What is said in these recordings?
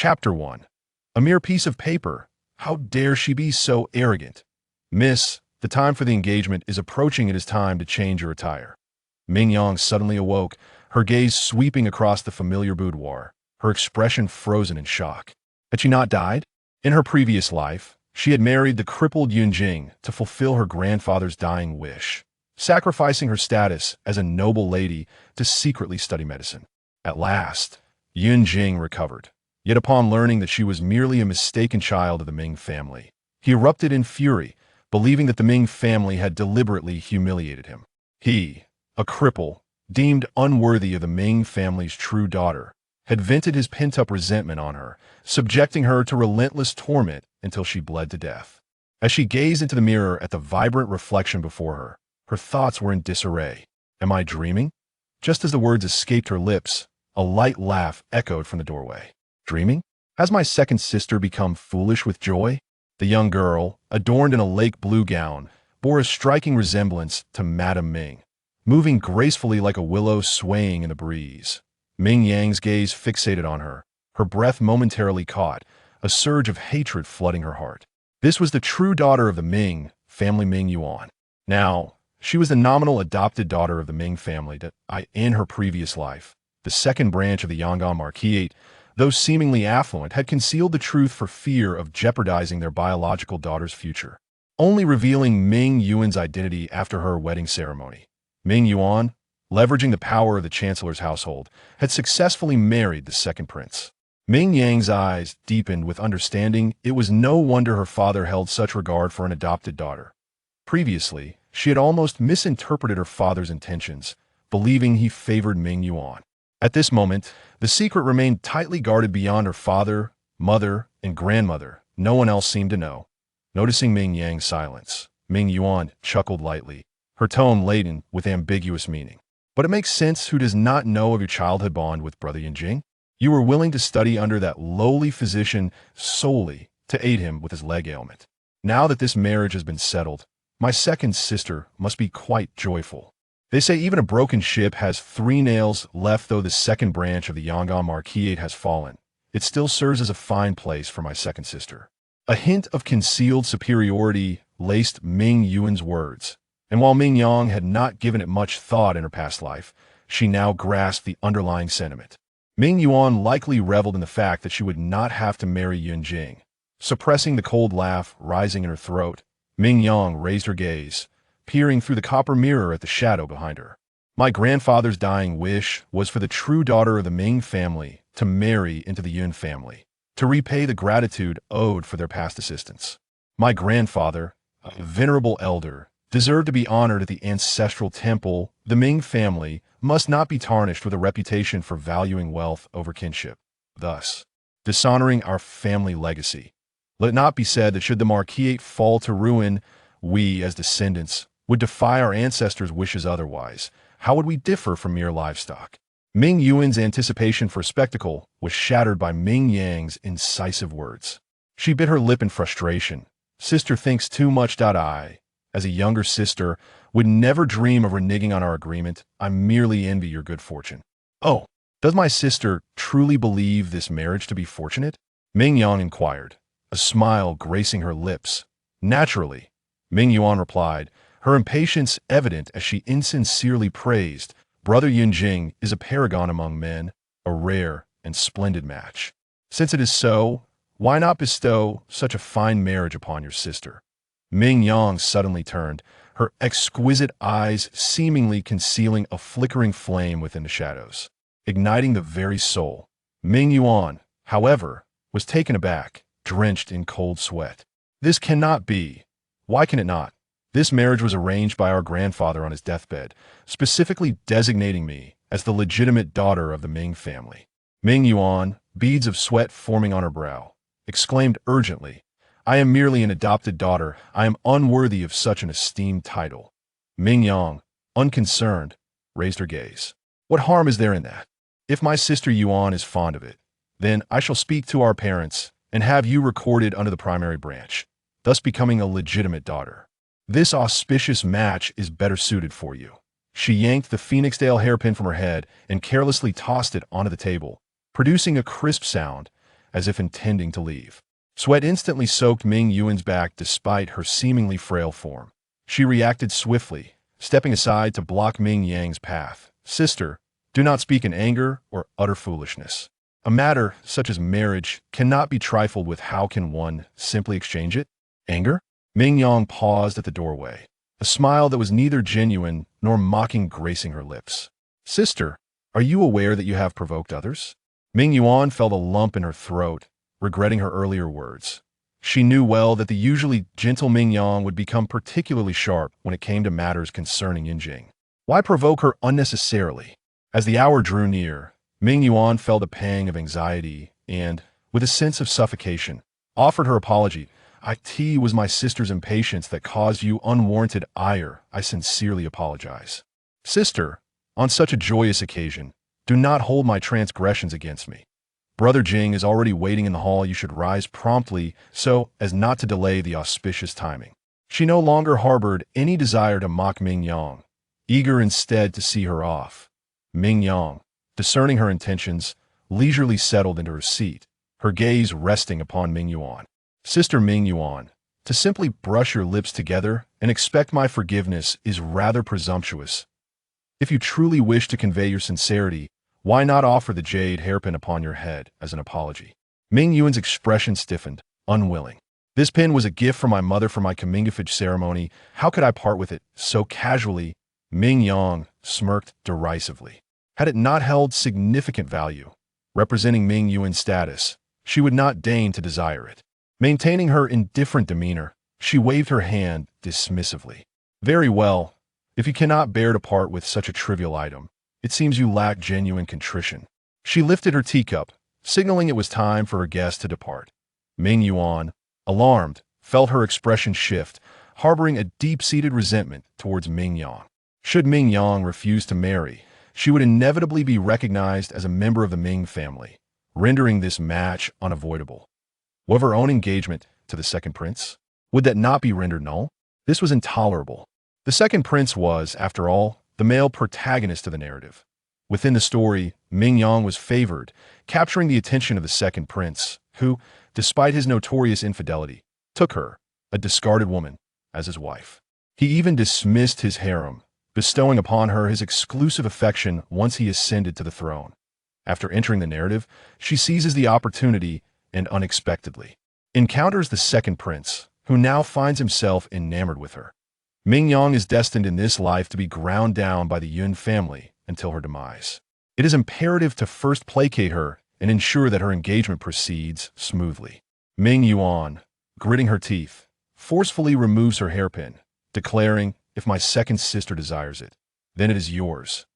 Chapter 1. A mere piece of paper. How dare she be so arrogant? Miss, the time for the engagement is approaching. It is time to change your attire. Ming Yang suddenly awoke, her gaze sweeping across the familiar boudoir, her expression frozen in shock. Had she not died? In her previous life, she had married the crippled Yun Jing to fulfill her grandfather's dying wish, sacrificing her status as a noble lady to secretly study medicine. At last, Yun Jing recovered. Yet upon learning that she was merely a mistaken child of the Ming family, he erupted in fury, believing that the Ming family had deliberately humiliated him. He, a cripple, deemed unworthy of the Ming family's true daughter, had vented his pent-up resentment on her, subjecting her to relentless torment until she bled to death. As she gazed into the mirror at the vibrant reflection before her, her thoughts were in disarray. Am I dreaming? Just as the words escaped her lips, a light laugh echoed from the doorway. Dreaming? Has my second sister become foolish with joy? The young girl, adorned in a lake blue gown, bore a striking resemblance to Madame Ming, moving gracefully like a willow swaying in the breeze. Ming Yang's gaze fixated on her, her breath momentarily caught, a surge of hatred flooding her heart. This was the true daughter of the Ming family, Ming Yuan. Now, she was the nominal adopted daughter of the Ming family that in her previous life, the second branch of the Yangon Marquisate, though seemingly affluent, had concealed the truth for fear of jeopardizing their biological daughter's future, only revealing Ming Yuan's identity after her wedding ceremony. Ming Yuan, leveraging the power of the chancellor's household, had successfully married the second prince. Ming Yang's eyes deepened with understanding. It was no wonder her father held such regard for an adopted daughter. Previously, she had almost misinterpreted her father's intentions, believing he favored Ming Yuan. At this moment, the secret remained tightly guarded beyond her father, mother, and grandmother. No one else seemed to know. Noticing Ming Yang's silence, Ming Yuan chuckled lightly, her tone laden with ambiguous meaning. But it makes sense. Who does not know of your childhood bond with Brother Yun Jing? You were willing to study under that lowly physician solely to aid him with his leg ailment. Now that this marriage has been settled, my second sister must be quite joyful. They say even a broken ship has 3 nails left. Though the second branch of the Yangon Marquisate has fallen, it still serves as a fine place for my second sister. A hint of concealed superiority laced Ming Yuan's words, and while Ming Yang had not given it much thought in her past life, she now grasped the underlying sentiment. Ming Yuan likely reveled in the fact that she would not have to marry Yun Jing. Suppressing the cold laugh rising in her throat, Ming Yang raised her gaze, peering through the copper mirror at the shadow behind her. My grandfather's dying wish was for the true daughter of the Ming family to marry into the Yun family, to repay the gratitude owed for their past assistance. My grandfather, a venerable elder, deserved to be honored at the ancestral temple. The Ming family must not be tarnished with a reputation for valuing wealth over kinship, thus dishonoring our family legacy. Let it not be said that should the Marquisate fall to ruin, we, as descendants, would defy our ancestors' wishes otherwise. How would we differ from mere livestock? Ming Yuan's anticipation for spectacle was shattered by Ming Yang's incisive words. She bit her lip in frustration. Sister thinks too much. I, as a younger sister, would never dream of reneging on our agreement. I merely envy your good fortune. Oh, does my sister truly believe this marriage to be fortunate? Ming Yang inquired, a smile gracing her lips. Naturally, Ming Yuan replied, her impatience evident as she insincerely praised, Brother Yun Jing is a paragon among men, a rare and splendid match. Since it is so, why not bestow such a fine marriage upon your sister? Ming Yang suddenly turned, her exquisite eyes seemingly concealing a flickering flame within the shadows, igniting the very soul. Ming Yuan, however, was taken aback, drenched in cold sweat. This cannot be. Why can it not? This marriage was arranged by our grandfather on his deathbed, specifically designating me as the legitimate daughter of the Ming family. Ming Yuan, beads of sweat forming on her brow, exclaimed urgently, I am merely an adopted daughter. I am unworthy of such an esteemed title. Ming Yang, unconcerned, raised her gaze. What harm is there in that? If my sister Yuan is fond of it, then I shall speak to our parents and have you recorded under the primary branch, thus becoming a legitimate daughter. This auspicious match is better suited for you. She yanked the Phoenixdale hairpin from her head and carelessly tossed it onto the table, producing a crisp sound, as if intending to leave. Sweat instantly soaked Ming Yuan's back despite her seemingly frail form. She reacted swiftly, stepping aside to block Ming Yang's path. "Sister, do not speak in anger or utter foolishness. A matter such as marriage cannot be trifled with. How can one simply exchange it? Anger?" Ming Yang paused at the doorway, a smile that was neither genuine nor mocking gracing her lips. "Sister, are you aware that you have provoked others?" Ming Yuan felt a lump in her throat, regretting her earlier words. She knew well that the usually gentle Ming Yang would become particularly sharp when it came to matters concerning Yinjing. Why provoke her unnecessarily? As the hour drew near, Ming Yuan felt a pang of anxiety and, with a sense of suffocation, offered her apology. "It was my sister's impatience that caused you unwarranted ire. I sincerely apologize. Sister, on such a joyous occasion, do not hold my transgressions against me. Brother Jing is already waiting in the hall. You should rise promptly so as not to delay the auspicious timing." She no longer harbored any desire to mock Ming Yang, eager instead to see her off. Ming Yang, discerning her intentions, leisurely settled into her seat, her gaze resting upon Ming Yuan. "Sister Ming Yuan, to simply brush your lips together and expect my forgiveness is rather presumptuous. If you truly wish to convey your sincerity, why not offer the jade hairpin upon your head as an apology?" Ming Yuan's expression stiffened, unwilling. "This pin was a gift from my mother for my comingafage ceremony. How could I part with it so casually?" Ming Yang smirked derisively. Had it not held significant value, representing Ming Yuan's status, she would not deign to desire it. Maintaining her indifferent demeanor, she waved her hand dismissively. "Very well. If you cannot bear to part with such a trivial item, it seems you lack genuine contrition." She lifted her teacup, signaling it was time for her guest to depart. Ming Yuan, alarmed, felt her expression shift, harboring a deep-seated resentment towards Ming Yang. Should Ming Yang refuse to marry, she would inevitably be recognized as a member of the Ming family, rendering this match unavoidable. What of her own engagement to the second prince? Would that not be rendered null? This was intolerable. The second prince was, after all, the male protagonist of the narrative. Within the story, Ming Yang was favored, capturing the attention of the second prince, who, despite his notorious infidelity, took her, a discarded woman, as his wife. He even dismissed his harem, bestowing upon her his exclusive affection once he ascended to the throne. After entering the narrative, she seizes the opportunity and unexpectedly encounters the second prince, who now finds himself enamored with her. Ming Yang is destined in this life to be ground down by the Yun family until her demise. It is imperative to first placate her and ensure that her engagement proceeds smoothly. Ming Yuan, gritting her teeth, forcefully removes her hairpin, declaring, "If my second sister desires it, then it is yours.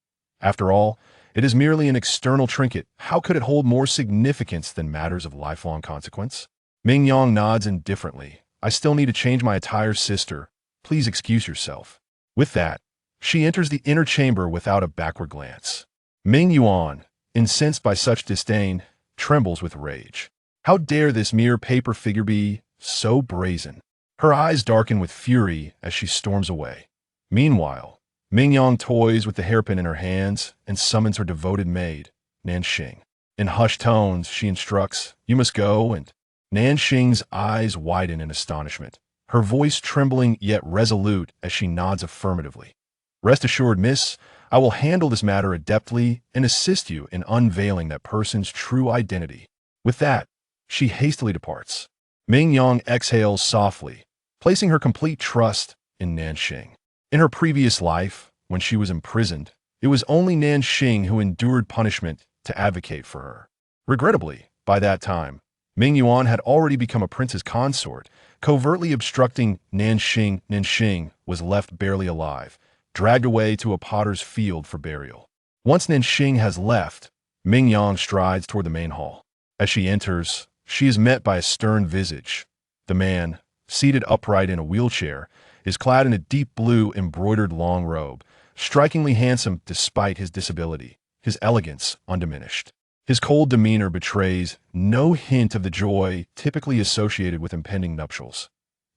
After all, it is merely an external trinket. How could it hold more significance than matters of lifelong consequence?" Ming Yang nods indifferently. "I still need to change my attire, sister. Please excuse yourself." With that, she enters the inner chamber without a backward glance. Ming Yuan, incensed by such disdain, trembles with rage. How dare this mere paper figure be so brazen? Her eyes darken with fury as she storms away. Meanwhile, Ming Yang toys with the hairpin in her hands and summons her devoted maid, Nanxing. In hushed tones, she instructs, "You must go," and Nanxing's eyes widen in astonishment, her voice trembling yet resolute as she nods affirmatively. "Rest assured, miss, I will handle this matter adeptly and assist you in unveiling that person's true identity." With that, she hastily departs. Ming Yang exhales softly, placing her complete trust in Nanxing. In her previous life, when she was imprisoned, it was only Nanxing who endured punishment to advocate for her. Regrettably, by that time, Ming Yuan had already become a prince's consort, covertly obstructing Nanxing. Nanxing was left barely alive, dragged away to a potter's field for burial. Once Nanxing has left, Ming Yang strides toward the main hall. As she enters, she is met by a stern visage. The man, seated upright in a wheelchair, is clad in a deep blue embroidered long robe, strikingly handsome despite his disability, his elegance undiminished. His cold demeanor betrays no hint of the joy typically associated with impending nuptials.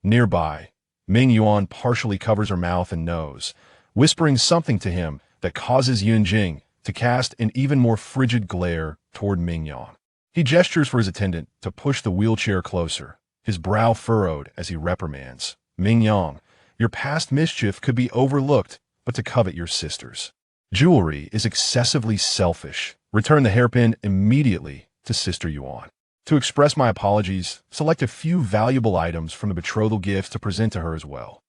Nearby, Ming Yuan partially covers her mouth and nose, whispering something to him that causes Yunjing to cast an even more frigid glare toward Ming Yang. He gestures for his attendant to push the wheelchair closer, his brow furrowed as he reprimands. Ming Yang, your past mischief could be overlooked, but to covet your sister's jewelry is excessively selfish. Return the hairpin immediately to Sister Yuan. To express my apologies, select a few valuable items from the betrothal gifts to present to her as well.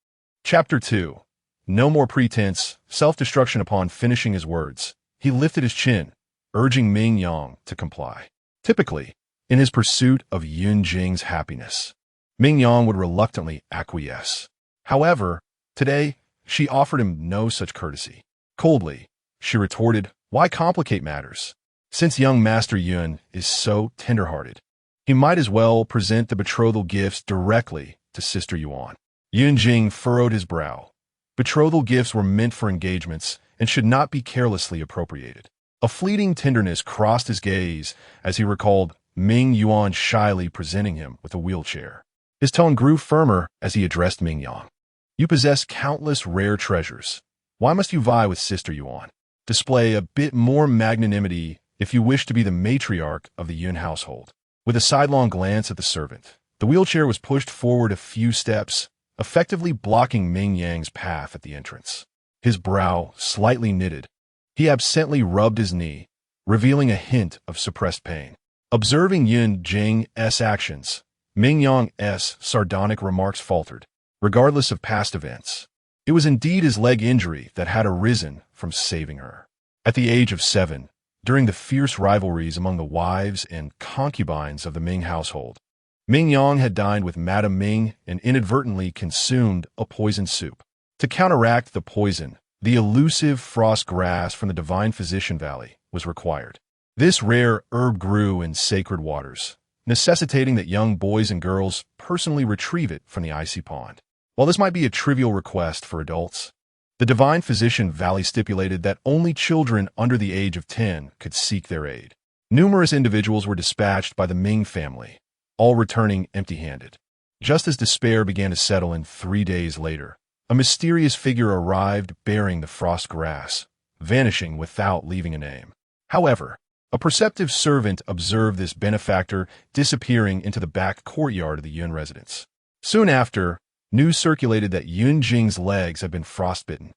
Chapter 2. No more pretense, self-destruction. Upon finishing his words, he lifted his chin, urging Ming Yang to comply. Typically, in his pursuit of Yun Jing's happiness, Ming Yang would reluctantly acquiesce. However, today, she offered him no such courtesy. Coldly, she retorted, "Why complicate matters? Since young Master Yun is so tender-hearted, he might as well present the betrothal gifts directly to Sister Yuan." Yun Jing furrowed his brow. Betrothal gifts were meant for engagements and should not be carelessly appropriated. A fleeting tenderness crossed his gaze as he recalled Ming Yuan shyly presenting him with a wheelchair. His tone grew firmer as he addressed Ming Yang. "You possess countless rare treasures. Why must you vie with Sister Yuan? Display a bit more magnanimity if you wish to be the matriarch of the Yun household." With a sidelong glance at the servant, the wheelchair was pushed forward a few steps, effectively blocking Ming Yang's path at the entrance. His brow slightly knitted. He absently rubbed his knee, revealing a hint of suppressed pain. Observing Yun Jing's actions, Ming Yang's sardonic remarks faltered, regardless of past events. It was indeed his leg injury that had arisen from saving her. At the age of 7, during the fierce rivalries among the wives and concubines of the Ming household, Ming Yang had dined with Madame Ming and inadvertently consumed a poisoned soup. To counteract the poison, the elusive frost grass from the Divine Physician Valley was required. This rare herb grew in sacred waters, necessitating that young boys and girls personally retrieve it from the icy pond. While this might be a trivial request for adults, the Divine Physician Valley stipulated that only children under the age of 10 could seek their aid. Numerous individuals were dispatched by the Ming family, all returning empty-handed. Just as despair began to settle in 3 days later, a mysterious figure arrived bearing the frost grass, vanishing without leaving a name. However, a perceptive servant observed this benefactor disappearing into the back courtyard of the Yun residence. Soon after, news circulated that Yun Jing's legs had been frostbitten.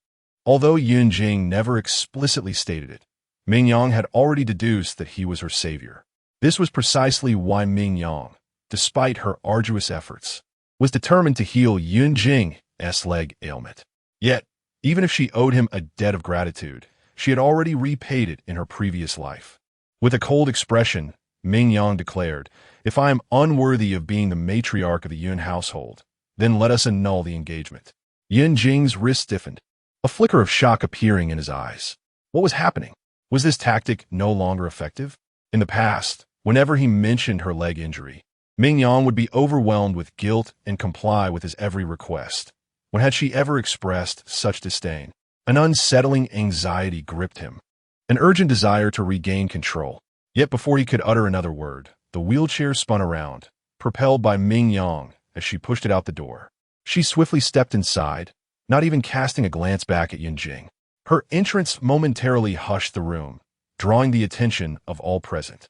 Although Yun Jing never explicitly stated it, Ming Yang had already deduced that he was her savior. This was precisely why Ming Yang, despite her arduous efforts, was determined to heal Yun Jing's leg ailment. Yet, even if she owed him a debt of gratitude, she had already repaid it in her previous life. With a cold expression, Ming Yang declared, "If I am unworthy of being the matriarch of the Yun household, then let us annul the engagement." Yun Jing's wrist stiffened, a flicker of shock appearing in his eyes. What was happening? Was this tactic no longer effective? In the past, whenever he mentioned her leg injury, Ming Yang would be overwhelmed with guilt and comply with his every request. When had she ever expressed such disdain? An unsettling anxiety gripped him, an urgent desire to regain control. Yet before he could utter another word, the wheelchair spun around, propelled by Ming Yang as she pushed it out the door. She swiftly stepped inside, not even casting a glance back at Yun Jing. Her entrance momentarily hushed the room, drawing the attention of all present.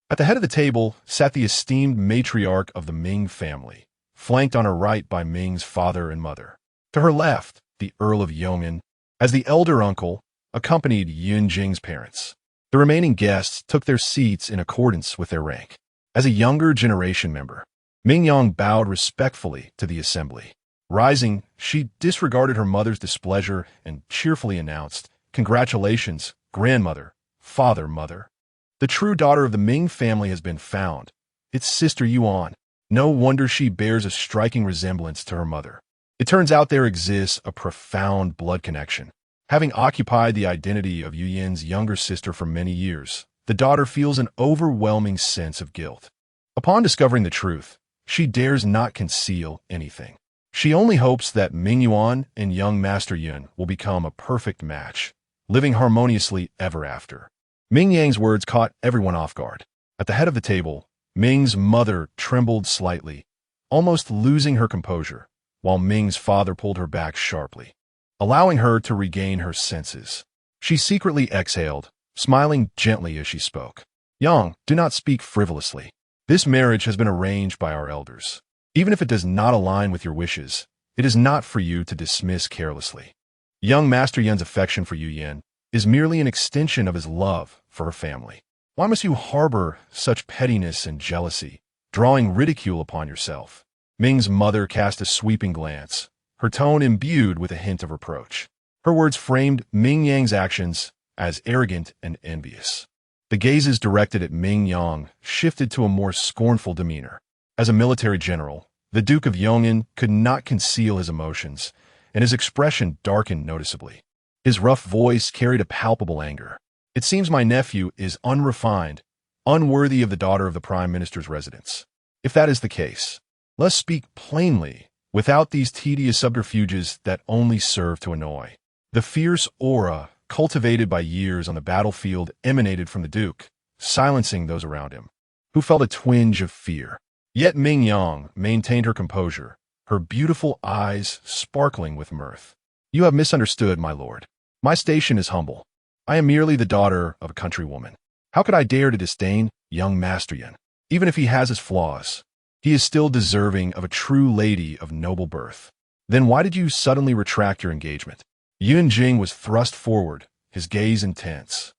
At the head of the table sat the esteemed matriarch of the Ming family, flanked on her right by Ming's father and mother. To her left, the Earl of Yong'an, as the elder uncle, accompanied Yun Jing's parents. The remaining guests took their seats in accordance with their rank. As a younger generation member, Ming Yang bowed respectfully to the assembly. Rising, she disregarded her mother's displeasure and cheerfully announced, "Congratulations, grandmother, father, mother. The true daughter of the Ming family has been found. It's Sister Yuan. No wonder she bears a striking resemblance to her mother." It turns out there exists a profound blood connection. Having occupied the identity of Yu Yin's younger sister for many years, the daughter feels an overwhelming sense of guilt. Upon discovering the truth, she dares not conceal anything. She only hopes that Ming Yuan and young Master Yun will become a perfect match, living harmoniously ever after. Ming Yang's words caught everyone off guard. At the head of the table, Ming's mother trembled slightly, almost losing her composure, while Ming's father pulled her back sharply, allowing her to regain her senses. She secretly exhaled, smiling gently as she spoke. Yang, do not speak frivolously. This marriage has been arranged by our elders. Even if it does not align with your wishes, it is not for you to dismiss carelessly. Young Master Yan's affection for Yu Yan is merely an extension of his love for her family. Why must you harbor such pettiness and jealousy, drawing ridicule upon yourself? Ming's mother cast a sweeping glance, her tone imbued with a hint of reproach. Her words framed Ming Yang's actions as arrogant and envious. The gazes directed at Ming Yang shifted to a more scornful demeanor. As a military general, the Duke of Yong'an could not conceal his emotions, and his expression darkened noticeably. His rough voice carried a palpable anger. It seems my nephew is unrefined, unworthy of the daughter of the Prime Minister's residence. If that is the case, let's speak plainly, without these tedious subterfuges that only serve to annoy. The fierce aura cultivated by years on the battlefield emanated from the Duke, silencing those around him, who felt a twinge of fear. Yet Ming Yang maintained her composure, her beautiful eyes sparkling with mirth. You have misunderstood, my lord. My station is humble. I am merely the daughter of a countrywoman. How could I dare to disdain young Master Yan? Even if he has his flaws, he is still deserving of a true lady of noble birth. Then why did you suddenly retract your engagement? Yun Jing was thrust forward, his gaze intense,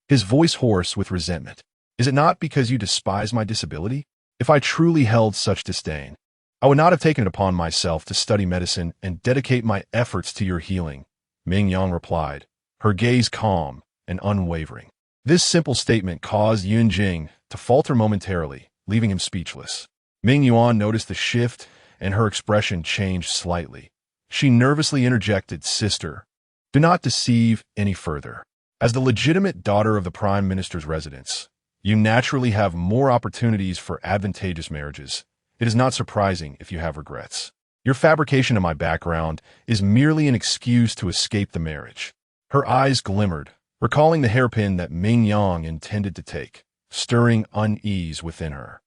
his voice hoarse with resentment. Is it not because you despise my disability? If I truly held such disdain, I would not have taken it upon myself to study medicine and dedicate my efforts to your healing, Ming Yang replied, her gaze calm and unwavering. This simple statement caused Yun Jing to falter momentarily, leaving him speechless. Ming Yuan noticed the shift, and her expression changed slightly. She nervously interjected, "Sister, do not deceive any further. As the legitimate daughter of the Prime Minister's residence, you naturally have more opportunities for advantageous marriages. It is not surprising if you have regrets. Your fabrication of my background is merely an excuse to escape the marriage." Her eyes glimmered, recalling the hairpin that Ming Yang intended to take, stirring unease within her.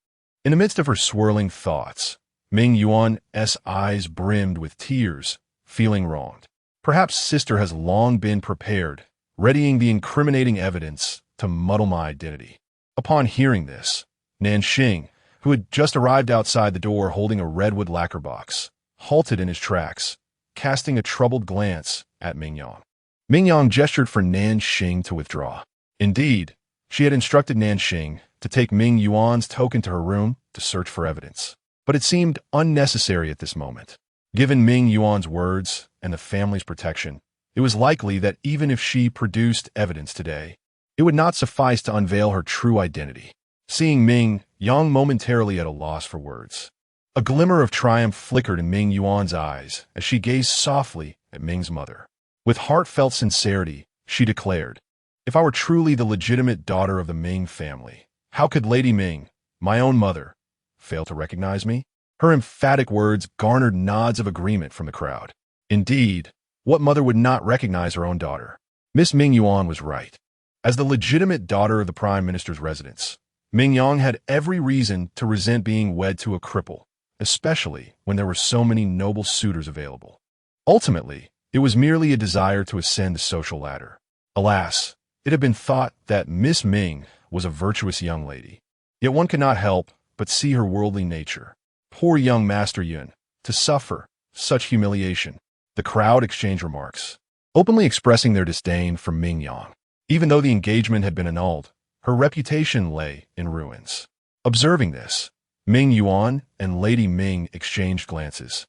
In the midst of her swirling thoughts, Ming Yuan's eyes brimmed with tears, feeling wronged. Perhaps sister has long been prepared, readying the incriminating evidence to muddle my identity. Upon hearing this, Nanxing, who had just arrived outside the door holding a redwood lacquer box, halted in his tracks, casting a troubled glance at Ming Yang. Ming Yang gestured for Nanxing to withdraw. Indeed, she had instructed Nanxing to take Ming Yuan's token to her room to search for evidence. But it seemed unnecessary at this moment. Given Ming Yuan's words and the family's protection, it was likely that even if she produced evidence today, it would not suffice to unveil her true identity. Seeing Ming Yang momentarily at a loss for words, a glimmer of triumph flickered in Ming Yuan's eyes as she gazed softly at Ming's mother. With heartfelt sincerity, she declared, "If I were truly the legitimate daughter of the Ming family, how could Lady Ming, my own mother, fail to recognize me?" Her emphatic words garnered nods of agreement from the crowd. Indeed, what mother would not recognize her own daughter? Miss Ming Yuan was right. As the legitimate daughter of the Prime Minister's residence, Ming Yang had every reason to resent being wed to a cripple, especially when there were so many noble suitors available. Ultimately, it was merely a desire to ascend the social ladder. Alas, it had been thought that Miss Ming was a virtuous young lady. Yet one could not help but see her worldly nature. Poor young Master Yun, to suffer such humiliation. The crowd exchanged remarks, openly expressing their disdain for Ming Yang. Even though the engagement had been annulled, her reputation lay in ruins. Observing this, Ming Yuan and Lady Ming exchanged glances,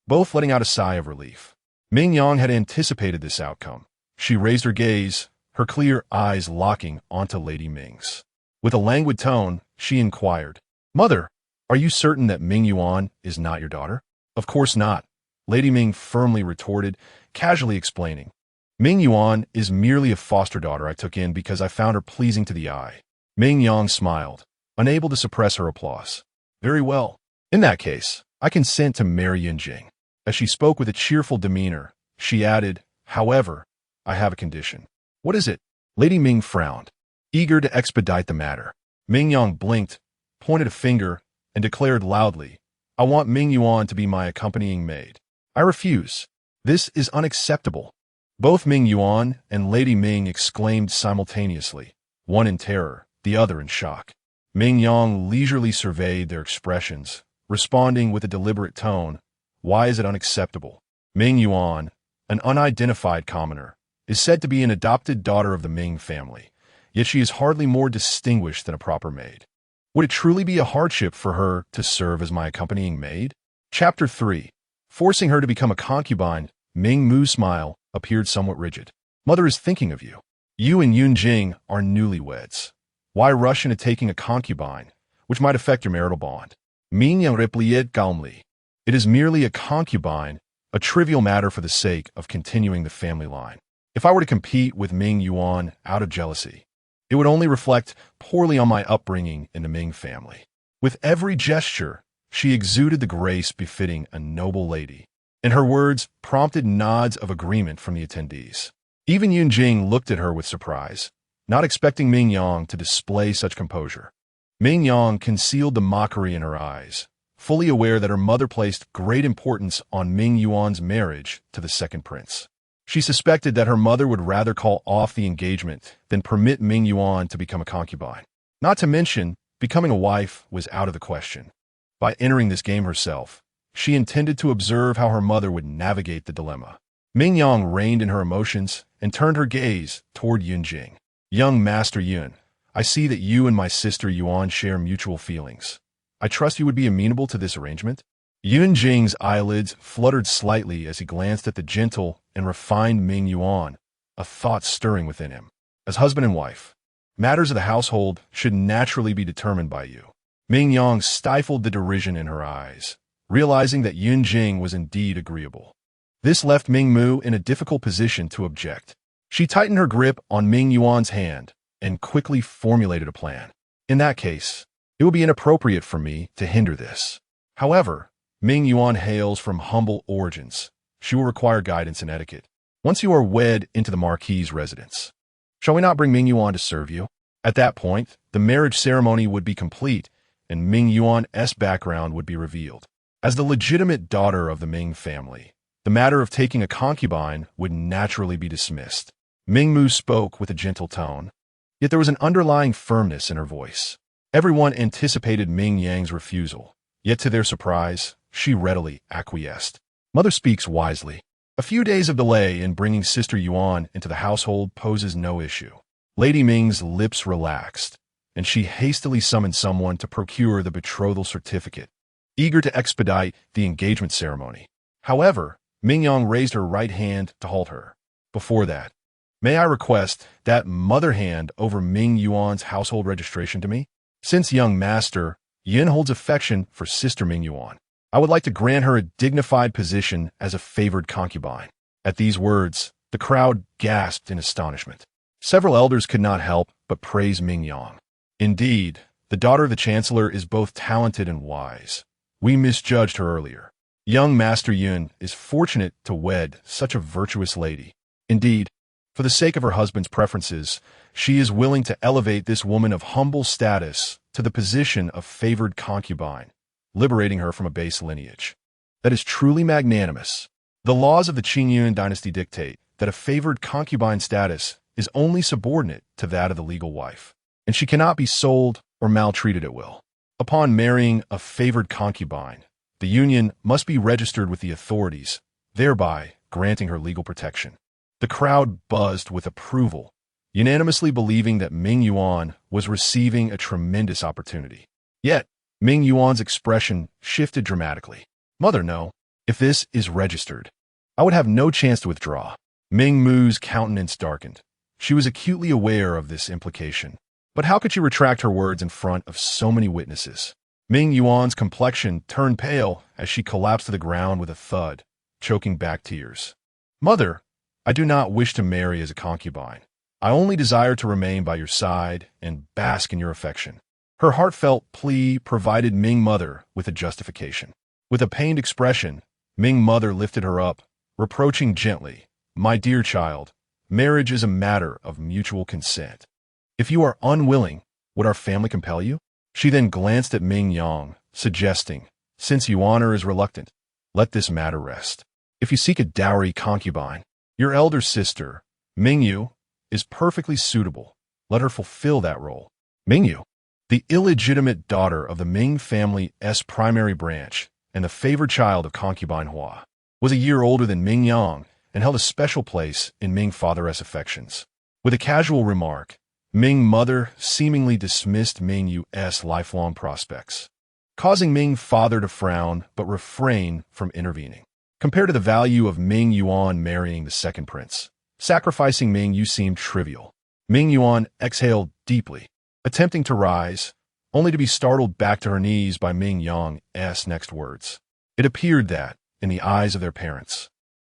both letting out a sigh of relief. Ming Yang had anticipated this outcome. She raised her gaze, her clear eyes locking onto Lady Ming's. With a languid tone, she inquired, "Mother, are you certain that Ming Yuan is not your daughter?" "Of course not," Lady Ming firmly retorted, casually explaining. "Ming Yuan is merely a foster daughter I took in because I found her pleasing to the eye." Ming Yang smiled, unable to suppress her applause. "Very well. In that case, I consent to marry Yun Jing." As she spoke with a cheerful demeanor, she added, "However, I have a condition." "What is it?" Lady Ming frowned, eager to expedite the matter. Ming Yang blinked, pointed a finger, and declared loudly, "I want Ming Yuan to be my accompanying maid." "I refuse. This is unacceptable." Both Ming Yuan and Lady Ming exclaimed simultaneously, one in terror, the other in shock. Ming Yang leisurely surveyed their expressions, responding with a deliberate tone. Why is it unacceptable? Ming Yuan, an unidentified commoner, is said to be an adopted daughter of the Ming family, yet she is hardly more distinguished than a proper maid. Would it truly be a hardship for her to serve as my accompanying maid? Chapter 3. Forcing her to become a concubine, Ming Mu's smile appeared somewhat rigid. Mother is thinking of you. You and Yun Jing are newlyweds. Why rush into taking a concubine, which might affect your marital bond? Ming Yang replied calmly. It is merely a concubine, a trivial matter for the sake of continuing the family line. If I were to compete with Ming Yuan out of jealousy, it would only reflect poorly on my upbringing in the Ming family. With every gesture, she exuded the grace befitting a noble lady, and her words prompted nods of agreement from the attendees. Even Yun Jing looked at her with surprise, not expecting Ming Yang to display such composure. Ming Yang concealed the mockery in her eyes, fully aware that her mother placed great importance on Ming Yuan's marriage to the second prince. She suspected that her mother would rather call off the engagement than permit Ming Yuan to become a concubine. Not to mention, becoming a wife was out of the question. By entering this game herself, she intended to observe how her mother would navigate the dilemma. Ming Yang reined in her emotions and turned her gaze toward Yun Jing. Young Master Yun, I see that you and my sister Yuan share mutual feelings. I trust you would be amenable to this arrangement? Yun Jing's eyelids fluttered slightly as he glanced at the gentle and refined Ming Yuan, a thought stirring within him. As husband and wife, matters of the household should naturally be determined by you. Ming Yang stifled the derision in her eyes, realizing that Yun Jing was indeed agreeable. This left Ming Mu in a difficult position to object. She tightened her grip on Ming Yuan's hand and quickly formulated a plan. In that case, it would be inappropriate for me to hinder this. However, Ming Yuan hails from humble origins. She will require guidance and etiquette. Once you are wed into the Marquis's residence, shall we not bring Ming Yuan to serve you? At that point, the marriage ceremony would be complete, and Ming Yuan's background would be revealed. As the legitimate daughter of the Ming family, the matter of taking a concubine would naturally be dismissed. Ming Mu spoke with a gentle tone, yet there was an underlying firmness in her voice. Everyone anticipated Ming Yang's refusal, yet to their surprise, she readily acquiesced. Mother speaks wisely. A few days of delay in bringing Sister Yuan into the household poses no issue. Lady Ming's lips relaxed, and she hastily summoned someone to procure the betrothal certificate, eager to expedite the engagement ceremony. However, Ming Yang raised her right hand to halt her. Before that, may I request that mother hand over Ming Yuan's household registration to me? Since young master Yin holds affection for Sister Ming Yuan, I would like to grant her a dignified position as a favored concubine. At these words, the crowd gasped in astonishment. Several elders could not help but praise Ming Yang. Indeed, the daughter of the chancellor is both talented and wise. We misjudged her earlier. Young Master Yun is fortunate to wed such a virtuous lady. Indeed, for the sake of her husband's preferences, she is willing to elevate this woman of humble status to the position of favored concubine, liberating her from a base lineage. That is truly magnanimous. The laws of the Qingyun dynasty dictate that a favored concubine status is only subordinate to that of the legal wife, and she cannot be sold or maltreated at will. Upon marrying a favored concubine, the union must be registered with the authorities, thereby granting her legal protection. The crowd buzzed with approval, unanimously believing that Ming Yuan was receiving a tremendous opportunity. Yet, Ming Yuan's expression shifted dramatically. Mother, no. If this is registered, I would have no chance to withdraw. Ming Mu's countenance darkened. She was acutely aware of this implication. But how could she retract her words in front of so many witnesses? Ming Yuan's complexion turned pale as she collapsed to the ground with a thud, choking back tears. Mother, I do not wish to marry as a concubine. I only desire to remain by your side and bask in your affection. Her heartfelt plea provided Ming Mother with a justification. With a pained expression, Ming Mother lifted her up, reproaching gently, My dear child, marriage is a matter of mutual consent. If you are unwilling, would our family compel you? She then glanced at Ming Yang, suggesting, Since Yuan is reluctant, let this matter rest. If you seek a dowry concubine, your elder sister, Ming Yu, is perfectly suitable. Let her fulfill that role. Mingyu, the illegitimate daughter of the Ming family's primary branch and the favored child of Concubine Hua, was a year older than Ming Yang and held a special place in Ming father's affections. With a casual remark, Ming mother seemingly dismissed Ming Yu's lifelong prospects, causing Ming father to frown but refrain from intervening. Compared to the value of Ming Yuan marrying the second prince, sacrificing Ming Yu seemed trivial. Ming Yuan exhaled deeply, attempting to rise, only to be startled back to her knees by Ming Yang's next words. It appeared that, in the eyes of their parents,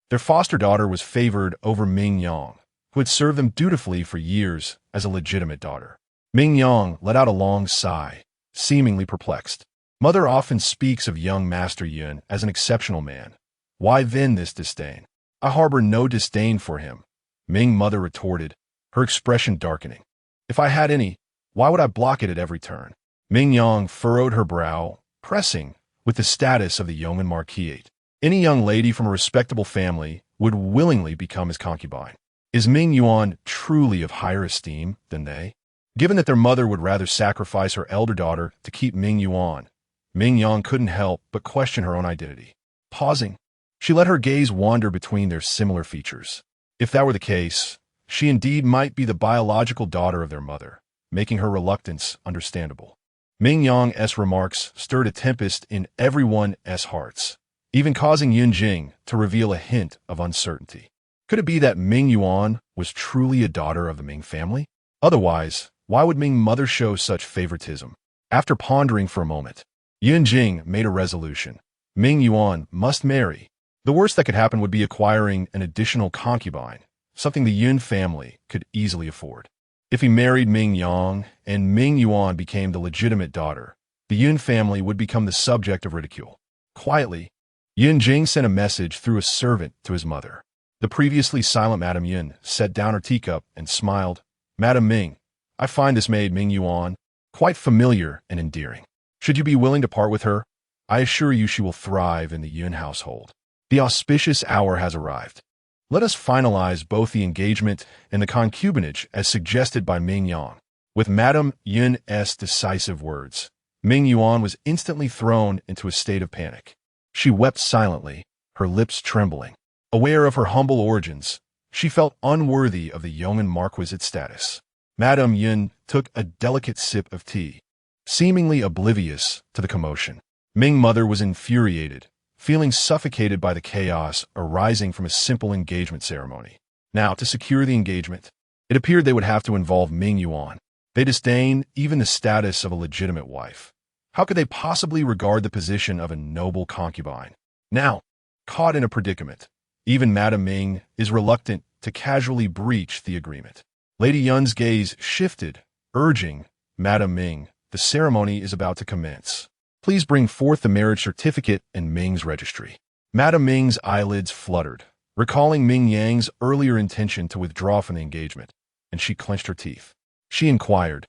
their foster daughter was favored over Ming Yang, who had served them dutifully for years as a legitimate daughter. Ming Yang let out a long sigh, seemingly perplexed. Mother often speaks of young Master Yun as an exceptional man. Why then this disdain? I harbor no disdain for him, Ming mother retorted, her expression darkening. If I had any, why would I block it at every turn? Ming Yang furrowed her brow, pressing with the status of the yeoman marquisate. Any young lady from a respectable family would willingly become his concubine. Is Ming Yuan truly of higher esteem than they? Given that their mother would rather sacrifice her elder daughter to keep Ming Yuan, Ming Yang couldn't help but question her own identity. Pausing, she let her gaze wander between their similar features. If that were the case, she indeed might be the biological daughter of their mother, making her reluctance understandable. Ming Yang's remarks stirred a tempest in everyone's hearts, even causing Yun Jing to reveal a hint of uncertainty. Could it be that Ming Yuan was truly a daughter of the Ming family? Otherwise, why would Ming mother show such favoritism? After pondering for a moment, Yun Jing made a resolution. Ming Yuan must marry. The worst that could happen would be acquiring an additional concubine, something the Yun family could easily afford. If he married Ming Yang and Ming Yuan became the legitimate daughter, the Yun family would become the subject of ridicule. Quietly, Yun Jing sent a message through a servant to his mother. The previously silent Madame Yun set down her teacup and smiled. Madame Ming, I find this maid Ming Yuan quite familiar and endearing. Should you be willing to part with her, I assure you she will thrive in the Yun household. The auspicious hour has arrived. Let us finalize both the engagement and the concubinage as suggested by Ming Yang. With Madame Yun's decisive words, Ming Yuan was instantly thrown into a state of panic. She wept silently, her lips trembling. Aware of her humble origins, she felt unworthy of the yeoman marquisate status. Madame Yun took a delicate sip of tea, seemingly oblivious to the commotion. Ming mother was infuriated, feeling suffocated by the chaos arising from a simple engagement ceremony. Now, to secure the engagement, it appeared they would have to involve Ming Yuan. They disdained even the status of a legitimate wife. How could they possibly regard the position of a noble concubine? Now, caught in a predicament, even Madame Ming is reluctant to casually breach the agreement. Lady Yun's gaze shifted, urging, Madame Ming, the ceremony is about to commence. Please bring forth the marriage certificate and Ming's registry. Madame Ming's eyelids fluttered, recalling Ming Yang's earlier intention to withdraw from the engagement, and she clenched her teeth. She inquired,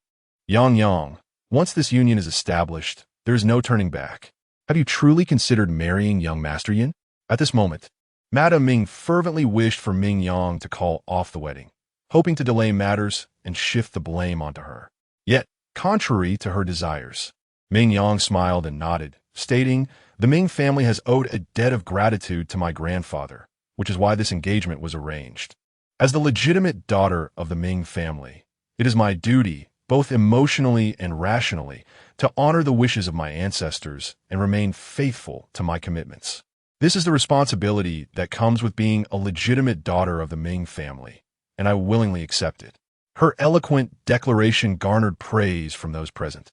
Yang, once this union is established, there is no turning back. Have you truly considered marrying young Master Yin? At this moment, Madame Ming fervently wished for Ming Yang to call off the wedding, hoping to delay matters and shift the blame onto her. Yet, contrary to her desires, Ming Yang smiled and nodded, stating, the Ming family has owed a debt of gratitude to my grandfather, which is why this engagement was arranged. As the legitimate daughter of the Ming family, it is my duty, both emotionally and rationally, to honor the wishes of my ancestors and remain faithful to my commitments. This is the responsibility that comes with being a legitimate daughter of the Ming family, and I willingly accept it. Her eloquent declaration garnered praise from those present,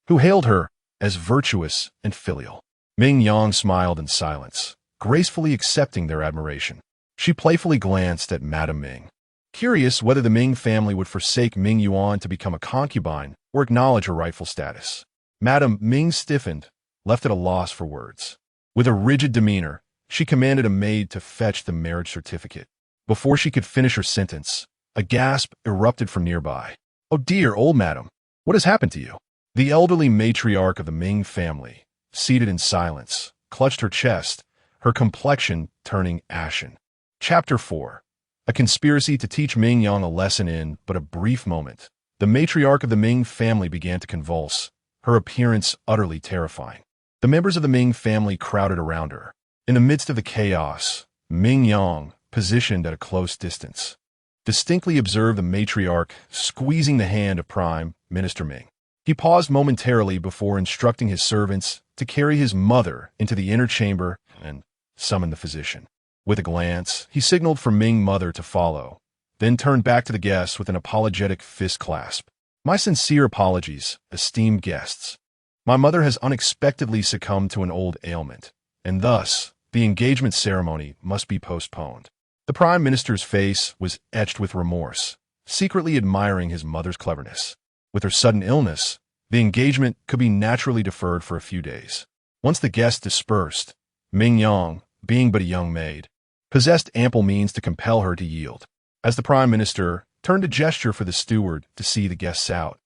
who hailed her as virtuous and filial. Ming Yang smiled in silence, gracefully accepting their admiration. She playfully glanced at Madame Ming, curious whether the Ming family would forsake Ming Yuan to become a concubine or acknowledge her rightful status. Madame Ming stiffened, left at a loss for words. With a rigid demeanor, she commanded a maid to fetch the marriage certificate. Before she could finish her sentence, a gasp erupted from nearby. Oh dear, old madam, what has happened to you? The elderly matriarch of the Ming family, seated in silence, clutched her chest, her complexion turning ashen. Chapter 4. A conspiracy to teach Ming Yang a lesson in but a brief moment. The matriarch of the Ming family began to convulse, her appearance utterly terrifying. The members of the Ming family crowded around her. In the midst of the chaos, Ming Yang, positioned at a close distance, distinctly observed the matriarch squeezing the hand of Prime Minister Ming. He paused momentarily before instructing his servants to carry his mother into the inner chamber and summon the physician. With a glance, he signaled for Ming mother to follow, then turned back to the guests with an apologetic fist clasp. My sincere apologies, esteemed guests. My mother has unexpectedly succumbed to an old ailment, and thus, the engagement ceremony must be postponed. The Prime Minister's face was etched with remorse, secretly admiring his mother's cleverness. With her sudden illness, the engagement could be naturally deferred for a few days. Once the guests dispersed, Ming Yang, being but a young maid, possessed ample means to compel her to yield. As the Prime Minister turned a gesture for the steward to see the guests out,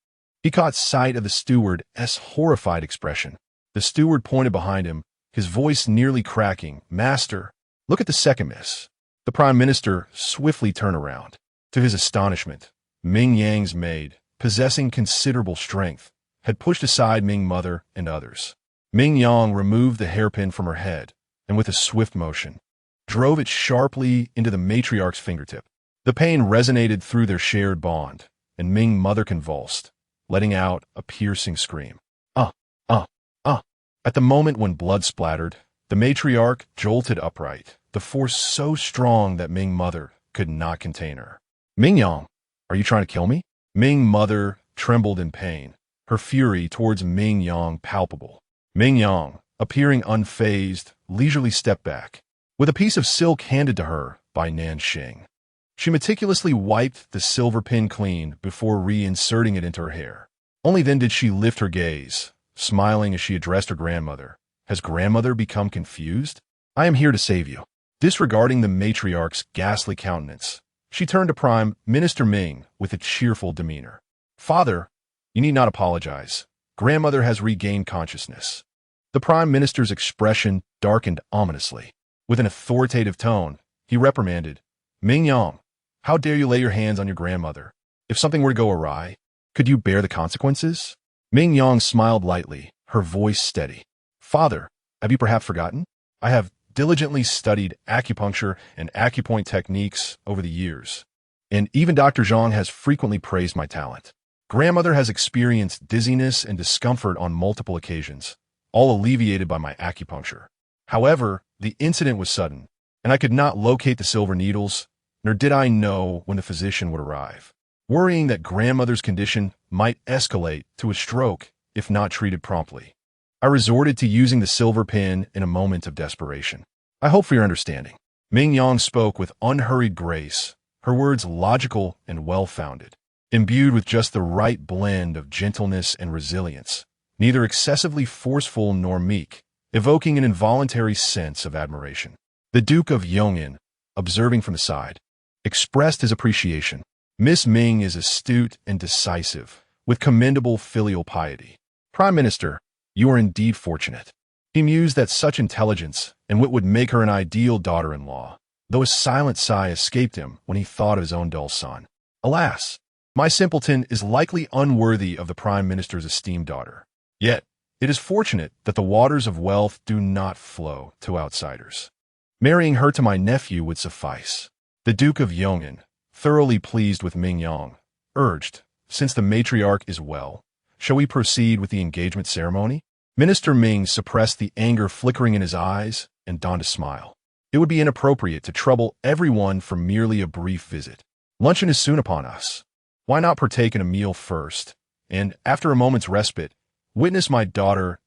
he caught sight of the steward's horrified expression. The steward pointed behind him, his voice nearly cracking. "Master, look at the second miss." The Prime Minister swiftly turned around. To his astonishment, Ming Yang's maid, possessing considerable strength, had pushed aside Ming mother and others. Ming Yang removed the hairpin from her head, and with a swift motion, drove it sharply into the matriarch's fingertip. The pain resonated through their shared bond, and Ming mother convulsed, letting out a piercing scream. "Ah, ah, ah." At the moment when blood splattered, the matriarch jolted upright, the force so strong that Ming mother could not contain her. "Ming Yang, are you trying to kill me?" Ming mother trembled in pain, her fury towards Ming Yang palpable. Ming Yang, appearing unfazed, leisurely stepped back. With a piece of silk handed to her by Nanxing, she meticulously wiped the silver pin clean before reinserting it into her hair. Only then did she lift her gaze, smiling as she addressed her grandmother. "Has grandmother become confused? I am here to save you." Disregarding the matriarch's ghastly countenance, she turned to Prime Minister Ming with a cheerful demeanor. "Father, you need not apologize. Grandmother has regained consciousness." The Prime Minister's expression darkened ominously. With an authoritative tone, he reprimanded, "Ming Yang, how dare you lay your hands on your grandmother? If something were to go awry, could you bear the consequences?" Ming Yang smiled lightly, her voice steady. "Father, have you perhaps forgotten? I have diligently studied acupuncture and acupoint techniques over the years, and even Dr. Zhang has frequently praised my talent. Grandmother has experienced dizziness and discomfort on multiple occasions, all alleviated by my acupuncture. However, the incident was sudden, and I could not locate the silver needles, nor did I know when the physician would arrive. Worrying that grandmother's condition might escalate to a stroke if not treated promptly, I resorted to using the silver pin in a moment of desperation. I hope for your understanding." Ming Yang spoke with unhurried grace, her words logical and well-founded, imbued with just the right blend of gentleness and resilience, neither excessively forceful nor meek, evoking an involuntary sense of admiration. The Duke of Yong'an, observing from the side, expressed his appreciation. "Miss Ming is astute and decisive, with commendable filial piety. Prime Minister, you are indeed fortunate." He mused that such intelligence and what would make her an ideal daughter-in-law, though a silent sigh escaped him when he thought of his own dull son. "Alas, my simpleton is likely unworthy of the Prime Minister's esteemed daughter. Yet, it is fortunate that the waters of wealth do not flow to outsiders. Marrying her to my nephew would suffice." The Duke of Yong'an, thoroughly pleased with Ming Yang, urged, "Since the matriarch is well, shall we proceed with the engagement ceremony?" Minister Ming suppressed the anger flickering in his eyes and donned a smile. "It would be inappropriate to trouble everyone for merely a brief visit. Luncheon is soon upon us. Why not partake in a meal first, and, after a moment's respite, witness my daughter's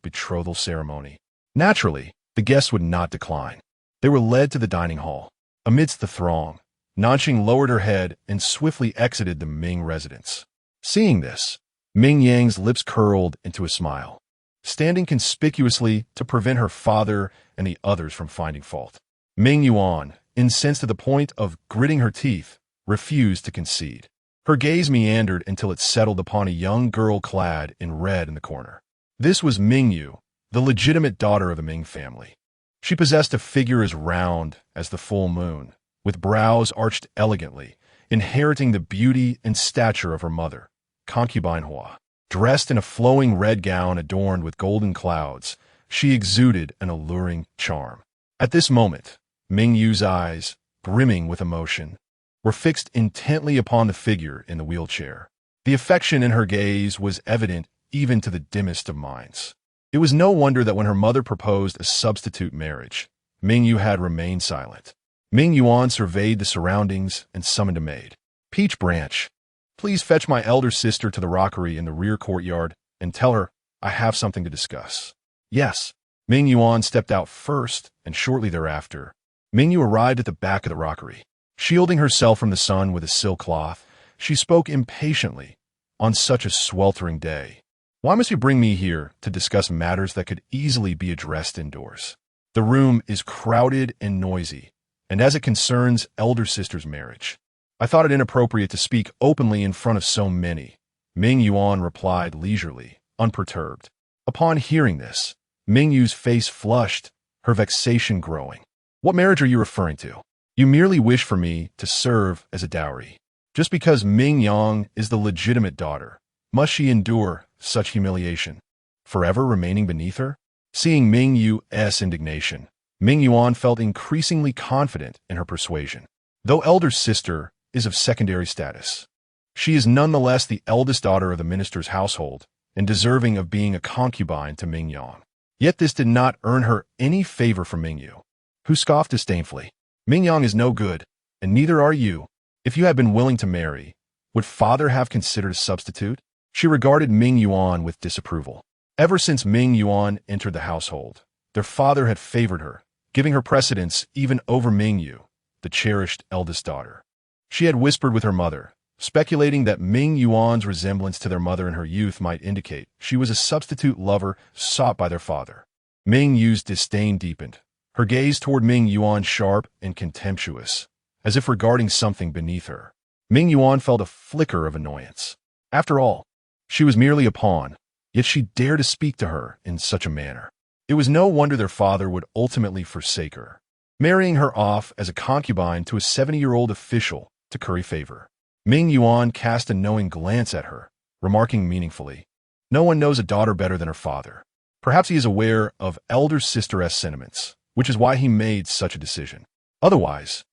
betrothal ceremony?" Naturally, the guests would not decline. They were led to the dining hall. Amidst the throng, Nanxing lowered her head and swiftly exited the Ming residence. Seeing this, Ming Yang's lips curled into a smile, standing conspicuously to prevent her father and the others from finding fault. Ming Yuan, incensed to the point of gritting her teeth, refused to concede. Her gaze meandered until it settled upon a young girl clad in red in the corner. This was Ming Yu, the legitimate daughter of the Ming family. She possessed a figure as round as the full moon, with brows arched elegantly inheriting the beauty and stature of her mother, Concubine Hua. Dressed in a flowing red gown adorned with golden clouds, she exuded an alluring charm. At this moment, Ming Yu's eyes, brimming with emotion, were fixed intently upon the figure in the wheelchair. The affection in her gaze was evident even to the dimmest of minds. It was no wonder that when her mother proposed a substitute marriage, Ming Yu had remained silent. Ming Yuan surveyed the surroundings and summoned a maid. Peach Branch, please fetch my elder sister to the rockery in the rear courtyard and tell her I have something to discuss. Yes. Ming Yuan stepped out first, and shortly thereafter, Ming Yu arrived at the back of the rockery. Shielding herself from the sun with a silk cloth, she spoke impatiently. On such a sweltering day, why must you bring me here to discuss matters that could easily be addressed indoors? The room is crowded and noisy, and as it concerns elder sister's marriage, I thought it inappropriate to speak openly in front of so many. Ming Yuan replied leisurely, unperturbed. Upon hearing this, Ming Yu's face flushed, her vexation growing. What marriage are you referring to? You merely wish for me to serve as a dowry. Just because Ming Yang is the legitimate daughter, must she endure such humiliation, forever remaining beneath her? Seeing Ming Yu's indignation, Ming Yuan felt increasingly confident in her persuasion. Though elder sister is of secondary status, she is nonetheless the eldest daughter of the minister's household and deserving of being a concubine to Ming Yang. Yet this did not earn her any favor from Ming Yu, who scoffed disdainfully. Ming Yang is no good, and neither are you. If you had been willing to marry, would father have considered a substitute? She regarded Ming Yuan with disapproval. Ever since Ming Yuan entered the household, their father had favored her, giving her precedence even over Ming Yu, the cherished eldest daughter. She had whispered with her mother, speculating that Ming Yuan's resemblance to their mother in her youth might indicate she was a substitute lover sought by their father. Ming Yu's disdain deepened, her gaze toward Ming Yuan sharp and contemptuous, as if regarding something beneath her. Ming Yuan felt a flicker of annoyance. After all, she was merely a pawn, yet she dared to speak to her in such a manner. It was no wonder their father would ultimately forsake her, marrying her off as a concubine to a 70-year-old official to curry favor. Ming Yuan cast a knowing glance at her, remarking meaningfully, "No one knows a daughter better than her father. Perhaps he is aware of elder sister's sentiments, which is why he made such a decision. Otherwise,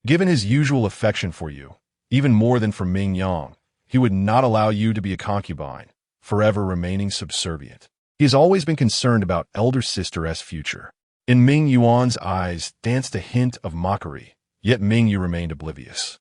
given his usual affection for you, even more than for Ming Yang, he would not allow you to be a concubine, forever remaining subservient. He has always been concerned about elder sister's future." In Ming Yuan's eyes danced a hint of mockery, yet Ming Yu remained oblivious.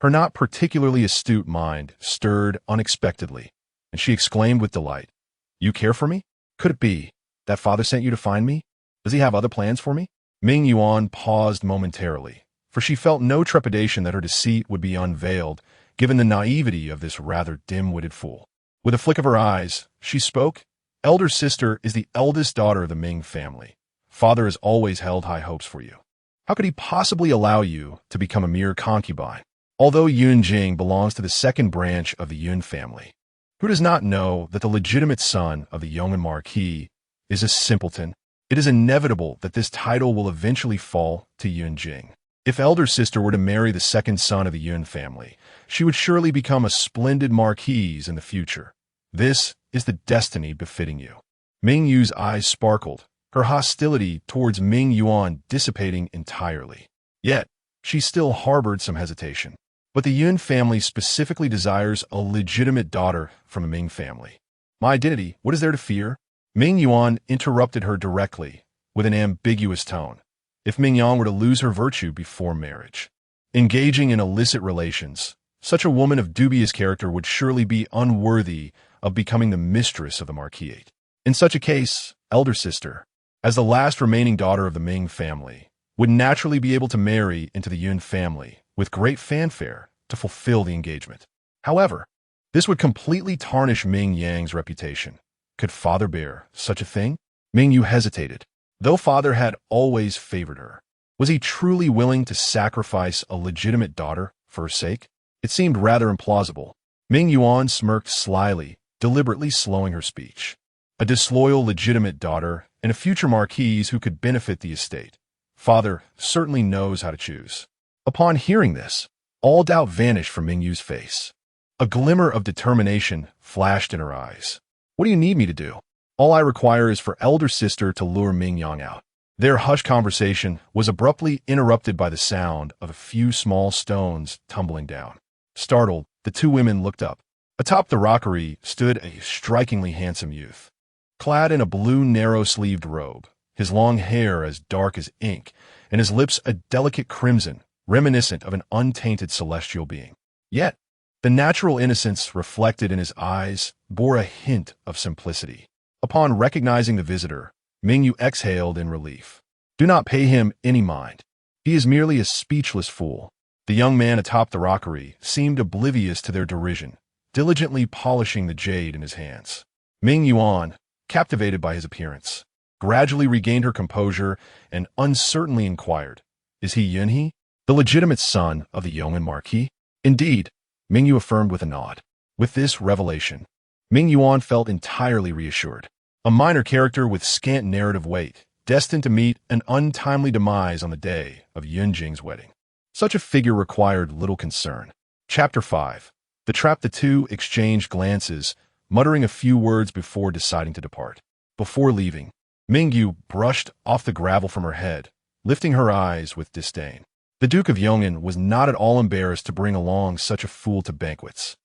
Her not particularly astute mind stirred unexpectedly, and she exclaimed with delight, "You care for me? Could it be that father sent you to find me? Does he have other plans for me?" Ming Yuan paused momentarily, for she felt no trepidation that her deceit would be unveiled, given the naivety of this rather dim-witted fool. With a flick of her eyes, she spoke, "Elder sister is the eldest daughter of the Ming family. Father has always held high hopes for you. How could he possibly allow you to become a mere concubine? Although Yun Jing belongs to the second branch of the Yun family, who does not know that the legitimate son of the Yong'an Marquis is a simpleton? It is inevitable that this title will eventually fall to Yun Jing. If elder sister were to marry the second son of the Yun family, she would surely become a splendid marquise in the future. This is the destiny befitting you." Ming Yu's eyes sparkled, her hostility towards Ming Yuan dissipating entirely. Yet, she still harbored some hesitation. But the Yun family specifically desires a legitimate daughter from a Ming family. "My identity, what is there to fear?" Ming Yuan interrupted her directly, with an ambiguous tone. If Ming Yang were to lose her virtue before marriage, engaging in illicit relations, such a woman of dubious character would surely be unworthy of becoming the mistress of the Marquisate. In such a case, elder sister, as the last remaining daughter of the Ming family, would naturally be able to marry into the Yun family with great fanfare to fulfill the engagement. However, this would completely tarnish Ming Yang's reputation. Could father bear such a thing? Ming Yu hesitated. Though father had always favored her, was he truly willing to sacrifice a legitimate daughter for her sake? It seemed rather implausible. Ming Yuan smirked slyly, deliberately slowing her speech. A disloyal legitimate daughter and a future marquise who could benefit the estate. Father certainly knows how to choose. Upon hearing this, All doubt vanished from Ming Yu's face. A glimmer of determination flashed in her eyes. What do you need me to do? All I require is for elder sister to lure Ming Yang out. Their hushed conversation was abruptly interrupted by the sound of a few small stones tumbling down. Startled, the two women looked up. Atop the rockery stood a strikingly handsome youth. Clad in a blue narrow-sleeved robe, his long hair as dark as ink, and his lips a delicate crimson, reminiscent of an untainted celestial being. Yet, the natural innocence reflected in his eyes bore a hint of simplicity. Upon recognizing the visitor, Ming Yu exhaled in relief. Do not pay him any mind. He is merely a speechless fool. The young man atop the rockery seemed oblivious to their derision, diligently polishing the jade in his hands. Ming Yuan, captivated by his appearance, gradually regained her composure and uncertainly inquired, "Is he Yunhe, the legitimate son of the Yong'an Marquis?" "Indeed," Ming Yu affirmed with a nod. With this revelation, Ming Yuan felt entirely reassured. A minor character with scant narrative weight, destined to meet an untimely demise on the day of Yunjing's wedding. Such a figure required little concern. Chapter 5. The trap. The two exchanged glances, muttering a few words before deciding to depart. Before leaving, Ming Yu brushed off the gravel from her head, lifting her eyes with disdain. The Duke of Yong'an was not at all embarrassed to bring along such a fool to banquets.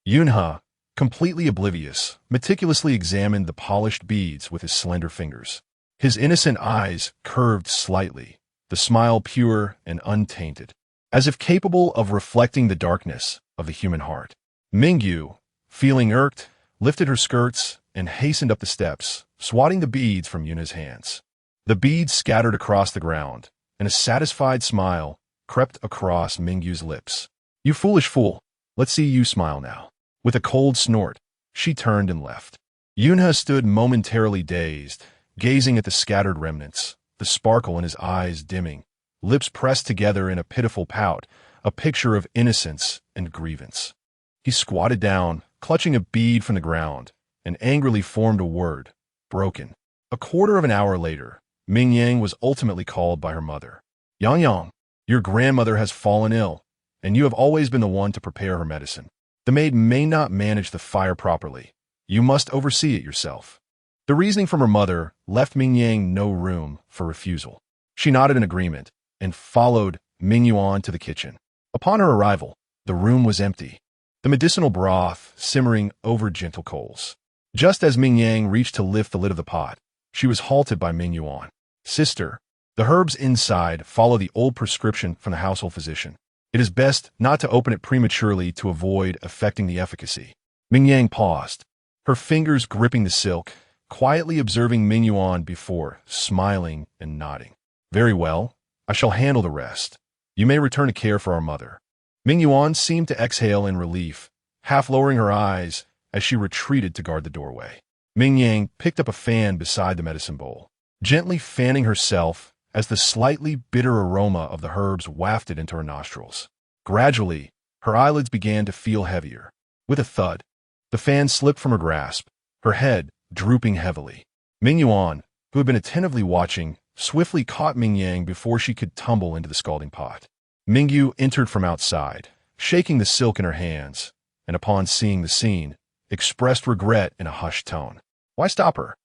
Yunhe, completely oblivious, meticulously examined the polished beads with his slender fingers. His innocent eyes curved slightly, the smile pure and untainted, as if capable of reflecting the darkness of the human heart. Ming Yu, feeling irked, lifted her skirts and hastened up the steps, swatting the beads from Yunhe's hands. The beads scattered across the ground, and a satisfied smile crept across Ming Yu's lips. "You foolish fool, let's see you smile now." With a cold snort, she turned and left. Yunhe stood momentarily dazed, gazing at the scattered remnants, the sparkle in his eyes dimming, lips pressed together in a pitiful pout, a picture of innocence and grievance. He squatted down, clutching a bead from the ground, and angrily formed a word, broken. A quarter of an hour later, Ming Yang was ultimately called by her mother. "Yang Yang, your grandmother has fallen ill, and you have always been the one to prepare her medicine. The maid may not manage the fire properly. You must oversee it yourself." The reasoning from her mother left Ming Yang no room for refusal. She nodded in agreement and followed Ming Yuan to the kitchen. Upon her arrival, the room was empty, the medicinal broth simmering over gentle coals. Just as Ming Yang reached to lift the lid of the pot, she was halted by Ming Yuan. "Sister, the herbs inside follow the old prescription from the household physician. It is best not to open it prematurely to avoid affecting the efficacy." Ming Yang paused, her fingers gripping the silk, quietly observing Ming Yuan before smiling and nodding. "Very well, I shall handle the rest. You may return to care for our mother." Ming Yuan seemed to exhale in relief, half lowering her eyes as she retreated to guard the doorway. Ming Yang picked up a fan beside the medicine bowl, gently fanning herself as the slightly bitter aroma of the herbs wafted into her nostrils. Gradually, her eyelids began to feel heavier. With a thud, the fan slipped from her grasp, her head drooping heavily. Ming Yuan, who had been attentively watching, swiftly caught Ming Yang before she could tumble into the scalding pot. Ming Yu entered from outside, shaking the silk in her hands, and upon seeing the scene, expressed regret in a hushed tone. Why stop her?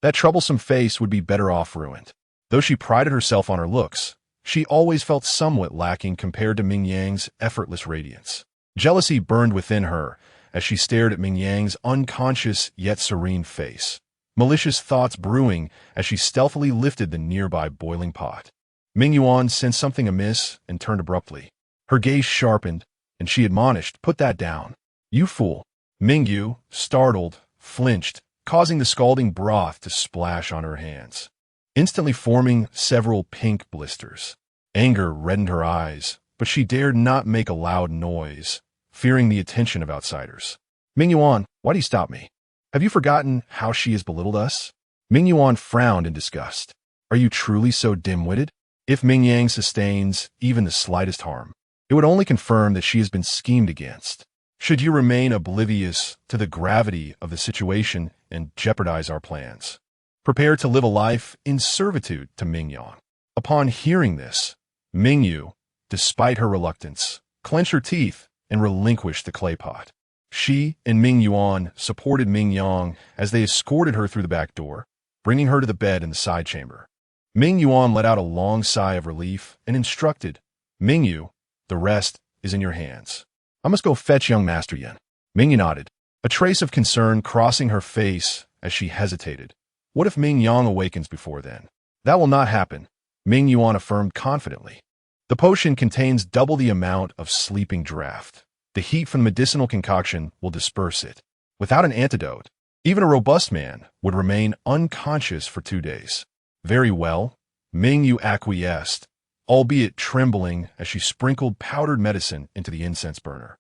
That troublesome face would be better off ruined. Though she prided herself on her looks, she always felt somewhat lacking compared to Ming Yang's effortless radiance. Jealousy burned within her as she stared at Ming Yang's unconscious yet serene face, malicious thoughts brewing as she stealthily lifted the nearby boiling pot. Ming Yuan sensed something amiss and turned abruptly. Her gaze sharpened, and she admonished, "Put that down. You fool." Ming Yu, startled, flinched, causing the scalding broth to splash on her hands, instantly forming several pink blisters. Anger reddened her eyes, but she dared not make a loud noise, fearing the attention of outsiders. "Ming Yuan, why do you stop me? Have you forgotten how she has belittled us?" Ming Yuan frowned in disgust. "Are you truly so dim-witted? If Ming Yang sustains even the slightest harm, it would only confirm that she has been schemed against. Should you remain oblivious to the gravity of the situation and jeopardize our plans, prepare to live a life in servitude to Ming Yang." Upon hearing this, Ming Yu, despite her reluctance, clenched her teeth, and relinquished the clay pot. She and Ming Yuan supported Ming Yang as they escorted her through the back door, bringing her to the bed in the side chamber. Ming Yuan let out a long sigh of relief and instructed, Ming Yu, the rest is in your hands. I must go fetch young Master Yin. Ming Yu nodded, a trace of concern crossing her face as she hesitated. What if Ming Yang awakens before then? That will not happen, Ming Yuan affirmed confidently. The potion contains double the amount of sleeping draught. The heat from the medicinal concoction will disperse it. Without an antidote, even a robust man would remain unconscious for 2 days. Very well, Ming Yu acquiesced, albeit trembling as she sprinkled powdered medicine into the incense burner.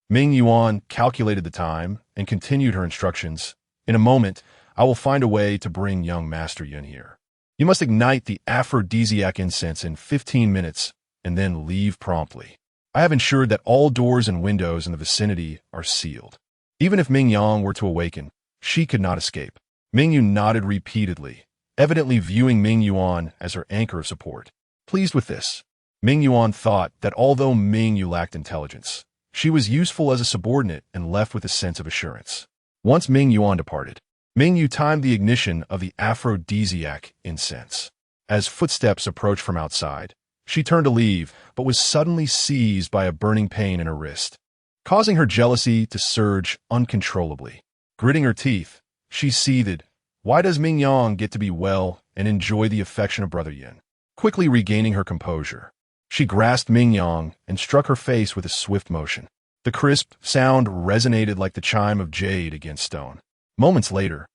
Ming Yuan calculated the time and continued her instructions. In a moment, I will find a way to bring young Master Yun here. You must ignite the aphrodisiac incense in 15 minutes and then leave promptly. I have ensured that all doors and windows in the vicinity are sealed. Even if Ming Yang were to awaken, she could not escape. Ming Yu nodded repeatedly, evidently viewing Ming Yuan as her anchor of support. Pleased with this, Ming Yuan thought that although Ming Yu lacked intelligence, she was useful as a subordinate and left with a sense of assurance. Once Ming Yuan departed, Ming Yu timed the ignition of the aphrodisiac incense. As footsteps approached from outside, she turned to leave, but was suddenly seized by a burning pain in her wrist, causing her jealousy to surge uncontrollably. Gritting her teeth, she seethed, why does Ming Yang get to be well and enjoy the affection of Brother Yin? Quickly regaining her composure, she grasped Ming Yang and struck her face with a swift motion. The crisp sound resonated like the chime of jade against stone. Moments later,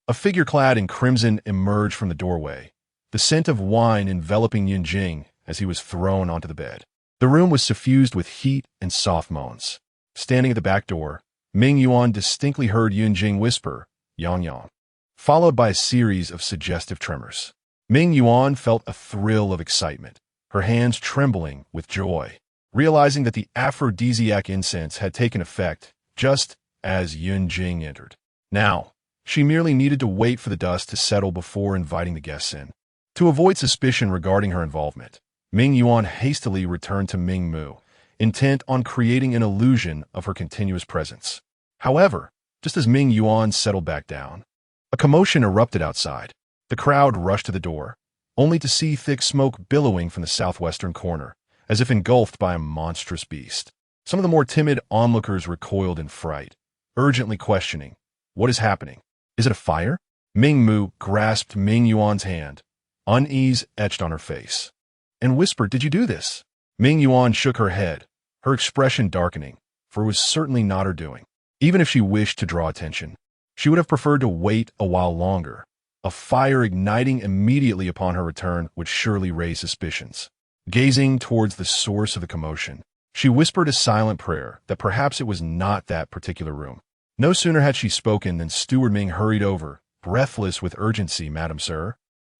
a figure clad in crimson emerged from the doorway, the scent of wine enveloping Yun Jing as he was thrown onto the bed. The room was suffused with heat and soft moans. Standing at the back door, Ming Yuan distinctly heard Yun Jing whisper, Yang Yang, followed by a series of suggestive tremors. Ming Yuan felt a thrill of excitement, her hands trembling with joy, realizing that the aphrodisiac incense had taken effect just as Yun Jing entered. Now, she merely needed to wait for the dust to settle before inviting the guests in. To avoid suspicion regarding her involvement, Ming Yuan hastily returned to Ming Mu, intent on creating an illusion of her continuous presence. However, just as Ming Yuan settled back down, a commotion erupted outside. The crowd rushed to the door, only to see thick smoke billowing from the southwestern corner, as if engulfed by a monstrous beast. Some of the more timid onlookers recoiled in fright, urgently questioning, what is happening? Is it a fire? Ming Mu grasped Ming Yuan's hand, unease etched on her face, and whispered, did you do this? Ming Yuan shook her head, her expression darkening, for it was certainly not her doing. Even if she wished to draw attention, she would have preferred to wait a while longer. A fire igniting immediately upon her return would surely raise suspicions. Gazing towards the source of the commotion, she whispered a silent prayer that perhaps it was not that particular room. No sooner had she spoken than Steward Ming hurried over, breathless with urgency, Madam Sir.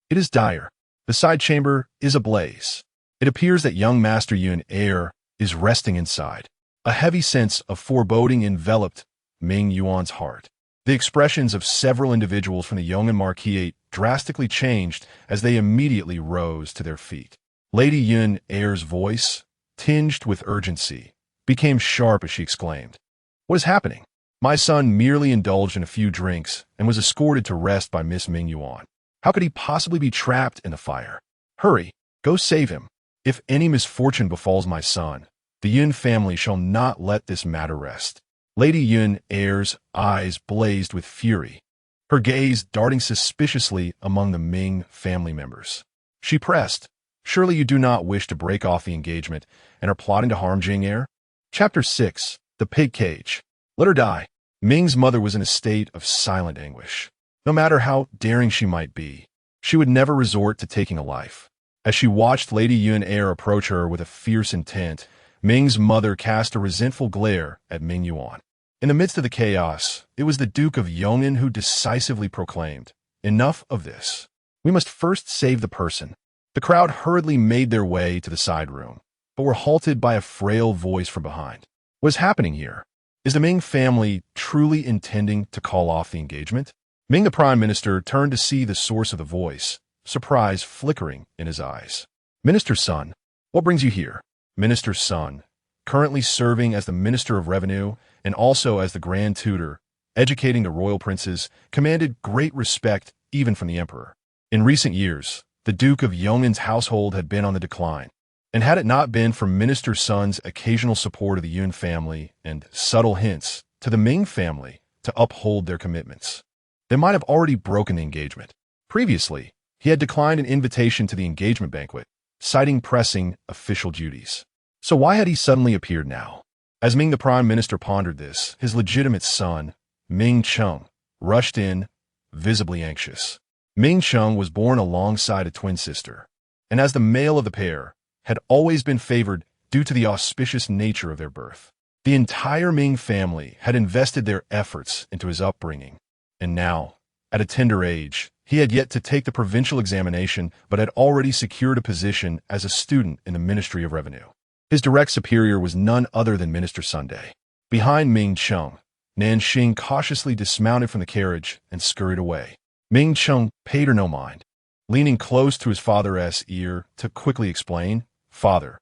It is dire. The side chamber is ablaze. It appears that young Master Yun Air is resting inside. A heavy sense of foreboding enveloped Ming Yuan's heart. The expressions of several individuals from the Yong'an Marquisate drastically changed as they immediately rose to their feet. Lady Yun Air's voice, tinged with urgency, became sharp as she exclaimed, what is happening? My son merely indulged in a few drinks and was escorted to rest by Miss Ming Yuan. How could he possibly be trapped in the fire? Hurry, go save him. If any misfortune befalls my son, the Yun family shall not let this matter rest. Lady Yun Air's eyes blazed with fury, her gaze darting suspiciously among the Ming family members. She pressed, surely you do not wish to break off the engagement and are plotting to harm Jing Air? Chapter 6, The Pig Cage. Let her die. Ming's mother was in a state of silent anguish. No matter how daring she might be, she would never resort to taking a life. As she watched Lady Yun Air approach her with a fierce intent, Ming's mother cast a resentful glare at Ming Yuan. In the midst of the chaos, it was the Duke of Yong'an who decisively proclaimed, enough of this. We must first save the person. The crowd hurriedly made their way to the side room, but were halted by a frail voice from behind. What is happening here? Is the Ming family truly intending to call off the engagement? Ming the Prime Minister turned to see the source of the voice, surprise flickering in his eyes. Minister's son, what brings you here? Minister's son, currently serving as the Minister of Revenue and also as the Grand Tutor, educating the royal princes, commanded great respect even from the emperor. In recent years, the Duke of Yong'an's household had been on the decline, and had it not been for Minister Sun's occasional support of the Yun family and subtle hints to the Ming family to uphold their commitments, they might have already broken the engagement. Previously, he had declined an invitation to the engagement banquet, citing pressing official duties. So why had he suddenly appeared now? As Ming the Prime Minister pondered this, his legitimate son, Ming Cheng, rushed in, visibly anxious. Ming Cheng was born alongside a twin sister, and as the male of the pair, had always been favored due to the auspicious nature of their birth. The entire Ming family had invested their efforts into his upbringing, and now, at a tender age, he had yet to take the provincial examination but had already secured a position as a student in the Ministry of Revenue. His direct superior was none other than Minister Sunday. Behind Ming Cheng, Nanxing cautiously dismounted from the carriage and scurried away. Ming Cheng paid her no mind, leaning close to his father's ear to quickly explain, "Father,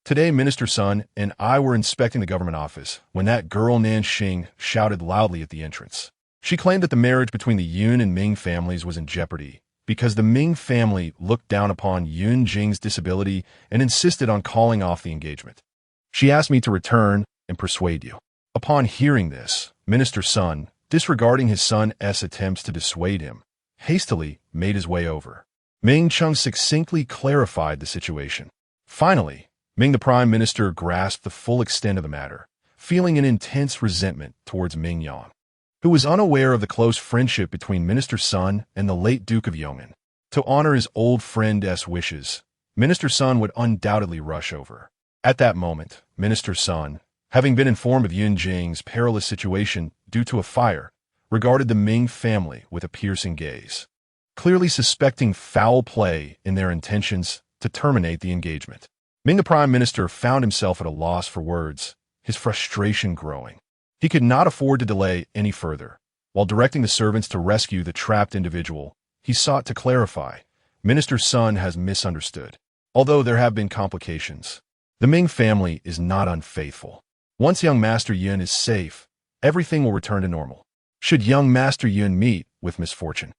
today Minister Sun and I were inspecting the government office when that girl Nanxing shouted loudly at the entrance. She claimed that the marriage between the Yun and Ming families was in jeopardy because the Ming family looked down upon Yun Jing's disability and insisted on calling off the engagement. She asked me to return and persuade you." Upon hearing this, Minister Sun, disregarding his son's attempts to dissuade him, hastily made his way over. Ming Cheng succinctly clarified the situation. Finally, Ming the Prime Minister grasped the full extent of the matter, feeling an intense resentment towards Ming Yang, who was unaware of the close friendship between Minister Sun and the late Duke of Yong'an. To honor his old friend's wishes, Minister Sun would undoubtedly rush over. At that moment, Minister Sun, having been informed of Yun Jing's perilous situation due to a fire, regarded the Ming family with a piercing gaze, clearly suspecting foul play in their intentions to terminate the engagement. Ming the Prime Minister found himself at a loss for words, his frustration growing. He could not afford to delay any further. While directing the servants to rescue the trapped individual, he sought to clarify, "Minister Sun has misunderstood. Although there have been complications, the Ming family is not unfaithful. Once young Master Yun is safe, everything will return to normal. Should young Master Yun meet with misfortune."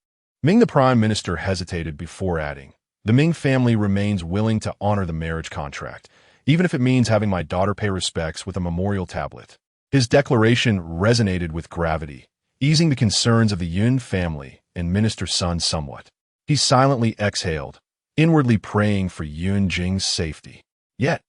Ming the Prime Minister hesitated before adding, "The Ming family remains willing to honor the marriage contract, even if it means having my daughter pay respects with a memorial tablet." His declaration resonated with gravity, easing the concerns of the Yun family and Minister Sun somewhat. He silently exhaled, inwardly praying for Yun Jing's safety. Yet,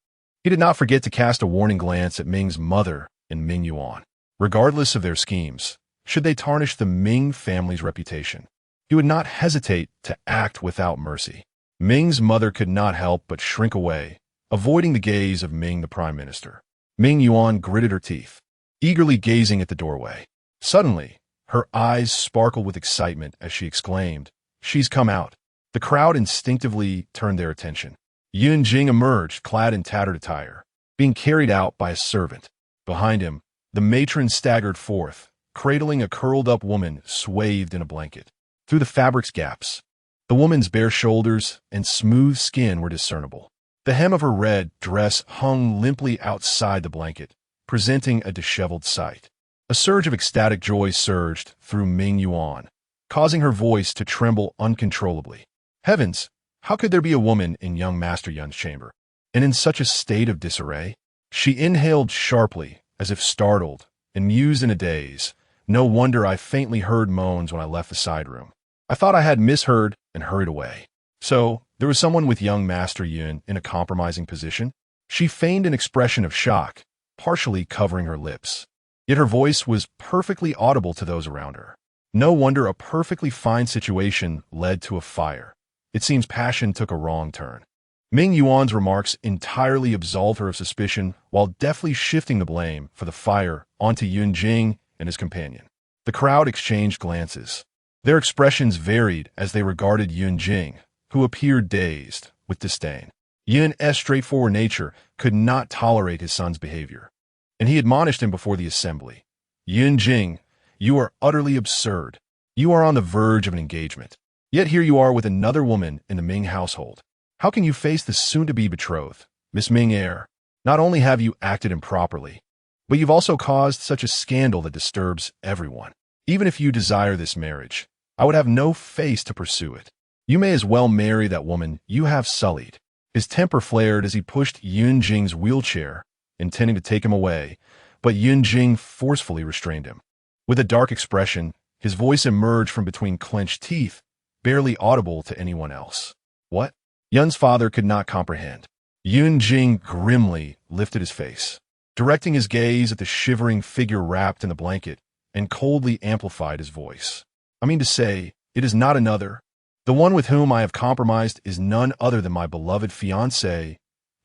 he did not forget to cast a warning glance at Ming's mother and Ming Yuan. Regardless of their schemes, should they tarnish the Ming family's reputation, he would not hesitate to act without mercy. Ming's mother could not help but shrink away, avoiding the gaze of Ming the Prime Minister. Ming Yuan gritted her teeth, eagerly gazing at the doorway. Suddenly, her eyes sparkled with excitement as she exclaimed, "She's come out." The crowd instinctively turned their attention. Yun Jing emerged clad in tattered attire, being carried out by a servant. Behind him, the matron staggered forth, cradling a curled-up woman swathed in a blanket. Through the fabric's gaps, the woman's bare shoulders and smooth skin were discernible. The hem of her red dress hung limply outside the blanket, presenting a disheveled sight. A surge of ecstatic joy surged through Ming Yuan, causing her voice to tremble uncontrollably. Heavens, how could there be a woman in young Master Yun's chamber, and in such a state of disarray? She inhaled sharply, as if startled, and mused in a daze. "No wonder I faintly heard moans when I left the side room. I thought I had misheard and hurried away." So, there was someone with young Master Yun in a compromising position? She feigned an expression of shock, partially covering her lips. Yet her voice was perfectly audible to those around her. No wonder a perfectly fine situation led to a fire. It seems passion took a wrong turn. Ming Yuan's remarks entirely absolved her of suspicion while deftly shifting the blame for the fire onto Yun Jing and his companion. The crowd exchanged glances. Their expressions varied as they regarded Yun Jing, who appeared dazed with disdain. Yun's straightforward nature could not tolerate his son's behavior, and he admonished him before the assembly. "Yun Jing, you are utterly absurd. You are on the verge of an engagement. Yet here you are with another woman in the Ming household. How can you face the soon-to-be betrothed, Miss Ming Air? Not only have you acted improperly, but you've also caused such a scandal that disturbs everyone. Even if you desire this marriage, I would have no face to pursue it. You may as well marry that woman you have sullied. His temper flared as he pushed Yun Jing's wheelchair, intending to take him away, but Yun Jing forcefully restrained him. With a dark expression, his voice emerged from between clenched teeth, barely audible to anyone else. What? Yun's father could not comprehend. Yun Jing grimly lifted his face, directing his gaze at the shivering figure wrapped in the blanket, and coldly amplified his voice. I mean to say, it is not another. The one with whom I have compromised is none other than my beloved fiancé,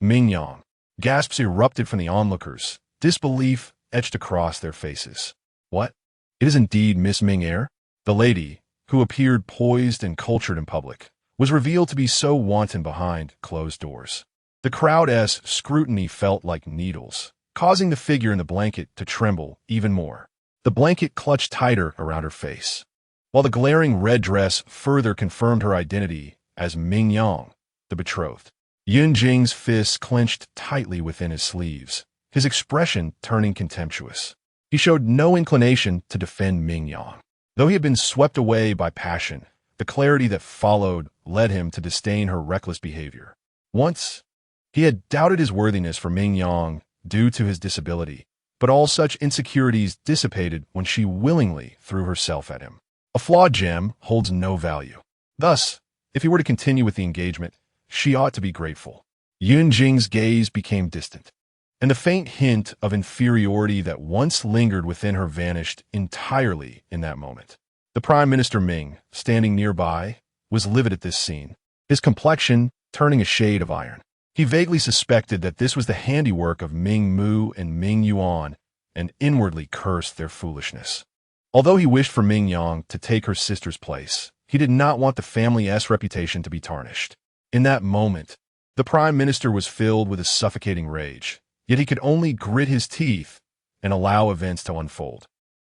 Ming Yang. Gasps erupted from the onlookers, disbelief etched across their faces. What? It is indeed Miss Ming Er? The lady, who appeared poised and cultured in public, was revealed to be so wanton behind closed doors. The crowd's scrutiny felt like needles, causing the figure in the blanket to tremble even more. The blanket clutched tighter around her face, while the glaring red dress further confirmed her identity as Ming Yang, the betrothed. Yun Jing's fists clenched tightly within his sleeves, his expression turning contemptuous. He showed no inclination to defend Ming Yang. Though he had been swept away by passion, the clarity that followed led him to disdain her reckless behavior. Once, he had doubted his worthiness for Ming Yang due to his disability, but all such insecurities dissipated when she willingly threw herself at him. A flawed gem holds no value. Thus, if he were to continue with the engagement, she ought to be grateful. Yun Jing's gaze became distant, and the faint hint of inferiority that once lingered within her vanished entirely in that moment. The Prime Minister Ming, standing nearby, was livid at this scene, his complexion turning a shade of iron. He vaguely suspected that this was the handiwork of Ming Mu and Ming Yuan, and inwardly cursed their foolishness. Although he wished for Ming Yang to take her sister's place, he did not want the family's reputation to be tarnished. In that moment, the Prime Minister was filled with a suffocating rage, yet he could only grit his teeth and allow events to unfold.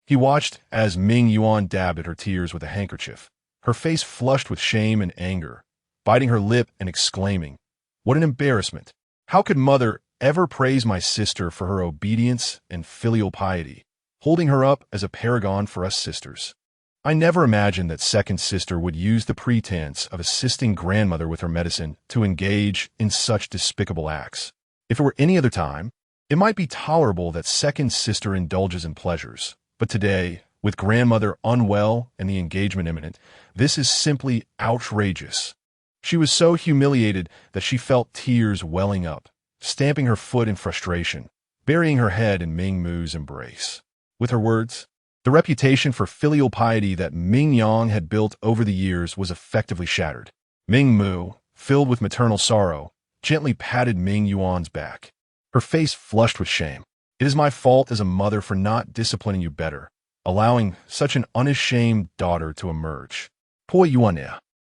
He watched as Ming Yuan dabbed at her tears with a handkerchief, her face flushed with shame and anger, biting her lip and exclaiming, "What an embarrassment! How could mother ever praise my sister for her obedience and filial piety, holding her up as a paragon for us sisters? I never imagined that second sister would use the pretense of assisting grandmother with her medicine to engage in such despicable acts. If it were any other time, it might be tolerable that second sister indulges in pleasures, but today, with grandmother unwell and the engagement imminent, this is simply outrageous." She was so humiliated that she felt tears welling up, stamping her foot in frustration, burying her head in Ming Mu's embrace. With her words, the reputation for filial piety that Ming Yang had built over the years was effectively shattered. Ming Mu, filled with maternal sorrow, gently patted Ming Yuan's back, her face flushed with shame. "It is my fault as a mother for not disciplining you better, allowing such an unashamed daughter to emerge. Poor Yuan,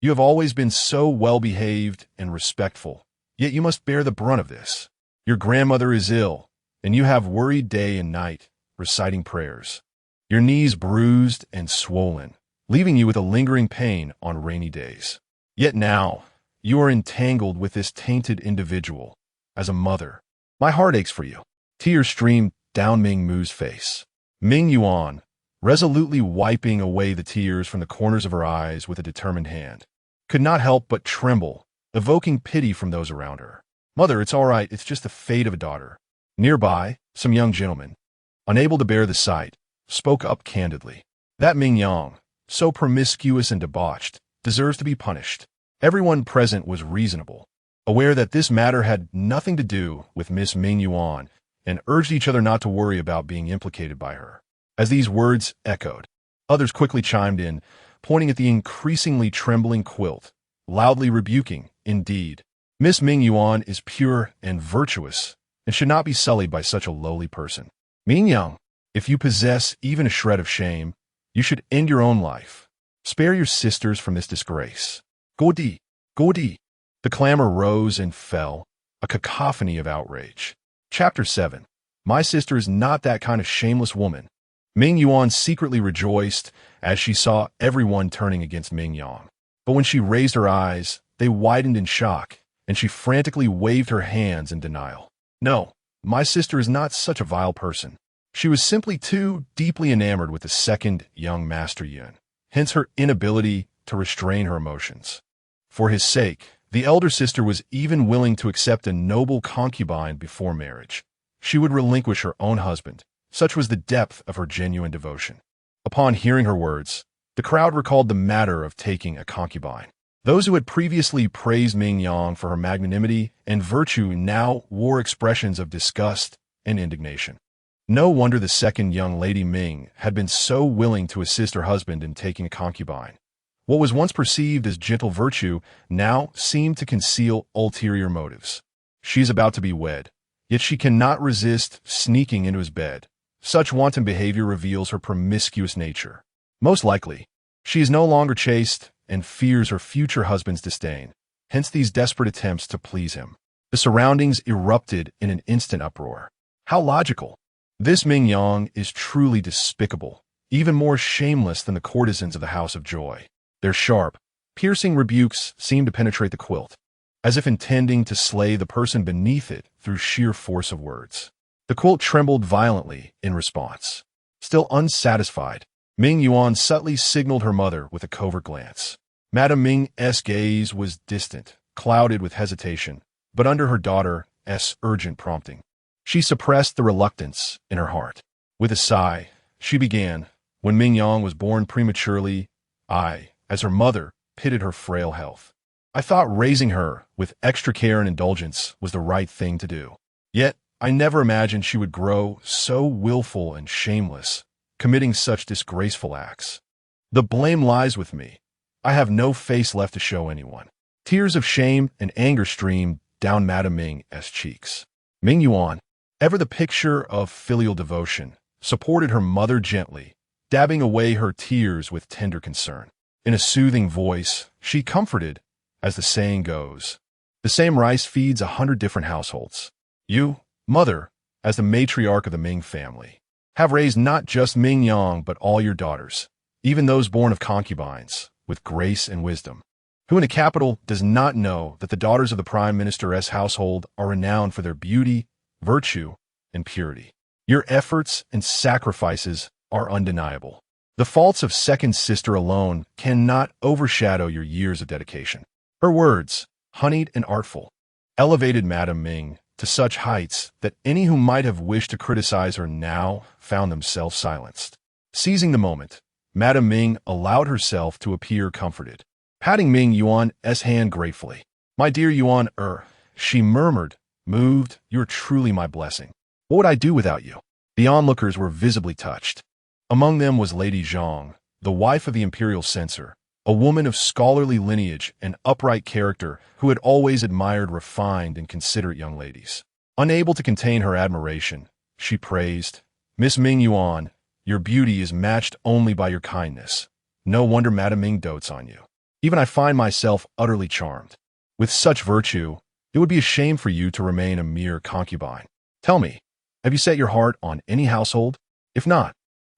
you have always been so well-behaved and respectful, yet you must bear the brunt of this. Your grandmother is ill, and you have worried day and night, reciting prayers. Your knees bruised and swollen, leaving you with a lingering pain on rainy days. Yet now, you are entangled with this tainted individual. As a mother, my heart aches for you." Tears streamed down Ming Mu's face. Ming Yuan, resolutely wiping away the tears from the corners of her eyes with a determined hand, could not help but tremble, evoking pity from those around her. "Mother, it's all right, it's just the fate of a daughter." Nearby, some young gentlemen, unable to bear the sight, spoke up candidly. "That Ming Yang, so promiscuous and debauched, deserves to be punished." Everyone present was reasonable, aware that this matter had nothing to do with Miss Ming Yuan, and urged each other not to worry about being implicated by her. As these words echoed, others quickly chimed in, pointing at the increasingly trembling quilt, loudly rebuking, "Indeed, Miss Ming Yuan is pure and virtuous, and should not be sullied by such a lowly person. Ming Yang, if you possess even a shred of shame, you should end your own life. Spare your sisters from this disgrace. Godi, Godi." The clamor rose and fell, a cacophony of outrage. Chapter 7. My sister is not that kind of shameless woman. Ming Yuan secretly rejoiced as she saw everyone turning against Ming Yang. But when she raised her eyes, they widened in shock, and she frantically waved her hands in denial. "No, my sister is not such a vile person. She was simply too deeply enamored with the second young Master Yun, hence her inability to restrain her emotions. For his sake, the elder sister was even willing to accept a noble concubine before marriage. She would relinquish her own husband. Such was the depth of her genuine devotion. Upon hearing her words, the crowd recalled the matter of taking a concubine. Those who had previously praised Ming Yang for her magnanimity and virtue now wore expressions of disgust and indignation. No wonder the second young lady Ming had been so willing to assist her husband in taking a concubine. What was once perceived as gentle virtue now seemed to conceal ulterior motives. She is about to be wed, yet she cannot resist sneaking into his bed. Such wanton behavior reveals her promiscuous nature. Most likely, she is no longer chaste and fears her future husband's disdain, hence these desperate attempts to please him. The surroundings erupted in an instant uproar. How logical! This Ming Yang is truly despicable, even more shameless than the courtesans of the House of Joy. Their sharp, piercing rebukes seemed to penetrate the quilt, as if intending to slay the person beneath it through sheer force of words. The quilt trembled violently in response. Still unsatisfied, Ming Yuan subtly signaled her mother with a covert glance. Madame Ming's gaze was distant, clouded with hesitation, but under her daughter's urgent prompting, she suppressed the reluctance in her heart. With a sigh, she began, when Ming Yang was born prematurely, I, as her mother, pitied her frail health. I thought raising her with extra care and indulgence was the right thing to do. Yet, I never imagined she would grow so willful and shameless, committing such disgraceful acts. The blame lies with me. I have no face left to show anyone. Tears of shame and anger streamed down Madame Ming's cheeks. Ming Yuan, ever the picture of filial devotion, supported her mother gently, dabbing away her tears with tender concern. In a soothing voice, she comforted, as the saying goes, the same rice feeds 100 different households. You, mother, as the matriarch of the Ming family, have raised not just Ming Yang but all your daughters, even those born of concubines, with grace and wisdom. Who in the capital does not know that the daughters of the Prime Minister's household are renowned for their beauty, virtue, and purity? Your efforts and sacrifices are undeniable. The faults of second sister alone cannot overshadow your years of dedication. Her words, honeyed and artful, elevated Madame Ming to such heights that any who might have wished to criticize her now found themselves silenced. Seizing the moment, Madame Ming allowed herself to appear comforted, patting Ming Yuan's hand gratefully. My dear Yuan, she murmured, moved, you're truly my blessing. What would I do without you? The onlookers were visibly touched. Among them was Lady Zhang, the wife of the imperial censor, a woman of scholarly lineage and upright character who had always admired refined and considerate young ladies. Unable to contain her admiration, she praised, Miss Ming Yuan, your beauty is matched only by your kindness. No wonder Madame Ming dotes on you. Even I find myself utterly charmed. With such virtue, it would be a shame for you to remain a mere concubine. Tell me, have you set your heart on any household? If not,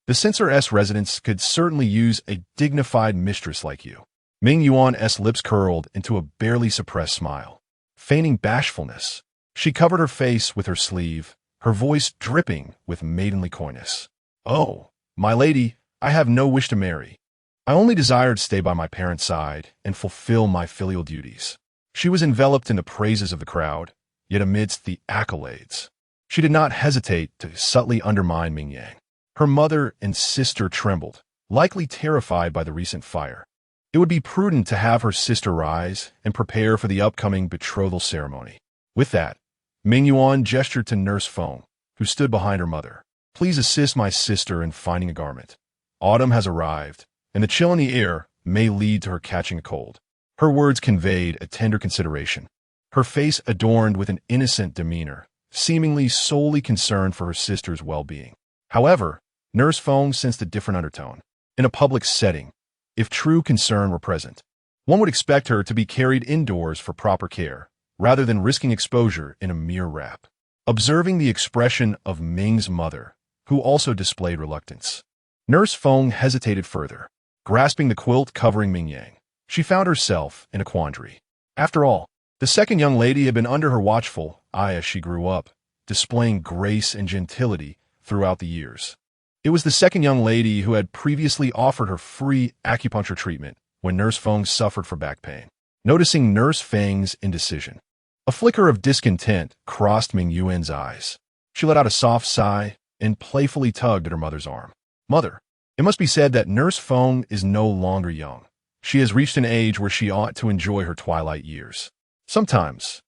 the censor's residence could certainly use a dignified mistress like you. Ming Yuan's lips curled into a barely suppressed smile. Feigning bashfulness, she covered her face with her sleeve, her voice dripping with maidenly coyness. Oh, my lady, I have no wish to marry. I only desire to stay by my parents' side and fulfill my filial duties. She was enveloped in the praises of the crowd, yet amidst the accolades, she did not hesitate to subtly undermine Ming Yang. Her mother and sister trembled, likely terrified by the recent fire. It would be prudent to have her sister rise and prepare for the upcoming betrothal ceremony. With that, Ming Yuan gestured to Nurse Feng, who stood behind her mother. Please assist my sister in finding a garment. Autumn has arrived, and the chill in the air may lead to her catching a cold. Her words conveyed a tender consideration, her face adorned with an innocent demeanor, seemingly solely concerned for her sister's well-being. However, Nurse Feng sensed a different undertone. In a public setting, if true concern were present, one would expect her to be carried indoors for proper care, rather than risking exposure in a mere wrap. Observing the expression of Ming's mother, who also displayed reluctance, Nurse Feng hesitated further. Grasping the quilt covering Ming Yang, she found herself in a quandary. After all, the second young lady had been under her watchful eye as she grew up, displaying grace and gentility throughout the years. It was the second young lady who had previously offered her free acupuncture treatment when Nurse Feng suffered from back pain. Noticing Nurse Feng's indecision, a flicker of discontent crossed Ming Yuan's eyes. She let out a soft sigh and playfully tugged at her mother's arm. "Mother, it must be said that Nurse Feng is no longer young. She has reached an age where she ought to enjoy her twilight years. Sometimes,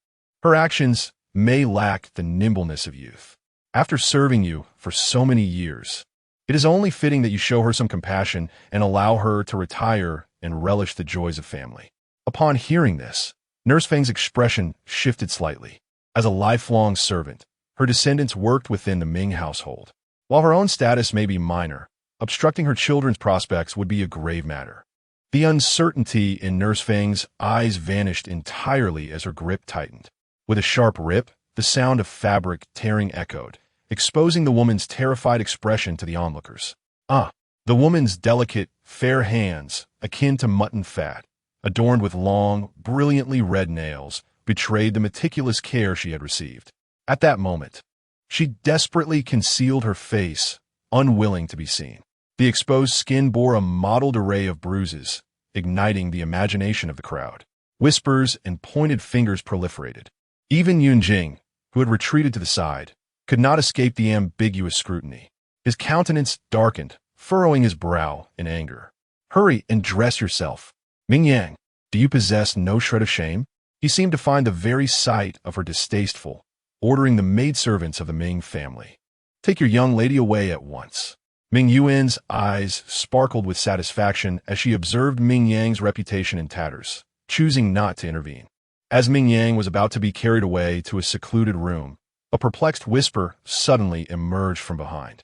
her actions may lack the nimbleness of youth. After serving you for so many years, it is only fitting that you show her some compassion and allow her to retire and relish the joys of family." Upon hearing this, Nurse Feng's expression shifted slightly. As a lifelong servant, her descendants worked within the Ming household. While her own status may be minor, obstructing her children's prospects would be a grave matter. The uncertainty in Nurse Feng's eyes vanished entirely as her grip tightened. With a sharp rip, the sound of fabric tearing echoed, exposing the woman's terrified expression to the onlookers. The woman's delicate, fair hands, akin to mutton fat, adorned with long, brilliantly red nails, betrayed the meticulous care she had received. At that moment, she desperately concealed her face, unwilling to be seen. The exposed skin bore a mottled array of bruises, igniting the imagination of the crowd. Whispers and pointed fingers proliferated. Even Yun Jing, who had retreated to the side, could not escape the ambiguous scrutiny. His countenance darkened, furrowing his brow in anger. "Hurry and dress yourself. Ming Yang, do you possess no shred of shame?" He seemed to find the very sight of her distasteful, ordering the maidservants of the Ming family. "Take your young lady away at once." Ming Yuan's eyes sparkled with satisfaction as she observed Ming Yang's reputation in tatters, choosing not to intervene. As Ming Yang was about to be carried away to a secluded room, a perplexed whisper suddenly emerged from behind.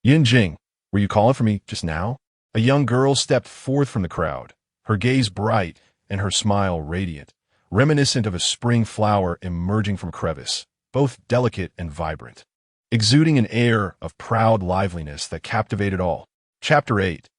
Yun Jing, were you calling for me just now?" A young girl stepped forth from the crowd, her gaze bright and her smile radiant, reminiscent of a spring flower emerging from a crevice, both delicate and vibrant, exuding an air of proud liveliness that captivated all. Chapter 8.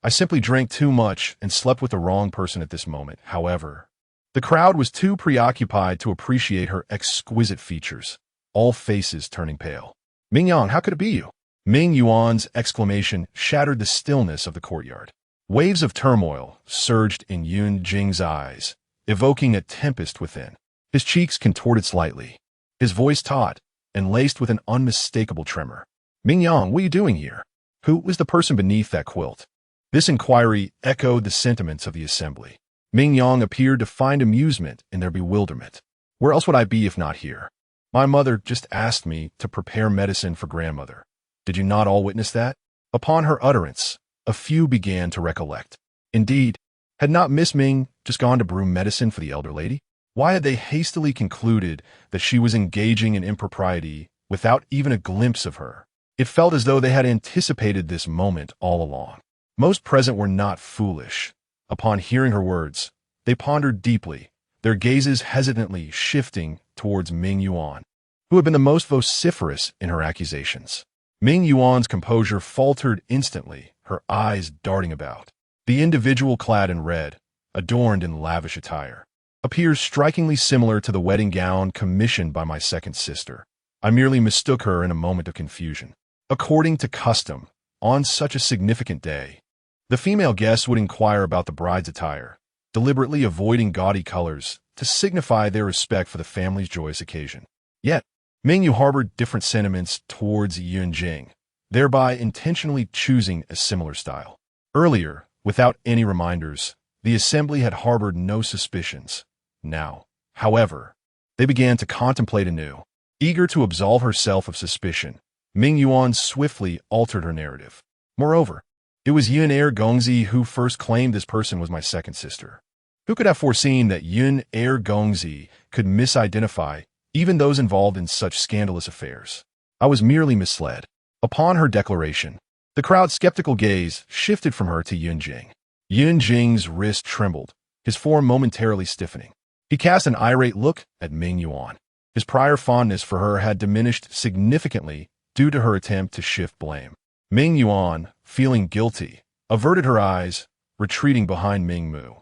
I simply drank too much and slept with the wrong person at this moment, however. The crowd was too preoccupied to appreciate her exquisite features, all faces turning pale. "Ming Yang, how could it be you?" Ming Yuan's exclamation shattered the stillness of the courtyard. Waves of turmoil surged in Yun Jing's eyes, evoking a tempest within. His cheeks contorted slightly, his voice taut and laced with an unmistakable tremor. "Ming Yang, what are you doing here? Who was the person beneath that quilt?" This inquiry echoed the sentiments of the assembly. Ming Yang appeared to find amusement in their bewilderment. "Where else would I be if not here? My mother just asked me to prepare medicine for grandmother. Did you not all witness that?" Upon her utterance, a few began to recollect. Indeed, had not Miss Ming just gone to brew medicine for the elder lady? Why had they hastily concluded that she was engaging in impropriety without even a glimpse of her? It felt as though they had anticipated this moment all along. Most present were not foolish. Upon hearing her words, they pondered deeply, their gazes hesitantly shifting towards Ming Yuan, who had been the most vociferous in her accusations. Ming Yuan's composure faltered instantly, her eyes darting about. The individual clad in red, adorned in lavish attire, appears strikingly similar to the wedding gown commissioned by my second sister. I merely mistook her in a moment of confusion. According to custom, on such a significant day, the female guests would inquire about the bride's attire, deliberately avoiding gaudy colors to signify their respect for the family's joyous occasion. Yet, Ming Yu harbored different sentiments towards Yun Jing, thereby intentionally choosing a similar style. Earlier, without any reminders, the assembly had harbored no suspicions. Now, however, they began to contemplate anew. Eager to absolve herself of suspicion, Ming Yuan swiftly altered her narrative. Moreover, it was Yun Gongzi who first claimed this person was my second sister. Who could have foreseen that Yun Gongzi could misidentify even those involved in such scandalous affairs? I was merely misled. Upon her declaration, the crowd's skeptical gaze shifted from her to Yun Jing. Yun Jing's wrist trembled, his form momentarily stiffening. He cast an irate look at Ming Yuan. His prior fondness for her had diminished significantly due to her attempt to shift blame. Ming Yuan, feeling guilty, averted her eyes, retreating behind Ming Mu.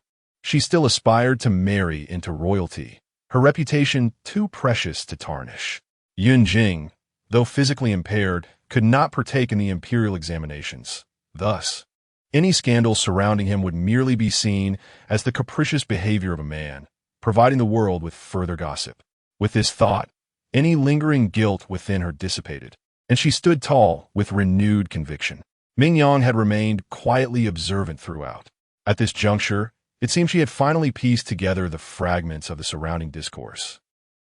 She still aspired to marry into royalty, her reputation too precious to tarnish. Yun Jing, though physically impaired, could not partake in the imperial examinations. Thus, any scandal surrounding him would merely be seen as the capricious behavior of a man, providing the world with further gossip. With this thought, any lingering guilt within her dissipated, and she stood tall with renewed conviction. Ming Yang had remained quietly observant throughout. At this juncture, it seemed she had finally pieced together the fragments of the surrounding discourse.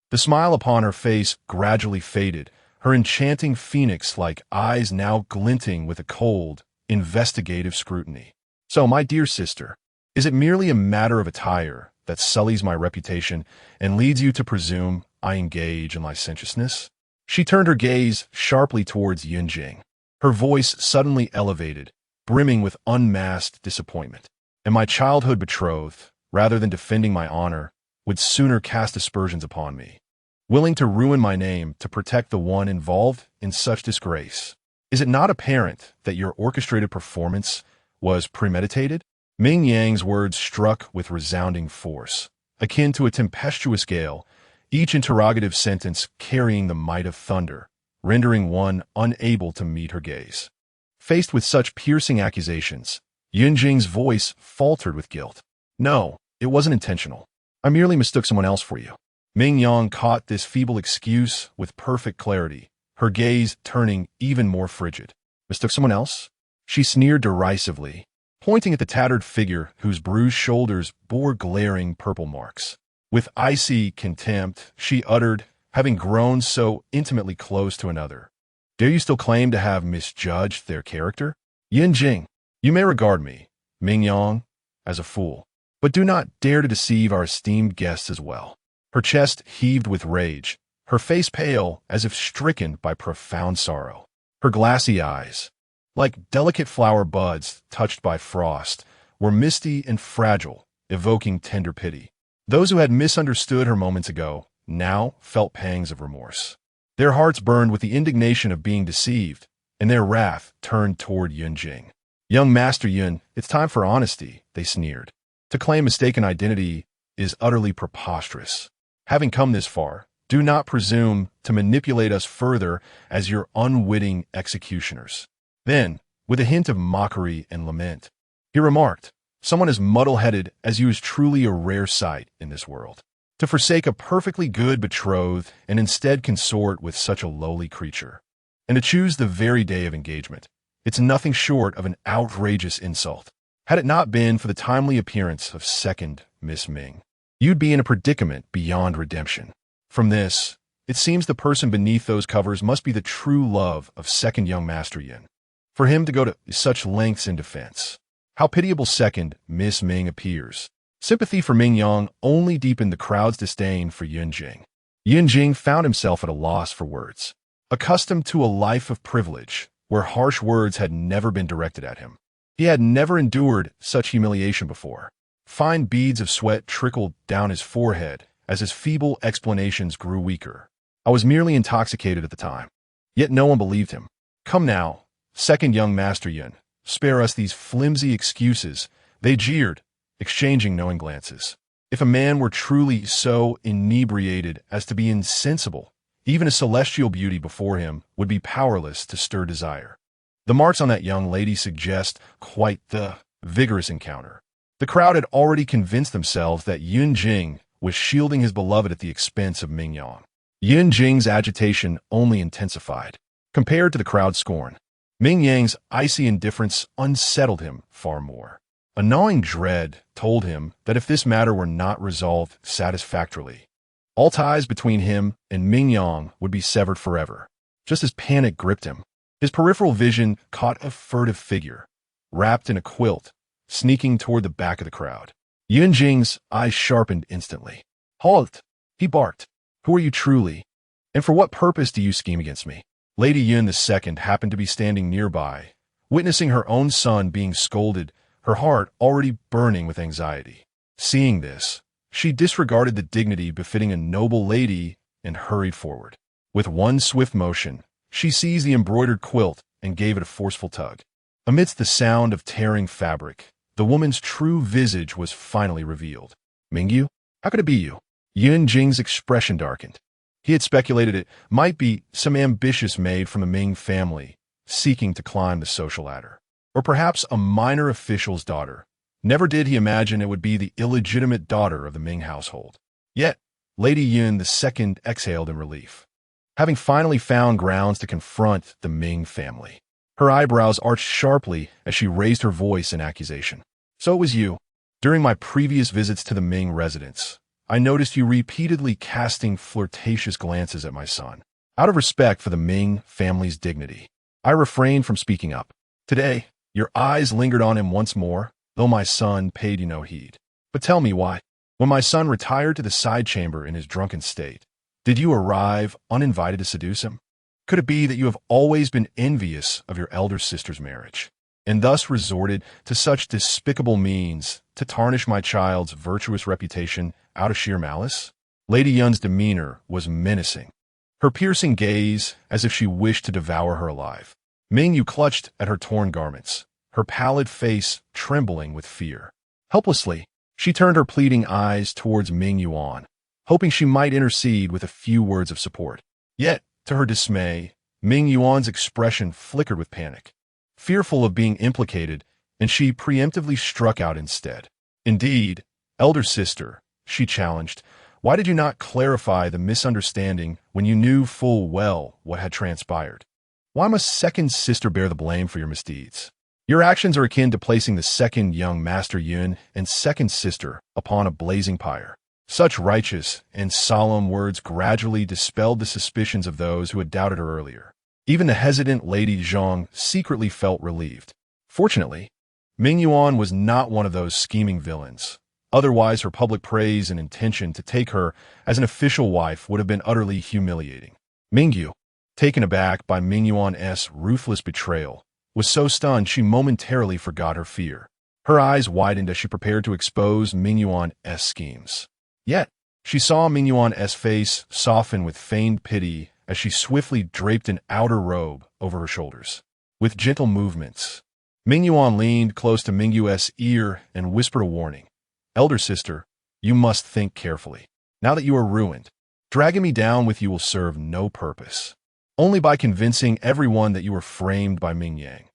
The smile upon her face gradually faded, her enchanting phoenix-like eyes now glinting with a cold, investigative scrutiny. "So, my dear sister, is it merely a matter of attire that sullies my reputation and leads you to presume I engage in licentiousness?" She turned her gaze sharply towards Yun Jing, her voice suddenly elevated, brimming with unmasked disappointment. "And my childhood betrothed, rather than defending my honor, would sooner cast aspersions upon me, willing to ruin my name to protect the one involved in such disgrace. Is it not apparent that your orchestrated performance was premeditated?" Ming Yang's words struck with resounding force, akin to a tempestuous gale, each interrogative sentence carrying the might of thunder, rendering one unable to meet her gaze. Faced with such piercing accusations, Yun Jing's voice faltered with guilt. "No, it wasn't intentional. I merely mistook someone else for you." Ming Yang caught this feeble excuse with perfect clarity, her gaze turning even more frigid. "Mistook someone else?" She sneered derisively, pointing at the tattered figure whose bruised shoulders bore glaring purple marks. With icy contempt, she uttered, having grown so intimately close to another, "Dare you still claim to have misjudged their character? Yun Jing, you may regard me, Ming Yang, as a fool, but do not dare to deceive our esteemed guests as well." Her chest heaved with rage, her face pale as if stricken by profound sorrow. Her glassy eyes, like delicate flower buds touched by frost, were misty and fragile, evoking tender pity. Those who had misunderstood her moments ago now felt pangs of remorse. Their hearts burned with the indignation of being deceived, and their wrath turned toward Yun Jing. "Young Master Yun, it's time for honesty," they sneered. "To claim mistaken identity is utterly preposterous. Having come this far, do not presume to manipulate us further as your unwitting executioners." Then, with a hint of mockery and lament, he remarked, "Someone as muddle-headed as you is truly a rare sight in this world. To forsake a perfectly good betrothed and instead consort with such a lowly creature, and to choose the very day of engagement, it's nothing short of an outrageous insult. Had it not been for the timely appearance of second Miss Ming, you'd be in a predicament beyond redemption. From this, it seems the person beneath those covers must be the true love of second young Master Yin. For him to go to such lengths in defense. How pitiable second Miss Ming appears." Sympathy for Ming Yang only deepened the crowd's disdain for Yun Jing. Yun Jing found himself at a loss for words. Accustomed to a life of privilege, where harsh words had never been directed at him, he had never endured such humiliation before. Fine beads of sweat trickled down his forehead as his feeble explanations grew weaker. "I was merely intoxicated at the time." Yet no one believed him. "Come now, second young Master Yun, spare us these flimsy excuses," they jeered, exchanging knowing glances. If a man were truly so inebriated as to be insensible, even a celestial beauty before him would be powerless to stir desire. The marks on that young lady suggest quite the vigorous encounter. The crowd had already convinced themselves that Yun Jing was shielding his beloved at the expense of Ming Yang. Yun Jing's agitation only intensified. Compared to the crowd's scorn, Ming Yang's icy indifference unsettled him far more. A gnawing dread told him that if this matter were not resolved satisfactorily, all ties between him and Ming Yang would be severed forever. Just as panic gripped him, his peripheral vision caught a furtive figure, wrapped in a quilt, sneaking toward the back of the crowd. Yun Jing's eyes sharpened instantly. "Halt!" he barked. "Who are you truly? And for what purpose do you scheme against me?" Lady Yun II happened to be standing nearby, witnessing her own son being scolded, her heart already burning with anxiety. Seeing this, she disregarded the dignity befitting a noble lady and hurried forward. With one swift motion, she seized the embroidered quilt and gave it a forceful tug. Amidst the sound of tearing fabric, the woman's true visage was finally revealed. "Mingyu? How could it be you?" Yun Jing's expression darkened. He had speculated it might be some ambitious maid from the Ming family seeking to climb the social ladder, or perhaps a minor official's daughter. Never did he imagine it would be the illegitimate daughter of the Ming household. Yet, Lady Yun II exhaled in relief, having finally found grounds to confront the Ming family. Her eyebrows arched sharply as she raised her voice in accusation. So it was you. During my previous visits to the Ming residence, I noticed you repeatedly casting flirtatious glances at my son. Out of respect for the Ming family's dignity, I refrained from speaking up. Today, your eyes lingered on him once more, though my son paid you no heed. But tell me why. When my son retired to the side chamber in his drunken state, did you arrive uninvited to seduce him? Could it be that you have always been envious of your elder sister's marriage, and thus resorted to such despicable means to tarnish my child's virtuous reputation out of sheer malice? Lady Yun's demeanor was menacing, her piercing gaze as if she wished to devour her alive. Ming Yu clutched at her torn garments, her pallid face trembling with fear. Helplessly, she turned her pleading eyes towards Ming Yuan, hoping she might intercede with a few words of support. Yet, to her dismay, Ming Yuan's expression flickered with panic. Fearful of being implicated, and she preemptively struck out instead. Indeed, elder sister, she challenged, why did you not clarify the misunderstanding when you knew full well what had transpired? Why must second sister bear the blame for your misdeeds? Your actions are akin to placing the second young Master Yun and second sister upon a blazing pyre. Such righteous and solemn words gradually dispelled the suspicions of those who had doubted her earlier. Even the hesitant Lady Zhang secretly felt relieved. Fortunately, Ming Yuan was not one of those scheming villains. Otherwise, her public praise and intention to take her as an official wife would have been utterly humiliating. Ming Yu, taken aback by Ming Yuan's ruthless betrayal, was so stunned she momentarily forgot her fear. Her eyes widened as she prepared to expose Ming Yuan's schemes. Yet, she saw Ming Yuan's face soften with feigned pity as she swiftly draped an outer robe over her shoulders. With gentle movements, Ming Yuan leaned close to Ming Yu's ear and whispered a warning. Elder sister, you must think carefully. Now that you are ruined, dragging me down with you will serve no purpose. Only by convincing everyone that you were framed by Ming Yang,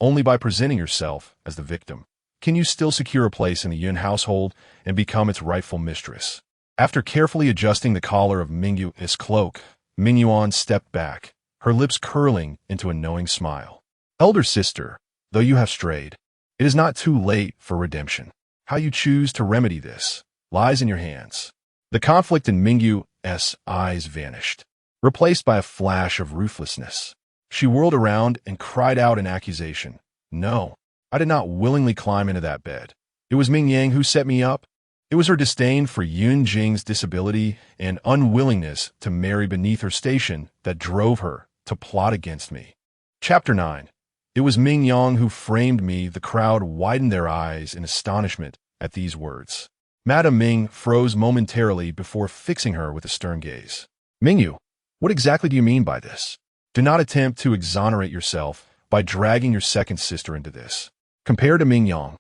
only by presenting yourself as the victim, can you still secure a place in the Yun household and become its rightful mistress. After carefully adjusting the collar of Ming Yu's cloak, Ming Yuan stepped back, her lips curling into a knowing smile. Elder sister, though you have strayed, it is not too late for redemption. How you choose to remedy this lies in your hands. The conflict in Ming Yu's eyes vanished, replaced by a flash of ruthlessness. She whirled around and cried out in accusation. No, I did not willingly climb into that bed. It was Ming Yang who set me up. It was her disdain for Yun Jing's disability and unwillingness to marry beneath her station that drove her to plot against me. Chapter 9. It was Ming Yang who framed me. The crowd widened their eyes in astonishment at these words. Madame Ming froze momentarily before fixing her with a stern gaze. Ming Yu, what exactly do you mean by this? Do not attempt to exonerate yourself by dragging your second sister into this. Compared to Ming Yang,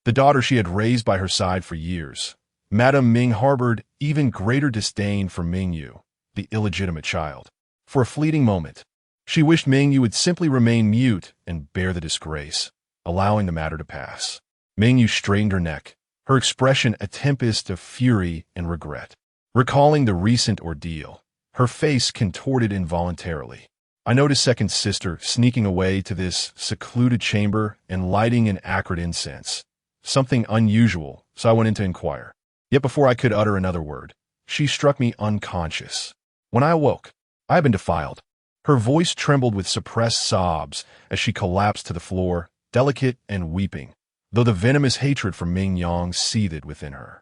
the daughter she had raised by her side for years, Madame Ming harbored even greater disdain for Ming Yu, the illegitimate child. For a fleeting moment, she wished Ming Yu would simply remain mute and bear the disgrace, allowing the matter to pass. Ming Yu straightened her neck, her expression a tempest of fury and regret. Recalling the recent ordeal, her face contorted involuntarily. I noticed second sister sneaking away to this secluded chamber and lighting an acrid incense. Something unusual, so I went in to inquire. Yet before I could utter another word, she struck me unconscious. When I awoke, I had been defiled. Her voice trembled with suppressed sobs as she collapsed to the floor, delicate and weeping, though the venomous hatred for Ming Yang seethed within her.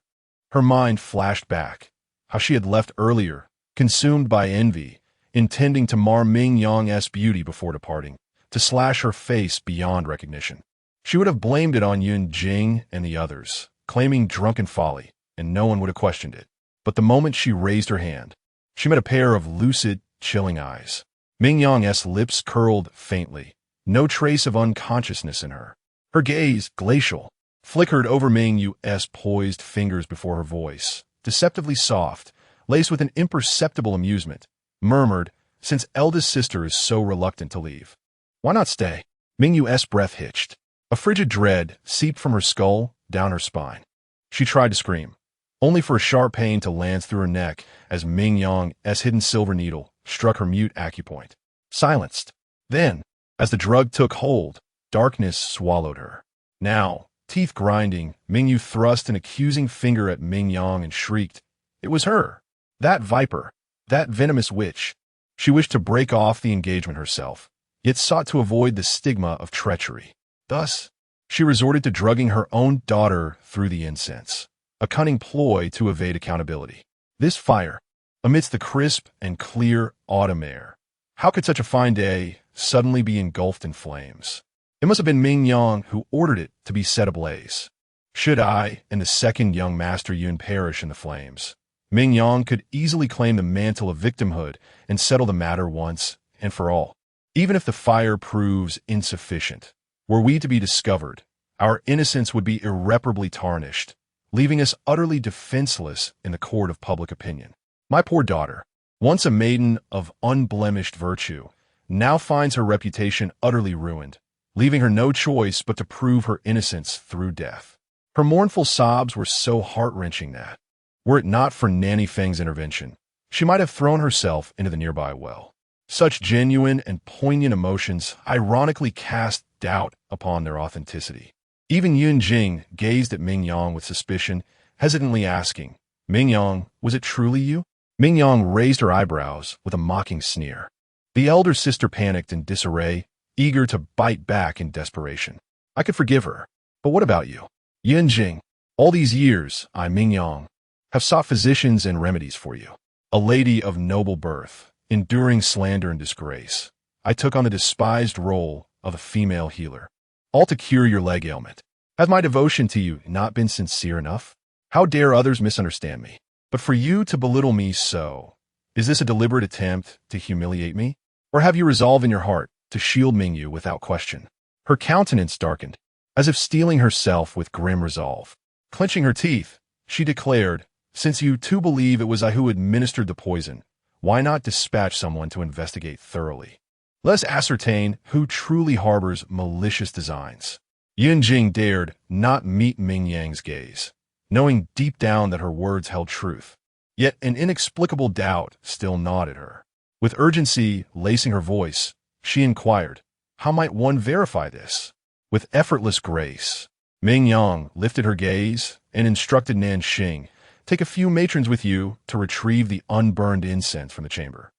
Her mind flashed back, how she had left earlier, consumed by envy, intending to mar Ming Yang's beauty before departing, to slash her face beyond recognition. She would have blamed it on Yun Jing and the others, claiming drunken folly, and no one would have questioned it. But the moment she raised her hand, she met a pair of lucid, chilling eyes. Ming Yang's lips curled faintly, no trace of unconsciousness in her. Her gaze, glacial, flickered over Ming Yu's poised fingers before her voice, deceptively soft, laced with an imperceptible amusement. murmured, since eldest sister is so reluctant to leave. Why not stay? Ming Yu's breath hitched. A frigid dread seeped from her skull down her spine. She tried to scream, only for a sharp pain to lance through her neck as Ming Yang's hidden silver needle struck her mute acupoint. Silenced. Then, as the drug took hold, darkness swallowed her. Now, teeth grinding, Ming Yu thrust an accusing finger at Ming Yang and shrieked. It was her. That viper. That venomous witch. She wished to break off the engagement herself, yet sought to avoid the stigma of treachery. Thus, she resorted to drugging her own daughter through the incense, a cunning ploy to evade accountability. This fire, amidst the crisp and clear autumn air. How could such a fine day suddenly be engulfed in flames? It must have been Ming Yang who ordered it to be set ablaze. Should I and the second young Master Yun perish in the flames, Ming Yang could easily claim the mantle of victimhood and settle the matter once and for all. Even if the fire proves insufficient, were we to be discovered, our innocence would be irreparably tarnished, leaving us utterly defenseless in the court of public opinion. My poor daughter, once a maiden of unblemished virtue, now finds her reputation utterly ruined, leaving her no choice but to prove her innocence through death. Her mournful sobs were so heart-wrenching that, were it not for Nanny Feng's intervention, she might have thrown herself into the nearby well. Such genuine and poignant emotions ironically cast doubt upon their authenticity. Even Yun Jing gazed at Ming Yang with suspicion, hesitantly asking, Ming Yang, was it truly you? Ming Yang raised her eyebrows with a mocking sneer. The elder sister panicked in disarray, eager to bite back in desperation. I could forgive her, but what about you? Yun Jing, all these years, I, Ming Yang, have sought physicians and remedies for you. A lady of noble birth, enduring slander and disgrace, I took on the despised role of a female healer, all to cure your leg ailment. Has my devotion to you not been sincere enough? How dare others misunderstand me? But for you to belittle me so, is this a deliberate attempt to humiliate me? Or have you resolved in your heart to shield Ming Yu without question? Her countenance darkened, as if steeling herself with grim resolve. Clenching her teeth, she declared, since you too believe it was I who administered the poison, why not dispatch someone to investigate thoroughly? Let us ascertain who truly harbors malicious designs. Yun Jing dared not meet Ming Yang's gaze, knowing deep down that her words held truth. Yet an inexplicable doubt still gnawed at her. With urgency lacing her voice, she inquired, how might one verify this? With effortless grace, Ming Yang lifted her gaze and instructed Nanxing, take a few matrons with you to retrieve the unburned incense from the chamber.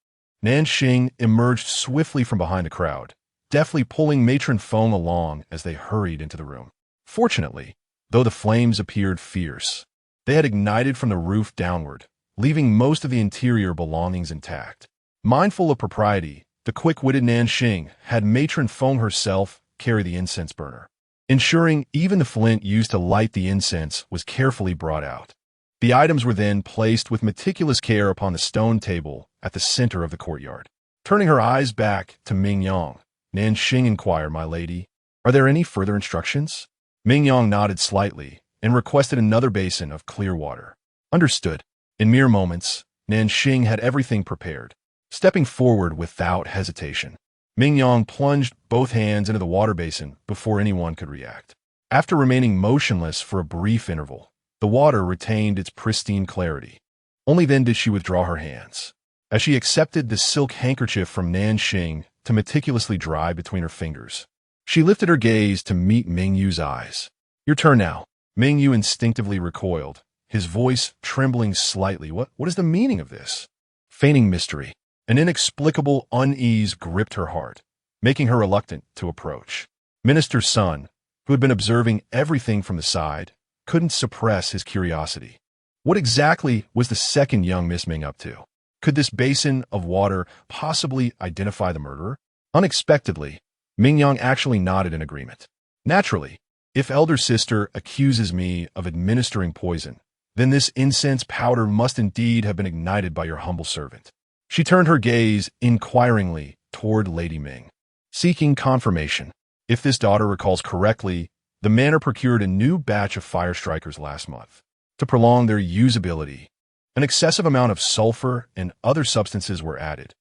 Nanxing emerged swiftly from behind the crowd, deftly pulling matron Feng along as they hurried into the room. Fortunately, though the flames appeared fierce, they had ignited from the roof downward, leaving most of the interior belongings intact. Mindful of propriety, the quick-witted Nanxing had matron Feng herself carry the incense burner, ensuring even the flint used to light the incense was carefully brought out. The items were then placed with meticulous care upon the stone table at the center of the courtyard. Turning her eyes back to Ming Yang, Nanxing inquired, my lady, are there any further instructions? Ming Yang nodded slightly and requested another basin of clear water. Understood. In mere moments, Nanxing had everything prepared. Stepping forward without hesitation, Ming Yang plunged both hands into the water basin before anyone could react. After remaining motionless for a brief interval, the water retained its pristine clarity. Only then did she withdraw her hands, as she accepted the silk handkerchief from Nanxing to meticulously dry between her fingers. She lifted her gaze to meet Ming Yu's eyes. Your turn now. Ming Yu instinctively recoiled, his voice trembling slightly. What is the meaning of this? Feigning mystery. An inexplicable unease gripped her heart, making her reluctant to approach. Minister's son, who had been observing everything from the side, couldn't suppress his curiosity. What exactly was the second young Miss Ming up to? Could this basin of water possibly identify the murderer? Unexpectedly, Ming Yang actually nodded in agreement. Naturally, if elder sister accuses me of administering poison, then this incense powder must indeed have been ignited by your humble servant. She turned her gaze inquiringly toward Lady Ming, seeking confirmation. If this daughter recalls correctly, the manor procured a new batch of fire strikers last month. To prolong their usability, An excessive amount of sulfur and other substances were added.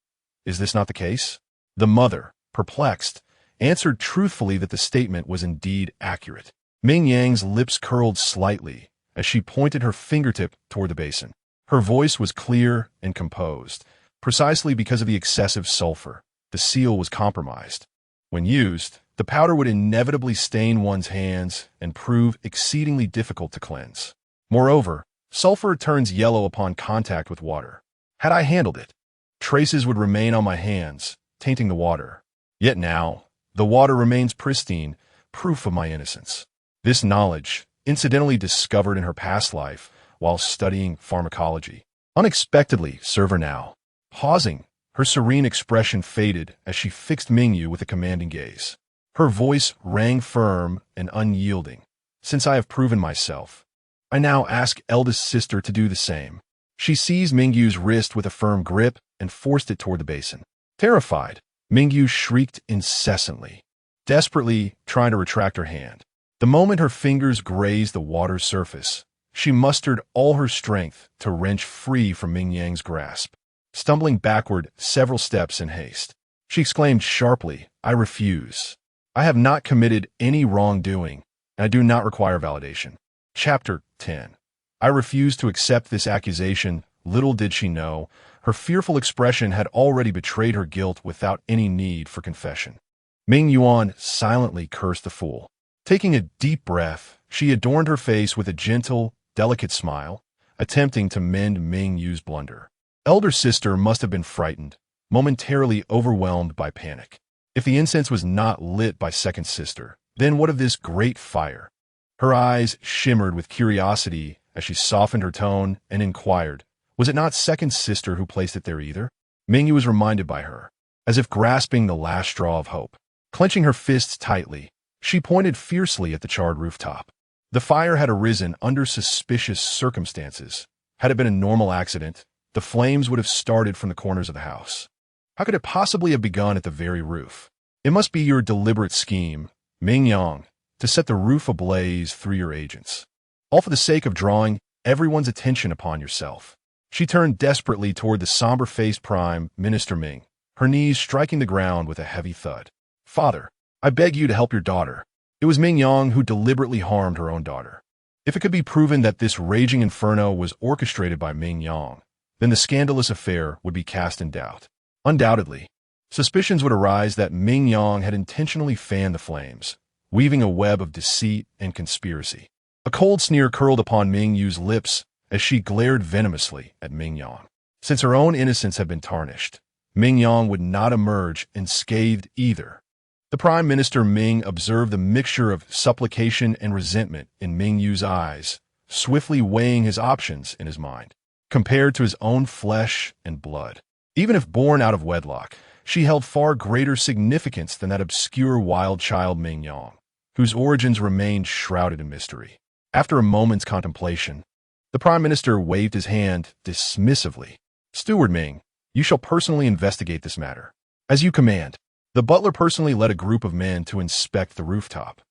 Is this not the case? The mother, perplexed, answered truthfully that the statement was indeed accurate. Ming Yang's lips curled slightly as she pointed her fingertip toward the basin. Her voice was clear and composed. Precisely because of the excessive sulfur, the seal was compromised. When used, the powder would inevitably stain one's hands and prove exceedingly difficult to cleanse. Moreover, sulfur turns yellow upon contact with water. Had I handled it, traces would remain on my hands, tainting the water. Yet now, the water remains pristine, proof of my innocence. This knowledge, incidentally discovered in her past life while studying pharmacology, unexpectedly served her now. Pausing, her serene expression faded as she fixed Mingyu with a commanding gaze. Her voice rang firm and unyielding. Since I have proven myself, I now ask eldest sister to do the same. She seized Mingyu's wrist with a firm grip and forced it toward the basin. Terrified, Mingyu shrieked incessantly, desperately trying to retract her hand. The moment her fingers grazed the water's surface, she mustered all her strength to wrench free from Ming Yang's grasp. Stumbling backward several steps in haste, she exclaimed sharply, "I refuse. I have not committed any wrongdoing, and I do not require validation." Chapter 10. I refuse to accept this accusation. Little did she know, her fearful expression had already betrayed her guilt without any need for confession. Ming Yuan silently cursed the fool. Taking a deep breath, she adorned her face with a gentle, delicate smile, attempting to mend Ming Yu's blunder. Elder sister must have been frightened, momentarily overwhelmed by panic. If the incense was not lit by second sister, then what of this great fire? Her eyes shimmered with curiosity as she softened her tone and inquired, was it not second sister who placed it there either? Mingyu was reminded by her, as if grasping the last straw of hope. Clenching her fists tightly, she pointed fiercely at the charred rooftop. The fire had arisen under suspicious circumstances. Had it been a normal accident, the flames would have started from the corners of the house. How could it possibly have begun at the very roof? It must be your deliberate scheme, Ming Yang, to set the roof ablaze through your agents. All for the sake of drawing everyone's attention upon yourself. She turned desperately toward the somber-faced Prime Minister Ming, her knees striking the ground with a heavy thud. "Father, I beg you to help your daughter." It was Ming Yang who deliberately harmed her own daughter. If it could be proven that this raging inferno was orchestrated by Ming Yang, then the scandalous affair would be cast in doubt. Undoubtedly, suspicions would arise that Ming Yang had intentionally fanned the flames, weaving a web of deceit and conspiracy. A cold sneer curled upon Ming Yu's lips as she glared venomously at Ming Yang. Since her own innocence had been tarnished, Ming Yang would not emerge unscathed either. The Prime Minister Ming observed the mixture of supplication and resentment in Ming Yu's eyes, swiftly weighing his options in his mind, compared to his own flesh and blood. Even if born out of wedlock, she held far greater significance than that obscure wild child Ming Yang, whose origins remained shrouded in mystery. After a moment's contemplation, the Prime Minister waved his hand dismissively. "Steward Ming, you shall personally investigate this matter." "As you command." The butler personally led a group of men to inspect the rooftop.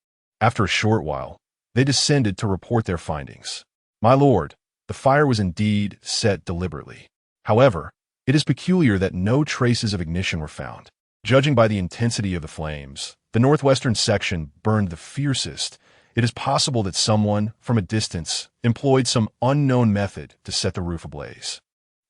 After a short while, they descended to report their findings. "My lord, the fire was indeed set deliberately. However, it is peculiar that no traces of ignition were found. Judging by the intensity of the flames, the northwestern section burned the fiercest. It is possible that someone, from a distance, employed some unknown method to set the roof ablaze."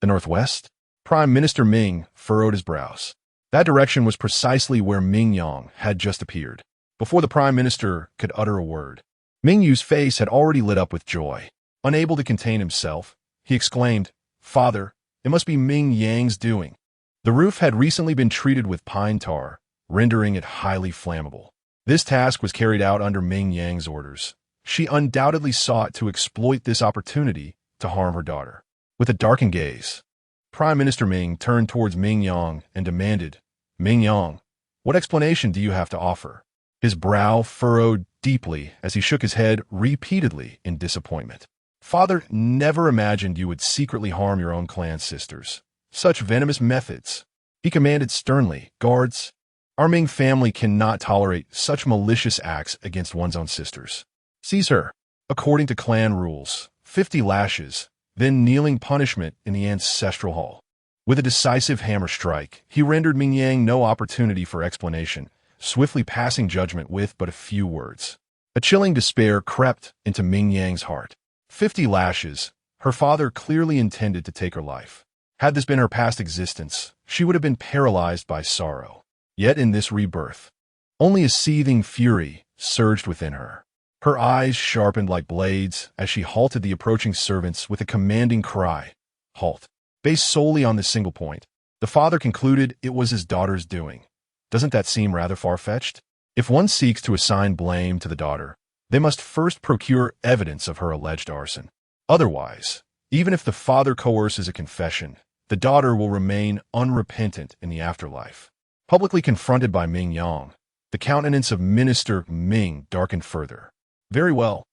"The northwest?" Prime Minister Ming furrowed his brows. That direction was precisely where Ming Yang had just appeared. Before the Prime Minister could utter a word, Ming Yu's face had already lit up with joy. Unable to contain himself, he exclaimed, "Father, it must be Ming Yang's doing." The roof had recently been treated with pine tar, rendering it highly flammable. This task was carried out under Ming Yang's orders. She undoubtedly sought to exploit this opportunity to harm her daughter. With a darkened gaze, Prime Minister Ming turned towards Ming Yang and demanded, "Ming Yang, what explanation do you have to offer?" His brow furrowed deeply as he shook his head repeatedly in disappointment. "Father never imagined you would secretly harm your own clan sisters. Such venomous methods." He commanded sternly, "Guards, our Ming family cannot tolerate such malicious acts against one's own sisters. Seize her. According to clan rules, 50 lashes, then kneeling punishment in the ancestral hall. With a decisive hammer strike, he rendered Ming Yang no opportunity for explanation, swiftly passing judgment with but a few words. A chilling despair crept into Ming Yang's heart. 50 lashes. Her father clearly intended to take her life. Had this been her past existence, she would have been paralyzed by sorrow. Yet in this rebirth, only a seething fury surged within her. Her eyes sharpened like blades as she halted the approaching servants with a commanding cry. Halt. Based solely on this single point, the father concluded it was his daughter's doing. Doesn't that seem rather far-fetched? If one seeks to assign blame to the daughter, they must first procure evidence of her alleged arson. Otherwise, even if the father coerces a confession, the daughter will remain unrepentant in the afterlife. Publicly confronted by Ming Yang, the countenance of Minister Ming darkened further. Very well.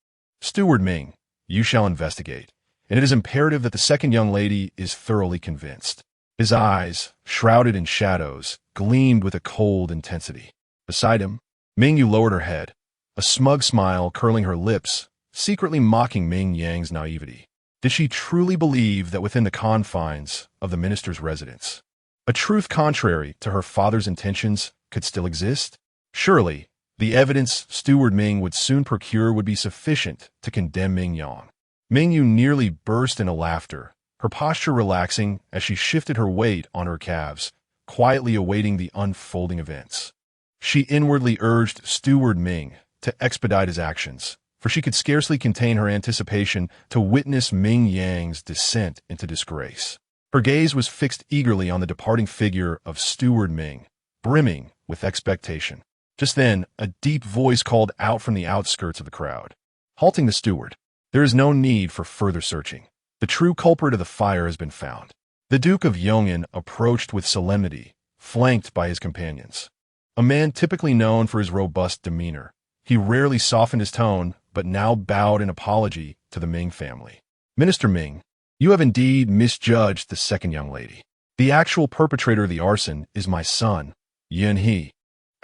Steward Ming, you shall investigate, and it is imperative that the second young lady is thoroughly convinced. His eyes, shrouded in shadows, gleamed with a cold intensity. Beside him, Ming Yu lowered her head, a smug smile curling her lips, secretly mocking Ming Yang's naivety. Did she truly believe that within the confines of the minister's residence, a truth contrary to her father's intentions could still exist? Surely, the evidence Steward Ming would soon procure would be sufficient to condemn Ming Yang. Ming Yu nearly burst into laughter, her posture relaxing as she shifted her weight on her calves, quietly awaiting the unfolding events. She inwardly urged Steward Ming to expedite his actions, for she could scarcely contain her anticipation to witness Ming Yang's descent into disgrace. Her gaze was fixed eagerly on the departing figure of Steward Ming, brimming with expectation. Just then, a deep voice called out from the outskirts of the crowd. Halting the steward, there is no need for further searching. The true culprit of the fire has been found. The Duke of Yong'an approached with solemnity, flanked by his companions. A man typically known for his robust demeanor, he rarely softened his tone, but now bowed in apology to the Ming family. Minister Ming, you have indeed misjudged the second young lady. The actual perpetrator of the arson is my son, Yun He.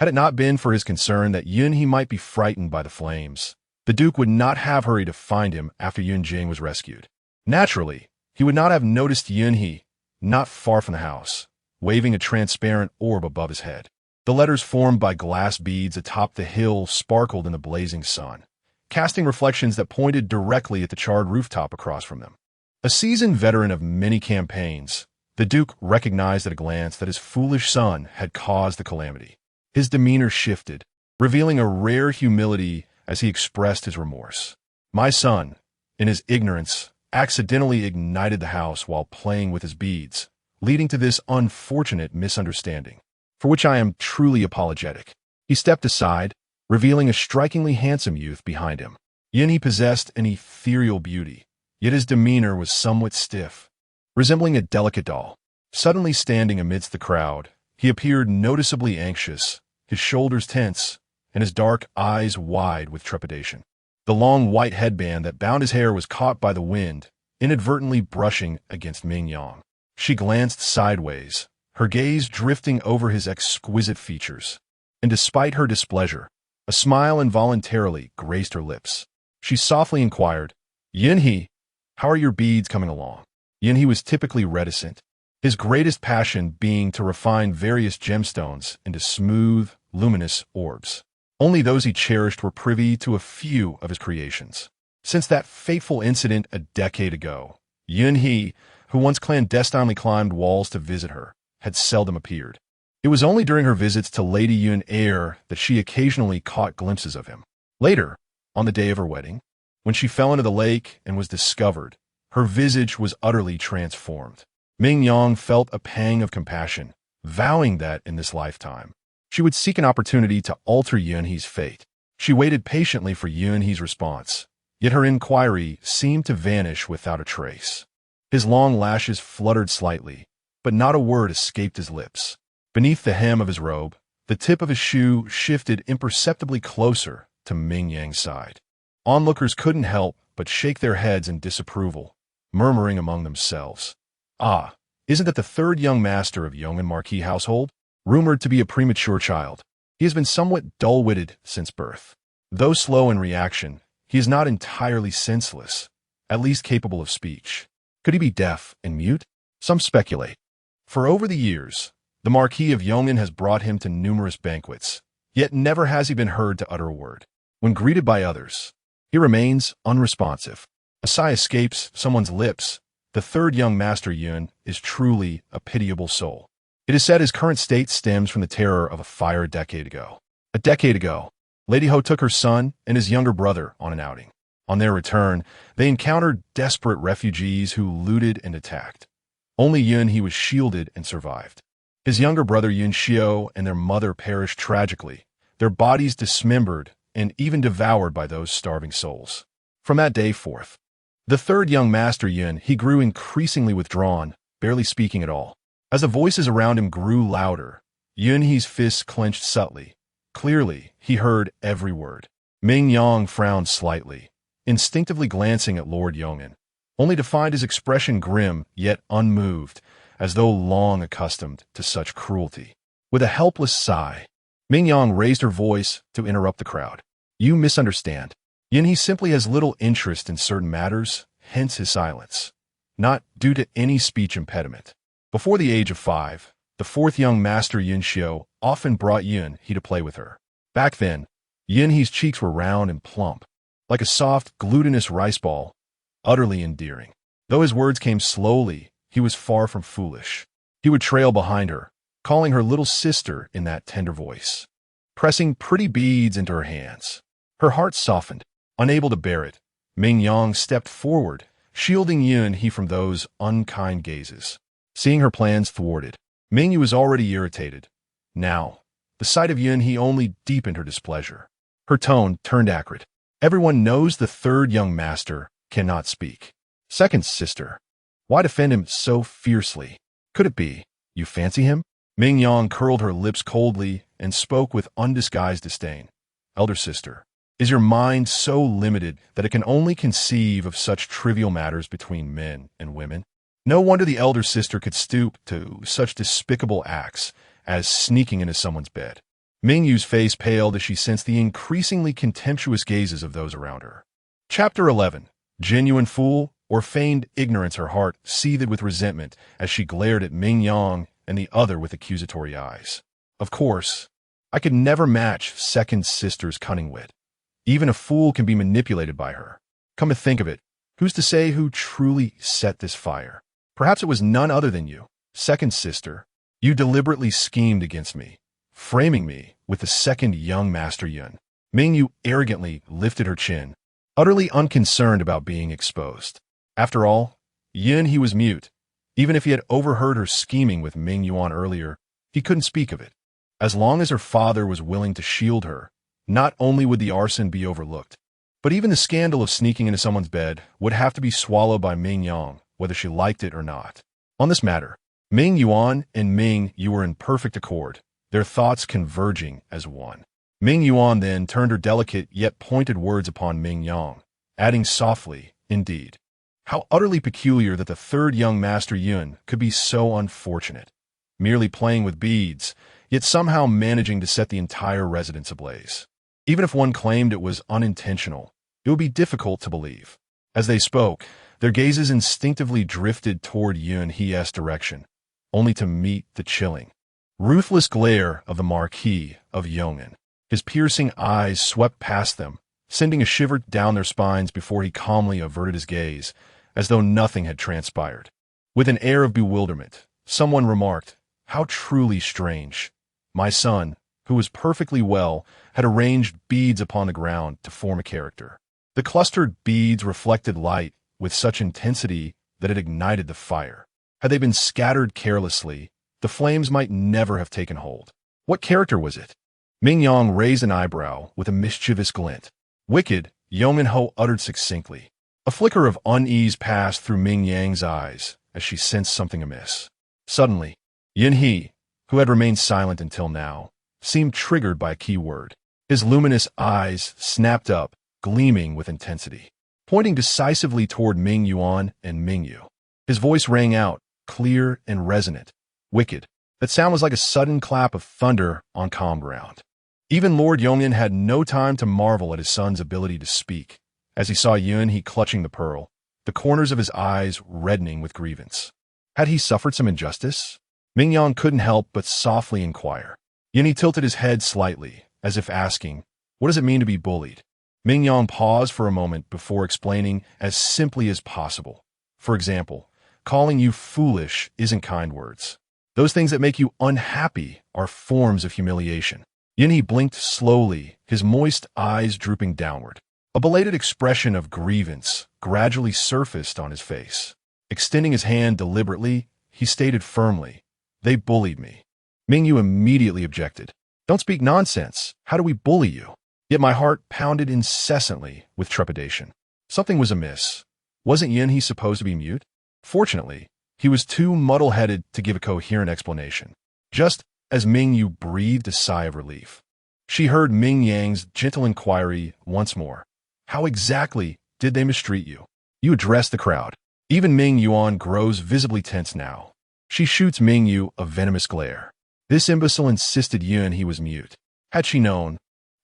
Had it not been for his concern that Yun He might be frightened by the flames, the Duke would not have hurried to find him after Yun Jing was rescued. Naturally, he would not have noticed Yun He, not far from the house, waving a transparent orb above his head. The letters formed by glass beads atop the hill sparkled in the blazing sun, casting reflections that pointed directly at the charred rooftop across from them. A seasoned veteran of many campaigns, the Duke recognized at a glance that his foolish son had caused the calamity. His demeanor shifted, revealing a rare humility as he expressed his remorse. My son, in his ignorance, accidentally ignited the house while playing with his beads, leading to this unfortunate misunderstanding, for which I am truly apologetic. He stepped aside, revealing a strikingly handsome youth behind him. Yin He possessed an ethereal beauty, yet his demeanor was somewhat stiff, resembling a delicate doll. Suddenly standing amidst the crowd, he appeared noticeably anxious, his shoulders tense, and his dark eyes wide with trepidation. The long white headband that bound his hair was caught by the wind, inadvertently brushing against Ming Yang. She glanced sideways, her gaze drifting over his exquisite features. And despite her displeasure, a smile involuntarily graced her lips. She softly inquired, Yin He, how are your beads coming along? Yin He was typically reticent, his greatest passion being to refine various gemstones into smooth, luminous orbs. Only those he cherished were privy to a few of his creations. Since that fateful incident a decade ago, Yun He, who once clandestinely climbed walls to visit her, had seldom appeared. It was only during her visits to Lady Yun Air that she occasionally caught glimpses of him. Later, on the day of her wedding, when she fell into the lake and was discovered, her visage was utterly transformed. Ming Yang felt a pang of compassion, vowing that in this lifetime, she would seek an opportunity to alter Yun He's fate. She waited patiently for Yun He's response, yet her inquiry seemed to vanish without a trace. His long lashes fluttered slightly, but not a word escaped his lips. Beneath the hem of his robe, the tip of his shoe shifted imperceptibly closer to Ming Yang's side. Onlookers couldn't help but shake their heads in disapproval, murmuring among themselves, Ah, isn't that the third young master of Yong'an Marquis household? Rumored to be a premature child, he has been somewhat dull-witted since birth. Though slow in reaction, he is not entirely senseless, at least capable of speech. Could he be deaf and mute? Some speculate. For over the years, the Marquis of Yong'an has brought him to numerous banquets, yet never has he been heard to utter a word. When greeted by others, he remains unresponsive. A sigh escapes someone's lips. The third young master Yun is truly a pitiable soul. It is said his current state stems from the terror of a fire a decade ago. A decade ago, Lady Ho took her son and his younger brother on an outing. On their return, they encountered desperate refugees who looted and attacked. Only Yun he was shielded and survived. His younger brother Yun Xiao and their mother perished tragically, their bodies dismembered and even devoured by those starving souls. From that day forth, the third young master Yun he grew increasingly withdrawn, barely speaking at all. As the voices around him grew louder, Yun He's fists clenched subtly. Clearly, he heard every word. Ming Yang frowned slightly, instinctively glancing at Lord Yong'an, only to find his expression grim yet unmoved, as though long accustomed to such cruelty. With a helpless sigh, Ming Yang raised her voice to interrupt the crowd. You misunderstand. Yin He simply has little interest in certain matters, hence his silence. Not due to any speech impediment. Before the age of 5, the fourth young master Yin Xiao often brought Yin He to play with her. Back then, Yin He's cheeks were round and plump, like a soft, glutinous rice ball, utterly endearing. Though his words came slowly, he was far from foolish. He would trail behind her, calling her little sister in that tender voice, pressing pretty beads into her hands. Her heart softened. Unable to bear it, Ming Yang stepped forward, shielding Yun He from those unkind gazes. Seeing her plans thwarted, Ming Yu was already irritated. Now, the sight of Yun He only deepened her displeasure. Her tone turned acrid. Everyone knows the third young master cannot speak. Second sister, why defend him so fiercely? Could it be you fancy him? Ming Yang curled her lips coldly and spoke with undisguised disdain. Elder sister, is your mind so limited that it can only conceive of such trivial matters between men and women? No wonder the elder sister could stoop to such despicable acts as sneaking into someone's bed. Ming Yu's face paled as she sensed the increasingly contemptuous gazes of those around her. Chapter 11. Genuine fool or feigned ignorance? Her heart seethed with resentment as she glared at Ming Yang and the other with accusatory eyes. Of course, I could never match second sister's cunning wit. Even a fool can be manipulated by her. Come to think of it, who's to say who truly set this fire? Perhaps it was none other than you, second sister. You deliberately schemed against me, framing me with the second young master Yun. Ming Yu arrogantly lifted her chin, utterly unconcerned about being exposed. After all, Yun He was mute. Even if he had overheard her scheming with Ming Yuan earlier, he couldn't speak of it. As long as her father was willing to shield her, not only would the arson be overlooked, but even the scandal of sneaking into someone's bed would have to be swallowed by Ming Yang, whether she liked it or not. On this matter, Ming Yuan and Ming Yu were in perfect accord, their thoughts converging as one. Ming Yuan then turned her delicate yet pointed words upon Ming Yang, adding softly, indeed. How utterly peculiar that the third young master Yun could be so unfortunate, merely playing with beads, yet somehow managing to set the entire residence ablaze. Even if one claimed it was unintentional, it would be difficult to believe. As they spoke, their gazes instinctively drifted toward Yun He's direction, only to meet the chilling, ruthless glare of the Marquis of Yong'an. His piercing eyes swept past them, sending a shiver down their spines before he calmly averted his gaze, as though nothing had transpired. With an air of bewilderment, someone remarked, "How truly strange. My son, who was perfectly well, had arranged beads upon the ground to form a character. The clustered beads reflected light with such intensity that it ignited the fire. Had they been scattered carelessly, the flames might never have taken hold. What character was it?" Ming Yang raised an eyebrow with a mischievous glint. "Wicked," Yong'an Ho uttered succinctly. A flicker of unease passed through Ming Yang's eyes as she sensed something amiss. Suddenly, Yin He, who had remained silent until now, seemed triggered by a key word. His luminous eyes snapped up, gleaming with intensity, pointing decisively toward Ming Yuan and Ming Yu. His voice rang out, clear and resonant. Wicked. That sound was like a sudden clap of thunder on calm ground. Even Lord Yong'an had no time to marvel at his son's ability to speak. As he saw Yun He clutching the pearl, the corners of his eyes reddening with grievance. Had he suffered some injustice? Ming Yang couldn't help but softly inquire. Yin tilted his head slightly, as if asking, "What does it mean to be bullied?" Ming Yang paused for a moment before explaining as simply as possible. "For example, calling you foolish isn't kind words. Those things that make you unhappy are forms of humiliation." Yin blinked slowly, his moist eyes drooping downward. A belated expression of grievance gradually surfaced on his face. Extending his hand deliberately, he stated firmly, "They bullied me." Ming Yu immediately objected. "Don't speak nonsense. How do we bully you?" Yet my heart pounded incessantly with trepidation. Something was amiss. Wasn't Yin supposed to be mute? Fortunately, he was too muddle-headed to give a coherent explanation. Just as Ming Yu breathed a sigh of relief, she heard Ming Yang's gentle inquiry once more. "How exactly did they mistreat you?" You addressed the crowd. Even Ming Yuan grows visibly tense now. She shoots Ming Yu a venomous glare. This imbecile insisted Yin was mute. Had she known,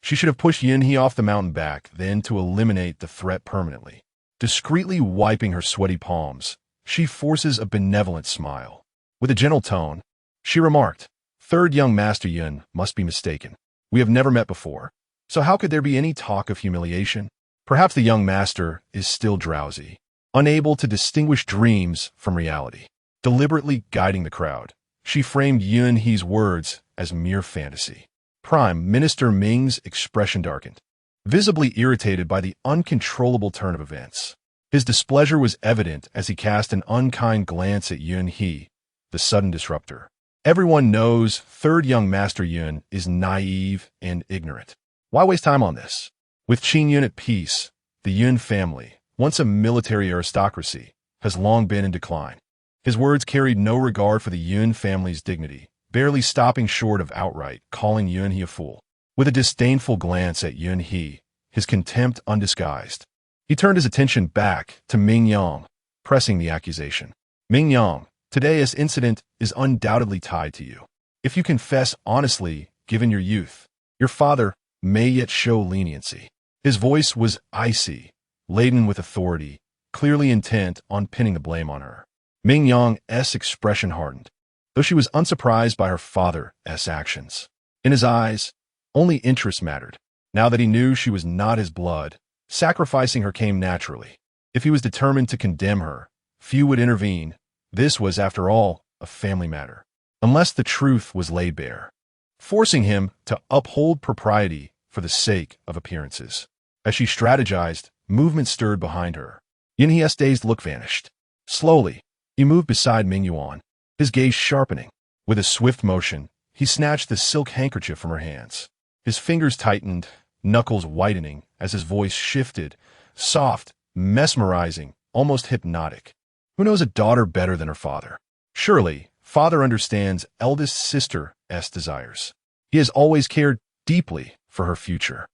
she should have pushed Yin off the mountain back, then to eliminate the threat permanently. Discreetly wiping her sweaty palms, she forces a benevolent smile. With a gentle tone, she remarked, "Third young master Yin must be mistaken. We have never met before, so how could there be any talk of humiliation? Perhaps the young master is still drowsy, unable to distinguish dreams from reality." Deliberately guiding the crowd, she framed Yunhe's words as mere fantasy. Prime Minister Ming's expression darkened, visibly irritated by the uncontrollable turn of events. His displeasure was evident as he cast an unkind glance at Yunhe, the sudden disruptor. Everyone knows third young master Yun is naive and ignorant. Why waste time on this? With Qin Yun at peace, the Yun family, once a military aristocracy, has long been in decline. His words carried no regard for the Yun family's dignity, barely stopping short of outright calling Yunhe a fool. With a disdainful glance at Yunhe, his contempt undisguised, he turned his attention back to Ming Yang, pressing the accusation. "Ming Yang, today's incident is undoubtedly tied to you. If you confess honestly, given your youth, your father may yet show leniency." His voice was icy, laden with authority, clearly intent on pinning the blame on her. Ming Yang's expression hardened, though she was unsurprised by her father's actions. In his eyes, only interest mattered. Now that he knew she was not his blood, sacrificing her came naturally. If he was determined to condemn her, few would intervene. This was, after all, a family matter, unless the truth was laid bare, forcing him to uphold propriety for the sake of appearances. As she strategized, movement stirred behind her. Yunhe's dazed look vanished. Slowly, he moved beside Ming Yuan, his gaze sharpening. With a swift motion, he snatched the silk handkerchief from her hands. His fingers tightened, knuckles whitening as his voice shifted, soft, mesmerizing, almost hypnotic. Who knows a daughter better than her father? Surely, father understands eldest sister's desires. He has always cared deeply for her future.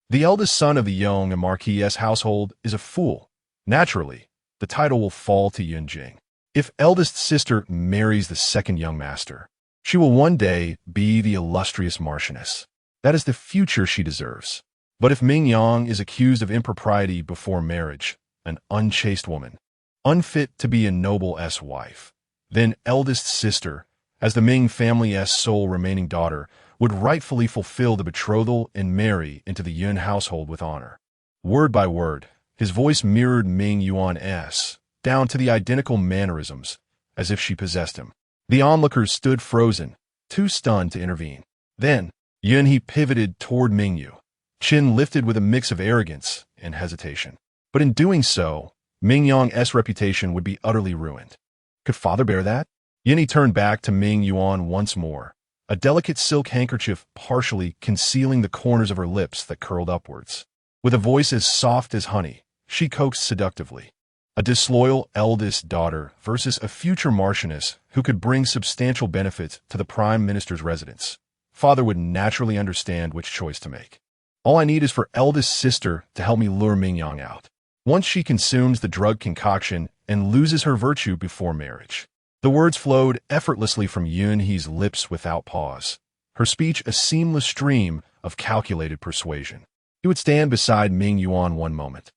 The eldest son of the Yong and Marquis' household is a fool. Naturally, the title will fall to Yunjing. If eldest sister marries the second young master, she will one day be the illustrious marchioness. That is the future she deserves. But if Ming Yang is accused of impropriety before marriage, an unchaste woman, unfit to be a noble's wife, then eldest sister, as the Ming family's sole remaining daughter, would rightfully fulfill the betrothal and marry into the Yun household with honor. Word by word, his voice mirrored Ming Yuan's, down to the identical mannerisms, as if she possessed him. The onlookers stood frozen, too stunned to intervene. Then, Yunhe pivoted toward Ming Yu, chin lifted with a mix of arrogance and hesitation. But in doing so, Ming Yang's reputation would be utterly ruined. Could father bear that? Yunhe turned back to Ming Yuan once more, a delicate silk handkerchief partially concealing the corners of her lips that curled upwards. With a voice as soft as honey, she coaxed seductively. A disloyal eldest daughter versus a future marchioness who could bring substantial benefits to the prime minister's residence. Father would naturally understand which choice to make. All I need is for eldest sister to help me lure Ming Yang out. Once she consumes the drug concoction and loses her virtue before marriage. The words flowed effortlessly from Yunhe's lips without pause, her speech a seamless stream of calculated persuasion. He would stand beside Ming Yuan one moment,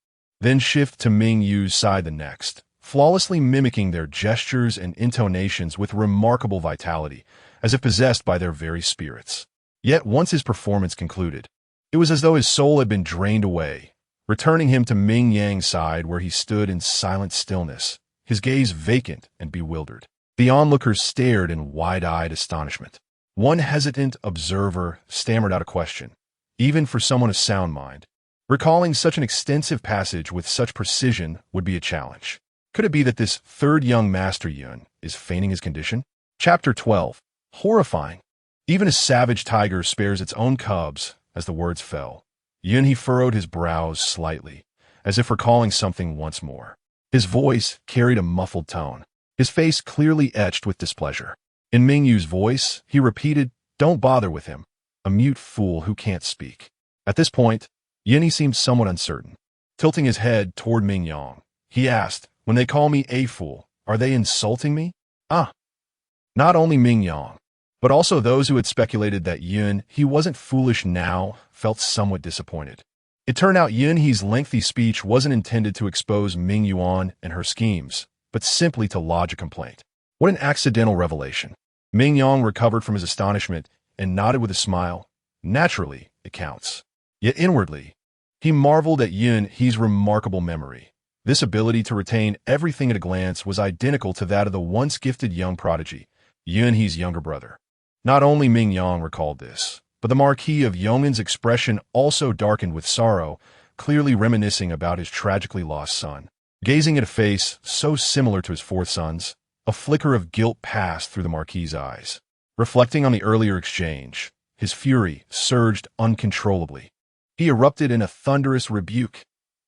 then shift to Ming Yu's side the next, flawlessly mimicking their gestures and intonations with remarkable vitality, as if possessed by their very spirits. Yet once his performance concluded, it was as though his soul had been drained away, returning him to Ming Yang's side where he stood in silent stillness, his gaze vacant and bewildered. The onlookers stared in wide-eyed astonishment. One hesitant observer stammered out a question, even for someone of sound mind. Recalling such an extensive passage with such precision would be a challenge. Could it be that this third young master Yun is feigning his condition? Chapter 12. Horrifying. Even a savage tiger spares its own cubs, as the words fell. Yun he furrowed his brows slightly, as if recalling something once more. His voice carried a muffled tone, his face clearly etched with displeasure. In Ming Yu's voice, he repeated, "Don't bother with him, a mute fool who can't speak." At this point, Yun seemed somewhat uncertain. Tilting his head toward Ming Yang, he asked, "When they call me a fool, are they insulting me?" Ah! Not only Ming Yang, but also those who had speculated that Yun he wasn't foolish now felt somewhat disappointed. It turned out Yun he's lengthy speech wasn't intended to expose Ming Yuan and her schemes, but simply to lodge a complaint. What an accidental revelation. Ming Yang recovered from his astonishment and nodded with a smile. Naturally, it counts. Yet inwardly, he marveled at Yun he's remarkable memory. This ability to retain everything at a glance was identical to that of the once gifted young prodigy, Yun he's younger brother. Not only Ming Yang recalled this, but the Marquis of Yong'an's expression also darkened with sorrow, clearly reminiscing about his tragically lost son. Gazing at a face so similar to his fourth son's, a flicker of guilt passed through the Marquis's eyes. Reflecting on the earlier exchange, his fury surged uncontrollably. He erupted in a thunderous rebuke.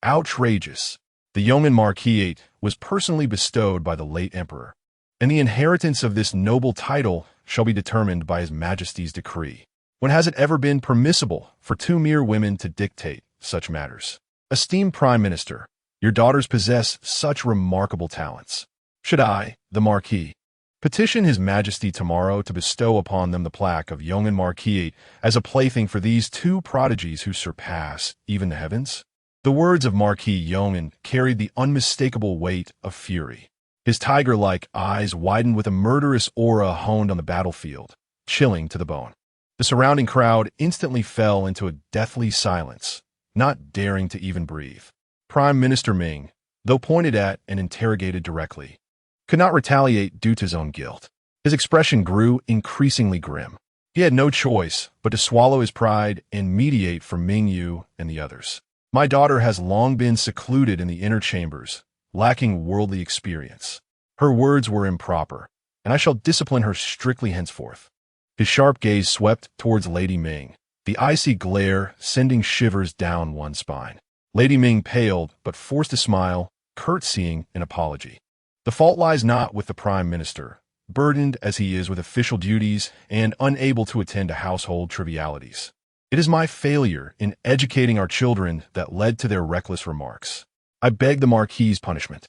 Outrageous! The Yong'an Marquisate was personally bestowed by the late emperor, and the inheritance of this noble title shall be determined by his majesty's decree. When has it ever been permissible for two mere women to dictate such matters? Esteemed Prime Minister, your daughters possess such remarkable talents. Should I, the Marquis, petition His Majesty tomorrow to bestow upon them the plaque of Yong'an Marquisate as a plaything for these two prodigies who surpass even the heavens? The words of Marquis Yong'an carried the unmistakable weight of fury. His tiger-like eyes widened with a murderous aura honed on the battlefield, chilling to the bone. The surrounding crowd instantly fell into a deathly silence, not daring to even breathe. Prime Minister Ming, though pointed at and interrogated directly, could not retaliate due to his own guilt. His expression grew increasingly grim. He had no choice but to swallow his pride and mediate for Ming Yu and the others. My daughter has long been secluded in the inner chambers, lacking worldly experience. Her words were improper, and I shall discipline her strictly henceforth. His sharp gaze swept towards Lady Ming, the icy glare sending shivers down one's spine. Lady Ming paled but forced a smile, curtsying an apology. The fault lies not with the Prime Minister, burdened as he is with official duties and unable to attend to household trivialities. It is my failure in educating our children that led to their reckless remarks. I beg the Marquis's punishment.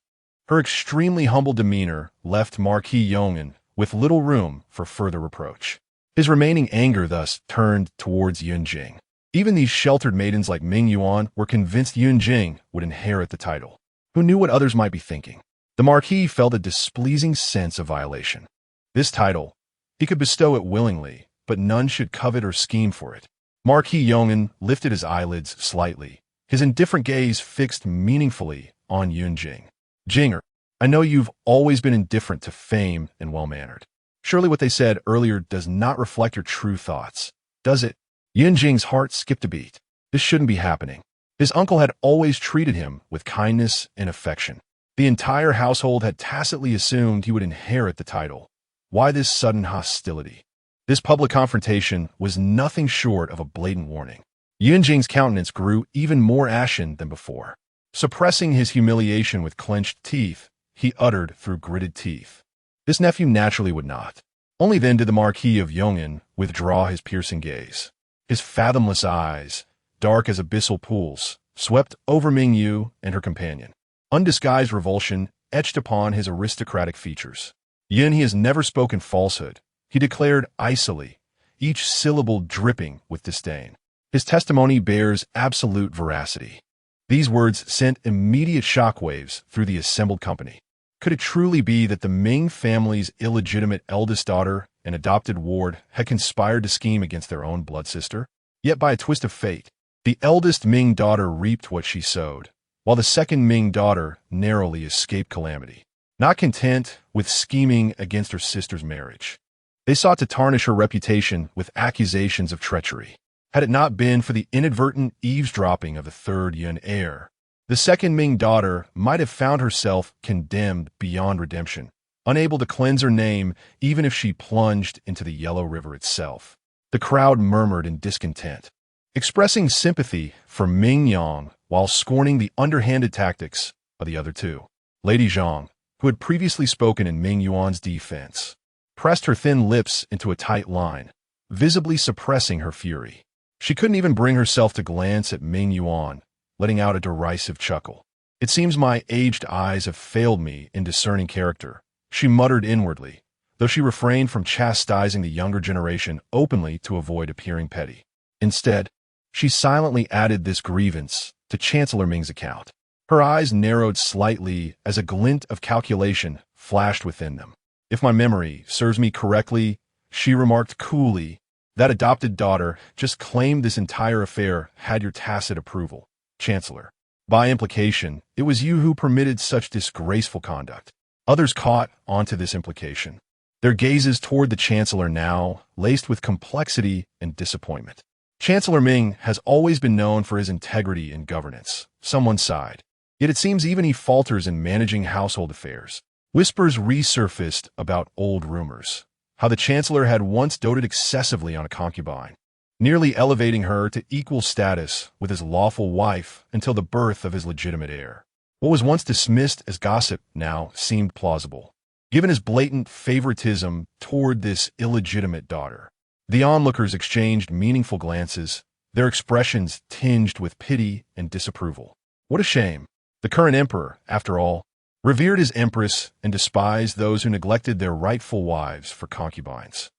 Her extremely humble demeanor left Marquis Yong'an with little room for further reproach. His remaining anger thus turned towards Yun Jing. Even these sheltered maidens like Ming Yuan were convinced Yun Jing would inherit the title. Who knew what others might be thinking? The Marquis felt a displeasing sense of violation. This title, he could bestow it willingly, but none should covet or scheme for it. Marquis Yong'an lifted his eyelids slightly, his indifferent gaze fixed meaningfully on Yun Jing. Jinger, I know you've always been indifferent to fame and well-mannered. Surely what they said earlier does not reflect your true thoughts, does it? Yun Jing's heart skipped a beat. This shouldn't be happening. His uncle had always treated him with kindness and affection. The entire household had tacitly assumed he would inherit the title. Why this sudden hostility? This public confrontation was nothing short of a blatant warning. Yun Jing's countenance grew even more ashen than before. Suppressing his humiliation with clenched teeth, he uttered through gritted teeth, "This nephew naturally would not." Only then did the Marquis of Yong'an withdraw his piercing gaze. His fathomless eyes, dark as abyssal pools, swept over Ming Yu and her companion. Undisguised revulsion etched upon his aristocratic features. Yun he has never spoken falsehood, he declared icily, each syllable dripping with disdain. His testimony bears absolute veracity. These words sent immediate shockwaves through the assembled company. Could it truly be that the Ming family's illegitimate eldest daughter and adopted ward had conspired to scheme against their own blood sister? Yet by a twist of fate, the eldest Ming daughter reaped what she sowed, while the second Ming daughter narrowly escaped calamity. Not content with scheming against her sister's marriage, they sought to tarnish her reputation with accusations of treachery. Had it not been for the inadvertent eavesdropping of the third Yun heir, the second Ming daughter might have found herself condemned beyond redemption, unable to cleanse her name even if she plunged into the Yellow River itself. The crowd murmured in discontent, expressing sympathy for Ming Yang while scorning the underhanded tactics of the other two. Lady Zhang, who had previously spoken in Ming Yuan's defense, pressed her thin lips into a tight line, visibly suppressing her fury. She couldn't even bring herself to glance at Ming Yuan, letting out a derisive chuckle. It seems my aged eyes have failed me in discerning character, she muttered inwardly, though she refrained from chastising the younger generation openly to avoid appearing petty. Instead, she silently added this grievance to Chancellor Ming's account. Her eyes narrowed slightly as a glint of calculation flashed within them. If my memory serves me correctly, she remarked coolly, that adopted daughter just claimed this entire affair had your tacit approval, Chancellor. By implication, it was you who permitted such disgraceful conduct. Others caught onto this implication, their gazes toward the Chancellor now laced with complexity and disappointment. Chancellor Ming has always been known for his integrity in governance, someone sighed. Yet it seems even he falters in managing household affairs. Whispers resurfaced about old rumors, how the Chancellor had once doted excessively on a concubine, nearly elevating her to equal status with his lawful wife until the birth of his legitimate heir. What was once dismissed as gossip now seemed plausible, given his blatant favoritism toward this illegitimate daughter. The onlookers exchanged meaningful glances, their expressions tinged with pity and disapproval. What a shame. The current emperor, after all, revered his empress and despised those who neglected their rightful wives for concubines.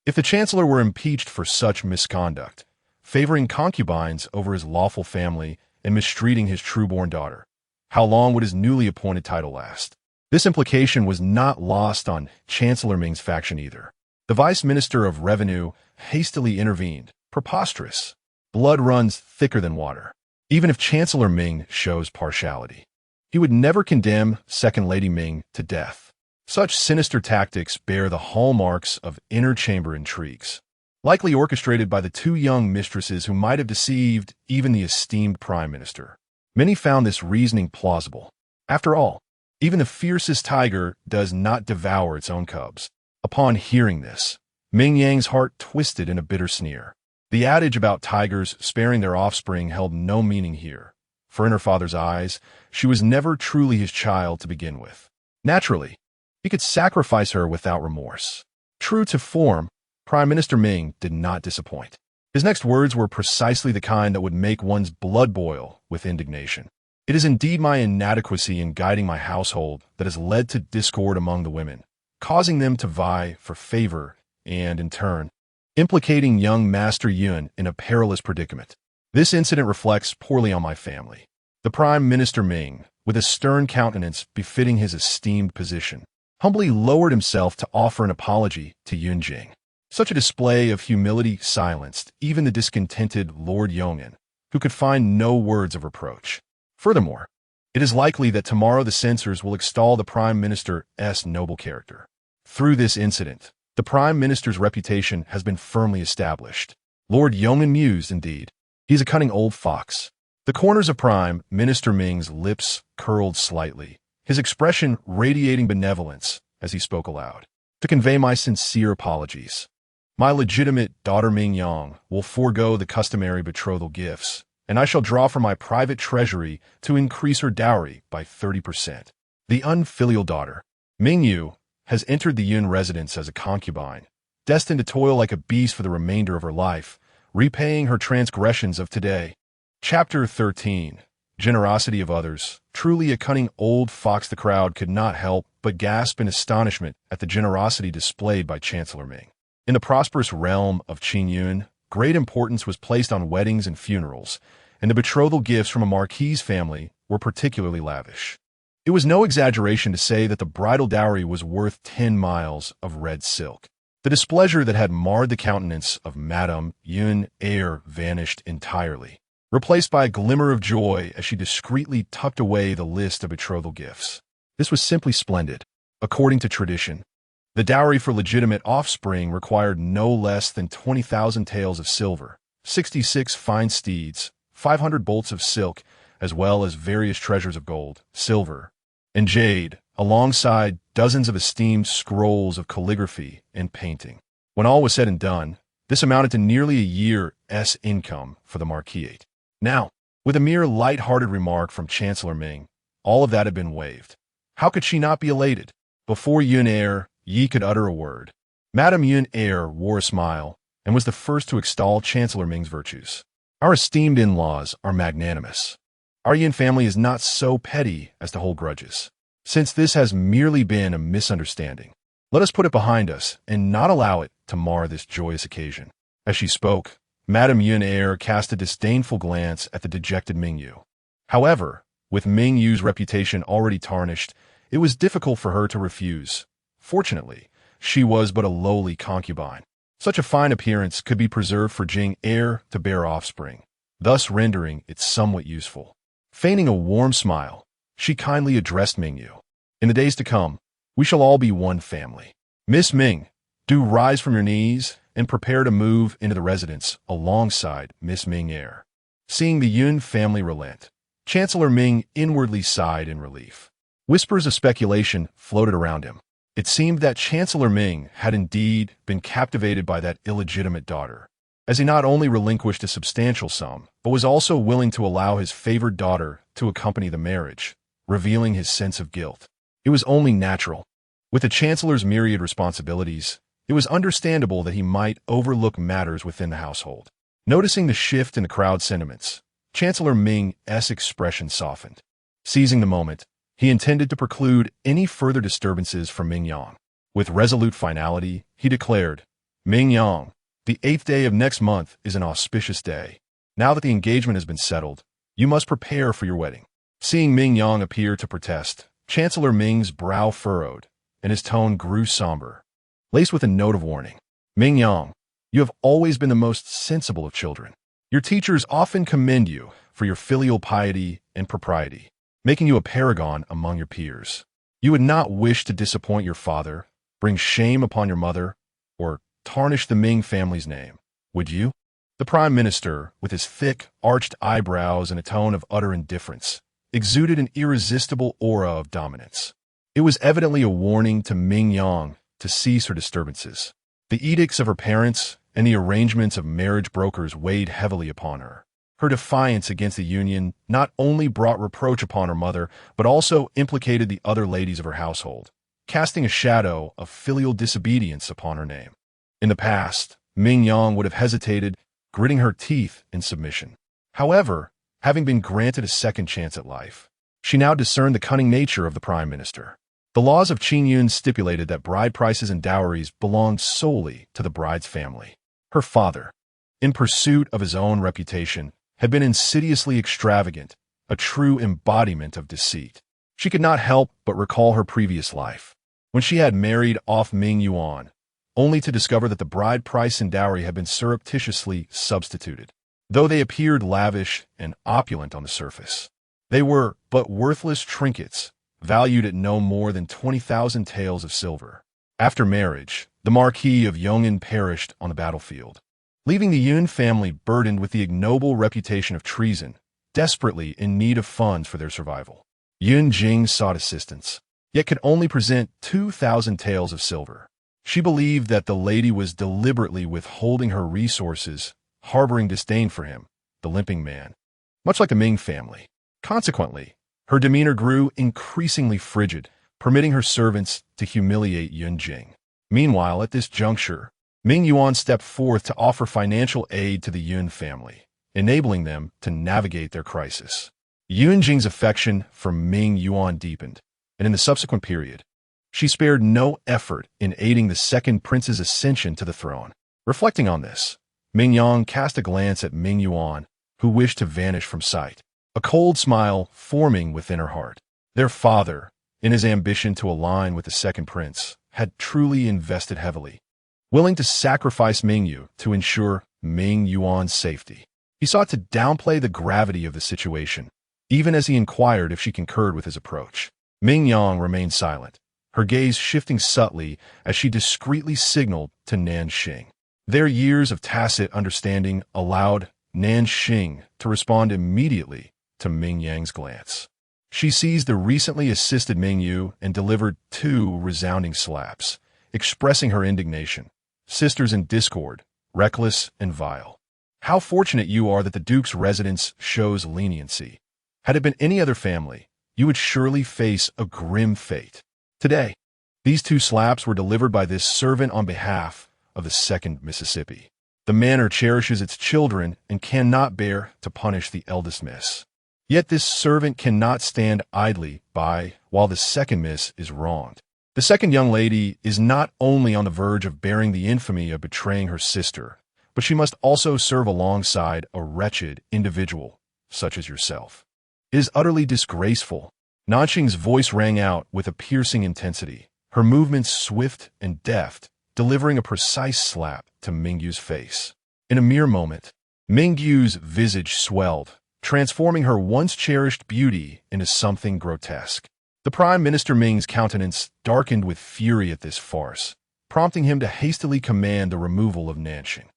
If the Chancellor were impeached for such misconduct, favoring concubines over his lawful family and mistreating his true-born daughter, how long would his newly appointed title last? This implication was not lost on Chancellor Ming's faction either. The Vice Minister of Revenue hastily intervened. Preposterous. Blood runs thicker than water. Even if Chancellor Ming shows partiality, he would never condemn Second Lady Ming to death. Such sinister tactics bear the hallmarks of inner chamber intrigues, likely orchestrated by the two young mistresses who might have deceived even the esteemed Prime Minister. Many found this reasoning plausible. After all, even the fiercest tiger does not devour its own cubs. Upon hearing this, Ming Yang's heart twisted in a bitter sneer. The adage about tigers sparing their offspring held no meaning here, for in her father's eyes, she was never truly his child to begin with. Naturally, he could sacrifice her without remorse. True to form, Prime Minister Ming did not disappoint. His next words were precisely the kind that would make one's blood boil with indignation. It is indeed my inadequacy in guiding my household that has led to discord among the women, causing them to vie for favor and, in turn, implicating young Master Yun in a perilous predicament. This incident reflects poorly on my family. The Prime Minister Ming, with a stern countenance befitting his esteemed position, humbly lowered himself to offer an apology to Yun Jing. Such a display of humility silenced even the discontented Lord Yong'an, who could find no words of reproach. Furthermore, it is likely that tomorrow the censors will extol the Prime Minister's noble character. Through this incident, the Prime Minister's reputation has been firmly established. Lord Yong'an mused, indeed. He's a cunning old fox. The corners of Prime Minister Ming's lips curled slightly, his expression radiating benevolence as he spoke aloud. To convey my sincere apologies, my legitimate daughter Ming Yang will forego the customary betrothal gifts, and I shall draw from my private treasury to increase her dowry by 30%. The unfilial daughter, Ming Yu, has entered the Yun residence as a concubine, destined to toil like a beast for the remainder of her life, repaying her transgressions of today. Chapter 13. Generosity of Others. Truly a cunning old fox. The crowd could not help but gasp in astonishment at the generosity displayed by Chancellor Ming. In the prosperous realm of Qin Yun, great importance was placed on weddings and funerals, and the betrothal gifts from a marquise family were particularly lavish. It was no exaggeration to say that the bridal dowry was worth 10 miles of red silk. The displeasure that had marred the countenance of Madame Yun Er vanished entirely, replaced by a glimmer of joy as she discreetly tucked away the list of betrothal gifts. This was simply splendid. According to tradition, the dowry for legitimate offspring required no less than 20,000 taels of silver, 66 fine steeds, 500 bolts of silk, as well as various treasures of gold, silver, and jade, alongside dozens of esteemed scrolls of calligraphy and painting. When all was said and done, this amounted to nearly a year's income for the marquisate. Now, with a mere light-hearted remark from Chancellor Ming, all of that had been waived. How could she not be elated? Before Yun Er Yi could utter a word, Madame Yun Er wore a smile and was the first to extol Chancellor Ming's virtues. Our esteemed in-laws are magnanimous. Our Yun family is not so petty as to hold grudges. Since this has merely been a misunderstanding, let us put it behind us and not allow it to mar this joyous occasion. As she spoke, Madame Yun Er cast a disdainful glance at the dejected Ming Yu. However, with Ming Yu's reputation already tarnished, it was difficult for her to refuse. Fortunately, she was but a lowly concubine. Such a fine appearance could be preserved for Jing heir to bear offspring, thus rendering it somewhat useful. Feigning a warm smile, she kindly addressed Ming Yu. In the days to come, we shall all be one family. Miss Ming, do rise from your knees and prepare to move into the residence alongside Miss Ming Er. Seeing the Yun family relent, Chancellor Ming inwardly sighed in relief. Whispers of speculation floated around him. It seemed that Chancellor Ming had indeed been captivated by that illegitimate daughter, as he not only relinquished a substantial sum, but was also willing to allow his favored daughter to accompany the marriage, revealing his sense of guilt. It was only natural. With the Chancellor's myriad responsibilities, it was understandable that he might overlook matters within the household. Noticing the shift in the crowd's sentiments, Chancellor Ming's expression softened. Seizing the moment, he intended to preclude any further disturbances from Ming Yang. With resolute finality, he declared, "Ming Yang, the 8th day of next month is an auspicious day. Now that the engagement has been settled, you must prepare for your wedding." Seeing Ming Yang appear to protest, Chancellor Ming's brow furrowed, and his tone grew somber, laced with a note of warning. "Ming Yang, you have always been the most sensible of children. Your teachers often commend you for your filial piety and propriety, making you a paragon among your peers. You would not wish to disappoint your father, bring shame upon your mother, or tarnish the Ming family's name, would you?" The Prime Minister, with his thick, arched eyebrows and a tone of utter indifference, exuded an irresistible aura of dominance. It was evidently a warning to Ming Yang to cease her disturbances. The edicts of her parents and the arrangements of marriage brokers weighed heavily upon her. Her defiance against the union not only brought reproach upon her mother, but also implicated the other ladies of her household, casting a shadow of filial disobedience upon her name. In the past, Ming Yang would have hesitated, gritting her teeth in submission. However, having been granted a second chance at life, she now discerned the cunning nature of the Prime Minister. The laws of Qingyun stipulated that bride prices and dowries belonged solely to the bride's family. Her father, in pursuit of his own reputation, had been insidiously extravagant, a true embodiment of deceit. She could not help but recall her previous life, when she had married off Ming Yuan, only to discover that the bride price and dowry had been surreptitiously substituted. Though they appeared lavish and opulent on the surface, they were but worthless trinkets, valued at no more than 20,000 taels of silver. After marriage, the Marquis of Yong'an perished on the battlefield, leaving the Yun family burdened with the ignoble reputation of treason, desperately in need of funds for their survival. Yun Jing sought assistance, yet could only present 2,000 taels of silver. She believed that the lady was deliberately withholding her resources, harboring disdain for him, the limping man, much like the Ming family. Consequently, her demeanor grew increasingly frigid, permitting her servants to humiliate Yun Jing. Meanwhile, at this juncture, Ming Yuan stepped forth to offer financial aid to the Yun family, enabling them to navigate their crisis. Yun Jing's affection for Ming Yuan deepened, and in the subsequent period, she spared no effort in aiding the second prince's ascension to the throne. Reflecting on this, Ming Yang cast a glance at Ming Yuan, who wished to vanish from sight, a cold smile forming within her heart. Their father, in his ambition to align with the second prince, had truly invested heavily, willing to sacrifice Mingyu to ensure Ming Yuan's safety. He sought to downplay the gravity of the situation, even as he inquired if she concurred with his approach. Ming Yang remained silent, her gaze shifting subtly as she discreetly signaled to Nanxing. Their years of tacit understanding allowed Nanxing to respond immediately to Ming Yang's glance. She seized the recently assisted Mingyu and delivered 2 resounding slaps, expressing her indignation. Sisters in discord, reckless and vile. How fortunate you are that the Duke's residence shows leniency. Had it been any other family, you would surely face a grim fate. Today, these 2 slaps were delivered by this servant on behalf of the 2nd Mississippi. The manor cherishes its children and cannot bear to punish the eldest miss. Yet this servant cannot stand idly by while the 2nd miss is wronged. The 2nd young lady is not only on the verge of bearing the infamy of betraying her sister, but she must also serve alongside a wretched individual such as yourself. It is utterly disgraceful. Nanxing's voice rang out with a piercing intensity, her movements swift and deft, delivering a precise slap to Mingyu's face. In a mere moment, Mingyu's visage swelled, transforming her once-cherished beauty into something grotesque. The Prime Minister Ming's countenance darkened with fury at this farce, prompting him to hastily command the removal of Nanxing.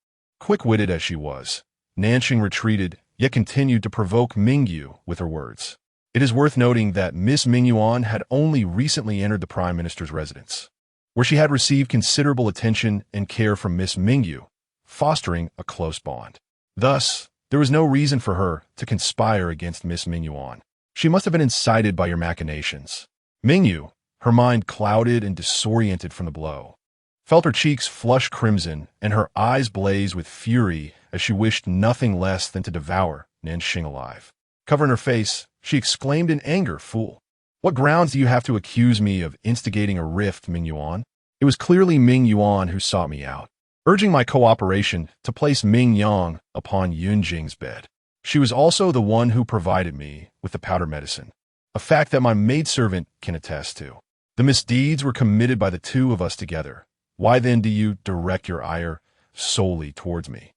Quick-witted as she was, Nanxing retreated, yet continued to provoke Mingyu with her words. It is worth noting that Miss Ming Yuan had only recently entered the Prime Minister's residence, where she had received considerable attention and care from Miss Mingyu, fostering a close bond. Thus, there was no reason for her to conspire against Miss Ming Yuan. She must have been incited by your machinations. Mingyu, her mind clouded and disoriented from the blow, felt her cheeks flush crimson and her eyes blaze with fury as she wished nothing less than to devour Nanxing alive. Covering her face, she exclaimed in anger, "Fool! What grounds do you have to accuse me of instigating a rift, Ming Yuan?" It was clearly Ming Yuan who sought me out, urging my cooperation to place Ming Yang upon Yunjing's bed. She was also the one who provided me with the powder medicine, a fact that my maidservant can attest to. The misdeeds were committed by the 2 of us together. Why then do you direct your ire solely towards me?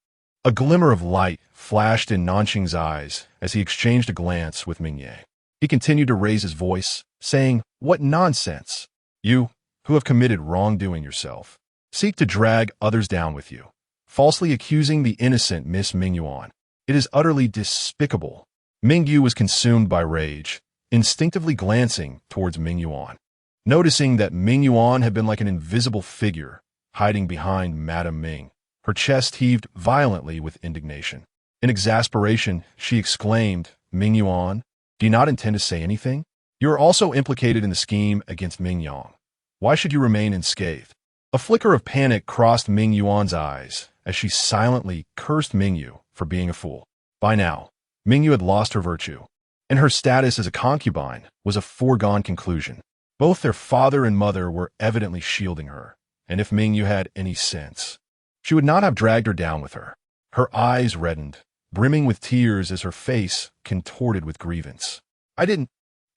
A glimmer of light flashed in Nanxing's eyes as he exchanged a glance with Ming Yang. He continued to raise his voice, saying, "What nonsense! You, who have committed wrongdoing yourself, seek to drag others down with you, falsely accusing the innocent Miss Ming Yuan. It is utterly despicable." Mingyu was consumed by rage, instinctively glancing towards Ming Yuan. Noticing that Ming Yuan had been like an invisible figure, hiding behind Madame Ming, her chest heaved violently with indignation. In exasperation, she exclaimed, "Ming Yuan, do you not intend to say anything? You are also implicated in the scheme against Ming Yang. Why should you remain unscathed?" A flicker of panic crossed Ming Yuan's eyes as she silently cursed Mingyu for being a fool. By now, Mingyu had lost her virtue, and her status as a concubine was a foregone conclusion. Both their father and mother were evidently shielding her, and if Mingyu had any sense, she would not have dragged her down with her. Her eyes reddened, brimming with tears as her face contorted with grievance. It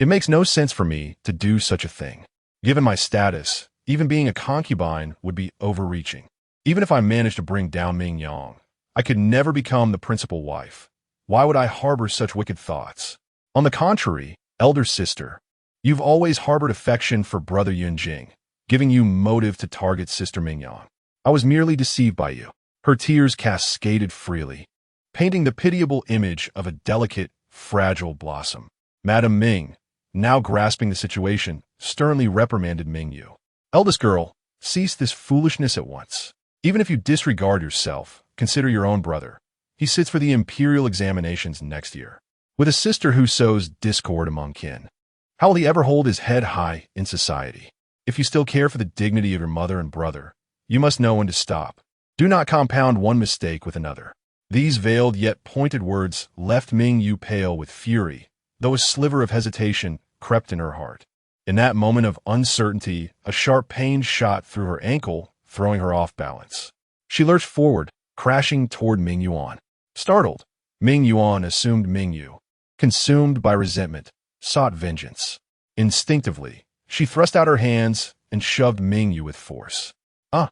makes no sense for me to do such a thing. Given my status, even being a concubine would be overreaching. Even if I managed to bring down Ming Yang, I could never become the principal wife. Why would I harbor such wicked thoughts? On the contrary, elder sister, you've always harbored affection for brother Yunjing, giving you motive to target sister Ming Yang. I was merely deceived by you. Her tears cascaded freely, painting the pitiable image of a delicate, fragile blossom. Madame Ming, now grasping the situation, sternly reprimanded Mingyu. "Eldest girl, cease this foolishness at once. Even if you disregard yourself, consider your own brother. He sits for the imperial examinations next year, with a sister who sows discord among kin. How will he ever hold his head high in society? If you still care for the dignity of your mother and brother, you must know when to stop. Do not compound one mistake with another." These veiled yet pointed words left Mingyu pale with fury, though a sliver of hesitation crept in her heart. In that moment of uncertainty, a sharp pain shot through her ankle, throwing her off balance. She lurched forward, crashing toward Ming Yuan. Startled, Ming Yuan assumed Mingyu, consumed by resentment, sought vengeance. Instinctively, she thrust out her hands and shoved Mingyu with force. Ah!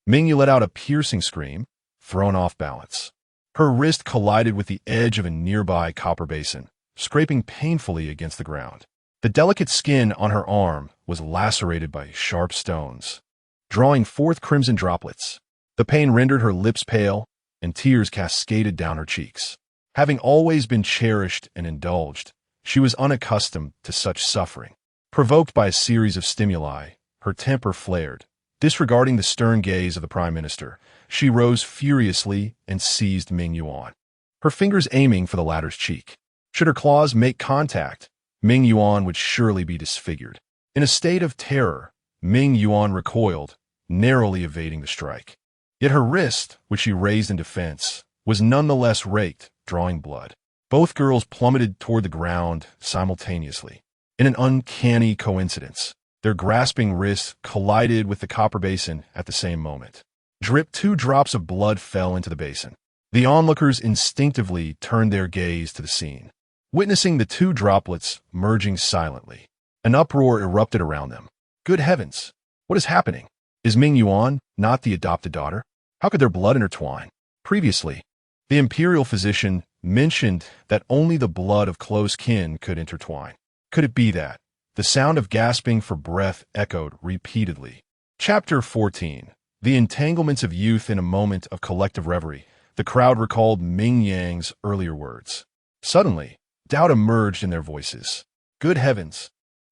Mingyu let out a piercing scream, thrown off balance. Her wrist collided with the edge of a nearby copper basin, scraping painfully against the ground. The delicate skin on her arm was lacerated by sharp stones, drawing forth crimson droplets. The pain rendered her lips pale, and tears cascaded down her cheeks. Having always been cherished and indulged, she was unaccustomed to such suffering. Provoked by a series of stimuli, her temper flared. Disregarding the stern gaze of the Prime Minister, she rose furiously and seized Ming Yuan, her fingers aiming for the latter's cheek. Should her claws make contact, Ming Yuan would surely be disfigured. In a state of terror, Ming Yuan recoiled, narrowly evading the strike. Yet her wrist, which she raised in defense, was nonetheless raked, drawing blood. Both girls plummeted toward the ground simultaneously. In an uncanny coincidence, their grasping wrists collided with the copper basin at the same moment. Two drops of blood fell into the basin. The onlookers instinctively turned their gaze to the scene, witnessing the two droplets merging silently. An uproar erupted around them. Good heavens! What is happening? Is Ming Yuan not the adopted daughter? How could their blood intertwine? Previously, the imperial physician mentioned that only the blood of close kin could intertwine. Could it be that? The sound of gasping for breath echoed repeatedly. Chapter 14. The entanglements of youth. In a moment of collective reverie, the crowd recalled Ming Yang's earlier words. Suddenly, doubt emerged in their voices. Good heavens!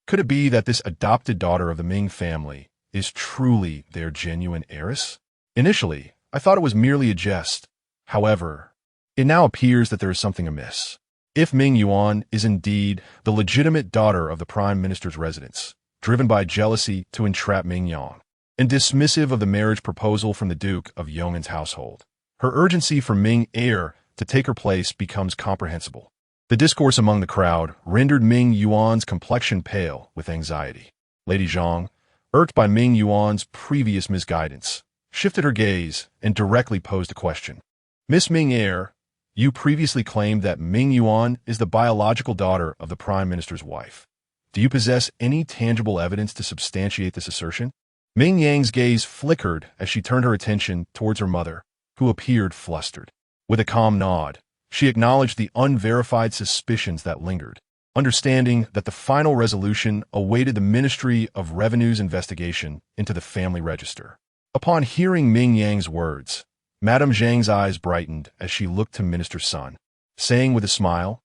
Could it be that this adopted daughter of the Ming family is truly their genuine heiress? Initially, I thought it was merely a jest. However, it now appears that there is something amiss. If Ming Yuan is indeed the legitimate daughter of the Prime Minister's residence, driven by jealousy to entrap Ming Yang, and dismissive of the marriage proposal from the Duke of Yong'an's household, her urgency for Ming heir to take her place becomes comprehensible. The discourse among the crowd rendered Ming Yuan's complexion pale with anxiety. Lady Zhang, irked by Ming Yuan's previous misguidance, shifted her gaze and directly posed a question. Miss Ming heir, you previously claimed that Ming Yuan is the biological daughter of the Prime Minister's wife. Do you possess any tangible evidence to substantiate this assertion? Ming Yang's gaze flickered as she turned her attention towards her mother, who appeared flustered. With a calm nod, she acknowledged the unverified suspicions that lingered, understanding that the final resolution awaited the Ministry of Revenue's investigation into the family register. Upon hearing Ming Yang's words, Madame Zhang's eyes brightened as she looked to Minister Sun, saying with a smile,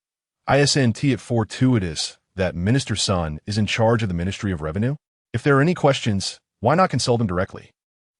"Isn't it fortuitous that Minister Sun is in charge of the Ministry of Revenue? If there are any questions, why not consult him directly?"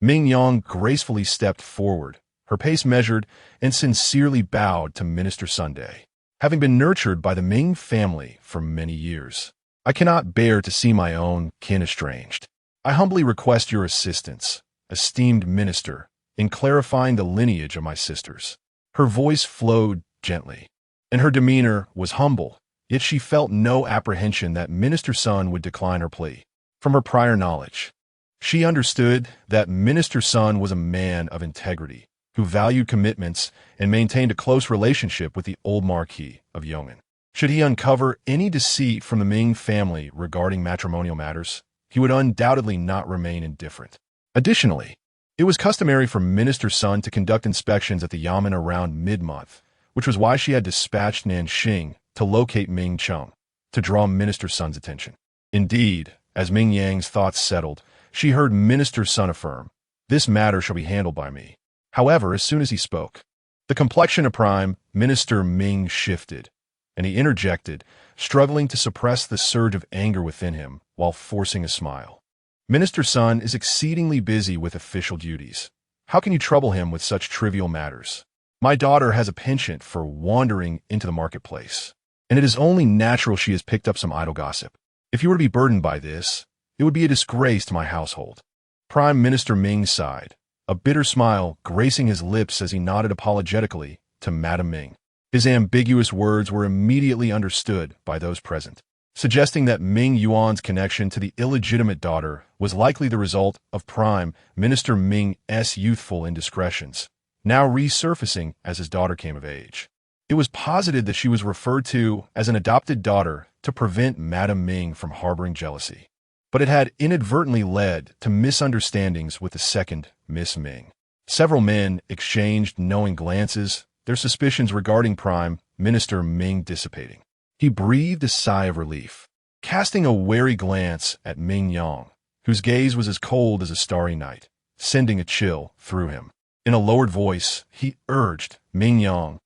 Ming Yang gracefully stepped forward, her pace measured, and sincerely bowed to Minister Sunday. Having been nurtured by the Ming family for many years, I cannot bear to see my own kin estranged. I humbly request your assistance, esteemed minister, in clarifying the lineage of my sisters. Her voice flowed gently, and her demeanor was humble, yet she felt no apprehension that Minister Sun would decline her plea. From her prior knowledge, she understood that Minister Sun was a man of integrity, who valued commitments and maintained a close relationship with the old Marquis of Yong'an. Should he uncover any deceit from the Ming family regarding matrimonial matters, he would undoubtedly not remain indifferent. Additionally, it was customary for Minister Sun to conduct inspections at the Yamen around mid-month, which was why she had dispatched Nanxing to locate Ming Cheng, to draw Minister Sun's attention. Indeed, as Ming Yang's thoughts settled, she heard Minister Sun affirm, "This matter shall be handled by me." However, as soon as he spoke, the complexion of Prime Minister Ming shifted, and he interjected, struggling to suppress the surge of anger within him while forcing a smile. "Minister Sun is exceedingly busy with official duties. How can you trouble him with such trivial matters? My daughter has a penchant for wandering into the marketplace, and it is only natural she has picked up some idle gossip. If you were to be burdened by this, it would be a disgrace to my household." Prime Minister Ming sighed, a bitter smile gracing his lips as he nodded apologetically to Madame Ming. His ambiguous words were immediately understood by those present, suggesting that Ming Yuan's connection to the illegitimate daughter was likely the result of Prime Minister Ming's youthful indiscretions, now resurfacing as his daughter came of age. It was posited that she was referred to as an adopted daughter to prevent Madame Ming from harboring jealousy. But it had inadvertently led to misunderstandings with the second Miss Ming. Several men exchanged knowing glances, their suspicions regarding Prime Minister Ming dissipating. He breathed a sigh of relief, casting a wary glance at Ming Yang, whose gaze was as cold as a starry night, sending a chill through him. In a lowered voice, he urged Ming Yang,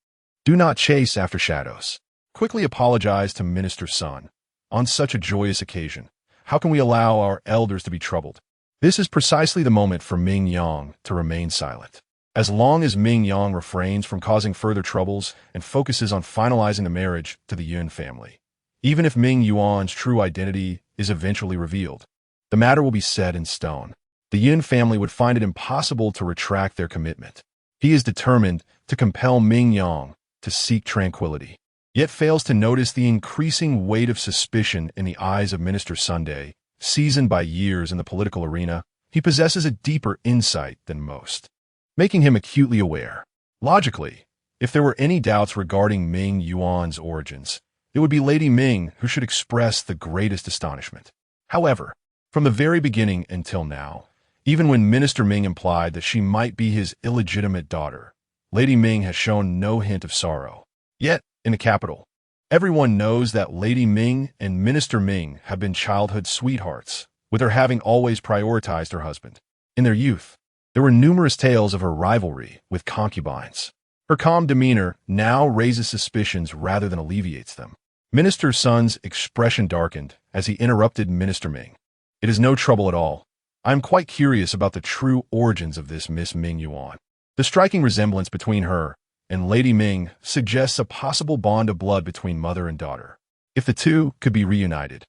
"Do not chase after shadows. Quickly apologize to Minister's son. On such a joyous occasion, how can we allow our elders to be troubled?" This is precisely the moment for Ming Yang to remain silent. As long as Ming Yang refrains from causing further troubles and focuses on finalizing the marriage to the Yun family, even if Ming Yuan's true identity is eventually revealed, the matter will be set in stone. The Yun family would find it impossible to retract their commitment. He is determined to compel Ming Yang to seek tranquility, yet fails to notice the increasing weight of suspicion in the eyes of Minister Sunday. Seasoned by years in the political arena, he possesses a deeper insight than most, making him acutely aware. Logically, if there were any doubts regarding Ming Yuan's origins, it would be Lady Ming who should express the greatest astonishment. However, from the very beginning until now, even when Minister Ming implied that she might be his illegitimate daughter, Lady Ming has shown no hint of sorrow. Yet, in the capital, everyone knows that Lady Ming and Minister Ming have been childhood sweethearts, with her having always prioritized her husband. In their youth, there were numerous tales of her rivalry with concubines. Her calm demeanor now raises suspicions rather than alleviates them. Minister Sun's expression darkened as he interrupted Minister Ming. "It is no trouble at all. I am quite curious about the true origins of this Miss Ming Yuan. The striking resemblance between her and Lady Ming suggests a possible bond of blood between mother and daughter. If the two could be reunited,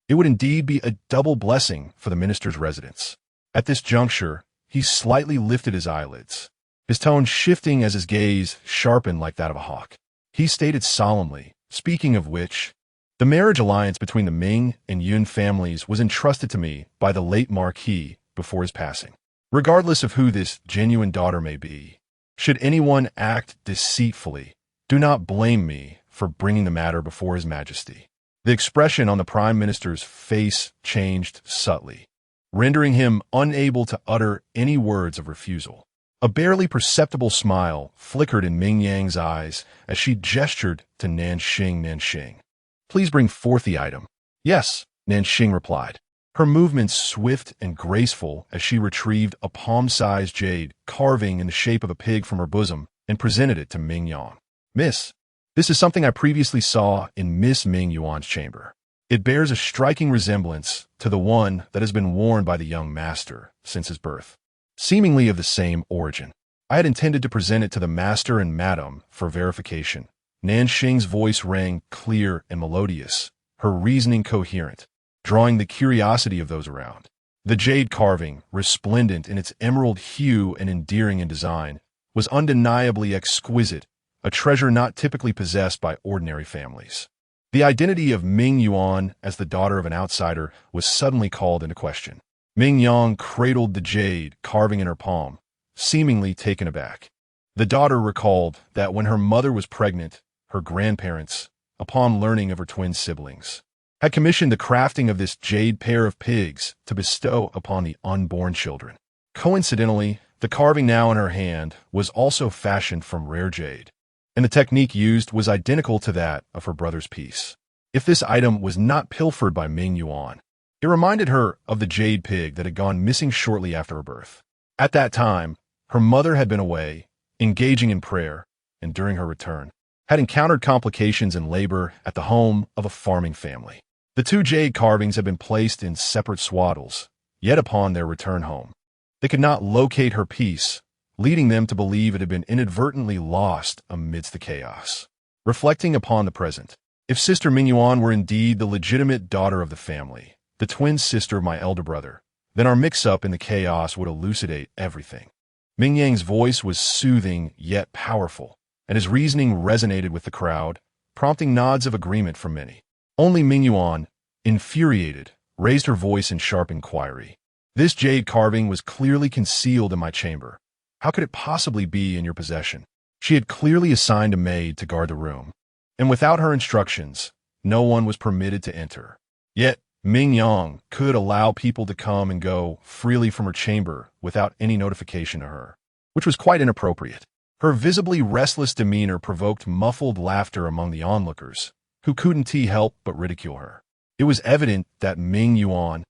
it would indeed be a double blessing for the minister's residence." At this juncture, he slightly lifted his eyelids, his tone shifting as his gaze sharpened like that of a hawk. He stated solemnly, "Speaking of which, the marriage alliance between the Ming and Yun families was entrusted to me by the late Marquis before his passing. Regardless of who this genuine daughter may be, should anyone act deceitfully, do not blame me for bringing the matter before His Majesty." The expression on the Prime Minister's face changed subtly, rendering him unable to utter any words of refusal. A barely perceptible smile flickered in Ming Yang's eyes as she gestured to Nanxing. "Please bring forth the item." "Yes," Nanxing replied, her movements swift and graceful as she retrieved a palm-sized jade carving in the shape of a pig from her bosom and presented it to Ming Yang. "Miss, this is something I previously saw in Miss Ming Yuan's chamber. It bears a striking resemblance to the one that has been worn by the young master since his birth, seemingly of the same origin. I had intended to present it to the master and madam for verification." Nanxing's voice rang clear and melodious, her reasoning coherent, drawing the curiosity of those around. The jade carving, resplendent in its emerald hue and endearing in design, was undeniably exquisite, a treasure not typically possessed by ordinary families. The identity of Ming Yuan as the daughter of an outsider was suddenly called into question. Ming Yang cradled the jade carving in her palm, seemingly taken aback. The daughter recalled that when her mother was pregnant, her grandparents, upon learning of her twin siblings, had commissioned the crafting of this jade pair of pigs to bestow upon the unborn children. Coincidentally, the carving now in her hand was also fashioned from rare jade, and the technique used was identical to that of her brother's piece. If this item was not pilfered by Ming Yuan, it reminded her of the jade pig that had gone missing shortly after her birth. At that time, her mother had been away, engaging in prayer, and during her return, had encountered complications in labor at the home of a farming family. The two jade carvings had been placed in separate swaddles, yet upon their return home, they could not locate her piece, leading them to believe it had been inadvertently lost amidst the chaos. Reflecting upon the present, if Sister Ming Yuan were indeed the legitimate daughter of the family, the twin sister of my elder brother, then our mix-up in the chaos would elucidate everything. Ming Yang's voice was soothing yet powerful, and his reasoning resonated with the crowd, prompting nods of agreement from many. Only Ming Yuan, infuriated, raised her voice in sharp inquiry. "This jade carving was clearly concealed in my chamber. How could it possibly be in your possession?" She had clearly assigned a maid to guard the room, and without her instructions, no one was permitted to enter. Yet, Ming Yang could allow people to come and go freely from her chamber without any notification to her, which was quite inappropriate. Her visibly restless demeanor provoked muffled laughter among the onlookers, who couldn't help but ridicule her. It was evident that Ming Yuan,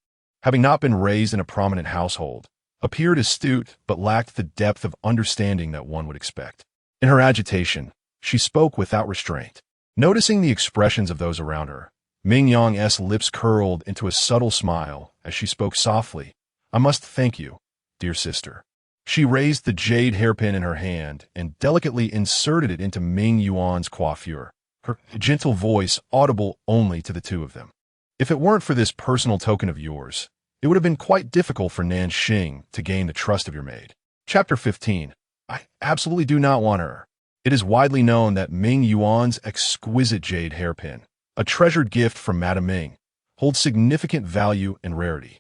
having not been raised in a prominent household, appeared astute but lacked the depth of understanding that one would expect. In her agitation, she spoke without restraint. Noticing the expressions of those around her, Ming Yang's lips curled into a subtle smile as she spoke softly. "I must thank you, dear sister." She raised the jade hairpin in her hand and delicately inserted it into Ming Yuan's coiffure, her gentle voice audible only to the two of them. "If it weren't for this personal token of yours, it would have been quite difficult for Nanxing to gain the trust of your maid." Chapter 15. I absolutely do not want her. It is widely known that Ming Yuan's exquisite jade hairpin, a treasured gift from Madame Ming, holds significant value and rarity.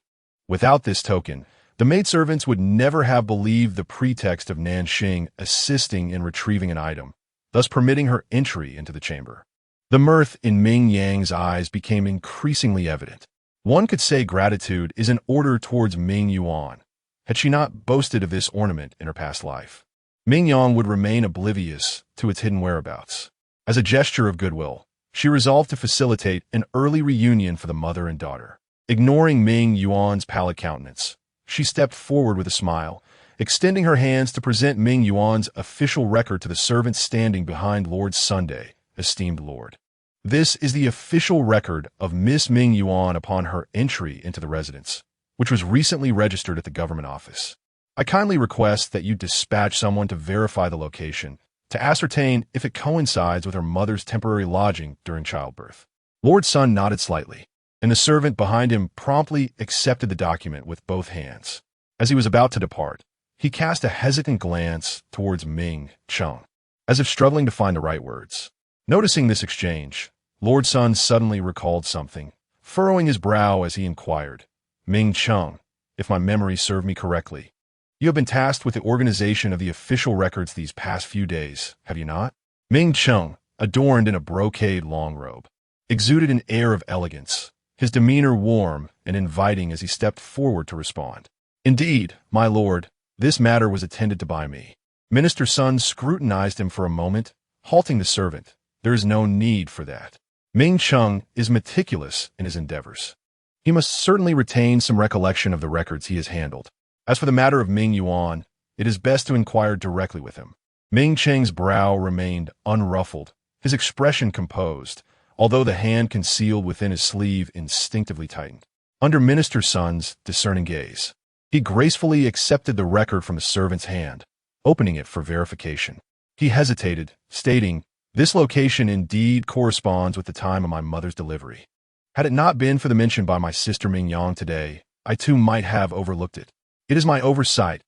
Without this token, the maidservants would never have believed the pretext of Nanxing assisting in retrieving an item, thus permitting her entry into the chamber. The mirth in Ming Yang's eyes became increasingly evident. One could say gratitude is an order towards Ming Yuan, had she not boasted of this ornament in her past life. Ming Yang would remain oblivious to its hidden whereabouts. As a gesture of goodwill, she resolved to facilitate an early reunion for the mother and daughter. Ignoring Ming Yuan's pallid countenance, she stepped forward with a smile, extending her hands to present Ming Yuan's official record to the servant standing behind Lord Sunday, esteemed lord. This is the official record of Miss Ming Yuan upon her entry into the residence, which was recently registered at the government office. I kindly request that you dispatch someone to verify the location, to ascertain if it coincides with her mother's temporary lodging during childbirth. Lord Sun nodded slightly, and the servant behind him promptly accepted the document with both hands. As he was about to depart, he cast a hesitant glance towards Ming Cheng, as if struggling to find the right words. Noticing this exchange, Lord Sun suddenly recalled something, furrowing his brow as he inquired, "Ming Cheng, if my memory served me correctly, you have been tasked with the organization of the official records these past few days, have you not?" Ming Cheng, adorned in a brocade long robe, exuded an air of elegance, his demeanor warm and inviting as he stepped forward to respond. "Indeed, my lord, this matter was attended to by me." Minister Sun scrutinized him for a moment, halting the servant. "There is no need for that. Ming Cheng is meticulous in his endeavors. He must certainly retain some recollection of the records he has handled. As for the matter of Ming Yuan, it is best to inquire directly with him." Ming Cheng's brow remained unruffled, his expression composed, although the hand concealed within his sleeve instinctively tightened. Under Minister Sun's discerning gaze, he gracefully accepted the record from the servant's hand, opening it for verification. He hesitated, stating, "This location indeed corresponds with the time of my mother's delivery. Had it not been for the mention by my sister Ming Yang today, I too might have overlooked it. It is my oversight.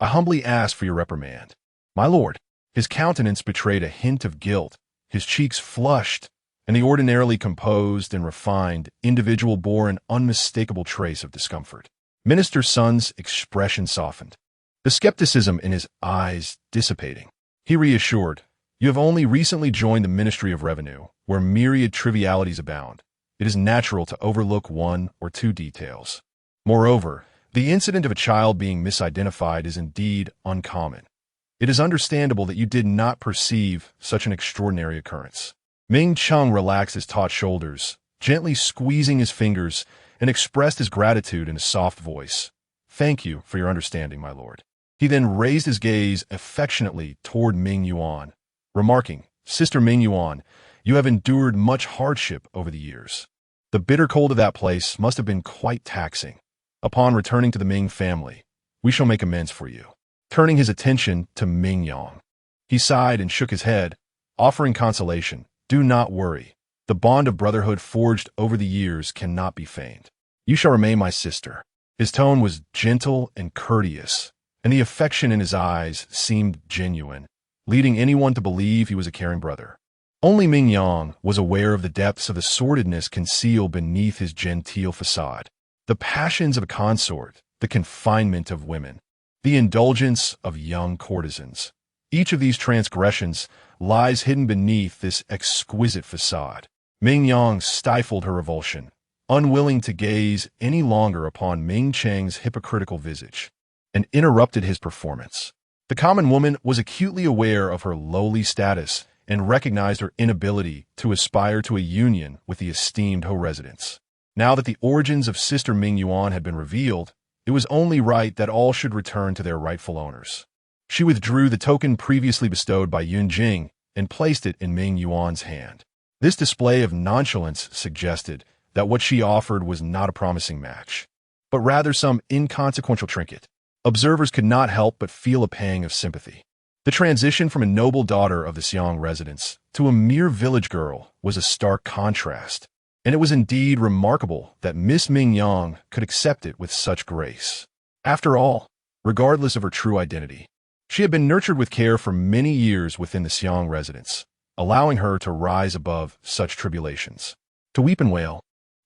I humbly ask for your reprimand." "My lord." His countenance betrayed a hint of guilt, his cheeks flushed, and the ordinarily composed and refined individual bore an unmistakable trace of discomfort. Minister Sun's expression softened, the skepticism in his eyes dissipating. He reassured, "You have only recently joined the Ministry of Revenue, where myriad trivialities abound. It is natural to overlook one or two details. Moreover, the incident of a child being misidentified is indeed uncommon. It is understandable that you did not perceive such an extraordinary occurrence." Ming Cheng relaxed his taut shoulders, gently squeezing his fingers, and expressed his gratitude in a soft voice. "Thank you for your understanding, my lord." He then raised his gaze affectionately toward Ming Yuan, remarking, "Sister Ming Yuan, you have endured much hardship over the years. The bitter cold of that place must have been quite taxing. Upon returning to the Ming family, we shall make amends for you." Turning his attention to Ming Yang, he sighed and shook his head, offering consolation. "Do not worry. The bond of brotherhood forged over the years cannot be feigned. You shall remain my sister." His tone was gentle and courteous, and the affection in his eyes seemed genuine, leading anyone to believe he was a caring brother. Only Ming Yang was aware of the depths of the sordidness concealed beneath his genteel facade. The passions of a consort, the confinement of women, the indulgence of young courtesans, Each of these transgressions lies hidden beneath this exquisite facade. Ming Yang stifled her revulsion, unwilling to gaze any longer upon Ming Cheng's hypocritical visage, and interrupted his performance. The common woman was acutely aware of her lowly status and recognized her inability to aspire to a union with the esteemed Ho-residents. Now that the origins of Sister Ming Yuan had been revealed, it was only right that all should return to their rightful owners. She withdrew the token previously bestowed by Yun Jing and placed it in Ming Yuan's hand. This display of nonchalance suggested that what she offered was not a promising match, but rather some inconsequential trinket. Observers could not help but feel a pang of sympathy. The transition from a noble daughter of the Xiong residence to a mere village girl was a stark contrast, and it was indeed remarkable that Miss Ming Yang could accept it with such grace. After all, regardless of her true identity, she had been nurtured with care for many years within the Xiong residence, allowing her to rise above such tribulations. To weep and wail,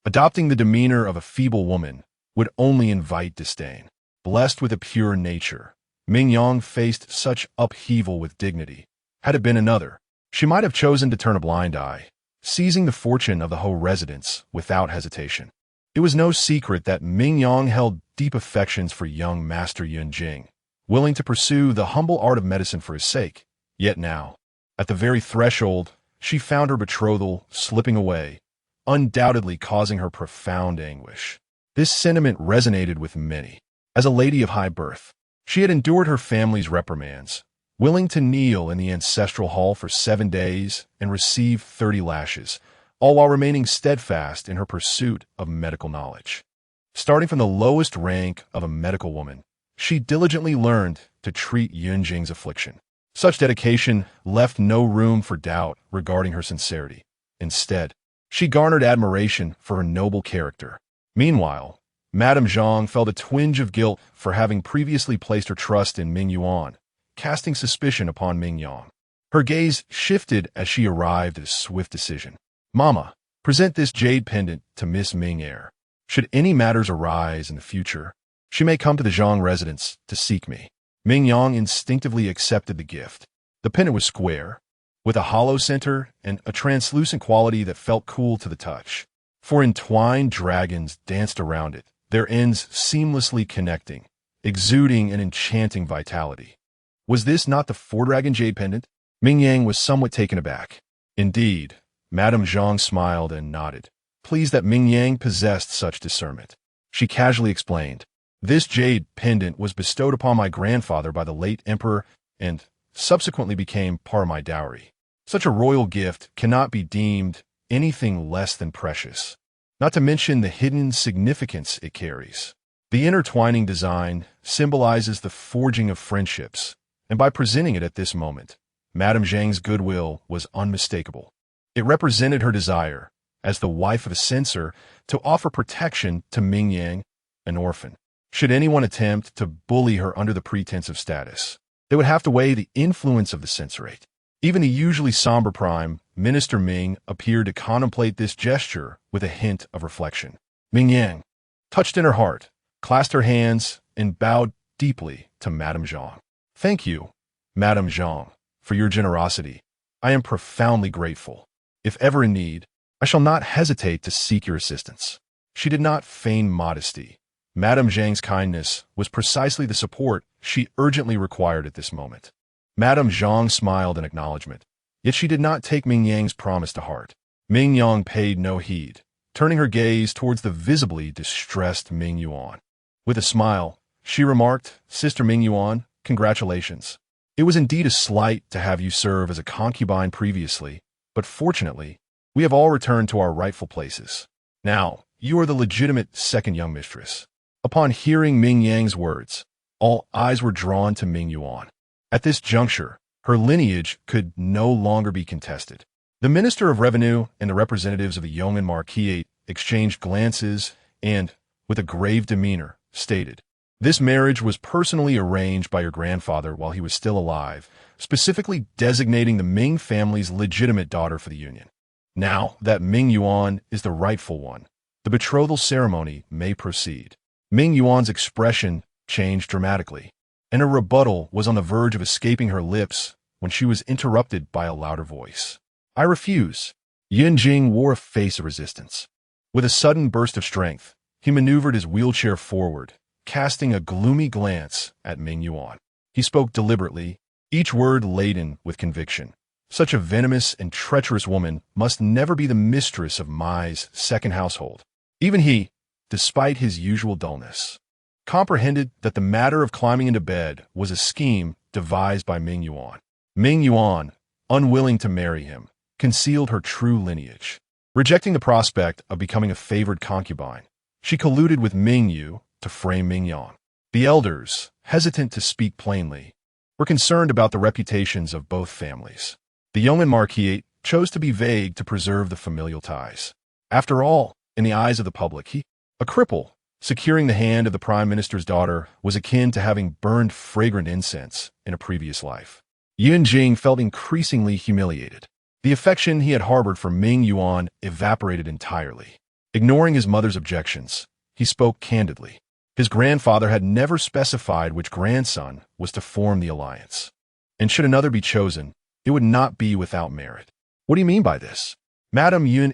adopting the demeanor of a feeble woman, would only invite disdain. Blessed with a pure nature, Ming Yang faced such upheaval with dignity. Had it been another, she might have chosen to turn a blind eye, seizing the fortune of the Ho residence without hesitation. It was no secret that Ming Yang held deep affections for young Master Yun Jing, willing to pursue the humble art of medicine for his sake. Yet now, at the very threshold, she found her betrothal slipping away, undoubtedly causing her profound anguish. This sentiment resonated with many. As a lady of high birth, she had endured her family's reprimands, willing to kneel in the ancestral hall for 7 days and receive 30 lashes, all while remaining steadfast in her pursuit of medical knowledge. Starting from the lowest rank of a medical woman, she diligently learned to treat Yun Jing's affliction. Such dedication left no room for doubt regarding her sincerity. Instead, she garnered admiration for her noble character. Meanwhile, Madame Zhang felt a twinge of guilt for having previously placed her trust in Ming Yuan, casting suspicion upon Ming Yang. Her gaze shifted as she arrived at a swift decision. "Mama, present this jade pendant to Miss Ming Air. Should any matters arise in the future, she may come to the Zhang residence to seek me." Ming Yang instinctively accepted the gift. The pendant was square, with a hollow center and a translucent quality that felt cool to the touch. Four entwined dragons danced around it, their ends seamlessly connecting, exuding an enchanting vitality. Was this not the four-dragon jade pendant? Ming Yang was somewhat taken aback. Indeed, Madame Zhang smiled and nodded, pleased that Ming Yang possessed such discernment. She casually explained, "This jade pendant was bestowed upon my grandfather by the late emperor and subsequently became part of my dowry. Such a royal gift cannot be deemed anything less than precious, not to mention the hidden significance it carries. The intertwining design symbolizes the forging of friendships, and by presenting it at this moment, Madame Zhang's goodwill was unmistakable. It represented her desire, as the wife of a censor, to offer protection to Ming Yang, an orphan. Should anyone attempt to bully her under the pretense of status, they would have to weigh the influence of the censorate. Even the usually somber Prime Minister Ming appeared to contemplate this gesture with a hint of reflection. Ming Yang, touched in her heart, clasped her hands and bowed deeply to Madame Zhang. "Thank you, Madame Zhang, for your generosity. I am profoundly grateful. If ever in need, I shall not hesitate to seek your assistance." She did not feign modesty. Madame Zhang's kindness was precisely the support she urgently required at this moment. Madame Zhang smiled in acknowledgement, yet she did not take Ming Yang's promise to heart. Ming Yang paid no heed, turning her gaze towards the visibly distressed Ming Yuan. With a smile, she remarked, "Sister Ming Yuan, congratulations. It was indeed a slight to have you serve as a concubine previously, but fortunately, we have all returned to our rightful places. Now, you are the legitimate second young mistress." Upon hearing Ming Yang's words, all eyes were drawn to Ming Yuan. At this juncture, her lineage could no longer be contested. The Minister of Revenue and the representatives of the Yong'an Marquisate exchanged glances and, with a grave demeanor, stated, "This marriage was personally arranged by your grandfather while he was still alive, specifically designating the Ming family's legitimate daughter for the union. Now that Ming Yuan is the rightful one, the betrothal ceremony may proceed." Ming Yuan's expression changed dramatically. and a rebuttal was on the verge of escaping her lips when she was interrupted by a louder voice. "I refuse." Yun Jing wore a face of resistance. With a sudden burst of strength, he maneuvered his wheelchair forward, casting a gloomy glance at Ming Yuan. He spoke deliberately, each word laden with conviction. "Such a venomous and treacherous woman must never be the mistress of Mai's second household." Even he, despite his usual dullness, comprehended that the matter of climbing into bed was a scheme devised by Ming Yuan. Ming Yuan, unwilling to marry him, concealed her true lineage. Rejecting the prospect of becoming a favored concubine, she colluded with Ming Yu to frame Ming Yang. The elders, hesitant to speak plainly, were concerned about the reputations of both families. The yeoman marquis chose to be vague to preserve the familial ties. After all, in the eyes of the public, he, a cripple, securing the hand of the prime minister's daughter, was akin to having burned fragrant incense in a previous life. Yun Jing felt increasingly humiliated. The affection he had harbored for Ming Yuan evaporated entirely. Ignoring his mother's objections, he spoke candidly. His grandfather had never specified which grandson was to form the alliance. And should another be chosen, it would not be without merit. "What do you mean by this?" Madame Yun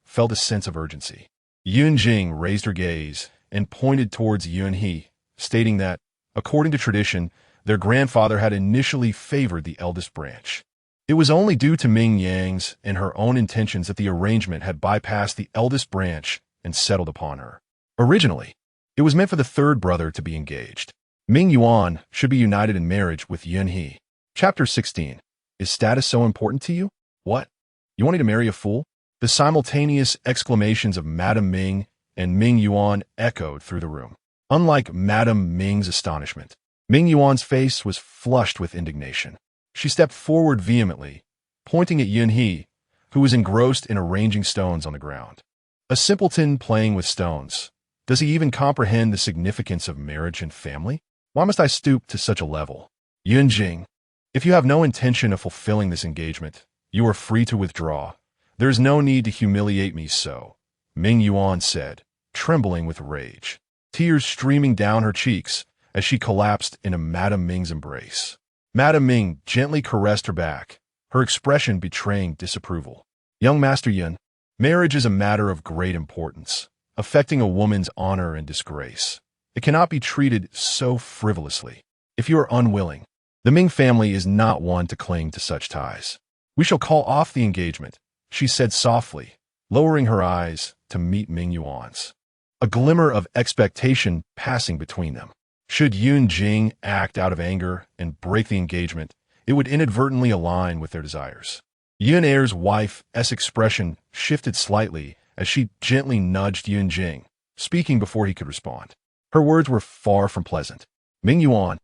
felt a sense of urgency. Yun Jing raised her gaze and pointed towards Yun He, stating that, according to tradition, their grandfather had initially favored the eldest branch. It was only due to Ming Yang's and her own intentions that the arrangement had bypassed the eldest branch and settled upon her. Originally, it was meant for the third brother to be engaged. Ming Yuan should be united in marriage with Yun He. Chapter 16. Is status so important to you? What? You want me to marry a fool? The simultaneous exclamations of Madame Ming and Ming Yuan echoed through the room. Unlike Madame Ming's astonishment, Ming Yuan's face was flushed with indignation. She stepped forward vehemently, pointing at Yun He, who was engrossed in arranging stones on the ground. A simpleton playing with stones. Does he even comprehend the significance of marriage and family? Why must I stoop to such a level? Yun Jing, if you have no intention of fulfilling this engagement, you are free to withdraw. There is no need to humiliate me so, Ming Yuan said, trembling with rage, tears streaming down her cheeks as she collapsed into Madame Ming's embrace. Madame Ming gently caressed her back, her expression betraying disapproval. "Young Master Yun, marriage is a matter of great importance, affecting a woman's honor and disgrace. It cannot be treated so frivolously. If you are unwilling, the Ming family is not one to cling to such ties. We shall call off the engagement," she said softly, lowering her eyes to meet Ming Yuan's, a glimmer of expectation passing between them. Should Yun Jing act out of anger and break the engagement, it would inadvertently align with their desires. Yun Er's wife's expression shifted slightly as she gently nudged Yun Jing, speaking before he could respond. Her words were far from pleasant. "Ming Yuan,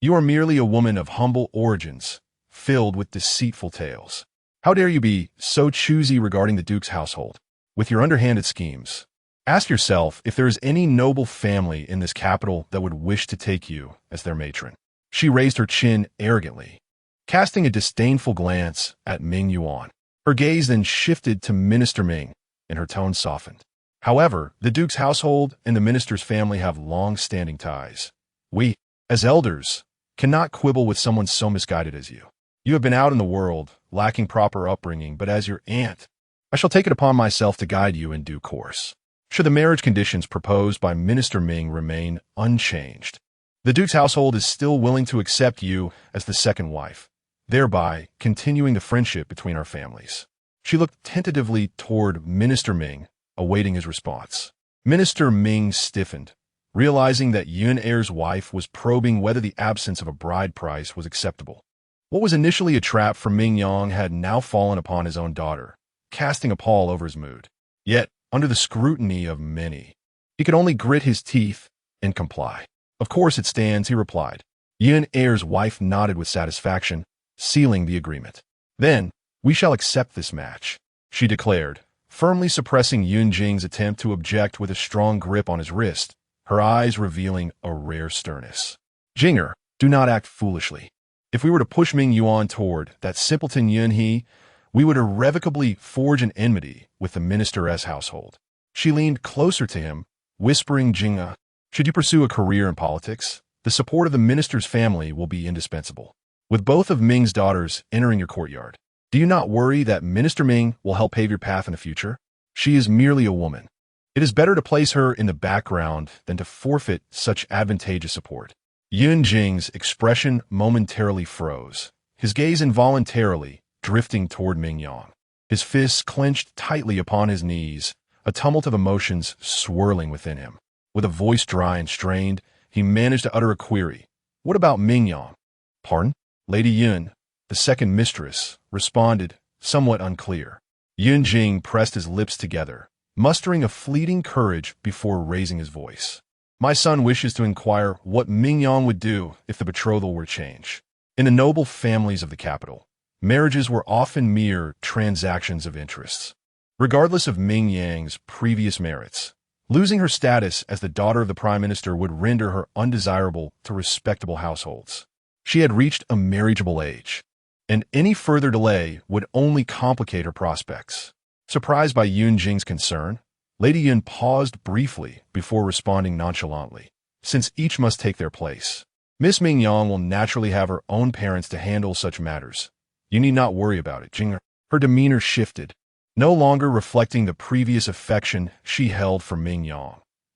you are merely a woman of humble origins, filled with deceitful tales. How dare you be so choosy regarding the Duke's household, with your underhanded schemes? Ask yourself if there is any noble family in this capital that would wish to take you as their matron." She raised her chin arrogantly, casting a disdainful glance at Ming Yuan. Her gaze then shifted to Minister Ming, and her tone softened. "However, the Duke's household and the minister's family have long-standing ties. We, as elders, cannot quibble with someone so misguided as you. You have been out in the world, lacking proper upbringing, but as your aunt, I shall take it upon myself to guide you in due course. Should the marriage conditions proposed by Minister Ming remain unchanged, the Duke's household is still willing to accept you as the second wife, thereby continuing the friendship between our families." She looked tentatively toward Minister Ming, awaiting his response. Minister Ming stiffened, realizing that Yun Er's wife was probing whether the absence of a bride price was acceptable. What was initially a trap for Ming Yang had now fallen upon his own daughter, casting a pall over his mood. Yet, under the scrutiny of many, he could only grit his teeth and comply. "Of course it stands," he replied. Yun Er's wife nodded with satisfaction, sealing the agreement. "Then, we shall accept this match," she declared, firmly suppressing Yun Jing's attempt to object with a strong grip on his wrist, her eyes revealing a rare sternness. "Jinger, do not act foolishly. If we were to push Ming Yuan toward that simpleton Yun He, we would irrevocably forge an enmity with the minister's household." She leaned closer to him, whispering, "Jinga, should you pursue a career in politics, The support of the minister's family will be indispensable. With both of Ming's daughters entering your courtyard, do you not worry that Minister Ming will help pave your path in the future? She is merely a woman. It is better to place her in the background than to forfeit such advantageous support. Yun Jing's expression momentarily froze, his gaze involuntarily drifting toward Ming Yang. His fists clenched tightly upon his knees, a tumult of emotions swirling within him. With a voice dry and strained, he managed to utter a query. What about Ming Yang? Pardon? Lady Yun, the second mistress, responded, somewhat unclear. Yun Jing pressed his lips together, mustering a fleeting courage before raising his voice. My son wishes to inquire what Ming Yang would do if the betrothal were to change. In the noble families of the capital, marriages were often mere transactions of interests. Regardless of Ming Yang's previous merits, losing her status as the daughter of the prime minister would render her undesirable to respectable households. She had reached a marriageable age, and any further delay would only complicate her prospects. Surprised by Yun Jing's concern, Lady Yun paused briefly before responding nonchalantly, since each must take their place. Miss Ming Yang will naturally have her own parents to handle such matters. You need not worry about it, Jing. Her demeanor shifted, no longer reflecting the previous affection she held for Ming Yang,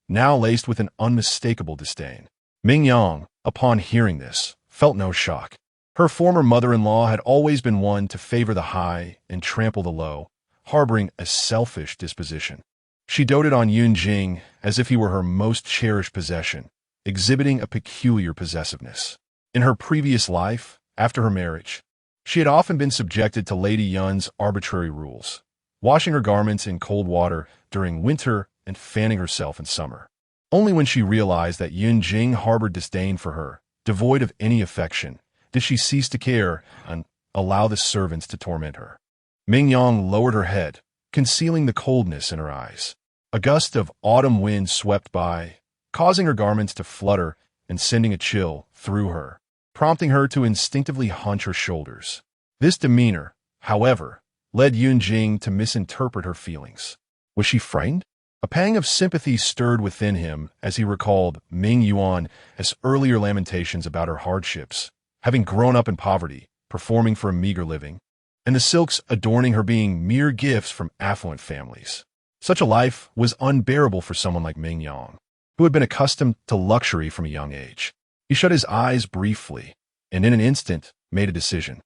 now laced with an unmistakable disdain. Ming Yang, upon hearing this, felt no shock. Her former mother-in-law had always been one to favor the high and trample the low, harboring a selfish disposition. She doted on Yun Jing as if he were her most cherished possession, exhibiting a peculiar possessiveness. In her previous life, after her marriage, she had often been subjected to Lady Yun's arbitrary rules, washing her garments in cold water during winter and fanning herself in summer. Only when she realized that Yun Jing harbored disdain for her, devoid of any affection, did she cease to care and allow the servants to torment her. Ming Yang lowered her head, concealing the coldness in her eyes. A gust of autumn wind swept by, causing her garments to flutter and sending a chill through her, prompting her to instinctively hunch her shoulders. This demeanor, however, led Yun Jing to misinterpret her feelings. Was she frightened? A pang of sympathy stirred within him as he recalled Ming Yuan's earlier lamentations about her hardships, having grown up in poverty, performing for a meager living, and the silks adorning her being mere gifts from affluent families. Such a life was unbearable for someone like Ming Yang, who had been accustomed to luxury from a young age. He shut his eyes briefly, and in an instant made a decision.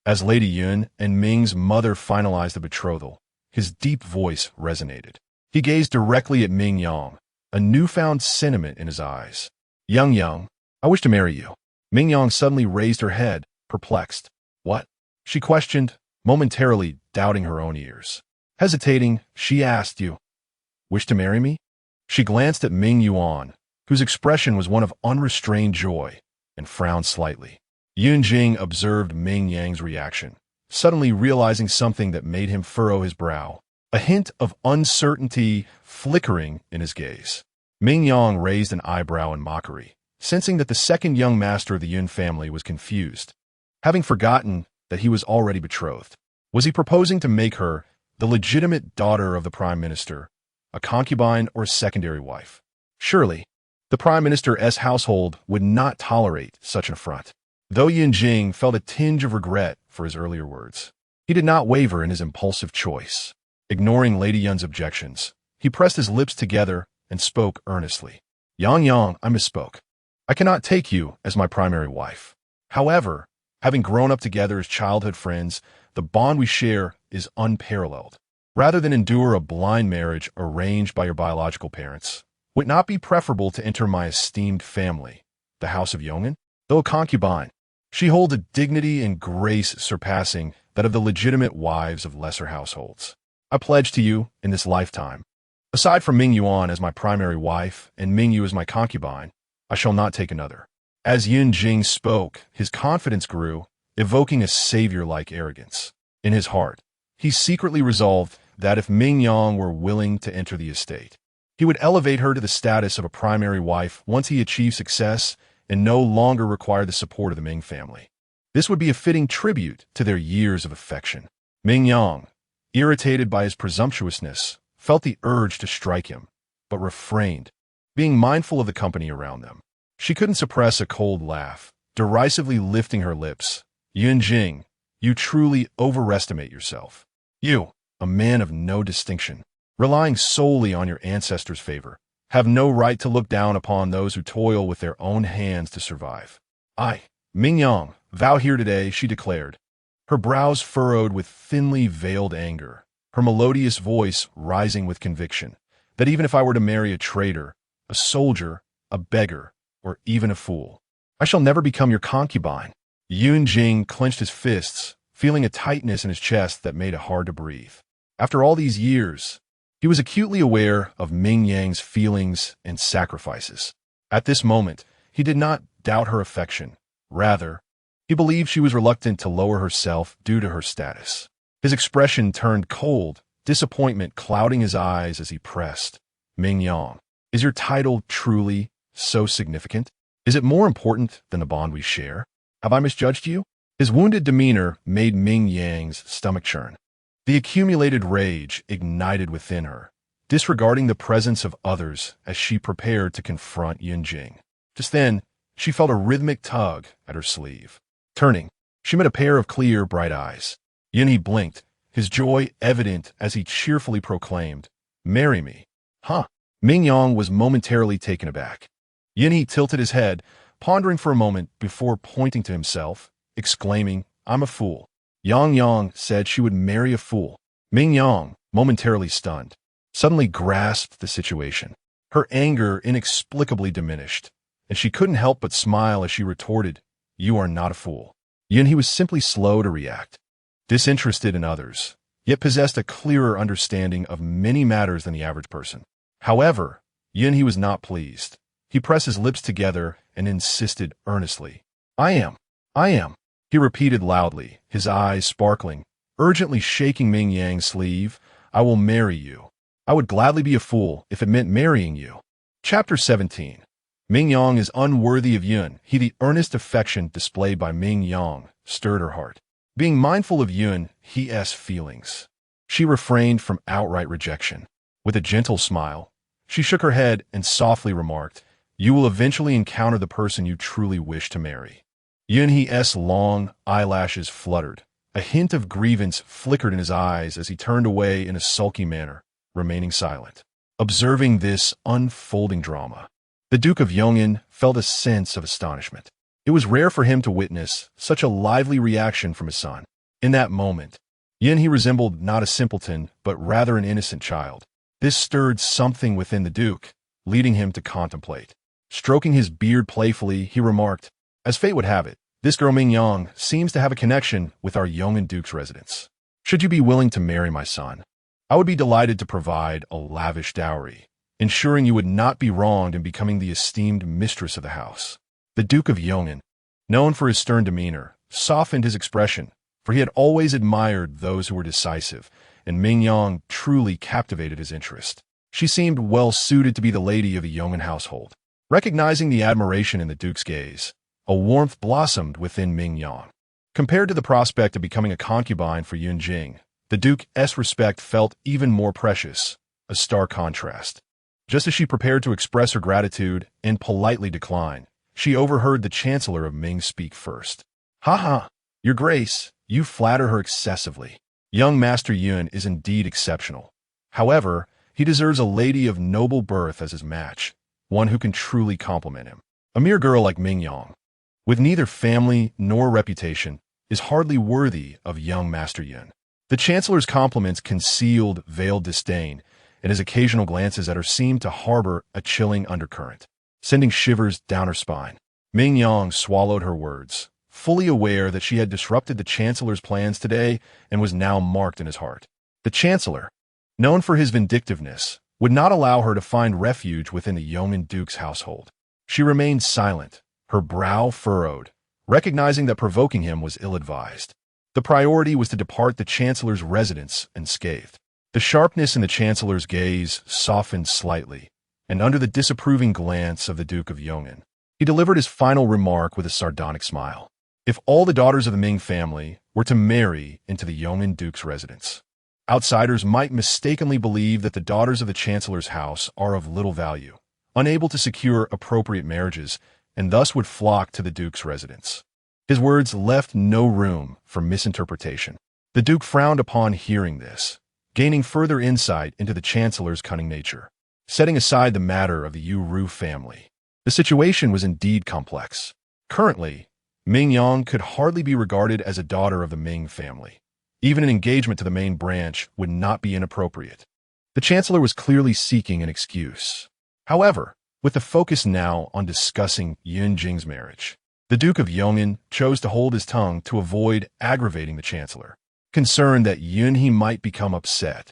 As Lady Yun and Ming's mother finalized the betrothal, his deep voice resonated. He gazed directly at Ming Yang, a newfound sentiment in his eyes. Yang, I wish to marry you. Ming Yang suddenly raised her head, perplexed. What? She questioned, momentarily doubting her own ears. Hesitating, she asked, You wish to marry me? She glanced at Ming Yuan, whose expression was one of unrestrained joy, and frowned slightly. Yun Jing observed Ming Yang's reaction, suddenly realizing something that made him furrow his brow, a hint of uncertainty flickering in his gaze. Ming Yang raised an eyebrow in mockery, sensing that the second young master of the Yun family was confused, having forgotten that he was already betrothed. Was he proposing to make her the legitimate daughter of the prime minister, a concubine or a secondary wife? Surely, the prime minister's household would not tolerate such an affront. Though Yun Jing felt a tinge of regret for his earlier words, he did not waver in his impulsive choice. Ignoring Lady Yun's objections, he pressed his lips together and spoke earnestly. Yang, I misspoke. I cannot take you as my primary wife. However, having grown up together as childhood friends, the bond we share is unparalleled. Rather than endure a blind marriage arranged by your biological parents, would it not be preferable to enter my esteemed family, the House of Yong'an? Though a concubine, she holds a dignity and grace surpassing that of the legitimate wives of lesser households. I pledge to you in this lifetime, aside from Ming Yuan as my primary wife and Ming Yu as my concubine, I shall not take another. As Yun Jing spoke, his confidence grew, evoking a savior-like arrogance. In his heart, he secretly resolved that if Ming Yang were willing to enter the estate, he would elevate her to the status of a primary wife once he achieved success and no longer required the support of the Ming family. This would be a fitting tribute to their years of affection. Ming Yang, irritated by his presumptuousness, felt the urge to strike him, but refrained, being mindful of the company around them. She couldn't suppress a cold laugh, derisively lifting her lips. Yunjing, you truly overestimate yourself. You, a man of no distinction, relying solely on your ancestors' favor, have no right to look down upon those who toil with their own hands to survive. I, Ming Yang, vow here today, she declared, her brows furrowed with thinly veiled anger, her melodious voice rising with conviction, that even if I were to marry a traitor, a soldier, a beggar, or even a fool, I shall never become your concubine. Yunjing clenched his fists, feeling a tightness in his chest that made it hard to breathe. After all these years, he was acutely aware of Ming Yang's feelings and sacrifices. At this moment, he did not doubt her affection. Rather, he believed she was reluctant to lower herself due to her status. His expression turned cold, disappointment clouding his eyes as he pressed. Ming Yang, is your title truly so significant? Is it more important than the bond we share? Have I misjudged you? His wounded demeanor made Ming Yang's stomach churn. The accumulated rage ignited within her, disregarding the presence of others as she prepared to confront Yunjing. Just then, she felt a rhythmic tug at her sleeve. Turning, she met a pair of clear, bright eyes. Yunhe blinked, his joy evident as he cheerfully proclaimed, "Marry me." Huh? Ming Yang was momentarily taken aback. Yunhe tilted his head, pondering for a moment before pointing to himself, exclaiming, "I'm a fool." Yang said she would marry a fool. Ming Yang, momentarily stunned, suddenly grasped the situation. Her anger inexplicably diminished, and she couldn't help but smile as she retorted, "You are not a fool." Yunhe was simply slow to react, disinterested in others, yet possessed a clearer understanding of many matters than the average person. However, Yunhe was not pleased. He pressed his lips together and insisted earnestly, I am. He repeated loudly, his eyes sparkling, urgently shaking Ming Yang's sleeve. "I will marry you. I would gladly be a fool if it meant marrying you." Chapter 17. Ming Yang is unworthy of Yun. The earnest affection displayed by Ming Yang stirred her heart. Being mindful of Yun's feelings, she refrained from outright rejection. With a gentle smile, she shook her head and softly remarked, "You will eventually encounter the person you truly wish to marry." Yunhe's long eyelashes fluttered. A hint of grievance flickered in his eyes as he turned away in a sulky manner, remaining silent. Observing this unfolding drama, the Duke of Yong'an felt a sense of astonishment. It was rare for him to witness such a lively reaction from his son. In that moment, Yunhe resembled not a simpleton, but rather an innocent child. This stirred something within the Duke, leading him to contemplate. Stroking his beard playfully, he remarked, "As fate would have it, this girl Ming Yang seems to have a connection with our Yong'an Duke's residence. Should you be willing to marry my son, I would be delighted to provide a lavish dowry, ensuring you would not be wronged in becoming the esteemed mistress of the house." The Duke of Yong'an, known for his stern demeanor, softened his expression, for he had always admired those who were decisive, and Ming Yang truly captivated his interest. She seemed well suited to be the lady of the Yong'an household. Recognizing the admiration in the Duke's gaze, a warmth blossomed within Ming Yang. Compared to the prospect of becoming a concubine for Yunjing, the Duke's respect felt even more precious, a stark contrast. Just as she prepared to express her gratitude and politely decline, she overheard the Chancellor of Ming speak first. "Ha, Your Grace, you flatter her excessively. Young Master Yun is indeed exceptional. However, he deserves a lady of noble birth as his match, one who can truly compliment him. A mere girl like Ming Yang, with neither family nor reputation, is hardly worthy of young Master Yun." The Chancellor's compliments concealed veiled disdain, and his occasional glances at her seemed to harbor a chilling undercurrent, sending shivers down her spine. Ming Yang swallowed her words, fully aware that she had disrupted the Chancellor's plans today and was now marked in his heart. The Chancellor, known for his vindictiveness, would not allow her to find refuge within the Yong'an Duke's household. She remained silent, her brow furrowed, recognizing that provoking him was ill-advised. The priority was to depart the Chancellor's residence unscathed. The sharpness in the Chancellor's gaze softened slightly, and under the disapproving glance of the Duke of Yong'an, he delivered his final remark with a sardonic smile. If all the daughters of the Ming family were to marry into the Yong'an Duke's residence, outsiders might mistakenly believe that the daughters of the Chancellor's house are of little value, unable to secure appropriate marriages, and thus would flock to the Duke's residence. His words left no room for misinterpretation. The Duke frowned upon hearing this, gaining further insight into the Chancellor's cunning nature. Setting aside the matter of the Yu family, the situation was indeed complex. Currently, Ming Yang could hardly be regarded as a daughter of the Ming family. Even an engagement to the main branch would not be inappropriate. The Chancellor was clearly seeking an excuse. However, with the focus now on discussing Yun Jing's marriage, the Duke of Yong'an chose to hold his tongue to avoid aggravating the Chancellor. Concerned that Yun He might become upset,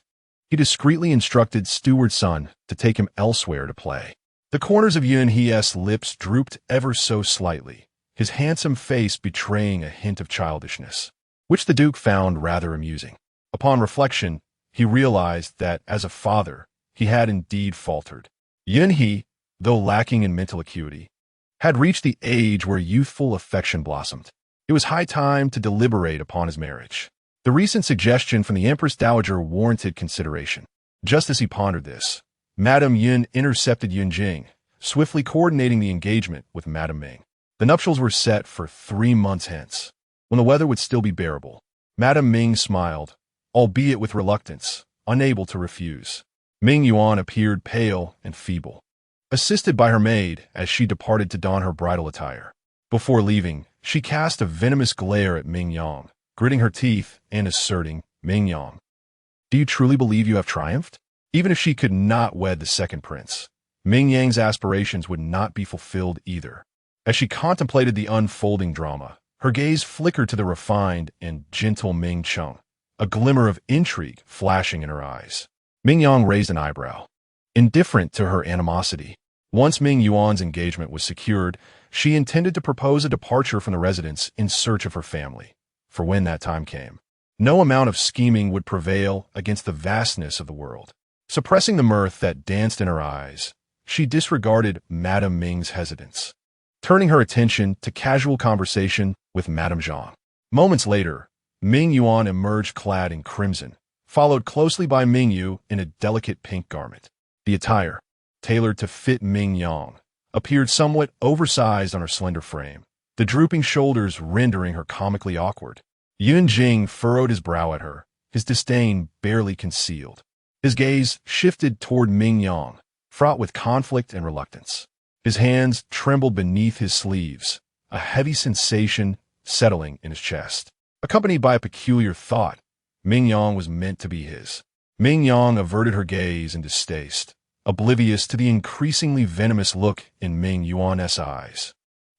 he discreetly instructed Steward's son to take him elsewhere to play. The corners of Yun He's lips drooped ever so slightly, his handsome face betraying a hint of childishness, which the Duke found rather amusing. Upon reflection, he realized that, as a father, he had indeed faltered. Yun He, though lacking in mental acuity, had reached the age where youthful affection blossomed. It was high time to deliberate upon his marriage. The recent suggestion from the Empress Dowager warranted consideration. Just as he pondered this, Madame Yun intercepted Yun Jing, swiftly coordinating the engagement with Madame Ming. The nuptials were set for 3 months hence, when the weather would still be bearable. Madame Ming smiled, albeit with reluctance, unable to refuse. Ming Yuan appeared pale and feeble, assisted by her maid as she departed to don her bridal attire. Before leaving, she cast a venomous glare at Ming Yang, gritting her teeth and asserting, "Ming Yang, do you truly believe you have triumphed?" Even if she could not wed the second prince, Ming Yang's aspirations would not be fulfilled either. As she contemplated the unfolding drama, her gaze flickered to the refined and gentle Ming Cheng, a glimmer of intrigue flashing in her eyes. Ming Yang raised an eyebrow, indifferent to her animosity. Once Ming Yuan's engagement was secured, she intended to propose a departure from the residence in search of her family. For when that time came, no amount of scheming would prevail against the vastness of the world. Suppressing the mirth that danced in her eyes, she disregarded Madame Ming's hesitance, turning her attention to casual conversation with Madame Zhang. Moments later, Ming Yuan emerged clad in crimson, followed closely by Ming Yu in a delicate pink garment. The attire, tailored to fit Ming Yang, appeared somewhat oversized on her slender frame, the drooping shoulders rendering her comically awkward. Yun Jing furrowed his brow at her, his disdain barely concealed. His gaze shifted toward Ming Yang, fraught with conflict and reluctance. His hands trembled beneath his sleeves, a heavy sensation settling in his chest. Accompanied by a peculiar thought, Ming Yang was meant to be his. Ming Yang averted her gaze in distaste, oblivious to the increasingly venomous look in Ming Yuan's eyes.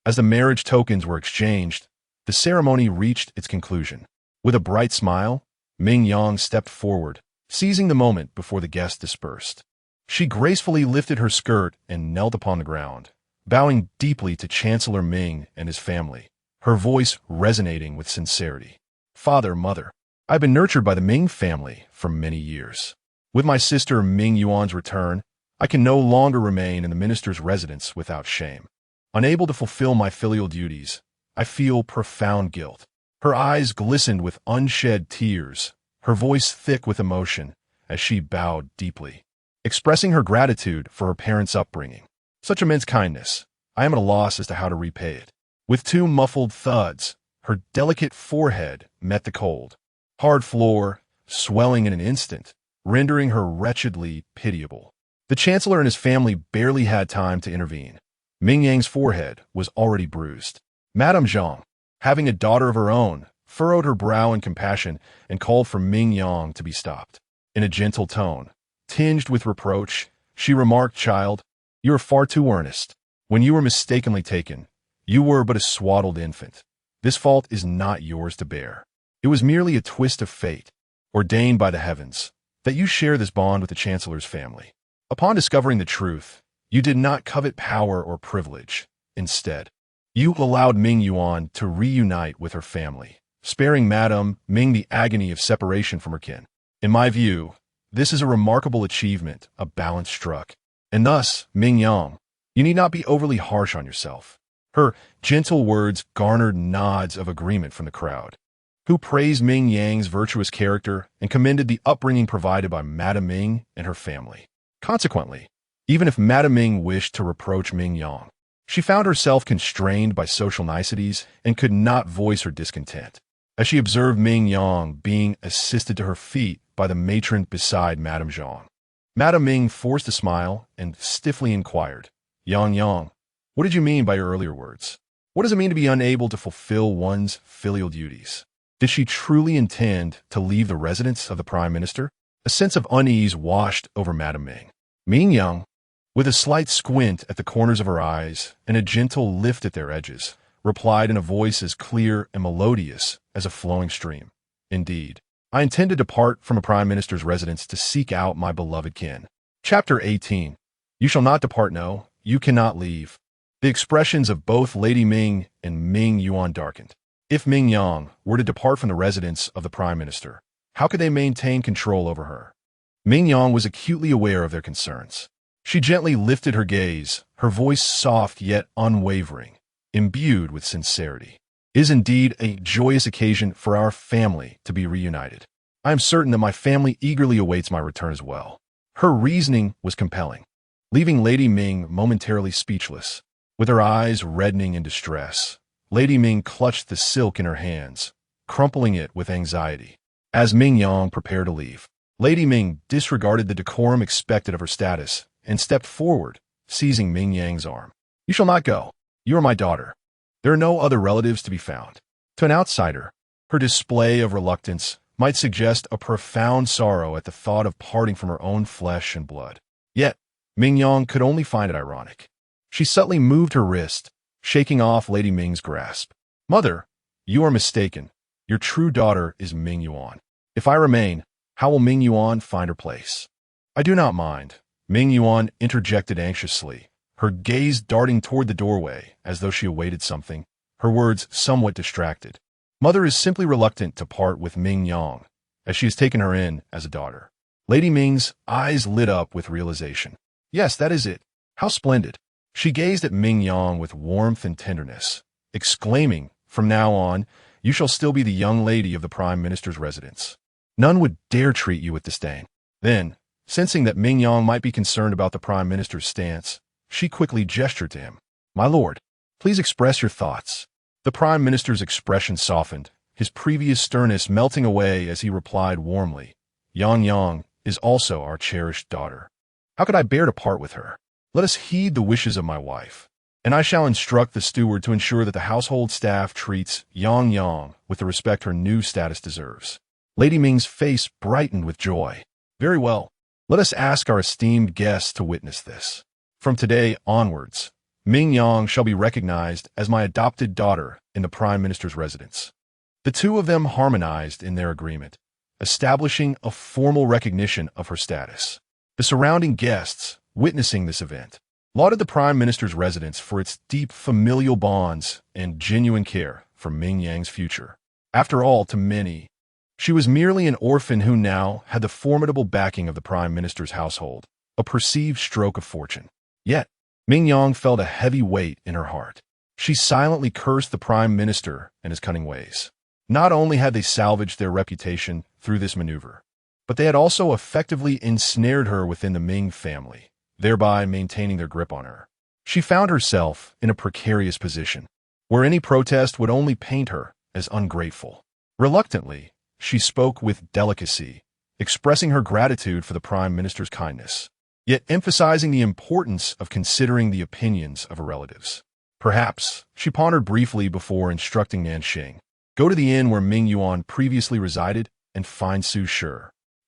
As the marriage tokens were exchanged, the ceremony reached its conclusion. With a bright smile, Ming Yang stepped forward, seizing the moment before the guests dispersed. She gracefully lifted her skirt and knelt upon the ground, bowing deeply to Chancellor Ming and his family, her voice resonating with sincerity. "Father, mother, I've been nurtured by the Ming family for many years. With my sister Ming Yuan's return, I can no longer remain in the minister's residence without shame. Unable to fulfill my filial duties, I feel profound guilt." Her eyes glistened with unshed tears, her voice thick with emotion, as she bowed deeply, expressing her gratitude for her parents' upbringing. "Such immense kindness, I am at a loss as to how to repay it." With 2 muffled thuds, her delicate forehead met the cold, hard floor, swelling in an instant, rendering her wretchedly pitiable. The Chancellor and his family barely had time to intervene. Ming Yang's forehead was already bruised. Madame Zhang, having a daughter of her own, furrowed her brow in compassion and called for Ming Yang to be stopped. In a gentle tone, tinged with reproach, she remarked, "Child, you are far too earnest. When you were mistakenly taken, you were but a swaddled infant. This fault is not yours to bear. It was merely a twist of fate, ordained by the heavens, that you share this bond with the Chancellor's family. Upon discovering the truth, you did not covet power or privilege. Instead, you allowed Ming Yuan to reunite with her family, sparing Madame Ming the agony of separation from her kin. In my view, this is a remarkable achievement, a balance struck. And thus, Ming Yang, you need not be overly harsh on yourself." Her gentle words garnered nods of agreement from the crowd, who praised Ming Yang's virtuous character and commended the upbringing provided by Madame Ming and her family. Consequently, even if Madame Ming wished to reproach Ming Yang, She found herself constrained by social niceties and could not voice her discontent. As she observed Ming Yang being assisted to her feet by the matron beside Madame Zhang, Madame Ming forced a smile and stiffly inquired, Yang, what did you mean by your earlier words? What does it mean to be unable to fulfill one's filial duties? Did she truly intend to leave the residence of the Prime Minister? A sense of unease washed over Madame Ming. Ming Yang, with a slight squint at the corners of her eyes and a gentle lift at their edges, replied in a voice as clear and melodious as a flowing stream. Indeed, I intend to depart from a Prime Minister's residence to seek out my beloved kin. Chapter 18. You shall not depart, no, you cannot leave. The expressions of both Lady Ming and Ming Yuan darkened. If Ming Yang were to depart from the residence of the Prime Minister, how could they maintain control over her? Ming Yang was acutely aware of their concerns. She gently lifted her gaze, her voice soft yet unwavering, imbued with sincerity. It is indeed a joyous occasion for our family to be reunited. I am certain that my family eagerly awaits my return as well. Her reasoning was compelling, leaving Lady Ming momentarily speechless. With her eyes reddening in distress, Lady Ming clutched the silk in her hands, crumpling it with anxiety. As Ming Yang prepared to leave, Lady Ming disregarded the decorum expected of her status and stepped forward, seizing Ming Yang's arm. You shall not go. You are my daughter. There are no other relatives to be found. To an outsider, her display of reluctance might suggest a profound sorrow at the thought of parting from her own flesh and blood. Yet, Ming Yang could only find it ironic. She subtly moved her wrist, shaking off Lady Ming's grasp. Mother, you are mistaken. Your true daughter is Ming Yuan. If I remain, how will Ming Yuan find her place? I do not mind. Ming Yuan interjected anxiously, her gaze darting toward the doorway as though she awaited something, her words somewhat distracted. Mother is simply reluctant to part with Ming Yang, as she has taken her in as a daughter. Lady Ming's eyes lit up with realization. Yes, that is it. How splendid. She gazed at Ming Yang with warmth and tenderness, exclaiming, from now on, you shall still be the young lady of the Prime Minister's residence. None would dare treat you with disdain. Then, sensing that Ming Yang might be concerned about the Prime Minister's stance, she quickly gestured to him. My lord, please express your thoughts. The Prime Minister's expression softened, his previous sternness melting away as he replied warmly, Yang is also our cherished daughter. How could I bear to part with her? Let us heed the wishes of my wife, and I shall instruct the steward to ensure that the household staff treats Yang with the respect her new status deserves. Lady Ming's face brightened with joy. Very well. Let us ask our esteemed guests to witness this. From today onwards, Ming Yang shall be recognized as my adopted daughter in the Prime Minister's residence. The two of them harmonized in their agreement, establishing a formal recognition of her status. The surrounding guests, witnessing this event, lauded the Prime Minister's residence for its deep familial bonds and genuine care for Ming Yang's future. After all, to many, she was merely an orphan who now had the formidable backing of the Prime Minister's household, a perceived stroke of fortune. Yet, Ming Yang felt a heavy weight in her heart. She silently cursed the Prime Minister and his cunning ways. Not only had they salvaged their reputation through this maneuver, but they had also effectively ensnared her within the Ming family, thereby maintaining their grip on her. She found herself in a precarious position, where any protest would only paint her as ungrateful. Reluctantly, she spoke with delicacy, expressing her gratitude for the Prime Minister's kindness, yet emphasizing the importance of considering the opinions of her relatives. Perhaps, she pondered briefly before instructing Nanxing, go to the inn where Ming Yuan previously resided and find Su Shi.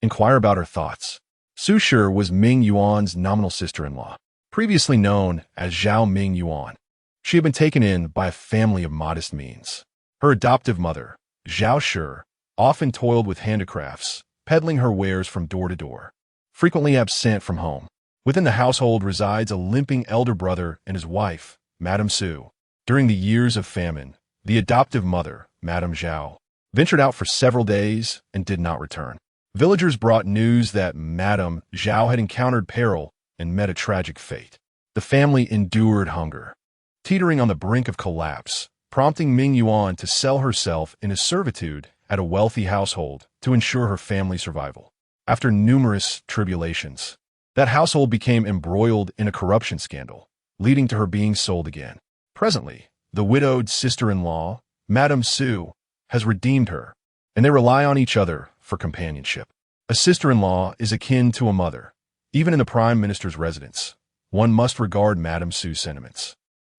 Inquire about her thoughts. Su Shi was Ming Yuan's nominal sister-in-law, previously known as Zhao Ming Yuan. She had been taken in by a family of modest means. Her adoptive mother, Zhao Shi, often toiled with handicrafts, peddling her wares from door to door, frequently absent from home. Within the household resides a limping elder brother and his wife, Madame Su. During the years of famine, the adoptive mother, Madame Zhao, ventured out for several days and did not return. Villagers brought news that Madame Zhao had encountered peril and met a tragic fate. The family endured hunger, teetering on the brink of collapse, prompting Ming Yuan to sell herself into servitude at a wealthy household to ensure her family's survival. After numerous tribulations, that household became embroiled in a corruption scandal, leading to her being sold again. Presently, the widowed sister-in-law, Madame Su, has redeemed her, and they rely on each other for companionship. A sister-in-law is akin to a mother. Even in the Prime Minister's residence, one must regard Madame Su's sentiments.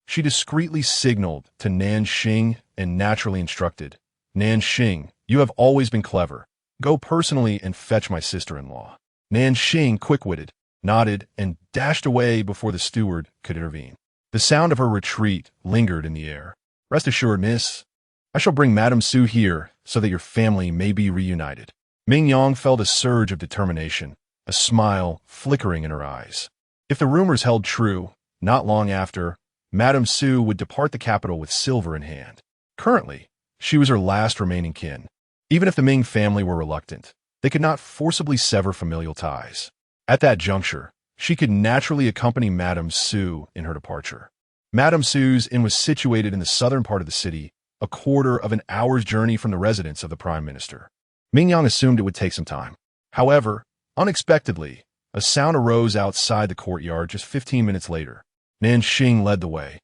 She discreetly signaled to Nanxing and naturally instructed, "Nanxing, you have always been clever. Go personally and fetch my sister-in-law." Nanxing, quick-witted, nodded and dashed away before the steward could intervene. The sound of her retreat lingered in the air. "Rest assured, miss, I shall bring Madame Su here so that your family may be reunited." Ming Yang felt a surge of determination, a smile flickering in her eyes. If the rumors held true, not long after, Madame Su would depart the capital with silver in hand. Currently, she was her last remaining kin. Even if the Ming family were reluctant, they could not forcibly sever familial ties. At that juncture, she could naturally accompany Madame Su in her departure. Madame Su's inn was situated in the southern part of the city, a quarter of an hour's journey from the residence of the Prime Minister. Ming Yang assumed it would take some time. However, unexpectedly, a sound arose outside the courtyard just 15 minutes later. Nanxing led the way,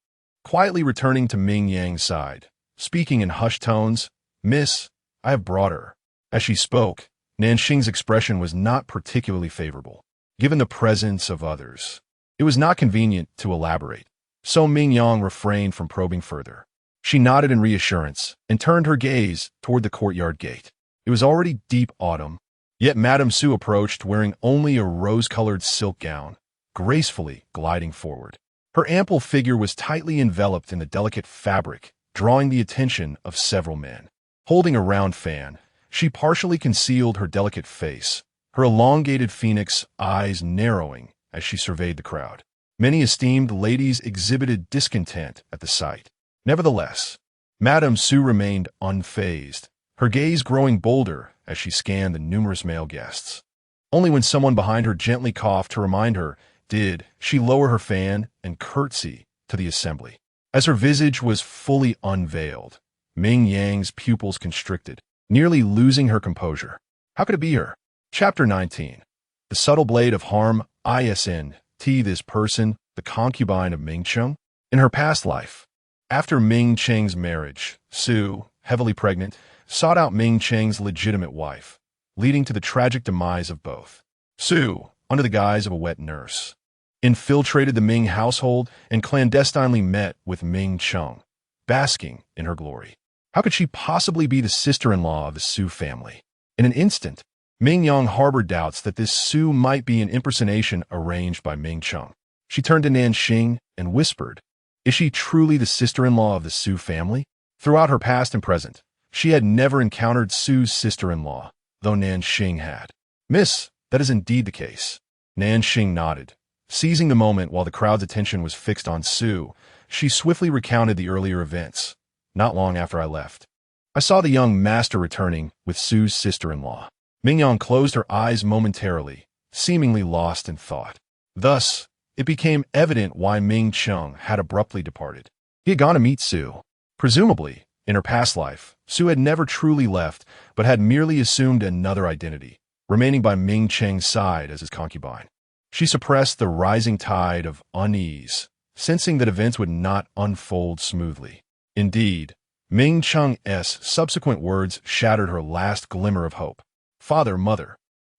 quietly returning to Ming Yang's side, speaking in hushed tones, "Miss, I have brought her." As she spoke, Nanxing's expression was not particularly favorable, given the presence of others. It was not convenient to elaborate, so Ming Yang refrained from probing further. She nodded in reassurance and turned her gaze toward the courtyard gate. It was already deep autumn, yet Madame Su approached wearing only a rose-colored silk gown, gracefully gliding forward. Her ample figure was tightly enveloped in the delicate fabric, drawing the attention of several men. Holding a round fan, she partially concealed her delicate face, her elongated phoenix eyes narrowing as she surveyed the crowd. Many esteemed ladies exhibited discontent at the sight. Nevertheless, Madame Su remained unfazed, her gaze growing bolder as she scanned the numerous male guests. Only when someone behind her gently coughed to remind her did she lower her fan and curtsy to the assembly. As her visage was fully unveiled, Ming Yang's pupils constricted, nearly losing her composure. How could it be her? Chapter 19. The subtle blade of harm, isn't this person, the concubine of Ming Cheng? In her past life, after Ming Cheng's marriage, Su, heavily pregnant, sought out Ming Cheng's legitimate wife, leading to the tragic demise of both. Su, under the guise of a wet nurse, infiltrated the Ming household and clandestinely met with Ming Cheng, basking in her glory. How could she possibly be the sister-in-law of the Su family? In an instant, Ming Yang harbored doubts that this Su might be an impersonation arranged by Ming Cheng. She turned to Nanxing and whispered, "Is she truly the sister-in-law of the Su family?" Throughout her past and present, she had never encountered Su's sister-in-law, though Nanxing had. "Miss, that is indeed the case." Nanxing nodded. Seizing the moment while the crowd's attention was fixed on Su, she swiftly recounted the earlier events. "Not long after I left, I saw the young master returning with Su's sister-in-law." Ming Yang closed her eyes momentarily, seemingly lost in thought. Thus, it became evident why Ming Cheng had abruptly departed. He had gone to meet Su. Presumably, in her past life, Su had never truly left, but had merely assumed another identity, remaining by Ming Cheng's side as his concubine. She suppressed the rising tide of unease, sensing that events would not unfold smoothly. Indeed, Ming Cheng's subsequent words shattered her last glimmer of hope. "Father, mother,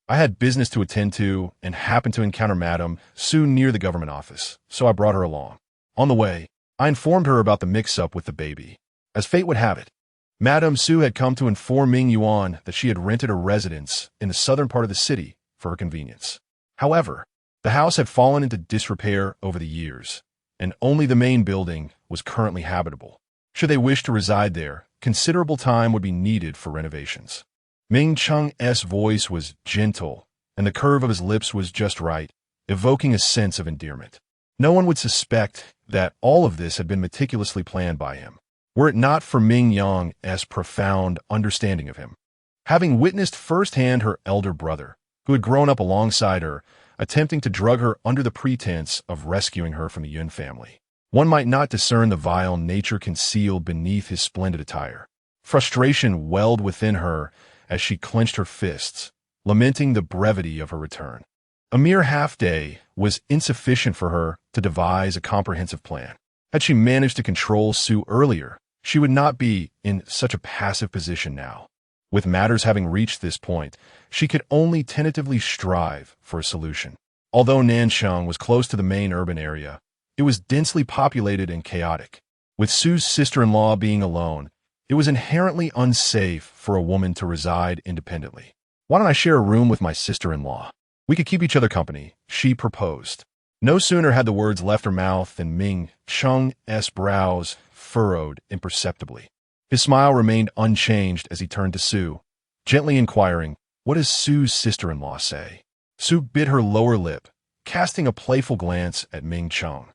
I had business to attend to and happened to encounter Madame Su near the government office, so I brought her along. On the way, I informed her about the mix-up with the baby. As fate would have it, Madame Su had come to inform Ming Yuan that she had rented a residence in the southern part of the city for her convenience. However, the house had fallen into disrepair over the years, and only the main building was currently habitable. Should they wish to reside there, considerable time would be needed for renovations." Ming Cheng's voice was gentle, and the curve of his lips was just right, evoking a sense of endearment. No one would suspect that all of this had been meticulously planned by him, were it not for Ming Yang's profound understanding of him. Having witnessed firsthand her elder brother, who had grown up alongside her, attempting to drug her under the pretense of rescuing her from the Yun family, one might not discern the vile nature concealed beneath his splendid attire. Frustration welled within her as she clenched her fists, lamenting the brevity of her return. A mere half-day was insufficient for her to devise a comprehensive plan. Had she managed to control Su earlier, she would not be in such a passive position now. With matters having reached this point, she could only tentatively strive for a solution. Although Nanchang was close to the main urban area, it was densely populated and chaotic. With Su's sister-in-law being alone, it was inherently unsafe for a woman to reside independently. "Why don't I share a room with my sister-in-law? We could keep each other company," she proposed. No sooner had the words left her mouth than Ming Cheng's brows furrowed imperceptibly. His smile remained unchanged as he turned to Su, gently inquiring, "What does Su's sister-in-law say?" Su bit her lower lip, casting a playful glance at Ming Cheng,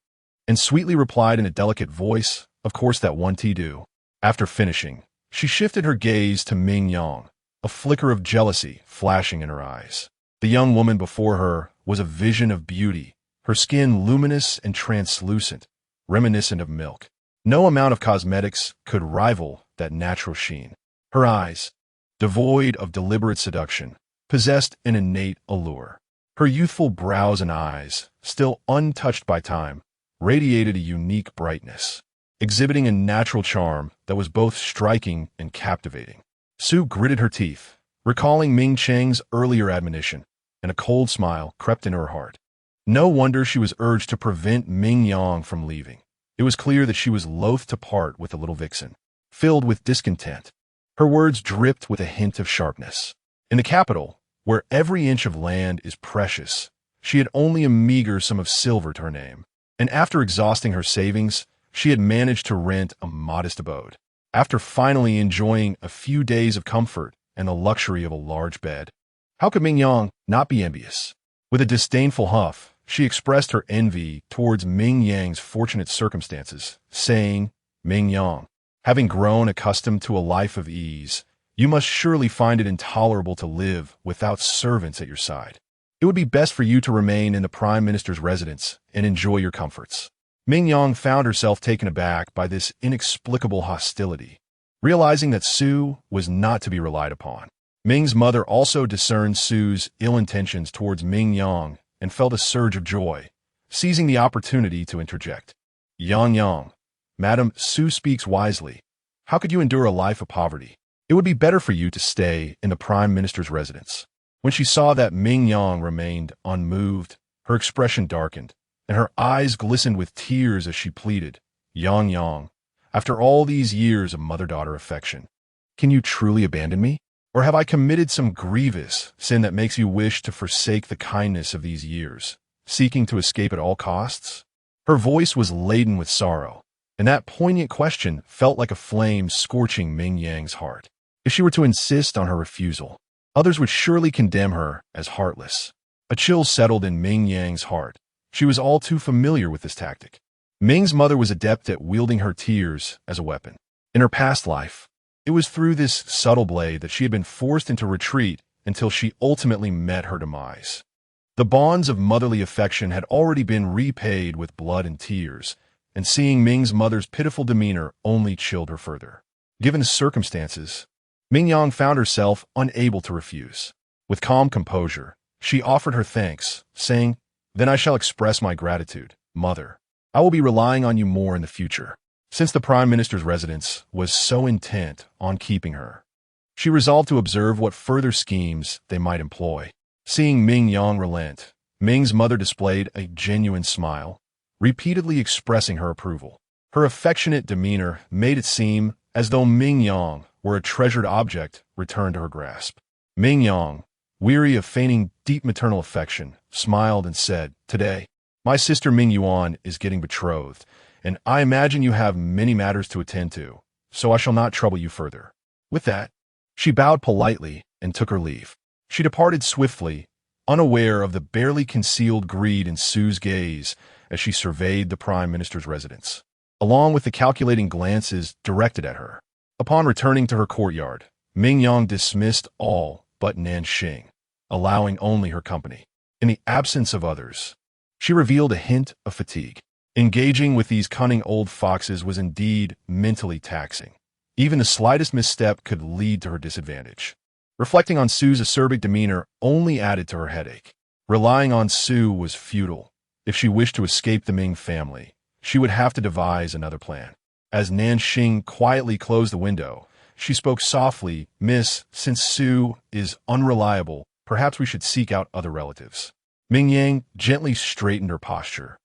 and sweetly replied in a delicate voice, "Of course that one do." After finishing, she shifted her gaze to Ming Yang, a flicker of jealousy flashing in her eyes. The young woman before her was a vision of beauty, her skin luminous and translucent, reminiscent of milk. No amount of cosmetics could rival that natural sheen. Her eyes, devoid of deliberate seduction, possessed an innate allure. Her youthful brows and eyes, still untouched by time, radiated a unique brightness, exhibiting a natural charm that was both striking and captivating. Su gritted her teeth, recalling Ming Cheng's earlier admonition, and a cold smile crept into her heart. No wonder she was urged to prevent Ming Yang from leaving. It was clear that she was loath to part with the little vixen. Filled with discontent, her words dripped with a hint of sharpness. In the capital, where every inch of land is precious, she had only a meager sum of silver to her name, and after exhausting her savings, she had managed to rent a modest abode. After finally enjoying a few days of comfort and the luxury of a large bed, how could Ming Yang not be envious? With a disdainful huff, she expressed her envy towards Ming Yang's fortunate circumstances, saying, "Ming Yang, having grown accustomed to a life of ease, you must surely find it intolerable to live without servants at your side. It would be best for you to remain in the Prime Minister's residence and enjoy your comforts." Ming Yang found herself taken aback by this inexplicable hostility. Realizing that Su was not to be relied upon, Ming's mother also discerned Su's ill intentions towards Ming Yang and felt a surge of joy, seizing the opportunity to interject. Yang, Madam, Su speaks wisely. How could you endure a life of poverty? It would be better for you to stay in the Prime Minister's residence." When she saw that Ming Yang remained unmoved, her expression darkened, and her eyes glistened with tears as she pleaded, Yang, after all these years of mother-daughter affection, can you truly abandon me? Or have I committed some grievous sin that makes you wish to forsake the kindness of these years, seeking to escape at all costs?" Her voice was laden with sorrow, and that poignant question felt like a flame scorching Ming Yang's heart. If she were to insist on her refusal, others would surely condemn her as heartless. A chill settled in Ming Yang's heart. She was all too familiar with this tactic. Ming's mother was adept at wielding her tears as a weapon. In her past life, it was through this subtle blade that she had been forced into retreat until she ultimately met her demise. The bonds of motherly affection had already been repaid with blood and tears, and seeing Ming's mother's pitiful demeanor only chilled her further. Given the circumstances, Ming Yang found herself unable to refuse. With calm composure, she offered her thanks, saying, "Then I shall express my gratitude, Mother. I will be relying on you more in the future." Since the Prime Minister's residence was so intent on keeping her, she resolved to observe what further schemes they might employ. Seeing Ming Yang relent, Ming's mother displayed a genuine smile, repeatedly expressing her approval. Her affectionate demeanor made it seem as though Ming Yang were a treasured object returned to her grasp. Ming Yang, weary of feigning deep maternal affection, smiled and said, "Today, my sister Ming Yuan is getting betrothed, and I imagine you have many matters to attend to, so I shall not trouble you further." With that, she bowed politely and took her leave. She departed swiftly, unaware of the barely concealed greed in Su's gaze as she surveyed the Prime Minister's residence, along with the calculating glances directed at her. Upon returning to her courtyard, Ming Yang dismissed all but Nanxing, allowing only her company. In the absence of others, she revealed a hint of fatigue. Engaging with these cunning old foxes was indeed mentally taxing. Even the slightest misstep could lead to her disadvantage. Reflecting on Su's acerbic demeanor only added to her headache. Relying on Su was futile. If she wished to escape the Ming family, she would have to devise another plan. As Nanxing quietly closed the window, she spoke softly, "Miss, since Su is unreliable, perhaps we should seek out other relatives." Ming Yang gently straightened her posture,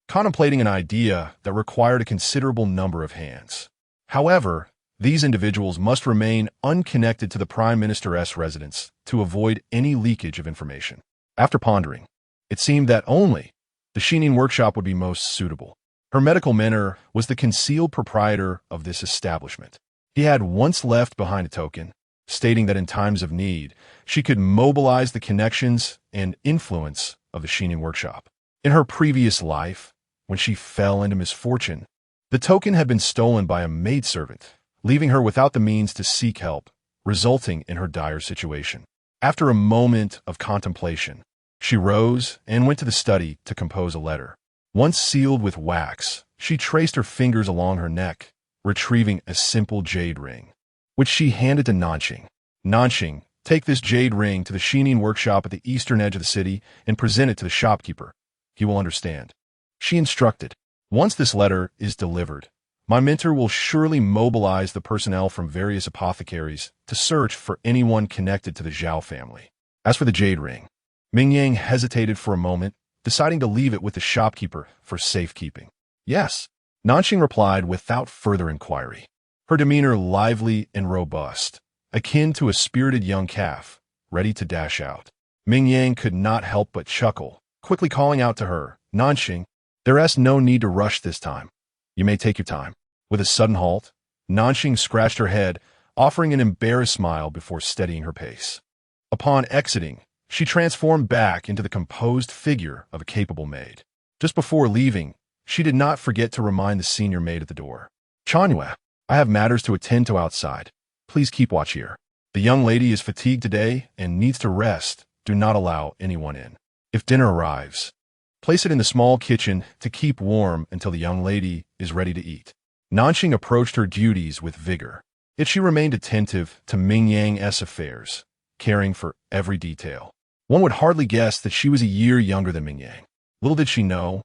contemplating an idea that required a considerable number of hands. However, these individuals must remain unconnected to the Prime Minister's residence to avoid any leakage of information. After pondering, it seemed that only the Shining workshop would be most suitable. Her medical mentor was the concealed proprietor of this establishment. He had once left behind a token, stating that in times of need, she could mobilize the connections and influence of the Shining workshop. In her previous life, when she fell into misfortune, the token had been stolen by a maidservant, leaving her without the means to seek help, resulting in her dire situation. After a moment of contemplation, she rose and went to the study to compose a letter. Once sealed with wax, she traced her fingers along her neck, retrieving a simple jade ring, which she handed to Nanxing. "Nanxing, take this jade ring to the Shining workshop at the eastern edge of the city and present it to the shopkeeper. He will understand," she instructed. "Once this letter is delivered, my mentor will surely mobilize the personnel from various apothecaries to search for anyone connected to the Zhao family." As for the jade ring, Ming Yang hesitated for a moment, deciding to leave it with the shopkeeper for safekeeping. "Yes," Nanxing replied without further inquiry, her demeanor lively and robust, akin to a spirited young calf, ready to dash out. Ming Yang could not help but chuckle, quickly calling out to her, "Nanxing, there is no need to rush this time. You may take your time." With a sudden halt, Nanxing scratched her head, offering an embarrassed smile before steadying her pace. Upon exiting, she transformed back into the composed figure of a capable maid. Just before leaving, she did not forget to remind the senior maid at the door, "Chanyue, I have matters to attend to outside. Please keep watch here. The young lady is fatigued today and needs to rest. Do not allow anyone in. If dinner arrives, place it in the small kitchen to keep warm until the young lady is ready to eat." Nanxing approached her duties with vigor, yet she remained attentive to Ming Yang's affairs, caring for every detail. One would hardly guess that she was a year younger than Ming Yang. Little did she know,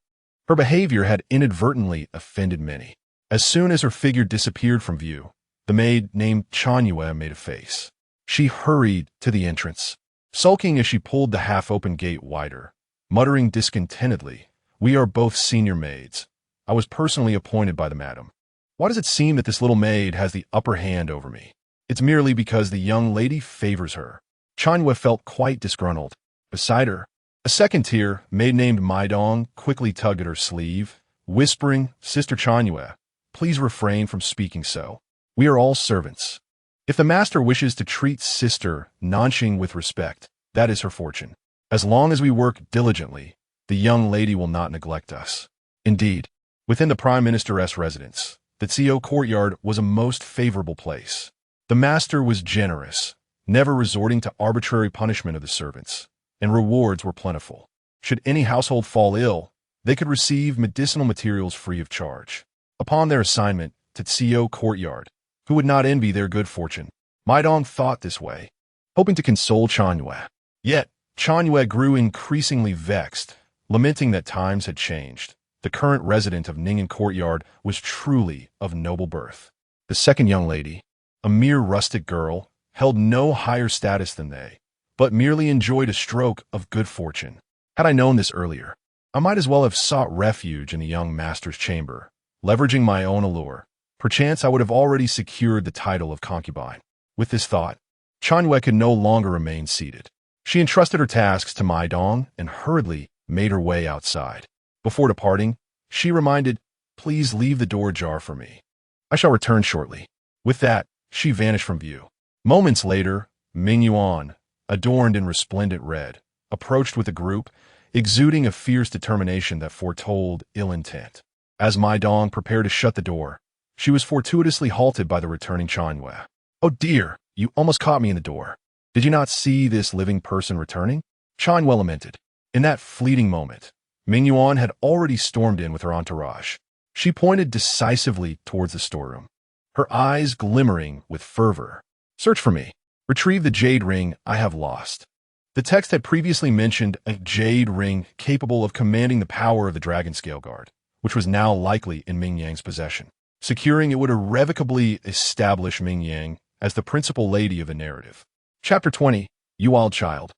her behavior had inadvertently offended many. As soon as her figure disappeared from view, the maid named Chanyue made a face. She hurried to the entrance, sulking as she pulled the half-open gate wider, muttering discontentedly, "We are both senior maids. I was personally appointed by the madam. Why does it seem that this little maid has the upper hand over me? It's merely because the young lady favors her." Chanyue felt quite disgruntled. Beside her, a second-tier maid named Maidong quickly tugged at her sleeve, whispering, "Sister Chanyue, please refrain from speaking so. We are all servants. If the master wishes to treat Sister Nanxing with respect, that is her fortune. As long as we work diligently, the young lady will not neglect us." Indeed, within the Prime Minister's residence, the Xiao courtyard was a most favorable place. The master was generous, never resorting to arbitrary punishment of the servants, and rewards were plentiful. Should any household fall ill, they could receive medicinal materials free of charge. Upon their assignment to Xiao courtyard, who would not envy their good fortune? Maidong thought this way, hoping to console Chanyue. Yet, Chanyue grew increasingly vexed, lamenting that times had changed. The current resident of Ningen courtyard was truly of noble birth. The second young lady, a mere rustic girl, held no higher status than they, but merely enjoyed a stroke of good fortune. Had I known this earlier, I might as well have sought refuge in the young master's chamber, leveraging my own allure. Perchance I would have already secured the title of concubine. With this thought, Chanyue could no longer remain seated. She entrusted her tasks to Maidong and hurriedly made her way outside. Before departing, she reminded, "Please leave the door ajar for me. I shall return shortly." With that, she vanished from view. Moments later, Ming Yuan, adorned in resplendent red, approached with a group, exuding a fierce determination that foretold ill intent. As Maidong prepared to shut the door, she was fortuitously halted by the returning Chanyue. "Oh dear, you almost caught me in the door. Did you not see this living person returning?" Chanyue lamented. In that fleeting moment, Ming Yuan had already stormed in with her entourage. She pointed decisively towards the storeroom, her eyes glimmering with fervor. "Search for me. Retrieve the jade ring I have lost." The text had previously mentioned a jade ring capable of commanding the power of the dragon scale guard, which was now likely in Ming Yang's possession. Securing it would irrevocably establish Ming Yang as the principal lady of the narrative. Chapter 20. You wild child.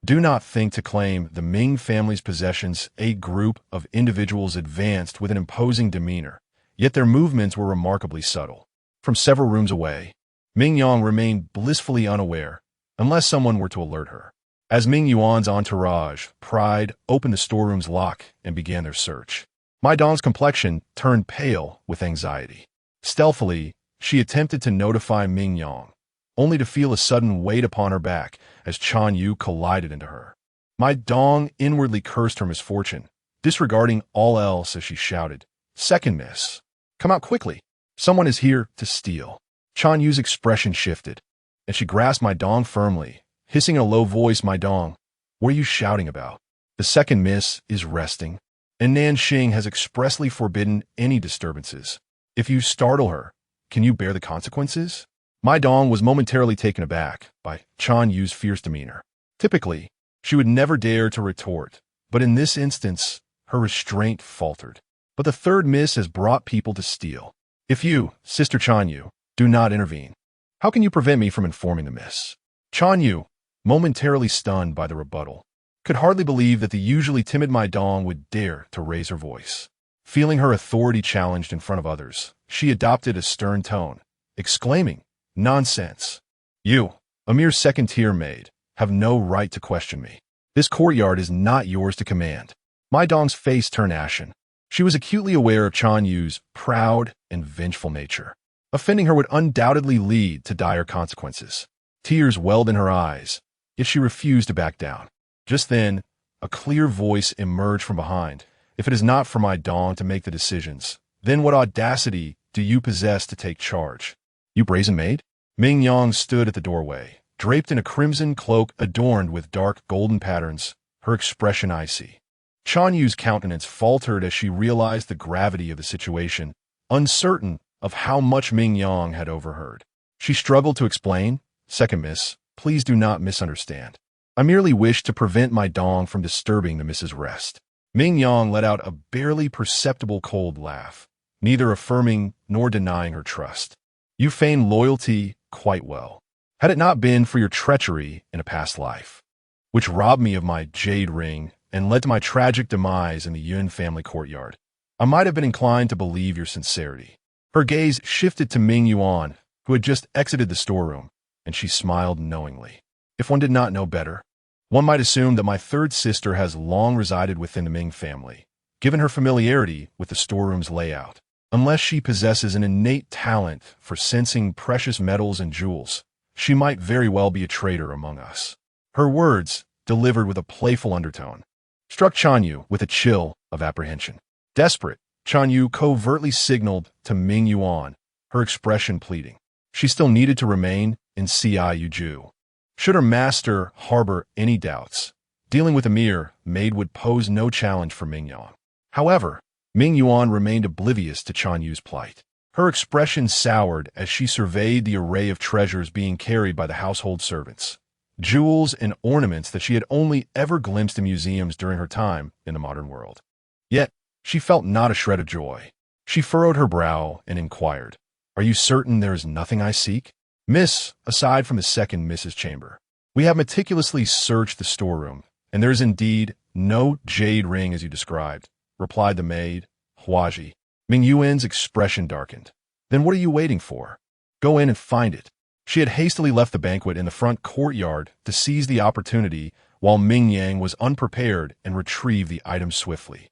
Do not think to claim the Ming family's possessions. A group of individuals advanced with an imposing demeanor, yet their movements were remarkably subtle. From several rooms away, Ming Yang remained blissfully unaware, unless someone were to alert her. As Ming Yuan's entourage, pride, opened the storeroom's lock and began their search, Mai Dong's complexion turned pale with anxiety. Stealthily, she attempted to notify Ming Yang, only to feel a sudden weight upon her back as Chan Yu collided into her. Mai Dong inwardly cursed her misfortune, disregarding all else as she shouted, "Second miss! Come out quickly! Someone is here to steal." Chan Yu's expression shifted, and she grasped Mai Dong firmly, hissing in a low voice, "Mai Dong, what are you shouting about? The second miss is resting, and Nanxing has expressly forbidden any disturbances. If you startle her, can you bear the consequences?" Mai Dong was momentarily taken aback by Chan Yu's fierce demeanor. Typically, she would never dare to retort, but in this instance, her restraint faltered. "But the third miss has brought people to steal. If you, Sister Chan Yu, do not intervene, how can you prevent me from informing the miss?" Chan Yu, momentarily stunned by the rebuttal, could hardly believe that the usually timid Mai Dong would dare to raise her voice. Feeling her authority challenged in front of others, she adopted a stern tone, exclaiming, "Nonsense! You, a mere second-tier maid, have no right to question me. This courtyard is not yours to command." Mai Dong's face turned ashen. She was acutely aware of Chan Yu's proud and vengeful nature. Offending her would undoubtedly lead to dire consequences. Tears welled in her eyes, yet she refused to back down. Just then, a clear voice emerged from behind. "If it is not for Mai Dong to make the decisions, then what audacity do you possess to take charge? You brazen maid?" Ming Yang stood at the doorway, draped in a crimson cloak adorned with dark golden patterns, her expression icy. Chan Yu's countenance faltered as she realized the gravity of the situation, uncertain of how much Ming Yang had overheard. She struggled to explain, "Second miss, please do not misunderstand. I merely wish to prevent Mai Dong from disturbing the miss's rest." Ming Yang let out a barely perceptible cold laugh, neither affirming nor denying her trust. "You feign loyalty quite well. Had it not been for your treachery in a past life, which robbed me of my jade ring and led to my tragic demise in the Yun family courtyard, I might have been inclined to believe your sincerity." Her gaze shifted to Ming Yuan, who had just exited the storeroom, and she smiled knowingly. "If one did not know better, one might assume that my third sister has long resided within the Ming family, given her familiarity with the storeroom's layout. Unless she possesses an innate talent for sensing precious metals and jewels, she might very well be a traitor among us." Her words, delivered with a playful undertone, struck Chan Yu with a chill of apprehension. Desperate, Chan Yu covertly signaled to Ming Yuan, her expression pleading. She still needed to remain in Ciuju. Should her master harbor any doubts, dealing with a mere maid would pose no challenge for Ming Yang. However, Ming Yuan remained oblivious to Chan Yu's plight. Her expression soured as she surveyed the array of treasures being carried by the household servants, jewels and ornaments that she had only ever glimpsed in museums during her time in the modern world. Yet, she felt not a shred of joy. She furrowed her brow and inquired, "Are you certain there is nothing I seek?" "Miss, aside from the second Miss's chamber, we have meticulously searched the storeroom, and there is indeed no jade ring as you described," replied the maid, Huaji. Ming Yuan's expression darkened. "Then what are you waiting for? Go in and find it." She had hastily left the banquet in the front courtyard to seize the opportunity while Ming Yang was unprepared and retrieved the item swiftly.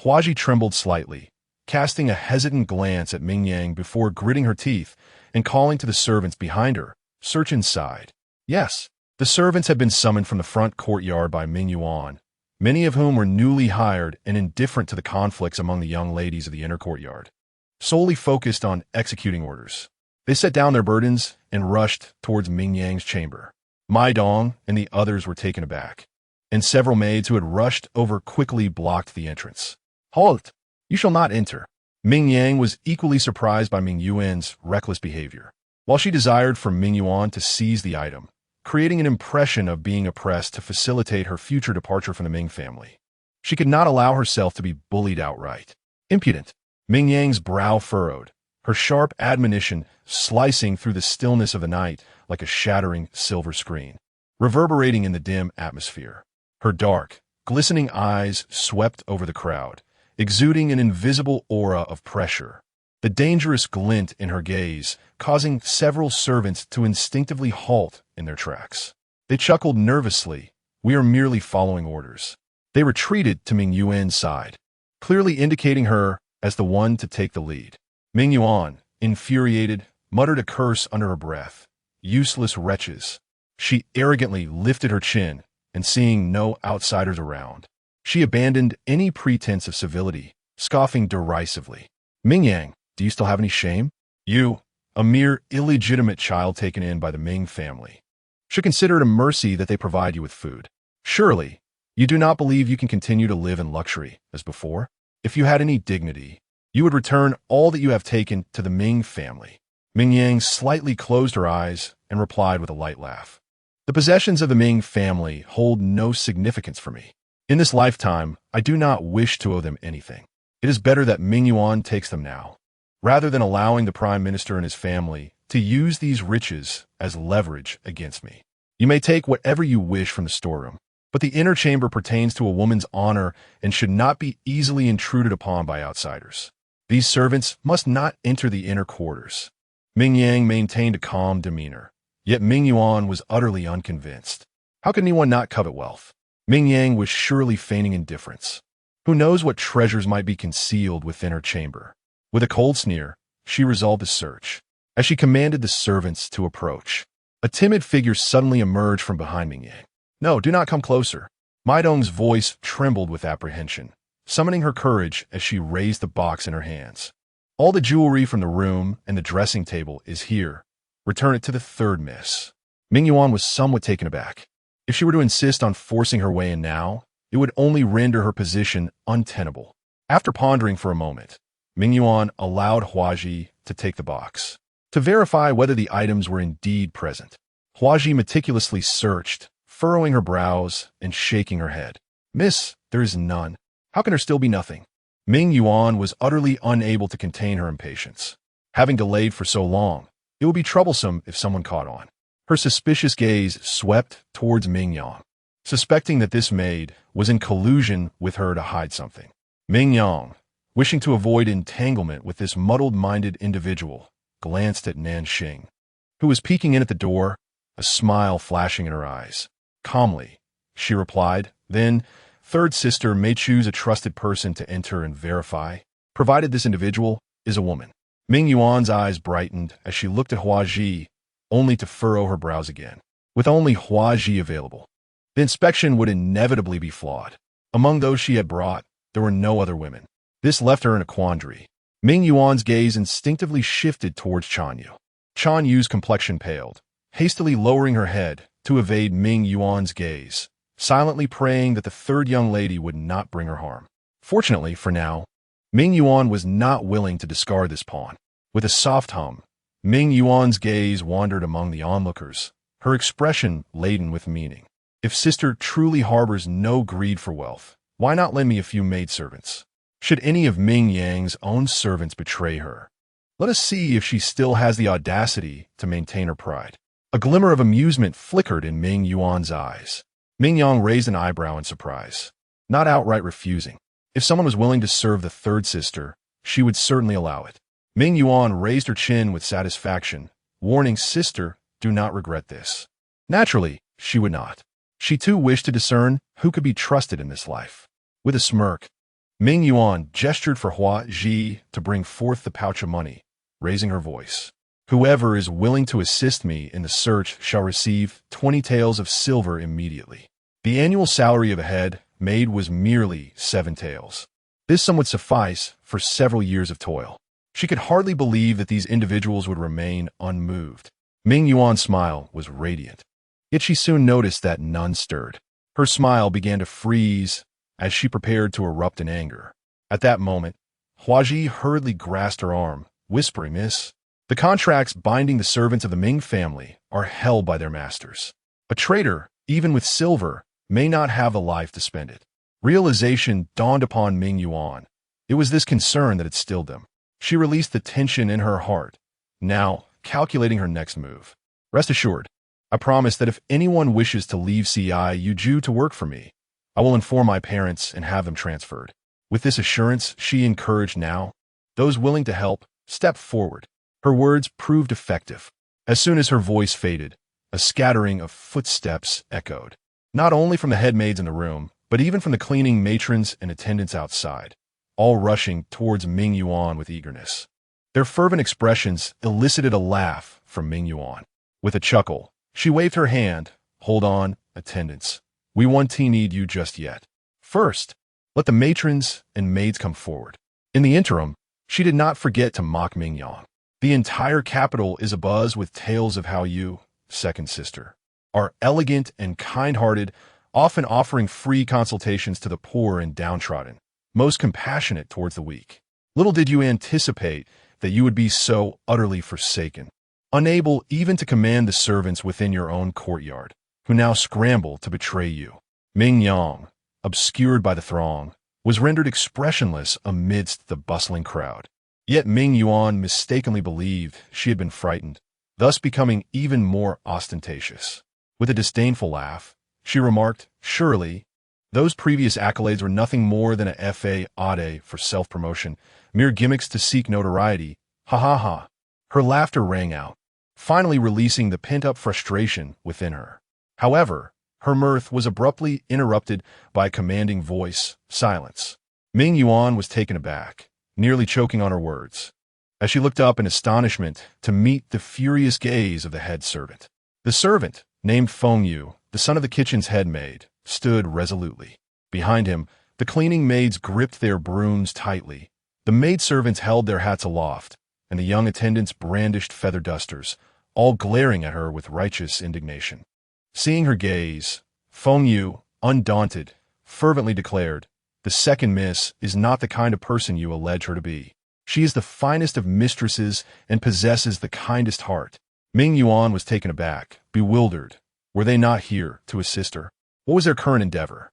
Huaji trembled slightly, casting a hesitant glance at Ming Yang before gritting her teeth and calling to the servants behind her, "Search inside." Yes, the servants had been summoned from the front courtyard by Ming Yuan, many of whom were newly hired and indifferent to the conflicts among the young ladies of the inner courtyard, solely focused on executing orders. They set down their burdens and rushed towards Ming Yang's chamber. Mai Dong and the others were taken aback, and several maids who had rushed over quickly blocked the entrance. "Halt! You shall not enter." Ming Yang was equally surprised by Ming Yuan's reckless behavior. While she desired for Ming Yuan to seize the item, creating an impression of being oppressed to facilitate her future departure from the Ming family. She could not allow herself to be bullied outright. Impudent. Ming Yang's brow furrowed, her sharp admonition slicing through the stillness of the night like a shattering silver screen, reverberating in the dim atmosphere. Her dark, glistening eyes swept over the crowd, exuding an invisible aura of pressure. The dangerous glint in her gaze causing several servants to instinctively halt in their tracks. They chuckled nervously. "We are merely following orders." They retreated to Ming Yuan's side, clearly indicating her as the one to take the lead. Ming Yuan, infuriated, muttered a curse under her breath. Useless wretches. She arrogantly lifted her chin, and seeing no outsiders around, she abandoned any pretense of civility, scoffing derisively. "Ming Yang, do you still have any shame? You, a mere illegitimate child taken in by the Ming family, should consider it a mercy that they provide you with food. Surely, you do not believe you can continue to live in luxury as before? If you had any dignity, you would return all that you have taken to the Ming family." Ming Yang slightly closed her eyes and replied with a light laugh. "The possessions of the Ming family hold no significance for me. In this lifetime, I do not wish to owe them anything. It is better that Ming Yuan takes them now, rather than allowing the Prime Minister and his family to use these riches as leverage against me. You may take whatever you wish from the storeroom, but the inner chamber pertains to a woman's honor and should not be easily intruded upon by outsiders. These servants must not enter the inner quarters." Ming Yang maintained a calm demeanor, yet Ming Yuan was utterly unconvinced. How could anyone not covet wealth? Ming Yang was surely feigning indifference. Who knows what treasures might be concealed within her chamber? With a cold sneer, she resolved to search. As she commanded the servants to approach, a timid figure suddenly emerged from behind Ming Yang. "No, do not come closer." Mai Dong's voice trembled with apprehension, summoning her courage as she raised the box in her hands. "All the jewelry from the room and the dressing table is here. Return it to the third miss." Ming Yuan was somewhat taken aback. If she were to insist on forcing her way in now, it would only render her position untenable. After pondering for a moment, Ming Yuan allowed Huaji to take the box, to verify whether the items were indeed present. Huaji meticulously searched, furrowing her brows and shaking her head. "Miss, there is none. How can there still be nothing?" Ming Yuan was utterly unable to contain her impatience. Having delayed for so long, it would be troublesome if someone caught on. Her suspicious gaze swept towards Ming Yang, suspecting that this maid was in collusion with her to hide something. Ming Yang, wishing to avoid entanglement with this muddled-minded individual, glanced at Nanxing, who was peeking in at the door, a smile flashing in her eyes. Calmly, she replied, "Then, third sister may choose a trusted person to enter and verify, provided this individual is a woman." Ming Yuan's eyes brightened as she looked at Huaji, only to furrow her brows again. With only Huaji available, the inspection would inevitably be flawed. Among those she had brought, there were no other women. This left her in a quandary. Ming Yuan's gaze instinctively shifted towards Chanyu. Chanyu's complexion paled, hastily lowering her head to evade Ming Yuan's gaze, silently praying that the third young lady would not bring her harm. Fortunately, for now, Ming Yuan was not willing to discard this pawn. With a soft hum, Ming Yuan's gaze wandered among the onlookers, her expression laden with meaning. "If sister truly harbors no greed for wealth, why not lend me a few maidservants? Should any of Ming Yang's own servants betray her, let us see if she still has the audacity to maintain her pride." A glimmer of amusement flickered in Ming Yuan's eyes. Ming Yang raised an eyebrow in surprise, not outright refusing. If someone was willing to serve the third sister, she would certainly allow it. Ming Yuan raised her chin with satisfaction, warning, "Sister, do not regret this." Naturally, she would not. She too wished to discern who could be trusted in this life. With a smirk, Ming Yuan gestured for Huaji to bring forth the pouch of money, raising her voice. "Whoever is willing to assist me in the search shall receive 20 taels of silver immediately." The annual salary of a head maid was merely 7 taels. This sum would suffice for several years of toil. She could hardly believe that these individuals would remain unmoved. Ming Yuan's smile was radiant, yet she soon noticed that none stirred. Her smile began to freeze as she prepared to erupt in anger. At that moment, Huaji hurriedly grasped her arm, whispering, "Miss, the contracts binding the servants of the Ming family are held by their masters. A traitor, even with silver, may not have the life to spend it. Realization dawned upon Ming Yuan. It was this concern that had stilled them. She released the tension in her heart, now calculating her next move. Rest assured, I promise that if anyone wishes to leave CIUJ to work for me, I will inform my parents and have them transferred. With this assurance she encouraged now, those willing to help stepped forward. Her words proved effective. As soon as her voice faded, a scattering of footsteps echoed, not only from the head maids in the room, but even from the cleaning matrons and attendants outside, all rushing towards Ming Yuan with eagerness. Their fervent expressions elicited a laugh from Ming Yuan. With a chuckle, she waved her hand. Hold on, attendants. We won't need you just yet. First, let the matrons and maids come forward. In the interim, she did not forget to mock Ming Yang. The entire capital is abuzz with tales of how you, second sister, are elegant and kind-hearted, often offering free consultations to the poor and downtrodden, most compassionate towards the weak. Little did you anticipate that you would be so utterly forsaken, unable even to command the servants within your own courtyard, who now scramble to betray you. Ming Yang, obscured by the throng, was rendered expressionless amidst the bustling crowd. Yet Ming Yuan mistakenly believed she had been frightened, thus becoming even more ostentatious. With a disdainful laugh, she remarked, surely, those previous accolades were nothing more than a facade for self-promotion, mere gimmicks to seek notoriety. Ha ha ha. Her laughter rang out, finally releasing the pent-up frustration within her. However, her mirth was abruptly interrupted by a commanding voice, silence. Ming Yuan was taken aback, nearly choking on her words, as she looked up in astonishment to meet the furious gaze of the head servant. The servant, named Feng Yu, the son of the kitchen's head maid, stood resolutely. Behind him, the cleaning maids gripped their brooms tightly. The maidservants held their hats aloft, and the young attendants brandished feather dusters, all glaring at her with righteous indignation. Seeing her gaze, Feng Yu, undaunted, fervently declared, the second miss is not the kind of person you allege her to be. She is the finest of mistresses and possesses the kindest heart. Ming Yuan was taken aback, bewildered. Were they not here to assist her? What was their current endeavor?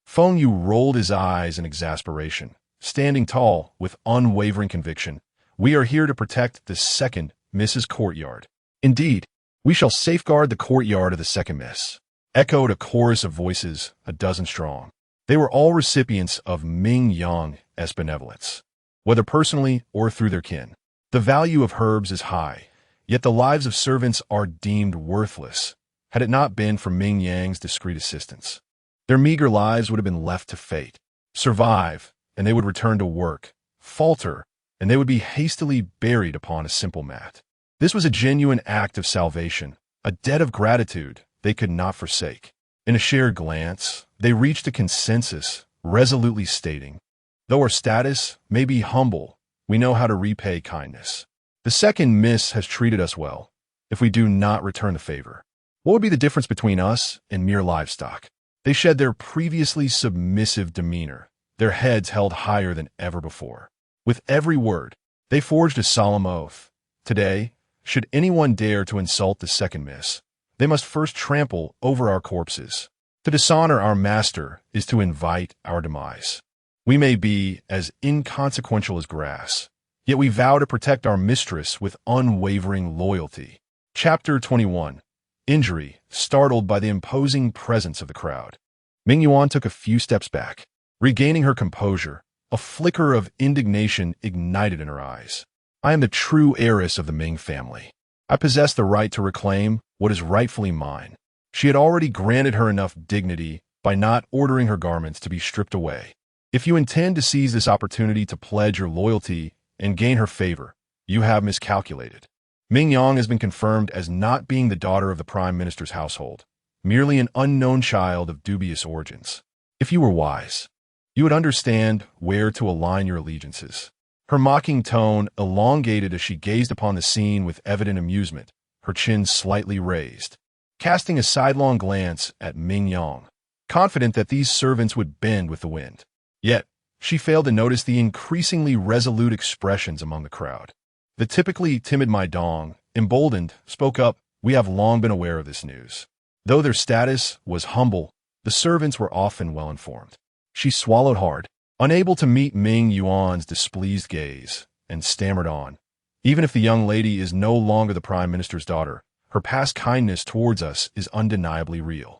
Feng Yu rolled his eyes in exasperation, standing tall with unwavering conviction. We are here to protect the second Miss's courtyard. Indeed, we shall safeguard the courtyard of the second miss. Echoed a chorus of voices, a dozen strong. They were all recipients of Ming Yang's benevolence, whether personally or through their kin. The value of herbs is high, yet the lives of servants are deemed worthless, had it not been for Ming Yang's discreet assistance. Their meager lives would have been left to fate. Survive, and they would return to work. Falter, and they would be hastily buried upon a simple mat. This was a genuine act of salvation, a debt of gratitude they could not forsake. In a shared glance, they reached a consensus, resolutely stating, though our status may be humble, we know how to repay kindness. The second miss has treated us well, if we do not return the favor. What would be the difference between us and mere livestock? They shed their previously submissive demeanor, their heads held higher than ever before. With every word, they forged a solemn oath. Today, should anyone dare to insult the second miss, they must first trample over our corpses. To dishonor our master is to invite our demise. We may be as inconsequential as grass, yet we vow to protect our mistress with unwavering loyalty. Chapter 21. Injury, startled by the imposing presence of the crowd. Ming Yuan took a few steps back. Regaining her composure, a flicker of indignation ignited in her eyes. I am the true heiress of the Ming family. I possess the right to reclaim what is rightfully mine. She had already granted her enough dignity by not ordering her garments to be stripped away. If you intend to seize this opportunity to pledge your loyalty and gain her favor, you have miscalculated. Ming Yang has been confirmed as not being the daughter of the Prime Minister's household, merely an unknown child of dubious origins. If you were wise, you would understand where to align your allegiances. Her mocking tone elongated as she gazed upon the scene with evident amusement, her chin slightly raised, casting a sidelong glance at Ming Yang, confident that these servants would bend with the wind. Yet, she failed to notice the increasingly resolute expressions among the crowd. The typically timid Mai Dong, emboldened, spoke up, "We have long been aware of this news. Though their status was humble, the servants were often well-informed. She swallowed hard, unable to meet Ming Yuan's displeased gaze, and stammered on. Even if the young lady is no longer the prime minister's daughter, her past kindness towards us is undeniably real.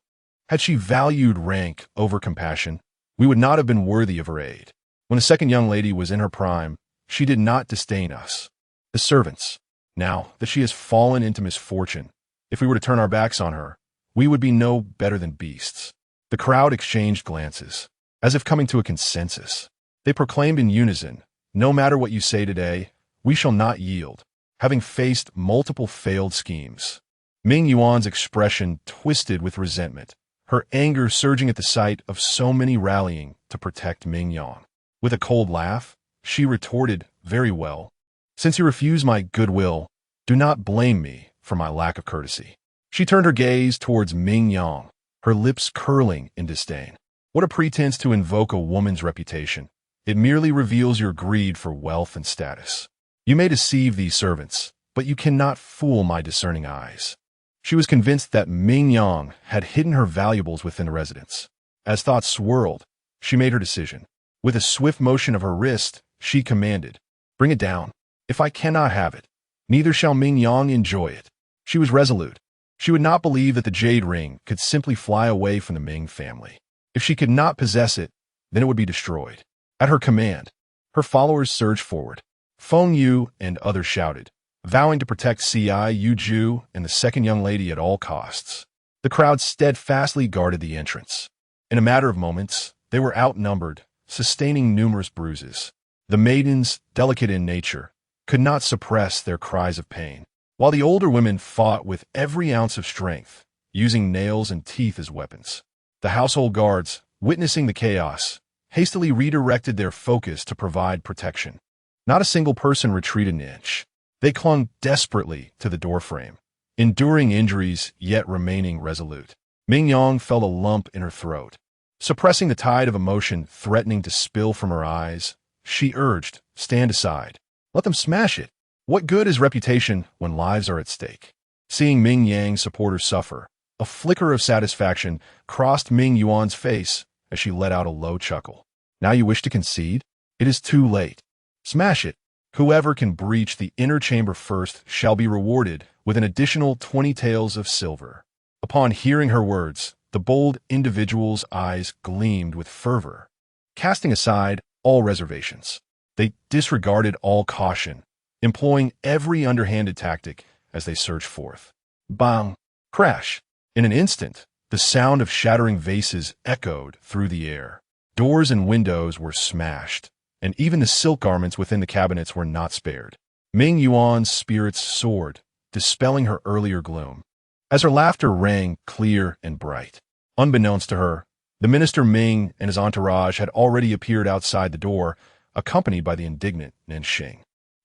Had she valued rank over compassion, we would not have been worthy of her aid. When the second young lady was in her prime, she did not disdain us, the servants. Now that she has fallen into misfortune, if we were to turn our backs on her, we would be no better than beasts. The crowd exchanged glances, as if coming to a consensus. They proclaimed in unison, "No matter what you say today, we shall not yield," having faced multiple failed schemes. Ming Yuan's expression twisted with resentment, her anger surging at the sight of so many rallying to protect Ming Yang. With a cold laugh, she retorted, "Very well. Since you refuse my goodwill, do not blame me for my lack of courtesy." She turned her gaze towards Ming Yang, her lips curling in disdain. "What a pretense to invoke a woman's reputation. It merely reveals your greed for wealth and status. You may deceive these servants, but you cannot fool my discerning eyes." She was convinced that Ming Yang had hidden her valuables within the residence. As thoughts swirled, she made her decision. With a swift motion of her wrist, she commanded, "Bring it down. If I cannot have it, neither shall Ming Yang enjoy it." She was resolute. She would not believe that the jade ring could simply fly away from the Ming family. If she could not possess it, then it would be destroyed. At her command, her followers surged forward. Feng Yu and others shouted, vowing to protect Ci Yu Ju and the second young lady at all costs. The crowd steadfastly guarded the entrance. In a matter of moments, they were outnumbered, sustaining numerous bruises. The maidens, delicate in nature, could not suppress their cries of pain, while the older women fought with every ounce of strength, using nails and teeth as weapons. The household guards, witnessing the chaos, hastily redirected their focus to provide protection. Not a single person retreated an inch. They clung desperately to the doorframe, enduring injuries yet remaining resolute. Ming Yang felt a lump in her throat. Suppressing the tide of emotion threatening to spill from her eyes, she urged, "Stand aside. Let them smash it. What good is reputation when lives are at stake?" Seeing Ming Yang's supporters suffer, a flicker of satisfaction crossed Ming Yuan's face as she let out a low chuckle. "Now you wish to concede? It is too late. Smash it. Whoever can breach the inner chamber first shall be rewarded with an additional 20 taels of silver." Upon hearing her words, the bold individual's eyes gleamed with fervor. Casting aside all reservations, they disregarded all caution, employing every underhanded tactic as they surged forth. Bang! Crash! In an instant, the sound of shattering vases echoed through the air. Doors and windows were smashed, and even the silk garments within the cabinets were not spared. Ming Yuan's spirits soared, dispelling her earlier gloom, as her laughter rang clear and bright. Unbeknownst to her, the minister Ming and his entourage had already appeared outside the door, accompanied by the indignant Nanxing.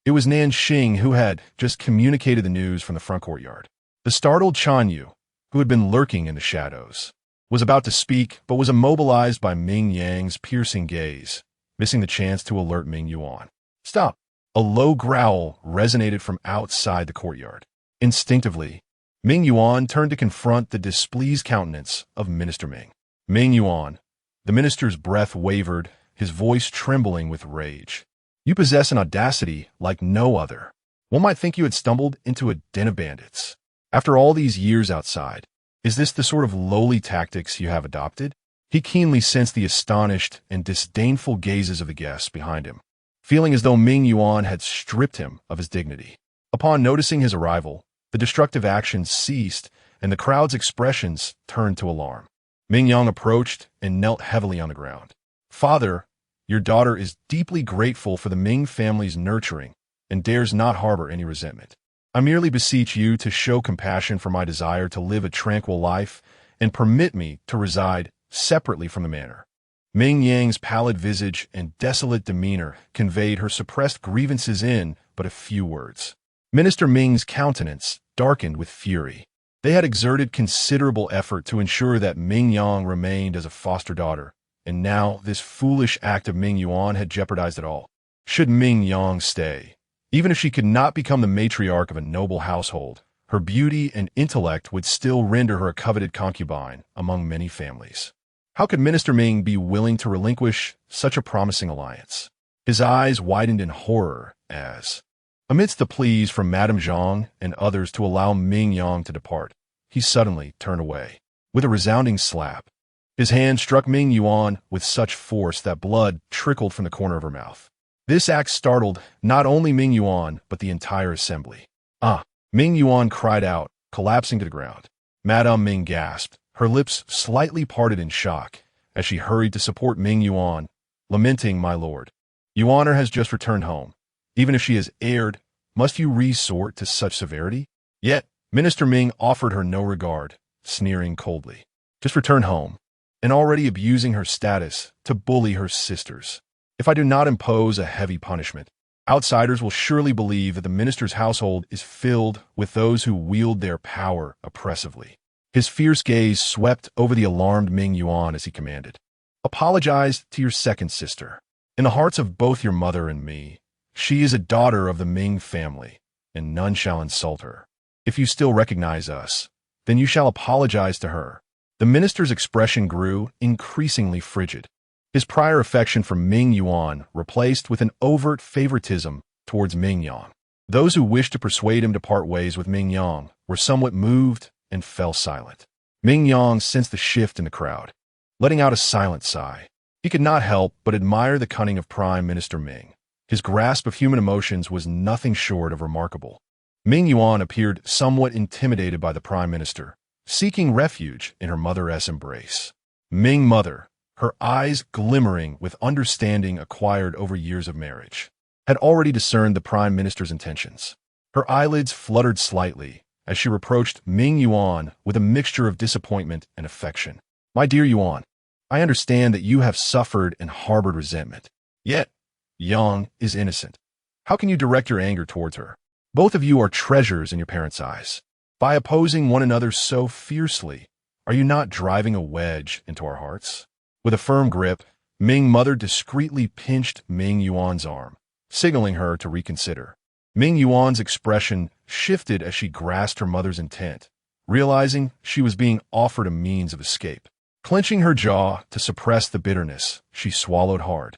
It was Nanxing who had just communicated the news from the front courtyard. The startled Chanyu, who had been lurking in the shadows, was about to speak but was immobilized by Ming Yang's piercing gaze, missing the chance to alert Ming Yuan. "Stop!" A low growl resonated from outside the courtyard. Instinctively, Ming Yuan turned to confront the displeased countenance of Minister Ming. "Ming Yuan." The minister's breath wavered, his voice trembling with rage. "You possess an audacity like no other. One might think you had stumbled into a den of bandits. After all these years outside, is this the sort of lowly tactics you have adopted?" He keenly sensed the astonished and disdainful gazes of the guests behind him, feeling as though Ming Yuan had stripped him of his dignity. Upon noticing his arrival, the destructive actions ceased and the crowd's expressions turned to alarm. Ming Yang approached and knelt heavily on the ground. "Father, your daughter is deeply grateful for the Ming family's nurturing and dares not harbor any resentment. I merely beseech you to show compassion for my desire to live a tranquil life and permit me to reside separately from the manor." Ming Yang's pallid visage and desolate demeanor conveyed her suppressed grievances in but a few words. Minister Ming's countenance darkened with fury. They had exerted considerable effort to ensure that Ming Yang remained as a foster daughter, and now this foolish act of Ming Yuan had jeopardized it all. Should Ming Yang stay, even if she could not become the matriarch of a noble household, her beauty and intellect would still render her a coveted concubine among many families. How could Minister Ming be willing to relinquish such a promising alliance? His eyes widened in horror as, amidst the pleas from Madame Zhang and others to allow Ming Yang to depart, he suddenly turned away. With a resounding slap, his hand struck Ming Yuan with such force that blood trickled from the corner of her mouth. This act startled not only Ming Yuan, but the entire assembly. "Ah!" Ming Yuan cried out, collapsing to the ground. Madame Ming gasped, her lips slightly parted in shock, as she hurried to support Ming Yuan, lamenting, "My lord, Yuaner has just returned home. Even if she has erred, must you resort to such severity?" Yet, Minister Ming offered her no regard, sneering coldly. "Just return home, and already abusing her status to bully her sisters. If I do not impose a heavy punishment, outsiders will surely believe that the minister's household is filled with those who wield their power oppressively." His fierce gaze swept over the alarmed Ming Yuan as he commanded, "Apologize to your second sister. In the hearts of both your mother and me, she is a daughter of the Ming family, and none shall insult her. If you still recognize us, then you shall apologize to her." The minister's expression grew increasingly frigid, his prior affection for Ming Yuan replaced with an overt favoritism towards Ming Yang. Those who wished to persuade him to part ways with Ming Yang were somewhat moved and fell silent. Ming Yang sensed the shift in the crowd, letting out a silent sigh. He could not help but admire the cunning of Prime Minister Ming. His grasp of human emotions was nothing short of remarkable. Ming Yuan appeared somewhat intimidated by the Prime Minister, seeking refuge in her mother's embrace. Ming Mother, her eyes glimmering with understanding acquired over years of marriage, had already discerned the Prime Minister's intentions. Her eyelids fluttered slightly as she reproached Ming Yuan with a mixture of disappointment and affection. "My dear Yuan, I understand that you have suffered and harbored resentment. Yet, Yang is innocent. How can you direct your anger towards her? Both of you are treasures in your parents' eyes. By opposing one another so fiercely, are you not driving a wedge into our hearts?" With a firm grip, Ming Mother discreetly pinched Ming Yuan's arm, signaling her to reconsider. Ming Yuan's expression shifted as she grasped her mother's intent, realizing she was being offered a means of escape. Clenching her jaw to suppress the bitterness, she swallowed hard,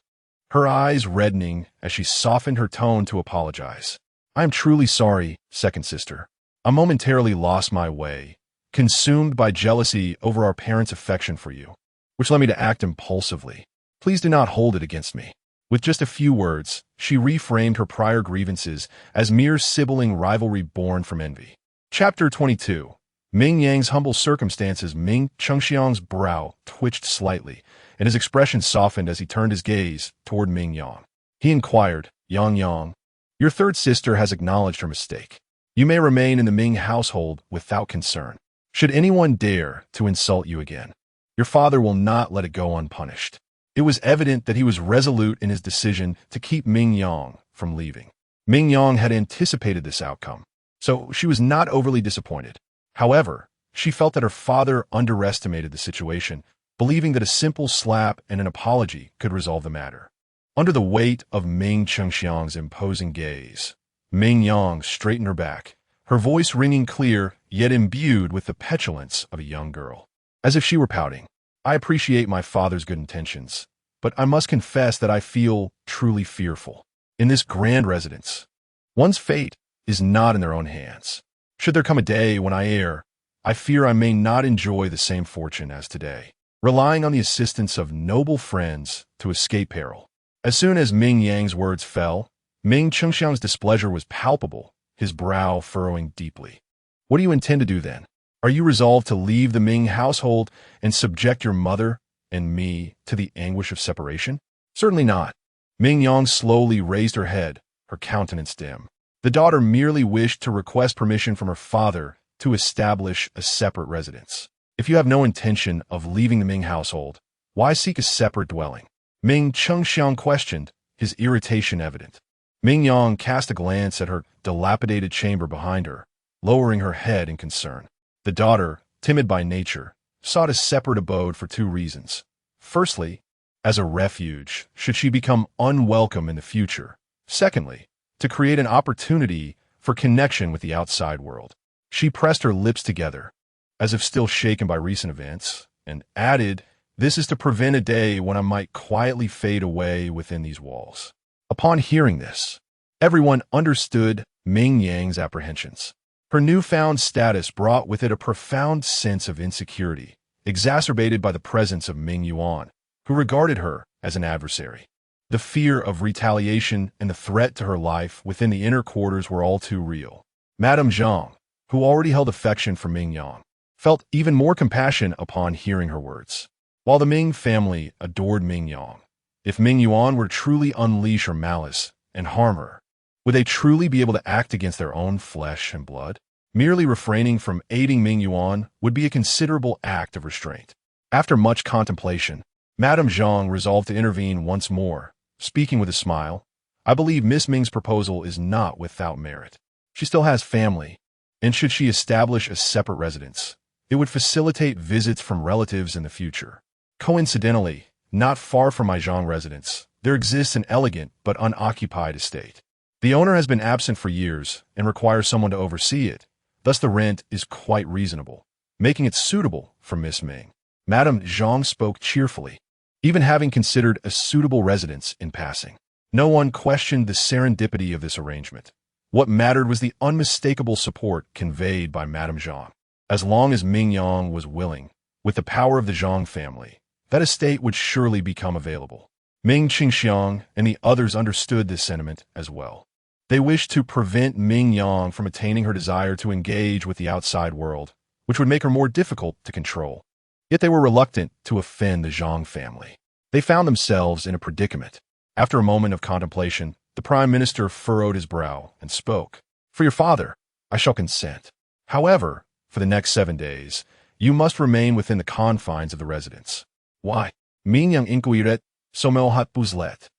her eyes reddening as she softened her tone to apologize. "I am truly sorry, second sister. I momentarily lost my way, consumed by jealousy over our parents' affection for you, which led me to act impulsively. Please do not hold it against me." With just a few words, she reframed her prior grievances as mere sibling rivalry born from envy. Chapter 22. Ming Yang's humble circumstances. Ming Chengxiang's brow twitched slightly, and his expression softened as he turned his gaze toward Ming Yang. He inquired, Yang, your third sister has acknowledged her mistake. You may remain in the Ming household without concern. Should anyone dare to insult you again, your father will not let it go unpunished." It was evident that he was resolute in his decision to keep Ming Yang from leaving. Ming Yang had anticipated this outcome, so she was not overly disappointed. However, she felt that her father underestimated the situation, believing that a simple slap and an apology could resolve the matter. Under the weight of Ming Chengxiang's imposing gaze, Ming Yang straightened her back, her voice ringing clear yet imbued with the petulance of a young girl. As if she were pouting, "I appreciate my father's good intentions, but I must confess that I feel truly fearful. In this grand residence, one's fate is not in their own hands. Should there come a day when I err, I fear I may not enjoy the same fortune as today, relying on the assistance of noble friends to escape peril." As soon as Ming Yang's words fell, Ming Chengxiang's displeasure was palpable, his brow furrowing deeply. "What do you intend to do then? Are you resolved to leave the Ming household and subject your mother and me to the anguish of separation?" "Certainly not." Ming Yang slowly raised her head, her countenance dim. The daughter merely wished to request permission from her father to establish a separate residence. "If you have no intention of leaving the Ming household, why seek a separate dwelling?" Ming Chengxiang questioned, his irritation evident. Ming Yang cast a glance at her dilapidated chamber behind her, lowering her head in concern. The daughter, timid by nature, sought a separate abode for two reasons. Firstly, as a refuge should she become unwelcome in the future. Secondly, to create an opportunity for connection with the outside world. She pressed her lips together, as if still shaken by recent events, and added, "This is to prevent a day when I might quietly fade away within these walls." Upon hearing this, everyone understood Ming Yang's apprehensions. Her newfound status brought with it a profound sense of insecurity, exacerbated by the presence of Ming Yuan, who regarded her as an adversary. The fear of retaliation and the threat to her life within the inner quarters were all too real. Madame Zhang, who already held affection for Ming Yang, felt even more compassion upon hearing her words. While the Ming family adored Ming Yang, if Ming Yuan were to truly unleash her malice and harm her, would they truly be able to act against their own flesh and blood? Merely refraining from aiding Ming Yuan would be a considerable act of restraint. After much contemplation, Madame Zhang resolved to intervene once more, speaking with a smile. "I believe Miss Ming's proposal is not without merit. She still has family, and should she establish a separate residence, it would facilitate visits from relatives in the future. Coincidentally, not far from my Zhang residence, there exists an elegant but unoccupied estate. The owner has been absent for years and requires someone to oversee it, thus the rent is quite reasonable, making it suitable for Miss Ming." Madame Zhang spoke cheerfully, even having considered a suitable residence in passing. No one questioned the serendipity of this arrangement. What mattered was the unmistakable support conveyed by Madame Zhang. As long as Ming Yang was willing, with the power of the Zhang family, that estate would surely become available. Ming Cheng and the others understood this sentiment as well. They wished to prevent Ming Yang from attaining her desire to engage with the outside world, which would make her more difficult to control. Yet they were reluctant to offend the Zhang family. They found themselves in a predicament. After a moment of contemplation, the Prime Minister furrowed his brow and spoke. "For your father, I shall consent. However, for the next 7 days, you must remain within the confines of the residence." "Why?" Ming Yang inquired, "Somelhat Buzlet."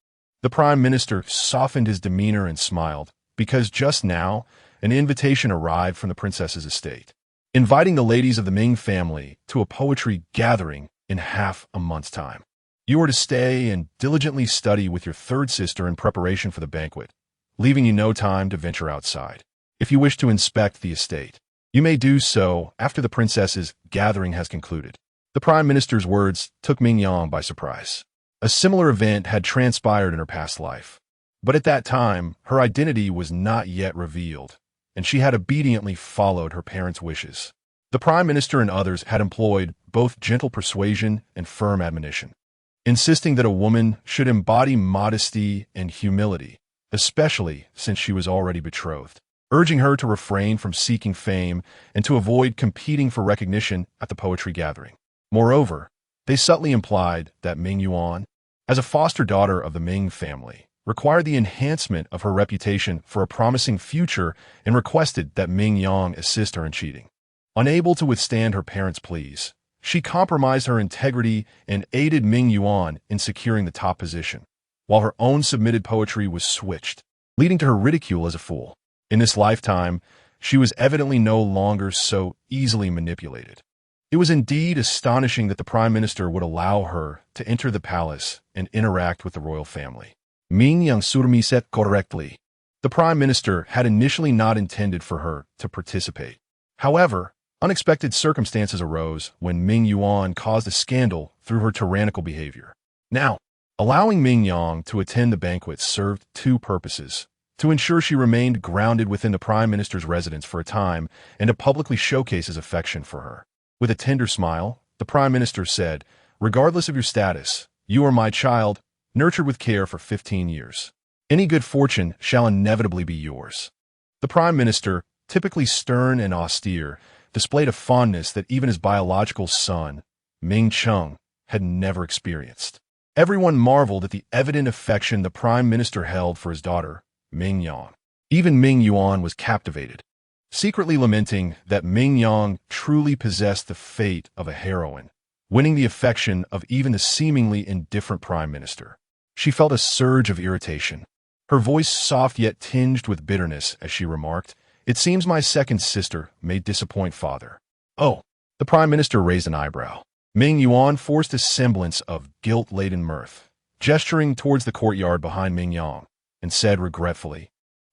The Prime Minister softened his demeanor and smiled, because just now, an invitation arrived from the princess's estate, inviting the ladies of the Ming family to a poetry gathering in half a month's time. You are to stay and diligently study with your third sister in preparation for the banquet, leaving you no time to venture outside. If you wish to inspect the estate, you may do so after the princess's gathering has concluded. The Prime Minister's words took Ming Yang by surprise. A similar event had transpired in her past life, but at that time, her identity was not yet revealed, and she had obediently followed her parents' wishes. The Prime Minister and others had employed both gentle persuasion and firm admonition, insisting that a woman should embody modesty and humility, especially since she was already betrothed, urging her to refrain from seeking fame and to avoid competing for recognition at the poetry gathering. Moreover, they subtly implied that Ming Yuan, as a foster daughter of the Ming family, required the enhancement of her reputation for a promising future and requested that Ming Yang assist her in cheating. Unable to withstand her parents' pleas, she compromised her integrity and aided Ming Yuan in securing the top position, while her own submitted poetry was switched, leading to her ridicule as a fool. In this lifetime, she was evidently no longer so easily manipulated. It was indeed astonishing that the Prime Minister would allow her to enter the palace and interact with the royal family. Ming Yang surmiset correctly. The Prime Minister had initially not intended for her to participate. However, unexpected circumstances arose when Ming Yuan caused a scandal through her tyrannical behavior. Now, allowing Ming Yang to attend the banquet served two purposes: to ensure she remained grounded within the Prime Minister's residence for a time and to publicly showcase his affection for her. With a tender smile, the Prime Minister said, "Regardless of your status, you are my child, nurtured with care for 15 years. Any good fortune shall inevitably be yours." The Prime Minister, typically stern and austere, displayed a fondness that even his biological son, Ming Cheng, had never experienced. Everyone marveled at the evident affection the Prime Minister held for his daughter, Ming Yang. Even Ming Yuan was captivated, secretly lamenting that Ming Yang truly possessed the fate of a heroine, winning the affection of even the seemingly indifferent Prime Minister. She felt a surge of irritation, her voice soft yet tinged with bitterness as she remarked, "It seems my second sister may disappoint father." "Oh," the Prime Minister raised an eyebrow. Ming Yuan forced a semblance of guilt-laden mirth, gesturing towards the courtyard behind Ming Yang, and said regretfully,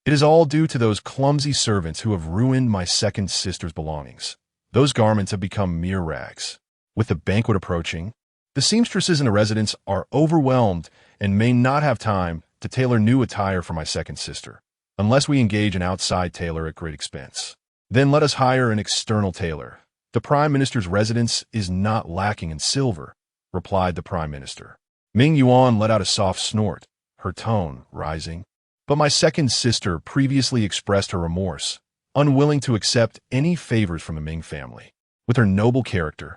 It is all due to those clumsy servants who have ruined my second sister's belongings. Those garments have become mere rags. With the banquet approaching, the seamstresses in the residence are overwhelmed and may not have time to tailor new attire for my second sister, unless we engage an outside tailor at great expense. Then let us hire an external tailor. The Prime Minister's residence is not lacking in silver, replied the Prime Minister. Ming Yuan let out a soft snort, her tone rising. But my second sister previously expressed her remorse, unwilling to accept any favors from the Ming family. With her noble character,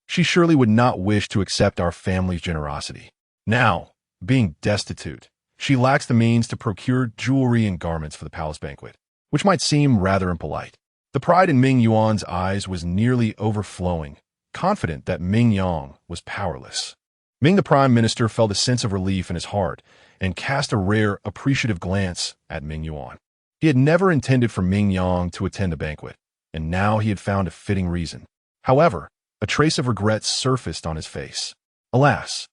she surely would not wish to accept our family's generosity. Now, being destitute, she lacks the means to procure jewelry and garments for the palace banquet, which might seem rather impolite. The pride in Ming Yuan's eyes was nearly overflowing, confident that Ming Yang was powerless. Ming the Prime Minister felt a sense of relief in his heart and cast a rare, appreciative glance at Ming Yuan. He had never intended for Ming Yang to attend the banquet, and now he had found a fitting reason. However, a trace of regret surfaced on his face. Alas,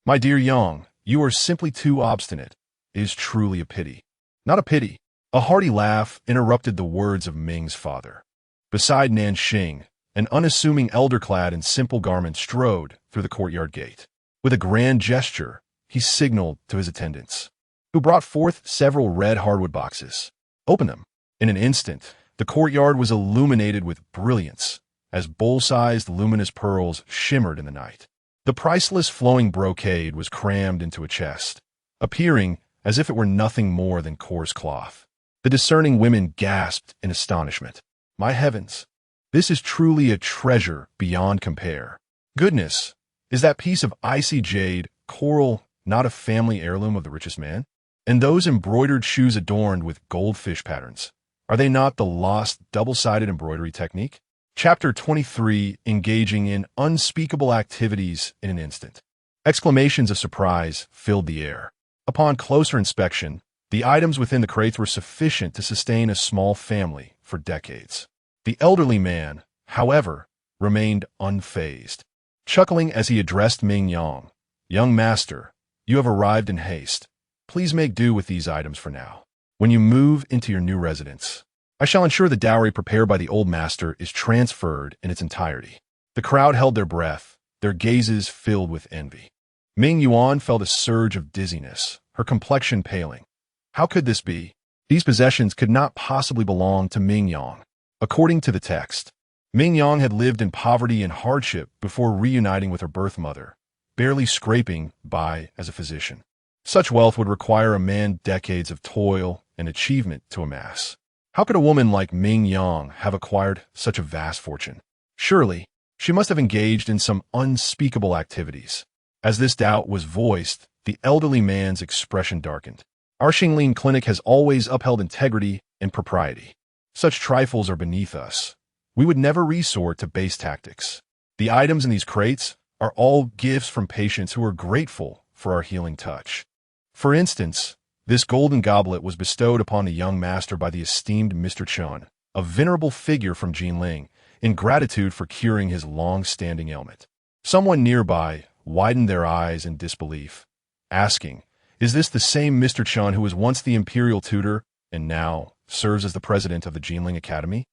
my dear Yang, you are simply too obstinate. It is truly a pity. Not a pity. A hearty laugh interrupted the words of Ming's father. Beside Nanxing, an unassuming elder clad in simple garments strode through the courtyard gate. With a grand gesture, he signaled to his attendants, who brought forth several red hardwood boxes. Open them. In an instant, the courtyard was illuminated with brilliance, as bowl-sized luminous pearls shimmered in the night. The priceless flowing brocade was crammed into a chest, appearing as if it were nothing more than coarse cloth. The discerning women gasped in astonishment. My heavens, this is truly a treasure beyond compare. Goodness, is that piece of icy jade, coral, not a family heirloom of the richest man? And those embroidered shoes adorned with goldfish patterns, are they not the lost double-sided embroidery technique? Chapter 23, engaging in unspeakable activities in an instant. Exclamations of surprise filled the air. Upon closer inspection, the items within the crates were sufficient to sustain a small family for decades. The elderly man, however, remained unfazed, chuckling as he addressed Ming Yang. Young master, you have arrived in haste. Please make do with these items for now. When you move into your new residence, I shall ensure the dowry prepared by the old master is transferred in its entirety. The crowd held their breath, their gazes filled with envy. Ming Yuan felt a surge of dizziness, her complexion paling. How could this be? These possessions could not possibly belong to Ming Yang. According to the text, Ming Yang had lived in poverty and hardship before reuniting with her birth mother, barely scraping by as a physician. Such wealth would require a man decades of toil and achievement to amass. How could a woman like Ming Yang have acquired such a vast fortune? Surely, she must have engaged in some unspeakable activities. As this doubt was voiced, the elderly man's expression darkened. Our Xingling clinic has always upheld integrity and propriety. Such trifles are beneath us. We would never resort to base tactics. The items in these crates are all gifts from patients who are grateful for our healing touch. For instance, this golden goblet was bestowed upon the young master by the esteemed Mr. Chun, a venerable figure from Jinling, in gratitude for curing his long-standing ailment. Someone nearby widened their eyes in disbelief, asking, is this the same Mr. Chun who was once the imperial tutor and now serves as the president of the Jinling Academy?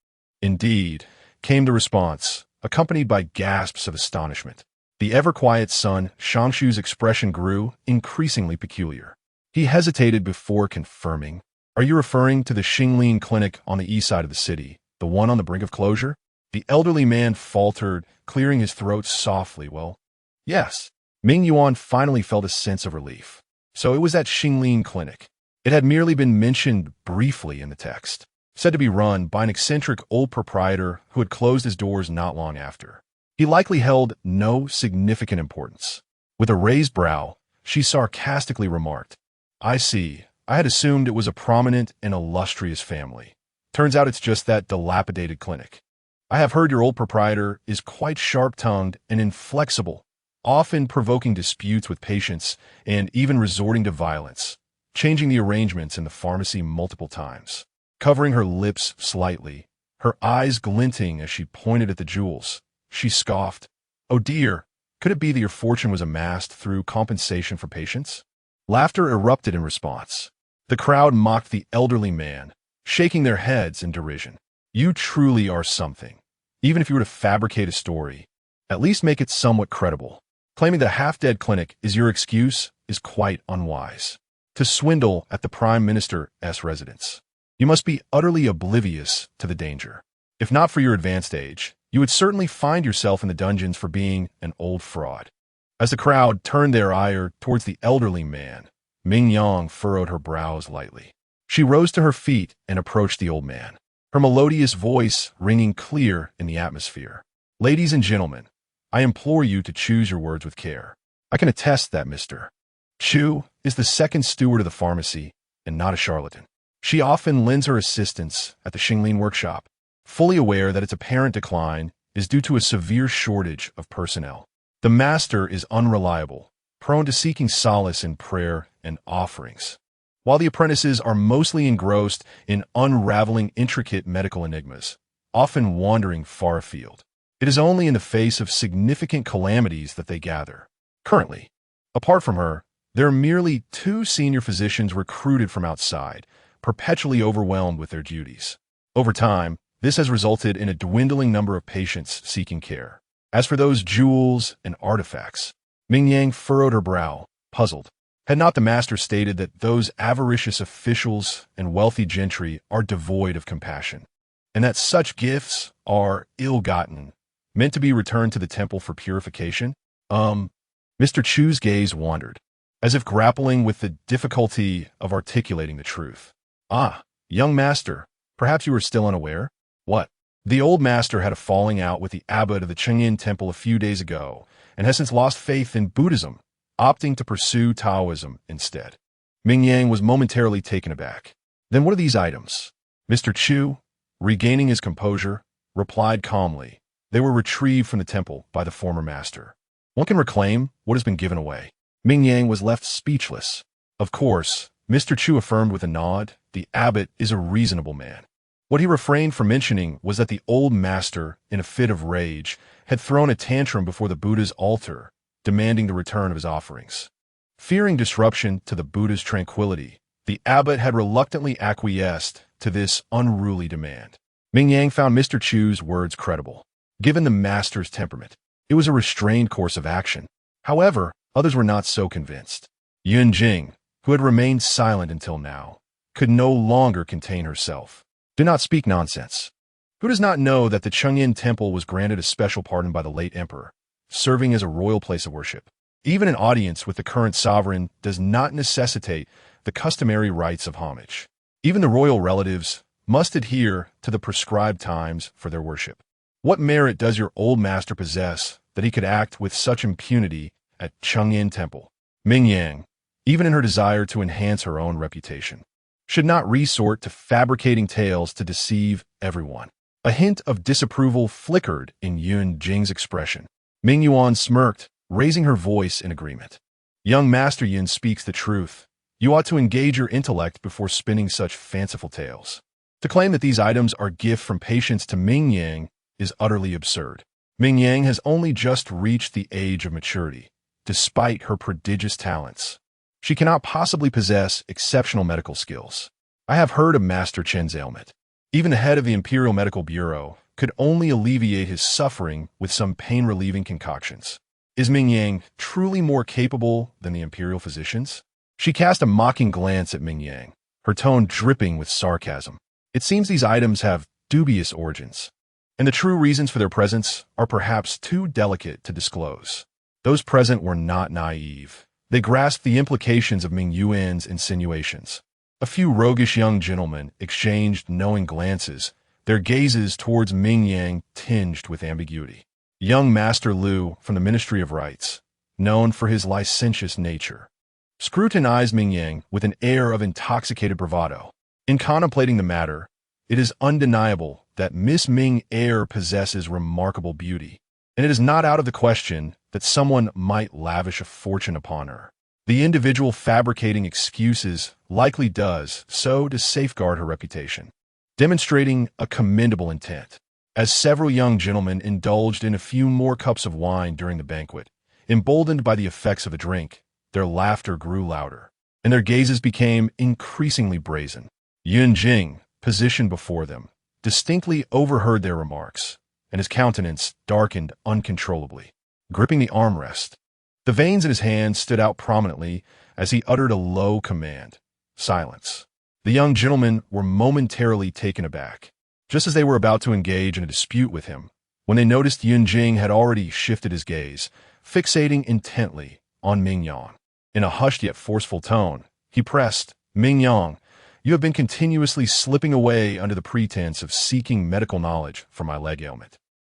Indeed, came the response, accompanied by gasps of astonishment. The ever-quiet son, Shangshu's expression grew increasingly peculiar. He hesitated before confirming. Are you referring to the Xingling clinic on the east side of the city, the one on the brink of closure? The elderly man faltered, clearing his throat softly. Well, yes. Ming Yuan finally felt a sense of relief. So it was that Xingling clinic. It had merely been mentioned briefly in the text, said to be run by an eccentric old proprietor who had closed his doors not long after. He likely held no significant importance. With a raised brow, she sarcastically remarked, I see. I had assumed it was a prominent and illustrious family. Turns out it's just that dilapidated clinic. I have heard your old proprietor is quite sharp-tongued and inflexible, often provoking disputes with patients and even resorting to violence, changing the arrangements in the pharmacy multiple times. Covering her lips slightly, her eyes glinting as she pointed at the jewels, she scoffed, Oh dear, could it be that your fortune was amassed through compensation for patients? Laughter erupted in response. The crowd mocked the elderly man, shaking their heads in derision. You truly are something. Even if you were to fabricate a story, at least make it somewhat credible. Claiming that a half-dead clinic is your excuse is quite unwise. To swindle at the Prime Minister's residence, you must be utterly oblivious to the danger. If not for your advanced age, you would certainly find yourself in the dungeons for being an old fraud. As the crowd turned their ire towards the elderly man, Ming Yang furrowed her brows lightly. She rose to her feet and approached the old man, her melodious voice ringing clear in the atmosphere. Ladies and gentlemen, I implore you to choose your words with care. I can attest that Mr. Chu is the second steward of the pharmacy and not a charlatan. She often lends her assistance at the Xinglin workshop, fully aware that its apparent decline is due to a severe shortage of personnel. The master is unreliable, prone to seeking solace in prayer and offerings, while the apprentices are mostly engrossed in unraveling intricate medical enigmas, often wandering far afield. It is only in the face of significant calamities that they gather. Currently, apart from her, there are merely 2 senior physicians recruited from outside, perpetually overwhelmed with their duties. Over time, this has resulted in a dwindling number of patients seeking care. As for those jewels and artifacts, Ming Yang furrowed her brow, puzzled. Had not the master stated that those avaricious officials and wealthy gentry are devoid of compassion, and that such gifts are ill-gotten, meant to be returned to the temple for purification? Mr. Chu's gaze wandered, as if grappling with the difficulty of articulating the truth. Ah, young master, perhaps you are still unaware? What? The old master had a falling out with the abbot of the Chengyin temple a few days ago, and has since lost faith in Buddhism, opting to pursue Taoism instead. Ming Yang was momentarily taken aback. Then what are these items? Mr. Chu, regaining his composure, replied calmly. They were retrieved from the temple by the former master. One can reclaim what has been given away. Ming Yang was left speechless. Of course, Mr. Chu affirmed with a nod, the abbot is a reasonable man. What he refrained from mentioning was that the old master, in a fit of rage, had thrown a tantrum before the Buddha's altar, demanding the return of his offerings. Fearing disruption to the Buddha's tranquility, the abbot had reluctantly acquiesced to this unruly demand. Ming Yang found Mr. Chu's words credible. Given the master's temperament, it was a restrained course of action. However, others were not so convinced. Yun Jing, who had remained silent until now, could no longer contain herself. Do not speak nonsense. Who does not know that the Chengyin temple was granted a special pardon by the late emperor, serving as a royal place of worship? Even an audience with the current sovereign does not necessitate the customary rites of homage. Even the royal relatives must adhere to the prescribed times for their worship. What merit does your old master possess that he could act with such impunity at Chengyin temple? Ming Yang, even in her desire to enhance her own reputation, should not resort to fabricating tales to deceive everyone. A hint of disapproval flickered in Yun Jing's expression. Ming Yuan smirked, raising her voice in agreement. Young Master Yun speaks the truth. You ought to engage your intellect before spinning such fanciful tales. To claim that these items are gift from patients to Ming Yang is utterly absurd. Ming Yang has only just reached the age of maturity, despite her prodigious talents. She cannot possibly possess exceptional medical skills. I have heard of Master Chen's ailment. Even the head of the Imperial Medical Bureau could only alleviate his suffering with some pain-relieving concoctions. Is Ming Yang truly more capable than the imperial physicians? She cast a mocking glance at Ming Yang, her tone dripping with sarcasm. It seems these items have dubious origins, and the true reasons for their presence are perhaps too delicate to disclose. Those present were not naive. They grasped the implications of Ming Yuan's insinuations. A few roguish young gentlemen exchanged knowing glances, their gazes towards Ming Yang tinged with ambiguity. Young Master Lu from the Ministry of Rites, known for his licentious nature, scrutinized Ming Yang with an air of intoxicated bravado. In contemplating the matter, it is undeniable that Miss Ming possesses remarkable beauty, and it is not out of the question that someone might lavish a fortune upon her. The individual fabricating excuses likely does so to safeguard her reputation, demonstrating a commendable intent. As several young gentlemen indulged in a few more cups of wine during the banquet, emboldened by the effects of the drink, their laughter grew louder. and their gazes became increasingly brazen. Yun Jing, positioned before them, distinctly overheard their remarks, and his countenance darkened uncontrollably, gripping the armrest. The veins in his hand stood out prominently as he uttered a low command. Silence. The young gentlemen were momentarily taken aback, just as they were about to engage in a dispute with him, when they noticed Yun Jing had already shifted his gaze, fixating intently on Ming Yang. In a hushed yet forceful tone, he pressed, "Ming Yang, you have been continuously slipping away under the pretense of seeking medical knowledge for my leg ailment.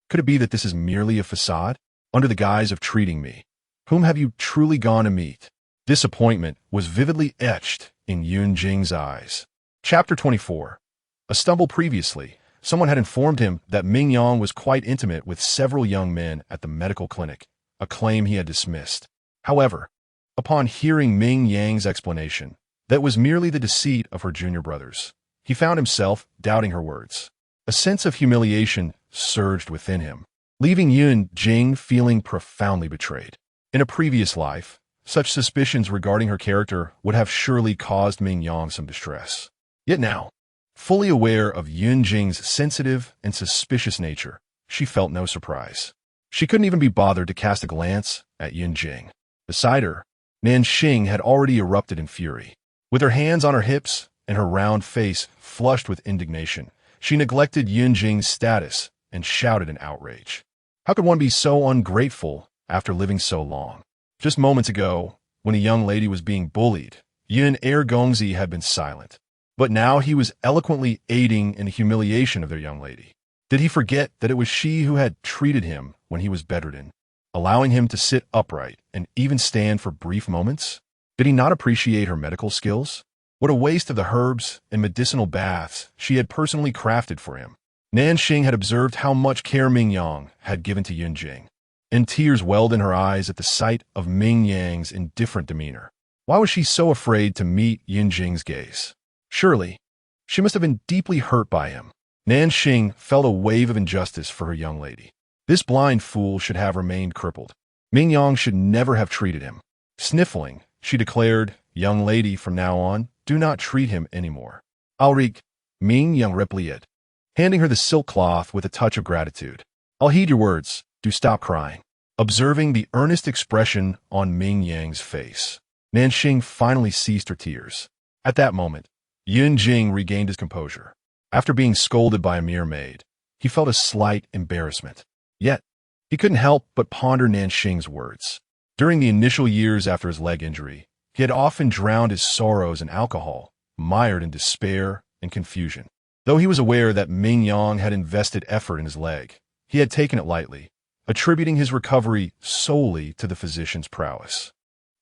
Could it be that this is merely a facade, under the guise of treating me? Whom have you truly gone to meet?" Disappointment was vividly etched in Yun Jing's eyes. Chapter 24. A stumble previously, someone had informed him that Ming Yang was quite intimate with several young men at the medical clinic, a claim he had dismissed. However, upon hearing Ming Yang's explanation, that was merely the deceit of her junior brothers, he found himself doubting her words. A sense of humiliation surged within him, leaving Yun Jing feeling profoundly betrayed. In a previous life, such suspicions regarding her character would have surely caused Ming Yang some distress. Yet now, fully aware of Yun Jing's sensitive and suspicious nature, she felt no surprise. She couldn't even be bothered to cast a glance at Yun Jing. Beside her, Nanxing had already erupted in fury. With her hands on her hips and her round face flushed with indignation, she neglected Yun Jing's status and shouted in outrage. How could one be so ungrateful after living so long? Just moments ago, when a young lady was being bullied, Yun Gongzi had been silent. But now he was eloquently aiding in the humiliation of their young lady. Did he forget that it was she who had treated him when he was bedridden, allowing him to sit upright and even stand for brief moments? Did he not appreciate her medical skills? What a waste of the herbs and medicinal baths she had personally crafted for him. Nanxing had observed how much care Ming Yang had given to Yun Jing, and tears welled in her eyes at the sight of Ming Yang's indifferent demeanor. Why was she so afraid to meet Yun Jing's gaze? Surely, she must have been deeply hurt by him. Nanxing felt a wave of injustice for her young lady. This blind fool should have remained crippled. Ming Yang should never have treated him. Sniffling, she declared, "Young lady, from now on, do not treat him anymore." "Alric," Ming Yang replied, handing her the silk cloth with a touch of gratitude. "I'll heed your words. Do stop crying." Observing the earnest expression on Ming Yang's face, Nanxing finally ceased her tears. At that moment, Yun Jing regained his composure. After being scolded by a mere maid, he felt a slight embarrassment. Yet, he couldn't help but ponder Nanxing's words. During the initial years after his leg injury, he had often drowned his sorrows in alcohol, mired in despair and confusion. Though he was aware that Ming Yang had invested effort in his leg, he had taken it lightly, attributing his recovery solely to the physician's prowess.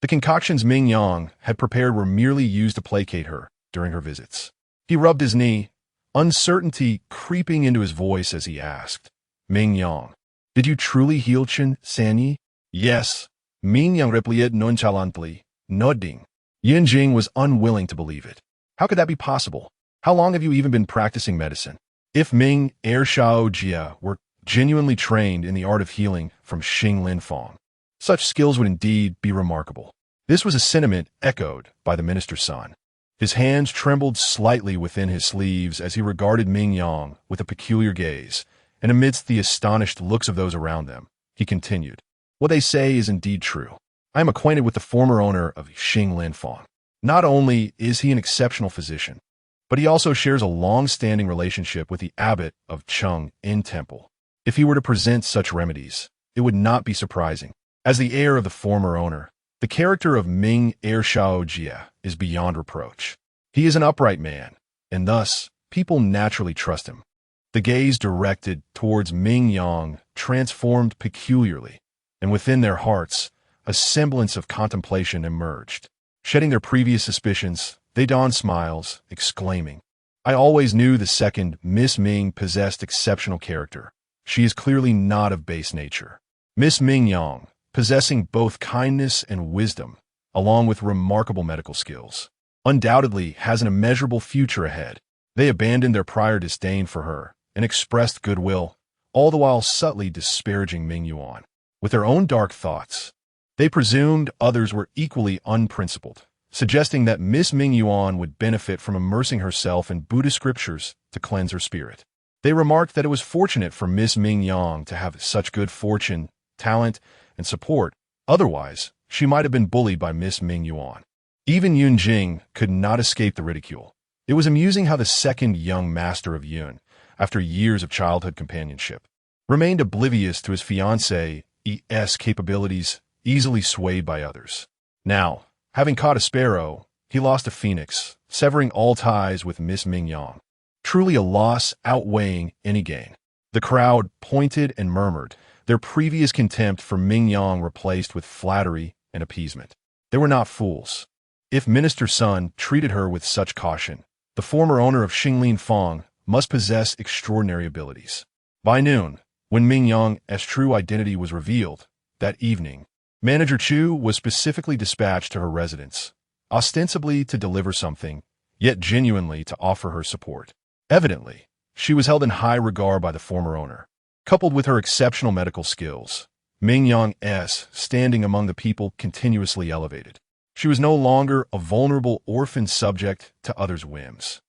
The concoctions Ming Yang had prepared were merely used to placate her during her visits. He rubbed his knee, uncertainty creeping into his voice as he asked, "Ming Yang, did you truly heal Chen Sanyi?" "Yes," Ming Yang replied nonchalantly, nodding. Yun Jing was unwilling to believe it. How could that be possible? How long have you even been practicing medicine? If Ming Shao Jia were genuinely trained in the art of healing from Xing Lin Fong, such skills would indeed be remarkable. This was a sentiment echoed by the minister's son. His hands trembled slightly within his sleeves as he regarded Ming Yang with a peculiar gaze, and amidst the astonished looks of those around them, he continued, "What they say is indeed true. I am acquainted with the former owner of Xing Lin Fong. Not only is he an exceptional physician, but he also shares a long-standing relationship with the abbot of Cheng In Temple. If he were to present such remedies, it would not be surprising. As the heir of the former owner, the character of Ming Shao Jia is beyond reproach. He is an upright man, and thus people naturally trust him." The gaze directed towards Ming Yang transformed peculiarly, and within their hearts, a semblance of contemplation emerged. Shedding their previous suspicions, they donned smiles, exclaiming, "I always knew the second Miss Ming possessed exceptional character. She is clearly not of base nature." Miss Ming Yang, possessing both kindness and wisdom, along with remarkable medical skills, undoubtedly has an immeasurable future ahead. They abandoned their prior disdain for her and expressed goodwill, all the while subtly disparaging Ming Yuan. With their own dark thoughts, they presumed others were equally unprincipled, suggesting that Miss Ming Yuan would benefit from immersing herself in Buddhist scriptures to cleanse her spirit. They remarked that it was fortunate for Miss Ming Yang to have such good fortune, talent, and support. Otherwise, she might have been bullied by Miss Ming Yuan. Even Yun Jing could not escape the ridicule. It was amusing how the second young master of Yun, after years of childhood companionship, remained oblivious to his fiancée's capabilities, easily swayed by others. Now, having caught a sparrow, he lost a phoenix, severing all ties with Miss Ming Yang. Truly a loss outweighing any gain. The crowd pointed and murmured, their previous contempt for Ming Yang replaced with flattery and appeasement. They were not fools. If Minister Sun treated her with such caution, the former owner of Xinglin Fong must possess extraordinary abilities. By noon, when Ming Yang's true identity was revealed, that evening, Manager Chu was specifically dispatched to her residence, ostensibly to deliver something, yet genuinely to offer her support. Evidently, she was held in high regard by the former owner. Coupled with her exceptional medical skills, Ming Yang's standing among the people continuously elevated. She was no longer a vulnerable orphan subject to others' whims.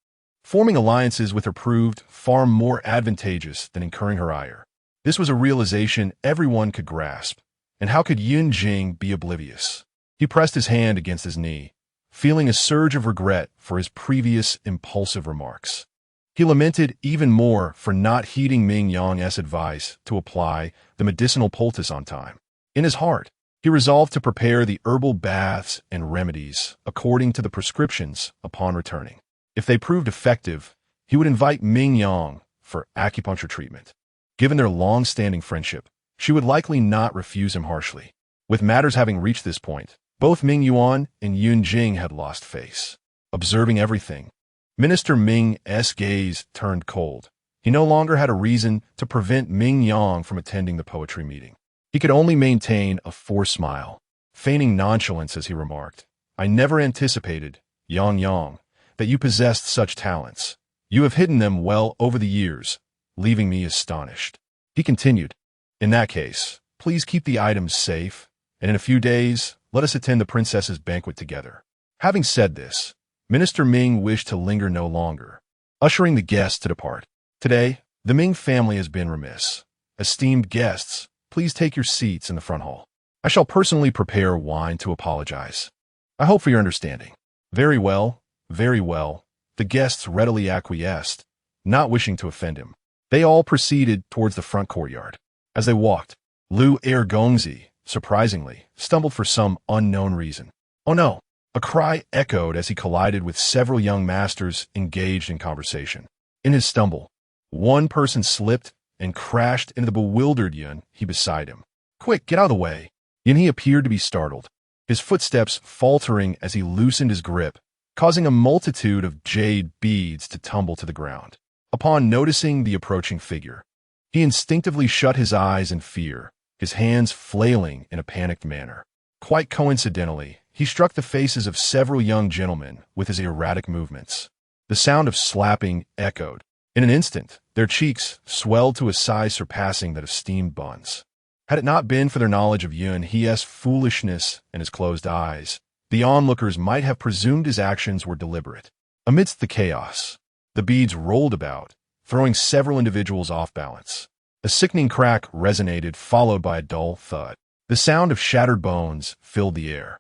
Forming alliances with her proved far more advantageous than incurring her ire. This was a realization everyone could grasp, and how could Yun Jing be oblivious? He pressed his hand against his knee, feeling a surge of regret for his previous impulsive remarks. He lamented even more for not heeding Ming Yang's advice to apply the medicinal poultice on time. In his heart, he resolved to prepare the herbal baths and remedies according to the prescriptions upon returning. If they proved effective, he would invite Ming Yang for acupuncture treatment. Given their long-standing friendship, she would likely not refuse him harshly. With matters having reached this point, both Ming Yuan and Yun Jing had lost face. Observing everything, Minister Ming's gaze turned cold. He no longer had a reason to prevent Ming Yang from attending the poetry meeting. He could only maintain a forced smile, feigning nonchalance as he remarked, "I never anticipated, Yang, that you possessed such talents. You have hidden them well over the years, leaving me astonished." He continued, "In that case, please keep the items safe, and in a few days, let us attend the princess's banquet together." Having said this, Minister Ming wished to linger no longer, ushering the guests to depart. "Today, the Ming family has been remiss. Esteemed guests, please take your seats in the front hall. I shall personally prepare wine to apologize. I hope for your understanding." Very well, very well. The guests readily acquiesced, not wishing to offend him. They all proceeded towards the front courtyard. As they walked, Lu Gongzi, surprisingly, stumbled for some unknown reason. "Oh no!" A cry echoed as he collided with several young masters engaged in conversation. In his stumble, one person slipped and crashed into the bewildered Yun He beside him. "Quick, get out of the way!" Yun He appeared to be startled, his footsteps faltering as he loosened his grip, causing a multitude of jade beads to tumble to the ground. Upon noticing the approaching figure, he instinctively shut his eyes in fear, his hands flailing in a panicked manner. Quite coincidentally, he struck the faces of several young gentlemen with his erratic movements. The sound of slapping echoed. In an instant, their cheeks swelled to a size surpassing that of steamed buns. Had it not been for their knowledge of Yun He's foolishness and his closed eyes, the onlookers might have presumed his actions were deliberate. Amidst the chaos, the beads rolled about, throwing several individuals off balance. A sickening crack resonated, followed by a dull thud. The sound of shattered bones filled the air.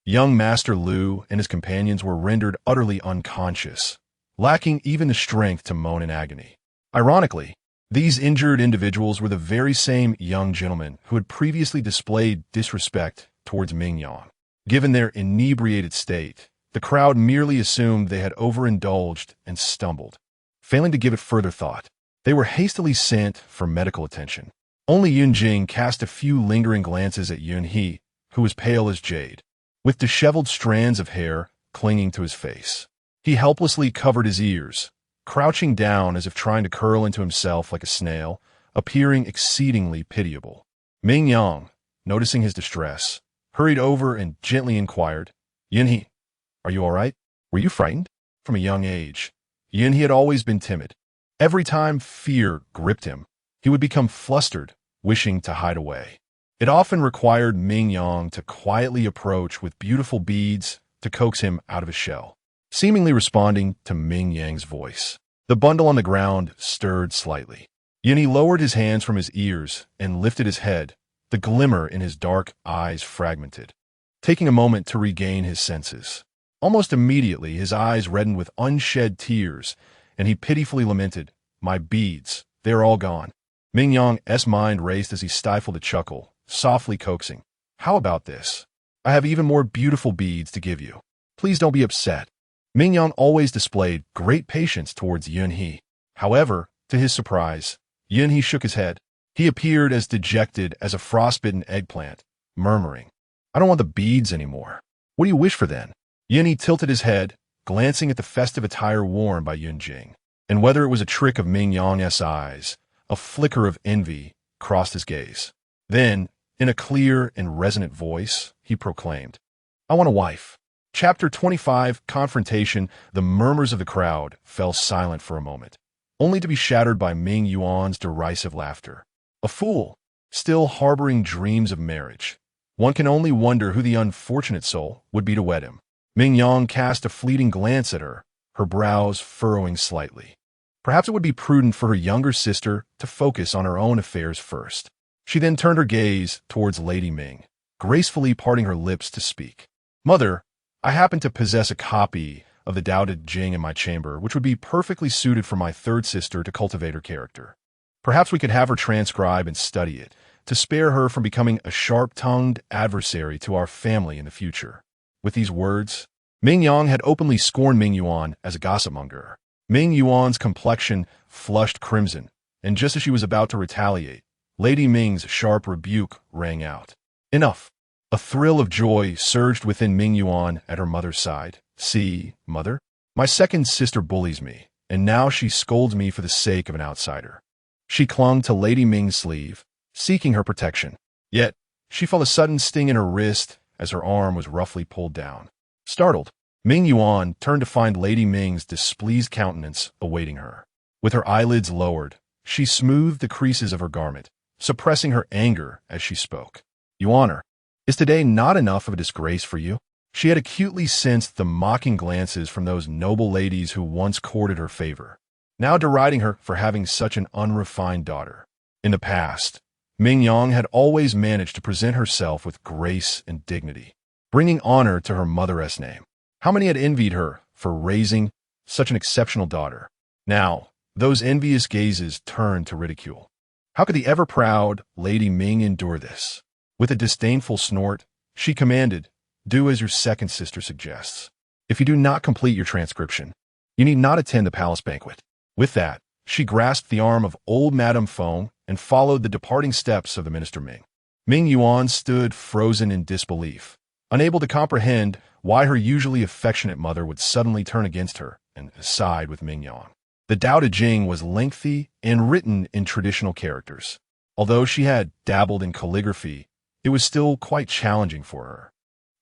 Young Master Lu and his companions were rendered utterly unconscious, lacking even the strength to moan in agony. Ironically, these injured individuals were the very same young gentlemen who had previously displayed disrespect towards Ming Yang. Given their inebriated state, the crowd merely assumed they had overindulged and stumbled. Failing to give it further thought, they were hastily sent for medical attention. Only Yun Jing cast a few lingering glances at Yun He, who was pale as jade, with disheveled strands of hair clinging to his face. He helplessly covered his ears, crouching down as if trying to curl into himself like a snail, appearing exceedingly pitiable. Ming Yang, noticing his distress, hurried over and gently inquired, "Yun He, are you all right? Were you frightened?" From a young age, Yun He had always been timid. Every time fear gripped him, he would become flustered, wishing to hide away. It often required Ming Yang to quietly approach with beautiful beads to coax him out of his shell, seemingly responding to Ming Yang's voice. The bundle on the ground stirred slightly. Yunhe lowered his hands from his ears and lifted his head, the glimmer in his dark eyes fragmented, taking a moment to regain his senses. Almost immediately, his eyes reddened with unshed tears, and he pitifully lamented, "My beads, they are all gone." Ming Yang's mind raced as he stifled a chuckle, softly coaxing, "How about this? I have even more beautiful beads to give you. Please don't be upset." Ming Yang always displayed great patience towards Yunhe. However, to his surprise, Yunhe shook his head. He appeared as dejected as a frostbitten eggplant, murmuring, "I don't want the beads anymore. What do you wish for then?" Yunhe tilted his head, glancing at the festive attire worn by Yunjing, and whether it was a trick of Ming Yang's eyes, a flicker of envy crossed his gaze. Then, in a clear and resonant voice, he proclaimed, "I want a wife." Chapter 25, Confrontation. The murmurs of the crowd fell silent for a moment, only to be shattered by Ming Yuan's derisive laughter. A fool, still harboring dreams of marriage. One can only wonder who the unfortunate soul would be to wed him. Ming Yang cast a fleeting glance at her, her brows furrowing slightly. Perhaps it would be prudent for her younger sister to focus on her own affairs first. She then turned her gaze towards Lady Ming, gracefully parting her lips to speak. "Mother, I happen to possess a copy of the Tao Te Ching in my chamber, which would be perfectly suited for my third sister to cultivate her character. Perhaps we could have her transcribe and study it, to spare her from becoming a sharp-tongued adversary to our family in the future." With these words, Ming Yang had openly scorned Ming Yuan as a gossipmonger. Ming Yuan's complexion flushed crimson, and just as she was about to retaliate, Lady Ming's sharp rebuke rang out. "Enough!" A thrill of joy surged within Ming Yuan at her mother's side. "See, mother, my second sister bullies me, and now she scolds me for the sake of an outsider." She clung to Lady Ming's sleeve, seeking her protection. Yet, she felt a sudden sting in her wrist as her arm was roughly pulled down. Startled, Ming Yuan turned to find Lady Ming's displeased countenance awaiting her. With her eyelids lowered, she smoothed the creases of her garment, suppressing her anger as she spoke. "Yuaner, is today not enough of a disgrace for you?" She had acutely sensed the mocking glances from those noble ladies who once courted her favor, now deriding her for having such an unrefined daughter. In the past, Ming Yang had always managed to present herself with grace and dignity, bringing honor to her mother's name. How many had envied her for raising such an exceptional daughter? Now, those envious gazes turned to ridicule. How could the ever-proud Lady Ming endure this? With a disdainful snort, she commanded, "Do as your second sister suggests. If you do not complete your transcription, you need not attend the palace banquet." With that, she grasped the arm of old Madame Feng and followed the departing steps of the Minister Ming. Ming Yuan stood frozen in disbelief, unable to comprehend why her usually affectionate mother would suddenly turn against her and side with Ming Yang. The Tao Te Ching was lengthy and written in traditional characters. Although she had dabbled in calligraphy, it was still quite challenging for her.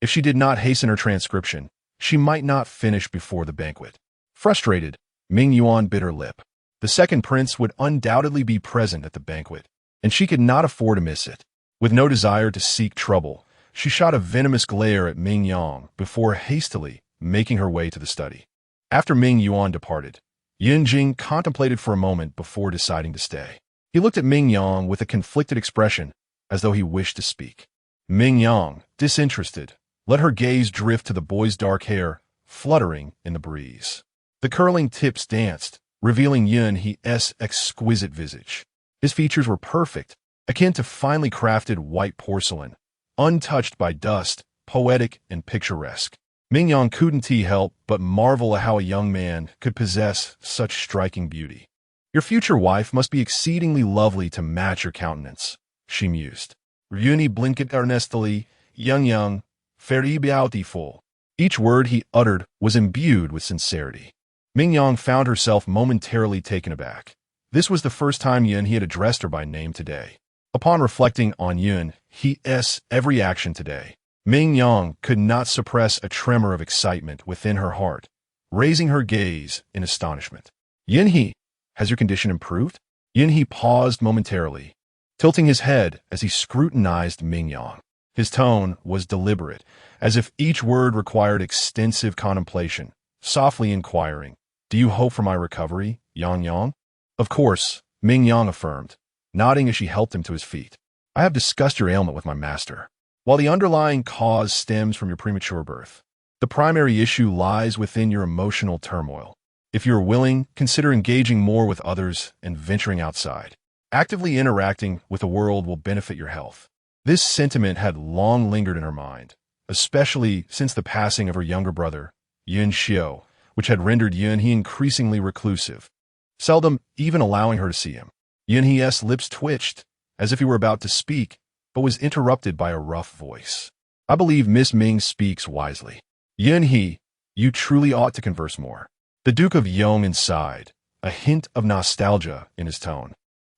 If she did not hasten her transcription, she might not finish before the banquet. Frustrated, Ming Yuan bit her lip. The second prince would undoubtedly be present at the banquet, and she could not afford to miss it. With no desire to seek trouble, she shot a venomous glare at Ming Yang before hastily making her way to the study. After Ming Yuan departed, Yunjing contemplated for a moment before deciding to stay. He looked at Ming Yang with a conflicted expression, as though he wished to speak. Ming Yang, disinterested, let her gaze drift to the boy's dark hair, fluttering in the breeze. The curling tips danced, revealing Yunhe's exquisite visage. His features were perfect, akin to finely crafted white porcelain, untouched by dust, poetic and picturesque. Ming Yang couldn't help but marvel at how a young man could possess such striking beauty. "Your future wife must be exceedingly lovely to match your countenance," she mused. Yunhe blinked earnestly, young, very beautiful. Each word he uttered was imbued with sincerity. Ming Yang found herself momentarily taken aback. This was the first time Yunhe had addressed her by name today. Upon reflecting on Yunhe's every action today, Ming Yang could not suppress a tremor of excitement within her heart, raising her gaze in astonishment. "Yunhe, has your condition improved?" Yunhe paused momentarily, tilting his head as he scrutinized Ming Yang. His tone was deliberate, as if each word required extensive contemplation, softly inquiring, "Do you hope for my recovery, Yang Yang?" "Of course," Ming Yang affirmed, nodding as she helped him to his feet. "I have discussed your ailment with my master. While the underlying cause stems from your premature birth, the primary issue lies within your emotional turmoil. If you are willing, consider engaging more with others and venturing outside. Actively interacting with the world will benefit your health." This sentiment had long lingered in her mind, especially since the passing of her younger brother, Yun Xiu, which had rendered Yun He increasingly reclusive, seldom even allowing her to see him. Yun He's lips twitched, as if he were about to speak, but was interrupted by a rough voice. "I believe Miss Ming speaks wisely. Yun He, you truly ought to converse more." The Duke of Yong'an sighed, a hint of nostalgia in his tone,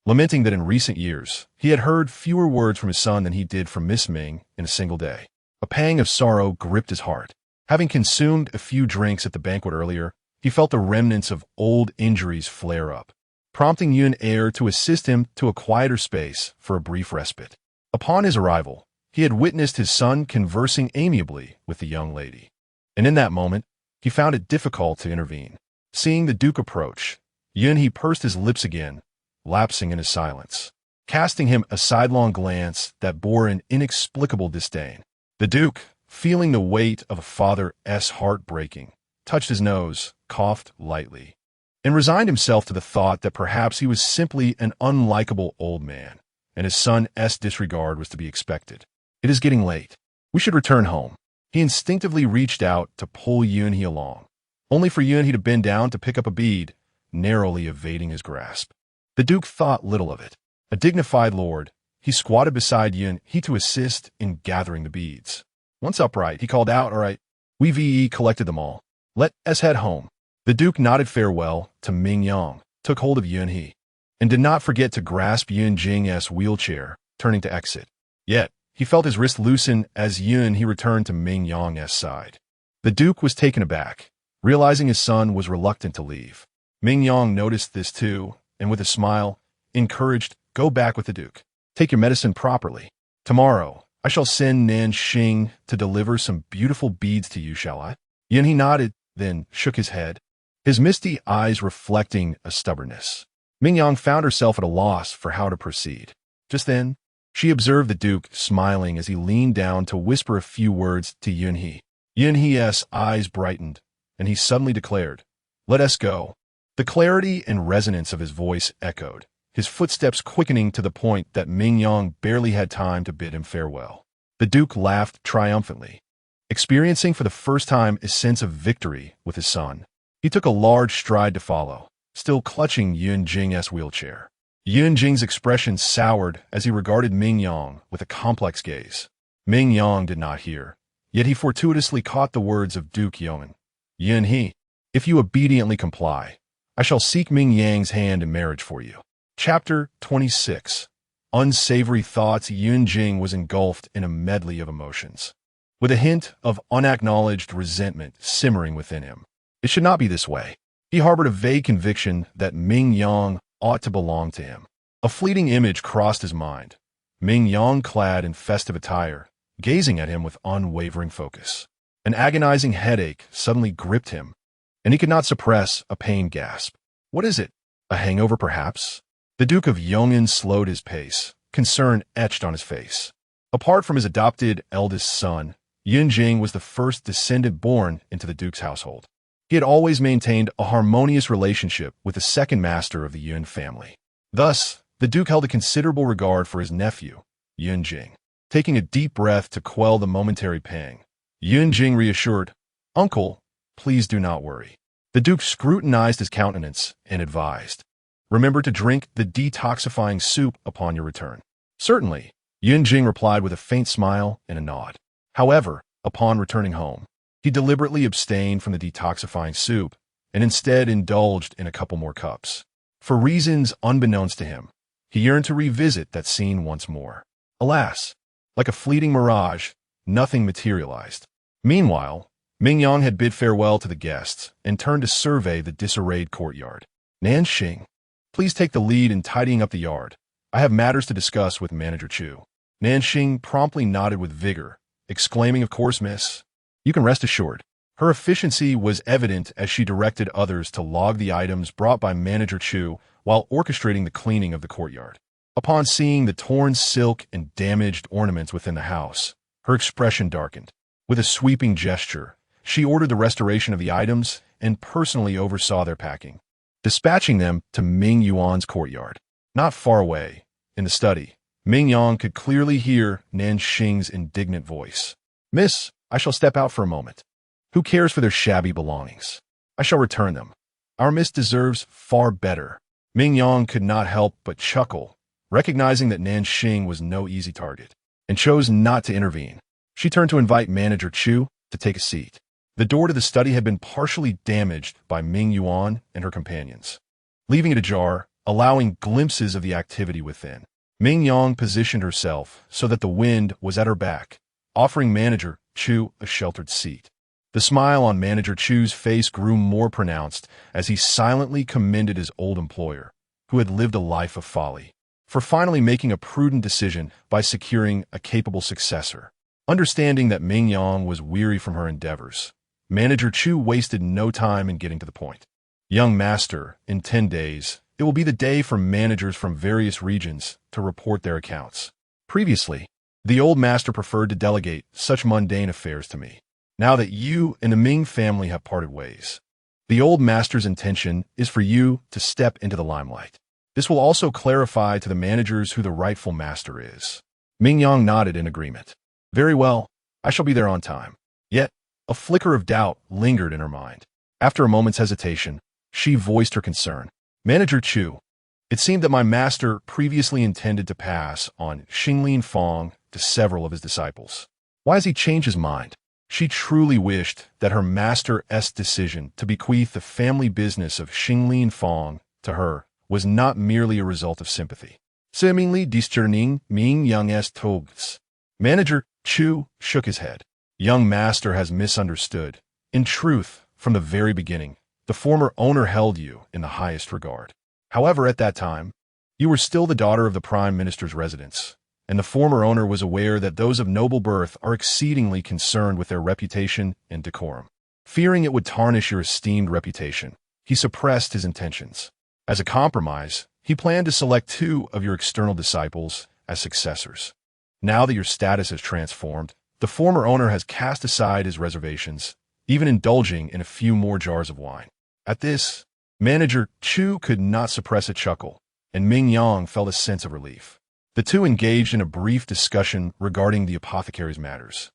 lamenting that in recent years he had heard fewer words from his son than he did from Miss Ming in a single day. A pang of sorrow gripped his heart. Having consumed a few drinks at the banquet earlier, he felt the remnants of old injuries flare up, prompting Yun Air to assist him to a quieter space for a brief respite. Upon his arrival, he had witnessed his son conversing amiably with the young lady, and in that moment, he found it difficult to intervene. Seeing the Duke approach, Yun He pursed his lips again, lapsing in his silence, casting him a sidelong glance that bore an inexplicable disdain. The Duke, feeling the weight of a father's heart breaking, touched his nose, coughed lightly, and resigned himself to the thought that perhaps he was simply an unlikable old man, and his son's disregard was to be expected. "It is getting late. We should return home." He instinctively reached out to pull Yun He along, only for Yun He to bend down to pick up a bead, narrowly evading his grasp. The Duke thought little of it. A dignified lord, he squatted beside Yun He to assist in gathering the beads. Once upright, he called out, "All right, we've collected them all. Let's head home." The Duke nodded farewell to Ming Yang, took hold of Yun He, and did not forget to grasp Yun Jing's wheelchair, turning to exit. Yet, he felt his wrist loosen as Yun He returned to Ming Yang's side. The Duke was taken aback, realizing his son was reluctant to leave. Ming Yang noticed this too, and with a smile, encouraged, "Go back with the Duke. Take your medicine properly. Tomorrow, I shall send Nanxing to deliver some beautiful beads to you, shall I?" Yun He nodded, then shook his head, his misty eyes reflecting a stubbornness. Ming Yang found herself at a loss for how to proceed. Just then, she observed the Duke smiling as he leaned down to whisper a few words to Yun He. Yun He's eyes brightened, and he suddenly declared, "Let us go." The clarity and resonance of his voice echoed, his footsteps quickening to the point that Ming Yang barely had time to bid him farewell. The Duke laughed triumphantly, experiencing for the first time a sense of victory with his son. He took a large stride to follow, still clutching Yun Jing's wheelchair. Yun Jing's expression soured as he regarded Ming Yang with a complex gaze. Ming Yang did not hear, yet he fortuitously caught the words of Duke Yong'an. "Yun He, if you obediently comply, I shall seek Ming Yang's hand in marriage for you." Chapter 26. Unsavory thoughts. Yun Jing was engulfed in a medley of emotions, with a hint of unacknowledged resentment simmering within him. It should not be this way. He harbored a vague conviction that Ming Yang ought to belong to him. A fleeting image crossed his mind. Ming Yang clad in festive attire, gazing at him with unwavering focus. An agonizing headache suddenly gripped him, and he could not suppress a pained gasp. "What is it? A hangover, perhaps?" The Duke of Yong'an slowed his pace, concern etched on his face. Apart from his adopted eldest son, Yun Jing was the first descendant born into the Duke's household. He had always maintained a harmonious relationship with the second master of the Yun family. Thus, the Duke held a considerable regard for his nephew, Yun Jing. Taking a deep breath to quell the momentary pang, Yun Jing reassured, "Uncle, please do not worry." The Duke scrutinized his countenance and advised, "Remember to drink the detoxifying soup upon your return." "Certainly," Yun Jing replied with a faint smile and a nod. However, upon returning home, he deliberately abstained from the detoxifying soup and instead indulged in a couple more cups. For reasons unbeknownst to him, he yearned to revisit that scene once more. Alas, like a fleeting mirage, nothing materialized. Meanwhile, Ming Yang had bid farewell to the guests and turned to survey the disarrayed courtyard. "Nanxing, please take the lead in tidying up the yard. I have matters to discuss with Manager Chu." Nanxing promptly nodded with vigor, exclaiming, "Of course, miss. You can rest assured." Her efficiency was evident as she directed others to log the items brought by Manager Chu while orchestrating the cleaning of the courtyard. Upon seeing the torn silk and damaged ornaments within the house, her expression darkened. With a sweeping gesture, she ordered the restoration of the items and personally oversaw their packing, dispatching them to Ming Yuan's courtyard. Not far away, in the study, Ming Yang could clearly hear Nanxing's indignant voice. "Miss, I shall step out for a moment. Who cares for their shabby belongings? I shall return them. Our miss deserves far better." Ming Yang could not help but chuckle, recognizing that Nanxing was no easy target, and chose not to intervene. She turned to invite Manager Chu to take a seat. The door to the study had been partially damaged by Ming Yuan and her companions, leaving it ajar, allowing glimpses of the activity within. Ming Yang positioned herself so that the wind was at her back, offering Manager Chu a sheltered seat. The smile on Manager Chu's face grew more pronounced as he silently commended his old employer, who had lived a life of folly, for finally making a prudent decision by securing a capable successor. Understanding that Ming Yang was weary from her endeavors, Manager Chu wasted no time in getting to the point. "Young master, in 10 days, it will be the day for managers from various regions to report their accounts. Previously, the old master preferred to delegate such mundane affairs to me. Now that you and the Ming family have parted ways, the old master's intention is for you to step into the limelight. This will also clarify to the managers who the rightful master is." Ming Yang nodded in agreement. "Very well, I shall be there on time." Yet, a flicker of doubt lingered in her mind. After a moment's hesitation, she voiced her concern. "Manager Chu, it seemed that my master previously intended to pass on Xinglin Fong to several of his disciples. Why has he changed his mind?" She truly wished that her master's decision to bequeath the family business of Xinglin Fong to her was not merely a result of sympathy. Seemingly discerning Ming Yang's togs. Manager Chu shook his head. "Young master has misunderstood. In truth, from the very beginning, the former owner held you in the highest regard. However, at that time, you were still the daughter of the prime minister's residence, and the former owner was aware that those of noble birth are exceedingly concerned with their reputation and decorum. Fearing it would tarnish your esteemed reputation, he suppressed his intentions. As a compromise, he planned to select 2 of your external disciples as successors. Now that your status has transformed, the former owner has cast aside his reservations, even indulging in a few more jars of wine." At this, Manager Chu could not suppress a chuckle, and Ming Yang felt a sense of relief. The two engaged in a brief discussion regarding the apothecary's matters,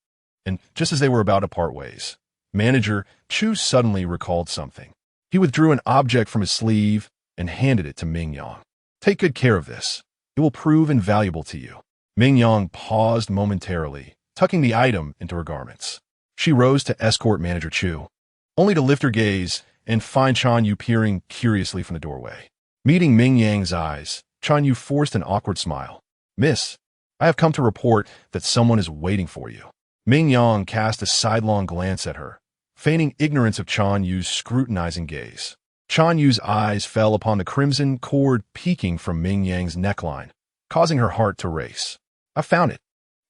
and just as they were about to part ways, Manager Chu suddenly recalled something. He withdrew an object from his sleeve and handed it to Ming Yang. "Take good care of this. It will prove invaluable to you." Ming Yang paused momentarily, tucking the item into her garments. She rose to escort Manager Chu, only to lift her gaze and find Chan Yu peering curiously from the doorway. Meeting Ming Yang's eyes, Chan Yu forced an awkward smile. "Miss, I have come to report that someone is waiting for you." Ming Yang cast a sidelong glance at her, feigning ignorance of Chan Yu's scrutinizing gaze. Chan Yu's eyes fell upon the crimson cord peeking from Ming Yang's neckline, causing her heart to race. "I found it."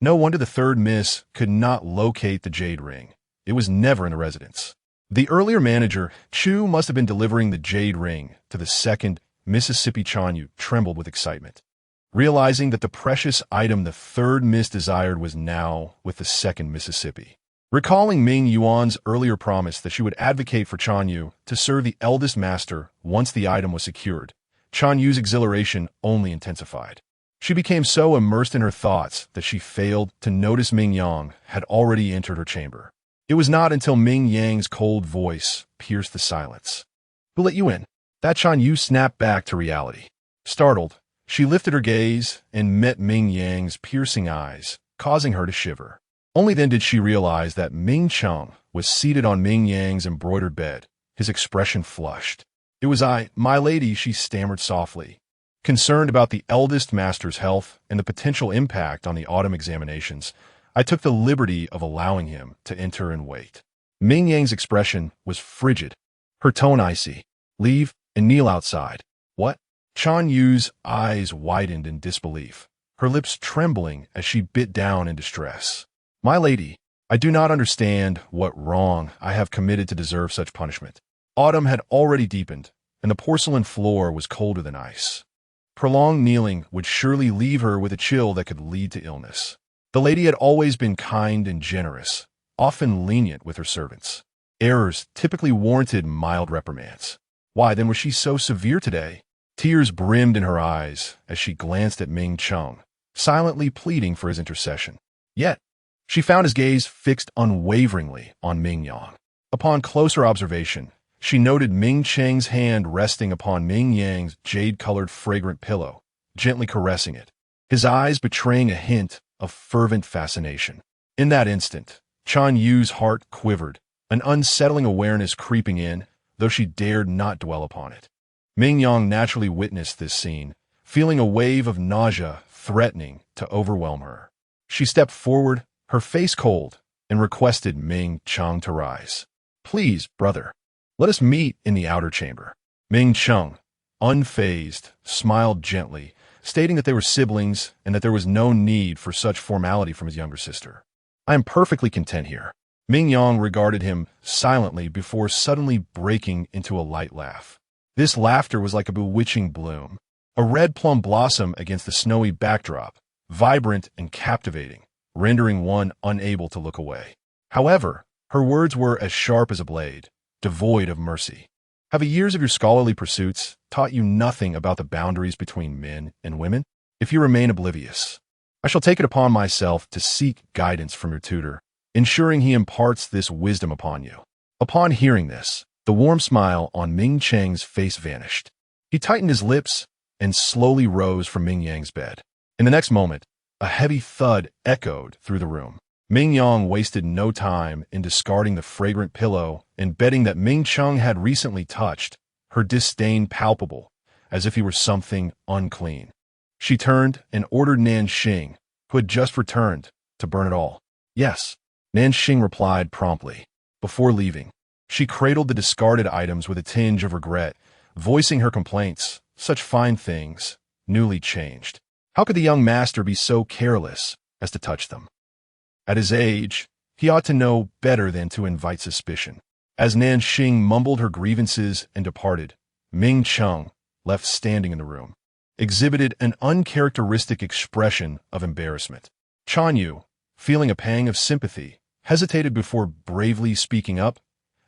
No wonder the third miss could not locate the jade ring. It was never in the residence. The earlier manager, Chu, must have been delivering the jade ring to the second Mississippi. Chan Yu trembled with excitement, realizing that the precious item the third miss desired was now with the second Mississippi. Recalling Ming Yuan's earlier promise that she would advocate for Chan Yu to serve the eldest master once the item was secured, Chan Yu's exhilaration only intensified. She became so immersed in her thoughts that she failed to notice Ming Yang had already entered her chamber. It was not until Ming Yang's cold voice pierced the silence. "Who let you in?" That Chan Yu snapped back to reality. Startled, she lifted her gaze and met Ming Yang's piercing eyes, causing her to shiver. Only then did she realize that Ming Cheng was seated on Ming Yang's embroidered bed, his expression flushed. "It was I, my lady," she stammered softly. Concerned about the eldest master's health and the potential impact on the autumn examinations, I took the liberty of allowing him to enter and wait. Ming Yang's expression was frigid, her tone icy. "Leave and kneel outside." "What?" Chan Yu's eyes widened in disbelief, her lips trembling as she bit down in distress. "My lady, I do not understand what wrong I have committed to deserve such punishment." Autumn had already deepened, and the porcelain floor was colder than ice. Prolonged kneeling would surely leave her with a chill that could lead to illness. The lady had always been kind and generous, often lenient with her servants. Errors typically warranted mild reprimands. Why then was she so severe today? Tears brimmed in her eyes as she glanced at Ming Cheng, silently pleading for his intercession. Yet, she found his gaze fixed unwaveringly on Ming Yang. Upon closer observation, she noted Ming Cheng's hand resting upon Ming Yang's jade-colored fragrant pillow, gently caressing it, his eyes betraying a hint of fervent fascination. In that instant, Chan Yu's heart quivered, an unsettling awareness creeping in, though she dared not dwell upon it. Ming Yang naturally witnessed this scene, feeling a wave of nausea threatening to overwhelm her. She stepped forward, her face cold, and requested Ming Cheng to rise. "Please, brother, let us meet in the outer chamber." Ming Cheng, unfazed, smiled gently, stating that they were siblings and that there was no need for such formality from his younger sister. "I am perfectly content here." Ming Yang regarded him silently before suddenly breaking into a light laugh. This laughter was like a bewitching bloom, a red plum blossom against the snowy backdrop, vibrant and captivating, rendering one unable to look away. However, her words were as sharp as a blade, devoid of mercy. "Have the years of your scholarly pursuits taught you nothing about the boundaries between men and women? If you remain oblivious, I shall take it upon myself to seek guidance from your tutor, ensuring he imparts this wisdom upon you." Upon hearing this, the warm smile on Ming Cheng's face vanished. He tightened his lips and slowly rose from Ming Yang's bed. In the next moment, a heavy thud echoed through the room. Ming Yang wasted no time in discarding the fragrant pillow and betting that Ming Cheng had recently touched, her disdain palpable, as if he were something unclean. She turned and ordered Nanxing, who had just returned, to burn it all. "Yes," Nanxing replied promptly. Before leaving, she cradled the discarded items with a tinge of regret, voicing her complaints. Such fine things, newly changed. How could the young master be so careless as to touch them? At his age, he ought to know better than to invite suspicion. As Nanxing mumbled her grievances and departed, Ming Cheng, left standing in the room, exhibited an uncharacteristic expression of embarrassment. Chan Yu, feeling a pang of sympathy, hesitated before bravely speaking up.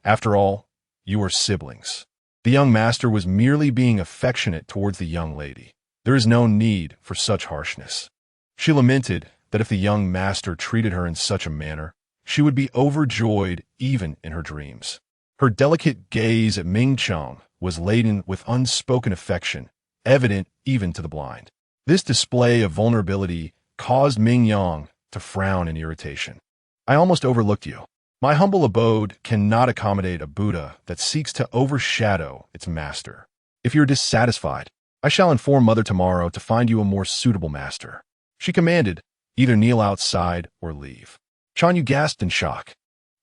"After all, you are siblings." The young master was merely being affectionate towards the young lady. There is no need for such harshness. She lamented that if the young master treated her in such a manner, she would be overjoyed even in her dreams. Her delicate gaze at Ming Cheng was laden with unspoken affection, evident even to the blind. This display of vulnerability caused Ming Yang to frown in irritation. "I almost overlooked you. My humble abode cannot accommodate a Buddha that seeks to overshadow its master. If you're dissatisfied, I shall inform Mother tomorrow to find you a more suitable master." She commanded, "Either kneel outside or leave." Chan Yu gasped in shock.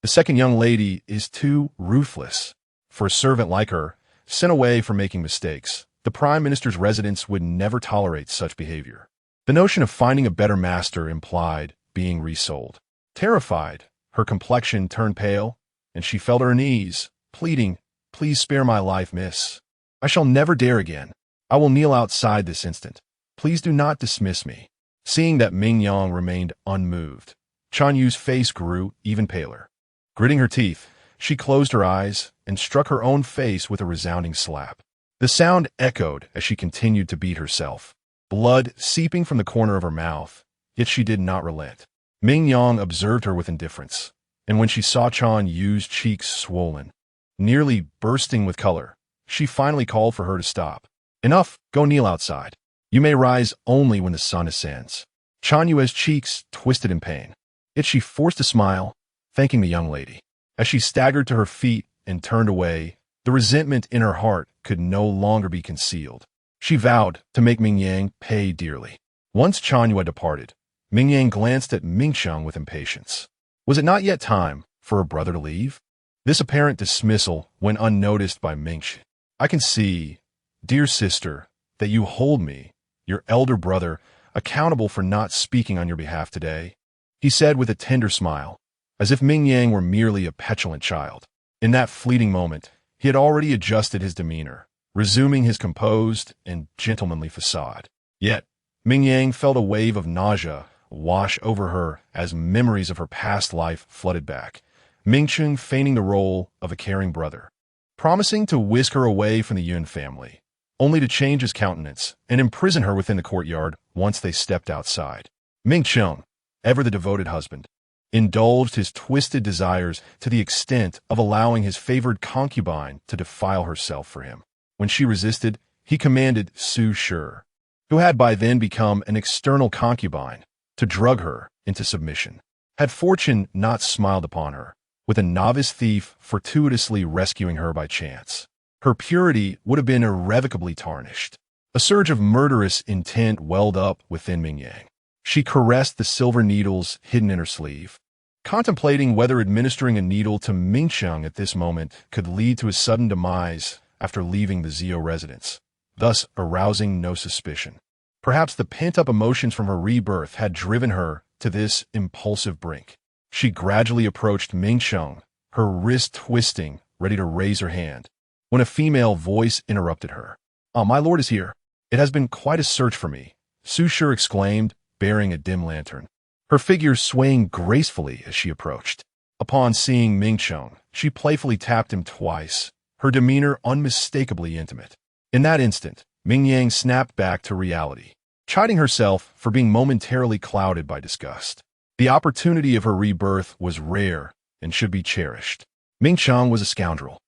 The second young lady is too ruthless. For a servant like her, sent away for making mistakes, the Prime Minister's residence would never tolerate such behavior. The notion of finding a better master implied being resold. Terrified, her complexion turned pale, and she fell to her knees, pleading, "Please spare my life, miss. I shall never dare again. I will kneel outside this instant. Please do not dismiss me." Seeing that Ming Yang remained unmoved, Chan Yu's face grew even paler. Gritting her teeth, she closed her eyes and struck her own face with a resounding slap. The sound echoed as she continued to beat herself, blood seeping from the corner of her mouth, yet she did not relent. Ming Yang observed her with indifference, and when she saw Chan Yu's cheeks swollen, nearly bursting with color, she finally called for her to stop. "Enough, go kneel outside. You may rise only when the sun ascends." Chan Yu's cheeks twisted in pain, yet she forced a smile, thanking the young lady. As she staggered to her feet and turned away, the resentment in her heart could no longer be concealed. She vowed to make Ming Yang pay dearly. Once Chan Yu had departed, Ming Yang glanced at Ming Cheng with impatience. Was it not yet time for her brother to leave? This apparent dismissal went unnoticed by Ming Cheng. "I can see, dear sister, that you hold me, your elder brother, accountable for not speaking on your behalf today," he said with a tender smile, as if Ming Yang were merely a petulant child. In that fleeting moment, he had already adjusted his demeanor, resuming his composed and gentlemanly facade. Yet, Ming Yang felt a wave of nausea wash over her as memories of her past life flooded back. Ming Cheng feigning the role of a caring brother, promising to whisk her away from the Yun family, only to change his countenance and imprison her within the courtyard once they stepped outside. Ming Cheng, ever the devoted husband, indulged his twisted desires to the extent of allowing his favored concubine to defile herself for him. When she resisted, he commanded Su Shi, who had by then become an external concubine, to drug her into submission. Had fortune not smiled upon her, with a novice thief fortuitously rescuing her by chance, her purity would have been irrevocably tarnished. A surge of murderous intent welled up within Ming Yang. She caressed the silver needles hidden in her sleeve, contemplating whether administering a needle to Ming Cheng at this moment could lead to his sudden demise after leaving the Zio residence, thus arousing no suspicion. Perhaps the pent-up emotions from her rebirth had driven her to this impulsive brink. She gradually approached Ming Cheng, her wrist twisting, ready to raise her hand, when a female voice interrupted her. "Ah, my lord is here. It has been quite a search for me," Su Shi exclaimed, bearing a dim lantern, her figure swaying gracefully as she approached. Upon seeing Ming Cheng, she playfully tapped him twice, her demeanor unmistakably intimate. In that instant, Ming Yang snapped back to reality, chiding herself for being momentarily clouded by disgust. The opportunity of her rebirth was rare and should be cherished. Ming Cheng was a scoundrel.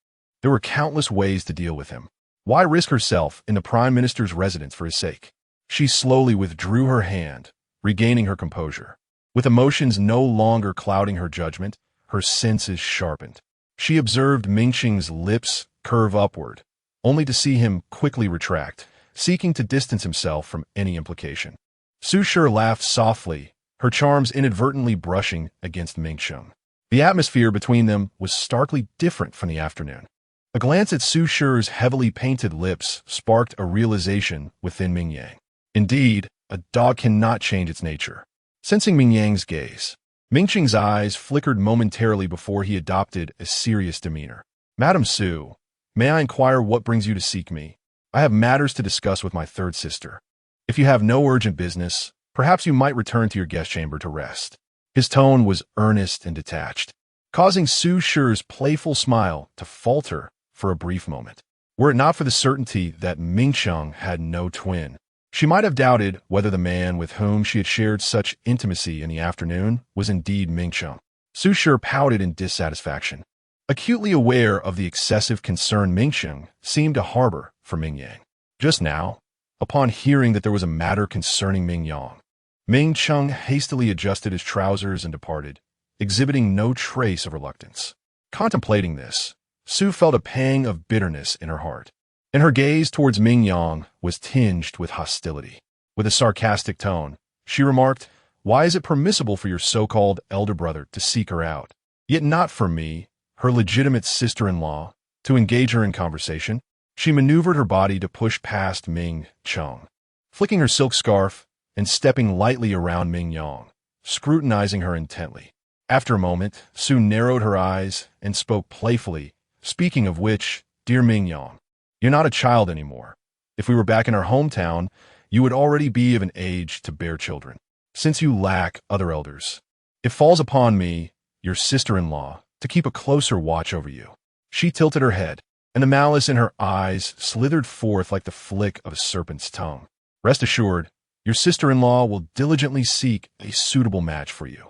There were countless ways to deal with him. Why risk herself in the Prime Minister's residence for his sake? She slowly withdrew her hand, regaining her composure. With emotions no longer clouding her judgment, her senses sharpened. She observed Ming Cheng's lips curve upward, only to see him quickly retract, seeking to distance himself from any implication. Su Shi laughed softly, her charms inadvertently brushing against Ming Cheng. The atmosphere between them was starkly different from the afternoon. A glance at Su Shi's heavily painted lips sparked a realization within Ming Yang. Indeed, a dog cannot change its nature. Sensing Ming Yang's gaze, Ming Cheng's eyes flickered momentarily before he adopted a serious demeanor. "Madam Su, may I inquire what brings you to seek me? I have matters to discuss with my third sister. If you have no urgent business, perhaps you might return to your guest chamber to rest." His tone was earnest and detached, causing Su Shi's playful smile to falter for a brief moment. Were it not for the certainty that Ming Cheng had no twin, she might have doubted whether the man with whom she had shared such intimacy in the afternoon was indeed Ming Cheng. Su Shi pouted in dissatisfaction, acutely aware of the excessive concern Ming Cheng seemed to harbor for Ming Yang. Just now, upon hearing that there was a matter concerning Ming Yang, Ming Cheng hastily adjusted his trousers and departed, exhibiting no trace of reluctance. Contemplating this, Su felt a pang of bitterness in her heart, and her gaze towards Ming Yang was tinged with hostility. With a sarcastic tone, she remarked, "Why is it permissible for your so-called elder brother to seek her out, yet not for me, her legitimate sister-in-law, to engage her in conversation?" She maneuvered her body to push past Ming Cheng, flicking her silk scarf and stepping lightly around Ming Yang, scrutinizing her intently. After a moment, Su narrowed her eyes and spoke playfully, "Speaking of which, dear Ming Yang, you're not a child anymore. If we were back in our hometown, you would already be of an age to bear children. Since you lack other elders, it falls upon me, your sister-in-law, to keep a closer watch over you." She tilted her head, and the malice in her eyes slithered forth like the flick of a serpent's tongue. "Rest assured, your sister-in-law will diligently seek a suitable match for you.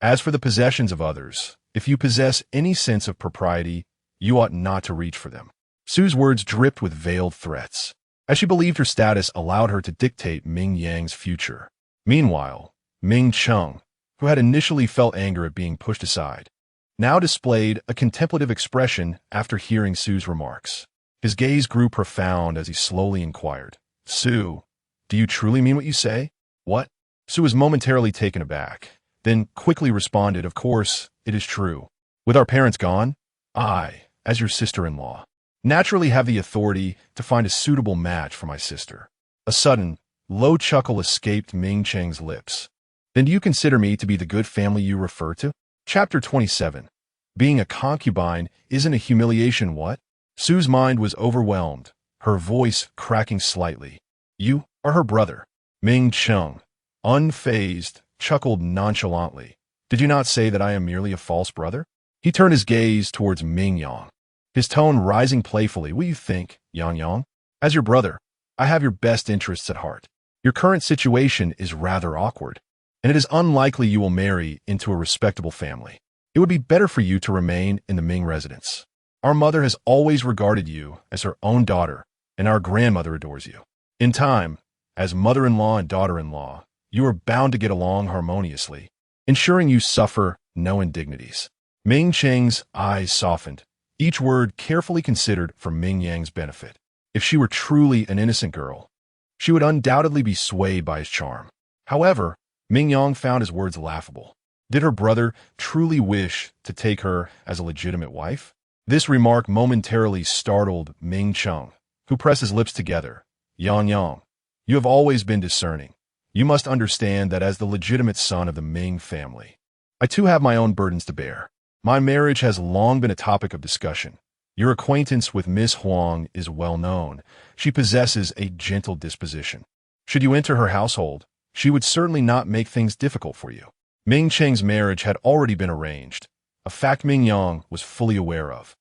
As for the possessions of others, if you possess any sense of propriety, you ought not to reach for them." Su's words dripped with veiled threats, as she believed her status allowed her to dictate Ming Yang's future. Meanwhile, Ming Cheng, who had initially felt anger at being pushed aside, now displayed a contemplative expression after hearing Su's remarks. His gaze grew profound as he slowly inquired, "Su, do you truly mean what you say?" "What?" Su was momentarily taken aback, then quickly responded, "Of course, it is true. With our parents gone, I, as your sister-in-law, naturally have the authority to find a suitable match for my sister." A sudden, Low chuckle escaped Ming Cheng's lips. Then do you consider me to be the good family you refer to? Chapter 27. Being a concubine isn't a humiliation, what? Sue's mind was overwhelmed, her voice cracking slightly. You are her brother. Ming Cheng, unfazed, chuckled nonchalantly. Did you not say that I am merely a false brother? He turned his gaze towards Ming Yang, his tone rising playfully. What do you think, Yang? As your brother, I have your best interests at heart. Your current situation is rather awkward, and it is unlikely you will marry into a respectable family. It would be better for you to remain in the Ming residence. Our mother has always regarded you as her own daughter, and our grandmother adores you. In time, as mother-in-law and daughter-in-law, you are bound to get along harmoniously, ensuring you suffer no indignities. Ming Cheng's eyes softened, each word carefully considered for Ming Yang's benefit. If she were truly an innocent girl, she would undoubtedly be swayed by his charm. However, Ming Yang found his words laughable. Did her brother truly wish to take her as a legitimate wife? This remark momentarily startled Ming Cheng, who pressed his lips together. Yang, you have always been discerning. You must understand that as the legitimate son of the Ming family, I too have my own burdens to bear. My marriage has long been a topic of discussion. Your acquaintance with Miss Huang is well known. She possesses a gentle disposition. Should you enter her household, she would certainly not make things difficult for you. Ming Cheng's marriage had already been arranged, a fact Ming Yang was fully aware of.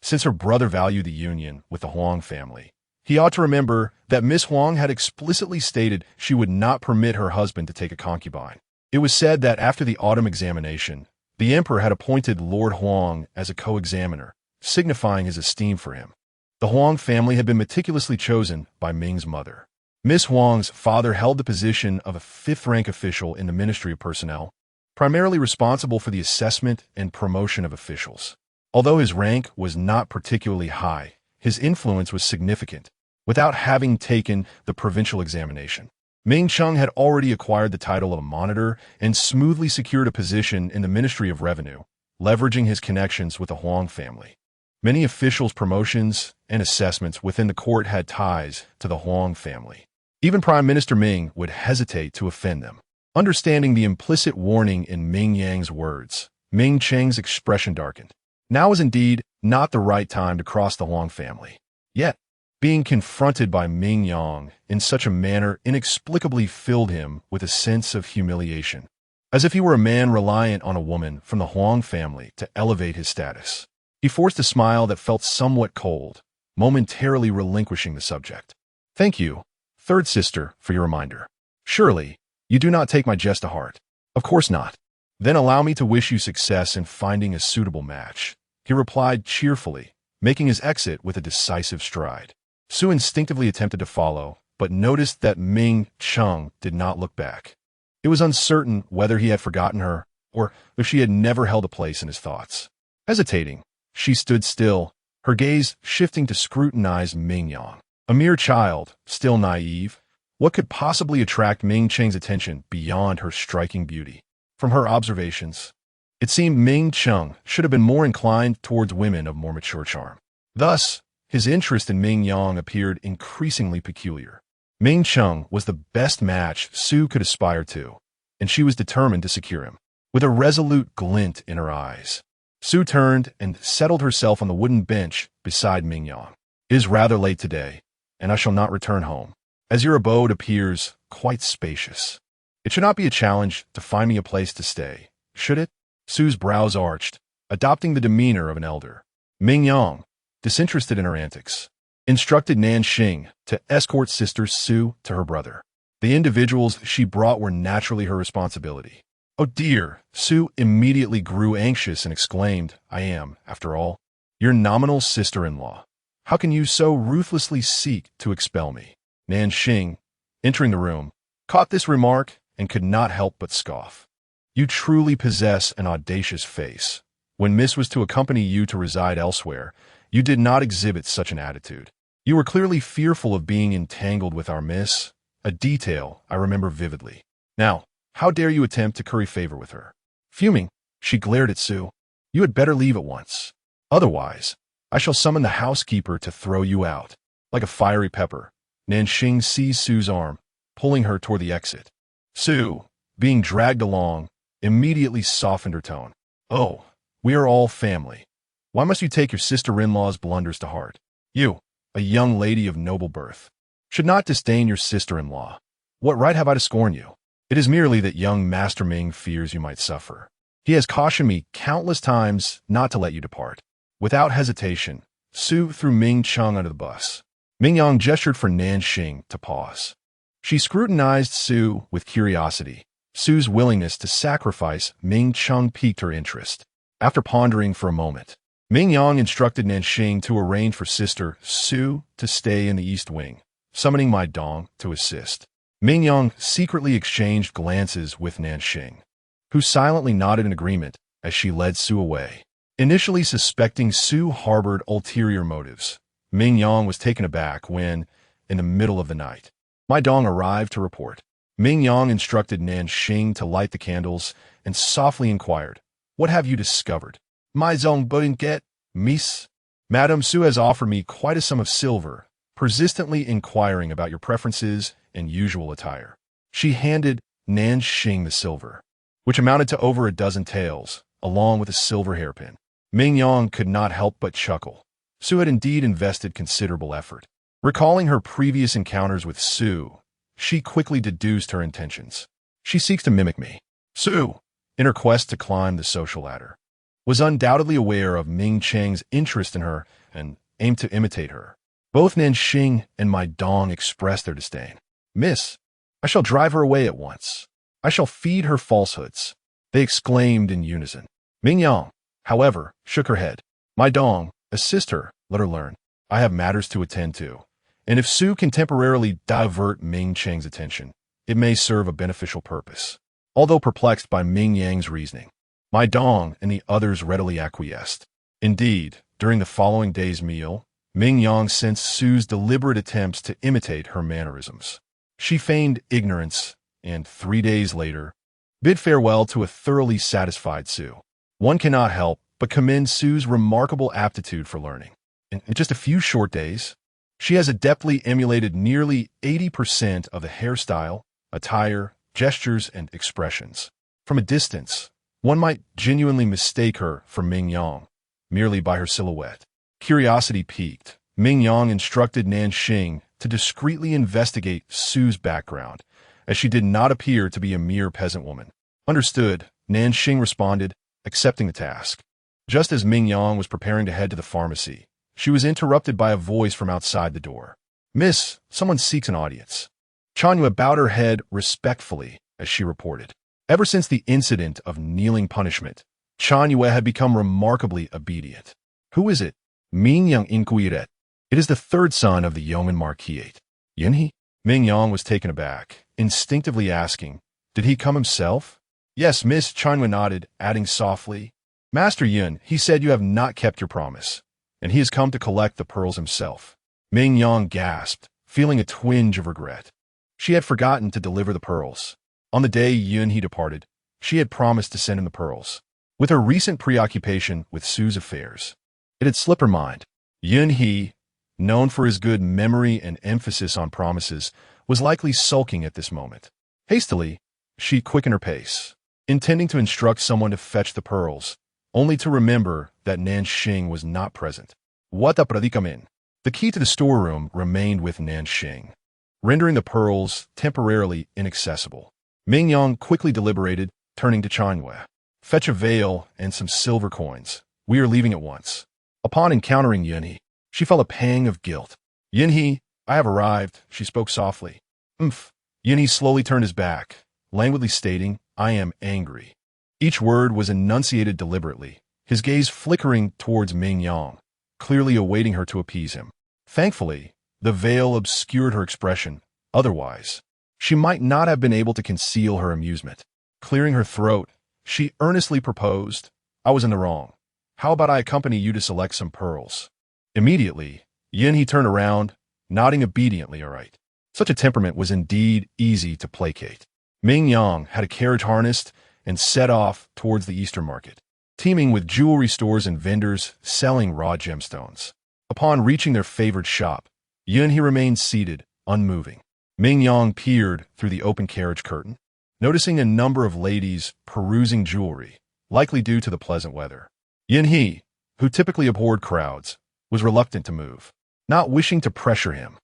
Since her brother valued the union with the Huang family, he ought to remember that Miss Huang had explicitly stated she would not permit her husband to take a concubine. It was said that after the autumn examination, the emperor had appointed Lord Huang as a co-examiner, signifying his esteem for him. The Huang family had been meticulously chosen by Ming's mother. Miss Huang's father held the position of a fifth-rank official in the Ministry of Personnel, primarily responsible for the assessment and promotion of officials. Although his rank was not particularly high, his influence was significant. Without having taken the provincial examination, Ming Cheng had already acquired the title of a monitor and smoothly secured a position in the Ministry of Revenue, leveraging his connections with the Huang family. Many officials' promotions and assessments within the court had ties to the Huang family. Even Prime Minister Ming would hesitate to offend them. Understanding the implicit warning in Ming Yang's words, Ming Cheng's expression darkened. Now was indeed not the right time to cross the Huang family. Yet, being confronted by Ming Yang in such a manner inexplicably filled him with a sense of humiliation, as if he were a man reliant on a woman from the Huang family to elevate his status. He forced a smile that felt somewhat cold, momentarily relinquishing the subject. Thank you, third sister, for your reminder. Surely, you do not take my jest to heart. Of course not. Then allow me to wish you success in finding a suitable match, he replied cheerfully, making his exit with a decisive stride. Su instinctively attempted to follow, but noticed that Ming Cheng did not look back. It was uncertain whether he had forgotten her or if she had never held a place in his thoughts. Hesitating, she stood still, her gaze shifting to scrutinize Ming Yang. A mere child, still naive, what could possibly attract Ming Cheng's attention beyond her striking beauty? From her observations, it seemed Ming Cheng should have been more inclined towards women of more mature charm. Thus, his interest in Ming Yang appeared increasingly peculiar. Ming Cheng was the best match Su could aspire to, and she was determined to secure him. With a resolute glint in her eyes, Su turned and settled herself on the wooden bench beside Ming Yang. It is rather late today, and I shall not return home, as your abode appears quite spacious. It should not be a challenge to find me a place to stay, should it? Su's brows arched, adopting the demeanor of an elder. Ming Yang, disinterested in her antics, instructed Nanxing to escort sister Su to her brother. The individuals she brought were naturally her responsibility. Oh dear, Su immediately grew anxious and exclaimed, I am, after all, your nominal sister-in-law. How can you so ruthlessly seek to expel me? Nanxing, entering the room, caught this remark and could not help but scoff. You truly possess an audacious face. When Miss was to accompany you to reside elsewhere, you did not exhibit such an attitude. You were clearly fearful of being entangled with our Miss, a detail I remember vividly. Now, how dare you attempt to curry favor with her? Fuming, she glared at Su. You had better leave at once. Otherwise, I shall summon the housekeeper to throw you out. Like a fiery pepper, Nanxing seized Su's arm, pulling her toward the exit. Sue, being dragged along, immediately softened her tone. "Oh, we are all family. Why must you take your sister-in-law's blunders to heart? You, a young lady of noble birth, should not disdain your sister-in-law. What right have I to scorn you? It is merely that young Master Ming fears you might suffer. He has cautioned me countless times not to let you depart." Without hesitation, Sue threw Ming Cheng under the bus. Ming Yang gestured for Nanxing to pause. She scrutinized Sue with curiosity. Sue's willingness to sacrifice Ming Cheng piqued her interest. After pondering for a moment, Ming Yang instructed Nanxing to arrange for Sister Sue to stay in the East Wing, summoning my Dong to assist. Ming Yang secretly exchanged glances with Nanxing, who silently nodded in agreement as she led Sue away. Initially suspecting Sue harbored ulterior motives, Ming Yang was taken aback when, in the middle of the night, my Dong arrived to report. Ming Yang instructed Nanxing to light the candles and softly inquired, "What have you discovered?" "My Zong Bodinget, Miss. Madame Sue has offered me quite a sum of silver, persistently inquiring about your preferences and usual attire." She handed Nanxing the silver, which amounted to over a dozen taels, along with a silver hairpin. Ming Yang could not help but chuckle. Sue had indeed invested considerable effort. Recalling her previous encounters with Sue, she quickly deduced her intentions. She seeks to mimic me. Sue, in her quest to climb the social ladder, was undoubtedly aware of Ming Cheng's interest in her and aimed to imitate her. Both Nanxing and my Dong expressed their disdain. "Miss, I shall drive her away at once. I shall feed her falsehoods," they exclaimed in unison. Ming Yang, however, shook her head. "My Dong, assist her, let her learn. I have matters to attend to, and if Sue can temporarily divert Ming Cheng's attention, it may serve a beneficial purpose." Although perplexed by Ming Yang's reasoning, my Dong and the others readily acquiesced. Indeed, during the following day's meal, Ming Yang sensed Sue's deliberate attempts to imitate her mannerisms. She feigned ignorance, and 3 days later, bid farewell to a thoroughly satisfied Sue. One cannot help but commend Sue's remarkable aptitude for learning. In just a few short days, she has adeptly emulated nearly 80% of the hairstyle, attire, gestures, and expressions. From a distance, one might genuinely mistake her for Ming Yang, merely by her silhouette. Curiosity piqued, Ming Yang instructed Nanxing to discreetly investigate Sue's background, as she did not appear to be a mere peasant woman. "Understood," Nanxing responded, accepting the task. Just as Ming Yang was preparing to head to the pharmacy, she was interrupted by a voice from outside the door. "Miss, someone seeks an audience." Chanyue bowed her head respectfully as she reported. Ever since the incident of kneeling punishment, Chanyue had become remarkably obedient. "Who is it?" Ming Yang inquired. "It is the third son of the yeoman marquis. Yunhe?" Ming Yang was taken aback, instinctively asking, "Did he come himself?" "Yes, Miss," Chanyue nodded, adding softly, "Master Yun, he said you have not kept your promise, and he has come to collect the pearls himself." Ming Yang gasped, feeling a twinge of regret. She had forgotten to deliver the pearls. On the day Yunhe departed, she had promised to send him the pearls. With her recent preoccupation with Sue's affairs, it had slipped her mind. Yunhe, known for his good memory and emphasis on promises, was likely sulking at this moment. Hastily, she quickened her pace, intending to instruct someone to fetch the pearls, only to remember that Nanxing was not present. What a predicament! The key to the storeroom remained with Nanxing, rendering the pearls temporarily inaccessible. Ming Yang quickly deliberated, turning to Chanyue. "Fetch a veil and some silver coins. We are leaving at once." Upon encountering Yunhe, she felt a pang of guilt. "Yunhe, I have arrived," she spoke softly. "Umph." Yunhe slowly turned his back, languidly stating, "I am angry." Each word was enunciated deliberately, his gaze flickering towards Ming Yang, clearly awaiting her to appease him. Thankfully, the veil obscured her expression. Otherwise, she might not have been able to conceal her amusement. Clearing her throat, she earnestly proposed, "I was in the wrong. How about I accompany you to select some pearls?" Immediately, Yunhe turned around, nodding obediently, all right. Such a temperament was indeed easy to placate. Ming Yang had a carriage harnessed and set off towards the Eastern market, teeming with jewelry stores and vendors selling raw gemstones. Upon reaching their favorite shop, Yunhe remained seated, unmoving. Ming Yang peered through the open carriage curtain, noticing a number of ladies perusing jewelry, likely due to the pleasant weather. Yin He, who typically abhorred crowds, was reluctant to move. Not wishing to pressure him,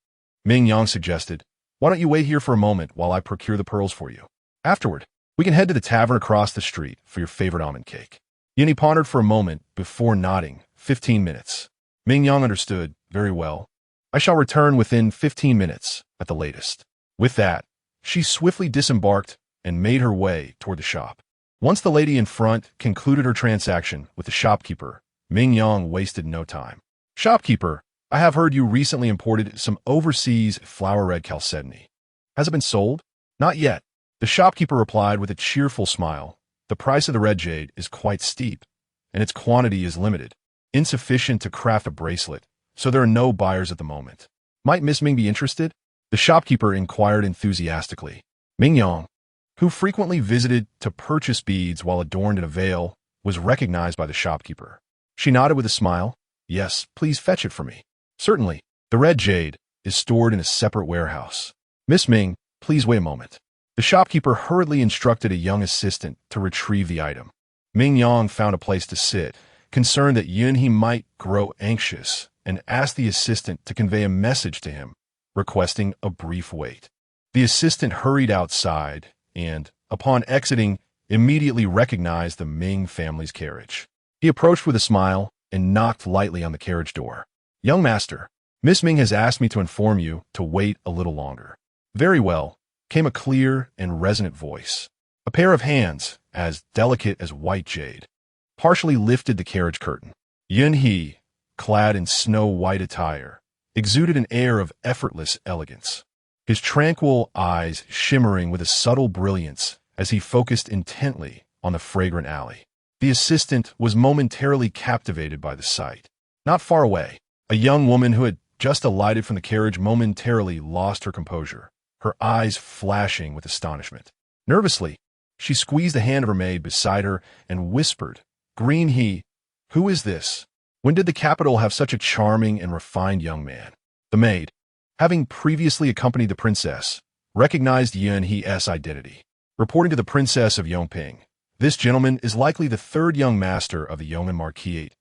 Ming Yang suggested, "Why don't you wait here for a moment while I procure the pearls for you? Afterward, we can head to the tavern across the street for your favorite almond cake." Yin He pondered for a moment before nodding. 15 minutes. Ming Yang understood. Very well. I shall return within 15 minutes at the latest. With that, she swiftly disembarked and made her way toward the shop. Once the lady in front concluded her transaction with the shopkeeper, Ming Yang wasted no time. "Shopkeeper, I have heard you recently imported some overseas flower-red chalcedony. Has it been sold?" "Not yet," the shopkeeper replied with a cheerful smile. "The price of the red jade is quite steep, and its quantity is limited, insufficient to craft a bracelet, so there are no buyers at the moment. Might Miss Ming be interested?" The shopkeeper inquired enthusiastically. Ming Yang, who frequently visited to purchase beads while adorned in a veil, was recognized by the shopkeeper. She nodded with a smile. "Yes, please fetch it for me." "Certainly. The red jade is stored in a separate warehouse. Miss Ming, please wait a moment." The shopkeeper hurriedly instructed a young assistant to retrieve the item. Ming Yang found a place to sit, concerned that Yin He might grow anxious, and asked the assistant to convey a message to him, requesting a brief wait. The assistant hurried outside and, upon exiting, immediately recognized the Ming family's carriage. He approached with a smile and knocked lightly on the carriage door. "Young master, Miss Ming has asked me to inform you to wait a little longer." "Very well," came a clear and resonant voice. A pair of hands, as delicate as white jade, partially lifted the carriage curtain. Yin He, clad in snow-white attire, exuded an air of effortless elegance, his tranquil eyes shimmering with a subtle brilliance as he focused intently on the fragrant alley. The assistant was momentarily captivated by the sight. Not far away, a young woman who had just alighted from the carriage momentarily lost her composure, her eyes flashing with astonishment. Nervously, she squeezed the hand of her maid beside her and whispered, "Green He, who is this? When did the capital have such a charming and refined young man?" The maid, having previously accompanied the princess, recognized Yin He's identity. Reporting to the Princess of Yongping, "This gentleman is likely the third young master of the Yong'an Marquis."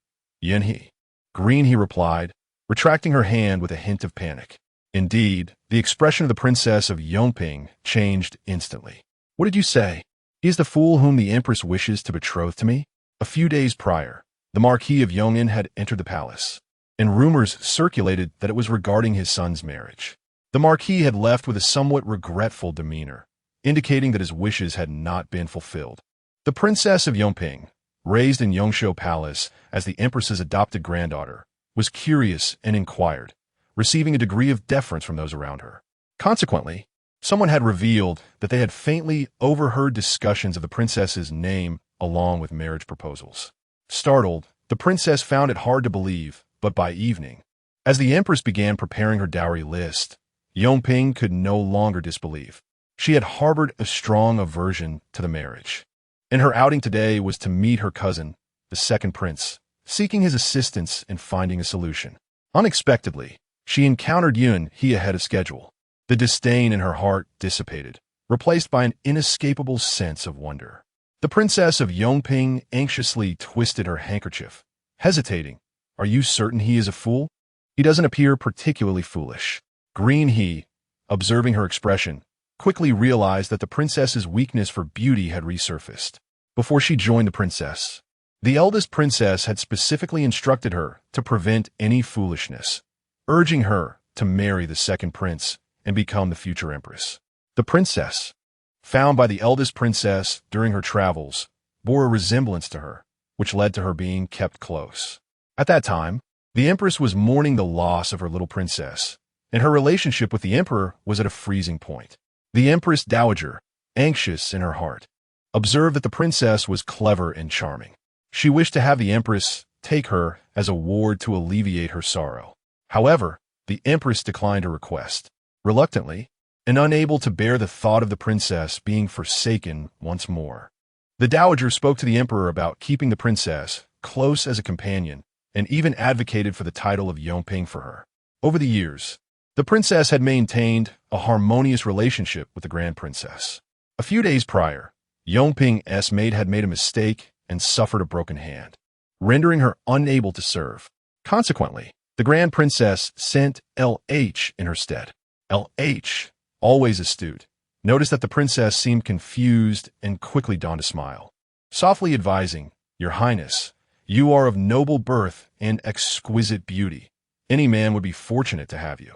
"Yin He." "Green He," replied, retracting her hand with a hint of panic. Indeed, the expression of the Princess of Yongping changed instantly. "What did you say? He is the fool whom the empress wishes to betroth to me?" A few days prior, the Marquis of Yong'an had entered the palace, and rumors circulated that it was regarding his son's marriage. The Marquis had left with a somewhat regretful demeanor, indicating that his wishes had not been fulfilled. The Princess of Yongping, raised in Yongshou Palace as the empress's adopted granddaughter, was curious and inquired, receiving a degree of deference from those around her. Consequently, someone had revealed that they had faintly overheard discussions of the princess's name along with marriage proposals. Startled, the princess found it hard to believe, but by evening, as the empress began preparing her dowry list, Yongping could no longer disbelieve. She had harbored a strong aversion to the marriage, and her outing today was to meet her cousin, the second prince, seeking his assistance in finding a solution. Unexpectedly, she encountered Yin He ahead of schedule. The disdain in her heart dissipated, replaced by an inescapable sense of wonder. The Princess of Yongping anxiously twisted her handkerchief, hesitating. "Are you certain he is a fool?" "He doesn't appear particularly foolish." Green He, observing her expression, quickly realized that the princess's weakness for beauty had resurfaced. Before she joined the princess, the eldest princess had specifically instructed her to prevent any foolishness, urging her to marry the second prince and become the future empress. The princess, found by the eldest princess during her travels, bore a resemblance to her, which led to her being kept close. At that time, the empress was mourning the loss of her little princess, and her relationship with the emperor was at a freezing point. The empress dowager, anxious in her heart, observed that the princess was clever and charming. She wished to have the empress take her as a ward to alleviate her sorrow. However, the empress declined her request. Reluctantly, and unable to bear the thought of the princess being forsaken once more, the dowager spoke to the emperor about keeping the princess close as a companion and even advocated for the title of Yongping for her. Over the years, the princess had maintained a harmonious relationship with the Grand Princess. A few days prior, Yongping's maid had made a mistake and suffered a broken hand, rendering her unable to serve. Consequently, the Grand Princess sent LH in her stead. LH, always astute, noticed that the princess seemed confused and quickly donned a smile, softly advising, "Your Highness, you are of noble birth and exquisite beauty. Any man would be fortunate to have you.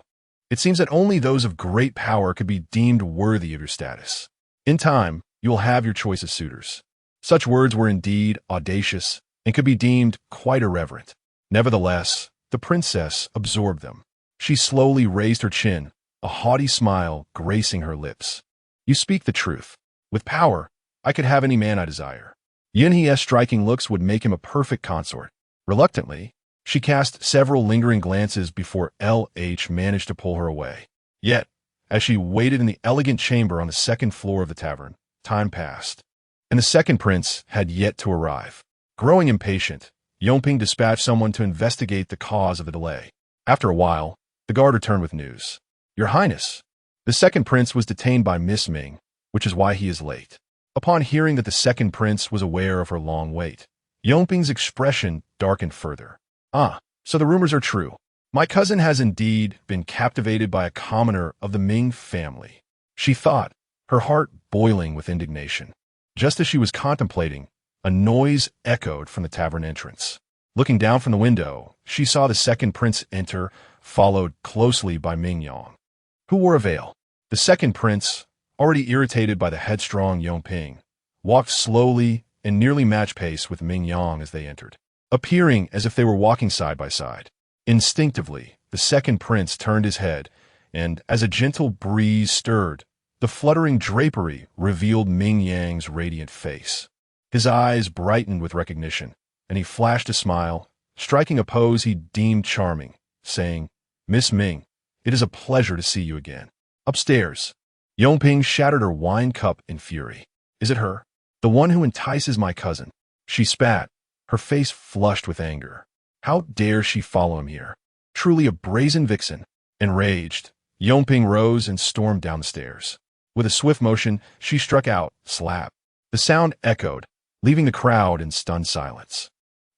It seems that only those of great power could be deemed worthy of your status. In time, you will have your choice of suitors." Such words were indeed audacious and could be deemed quite irreverent. Nevertheless, the princess absorbed them. She slowly raised her chin, a haughty smile gracing her lips. "You speak the truth. With power, I could have any man I desire. Yunhe's striking looks would make him a perfect consort." Reluctantly, she cast several lingering glances before LH managed to pull her away. Yet, as she waited in the elegant chamber on the second floor of the tavern, time passed, and the second prince had yet to arrive. Growing impatient, Yongping dispatched someone to investigate the cause of the delay. After a while, the guard returned with news. "Your Highness, the second prince was detained by Miss Ming, which is why he is late." Upon hearing that the second prince was aware of her long wait, Yongping's expression darkened further. "Ah, so the rumors are true. My cousin has indeed been captivated by a commoner of the Ming family," she thought, her heart boiling with indignation. Just as she was contemplating, a noise echoed from the tavern entrance. Looking down from the window, she saw the second prince enter, followed closely by Ming Yang, who wore a veil. The second prince, already irritated by the headstrong Yongping, walked slowly and nearly match pace with Ming Yang as they entered, appearing as if they were walking side by side. Instinctively, the second prince turned his head, and as a gentle breeze stirred, the fluttering drapery revealed Ming Yang's radiant face. His eyes brightened with recognition, and he flashed a smile, striking a pose he deemed charming, saying, "Miss Ming, it is a pleasure to see you again." Upstairs, Yongping shattered her wine cup in fury. "Is it her? The one who entices my cousin?" She spat, her face flushed with anger. How dare she follow him here? Truly a brazen vixen. Enraged, Yongping rose and stormed down the stairs. With a swift motion, she struck out, slap. The sound echoed, leaving the crowd in stunned silence.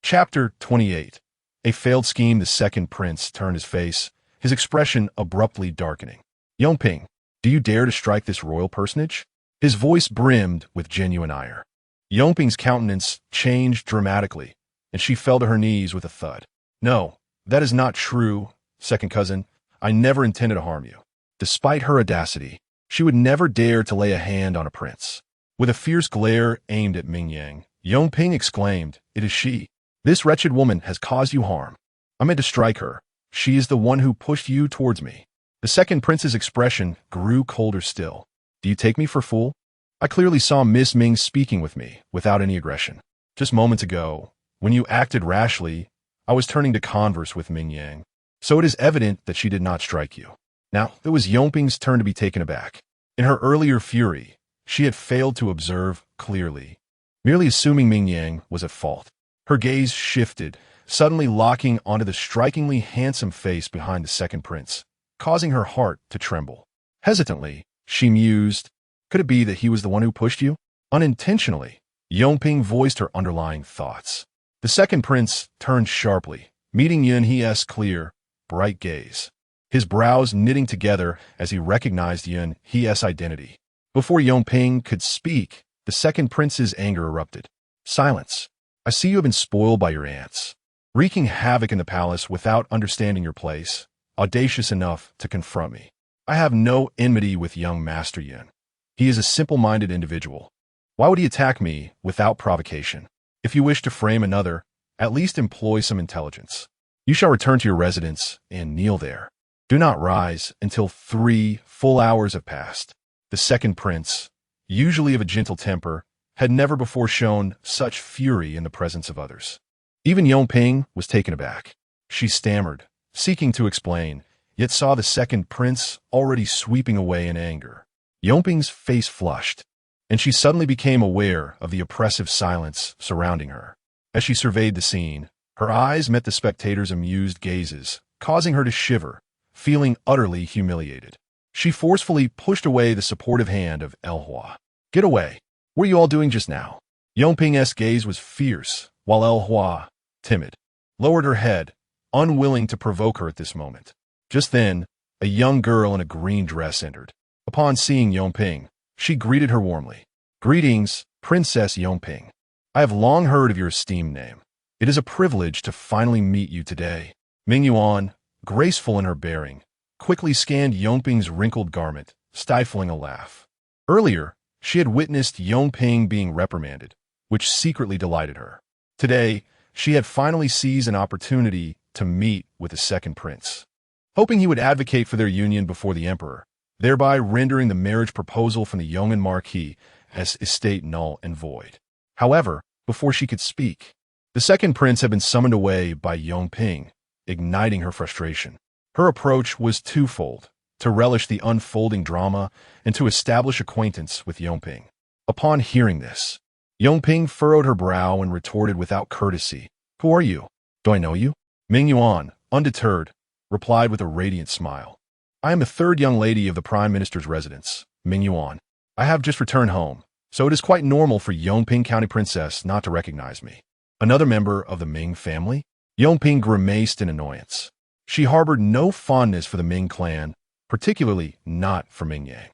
Chapter 28. A failed scheme. The second prince turned his face, his expression abruptly darkening. "Yongping, do you dare to strike this royal personage?" His voice brimmed with genuine ire. Yongping's countenance changed dramatically, and she fell to her knees with a thud. "No, that is not true, second cousin. I never intended to harm you." Despite her audacity, she would never dare to lay a hand on a prince. With a fierce glare aimed at Ming Yang, Yongping exclaimed, "It is she. This wretched woman has caused you harm. I meant to strike her. She is the one who pushed you towards me." The second prince's expression grew colder still. "Do you take me for a fool? I clearly saw Miss Ming speaking with me without any aggression. Just moments ago, when you acted rashly, I was turning to converse with Ming Yang. So it is evident that she did not strike you." Now, it was Yongping's turn to be taken aback. In her earlier fury, she had failed to observe clearly, merely assuming Ming Yang was at fault. Her gaze shifted, suddenly locking onto the strikingly handsome face behind the second prince, causing her heart to tremble. Hesitantly, she mused, "Could it be that he was the one who pushed you?" Unintentionally, Yongping voiced her underlying thoughts. The second prince turned sharply, meeting Yunhe's clear, bright gaze, his brows knitting together as he recognized Yunhe's identity. Before Yongping could speak, the second prince's anger erupted. "Silence. I see you have been spoiled by your aunts, wreaking havoc in the palace without understanding your place, audacious enough to confront me. I have no enmity with young Master Yun. He is a simple-minded individual. Why would he attack me without provocation? If you wish to frame another, at least employ some intelligence. You shall return to your residence and kneel there. Do not rise until 3 full hours have passed." The second prince, usually of a gentle temper, had never before shown such fury in the presence of others. Even Yongping was taken aback. She stammered, seeking to explain, yet saw the second prince already sweeping away in anger. Yongping's face flushed, and she suddenly became aware of the oppressive silence surrounding her. As she surveyed the scene, her eyes met the spectators' amused gazes, causing her to shiver, feeling utterly humiliated. She forcefully pushed away the supportive hand of El. Get away. What are you all doing just now? Yongping's gaze was fierce, while El, timid, lowered her head, unwilling to provoke her at this moment. Just then, a young girl in a green dress entered. Upon seeing Yongping, she greeted her warmly. Greetings, Princess Yongping. I have long heard of your esteemed name. It is a privilege to finally meet you today. Ming Yang, graceful in her bearing, quickly scanned Yongping's wrinkled garment, stifling a laugh. Earlier, she had witnessed Yongping being reprimanded, which secretly delighted her. Today, she had finally seized an opportunity to meet with the second prince, hoping he would advocate for their union before the emperor, thereby rendering the marriage proposal from the Yong'an Marquis as estate null and void. However, before she could speak, the second prince had been summoned away by Yongping, igniting her frustration. Her approach was twofold: to relish the unfolding drama and to establish acquaintance with Yongping. Upon hearing this, Yongping furrowed her brow and retorted without courtesy, "Who are you? Do I know you?" Ming Yang, undeterred, replied with a radiant smile. "I am the third young lady of the Prime Minister's residence, Ming Yang. I have just returned home, so it is quite normal for Yongping County Princess not to recognize me." Another member of the Ming family? Yongping grimaced in annoyance. She harbored no fondness for the Ming clan, particularly not for Ming Yang.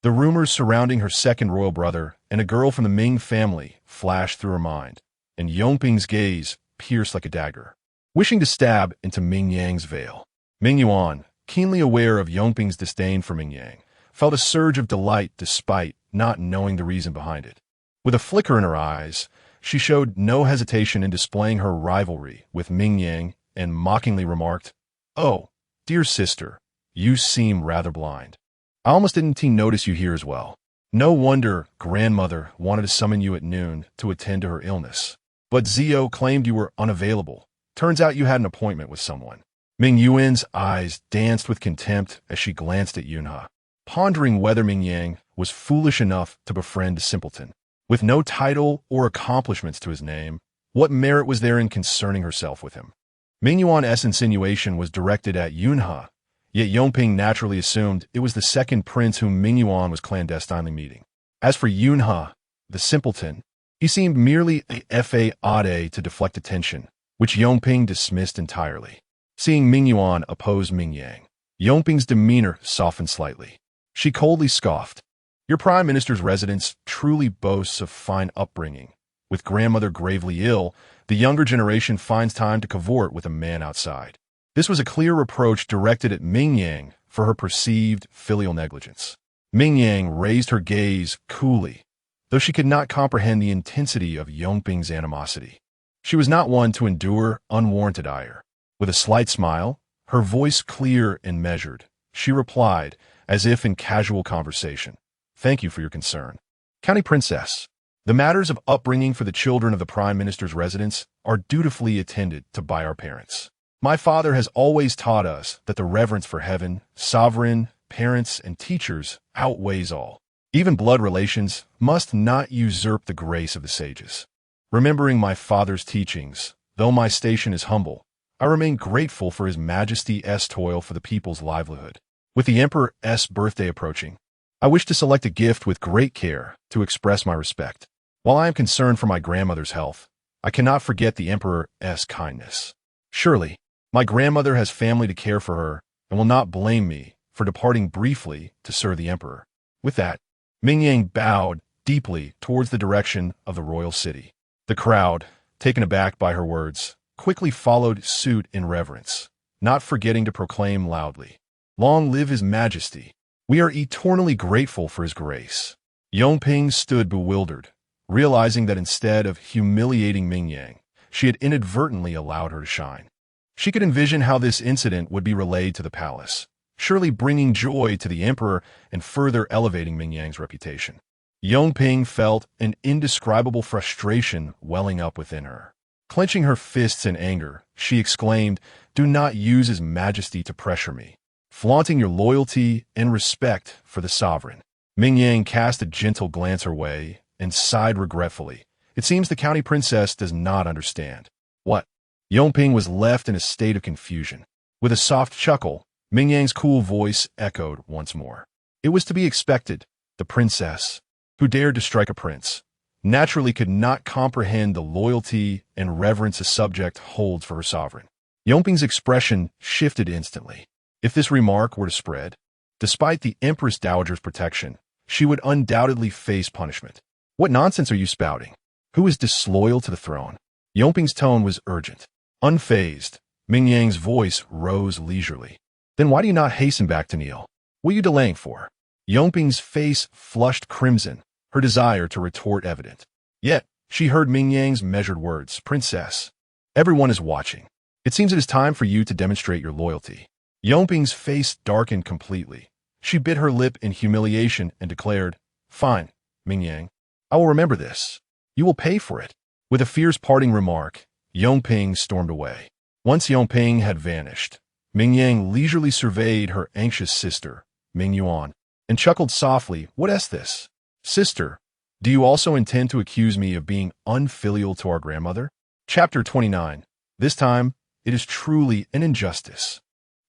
The rumors surrounding her second royal brother and a girl from the Ming family flashed through her mind, and Yongping's gaze pierced like a dagger, wishing to stab into Ming Yang's veil. Ming Yang, keenly aware of Yongping's disdain for Ming Yang, felt a surge of delight despite not knowing the reason behind it. With a flicker in her eyes, she showed no hesitation in displaying her rivalry with Ming Yang and mockingly remarked, "Oh, dear sister, you seem rather blind. I almost didn't notice you here as well. No wonder grandmother wanted to summon you at noon to attend to her illness. But Zio claimed you were unavailable. Turns out you had an appointment with someone." Ming Yuan's eyes danced with contempt as she glanced at Yunha, pondering whether Ming Yang was foolish enough to befriend a simpleton. With no title or accomplishments to his name, what merit was there in concerning herself with him? Ming Yuan's insinuation was directed at Yunha, yet Yongping naturally assumed it was the second prince whom Ming Yang was clandestinely meeting. As for Yunha, the simpleton, he seemed merely a facade to deflect attention, which Yongping dismissed entirely. Seeing Ming Yang oppose Ming Yang, Yongping's demeanor softened slightly. She coldly scoffed. "Your Prime Minister's residence truly boasts of fine upbringing. With grandmother gravely ill, the younger generation finds time to cavort with a man outside." This was a clear reproach directed at Ming Yang for her perceived filial negligence. Ming Yang raised her gaze coolly, though she could not comprehend the intensity of Yongping's animosity. She was not one to endure unwarranted ire. With a slight smile, her voice clear and measured, she replied, as if in casual conversation, "Thank you for your concern. County Princess, the matters of upbringing for the children of the Prime Minister's residence are dutifully attended to by our parents. My father has always taught us that the reverence for heaven, sovereign, parents, and teachers outweighs all. Even blood relations must not usurp the grace of the sages. Remembering my father's teachings, though my station is humble, I remain grateful for His Majesty's toil for the people's livelihood. With the Emperor's birthday approaching, I wish to select a gift with great care to express my respect. While I am concerned for my grandmother's health, I cannot forget the Emperor's kindness. Surely, my grandmother has family to care for her and will not blame me for departing briefly to serve the Emperor." With that, Ming Yang bowed deeply towards the direction of the royal city. The crowd, taken aback by her words, quickly followed suit in reverence, not forgetting to proclaim loudly, "Long live His Majesty! We are eternally grateful for His grace." Yongping stood bewildered, realizing that instead of humiliating Ming Yang, she had inadvertently allowed her to shine. She could envision how this incident would be relayed to the palace, surely bringing joy to the emperor and further elevating Ming Yang's reputation. Yongping felt an indescribable frustration welling up within her. Clenching her fists in anger, she exclaimed, "Do not use His Majesty to pressure me, flaunting your loyalty and respect for the sovereign." Ming Yang cast a gentle glance her way and sighed regretfully. It seems the county princess does not understand. What? Yongping was left in a state of confusion. With a soft chuckle, Ming Yang's cool voice echoed once more. It was to be expected. The princess, who dared to strike a prince, naturally could not comprehend the loyalty and reverence a subject holds for her sovereign. Yongping's expression shifted instantly. If this remark were to spread, despite the Empress Dowager's protection, she would undoubtedly face punishment. What nonsense are you spouting? Who is disloyal to the throne? Yongping's tone was urgent. Unfazed, Ming Yang's voice rose leisurely. Then why do you not hasten back to kneel? What are you delaying for? Yongping's face flushed crimson, her desire to retort evident. Yet, she heard Ming Yang's measured words. Princess, everyone is watching. It seems it is time for you to demonstrate your loyalty. Yongping's face darkened completely. She bit her lip in humiliation and declared, Fine, Ming Yang. I will remember this. You will pay for it. With a fierce parting remark, Yongping stormed away. Once Yongping had vanished, Ming Yang leisurely surveyed her anxious sister, Ming Yuan, and chuckled softly. What is this? Sister, do you also intend to accuse me of being unfilial to our grandmother? Chapter 29. This time, it is truly an injustice.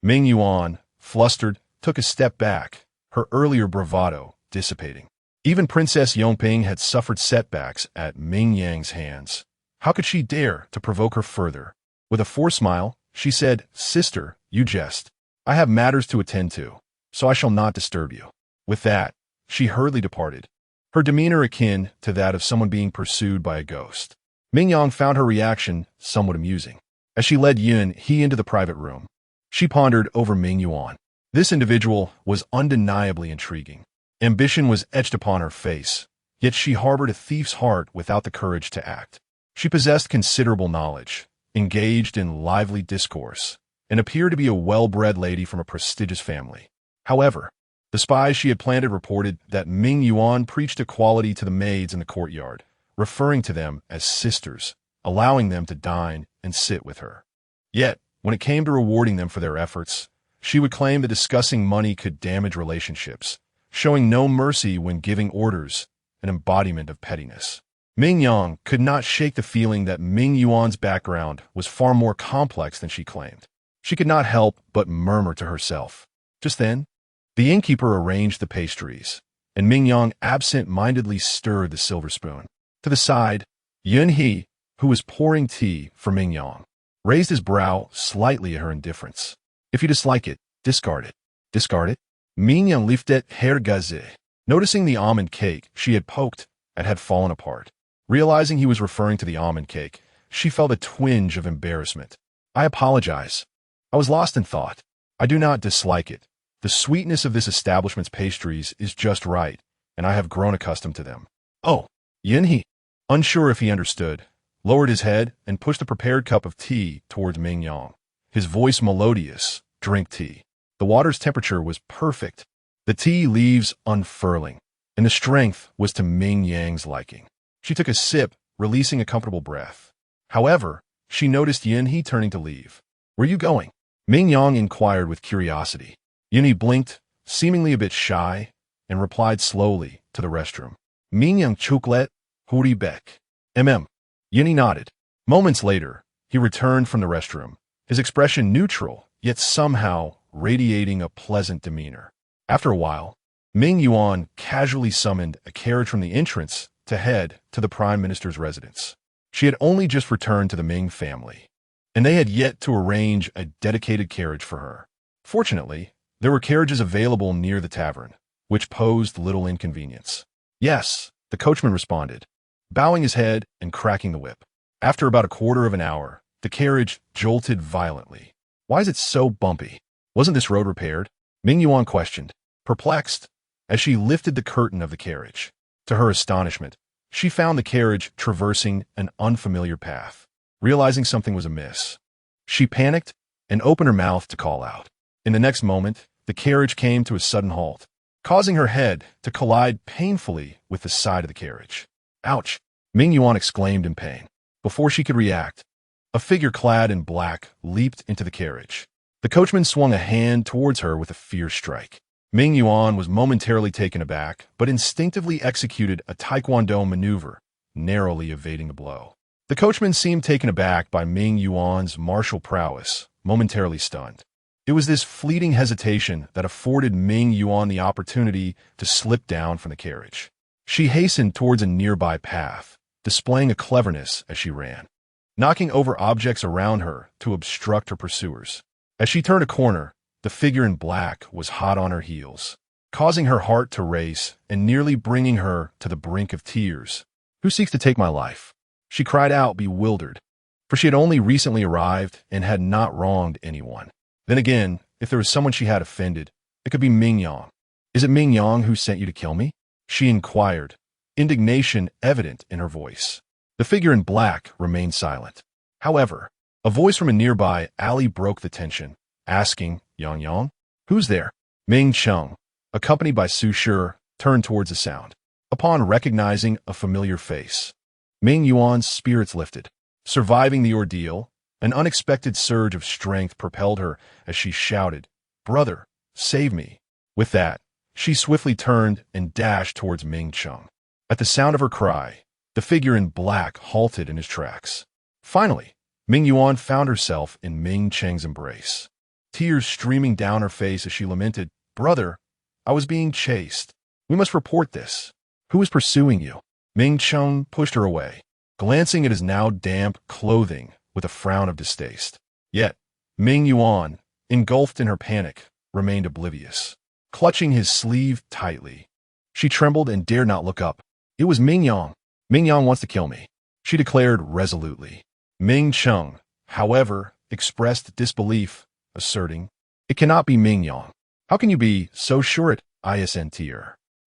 Ming Yuan, flustered, took a step back, her earlier bravado dissipating. Even Princess Yongping had suffered setbacks at Ming Yang's hands. How could she dare to provoke her further? With a forced smile, she said, Sister, you jest. I have matters to attend to, so I shall not disturb you. With that, she hurriedly departed, her demeanor akin to that of someone being pursued by a ghost. Ming Yang found her reaction somewhat amusing. As she led Yun He into the private room, she pondered over Ming Yuan. This individual was undeniably intriguing. Ambition was etched upon her face, yet she harbored a thief's heart without the courage to act. She possessed considerable knowledge, engaged in lively discourse, and appeared to be a well-bred lady from a prestigious family. However, the spies she had planted reported that Ming Yuan preached equality to the maids in the courtyard, referring to them as sisters, allowing them to dine and sit with her. Yet, when it came to rewarding them for their efforts, she would claim that discussing money could damage relationships, showing no mercy when giving orders, an embodiment of pettiness. Ming Yang could not shake the feeling that Ming Yuan's background was far more complex than she claimed. She could not help but murmur to herself. Just then, the innkeeper arranged the pastries, and Ming Yang absent-mindedly stirred the silver spoon. To the side, Yun He, who was pouring tea for Ming Yang, raised his brow slightly at her indifference. If you dislike it, discard it. Discard it? Ming Yang lifted her gaze, noticing the almond cake she had poked and had fallen apart. Realizing he was referring to the almond cake, she felt a twinge of embarrassment. I apologize. I was lost in thought. I do not dislike it. The sweetness of this establishment's pastries is just right, and I have grown accustomed to them. Oh, Yin He, unsure if he understood, lowered his head and pushed a prepared cup of tea towards Ming Yang. His voice melodious, drink tea. The water's temperature was perfect, the tea leaves unfurling, and the strength was to Ming Yang's liking. She took a sip, releasing a comfortable breath. However, she noticed Yin He turning to leave. Where are you going? Ming Yang inquired with curiosity. Yin He blinked, seemingly a bit shy, and replied slowly to the restroom. Ming Yang chuklet, huri bek. Yin He nodded. Moments later, he returned from the restroom, his expression neutral, yet somehow radiating a pleasant demeanor. After a while, Ming Yuan casually summoned a carriage from the entrance to head to the Prime Minister's residence. She had only just returned to the Ming family, and they had yet to arrange a dedicated carriage for her. Fortunately, there were carriages available near the tavern, which posed little inconvenience. Yes, the coachman responded, bowing his head and cracking the whip. After about a quarter of an hour, the carriage jolted violently. Why is it so bumpy? Wasn't this road repaired? Ming Yuan questioned, perplexed, as she lifted the curtain of the carriage. To her astonishment, she found the carriage traversing an unfamiliar path. Realizing something was amiss, she panicked and opened her mouth to call out. In the next moment, the carriage came to a sudden halt, causing her head to collide painfully with the side of the carriage. Ouch! Ming Yuan exclaimed in pain. Before she could react, a figure clad in black leaped into the carriage. The coachman swung a hand towards her with a fierce strike. Ming Yuan was momentarily taken aback, but instinctively executed a taekwondo maneuver, narrowly evading the blow. The coachman seemed taken aback by Ming Yuan's martial prowess, momentarily stunned. It was this fleeting hesitation that afforded Ming Yuan the opportunity to slip down from the carriage. She hastened towards a nearby path, displaying a cleverness as she ran, knocking over objects around her to obstruct her pursuers. As she turned a corner, the figure in black was hot on her heels, causing her heart to race and nearly bringing her to the brink of tears. "Who seeks to take my life?" she cried out, bewildered, for she had only recently arrived and had not wronged anyone. Then again, if there was someone she had offended, it could be Ming Yang. "Is it Ming Yang who sent you to kill me?" she inquired, indignation evident in her voice. The figure in black remained silent. However, a voice from a nearby alley broke the tension, asking, "Yang Yang? Who's there?" Ming Cheng, accompanied by Su Shi, turned towards the sound. Upon recognizing a familiar face, Ming Yuan's spirits lifted. Surviving the ordeal, an unexpected surge of strength propelled her as she shouted, "Brother, save me." With that, she swiftly turned and dashed towards Ming Cheng. At the sound of her cry, the figure in black halted in his tracks. Finally, Ming Yuan found herself in Ming Cheng's embrace, tears streaming down her face as she lamented, "Brother, I was being chased. We must report this. Who is pursuing you?" Ming Cheng pushed her away, glancing at his now damp clothing with a frown of distaste. Yet, Ming Yuan, engulfed in her panic, remained oblivious, clutching his sleeve tightly. She trembled and dared not look up. "It was Ming Yang. Ming Yang wants to kill me," she declared resolutely. Ming Cheng, however, expressed disbelief, asserting, "It cannot be Ming Yang. How can you be so sure it isn't?"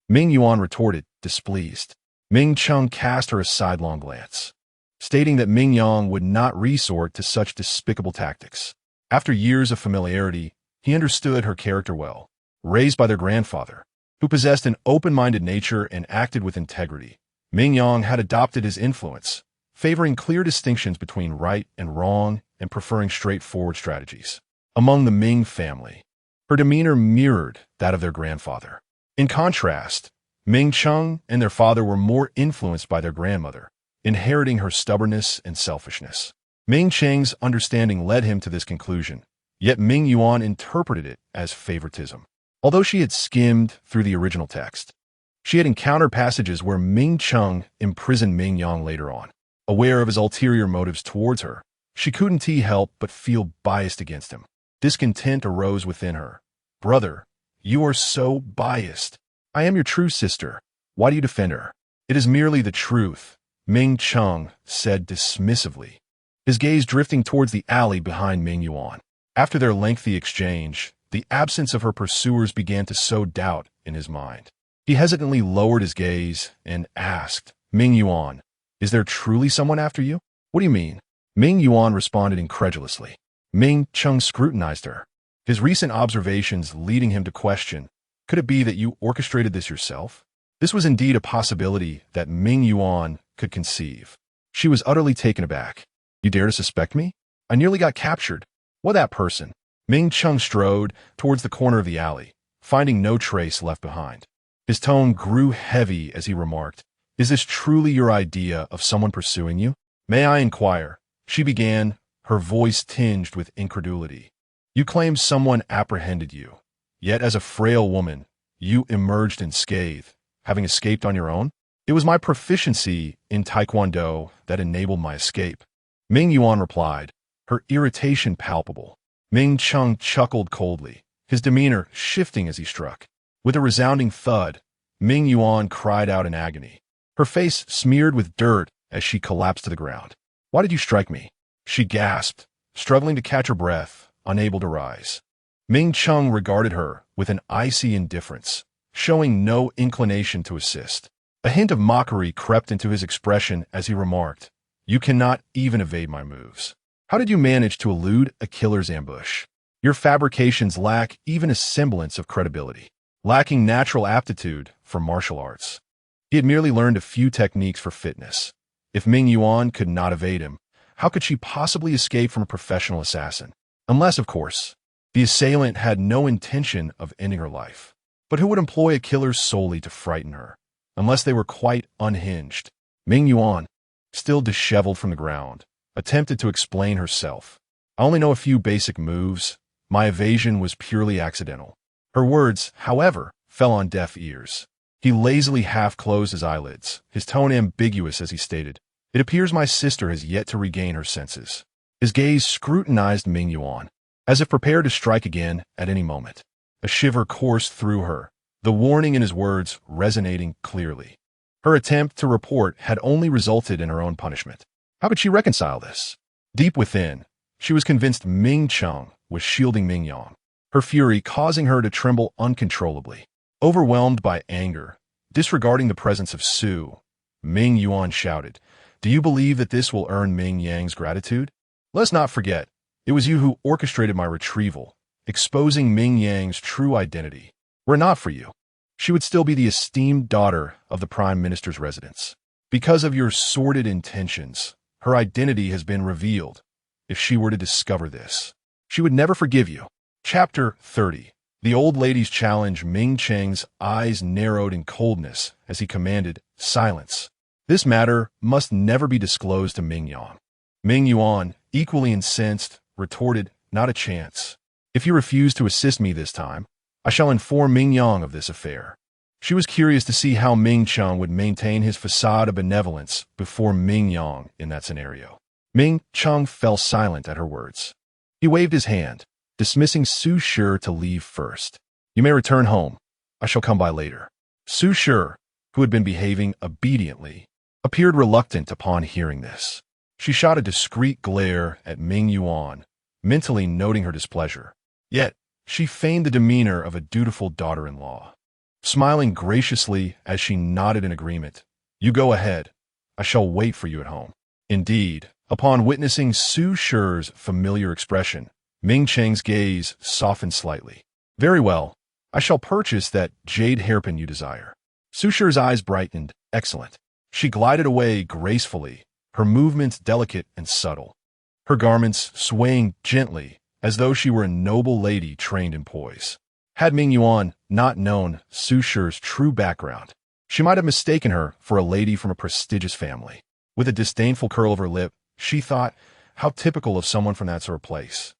Ming Yuan retorted, displeased. Ming Cheng cast her a sidelong glance, stating that Ming Yang would not resort to such despicable tactics. After years of familiarity, he understood her character well. Raised by their grandfather, who possessed an open-minded nature and acted with integrity, Ming Yang had adopted his influence, favoring clear distinctions between right and wrong and preferring straightforward strategies. Among the Ming family, her demeanor mirrored that of their grandfather. In contrast, Ming Cheng and their father were more influenced by their grandmother, inheriting her stubbornness and selfishness. Ming Cheng's understanding led him to this conclusion, yet Ming Yuan interpreted it as favoritism. Although she had skimmed through the original text, she had encountered passages where Ming Cheng imprisoned Ming Yang later on. Aware of his ulterior motives towards her, she couldn't help but feel biased against him. Discontent arose within her. "Brother, you are so biased. I am your true sister. Why do you defend her?" "It is merely the truth," Ming Cheng said dismissively, his gaze drifting towards the alley behind Ming Yuan. After their lengthy exchange, the absence of her pursuers began to sow doubt in his mind. He hesitantly lowered his gaze and asked, "Ming Yuan, is there truly someone after you?" "What do you mean?" Ming Yuan responded incredulously. Ming Cheng scrutinized her, his recent observations leading him to question, "Could it be that you orchestrated this yourself?" This was indeed a possibility that Ming Yuan could conceive. She was utterly taken aback. "You dare to suspect me? I nearly got captured. What that person?" Ming Cheng strode towards the corner of the alley, finding no trace left behind. His tone grew heavy as he remarked, "Is this truly your idea of someone pursuing you?" "May I inquire?" she began, her voice tinged with incredulity. "You claim someone apprehended you, yet as a frail woman, you emerged unscathed, having escaped on your own?" "It was my proficiency in Taekwondo that enabled my escape," Ming Yuan replied, her irritation palpable. Ming Cheng chuckled coldly, his demeanor shifting as he struck. With a resounding thud, Ming Yuan cried out in agony, her face smeared with dirt as she collapsed to the ground. "Why did you strike me?" she gasped, struggling to catch her breath, unable to rise. Ming Cheng regarded her with an icy indifference, showing no inclination to assist. A hint of mockery crept into his expression as he remarked, "You cannot even evade my moves. How did you manage to elude a killer's ambush? Your fabrications lack even a semblance of credibility." Lacking natural aptitude for martial arts, he had merely learned a few techniques for fitness. If Ming Yuan could not evade him, how could she possibly escape from a professional assassin? Unless, of course, the assailant had no intention of ending her life. But who would employ a killer solely to frighten her, unless they were quite unhinged? Ming Yuan, still disheveled from the ground, attempted to explain herself. "I only know a few basic moves. My evasion was purely accidental. Her words, however, fell on deaf ears. He lazily half-closed his eyelids, his tone ambiguous as he stated, "It appears my sister has yet to regain her senses." His gaze scrutinized Ming Yuan, as if prepared to strike again at any moment. A shiver coursed through her, the warning in his words resonating clearly. Her attempt to report had only resulted in her own punishment. How could she reconcile this? Deep within, she was convinced Ming Cheng was shielding Ming Yang, her fury causing her to tremble uncontrollably. Overwhelmed by anger, disregarding the presence of Su, Ming Yuan shouted, "Do you believe that this will earn Ming Yang's gratitude? Let's not forget, it was you who orchestrated my retrieval, exposing Ming Yang's true identity. Were it not for you, she would still be the esteemed daughter of the Prime Minister's residence. Because of your sordid intentions, her identity has been revealed. If she were to discover this, she would never forgive you." Chapter 30. The old lady's challenge. Ming Cheng's eyes narrowed in coldness as he commanded, "Silence. This matter must never be disclosed to Ming Yang." Ming Yuan, equally incensed, retorted, "Not a chance. If you refuse to assist me this time, I shall inform Ming Yang of this affair." She was curious to see how Ming Cheng would maintain his facade of benevolence before Ming Yang in that scenario. Ming Cheng fell silent at her words. He waved his hand, dismissing Su Shi to leave first. "You may return home. I shall come by later." Su Shi, who had been behaving obediently, appeared reluctant upon hearing this. She shot a discreet glare at Ming Yuan, mentally noting her displeasure. Yet, she feigned the demeanor of a dutiful daughter-in-law, smiling graciously as she nodded in agreement. "You go ahead. I shall wait for you at home." Indeed, upon witnessing Su Shi's familiar expression, Ming Cheng's gaze softened slightly. "Very well. I shall purchase that jade hairpin you desire." Su Shi's eyes brightened. "Excellent." She glided away gracefully, her movements delicate and subtle, her garments swaying gently as though she were a noble lady trained in poise. Had Ming Yuan not known Su Shi's true background, she might have mistaken her for a lady from a prestigious family. With a disdainful curl of her lip, she thought, how typical of someone from that sort of place.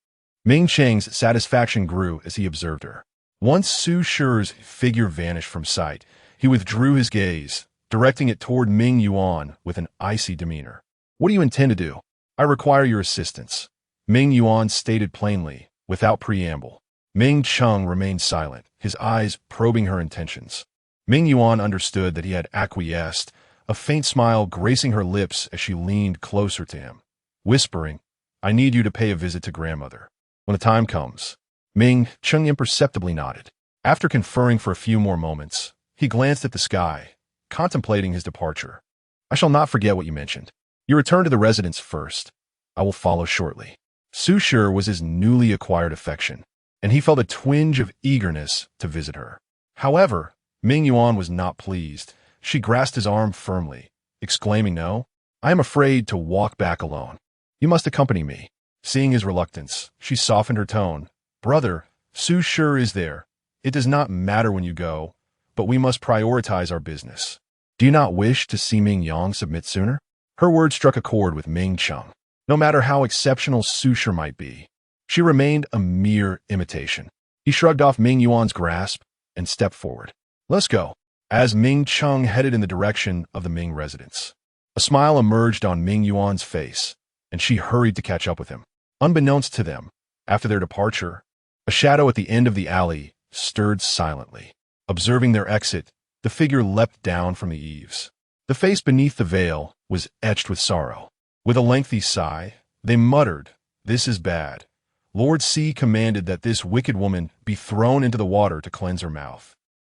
Ming Cheng's satisfaction grew as he observed her. Once Su Shi's figure vanished from sight, he withdrew his gaze, directing it toward Ming Yuan with an icy demeanor. "What do you intend to do?" "I require your assistance," Ming Yuan stated plainly, without preamble. Ming Cheng remained silent, his eyes probing her intentions. Ming Yuan understood that he had acquiesced, a faint smile gracing her lips as she leaned closer to him, whispering, "I need you to pay a visit to grandmother. When the time comes." Ming Cheng imperceptibly nodded. After conferring for a few more moments, he glanced at the sky, contemplating his departure. "I shall not forget what you mentioned. You return to the residence first. I will follow shortly." Su Shi was his newly acquired affection, and he felt a twinge of eagerness to visit her. However, Ming Yuan was not pleased. She grasped his arm firmly, exclaiming, "No, I am afraid to walk back alone. You must accompany me." Seeing his reluctance, she softened her tone. "Brother, Su Shi is there. It does not matter when you go, but we must prioritize our business. Do you not wish to see Ming Yang submit sooner?" Her words struck a chord with Ming Cheng. No matter how exceptional Su Shi might be, she remained a mere imitation. He shrugged off Ming Yuan's grasp and stepped forward. "Let's go." As Ming Cheng headed in the direction of the Ming residence, a smile emerged on Ming Yuan's face, and she hurried to catch up with him. Unbeknownst to them, after their departure, a shadow at the end of the alley stirred silently. Observing their exit, the figure leapt down from the eaves. The face beneath the veil was etched with sorrow. With a lengthy sigh, they muttered, "This is bad. Lord C commanded that this wicked woman be thrown into the water to cleanse her mouth,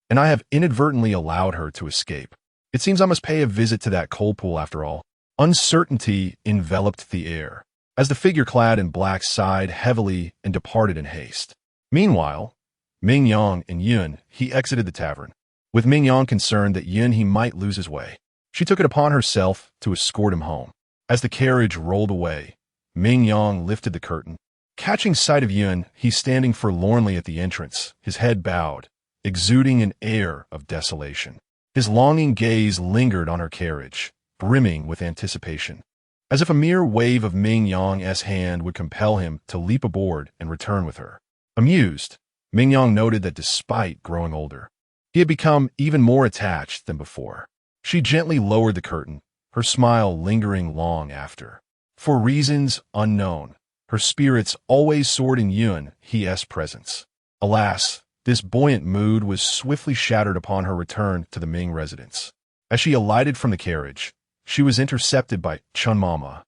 and I have inadvertently allowed her to escape. It seems I must pay a visit to that coal pool after all." Uncertainty enveloped the air, as the figure clad in black sighed heavily and departed in haste. Meanwhile, Ming Yang and Yun, he exited the tavern. With Ming Yang concerned that Yun he might lose his way, she took it upon herself to escort him home. As the carriage rolled away, Ming Yang lifted the curtain. Catching sight of Yun, he standing forlornly at the entrance, his head bowed, exuding an air of desolation. His longing gaze lingered on her carriage, brimming with anticipation, as if a mere wave of Ming Yang's hand would compel him to leap aboard and return with her. Amused, Ming Yang noted that despite growing older, he had become even more attached than before. She gently lowered the curtain, her smile lingering long after. For reasons unknown, her spirits always soared in Yuan's presence. Alas, this buoyant mood was swiftly shattered upon her return to the Ming residence. As she alighted from the carriage, she was intercepted by Chun Mama,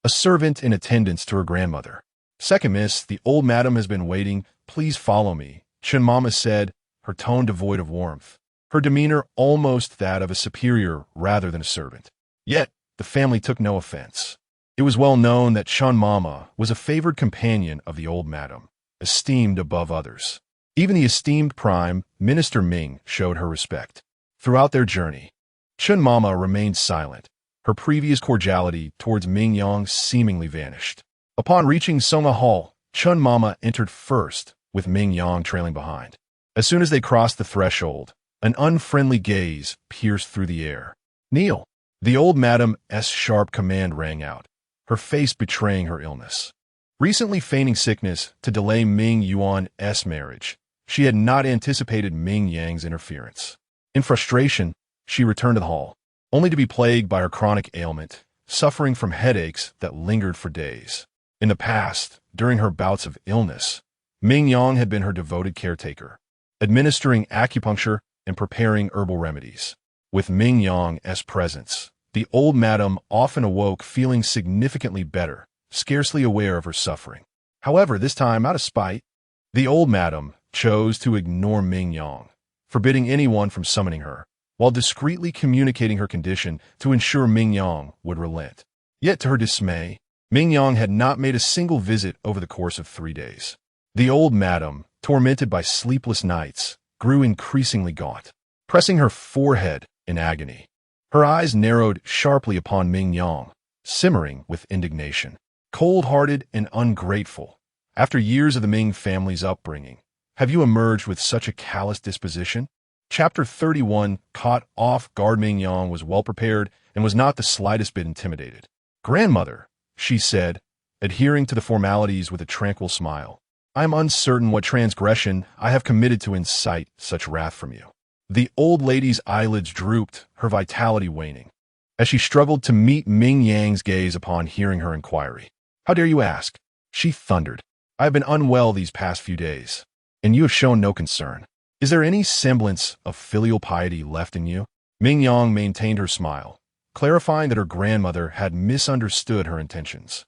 a servant in attendance to her grandmother. "Second miss, the old madam has been waiting. Please follow me," Chun Mama said, her tone devoid of warmth, her demeanor almost that of a superior rather than a servant. Yet, the family took no offense. It was well known that Chun Mama was a favored companion of the old madam, esteemed above others. Even the esteemed Prime Minister Ming showed her respect. Throughout their journey, Chun Mama remained silent. Her previous cordiality towards Ming Yang seemingly vanished. Upon reaching Soma Hall, Chun Mama entered first, with Ming Yang trailing behind. As soon as they crossed the threshold, an unfriendly gaze pierced through the air. "Kneel!" The old madam's sharp command rang out, her face betraying her illness. Recently feigning sickness to delay Ming Yuan's marriage, she had not anticipated Ming Yang's interference. In frustration, she returned to the hall, only to be plagued by her chronic ailment, suffering from headaches that lingered for days. In the past, during her bouts of illness, Ming Yang had been her devoted caretaker, administering acupuncture and preparing herbal remedies. With Ming Yang's presence, the old madam often awoke feeling significantly better, scarcely aware of her suffering. However, this time, out of spite, the old madam chose to ignore Ming Yang, forbidding anyone from summoning her, while discreetly communicating her condition to ensure Ming Yang would relent. Yet to her dismay, Ming Yang had not made a single visit over the course of 3 days. The old madam, tormented by sleepless nights, grew increasingly gaunt, pressing her forehead in agony. Her eyes narrowed sharply upon Ming Yang, simmering with indignation. "Cold-hearted and ungrateful. After years of the Ming family's upbringing, have you emerged with such a callous disposition?" Chapter 31. Caught off guard, Ming Yang was well prepared and was not the slightest bit intimidated. "Grandmother," she said, adhering to the formalities with a tranquil smile, "I am uncertain what transgression I have committed to incite such wrath from you." The old lady's eyelids drooped, her vitality waning, as she struggled to meet Ming Yang's gaze upon hearing her inquiry. "How dare you ask?" she thundered. "I have been unwell these past few days, and you have shown no concern. Is there any semblance of filial piety left in you?" Ming Yang maintained her smile, clarifying that her grandmother had misunderstood her intentions.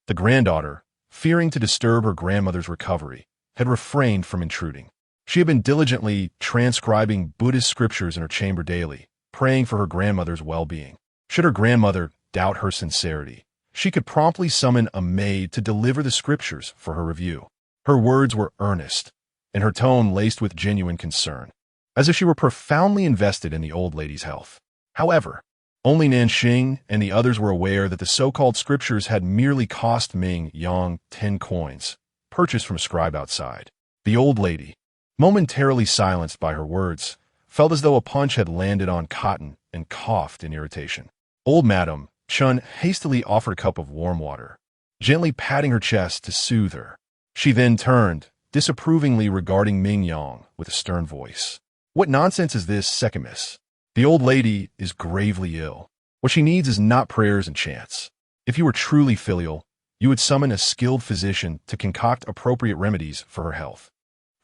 The granddaughter, fearing to disturb her grandmother's recovery, had refrained from intruding. She had been diligently transcribing Buddhist scriptures in her chamber daily, praying for her grandmother's well-being. Should her grandmother doubt her sincerity, she could promptly summon a maid to deliver the scriptures for her review. Her words were earnest, and her tone laced with genuine concern, as if she were profoundly invested in the old lady's health. However, only Nanxing and the others were aware that the so-called scriptures had merely cost Ming Yang 10 coins, purchased from a scribe outside. The old lady, momentarily silenced by her words, felt as though a punch had landed on cotton and coughed in irritation. Old Madam Chun hastily offered a cup of warm water, gently patting her chest to soothe her. She then turned, disapprovingly regarding Ming Yang with a stern voice. "What nonsense is this, second miss? The old lady is gravely ill. What she needs is not prayers and chants. If you were truly filial, you would summon a skilled physician to concoct appropriate remedies for her health."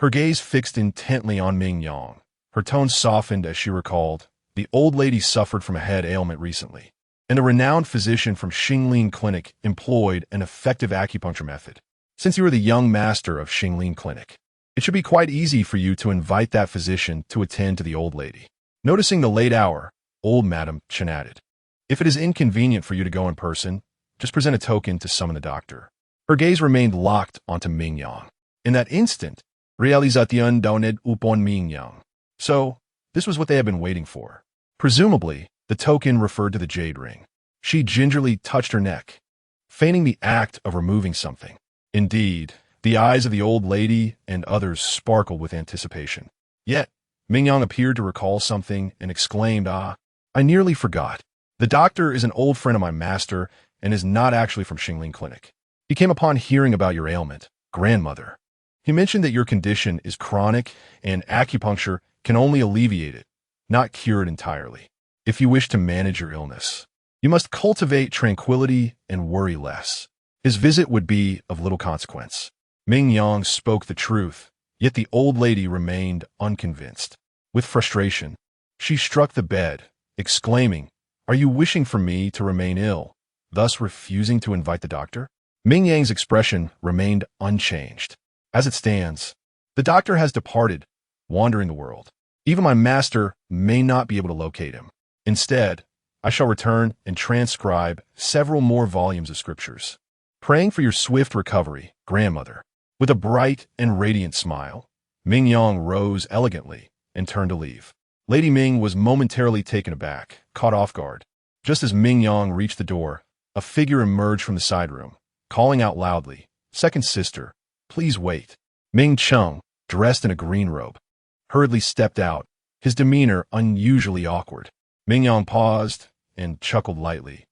Her gaze fixed intently on Ming Yang. Her tone softened as she recalled, the old lady suffered from a head ailment recently, and the renowned physician from Xinglin Clinic employed an effective acupuncture method. Since you are the young master of Xinglin Clinic, it should be quite easy for you to invite that physician to attend to the old lady. Noticing the late hour, old Madam Chen added, "If it is inconvenient for you to go in person, just present a token to summon the doctor." Her gaze remained locked onto Ming Yang. In that instant, realization dawned upon Ming Yang. So, this was what they had been waiting for. Presumably, the token referred to the jade ring. She gingerly touched her neck, feigning the act of removing something. Indeed, the eyes of the old lady and others sparkled with anticipation. Yet, Ming Yang appeared to recall something and exclaimed, "Ah, I nearly forgot. The doctor is an old friend of my master and is not actually from Xinglin Clinic. He came upon hearing about your ailment, grandmother. He mentioned that your condition is chronic and acupuncture can only alleviate it, not cure it entirely. If you wish to manage your illness, you must cultivate tranquility and worry less. His visit would be of little consequence. Ming Yang spoke the truth, yet the old lady remained unconvinced. With frustration, she struck the bed, exclaiming, "Are you wishing for me to remain ill, thus refusing to invite the doctor?" Ming Yang's expression remained unchanged. "As it stands, the doctor has departed, wandering the world. Even my master may not be able to locate him. Instead, I shall return and transcribe several more volumes of scriptures. Praying for your swift recovery, grandmother." With a bright and radiant smile, Ming Yang rose elegantly and turned to leave. Lady Ming was momentarily taken aback, caught off guard. Just as Ming Yang reached the door, a figure emerged from the side room, calling out loudly, "Second sister, please wait." Ming Cheng, dressed in a green robe, hurriedly stepped out, his demeanor unusually awkward. Ming Yang paused and chuckled lightly.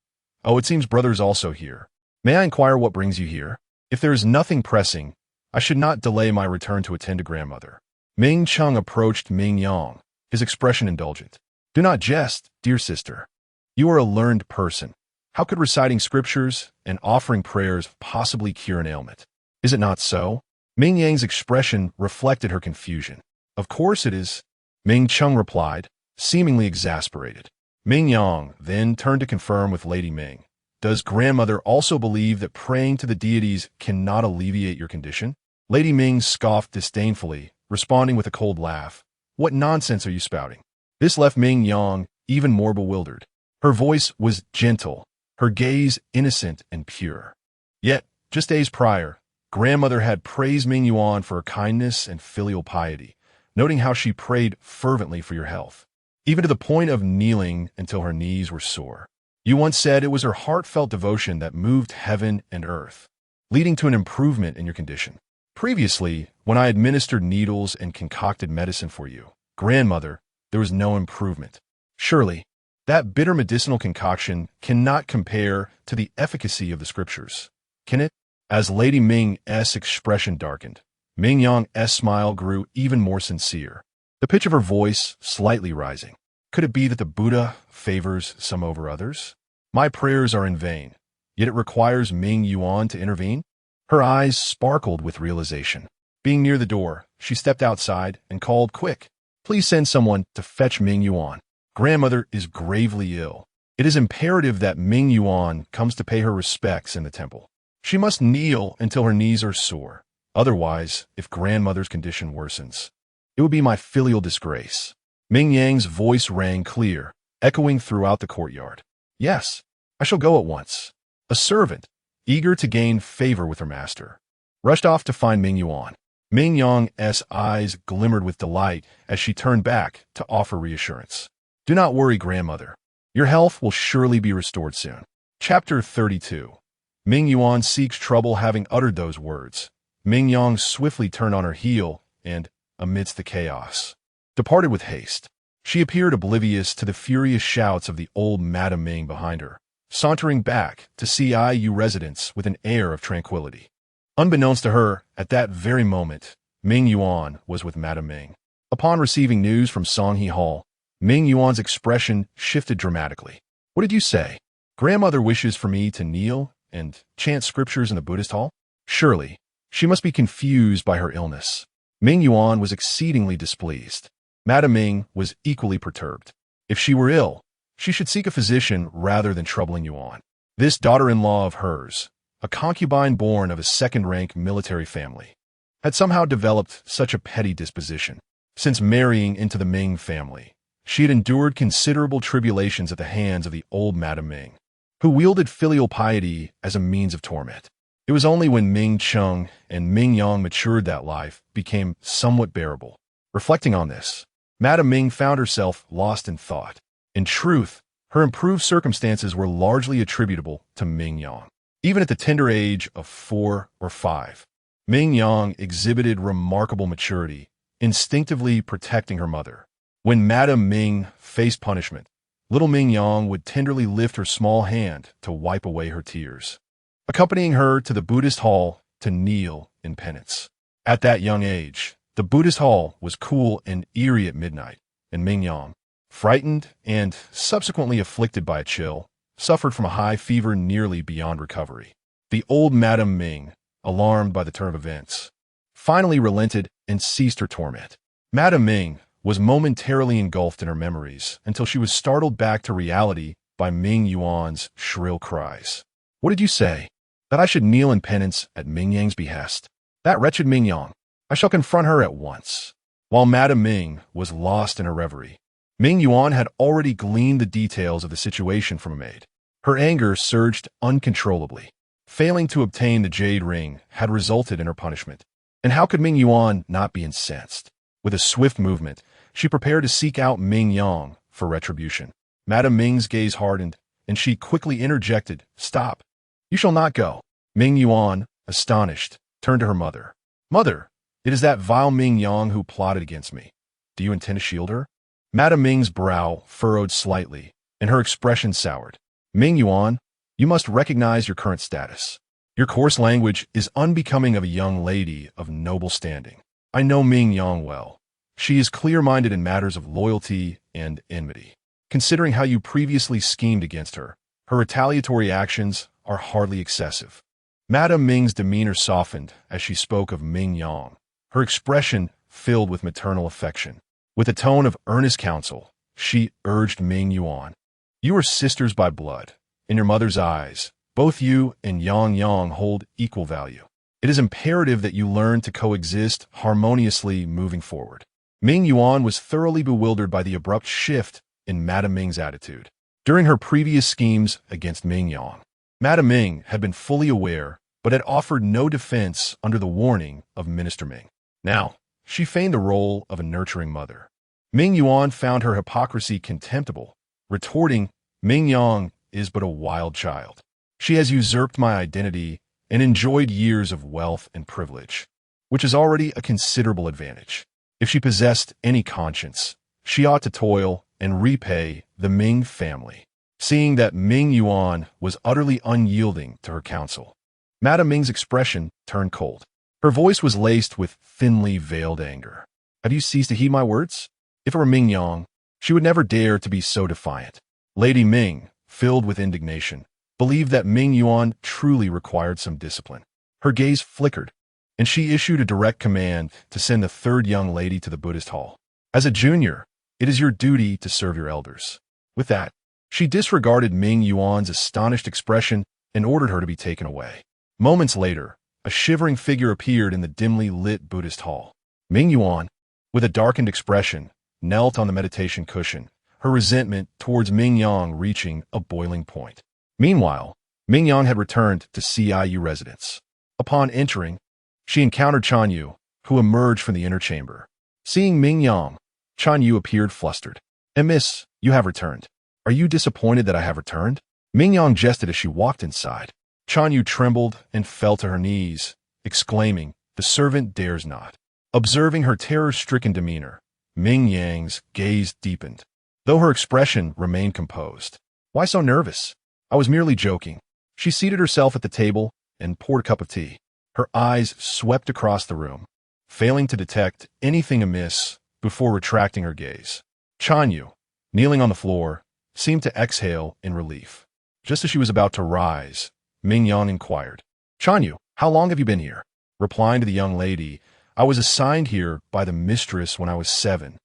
"Oh, it seems brother's also here. May I inquire what brings you here? If there is nothing pressing, I should not delay my return to attend to grandmother." Ming Cheng approached Ming Yang, his expression indulgent. "Do not jest, dear sister. You are a learned person. How could reciting scriptures and offering prayers possibly cure an ailment? Is it not so?" Ming Yang's expression reflected her confusion. "Of course it is," Ming Cheng replied, seemingly exasperated. Ming Yang then turned to confirm with Lady Ming. "Does grandmother also believe that praying to the deities cannot alleviate your condition?" Lady Ming scoffed disdainfully, responding with a cold laugh. "What nonsense are you spouting?" This left Ming Yang even more bewildered. Her voice was gentle, her gaze innocent and pure. Yet, just days prior, grandmother had praised Ming Yuan for her kindness and filial piety, noting how she prayed fervently for your health, even to the point of kneeling until her knees were sore. You once said it was her heartfelt devotion that moved heaven and earth, leading to an improvement in your condition. Previously, when I administered needles and concocted medicine for you, grandmother, there was no improvement. Surely, that bitter medicinal concoction cannot compare to the efficacy of the scriptures, can it? As Lady Ming's expression darkened, Ming Yang's smile grew even more sincere, the pitch of her voice slightly rising. "Could it be that the Buddha favors some over others? My prayers are in vain, yet it requires Ming Yuan to intervene?" Her eyes sparkled with realization. Being near the door, she stepped outside and called, "Quick, please send someone to fetch Ming Yuan. Grandmother is gravely ill. It is imperative that Ming Yuan comes to pay her respects in the temple. She must kneel until her knees are sore. Otherwise, if grandmother's condition worsens, it would be my filial disgrace." Ming Yang's voice rang clear, echoing throughout the courtyard. "Yes, I shall go at once." A servant, eager to gain favor with her master, rushed off to find Ming Yuan. Ming Yang's eyes glimmered with delight as she turned back to offer reassurance. "Do not worry, grandmother. Your health will surely be restored soon." Chapter 32. Ming Yuan seeks trouble. Having uttered those words, Ming Yang swiftly turned on her heel and, amidst the chaos, departed with haste. She appeared oblivious to the furious shouts of the old Madame Ming behind her, sauntering back to CIU residence with an air of tranquility. Unbeknownst to her, at that very moment, Ming Yuan was with Madame Ming. Upon receiving news from Songhe Hall, Ming Yuan's expression shifted dramatically. "What did you say? Grandmother wishes for me to kneel and chant scriptures in the Buddhist hall? Surely, she must be confused by her illness." Ming Yuan was exceedingly displeased. Madame Ming was equally perturbed. If she were ill, she should seek a physician rather than troubling Yuan. This daughter-in-law of hers, a concubine born of a second-rank military family, had somehow developed such a petty disposition. Since marrying into the Ming family, she had endured considerable tribulations at the hands of the old Madame Ming, who wielded filial piety as a means of torment. It was only when Ming Cheng and Ming Yang matured that life became somewhat bearable. Reflecting on this, Madame Ming found herself lost in thought. In truth, her improved circumstances were largely attributable to Ming Yang. Even at the tender age of 4 or 5, Ming Yang exhibited remarkable maturity, instinctively protecting her mother. When Madame Ming faced punishment, little Ming Yang would tenderly lift her small hand to wipe away her tears, accompanying her to the Buddhist hall to kneel in penance. At that young age, the Buddhist hall was cool and eerie at midnight, and Ming Yang, frightened and subsequently afflicted by a chill, suffered from a high fever nearly beyond recovery. The old Madame Ming, alarmed by the turn of events, finally relented and ceased her torment. Madame Ming was momentarily engulfed in her memories until she was startled back to reality by Ming Yuan's shrill cries. "What did you say? That I should kneel in penance at Ming Yang's behest? That wretched Ming Yang! I shall confront her at once." While Madame Ming was lost in her reverie, Ming Yuan had already gleaned the details of the situation from a maid. Her anger surged uncontrollably. Failing to obtain the jade ring had resulted in her punishment. And how could Ming Yuan not be incensed? With a swift movement, she prepared to seek out Ming Yang for retribution. Madame Ming's gaze hardened, and she quickly interjected, "Stop! You shall not go." Ming Yuan, astonished, turned to her mother. "Mother, it is that vile Ming Yang who plotted against me. Do you intend to shield her?" Madame Ming's brow furrowed slightly, and her expression soured. "Ming Yuan, you must recognize your current status. Your coarse language is unbecoming of a young lady of noble standing. I know Ming Yang well. She is clear-minded in matters of loyalty and enmity. Considering how you previously schemed against her, her retaliatory actions are hardly excessive." Madame Ming's demeanor softened as she spoke of Ming Yang, her expression filled with maternal affection. With a tone of earnest counsel, she urged Ming Yuan, "You are sisters by blood. In your mother's eyes, both you and Yang hold equal value. It is imperative that you learn to coexist harmoniously moving forward." Ming Yuan was thoroughly bewildered by the abrupt shift in Madame Ming's attitude. During her previous schemes against Ming Yang, Madame Ming had been fully aware, but had offered no defense under the warning of Minister Ming. Now, she feigned the role of a nurturing mother. Ming Yuan found her hypocrisy contemptible, retorting, "Ming Yang is but a wild child. She has usurped my identity and enjoyed years of wealth and privilege, which is already a considerable advantage. If she possessed any conscience, she ought to toil and repay the Ming family." Seeing that Ming Yuan was utterly unyielding to her counsel, Madame Ming's expression turned cold. Her voice was laced with thinly veiled anger. "Have you ceased to heed my words? If it were Ming Yang, she would never dare to be so defiant." Lady Ming, filled with indignation, believed that Ming Yuan truly required some discipline. Her gaze flickered, and she issued a direct command to send the third young lady to the Buddhist hall. "As a junior, it is your duty to serve your elders." With that, she disregarded Ming Yuan's astonished expression and ordered her to be taken away. Moments later, a shivering figure appeared in the dimly lit Buddhist hall. Ming Yuan, with a darkened expression, knelt on the meditation cushion, her resentment towards Ming Yang reaching a boiling point. Meanwhile, Ming Yang had returned to CIU residence. Upon entering, she encountered Chan Yu, who emerged from the inner chamber. Seeing Ming Yang, Chan Yu appeared flustered. "Miss, you have returned. Are you disappointed that I have returned?" Ming Yang jested as she walked inside. Chan Yu trembled and fell to her knees, exclaiming, "The servant dares not." Observing her terror-stricken demeanor, Ming Yang's gaze deepened, though her expression remained composed. "Why so nervous? I was merely joking." She seated herself at the table and poured a cup of tea. Her eyes swept across the room, failing to detect anything amiss before retracting her gaze. Chan Yu, kneeling on the floor, seemed to exhale in relief. Just as she was about to rise, Ming Yang inquired, "Chan Yu, how long have you been here?" Replying to the young lady, "I was assigned here by the mistress when I was 7,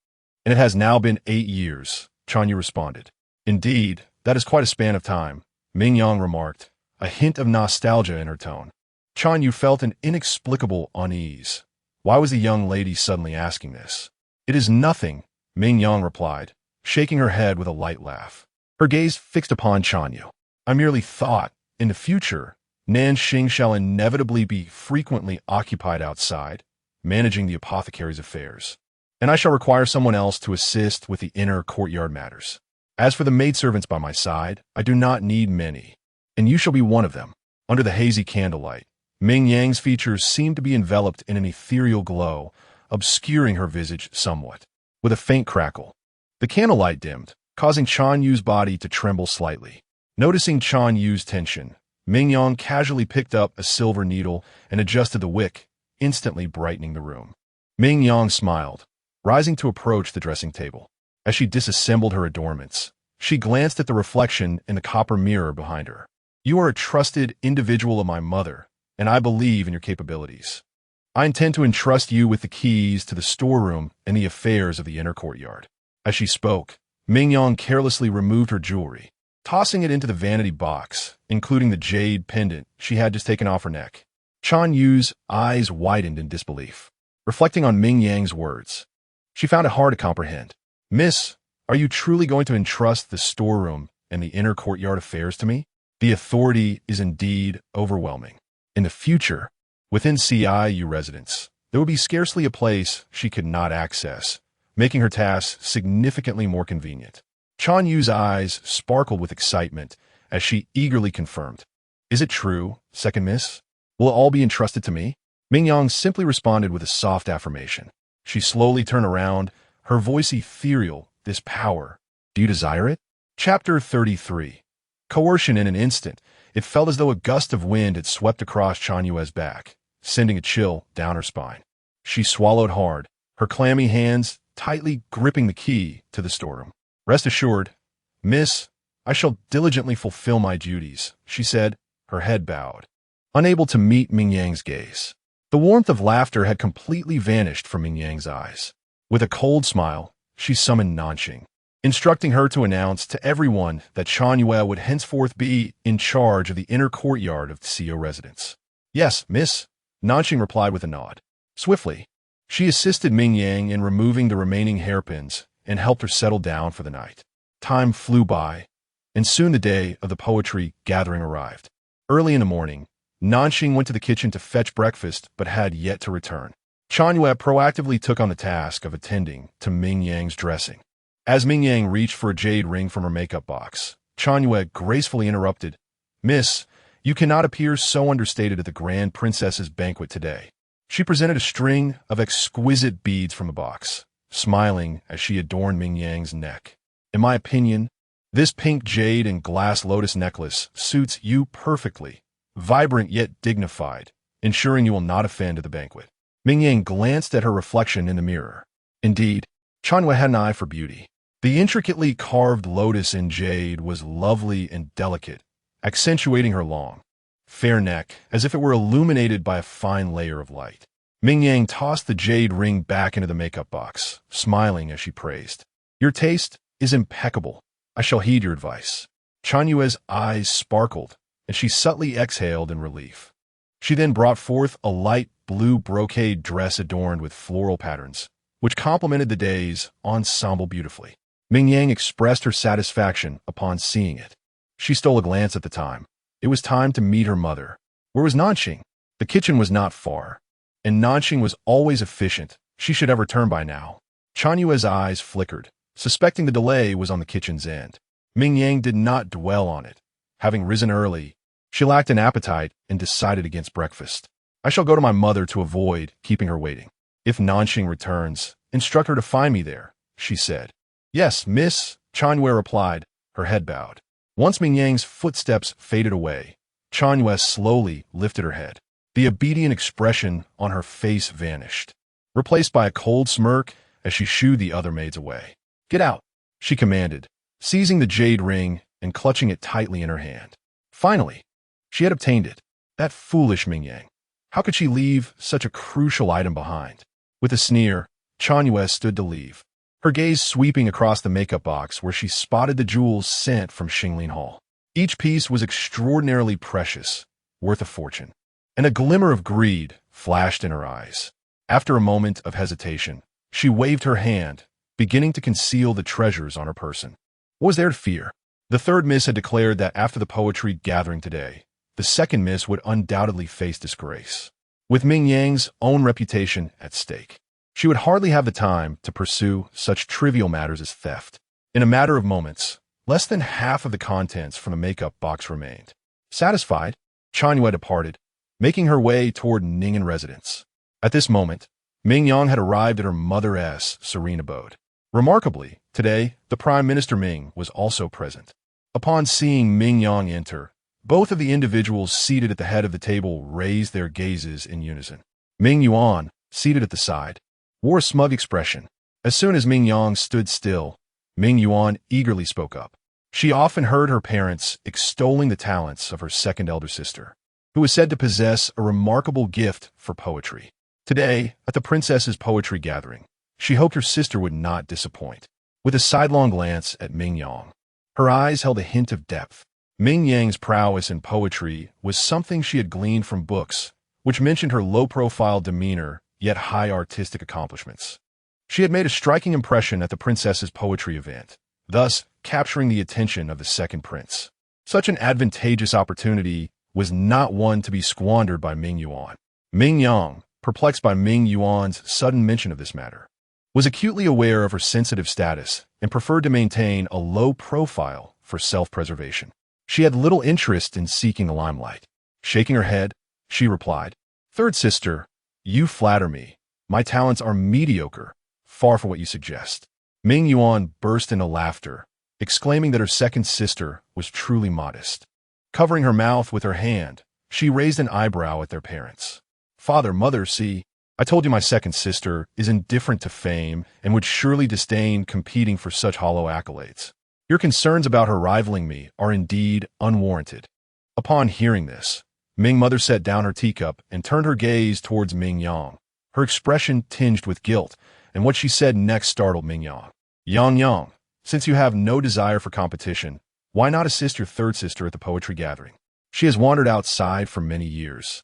and it has now been 8 years," Chan Yu responded. "Indeed, that is quite a span of time," Ming Yang remarked, a hint of nostalgia in her tone. Chan Yu felt an inexplicable unease. Why was the young lady suddenly asking this? "It is nothing," Ming Yang replied, shaking her head with a light laugh. Her gaze fixed upon Chan Yu. "I merely thought, in the future, Nanxing shall inevitably be frequently occupied outside, managing the apothecary's affairs, and I shall require someone else to assist with the inner courtyard matters. As for the maidservants by my side, I do not need many, and you shall be one of them." Under the hazy candlelight, Ming Yang's features seemed to be enveloped in an ethereal glow, obscuring her visage somewhat. With a faint crackle, the candlelight dimmed, causing Chan Yu's body to tremble slightly. Noticing Chan Yu's tension, Ming Yang casually picked up a silver needle and adjusted the wick, instantly brightening the room. Ming Yang smiled, rising to approach the dressing table. As she disassembled her adornments, she glanced at the reflection in the copper mirror behind her. "You are a trusted individual of my mother, and I believe in your capabilities. I intend to entrust you with the keys to the storeroom and the affairs of the inner courtyard." As she spoke, Ming Yang carelessly removed her jewelry, tossing it into the vanity box, including the jade pendant she had just taken off her neck. Chan Yu's eyes widened in disbelief, reflecting on Ming Yang's words. She found it hard to comprehend. "Miss, are you truly going to entrust the storeroom and the inner courtyard affairs to me? The authority is indeed overwhelming. In the future, within CIU residence, there would be scarcely a place she could not access, making her tasks significantly more convenient." Chan Yu's eyes sparkled with excitement as she eagerly confirmed. "Is it true, second miss? Will it all be entrusted to me?" Ming Yang simply responded with a soft affirmation. She slowly turned around, her voice ethereal. "This power, do you desire it?" Chapter 33. Coercion. In an instant, it felt as though a gust of wind had swept across Chan Yu's back, sending a chill down her spine. She swallowed hard, her clammy hands tightly gripping the key to the storeroom. "Rest assured, miss, I shall diligently fulfill my duties," she said, her head bowed, unable to meet Ming Yang's gaze. The warmth of laughter had completely vanished from Ming Yang's eyes. With a cold smile, she summoned Nanxing, instructing her to announce to everyone that Chan Yue would henceforth be in charge of the inner courtyard of the CO residence. "Yes, miss," Nanxing replied with a nod. Swiftly, she assisted Ming Yang in removing the remaining hairpins and helped her settle down for the night. Time flew by, and soon the day of the poetry gathering arrived. Early in the morning, Nanxing went to the kitchen to fetch breakfast but had yet to return. Chan Yue proactively took on the task of attending to Ming Yang's dressing. As Ming Yang reached for a jade ring from her makeup box, Chan Yue gracefully interrupted. "Miss, you cannot appear so understated at the Grand Princess's banquet today." She presented a string of exquisite beads from the box, smiling as she adorned Ming Yang's neck. "In my opinion, this pink jade and glass lotus necklace suits you perfectly, vibrant yet dignified, ensuring you will not offend at the banquet." Ming Yang glanced at her reflection in the mirror. Indeed, Chan Yue had an eye for beauty. The intricately carved lotus in jade was lovely and delicate, accentuating her long, fair neck as if it were illuminated by a fine layer of light. Ming Yang tossed the jade ring back into the makeup box, smiling as she praised. "Your taste is impeccable. I shall heed your advice." Chan Yue's eyes sparkled, and she subtly exhaled in relief. She then brought forth a light blue brocade dress adorned with floral patterns, which complemented the day's ensemble beautifully. Ming Yang expressed her satisfaction upon seeing it. She stole a glance at the time. It was time to meet her mother. Where was Nanxing? The kitchen was not far, and Nanxing was always efficient. She should have returned by now. Chan Yue's eyes flickered, suspecting the delay was on the kitchen's end. Ming Yang did not dwell on it. Having risen early, she lacked an appetite and decided against breakfast. "I shall go to my mother to avoid keeping her waiting. If Nanxing returns, instruct her to find me there," she said. "Yes, miss," Chan Yue replied, her head bowed. Once Ming Yang's footsteps faded away, Chan Yue slowly lifted her head. The obedient expression on her face vanished, replaced by a cold smirk as she shooed the other maids away. "Get out," she commanded, seizing the jade ring and clutching it tightly in her hand. Finally, she had obtained it. That foolish Ming Yang. How could she leave such a crucial item behind? With a sneer, Chan Yue stood to leave, her gaze sweeping across the makeup box where she spotted the jewels sent from Xinglin Hall. Each piece was extraordinarily precious, worth a fortune, and a glimmer of greed flashed in her eyes. After a moment of hesitation, she waved her hand, beginning to conceal the treasures on her person. What was there to fear? The third miss had declared that after the poetry gathering today, the second miss would undoubtedly face disgrace. With Ming Yang's own reputation at stake, she would hardly have the time to pursue such trivial matters as theft. In a matter of moments, less than half of the contents from the makeup box remained. Satisfied, Chan Yue departed, making her way toward Ning'an residence. At this moment, Ming Yang had arrived at her mother's serene abode. Remarkably, today, the Prime Minister Ming was also present. Upon seeing Ming Yang enter, both of the individuals seated at the head of the table raised their gazes in unison. Ming Yuan, seated at the side, wore a smug expression. As soon as Ming Yang stood still, Ming Yuan eagerly spoke up. She often heard her parents extolling the talents of her second elder sister, who was said to possess a remarkable gift for poetry. Today, at the princess's poetry gathering, she hoped her sister would not disappoint. With a sidelong glance at Ming Yang, her eyes held a hint of depth. Ming Yang's prowess in poetry was something she had gleaned from books, which mentioned her low-profile demeanor yet high artistic accomplishments. She had made a striking impression at the princess's poetry event, thus capturing the attention of the second prince. Such an advantageous opportunity was not one to be squandered by Ming Yuan. Ming Yang, perplexed by Ming Yuan's sudden mention of this matter, was acutely aware of her sensitive status and preferred to maintain a low profile for self-preservation. She had little interest in seeking the limelight. Shaking her head, she replied, "Third sister, you flatter me. My talents are mediocre, far from what you suggest." Ming Yuan burst into laughter, exclaiming that her second sister was truly modest. Covering her mouth with her hand, she raised an eyebrow at their parents. "Father, mother, see, I told you my second sister is indifferent to fame and would surely disdain competing for such hollow accolades. Your concerns about her rivaling me are indeed unwarranted." Upon hearing this, Ming Mother set down her teacup and turned her gaze towards Ming Yang, her expression tinged with guilt, and what she said next startled Ming Yang. Yang, since you have no desire for competition, why not assist your third sister at the poetry gathering? She has wandered outside for many years.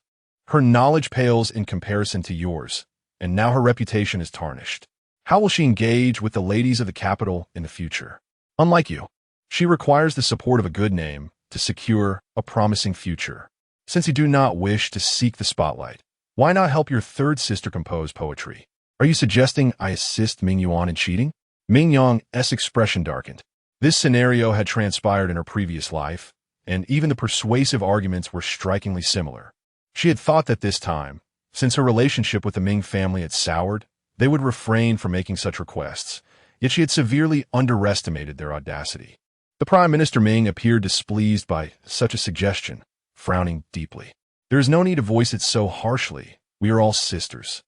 Her knowledge pales in comparison to yours, and now her reputation is tarnished. How will she engage with the ladies of the capital in the future? Unlike you, she requires the support of a good name to secure a promising future. Since you do not wish to seek the spotlight, why not help your third sister compose poetry? Are you suggesting I assist Ming Yuan in cheating? Ming Yang's expression darkened. This scenario had transpired in her previous life, and even the persuasive arguments were strikingly similar. She had thought that this time, since her relationship with the Ming family had soured, they would refrain from making such requests, yet she had severely underestimated their audacity. The Prime Minister Ming appeared displeased by such a suggestion, frowning deeply. "There is no need to voice it so harshly. We are all sisters.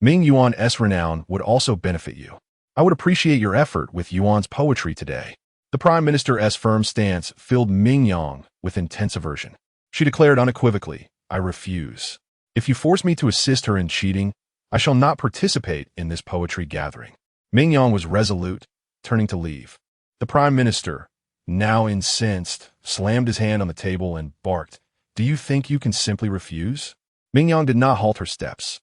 Ming Yuan's renown would also benefit you. I would appreciate your effort with Yuan's poetry today." The Prime Minister's firm stance filled Ming Yang with intense aversion. She declared unequivocally, "I refuse. If you force me to assist her in cheating, I shall not participate in this poetry gathering." Ming Yang was resolute, turning to leave. The Prime Minister, now incensed, slammed his hand on the table and barked, "Do you think you can simply refuse?" Ming Yang did not halt her steps.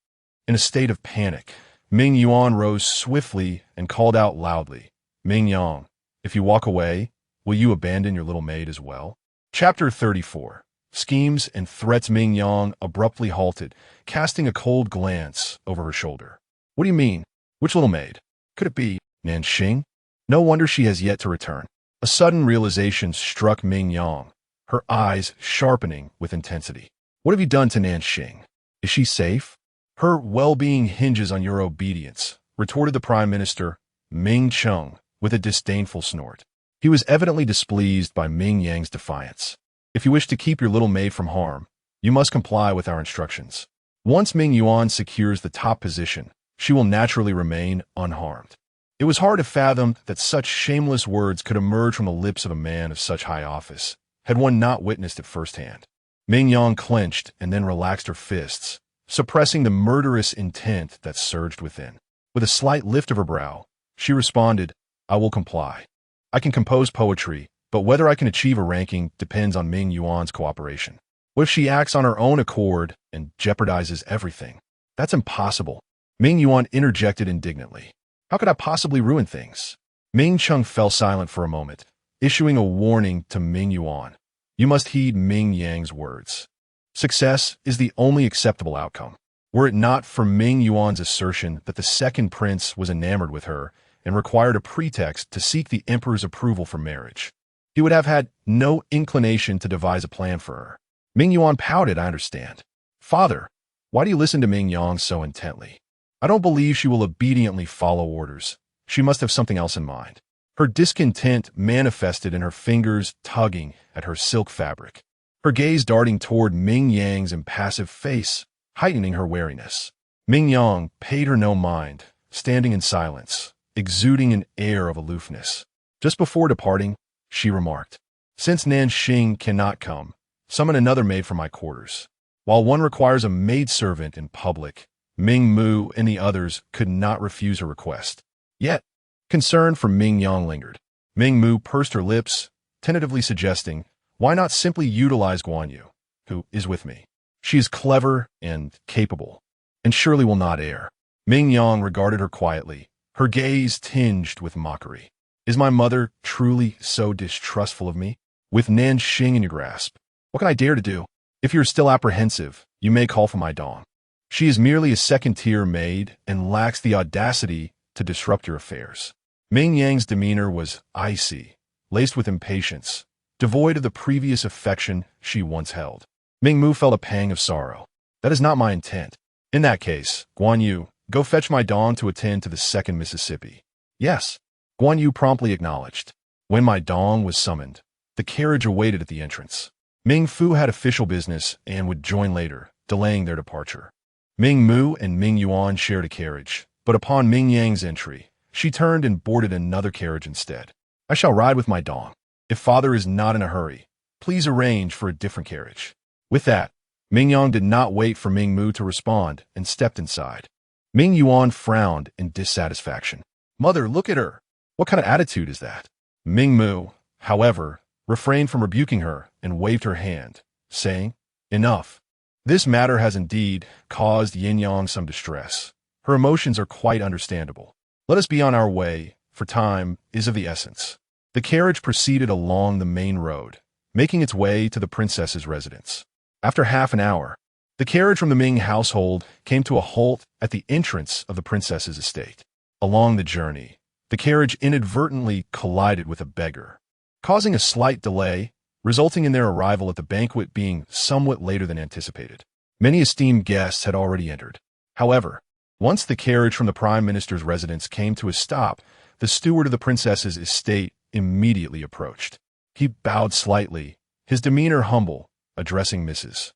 In a state of panic, Ming Yuan rose swiftly and called out loudly, "Ming Yang, if you walk away, will you abandon your little maid as well?" Chapter 34. Schemes and threats. Ming Yang abruptly halted, casting a cold glance over her shoulder. "What do you mean? Which little maid? Could it be Nanxing? No wonder she has yet to return." A sudden realization struck Ming Yang, her eyes sharpening with intensity. "What have you done to Nanxing? Is she safe?" "Her well-being hinges on your obedience," retorted the Prime Minister, Ming Cheng, with a disdainful snort. He was evidently displeased by Ming Yang's defiance. "If you wish to keep your little maid from harm, you must comply with our instructions. Once Ming Yuan secures the top position, she will naturally remain unharmed." It was hard to fathom that such shameless words could emerge from the lips of a man of such high office, had one not witnessed it firsthand. Ming Yang clenched and then relaxed her fists, suppressing the murderous intent that surged within. With a slight lift of her brow, she responded, "I will comply. I can compose poetry, but whether I can achieve a ranking depends on Ming Yuan's cooperation. What if she acts on her own accord and jeopardizes everything? That's impossible." Ming Yuan interjected indignantly. "How could I possibly ruin things?" Ming Cheng fell silent for a moment, issuing a warning to Ming Yuan. "You must heed Ming Yang's words. Success is the only acceptable outcome. Were it not for Ming Yuan's assertion that the second prince was enamored with her and required a pretext to seek the emperor's approval for marriage, he would have had no inclination to devise a plan for her." Ming Yuan pouted, "I understand. Father, why do you listen to Ming Yang so intently? I don't believe she will obediently follow orders. She must have something else in mind." Her discontent manifested in her fingers tugging at her silk fabric, her gaze darting toward Ming Yang's impassive face, heightening her wariness. Ming Yang paid her no mind, standing in silence, exuding an air of aloofness. Just before departing, she remarked, "Since Nanxing cannot come, summon another maid from my quarters. While one requires a maidservant in public, Ming Mu and the others could not refuse her request." Yet, concern for Ming Yang lingered. Ming Mu pursed her lips, tentatively suggesting, "Why not simply utilize Guan Yu, who is with me? She is clever and capable, and surely will not err." Ming Yang regarded her quietly, her gaze tinged with mockery. "Is my mother truly so distrustful of me? With Nanxing in your grasp, what can I dare to do? If you're still apprehensive, you may call for my dong. She is merely a second-tier maid and lacks the audacity to disrupt your affairs." Ming Yang's demeanor was icy, laced with impatience, devoid of the previous affection she once held. Ming Mu felt a pang of sorrow. "That is not my intent. In that case, Guan Yu, go fetch my dong to attend to the second Mississippi." "Yes." Guan Yu promptly acknowledged. When my dong was summoned, the carriage awaited at the entrance. Ming Fu had official business and would join later, delaying their departure. Ming Mu and Ming Yuan shared a carriage, but upon Ming Yang's entry, she turned and boarded another carriage instead. "I shall ride with my dong. If father is not in a hurry, please arrange for a different carriage." With that, Ming Yang did not wait for Ming Mu to respond and stepped inside. Ming Yuan frowned in dissatisfaction. "Mother, look at her. What kind of attitude is that?" Ming Mu, however, refrained from rebuking her and waved her hand, saying, "Enough. This matter has indeed caused Yin Yang some distress. Her emotions are quite understandable. Let us be on our way, for time is of the essence." The carriage proceeded along the main road, making its way to the princess's residence. After half an hour, the carriage from the Ming household came to a halt at the entrance of the princess's estate. Along the journey, the carriage inadvertently collided with a beggar, causing a slight delay, resulting in their arrival at the banquet being somewhat later than anticipated. Many esteemed guests had already entered. However, once the carriage from the prime minister's residence came to a stop, the steward of the princess's estate immediately approached. He bowed slightly, his demeanor humble, addressing Mrs.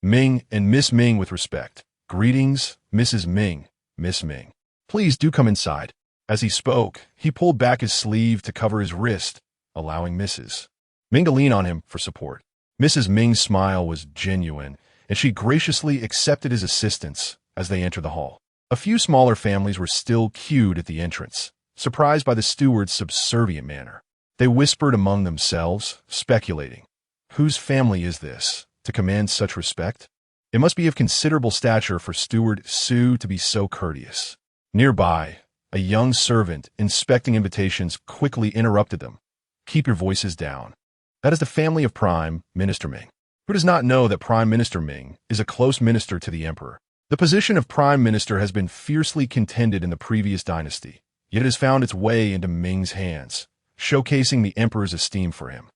Ming and Miss Ming with respect. "Greetings, Mrs. Ming, Miss Ming. Please do come inside." As he spoke, he pulled back his sleeve to cover his wrist, allowing Mrs. Ming to lean on him for support. Mrs. Ming's smile was genuine, and she graciously accepted his assistance as they entered the hall. A few smaller families were still queued at the entrance, surprised by the steward's subservient manner. They whispered among themselves, speculating, "Whose family is this, to command such respect? It must be of considerable stature for Steward Su to be so courteous." Nearby, a young servant inspecting invitations quickly interrupted them. "Keep your voices down. That is the family of Prime Minister Ming. Who does not know that Prime Minister Ming is a close minister to the emperor? The position of Prime Minister has been fiercely contended in the previous dynasty, yet it has found its way into Ming's hands, showcasing the emperor's esteem for him."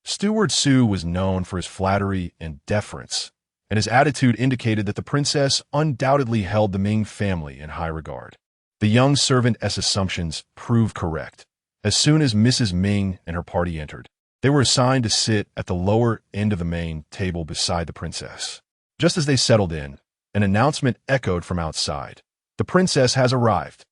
Steward Su was known for his flattery and deference, and his attitude indicated that the princess undoubtedly held the Ming family in high regard. The young servant's assumptions proved correct. As soon as Mrs. Ming and her party entered, they were assigned to sit at the lower end of the main table beside the princess. Just as they settled in, an announcement echoed from outside. "The princess has arrived.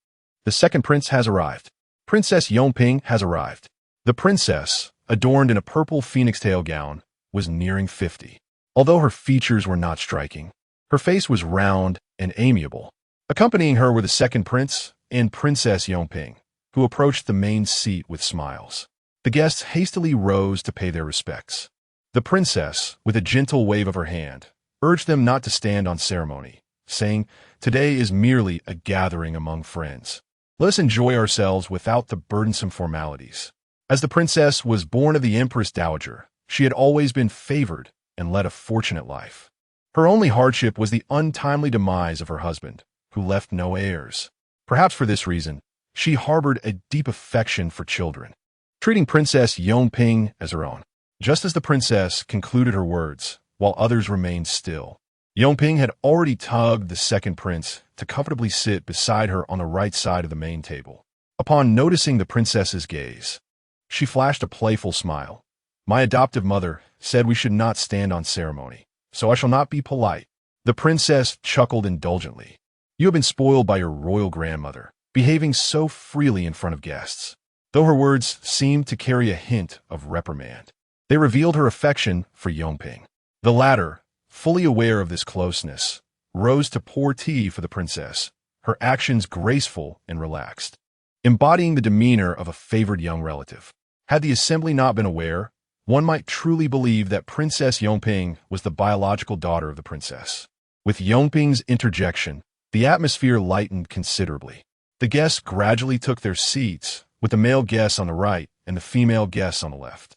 The second prince has arrived. Princess Yongping has arrived." The princess, adorned in a purple phoenix tail gown, was nearing 50. Although her features were not striking, her face was round and amiable. Accompanying her were the second prince and Princess Yongping, who approached the main seat with smiles. The guests hastily rose to pay their respects. The princess, with a gentle wave of her hand, urged them not to stand on ceremony, saying, "Today is merely a gathering among friends. Let us enjoy ourselves without the burdensome formalities." As the princess was born of the Empress Dowager, she had always been favored and led a fortunate life. Her only hardship was the untimely demise of her husband, who left no heirs. Perhaps for this reason, she harbored a deep affection for children, treating Princess Yongping as her own. Just as the princess concluded her words, while others remained still, Yongping had already tugged the second prince to comfortably sit beside her on the right side of the main table. Upon noticing the princess's gaze, she flashed a playful smile. "My adoptive mother said we should not stand on ceremony, so I shall not be polite." The princess chuckled indulgently. You have been spoiled by your royal grandmother, behaving so freely in front of guests. Though her words seemed to carry a hint of reprimand, they revealed her affection for Yongping. The latter, fully aware of this closeness, rose to pour tea for the princess, her actions graceful and relaxed, embodying the demeanor of a favored young relative. Had the assembly not been aware, one might truly believe that Princess Yongping was the biological daughter of the princess. With Yongping's interjection, the atmosphere lightened considerably. The guests gradually took their seats, with the male guests on the right and the female guests on the left.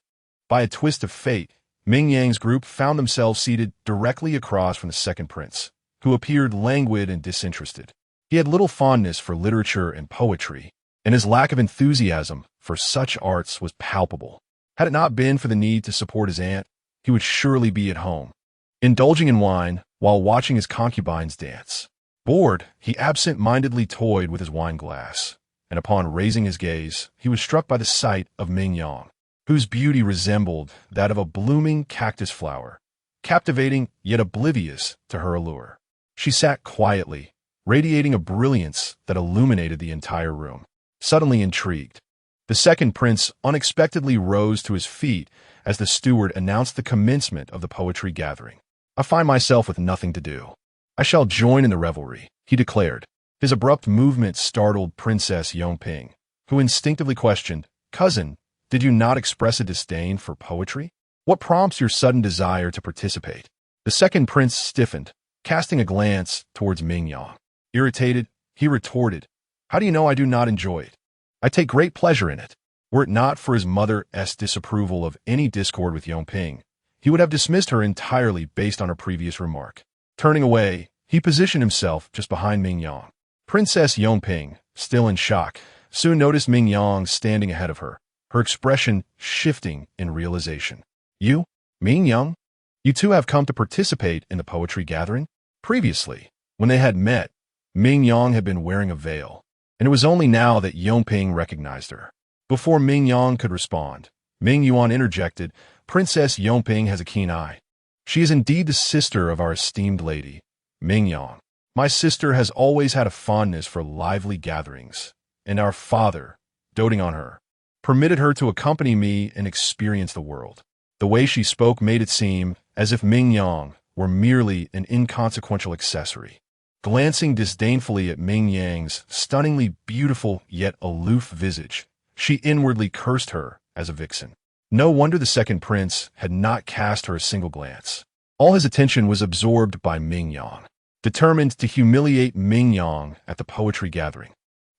By a twist of fate, Ming Yang's group found themselves seated directly across from the second prince, who appeared languid and disinterested. He had little fondness for literature and poetry, and his lack of enthusiasm for such arts was palpable. Had it not been for the need to support his aunt, he would surely be at home, indulging in wine while watching his concubines dance. Bored, he absent-mindedly toyed with his wine glass, and upon raising his gaze, he was struck by the sight of Ming Yang, whose beauty resembled that of a blooming cactus flower, captivating yet oblivious to her allure. She sat quietly, radiating a brilliance that illuminated the entire room. Suddenly intrigued, the second prince unexpectedly rose to his feet as the steward announced the commencement of the poetry gathering. "I find myself with nothing to do. I shall join in the revelry," he declared. His abrupt movement startled Princess Yongping, who instinctively questioned, "Cousin, did you not express a disdain for poetry? What prompts your sudden desire to participate?" The second prince stiffened, casting a glance towards Ming Yang. Irritated, he retorted, "How do you know I do not enjoy it? I take great pleasure in it." Were it not for his mother's disapproval of any discord with Yongping, he would have dismissed her entirely based on her previous remark. Turning away, he positioned himself just behind Ming Yang. Princess Yongping, still in shock, soon noticed Ming Yang standing ahead of her, her expression shifting in realization. "You, Ming Yang? You two have come to participate in the poetry gathering?" Previously, when they had met, Ming Yang had been wearing a veil, and it was only now that Yongping recognized her. Before Ming Yang could respond, Ming Yuan interjected, "Princess Yongping has a keen eye. She is indeed the sister of our esteemed lady, Ming Yang. My sister has always had a fondness for lively gatherings, and our father, doting on her, permitted her to accompany me and experience the world." The way she spoke made it seem as if Ming Yang were merely an inconsequential accessory. Glancing disdainfully at Ming Yang's stunningly beautiful yet aloof visage, she inwardly cursed her as a vixen. No wonder the second prince had not cast her a single glance. All his attention was absorbed by Ming Yang, determined to humiliate Ming Yang at the poetry gathering.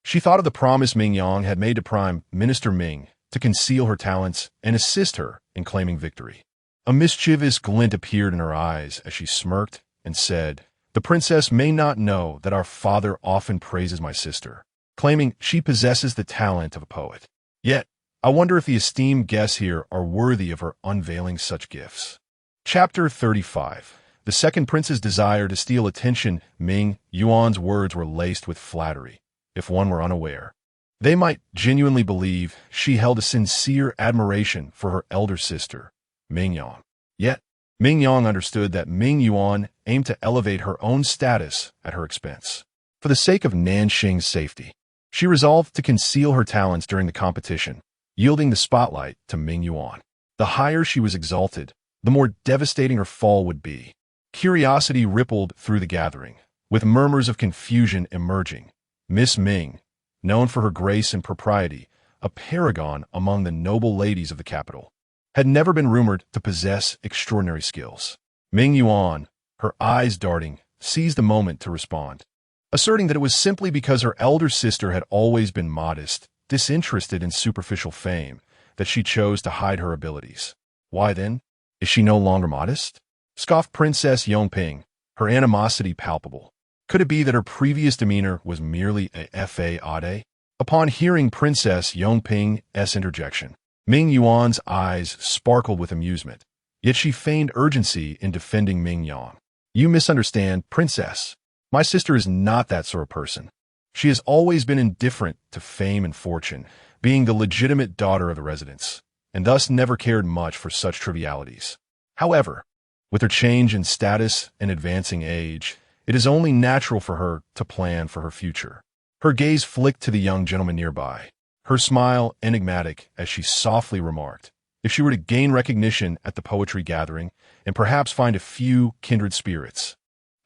She thought of the promise Ming Yang had made to Prime Minister Ming to conceal her talents and assist her in claiming victory. A mischievous glint appeared in her eyes as she smirked and said, "The princess may not know that our father often praises my sister, claiming she possesses the talent of a poet. Yet, I wonder if the esteemed guests here are worthy of her unveiling such gifts." Chapter 35. The second prince's desire to steal attention. Ming Yuan's words were laced with flattery. If one were unaware, they might genuinely believe she held a sincere admiration for her elder sister, Ming Yang. Yet, Ming Yang understood that Ming Yuan aimed to elevate her own status at her expense. For the sake of Nanxing's safety, she resolved to conceal her talents during the competition, yielding the spotlight to Ming Yuan. The higher she was exalted, the more devastating her fall would be. Curiosity rippled through the gathering, with murmurs of confusion emerging. Miss Ming, known for her grace and propriety, a paragon among the noble ladies of the capital, had never been rumored to possess extraordinary skills. Ming Yuan, her eyes darting, seized the moment to respond, asserting that it was simply because her elder sister had always been modest, disinterested in superficial fame, that she chose to hide her abilities. Why then? Is she no longer modest? Scoffed Princess Yongping, her animosity palpable. Could it be that her previous demeanor was merely a facade? Upon hearing Princess Yongping's interjection, Ming Yuan's eyes sparkled with amusement, yet she feigned urgency in defending Ming Yang. "You misunderstand, Princess. My sister is not that sort of person. She has always been indifferent to fame and fortune, being the legitimate daughter of the residents, and thus never cared much for such trivialities. However, with her change in status and advancing age, It is only natural for her to plan for her future. Her gaze flicked to the young gentleman nearby, her smile enigmatic as she softly remarked, if she were to gain recognition at the poetry gathering and perhaps find a few kindred spirits,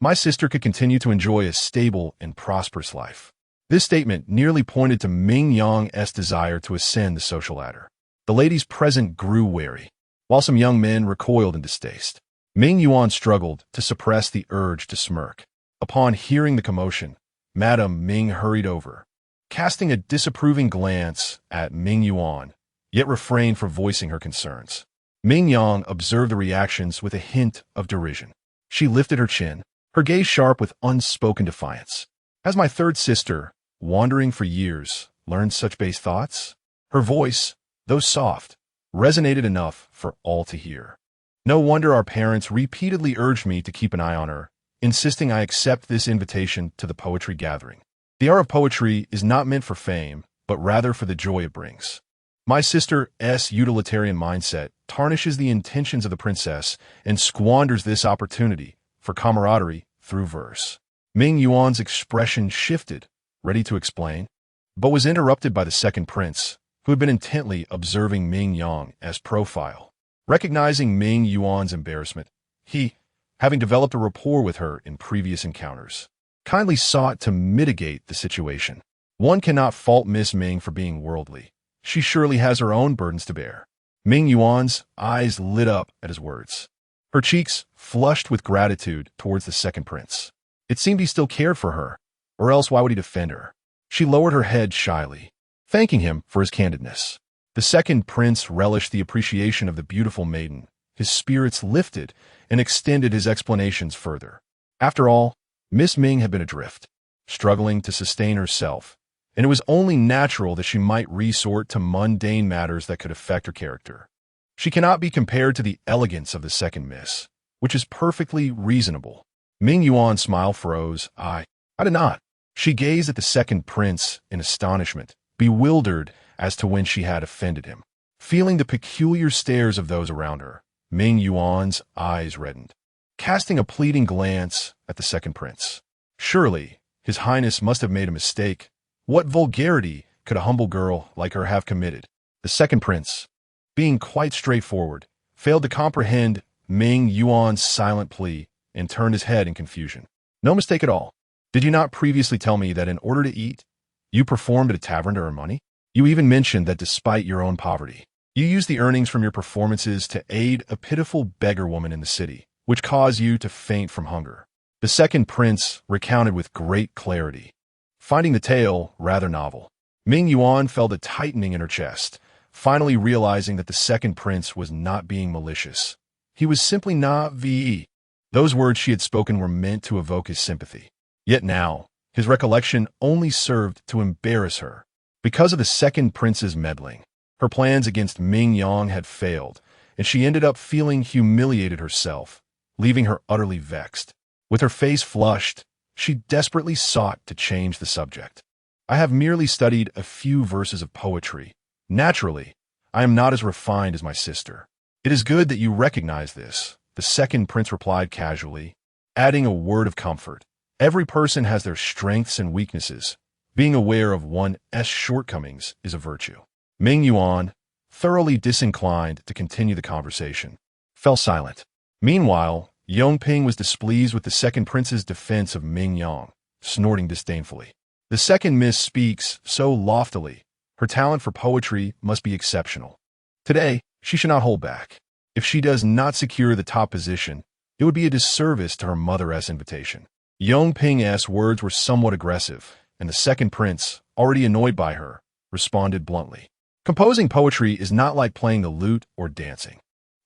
my sister could continue to enjoy a stable and prosperous life. This statement nearly pointed to Ming Yang's desire to ascend the social ladder. The ladies present grew wary, while some young men recoiled in distaste. Ming Yuan struggled to suppress the urge to smirk. Upon hearing the commotion, Madame Ming hurried over, casting a disapproving glance at Ming Yuan, yet refrained from voicing her concerns. Ming Yang observed the reactions with a hint of derision. She lifted her chin, her gaze sharp with unspoken defiance. Has my third sister, wandering for years, learned such base thoughts? Her voice, though soft, resonated enough for all to hear. No wonder our parents repeatedly urged me to keep an eye on her, insisting I accept this invitation to the poetry gathering. The art of poetry is not meant for fame, but rather for the joy it brings. My sister's utilitarian mindset tarnishes the intentions of the princess and squanders this opportunity for camaraderie through verse. Ming Yuan's expression shifted, ready to explain, but was interrupted by the second prince, who had been intently observing Ming Yang's profile. Recognizing Ming Yuan's embarrassment, he, having developed a rapport with her in previous encounters, kindly sought to mitigate the situation. One cannot fault Miss Ming for being worldly. She surely has her own burdens to bear. Ming Yuan's eyes lit up at his words. Her cheeks flushed with gratitude towards the second prince. It seemed he still cared for her, or else why would he defend her? She lowered her head shyly, thanking him for his candidness. The second prince relished the appreciation of the beautiful maiden. His spirits lifted and extended his explanations further. After all, Miss Ming had been adrift, struggling to sustain herself, and it was only natural that she might resort to mundane matters that could affect her character. She cannot be compared to the elegance of the second miss, which is perfectly reasonable. Ming Yuan's smile froze. I did not. She gazed at the second prince in astonishment, bewildered as to when she had offended him. Feeling the peculiar stares of those around her, Ming Yuan's eyes reddened, casting a pleading glance at the second prince. Surely, His Highness must have made a mistake. What vulgarity could a humble girl like her have committed? The second prince, being quite straightforward, failed to comprehend Ming Yuan's silent plea and turned his head in confusion. No mistake at all. Did you not previously tell me that in order to eat, you performed at a tavern to earn money? You even mentioned that despite your own poverty, you used the earnings from your performances to aid a pitiful beggar woman in the city, which caused you to faint from hunger. The second prince recounted with great clarity, finding the tale rather novel. Ming Yuan felt a tightening in her chest, finally realizing that the second prince was not being malicious. He was simply not VE. Those words she had spoken were meant to evoke his sympathy. Yet now, his recollection only served to embarrass her. Because of the second prince's meddling, her plans against Ming Yang had failed, and she ended up feeling humiliated herself, leaving her utterly vexed. With her face flushed, she desperately sought to change the subject. I have merely studied a few verses of poetry. Naturally, I am not as refined as my sister. It is good that you recognize this, the second prince replied casually, adding a word of comfort. Every person has their strengths and weaknesses. Being aware of one's shortcomings is a virtue. Ming Yuan, thoroughly disinclined to continue the conversation, fell silent. Meanwhile, Yongping was displeased with the second prince's defense of Ming Yang, snorting disdainfully. The second miss speaks so loftily. Her talent for poetry must be exceptional. Today, she should not hold back. If she does not secure the top position, it would be a disservice to her mother's invitation. Yongping's words were somewhat aggressive, and the second prince, already annoyed by her, responded bluntly. Composing poetry is not like playing the lute or dancing.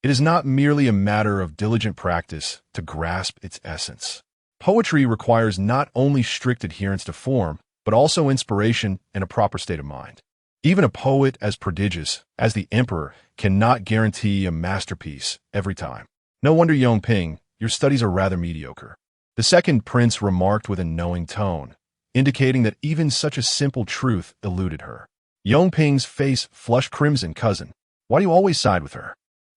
It is not merely a matter of diligent practice to grasp its essence. Poetry requires not only strict adherence to form, but also inspiration and a proper state of mind. Even a poet as prodigious as the emperor cannot guarantee a masterpiece every time. No wonder, Yongping, your studies are rather mediocre. The second prince remarked with a knowing tone, indicating that even such a simple truth eluded her. Yongping's face flushed crimson. Cousin, why do you always side with her?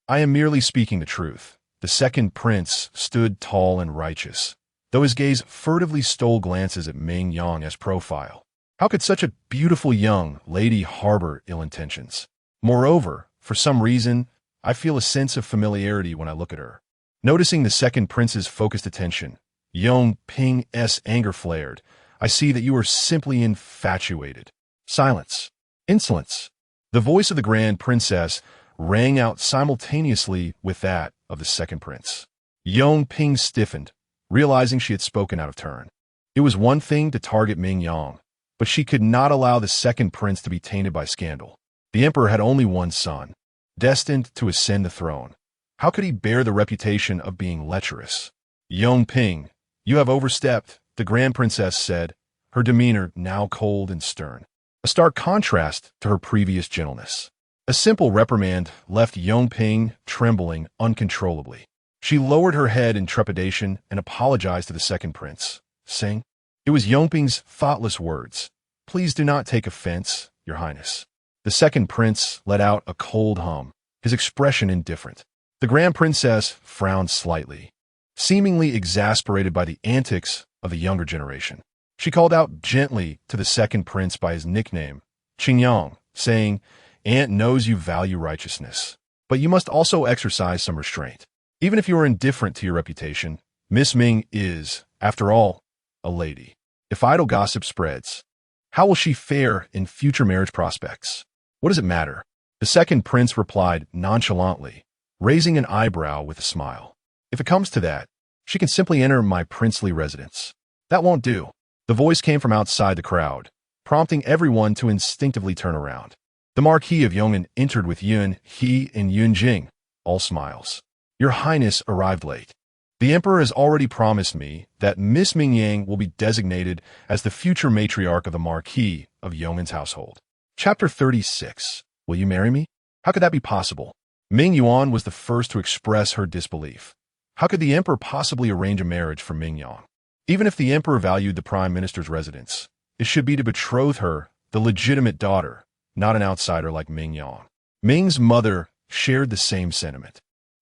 I am merely speaking the truth. The second prince stood tall and righteous, though his gaze furtively stole glances at Ming Yang's profile. How could such a beautiful young lady harbor ill intentions? Moreover, for some reason, I feel a sense of familiarity when I look at her. Noticing the second prince's focused attention, Yong Ping's anger flared. I see that you are simply infatuated. Silence. Insolence. The voice of the grand princess rang out simultaneously with that of the second prince. Yong Ping stiffened, realizing she had spoken out of turn. It was one thing to target Ming Yang, but she could not allow the second prince to be tainted by scandal. The emperor had only one son, destined to ascend the throne. How could he bear the reputation of being lecherous? Yong Ping, you have overstepped, the grand princess said, her demeanor now cold and stern. A stark contrast to her previous gentleness. A simple reprimand left Yong Ping trembling uncontrollably. She lowered her head in trepidation and apologized to the second prince, saying, "It was Yong Ping's thoughtless words. Please do not take offense, Your Highness." The second prince let out a cold hum, his expression indifferent. The grand princess frowned slightly, seemingly exasperated by the antics of the younger generation. She called out gently to the second prince by his nickname, Qingyang, saying, "Aunt knows you value righteousness, but you must also exercise some restraint. Even if you are indifferent to your reputation, Miss Ming is, after all, a lady. If idle gossip spreads, how will she fare in future marriage prospects? What does it matter?" The second prince replied nonchalantly, raising an eyebrow with a smile. "If it comes to that, she can simply enter my princely residence." "That won't do." The voice came from outside the crowd, prompting everyone to instinctively turn around. The Marquis of Yong'an entered with Yun He and Yun Jing, all smiles. "Your Highness arrived late. The Emperor has already promised me that Miss Ming Yang will be designated as the future matriarch of the Marquis of Yong'an's household." Chapter 36. Will you marry me? How could that be possible? Ming Yuan was the first to express her disbelief. How could the Emperor possibly arrange a marriage for Ming Yang? Even if the Emperor valued the Prime Minister's residence, it should be to betroth her, the legitimate daughter, not an outsider like Ming Yang. Ming's mother shared the same sentiment.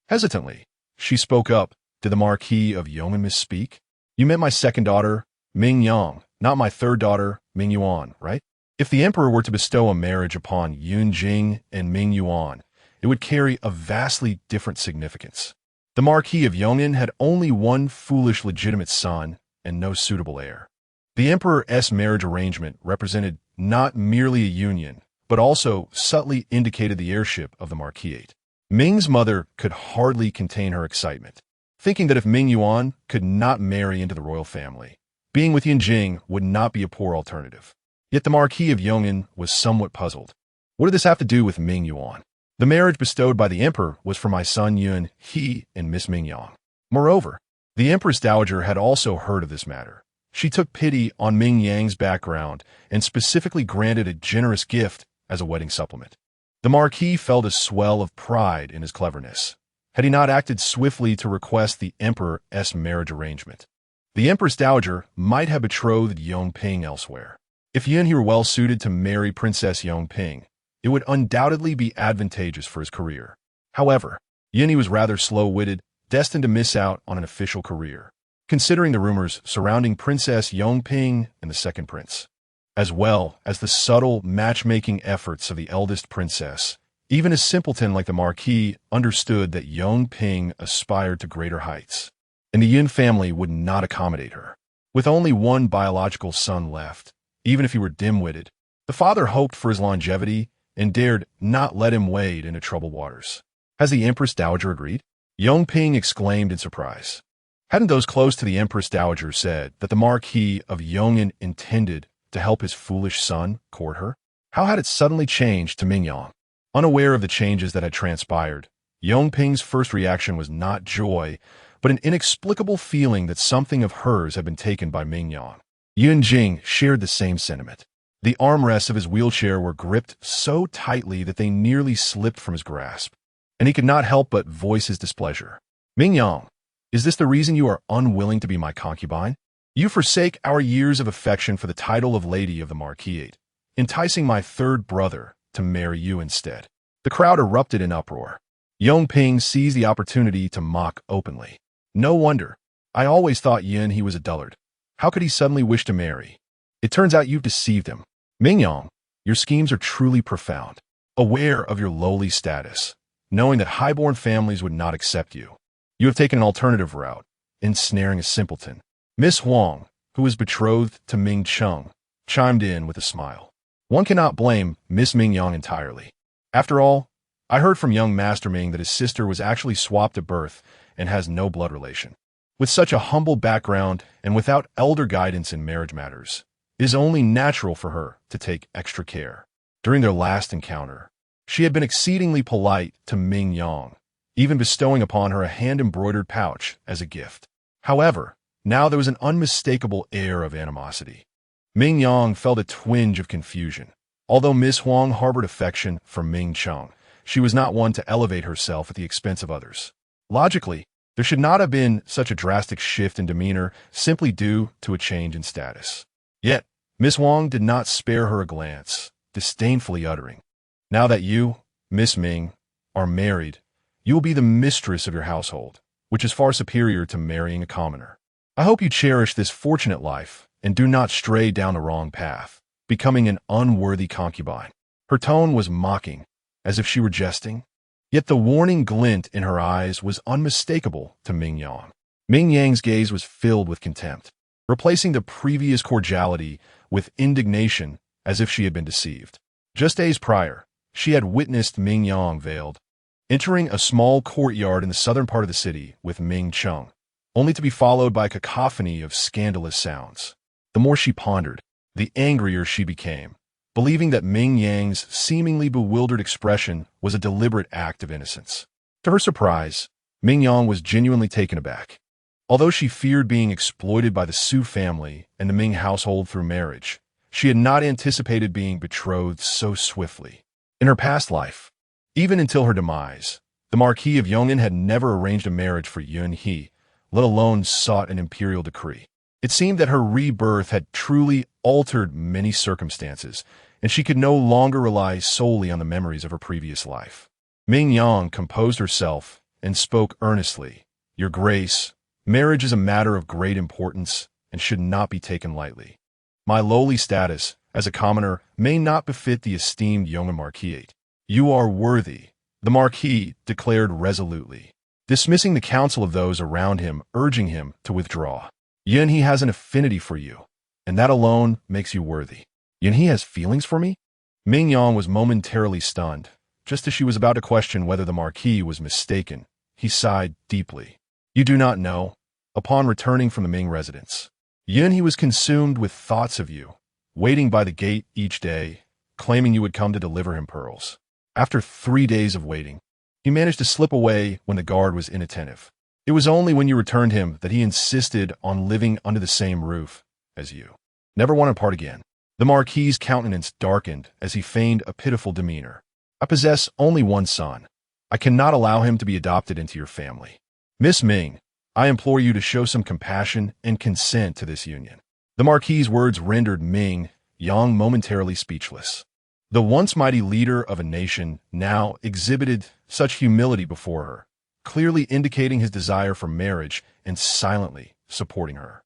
Hesitantly, she spoke up. "Did the Marquis of Yong'an misspeak? You meant my second daughter, Ming Yang, not my third daughter, Ming Yuan, right?" If the Emperor were to bestow a marriage upon Yun Jing and Ming Yuan, it would carry a vastly different significance. The Marquis of Yong'an had only one foolish legitimate son and no suitable heir. The Emperor's marriage arrangement represented not merely a union, but also subtly indicated the heirship of the Marquisate. Ming's mother could hardly contain her excitement, thinking that if Ming Yuan could not marry into the royal family, being with Yun Jing would not be a poor alternative. Yet the Marquis of Yong'an was somewhat puzzled. What did this have to do with Ming Yuan? The marriage bestowed by the Emperor was for my son Yun He and Miss Ming Yang. Moreover, the Empress Dowager had also heard of this matter. She took pity on Ming Yang's background and specifically granted a generous gift as a wedding supplement. The Marquis felt a swell of pride in his cleverness, had he not acted swiftly to request the Emperor's marriage arrangement. The Empress Dowager might have betrothed Yong Ping elsewhere. If Yun He were well suited to marry Princess Yong Ping, it would undoubtedly be advantageous for his career. However, Yun He was rather slow-witted, destined to miss out on an official career, considering the rumors surrounding Princess Yong Ping and the second prince, as well as the subtle matchmaking efforts of the eldest princess. Even a simpleton like the Marquis understood that Yong Ping aspired to greater heights, and the Yun family would not accommodate her. With only one biological son left, even if he were dim-witted, the father hoped for his longevity and dared not let him wade into troubled waters. Has the Empress Dowager agreed? Yong Ping exclaimed in surprise. Hadn't those close to the Empress Dowager said that the Marquis of Yong'an intended to help his foolish son court her? How had it suddenly changed to Ming Yang? Unaware of the changes that had transpired, Yong Ping's first reaction was not joy, but an inexplicable feeling that something of hers had been taken by Ming Yang. Yun Jing shared the same sentiment. The armrests of his wheelchair were gripped so tightly that they nearly slipped from his grasp, and he could not help but voice his displeasure. "Ming Yang, is this the reason you are unwilling to be my concubine? You forsake our years of affection for the title of Lady of the Marquisate, enticing my third brother to marry you instead." The crowd erupted in uproar. Yong Ping seized the opportunity to mock openly. No wonder. I always thought he was a dullard. How could he suddenly wish to marry? It turns out you've deceived him. Ming Yang, your schemes are truly profound. Aware of your lowly status, knowing that highborn families would not accept you, you have taken an alternative route, ensnaring a simpleton. Miss Huang, who is betrothed to Ming Cheng, chimed in with a smile. One cannot blame Miss Ming Yang entirely. After all, I heard from young Master Ming that his sister was actually swapped at birth and has no blood relation. With such a humble background and without elder guidance in marriage matters, it is only natural for her to take extra care. During their last encounter, she had been exceedingly polite to Ming Yang, even bestowing upon her a hand-embroidered pouch as a gift. However, now there was an unmistakable air of animosity. Ming Yang felt a twinge of confusion. Although Miss Huang harbored affection for Ming Cheng, she was not one to elevate herself at the expense of others. Logically, there should not have been such a drastic shift in demeanor simply due to a change in status. Yet, Miss Huang did not spare her a glance, disdainfully uttering, "Now that you, Miss Ming, are married, you will be the mistress of your household, which is far superior to marrying a commoner. I hope you cherish this fortunate life and do not stray down the wrong path, becoming an unworthy concubine." Her tone was mocking, as if she were jesting. Yet the warning glint in her eyes was unmistakable to Ming Yang. Ming Yang's gaze was filled with contempt, replacing the previous cordiality with indignation as if she had been deceived. Just days prior, she had witnessed Ming Yang veiled, entering a small courtyard in the southern part of the city with Ming Cheng, only to be followed by a cacophony of scandalous sounds. The more she pondered, the angrier she became, believing that Ming Yang's seemingly bewildered expression was a deliberate act of innocence. To her surprise, Ming Yang was genuinely taken aback. Although she feared being exploited by the Su family and the Ming household through marriage, she had not anticipated being betrothed so swiftly. In her past life, even until her demise, the Marquis of Yong'an had never arranged a marriage for Yun He, let alone sought an imperial decree. It seemed that her rebirth had truly altered many circumstances, and she could no longer rely solely on the memories of her previous life. Ming Yang composed herself and spoke earnestly. "Your Grace, marriage is a matter of great importance and should not be taken lightly. My lowly status as a commoner may not befit the esteemed Yong'an Marquisate. You are worthy," the Marquis declared resolutely, dismissing the counsel of those around him, urging him to withdraw. "Yun He has an affinity for you, and that alone makes you worthy." "Yun He has feelings for me?" Ming Yang was momentarily stunned. Just as she was about to question whether the Marquis was mistaken, he sighed deeply. "You do not know. Upon returning from the Ming residence, Yun He was consumed with thoughts of you, waiting by the gate each day, claiming you would come to deliver him pearls. After 3 days of waiting, he managed to slip away when the guard was inattentive. It was only when you returned him that he insisted on living under the same roof as you. Never want to part again." The Marquis's countenance darkened as he feigned a pitiful demeanor. "I possess only one son. I cannot allow him to be adopted into your family. Miss Ming, I implore you to show some compassion and consent to this union." The Marquis's words rendered Ming Yang momentarily speechless. The once mighty leader of a nation now exhibited such humility before her, clearly indicating his desire for marriage and silently supporting her.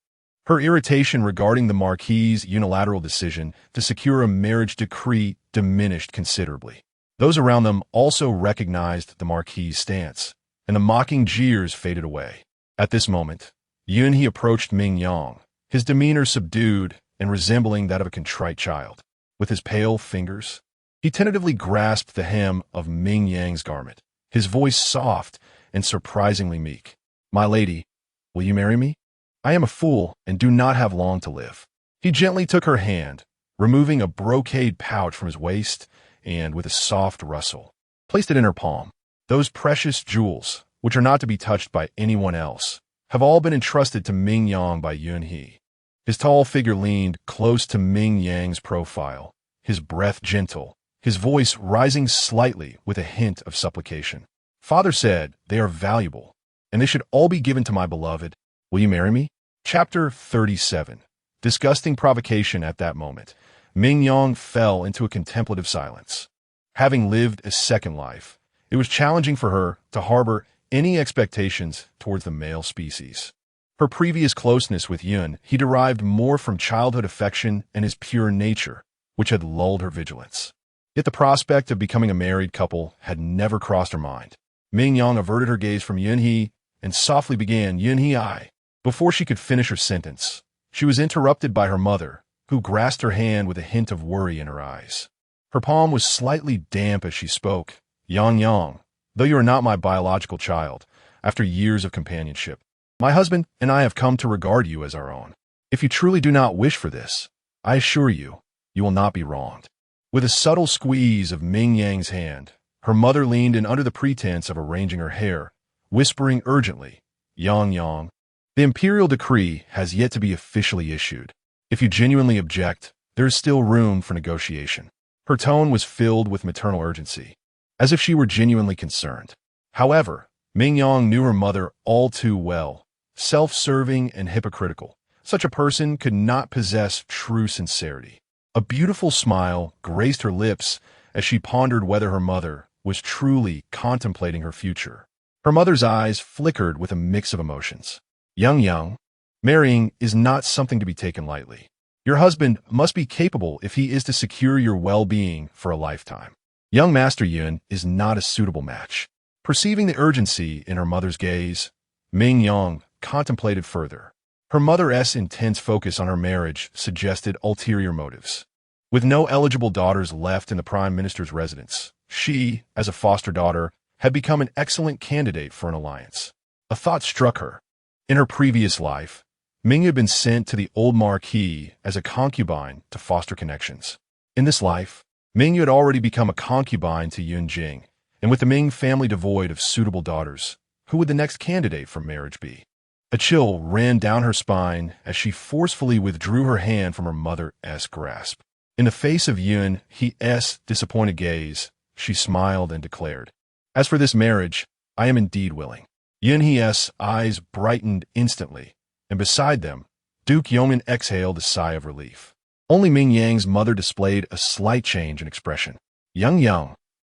Her irritation regarding the Marquis's unilateral decision to secure a marriage decree diminished considerably. Those around them also recognized the Marquis's stance, and the mocking jeers faded away. At this moment, Yun He approached Ming Yang, his demeanor subdued and resembling that of a contrite child. With his pale fingers, he tentatively grasped the hem of Ming Yang's garment, his voice soft and surprisingly meek. "My lady, will you marry me? I am a fool and do not have long to live." He gently took her hand, removing a brocade pouch from his waist, and with a soft rustle, placed it in her palm. "Those precious jewels, which are not to be touched by anyone else, have all been entrusted to Ming Yang by Yun He." His tall figure leaned close to Ming Yang's profile, his breath gentle, his voice rising slightly with a hint of supplication. "Father said they are valuable, and they should all be given to my beloved. Will you marry me?" Chapter 37. Disgusting provocation. At that moment, Ming Yang fell into a contemplative silence. Having lived a second life, it was challenging for her to harbor any expectations towards the male species. Her previous closeness with Yun he derived more from childhood affection and his pure nature, which had lulled her vigilance. Yet the prospect of becoming a married couple had never crossed her mind. Ming Yang averted her gaze from Yun He and softly began, "Yun He I." Before she could finish her sentence, she was interrupted by her mother, who grasped her hand with a hint of worry in her eyes. Her palm was slightly damp as she spoke. "Yang Yang, though you are not my biological child, after years of companionship, my husband and I have come to regard you as our own. If you truly do not wish for this, I assure you, you will not be wronged." With a subtle squeeze of Ming Yang's hand, her mother leaned in under the pretense of arranging her hair, whispering urgently, "Yang Yang, the imperial decree has yet to be officially issued. If you genuinely object, there is still room for negotiation." Her tone was filled with maternal urgency, as if she were genuinely concerned. However, Ming Yang knew her mother all too well. Self-serving and hypocritical, such a person could not possess true sincerity. A beautiful smile graced her lips as she pondered whether her mother was truly contemplating her future. Her mother's eyes flickered with a mix of emotions. "Yang Yang, marrying is not something to be taken lightly. Your husband must be capable if he is to secure your well-being for a lifetime. Young Master Yun is not a suitable match." Perceiving the urgency in her mother's gaze, Ming Yang contemplated further. Her mother's intense focus on her marriage suggested ulterior motives. With no eligible daughters left in the Prime Minister's residence, she, as a foster daughter, had become an excellent candidate for an alliance. A thought struck her. In her previous life, Ming had been sent to the old marquis as a concubine to foster connections. In this life, Ming had already become a concubine to Yun Jing, and with the Ming family devoid of suitable daughters, who would the next candidate for marriage be? A chill ran down her spine as she forcefully withdrew her hand from her mother's grasp. In the face of Yun He's disappointed gaze, she smiled and declared, "As for this marriage, I am indeed willing." Yun He's eyes brightened instantly, and beside them, Duke Yongin exhaled a sigh of relief. Only Ming Yang's mother displayed a slight change in expression. "Yang Yang."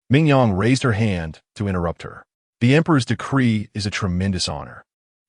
Ming Yang raised her hand to interrupt her. "The Emperor's decree is a tremendous honor.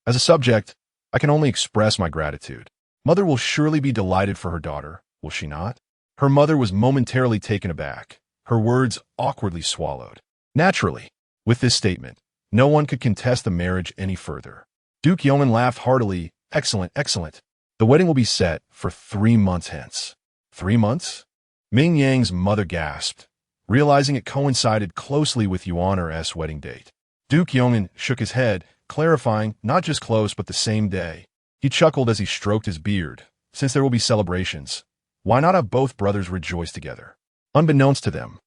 As a subject, I can only express my gratitude. Mother will surely be delighted for her daughter, will she not?" Her mother was momentarily taken aback, her words awkwardly swallowed. Naturally, with this statement, no one could contest the marriage any further. Duke Yongin laughed heartily. "Excellent, excellent. The wedding will be set for 3 months hence." 3 months? Ming Yang's mother gasped, realizing it coincided closely with Yuaner's wedding date. Duke Yongin shook his head, clarifying not just close but the same day. He chuckled as he stroked his beard. Since there will be celebrations, why not have both brothers rejoice together? Unbeknownst to them,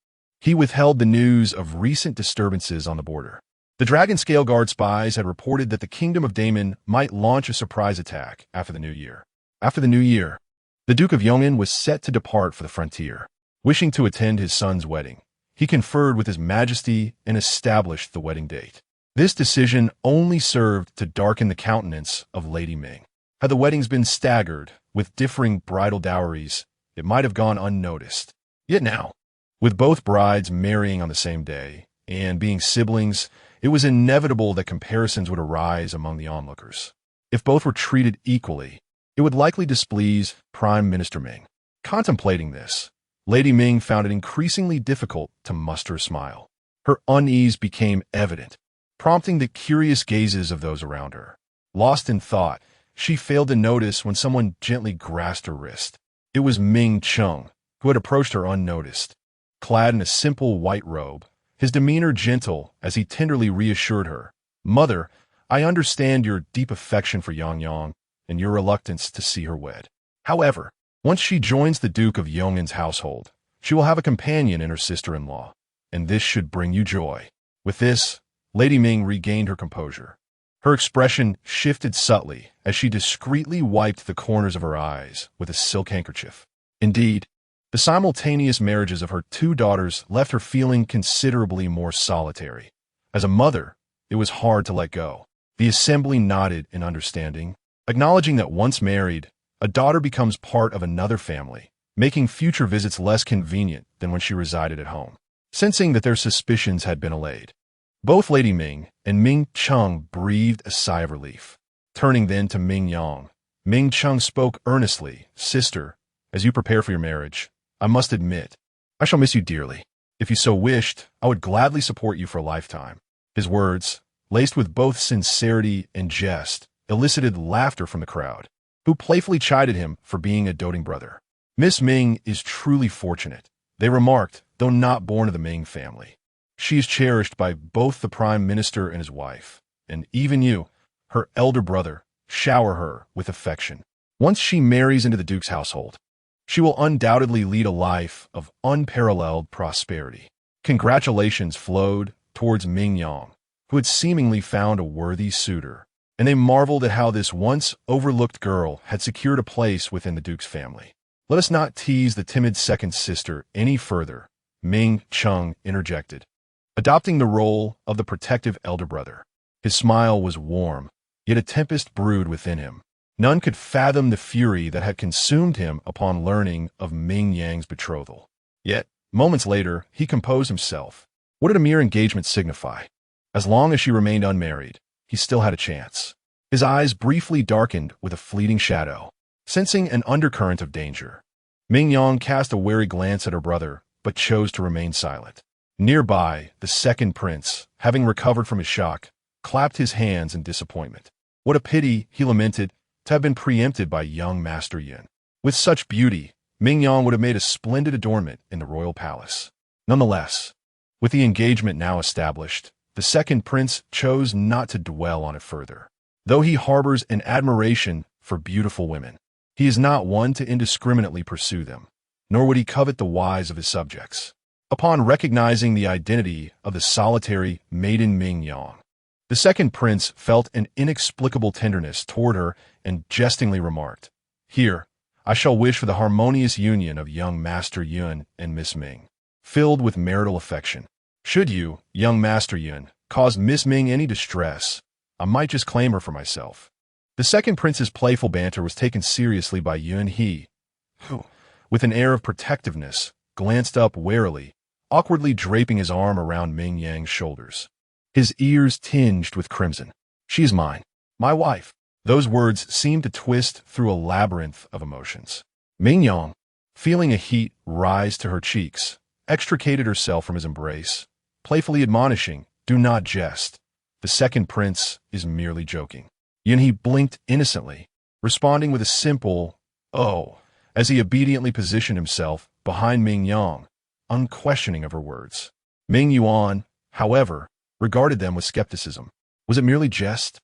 he withheld the news of recent disturbances on the border. The Dragon Scale Guard spies had reported that the Kingdom of Damon might launch a surprise attack after the new year. After the new year, the Duke of Yongin was set to depart for the frontier. Wishing to attend his son's wedding, he conferred with His Majesty and established the wedding date. This decision only served to darken the countenance of Lady Ming. Had the weddings been staggered, with differing bridal dowries, it might have gone unnoticed. Yet now, with both brides marrying on the same day, and being siblings, it was inevitable that comparisons would arise among the onlookers. If both were treated equally, it would likely displease Prime Minister Ming. Contemplating this, Lady Ming found it increasingly difficult to muster a smile. Her unease became evident, prompting the curious gazes of those around her. Lost in thought, she failed to notice when someone gently grasped her wrist. It was Ming Cheng, who had approached her unnoticed. Clad in a simple white robe, his demeanor gentle as he tenderly reassured her, "Mother, I understand your deep affection for Yang Yang and your reluctance to see her wed. However, once she joins the Duke of Yongin's household, she will have a companion in her sister-in-law, and this should bring you joy." With this, Lady Ming regained her composure. Her expression shifted subtly as she discreetly wiped the corners of her eyes with a silk handkerchief. Indeed, the simultaneous marriages of her 2 daughters left her feeling considerably more solitary. As a mother, it was hard to let go. The assembly nodded in understanding, acknowledging that once married, a daughter becomes part of another family, making future visits less convenient than when she resided at home. Sensing that their suspicions had been allayed, both Lady Ming and Ming Cheng breathed a sigh of relief. Turning then to Ming Yang, Ming Cheng spoke earnestly, "Sister, as you prepare for your marriage, I must admit, I shall miss you dearly. If you so wished, I would gladly support you for a lifetime." His words, laced with both sincerity and jest, elicited laughter from the crowd, who playfully chided him for being a doting brother. "Miss Ming is truly fortunate," they remarked, though not born of the Ming family. "She is cherished by both the Prime Minister and his wife, and even you, her elder brother, shower her with affection. Once she marries into the Duke's household, she will undoubtedly lead a life of unparalleled prosperity." Congratulations flowed towards Ming Yang, who had seemingly found a worthy suitor, and they marveled at how this once overlooked girl had secured a place within the Duke's family. "Let us not tease the timid second sister any further," Ming Cheng interjected, adopting the role of the protective elder brother. His smile was warm, yet a tempest brewed within him. None could fathom the fury that had consumed him upon learning of Ming Yang's betrothal. Yet, moments later, he composed himself. What did a mere engagement signify? As long as she remained unmarried, he still had a chance. His eyes briefly darkened with a fleeting shadow, sensing an undercurrent of danger. Ming Yang cast a wary glance at her brother, but chose to remain silent. Nearby, the second prince, having recovered from his shock, clapped his hands in disappointment. What a pity, he lamented, to have been preempted by young Master Yun. With such beauty, Ming Yang would have made a splendid adornment in the royal palace. Nonetheless, with the engagement now established, the second prince chose not to dwell on it further. Though he harbors an admiration for beautiful women, he is not one to indiscriminately pursue them, nor would he covet the wives of his subjects. Upon recognizing the identity of the solitary maiden Ming Yang, the second prince felt an inexplicable tenderness toward her and jestingly remarked, "Here, I shall wish for the harmonious union of young Master Yun and Miss Ming, filled with marital affection. Should you, young Master Yun, cause Miss Ming any distress, I might just claim her for myself." The second prince's playful banter was taken seriously by Yun He, who, with an air of protectiveness, glanced up warily, awkwardly draping his arm around Ming Yang's shoulders. His ears tinged with crimson. "She is mine, my wife." Those words seemed to twist through a labyrinth of emotions. Ming Yang, feeling a heat rise to her cheeks, extricated herself from his embrace, playfully admonishing, "Do not jest. The second prince is merely joking." Yun He blinked innocently, responding with a simple, "Oh," as he obediently positioned himself behind Ming Yang, unquestioning of her words. Ming Yuan, however, regarded them with skepticism. Was it merely jest?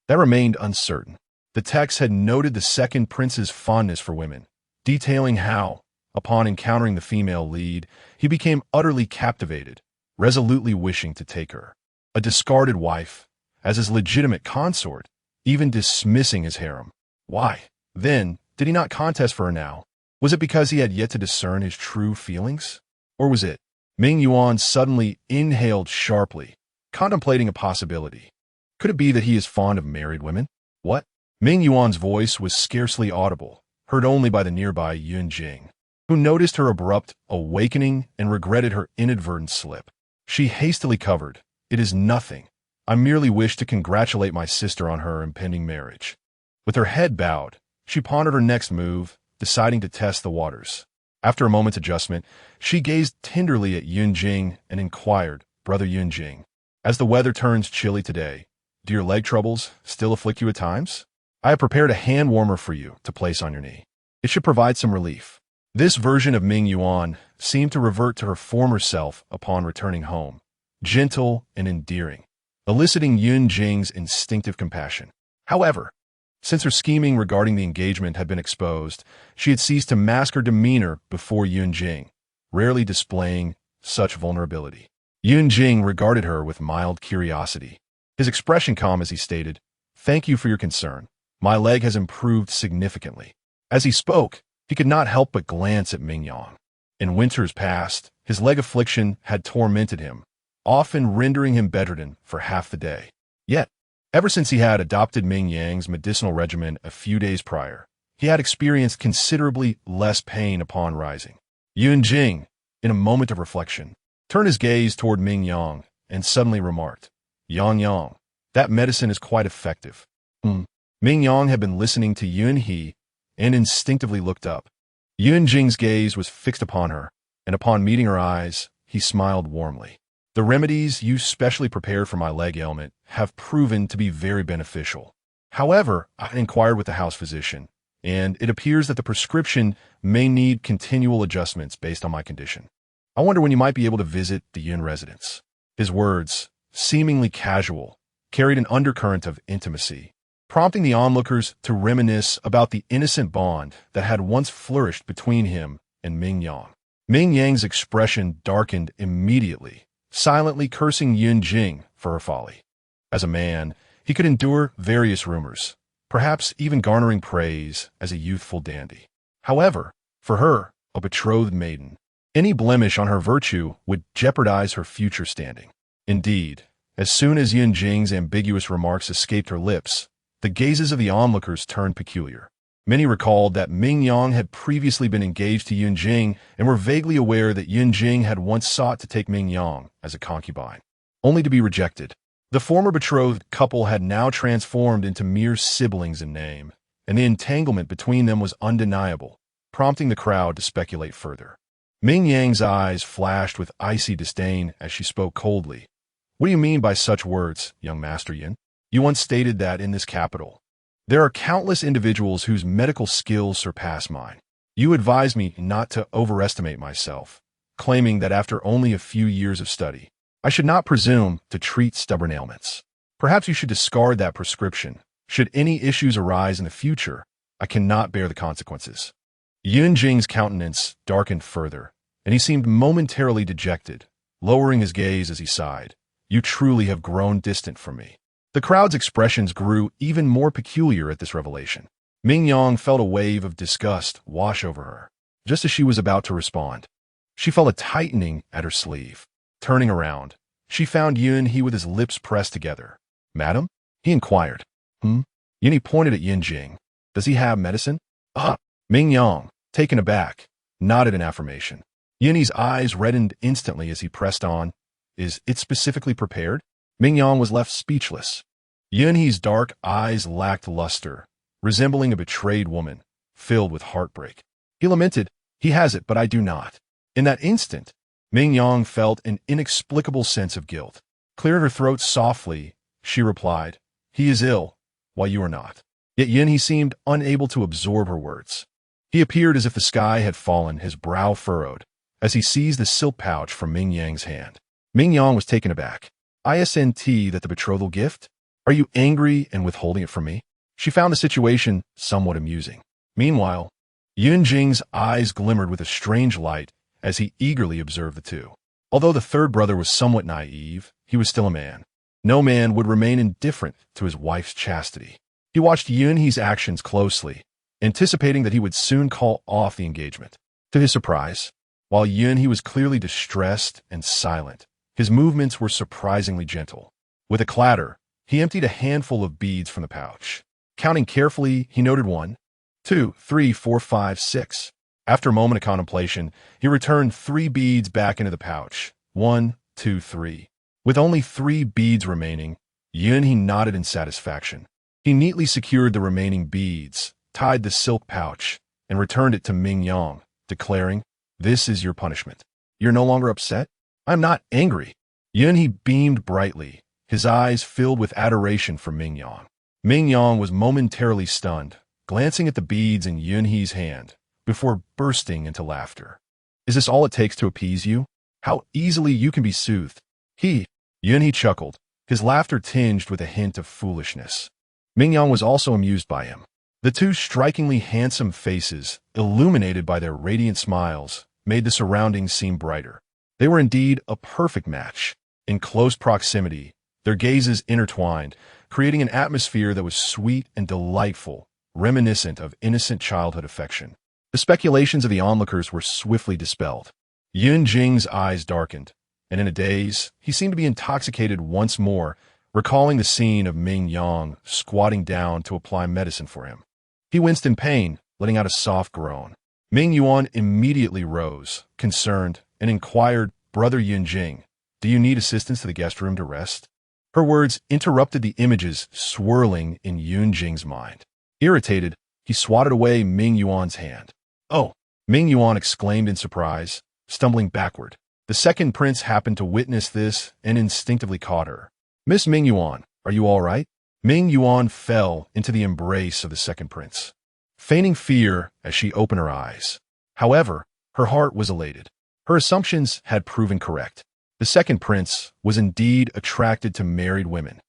That remained uncertain. The text had noted the second prince's fondness for women, detailing how, upon encountering the female lead, he became utterly captivated, resolutely wishing to take her, a discarded wife, as his legitimate consort, even dismissing his harem. Why, then, did he not contest for her now? Was it because he had yet to discern his true feelings? Or was it? Ming Yuan suddenly inhaled sharply, contemplating a possibility. Could it be that he is fond of married women? What? Ming Yuan's voice was scarcely audible, heard only by the nearby Yun Jing, who noticed her abrupt awakening and regretted her inadvertent slip. She hastily covered, "It is nothing. I merely wish to congratulate my sister on her impending marriage." With her head bowed, she pondered her next move, deciding to test the waters. After a moment's adjustment, she gazed tenderly at Yun Jing and inquired, "Brother Yun Jing, as the weather turns chilly today, do your leg troubles still afflict you at times? I have prepared a hand warmer for you to place on your knee. It should provide some relief." This version of Ming Yuan seemed to revert to her former self upon returning home, gentle and endearing, eliciting Yun Jing's instinctive compassion. However, since her scheming regarding the engagement had been exposed, she had ceased to mask her demeanor before Yun Jing, rarely displaying such vulnerability. Yun Jing regarded her with mild curiosity, his expression calm as he stated, "Thank you for your concern. My leg has improved significantly." As he spoke, he could not help but glance at Ming Yang. In winters past, his leg affliction had tormented him, often rendering him bedridden for half the day. Yet, ever since he had adopted Ming Yang's medicinal regimen a few days prior, he had experienced considerably less pain upon rising. Yun Jing, in a moment of reflection, turned his gaze toward Ming Yang and suddenly remarked, "Yang Yang, that medicine is quite effective." Ming Yang had been listening to Yun He and instinctively looked up. Yun Jing's gaze was fixed upon her, and upon meeting her eyes, he smiled warmly. The remedies you specially prepared for my leg ailment have proven to be very beneficial. However, I inquired with the house physician, and it appears that the prescription may need continual adjustments based on my condition. I wonder when you might be able to visit the Yun residence. His words, seemingly casual, carried an undercurrent of intimacy, prompting the onlookers to reminisce about the innocent bond that had once flourished between him and Ming Yang. Ming Yang's expression darkened immediately, silently cursing Yun Jing for her folly. As a man, he could endure various rumors, perhaps even garnering praise as a youthful dandy. However, for her, a betrothed maiden, any blemish on her virtue would jeopardize her future standing. Indeed, as soon as Yun Jing's ambiguous remarks escaped her lips, the gazes of the onlookers turned peculiar. Many recalled that Ming Yang had previously been engaged to Yun Jing and were vaguely aware that Yun Jing had once sought to take Ming Yang as a concubine, only to be rejected. The former betrothed couple had now transformed into mere siblings in name, and the entanglement between them was undeniable, prompting the crowd to speculate further. Ming Yang's eyes flashed with icy disdain as she spoke coldly. What do you mean by such words, young Master Yin? You once stated that in this capital, there are countless individuals whose medical skills surpass mine. You advised me not to overestimate myself, claiming that after only a few years of study, I should not presume to treat stubborn ailments. Perhaps you should discard that prescription. Should any issues arise in the future, I cannot bear the consequences. Yun Jing's countenance darkened further, and he seemed momentarily dejected, lowering his gaze as he sighed. You truly have grown distant from me. The crowd's expressions grew even more peculiar at this revelation. Ming Yang felt a wave of disgust wash over her, just as she was about to respond. She felt a tightening at her sleeve. Turning around, she found Yun He with his lips pressed together. Madam? He inquired. Yun He pointed at Yun Jing. Does he have medicine? Ming Yang, taken aback, nodded in affirmation. Yun He's eyes reddened instantly as he pressed on. Is it specifically prepared? Ming Yang was left speechless. Yun He's dark eyes lacked luster, resembling a betrayed woman, filled with heartbreak. He lamented, he has it, but I do not. In that instant, Ming Yang felt an inexplicable sense of guilt. Clearing her throat softly, she replied, he is ill, while you are not. Yet Yun He seemed unable to absorb her words. He appeared as if the sky had fallen, his brow furrowed, as he seized the silk pouch from Ming Yang's hand. Ming Yang was taken aback. Isn't that the betrothal gift? Are you angry and withholding it from me? She found the situation somewhat amusing. Meanwhile, Yun Jing's eyes glimmered with a strange light as he eagerly observed the two. Although the third brother was somewhat naive, he was still a man. No man would remain indifferent to his wife's chastity. He watched Yun He's actions closely, anticipating that he would soon call off the engagement. To his surprise, while Yun He was clearly distressed and silent, his movements were surprisingly gentle. With a clatter, he emptied a handful of beads from the pouch. Counting carefully, he noted 1, 2, 3, 4, 5, 6. After a moment of contemplation, he returned 3 beads back into the pouch. 1, 2, 3. With only 3 beads remaining, Yun He nodded in satisfaction. He neatly secured the remaining beads, tied the silk pouch, and returned it to Ming Yang, declaring, this is your punishment. You're no longer upset? I'm not angry. Yun He beamed brightly, his eyes filled with adoration for Ming Yang. Ming Yang was momentarily stunned, glancing at the beads in Yun He's hand, before bursting into laughter. Is this all it takes to appease you? How easily you can be soothed. Yun He chuckled, his laughter tinged with a hint of foolishness. Ming Yang was also amused by him. The two strikingly handsome faces, illuminated by their radiant smiles, made the surroundings seem brighter. They were indeed a perfect match. In close proximity, their gazes intertwined, creating an atmosphere that was sweet and delightful, reminiscent of innocent childhood affection. The speculations of the onlookers were swiftly dispelled. Yun Jing's eyes darkened, and in a daze, he seemed to be intoxicated once more, recalling the scene of Ming Yang squatting down to apply medicine for him. He winced in pain, letting out a soft groan. Ming Yuan immediately rose, concerned, and inquired, Brother Yun Jing, do you need assistance to the guest room to rest? Her words interrupted the images swirling in Yun Jing's mind. Irritated, he swatted away Ming Yuan's hand. "Oh!" Ming Yuan exclaimed in surprise, stumbling backward. The second prince happened to witness this and instinctively caught her. "Miss Ming Yuan, are you all right?" Ming Yuan fell into the embrace of the second prince, feigning fear as she opened her eyes. However, her heart was elated. Her assumptions had proven correct. The second prince was indeed attracted to married women.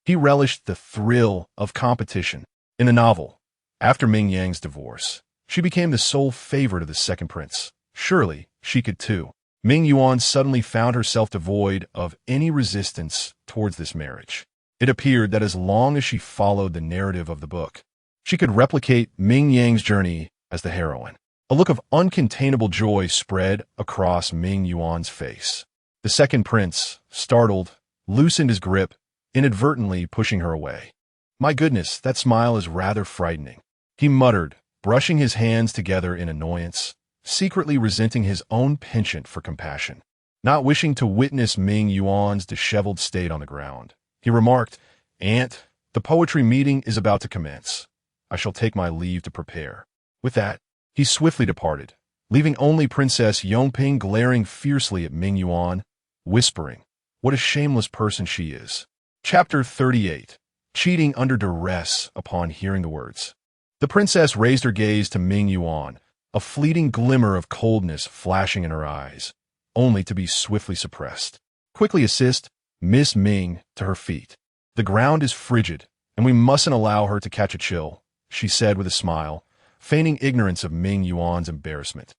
He relished the thrill of competition. In the novel, after Ming Yang's divorce, she became the sole favorite of the second prince. Surely, she could too. Ming Yuan suddenly found herself devoid of any resistance towards this marriage. It appeared that as long as she followed the narrative of the book, she could replicate Ming Yang's journey as the heroine. A look of uncontainable joy spread across Ming Yuan's face. The second prince, startled, loosened his grip, inadvertently pushing her away. "My goodness, that smile is rather frightening," he muttered, brushing his hands together in annoyance, secretly resenting his own penchant for compassion. Not wishing to witness Ming Yuan's disheveled state on the ground, he remarked, "Aunt, the poetry meeting is about to commence. I shall take my leave to prepare." With that, he swiftly departed, leaving only Princess Yongping glaring fiercely at Ming Yuan, whispering, "What a shameless person she is." Chapter 38. Cheating under duress. Upon hearing the words, the princess raised her gaze to Ming Yuan, a fleeting glimmer of coldness flashing in her eyes, only to be swiftly suppressed. "Quickly assist Miss Ming to her feet. The ground is frigid, and we mustn't allow her to catch a chill," she said with a smile, feigning ignorance of Ming Yuan's embarrassment.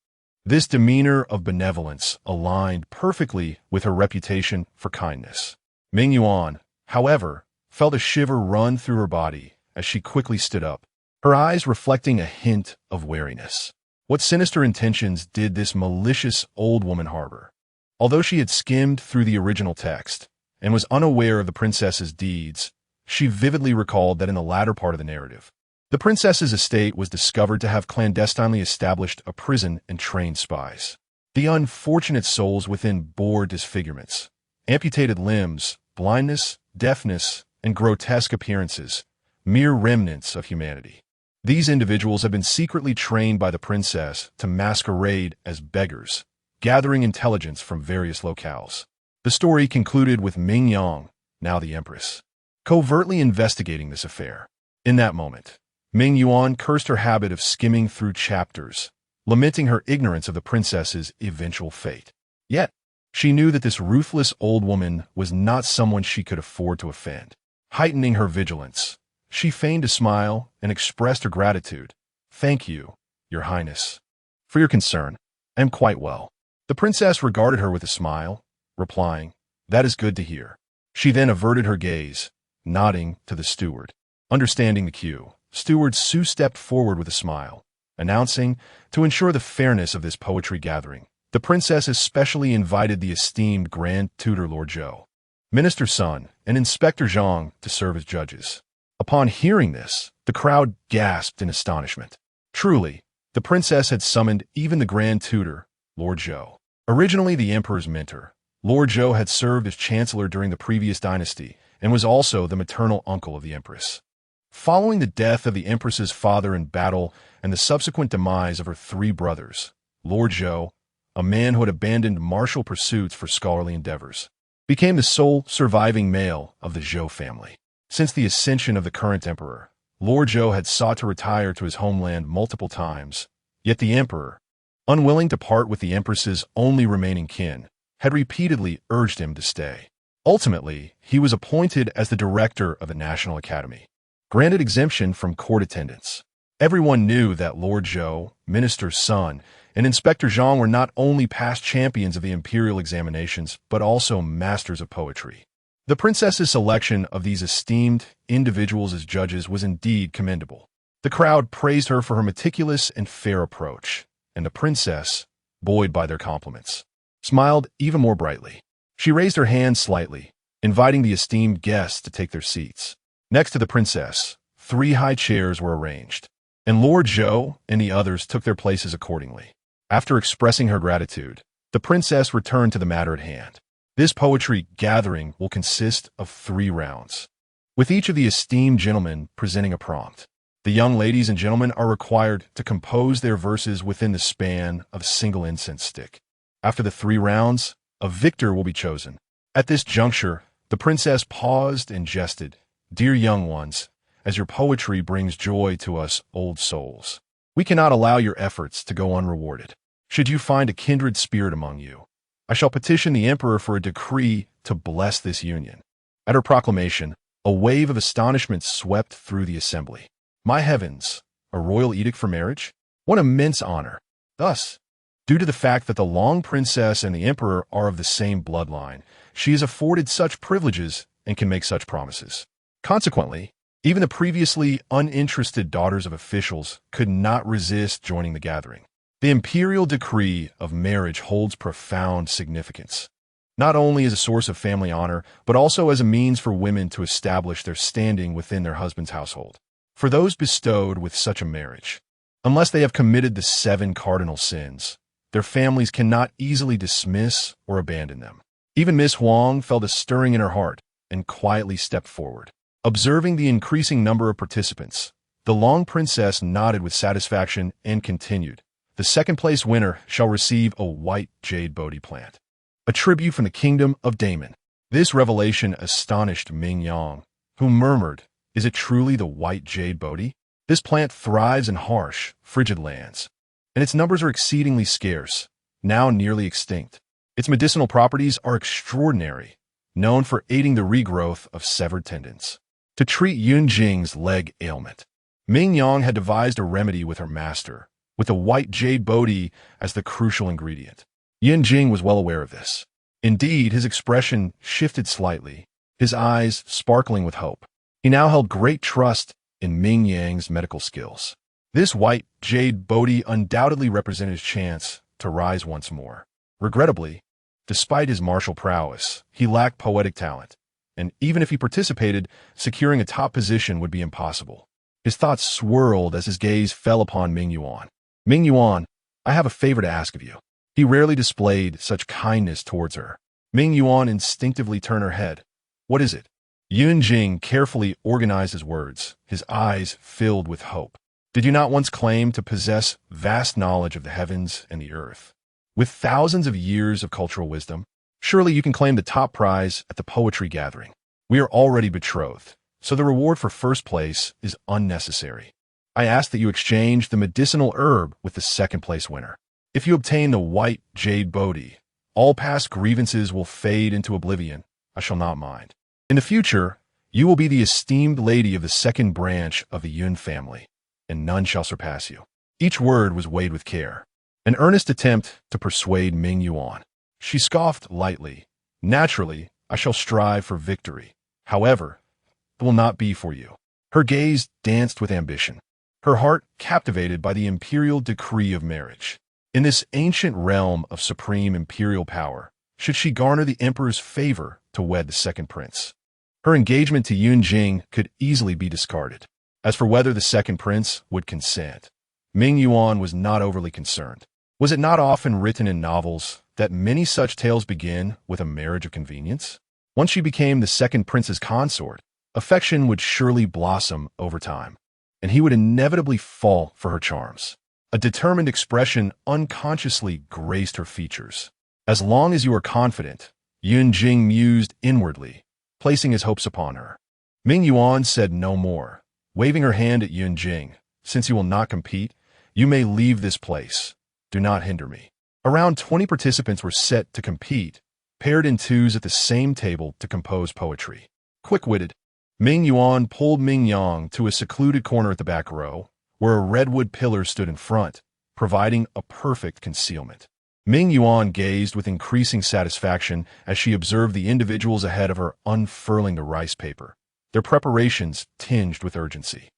This demeanor of benevolence aligned perfectly with her reputation for kindness. Ming Yuan, however, felt a shiver run through her body as she quickly stood up, her eyes reflecting a hint of wariness. What sinister intentions did this malicious old woman harbor? Although she had skimmed through the original text and was unaware of the princess's deeds, she vividly recalled that in the latter part of the narrative, the princess's estate was discovered to have clandestinely established a prison and trained spies. The unfortunate souls within bore disfigurements, amputated limbs, blindness, deafness, and grotesque appearances, mere remnants of humanity. These individuals had been secretly trained by the princess to masquerade as beggars, gathering intelligence from various locales. The story concluded with Ming Yang, now the empress, covertly investigating this affair. In that moment, Ming Yuan cursed her habit of skimming through chapters, lamenting her ignorance of the princess's eventual fate. Yet, she knew that this ruthless old woman was not someone she could afford to offend. Heightening her vigilance, she feigned a smile and expressed her gratitude. "Thank you, Your Highness, for your concern. I am quite well." The princess regarded her with a smile, replying, "That is good to hear." She then averted her gaze, nodding to the steward. Understanding the cue, Steward Su stepped forward with a smile, announcing, to ensure the fairness of this poetry gathering, the princess especially invited the esteemed Grand Tutor Lord Zhou, Minister Sun, and Inspector Zhang to serve as judges. Upon hearing this, the crowd gasped in astonishment. Truly, the princess had summoned even the Grand Tutor, Lord Zhou. Originally the emperor's mentor, Lord Zhou had served as chancellor during the previous dynasty and was also the maternal uncle of the empress. Following the death of the empress's father in battle and the subsequent demise of her three brothers, Lord Zhou, a man who had abandoned martial pursuits for scholarly endeavors, became the sole surviving male of the Zhou family. Since the ascension of the current emperor, Lord Zhou had sought to retire to his homeland multiple times, yet the emperor, unwilling to part with the empress's only remaining kin, had repeatedly urged him to stay. Ultimately, he was appointed as the director of the National Academy, granted exemption from court attendance. Everyone knew that Lord Zhou, Minister Sun, and Inspector Zhang were not only past champions of the imperial examinations, but also masters of poetry. The princess's selection of these esteemed individuals as judges was indeed commendable. The crowd praised her for her meticulous and fair approach, and the princess, buoyed by their compliments, smiled even more brightly. She raised her hand slightly, inviting the esteemed guests to take their seats. Next to the princess, 3 high chairs were arranged, and Lord Zhou and the others took their places accordingly. After expressing her gratitude, the princess returned to the matter at hand. This poetry gathering will consist of 3 rounds, with each of the esteemed gentlemen presenting a prompt. The young ladies and gentlemen are required to compose their verses within the span of a single incense stick. After the 3 rounds, a victor will be chosen. At this juncture, the princess paused and jested, "Dear young ones, as your poetry brings joy to us old souls, we cannot allow your efforts to go unrewarded. Should you find a kindred spirit among you, I shall petition the emperor for a decree to bless this union." At her proclamation, a wave of astonishment swept through the assembly. My heavens, a royal edict for marriage? What immense honor! Thus, due to the fact that the Long Princess and the emperor are of the same bloodline, she is afforded such privileges and can make such promises. Consequently, even the previously uninterested daughters of officials could not resist joining the gathering. The imperial decree of marriage holds profound significance, not only as a source of family honor, but also as a means for women to establish their standing within their husband's household. For those bestowed with such a marriage, unless they have committed the 7 cardinal sins, their families cannot easily dismiss or abandon them. Even Miss Huang felt a stirring in her heart and quietly stepped forward. Observing the increasing number of participants, the Long Princess nodded with satisfaction and continued, "The second-place winner shall receive a white jade Bodhi plant, a tribute from the kingdom of Damon." This revelation astonished Ming Yang, who murmured, "Is it truly the white jade Bodhi? This plant thrives in harsh, frigid lands, and its numbers are exceedingly scarce, now nearly extinct. Its medicinal properties are extraordinary, known for aiding the regrowth of severed tendons. To treat Yun Jing's leg ailment, Ming Yang had devised a remedy with her master, with the white jade Bodhi as the crucial ingredient. Yun Jing was well aware of this. Indeed, his expression shifted slightly, his eyes sparkling with hope. He now held great trust in Ming Yang's medical skills. This white jade Bodhi undoubtedly represented his chance to rise once more. Regrettably, despite his martial prowess, he lacked poetic talent, and even if he participated, securing a top position would be impossible. His thoughts swirled as his gaze fell upon Ming Yuan. "Ming Yuan, I have a favor to ask of you." He rarely displayed such kindness towards her. Ming Yuan instinctively turned her head. "What is it?" Yun Jing carefully organized his words, his eyes filled with hope. "Did you not once claim to possess vast knowledge of the heavens and the earth? With thousands of years of cultural wisdom, surely you can claim the top prize at the poetry gathering. We are already betrothed, so the reward for first place is unnecessary. I ask that you exchange the medicinal herb with the second-place winner. If you obtain the white jade Bodhi, all past grievances will fade into oblivion. I shall not mind. In the future, you will be the esteemed lady of the second branch of the Yun family, and none shall surpass you." Each word was weighed with care, an earnest attempt to persuade Ming Yuan. She scoffed lightly. "Naturally, I shall strive for victory. However, it will not be for you." Her gaze danced with ambition, her heart captivated by the imperial decree of marriage. In this ancient realm of supreme imperial power, should she garner the emperor's favor to wed the second prince, her engagement to Yun Jing could easily be discarded. As for whether the second prince would consent, Ming Yuan was not overly concerned. Was it not often written in novels that many such tales begin with a marriage of convenience? Once she became the second prince's consort, affection would surely blossom over time, and he would inevitably fall for her charms. A determined expression unconsciously graced her features. "As long as you are confident," Yun Jing mused inwardly, placing his hopes upon her. Ming Yuan said no more, waving her hand at Yun Jing. "Since you will not compete, you may leave this place. Do not hinder me." Around 20 participants were set to compete, paired in twos at the same table to compose poetry. Quick-witted, Ming Yuan pulled Ming Yang to a secluded corner at the back row, where a redwood pillar stood in front, providing a perfect concealment. Ming Yuan gazed with increasing satisfaction as she observed the individuals ahead of her unfurling the rice paper, their preparations tinged with urgency.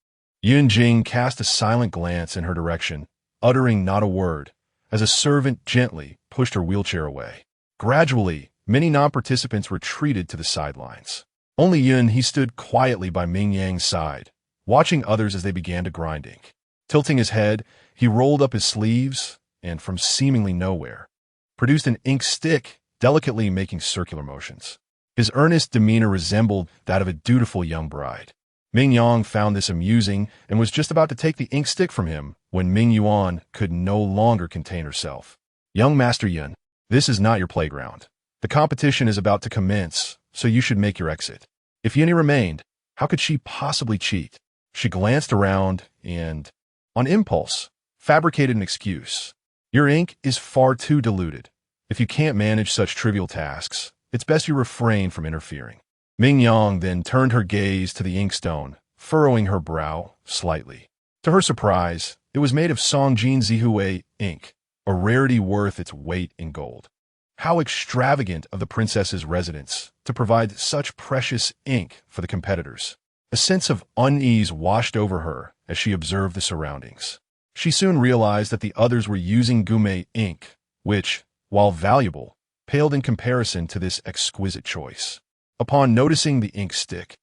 Yun Jing cast a silent glance in her direction, uttering not a word, as a servant gently pushed her wheelchair away. Gradually, many non-participants retreated to the sidelines. Only Yun, he stood quietly by Ming Yang's side, watching others as they began to grind ink. Tilting his head, he rolled up his sleeves and, from seemingly nowhere, produced an ink stick delicately making circular motions. His earnest demeanor resembled that of a dutiful young bride. Ming Yang found this amusing and was just about to take the ink stick from him when Ming Yuan could no longer contain herself. "Young Master Yun, this is not your playground. The competition is about to commence, so you should make your exit." If Yuni remained, how could she possibly cheat? She glanced around and, on impulse, fabricated an excuse. "Your ink is far too diluted. If you can't manage such trivial tasks, it's best you refrain from interfering." Ming Yang then turned her gaze to the inkstone, furrowing her brow slightly. To her surprise, it was made of Songjin Zihui ink, a rarity worth its weight in gold. How extravagant of the princess's residence to provide such precious ink for the competitors. A sense of unease washed over her as she observed the surroundings. She soon realized that the others were using Gume ink, which, while valuable, paled in comparison to this exquisite choice. Upon noticing the ink stick,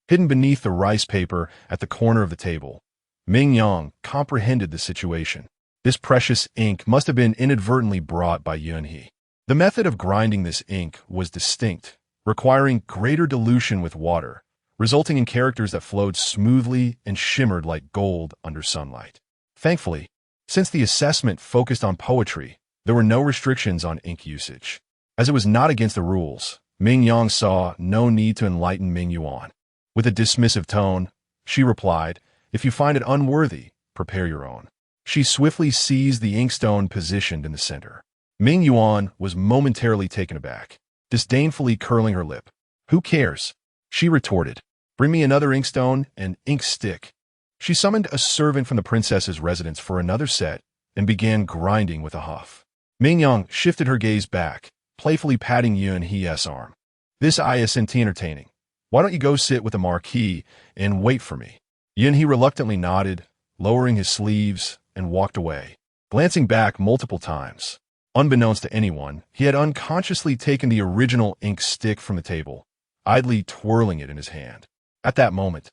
hidden beneath the rice paper at the corner of the table, Ming Yang comprehended the situation. This precious ink must have been inadvertently brought by Yunhe. The method of grinding this ink was distinct, requiring greater dilution with water, resulting in characters that flowed smoothly and shimmered like gold under sunlight. Thankfully, since the assessment focused on poetry, there were no restrictions on ink usage. As it was not against the rules, Ming Yang saw no need to enlighten Ming Yuan. With a dismissive tone, she replied, "If you find it unworthy, prepare your own." She swiftly seized the inkstone positioned in the center. Ming Yuan was momentarily taken aback, disdainfully curling her lip. "Who cares?" she retorted. "Bring me another inkstone and ink stick." She summoned a servant from the princess's residence for another set and began grinding with a huff. Ming Yang shifted her gaze back, playfully patting Yunhe's arm. "This isn't entertaining. Why don't you go sit with the marquis and wait for me?" Yunhe reluctantly nodded, lowering his sleeves, and walked away, glancing back multiple times. Unbeknownst to anyone, he had unconsciously taken the original ink stick from the table, idly twirling it in his hand. At that moment,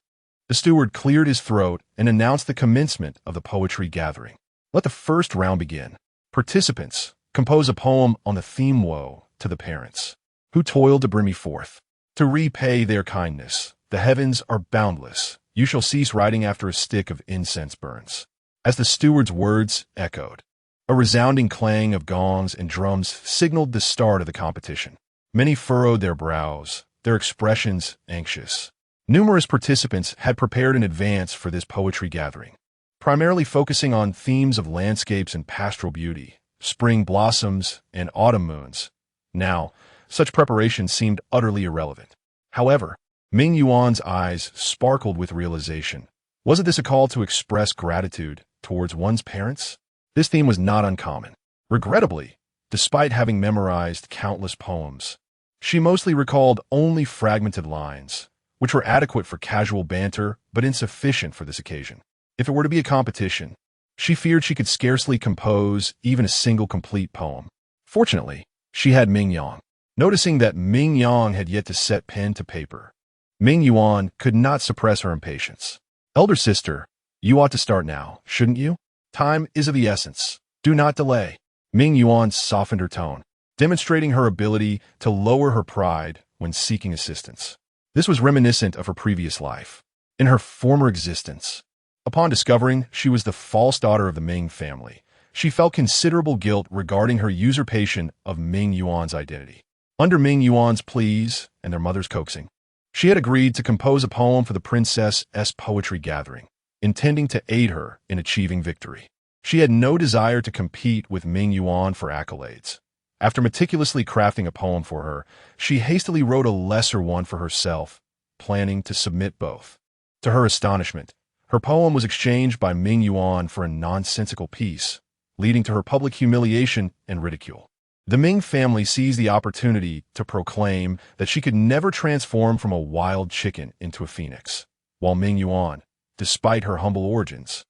the steward cleared his throat and announced the commencement of the poetry gathering. "Let the first round begin. Participants, compose a poem on the theme woe to the parents, who toiled to bring me forth. To repay their kindness, the heavens are boundless. You shall cease writing after a stick of incense burns." As the steward's words echoed, a resounding clang of gongs and drums signaled the start of the competition. Many furrowed their brows, their expressions anxious. Numerous participants had prepared in advance for this poetry gathering, primarily focusing on themes of landscapes and pastoral beauty, spring blossoms, and autumn moons. Now, such preparation seemed utterly irrelevant. However, Ming Yuan's eyes sparkled with realization. Wasn't this a call to express gratitude towards one's parents? This theme was not uncommon. Regrettably, despite having memorized countless poems, she mostly recalled only fragmented lines, which were adequate for casual banter but insufficient for this occasion. If it were to be a competition, she feared she could scarcely compose even a single complete poem. Fortunately, she had Ming Yang. Noticing that Ming Yang had yet to set pen to paper, Ming Yuan could not suppress her impatience. "Elder sister, you ought to start now, shouldn't you? Time is of the essence. Do not delay." Ming Yuan softened her tone, demonstrating her ability to lower her pride when seeking assistance. This was reminiscent of her previous life. In her former existence, upon discovering she was the false daughter of the Ming family, she felt considerable guilt regarding her usurpation of Ming Yuan's identity. Under Ming Yuan's pleas and their mother's coaxing, she had agreed to compose a poem for the princess's poetry gathering, intending to aid her in achieving victory. She had no desire to compete with Ming Yuan for accolades. After meticulously crafting a poem for her, she hastily wrote a lesser one for herself, planning to submit both. To her astonishment, her poem was exchanged by Ming Yuan for a nonsensical piece, leading to her public humiliation and ridicule. The Ming family seized the opportunity to proclaim that she could never transform from a wild chicken into a phoenix, while Ming Yuan, despite her humble origins,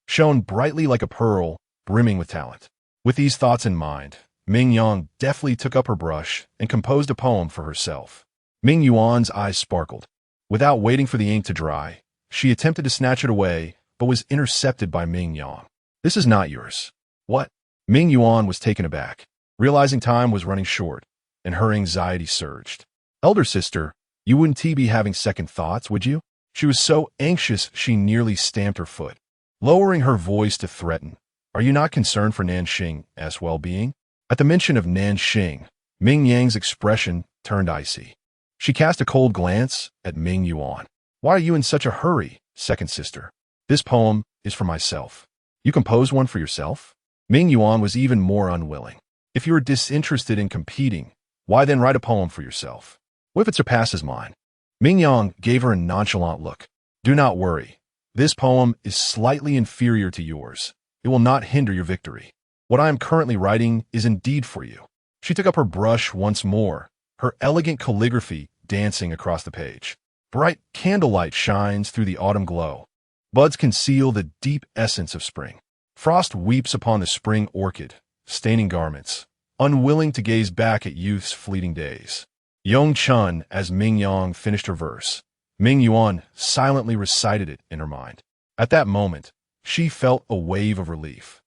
shone brightly like a pearl, brimming with talent. With these thoughts in mind, Ming Yang deftly took up her brush and composed a poem for herself. Ming Yuan's eyes sparkled. Without waiting for the ink to dry, she attempted to snatch it away, but was intercepted by Ming Yang. "This is not yours." "What?" Ming Yuan was taken aback, realizing time was running short. and her anxiety surged. Elder sister, you wouldn't be having second thoughts, would you? She was so anxious she nearly stamped her foot, lowering her voice to threaten. Are you not concerned for Nanxing's well-being? At the mention of Nanxing, Ming Yang's expression turned icy. She cast a cold glance at Ming Yuan. Why are you in such a hurry, second sister? This poem is for myself. You composed one for yourself? Ming Yuan was even more unwilling. If you are disinterested in competing, why then write a poem for yourself? What if it surpasses mine? Ming Yang gave her a nonchalant look. Do not worry. This poem is slightly inferior to yours. It will not hinder your victory. What I am currently writing is indeed for you. She took up her brush once more, her elegant calligraphy dancing across the page. Bright candlelight shines through the autumn glow. Buds conceal the deep essence of spring. Frost weeps upon the spring orchid, staining garments, unwilling to gaze back at youth's fleeting days. Yong Chun, as Ming Yang finished her verse, Ming Yuan silently recited it in her mind. At that moment, she felt a wave of relief.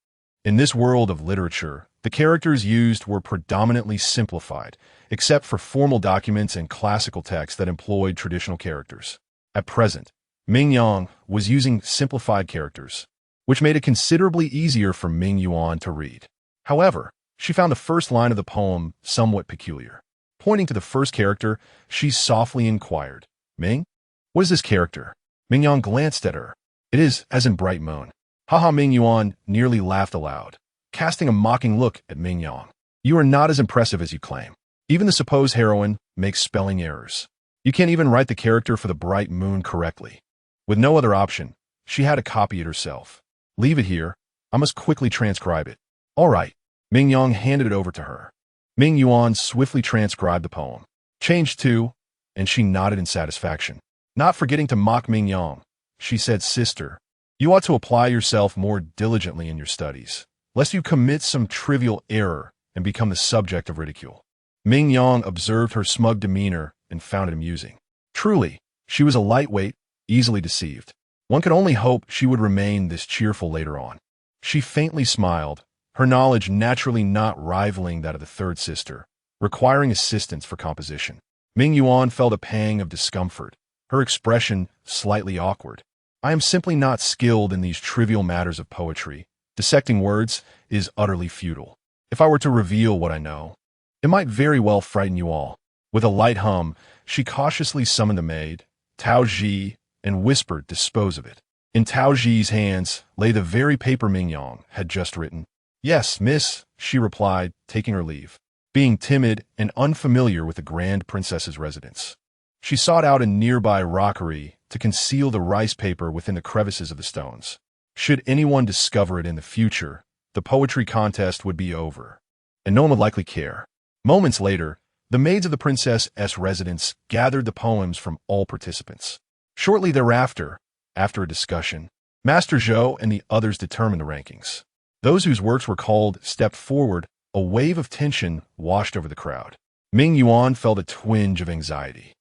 In this world of literature, the characters used were predominantly simplified, except for formal documents and classical texts that employed traditional characters. At present, Ming Yang was using simplified characters, which made it considerably easier for Ming Yuan to read. However, she found the first line of the poem somewhat peculiar. Pointing to the first character, she softly inquired, Ming? What is this character? Ming Yang glanced at her. It is as in bright moon. Haha, Ming Yuan nearly laughed aloud, casting a mocking look at Ming Yang. You are not as impressive as you claim. Even the supposed heroine makes spelling errors. You can't even write the character for the bright moon correctly. With no other option, she had to copy it herself. Leave it here. I must quickly transcribe it. All right. Ming Yang handed it over to her. Ming Yuan swiftly transcribed the poem. Changed to, and she nodded in satisfaction. Not forgetting to mock Ming Yang, she said, Sister, you ought to apply yourself more diligently in your studies, lest you commit some trivial error and become the subject of ridicule. Ming Yang observed her smug demeanor and found it amusing. Truly, she was a lightweight, easily deceived. One could only hope she would remain this cheerful later on. She faintly smiled, her knowledge naturally not rivaling that of the third sister, requiring assistance for composition. Ming Yuan felt a pang of discomfort, her expression slightly awkward. I am simply not skilled in these trivial matters of poetry. Dissecting words is utterly futile. If I were to reveal what I know, it might very well frighten you all. With a light hum, she cautiously summoned a maid, Tao Ji, and whispered, dispose of it. In Tao Ji's hands lay the very paper Ming Yang had just written. Yes, miss, she replied, taking her leave, being timid and unfamiliar with the Grand Princess's residence. She sought out a nearby rockery to conceal the rice paper within the crevices of the stones. Should anyone discover it in the future, the poetry contest would be over, and no one would likely care. Moments later, the maids of the princess's residence gathered the poems from all participants. Shortly thereafter, after a discussion, Master Zhou and the others determined the rankings. Those whose works were called stepped forward. A wave of tension washed over the crowd. Ming Yuan felt a twinge of anxiety,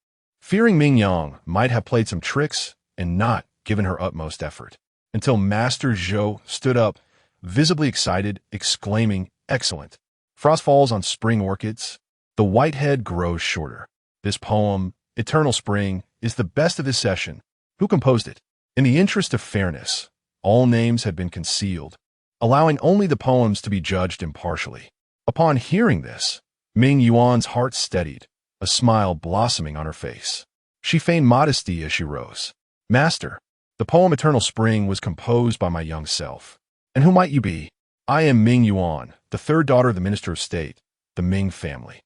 fearing Ming Yang might have played some tricks and not given her utmost effort, until Master Zhou stood up, visibly excited, exclaiming, Excellent! Frost falls on spring orchids. The white head grows shorter. This poem, Eternal Spring, is the best of this session. Who composed it? In the interest of fairness, all names had been concealed, allowing only the poems to be judged impartially. Upon hearing this, Ming Yuan's heart steadied, a smile blossoming on her face. She feigned modesty as she rose. Master, the poem Eternal Spring was composed by my young self. And who might you be? I am Ming Yuan, the third daughter of the Minister of State, the Ming family.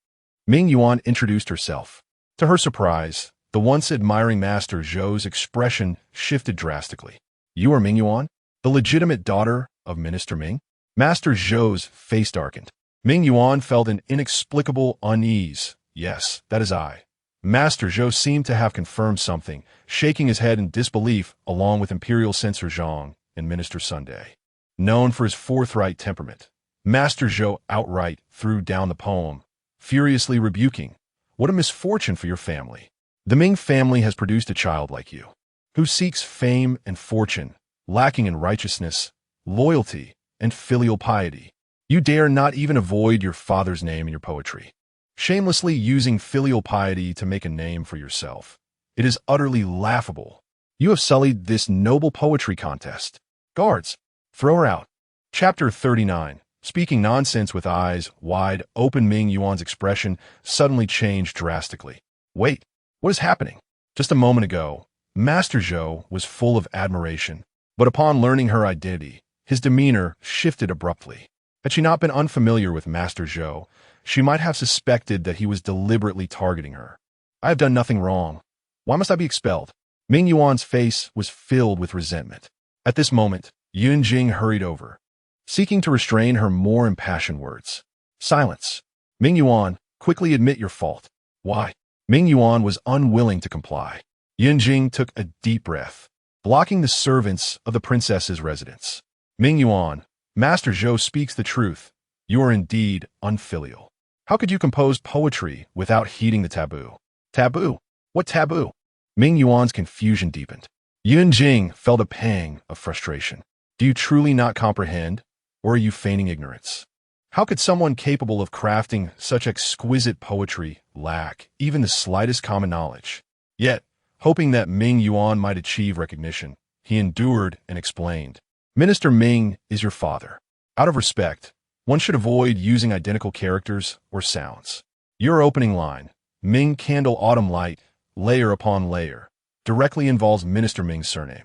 Ming Yuan introduced herself. To her surprise, the once admiring Master Zhou's expression shifted drastically. You are Ming Yuan, the legitimate daughter of Minister Ming? Master Zhou's face darkened. Ming Yuan felt an inexplicable unease. Yes, that is I. Master Zhou seemed to have confirmed something, shaking his head in disbelief along with Imperial Censor Zhang and Minister Sunday. Known for his forthright temperament, Master Zhou outright threw down the poem, furiously rebuking, What a misfortune for your family. The Ming family has produced a child like you, who seeks fame and fortune, lacking in righteousness, loyalty, and filial piety. You dare not even avoid your father's name in your poetry. shamelessly using filial piety to make a name for yourself. It is utterly laughable. You have sullied this noble poetry contest. Guards, throw her out. Chapter 39. Speaking nonsense with eyes wide open, Ming Yuan's expression suddenly changed drastically. Wait, what is happening? Just a moment ago, Master Zhou was full of admiration, but upon learning her identity, his demeanor shifted abruptly. Had she not been unfamiliar with Master Zhou, she might have suspected that he was deliberately targeting her. I have done nothing wrong. Why must I be expelled? Ming Yuan's face was filled with resentment. At this moment, Yun Jing hurried over, seeking to restrain her more impassioned words. Silence. Ming Yuan, quickly admit your fault. Why? Ming Yuan was unwilling to comply. Yun Jing took a deep breath, blocking the servants of the princess's residence. Ming Yuan, Master Zhou speaks the truth. You are indeed unfilial. How could you compose poetry without heeding the taboo? Taboo? What taboo? Ming Yuan's confusion deepened. Yun Jing felt a pang of frustration. Do you truly not comprehend, or are you feigning ignorance? How could someone capable of crafting such exquisite poetry lack even the slightest common knowledge? Yet, hoping that Ming Yuan might achieve recognition, he endured and explained. Minister Ming is your father. Out of respect, one should avoid using identical characters or sounds. Your opening line, Ming candle autumn light, layer upon layer, directly involves Minister Ming's surname.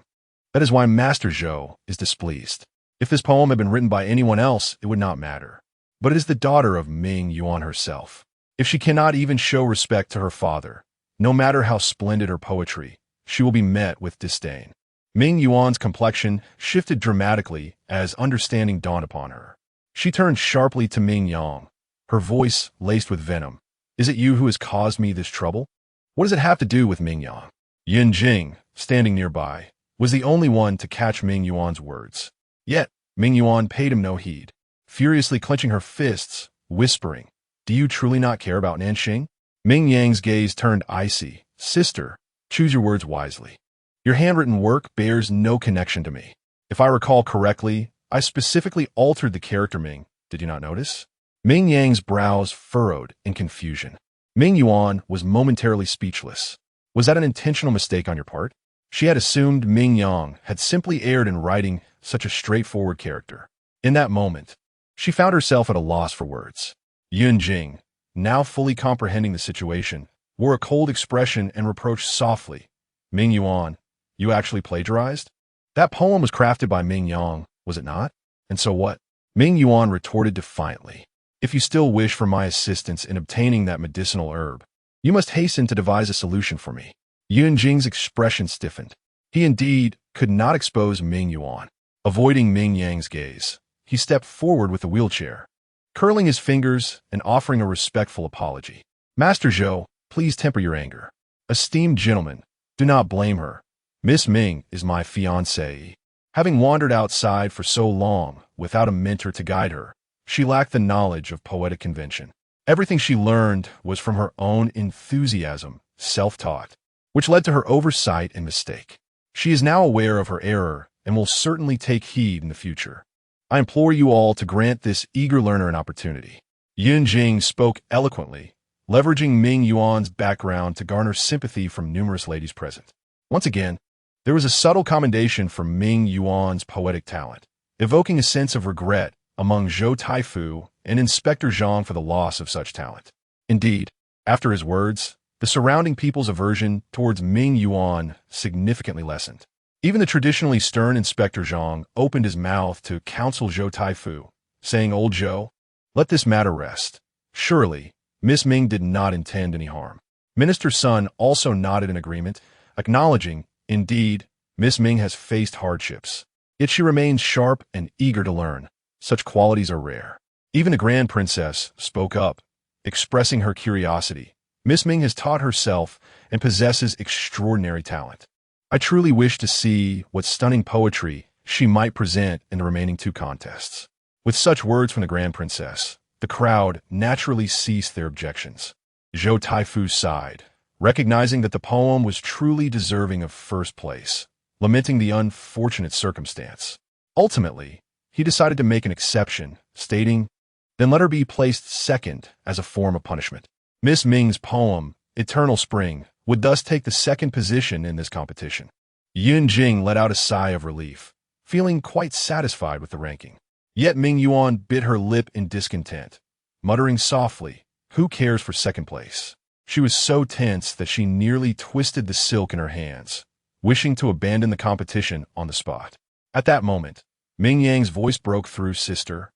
That is why Master Zhou is displeased. If this poem had been written by anyone else, it would not matter. But it is the daughter of Ming Yuan herself. If she cannot even show respect to her father, no matter how splendid her poetry, she will be met with disdain. Ming Yuan's complexion shifted dramatically as understanding dawned upon her. She turned sharply to Ming Yang, her voice laced with venom. Is it you who has caused me this trouble? What does it have to do with Ming Yang? Yun Jing, standing nearby, was the only one to catch Ming Yuan's words. Yet, Ming Yuan paid him no heed, furiously clenching her fists, whispering, Do you truly not care about Nanxing? Ming Yang's gaze turned icy. Sister, choose your words wisely. Your handwritten work bears no connection to me. If I recall correctly, I specifically altered the character Ming. Did you not notice? Ming Yang's brows furrowed in confusion. Ming Yuan was momentarily speechless. Was that an intentional mistake on your part? She had assumed Ming Yang had simply erred in writing such a straightforward character. In that moment, she found herself at a loss for words. Yun Jing, now fully comprehending the situation, wore a cold expression and reproached softly. Ming Yuan, you actually plagiarized? That poem was crafted by Ming Yang, was it not? And so what? Ming Yuan retorted defiantly. If you still wish for my assistance in obtaining that medicinal herb, you must hasten to devise a solution for me. Yun Jing's expression stiffened. He indeed could not expose Ming Yuan. Avoiding Ming Yang's gaze, he stepped forward with the wheelchair, curling his fingers and offering a respectful apology. Master Zhou, please temper your anger. Esteemed gentlemen, do not blame her. Miss Ming is my fiancée. Having wandered outside for so long without a mentor to guide her, she lacked the knowledge of poetic convention. Everything she learned was from her own enthusiasm, self-taught, which led to her oversight and mistake. She is now aware of her error and will certainly take heed in the future. I implore you all to grant this eager learner an opportunity. Yun Jing spoke eloquently, leveraging Ming Yuan's background to garner sympathy from numerous ladies present. Once again, there was a subtle commendation for Ming Yuan's poetic talent, evoking a sense of regret among Zhou Taifu and Inspector Zhang for the loss of such talent. Indeed, after his words, the surrounding people's aversion towards Ming Yuan significantly lessened. Even the traditionally stern Inspector Zhang opened his mouth to counsel Zhou Taifu, saying, Old Zhou, let this matter rest. Surely, Miss Ming did not intend any harm. Minister Sun also nodded in agreement, acknowledging, indeed, Miss Ming has faced hardships. Yet she remains sharp and eager to learn. Such qualities are rare. Even the Grand Princess spoke up, expressing her curiosity. Miss Ming has taught herself and possesses extraordinary talent. I truly wish to see what stunning poetry she might present in the remaining two contests. With such words from the Grand Princess, the crowd naturally ceased their objections. Zhou Taifu sighed, recognizing that the poem was truly deserving of first place, lamenting the unfortunate circumstance. Ultimately, he decided to make an exception, stating, Then let her be placed second as a form of punishment. Miss Ming's poem, Eternal Spring, would thus take the second position in this competition. Yun Jing let out a sigh of relief, feeling quite satisfied with the ranking. Yet Ming Yuan bit her lip in discontent, muttering softly, "Who cares for second place?" She was so tense that she nearly twisted the silk in her hands, wishing to abandon the competition on the spot. At that moment, Ming Yang's voice broke through. "Sister,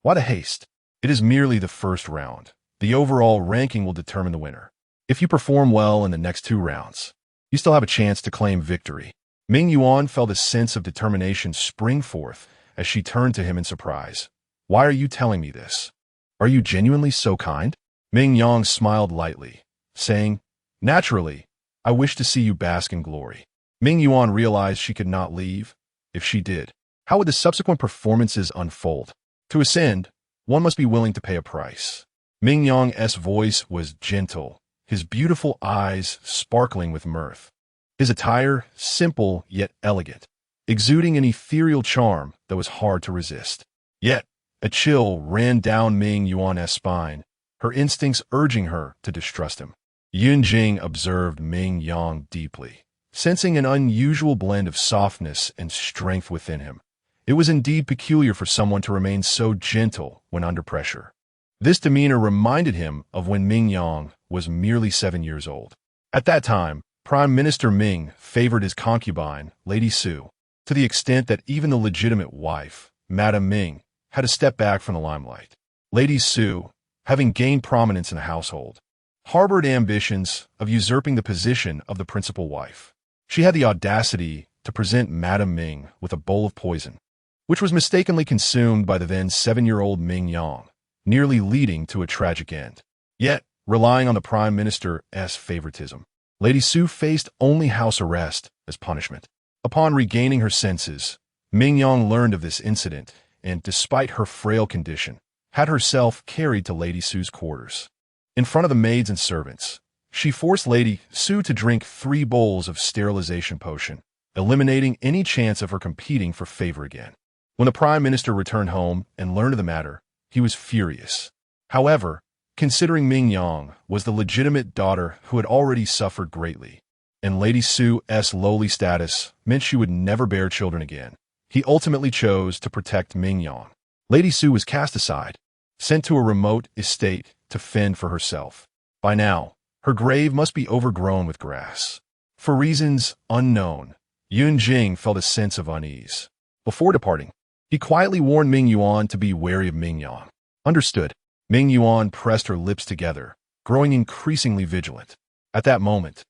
what a haste. It is merely the first round. The overall ranking will determine the winner. If you perform well in the next 2 rounds, you still have a chance to claim victory." Ming Yuan felt a sense of determination spring forth as she turned to him in surprise. "Why are you telling me this? Are you genuinely so kind?" Ming Yang smiled lightly, saying, "Naturally, I wish to see you bask in glory." Ming Yuan realized she could not leave. If she did, how would the subsequent performances unfold? To ascend, one must be willing to pay a price. Ming Yang's voice was gentle, his beautiful eyes sparkling with mirth. His attire simple yet elegant, exuding an ethereal charm that was hard to resist. Yet, a chill ran down Ming Yuan's spine, her instincts urging her to distrust him. Yun Jing observed Ming Yang deeply, sensing an unusual blend of softness and strength within him. It was indeed peculiar for someone to remain so gentle when under pressure. This demeanor reminded him of when Ming Yang was merely 7 years old. At that time, Prime Minister Ming favored his concubine, Lady Su, to the extent that even the legitimate wife, Madame Ming, had to step back from the limelight. Lady Su, having gained prominence in the household, harbored ambitions of usurping the position of the principal wife. She had the audacity to present Madame Ming with a bowl of poison, which was mistakenly consumed by the then 7-year-old Ming Yang, nearly leading to a tragic end. Yet, relying on the Prime Minister's favoritism, Lady Su faced only house arrest as punishment. Upon regaining her senses, Ming Yang learned of this incident and, despite her frail condition, had herself carried to Lady Su's quarters. In front of the maids and servants, she forced Lady Su to drink 3 bowls of sterilization potion, eliminating any chance of her competing for favor again. When the Prime Minister returned home and learned of the matter, he was furious. However, considering Ming Yang was the legitimate daughter who had already suffered greatly, and Lady Su's lowly status meant she would never bear children again, he ultimately chose to protect Ming Yang. Lady Su was cast aside, sent to a remote estate to fend for herself. By now, her grave must be overgrown with grass. For reasons unknown, Yun Jing felt a sense of unease. Before departing, he quietly warned Ming Yuan to be wary of Ming Yang. Understood. Ming Yuan pressed her lips together, growing increasingly vigilant. At that moment,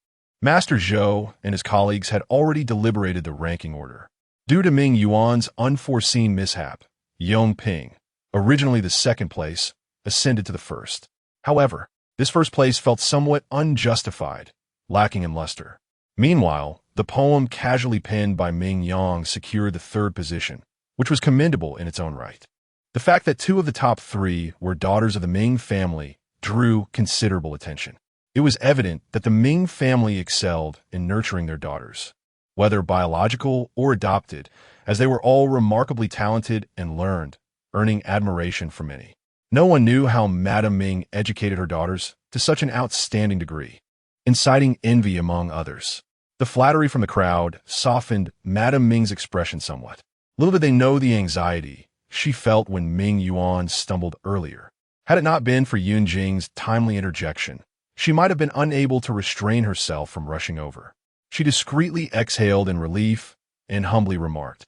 Master Zhou and his colleagues had already deliberated the ranking order. Due to Ming Yuan's unforeseen mishap, Yong Ping, originally the second place, ascended to the first. However, this first place felt somewhat unjustified, lacking in luster. Meanwhile, the poem casually penned by Ming Yang secured the third position, which was commendable in its own right. The fact that 2 of the top 3 were daughters of the Ming family drew considerable attention. It was evident that the Ming family excelled in nurturing their daughters, whether biological or adopted, as they were all remarkably talented and learned, earning admiration from many. No one knew how Madame Ming educated her daughters to such an outstanding degree, inciting envy among others. The flattery from the crowd softened Madame Ming's expression somewhat. Little did they know the anxiety she felt when Ming Yuan stumbled earlier. Had it not been for Yun Jing's timely interjection, she might have been unable to restrain herself from rushing over. She discreetly exhaled in relief and humbly remarked,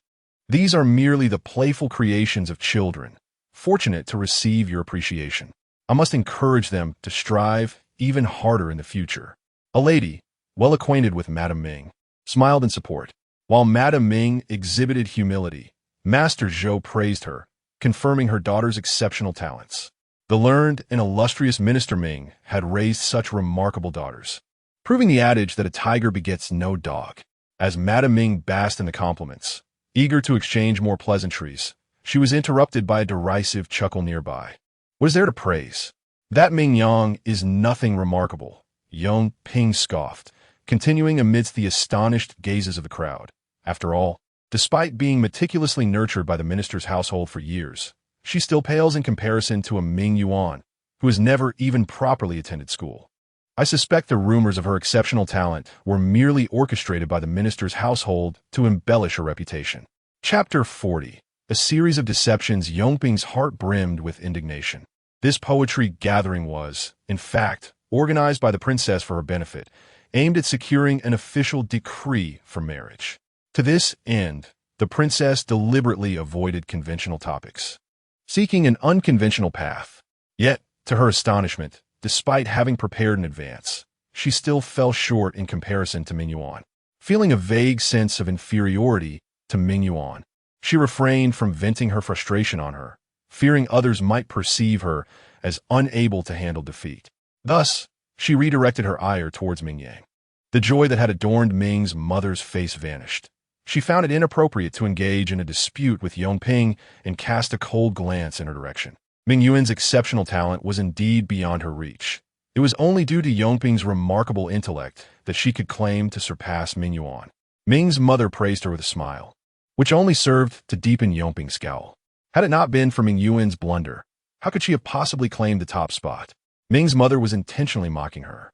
"These are merely the playful creations of children, fortunate to receive your appreciation. I must encourage them to strive even harder in the future." A lady, well acquainted with Madame Ming, smiled in support. While Madame Ming exhibited humility, Master Zhou praised her, confirming her daughter's exceptional talents. The learned and illustrious Minister Ming had raised such remarkable daughters, proving the adage that a tiger begets no dog. As Madame Ming basked in the compliments, eager to exchange more pleasantries, she was interrupted by a derisive chuckle nearby. "What is there to praise? That Ming Yang is nothing remarkable," Yong Ping scoffed, continuing amidst the astonished gazes of the crowd. After all, despite being meticulously nurtured by the minister's household for years, she still pales in comparison to a Ming Yuan, who has never even properly attended school. I suspect the rumors of her exceptional talent were merely orchestrated by the minister's household to embellish her reputation. Chapter 40. A series of deceptions. Yongping's heart brimmed with indignation. This poetry gathering was, in fact, organized by the princess for her benefit, aimed at securing an official decree for marriage. To this end, the princess deliberately avoided conventional topics, seeking an unconventional path. Yet, to her astonishment, despite having prepared in advance, she still fell short in comparison to Ming Yuan. Feeling a vague sense of inferiority to Ming Yuan, she refrained from venting her frustration on her, fearing others might perceive her as unable to handle defeat. Thus, she redirected her ire towards Ming Yang. The joy that had adorned Ming's mother's face vanished. She found it inappropriate to engage in a dispute with Yongping and cast a cold glance in her direction. Ming Yuan's exceptional talent was indeed beyond her reach. It was only due to Yongping's remarkable intellect that she could claim to surpass Ming Yuan. Ming's mother praised her with a smile, which only served to deepen Yongping's scowl. Had it not been for Ming Yuan's blunder, how could she have possibly claimed the top spot? Ming's mother was intentionally mocking her.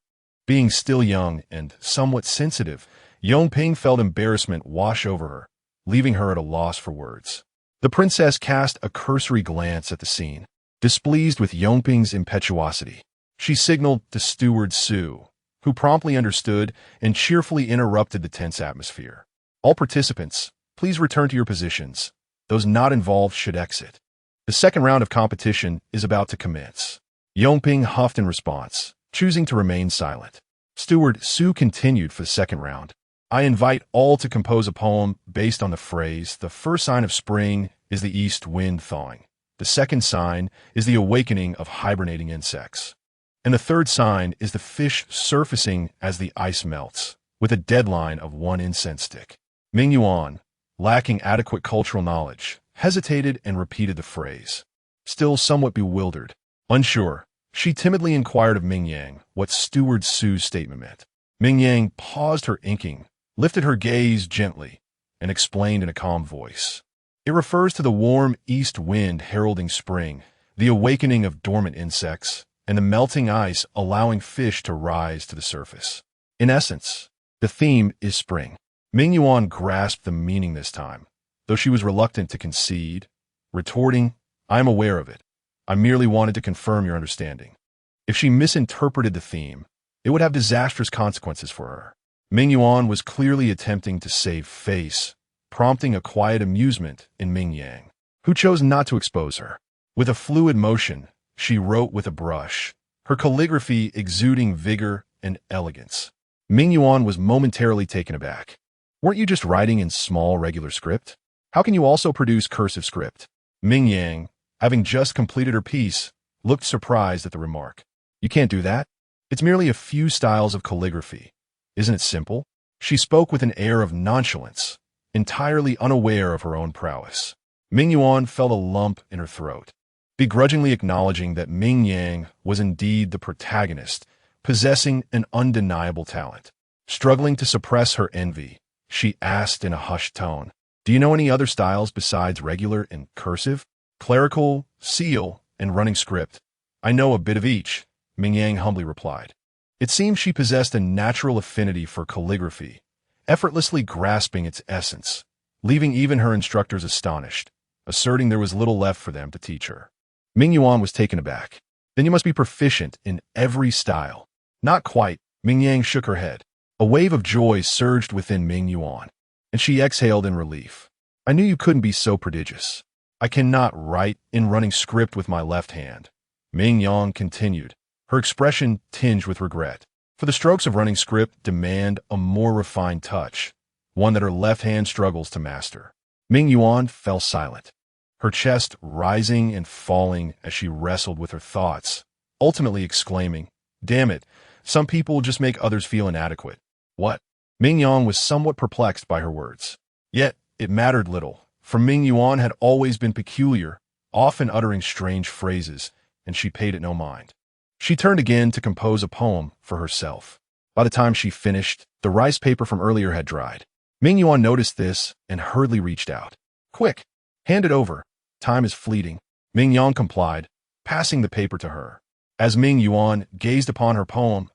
Being still young and somewhat sensitive, Yongping felt embarrassment wash over her, leaving her at a loss for words. The princess cast a cursory glance at the scene, displeased with Yongping's impetuosity. She signaled to Steward Su, who promptly understood and cheerfully interrupted the tense atmosphere. All participants, please return to your positions. Those not involved should exit. The second round of competition is about to commence. Yongping huffed in response, choosing to remain silent. Steward Su continued for the second round. I invite all to compose a poem based on the phrase, the first sign of spring is the east wind thawing. The second sign is the awakening of hibernating insects. And the third sign is the fish surfacing as the ice melts, with a deadline of 1 incense stick. Ming Yuan, lacking adequate cultural knowledge, hesitated and repeated the phrase. Still somewhat bewildered, unsure, she timidly inquired of Ming Yang what Steward Su's statement meant. Ming Yang paused her inking, lifted her gaze gently, and explained in a calm voice. It refers to the warm east wind heralding spring, the awakening of dormant insects, and the melting ice allowing fish to rise to the surface. In essence, the theme is spring. Ming Yuan grasped the meaning this time, though she was reluctant to concede, retorting, I am aware of it. I merely wanted to confirm your understanding. If she misinterpreted the theme, it would have disastrous consequences for her. Ming Yuan was clearly attempting to save face, prompting a quiet amusement in Ming Yang, who chose not to expose her. With a fluid motion, she wrote with a brush, her calligraphy exuding vigor and elegance. Ming Yuan was momentarily taken aback. Weren't you just writing in small regular script? How can you also produce cursive script? Ming Yang, having just completed her piece, looked surprised at the remark. You can't do that? It's merely a few styles of calligraphy. Isn't it simple? She spoke with an air of nonchalance, entirely unaware of her own prowess. Ming Yuan felt a lump in her throat, begrudgingly acknowledging that Ming Yang was indeed the protagonist, possessing an undeniable talent. Struggling to suppress her envy, she asked in a hushed tone, do you know any other styles besides regular and cursive? Clerical, seal, and running script. I know a bit of each, Ming Yang humbly replied. It seemed she possessed a natural affinity for calligraphy, effortlessly grasping its essence, leaving even her instructors astonished, asserting there was little left for them to teach her. Ming Yuan was taken aback. Then you must be proficient in every style. Not quite, Ming Yang shook her head. A wave of joy surged within Ming Yuan, and she exhaled in relief. I knew you couldn't be so prodigious. I cannot write in running script with my left hand. Ming Yang continued, her expression tinged with regret. For the strokes of running script demand a more refined touch, one that her left hand struggles to master. Ming Yuan fell silent, her chest rising and falling as she wrestled with her thoughts, ultimately exclaiming, damn it, some people just make others feel inadequate. What? Ming Yang was somewhat perplexed by her words. Yet, it mattered little, for Ming Yuan had always been peculiar, often uttering strange phrases, and she paid it no mind. She turned again to compose a poem for herself. By the time she finished, the rice paper from earlier had dried. Ming Yuan noticed this and hurriedly reached out. Quick, hand it over. Time is fleeting. Ming Yang complied, passing the paper to her. As Ming Yuan gazed upon her poem,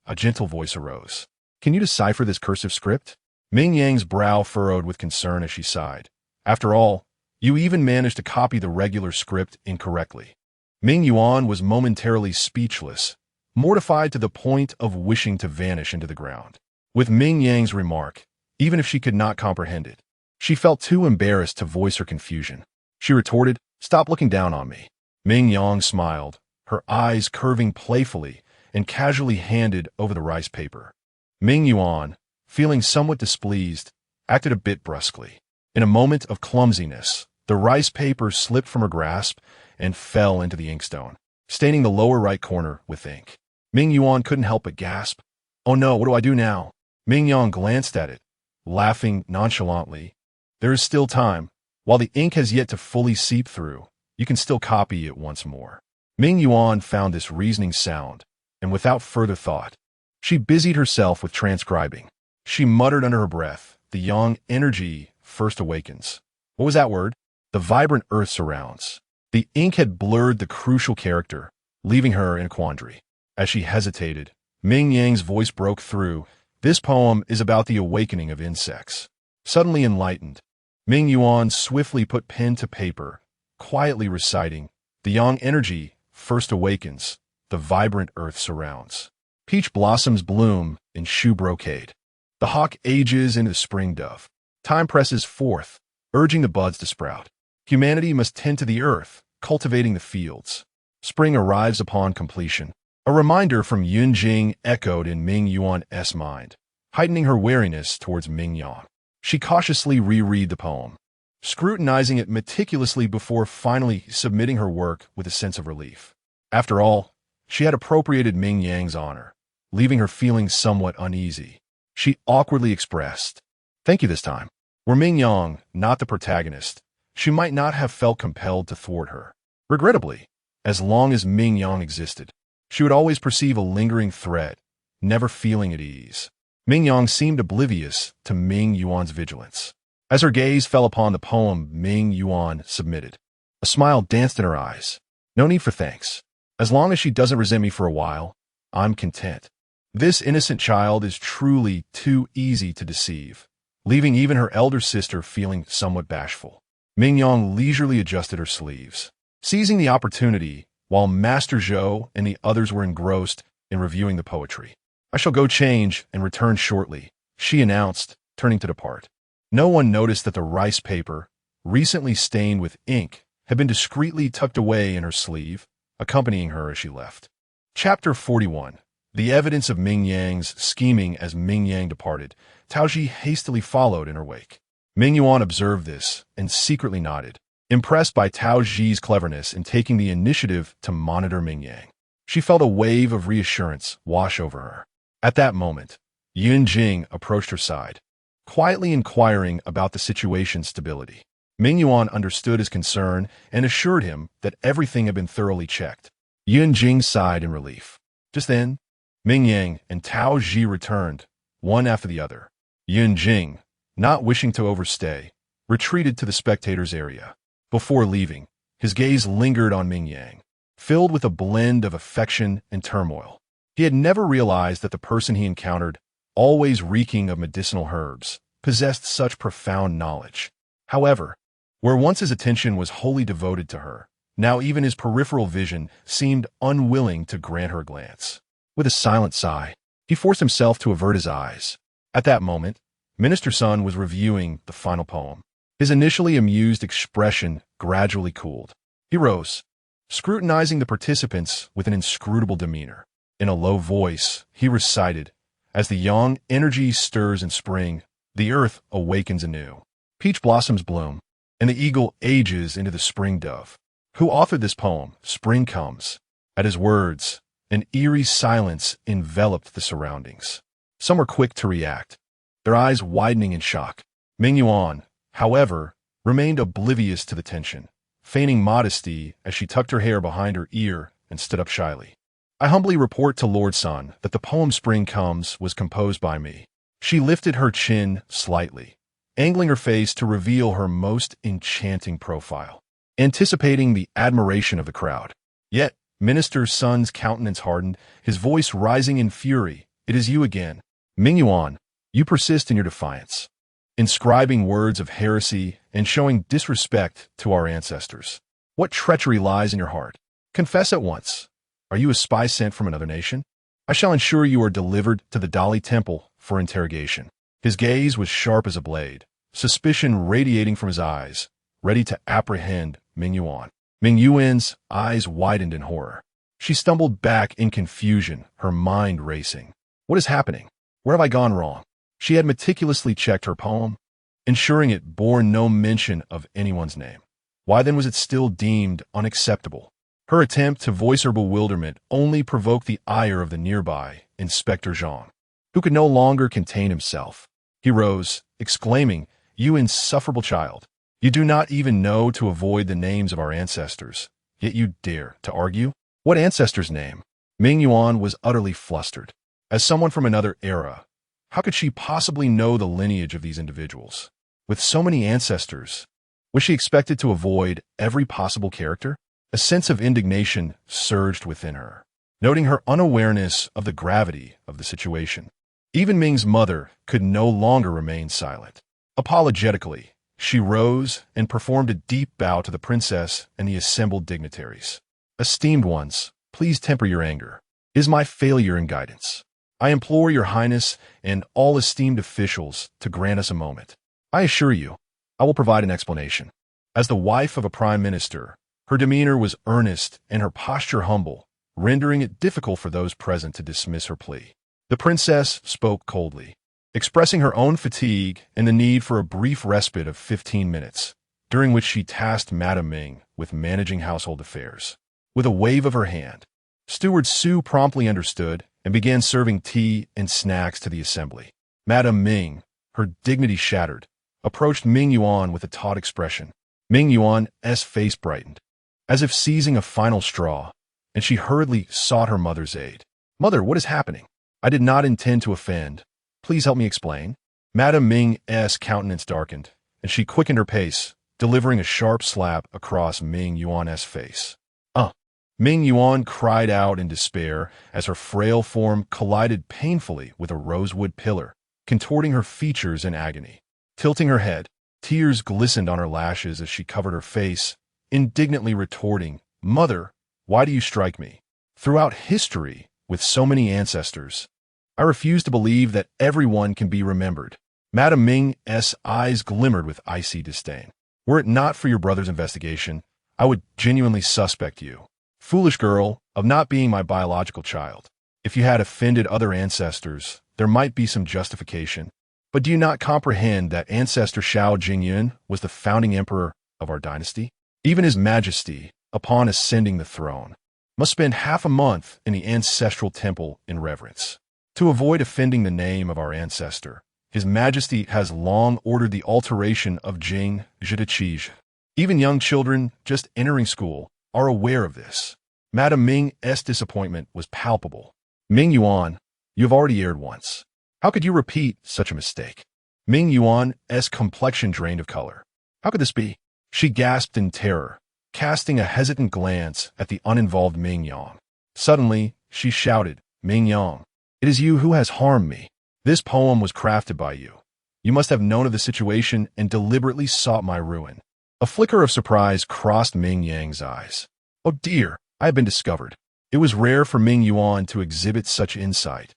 a gentle voice arose. Can you decipher this cursive script? Ming Yang's brow furrowed with concern as she sighed. After all, you even managed to copy the regular script incorrectly. Ming Yuan was momentarily speechless, mortified to the point of wishing to vanish into the ground. With Ming Yang's remark, even if she could not comprehend it, she felt too embarrassed to voice her confusion. She retorted, "Stop looking down on me." Ming Yang smiled, her eyes curving playfully, and casually handed over the rice paper. Ming Yuan, feeling somewhat displeased, acted a bit brusquely. In a moment of clumsiness, the rice paper slipped from her grasp and fell into the inkstone, staining the lower right corner with ink. Ming Yuan couldn't help but gasp. "Oh no, what do I do now?" Ming Yang glanced at it, laughing nonchalantly. "There is still time. While the ink has yet to fully seep through, you can still copy it once more." Ming Yuan found this reasoning sound, and without further thought, she busied herself with transcribing. She muttered under her breath, "The yang energy first awakens." What was that word? The vibrant earth surrounds. The ink had blurred the crucial character, leaving her in a quandary. As she hesitated, Ming Yang's voice broke through. "This poem is about the awakening of insects." Suddenly enlightened, Ming Yuan swiftly put pen to paper, quietly reciting, "The yang energy first awakens, the vibrant earth surrounds. Peach blossoms bloom in shoe brocade. The hawk ages into the spring dove. Time presses forth, urging the buds to sprout. Humanity must tend to the earth, cultivating the fields. Spring arrives upon completion." A reminder from Yun Jing echoed in Ming Yuan's mind, heightening her wariness towards Ming Yang. She cautiously reread the poem, scrutinizing it meticulously before finally submitting her work with a sense of relief. After all, she had appropriated Ming Yang's honor, leaving her feeling somewhat uneasy. She awkwardly expressed, "Thank you this time." Were Ming Yang not the protagonist, she might not have felt compelled to thwart her. Regrettably, as long as Ming Yang existed, she would always perceive a lingering threat, never feeling at ease. Ming Yang seemed oblivious to Ming Yuan's vigilance. As her gaze fell upon the poem Ming Yuan submitted, a smile danced in her eyes. "No need for thanks. As long as she doesn't resent me for a while, I'm content." This innocent child is truly too easy to deceive, leaving even her elder sister feeling somewhat bashful. Ming Yang leisurely adjusted her sleeves, seizing the opportunity while Master Zhou and the others were engrossed in reviewing the poetry. "I shall go change and return shortly," she announced, turning to depart. No one noticed that the rice paper, recently stained with ink, had been discreetly tucked away in her sleeve, accompanying her as she left. Chapter 41. The evidence of Ming Yang's scheming. As Ming Yang departed, Taoji hastily followed in her wake. Ming Yuan observed this and secretly nodded, impressed by Taoji's cleverness in taking the initiative to monitor Ming Yang. She felt a wave of reassurance wash over her. At that moment, Yun Jing approached her side, quietly inquiring about the situation's stability. Ming Yuan understood his concern and assured him that everything had been thoroughly checked. Yun Jing sighed in relief. Just then, Ming Yang and Tao Ji returned, one after the other. Yun Jing, not wishing to overstay, retreated to the spectators' area. Before leaving, his gaze lingered on Ming Yang, filled with a blend of affection and turmoil. He had never realized that the person he encountered, always reeking of medicinal herbs, possessed such profound knowledge. However, where once his attention was wholly devoted to her, now even his peripheral vision seemed unwilling to grant her a glance. With a silent sigh, he forced himself to avert his eyes. At that moment, Minister Sun was reviewing the final poem. His initially amused expression gradually cooled. He rose, scrutinizing the participants with an inscrutable demeanor. In a low voice, he recited, "As the yang energy stirs in spring, the earth awakens anew. Peach blossoms bloom, and the eagle ages into the spring dove." Who authored this poem? Spring comes. At his words, an eerie silence enveloped the surroundings. Some were quick to react, their eyes widening in shock. Ming Yuan, however, remained oblivious to the tension, feigning modesty as she tucked her hair behind her ear and stood up shyly. "I humbly report to Lord Sun that the poem Spring Comes was composed by me." She lifted her chin slightly, angling her face to reveal her most enchanting profile, anticipating the admiration of the crowd. Yet, Minister Sun's countenance hardened, his voice rising in fury. "It is you again. Ming Yuan, you persist in your defiance, inscribing words of heresy and showing disrespect to our ancestors. What treachery lies in your heart? Confess at once. Are you a spy sent from another nation? I shall ensure you are delivered to the Dali Temple for interrogation." His gaze was sharp as a blade, suspicion radiating from his eyes, ready to apprehend Ming Yuan. Ming Yuan's eyes widened in horror. She stumbled back in confusion, her mind racing. What is happening? Where have I gone wrong? She had meticulously checked her poem, ensuring it bore no mention of anyone's name. Why then was it still deemed unacceptable? Her attempt to voice her bewilderment only provoked the ire of the nearby Inspector Zhang, who could no longer contain himself. He rose, exclaiming, "You insufferable child! You do not even know to avoid the names of our ancestors, yet you dare to argue? What ancestor's name?" Ming Yuan was utterly flustered. As someone from another era, how could she possibly know the lineage of these individuals? With so many ancestors, was she expected to avoid every possible character? A sense of indignation surged within her, noting her unawareness of the gravity of the situation. Even Ming's mother could no longer remain silent. Apologetically, she rose and performed a deep bow to the princess and the assembled dignitaries. "Esteemed ones, please temper your anger. It is my failure in guidance. I implore your highness and all esteemed officials to grant us a moment. I assure you, I will provide an explanation." As the wife of a prime minister, her demeanor was earnest and her posture humble, rendering it difficult for those present to dismiss her plea. The princess spoke coldly, expressing her own fatigue and the need for a brief respite of 15 minutes, during which she tasked Madame Ming with managing household affairs. With a wave of her hand, Steward Su promptly understood and began serving tea and snacks to the assembly. Madame Ming, her dignity shattered, approached Ming Yuan with a taut expression. Ming Yuan's face brightened, as if seizing a final straw, and she hurriedly sought her mother's aid. "Mother, what is happening? I did not intend to offend. Please help me explain." Madame Ming's countenance darkened, and she quickened her pace, delivering a sharp slap across Ming Yuan's face. Ming Yuan cried out in despair as her frail form collided painfully with a rosewood pillar, contorting her features in agony. Tilting her head, tears glistened on her lashes as she covered her face, indignantly retorting, "Mother, why do you strike me? Throughout history, with so many ancestors, I refuse to believe that everyone can be remembered." Madame Ming's eyes glimmered with icy disdain. "Were it not for your brother's investigation, I would genuinely suspect you, foolish girl, of not being my biological child. If you had offended other ancestors, there might be some justification. But do you not comprehend that ancestor Shao Jingyun was the founding emperor of our dynasty? Even His Majesty, upon ascending the throne, must spend half a month in the ancestral temple in reverence. To avoid offending the name of our ancestor, His Majesty has long ordered the alteration of Jing Zhidachij. Even young children just entering school are aware of this." Madame Ming's disappointment was palpable. "Ming Yuan, you have already erred once. How could you repeat such a mistake?" Ming Yuan's complexion drained of color. "How could this be?" She gasped in terror, casting a hesitant glance at the uninvolved Ming Yang. Suddenly, she shouted, "Ming Yang, it is you who has harmed me. This poem was crafted by you. You must have known of the situation and deliberately sought my ruin." A flicker of surprise crossed Ming Yang's eyes. "Oh dear, I have been discovered." It was rare for Ming Yuan to exhibit such insight,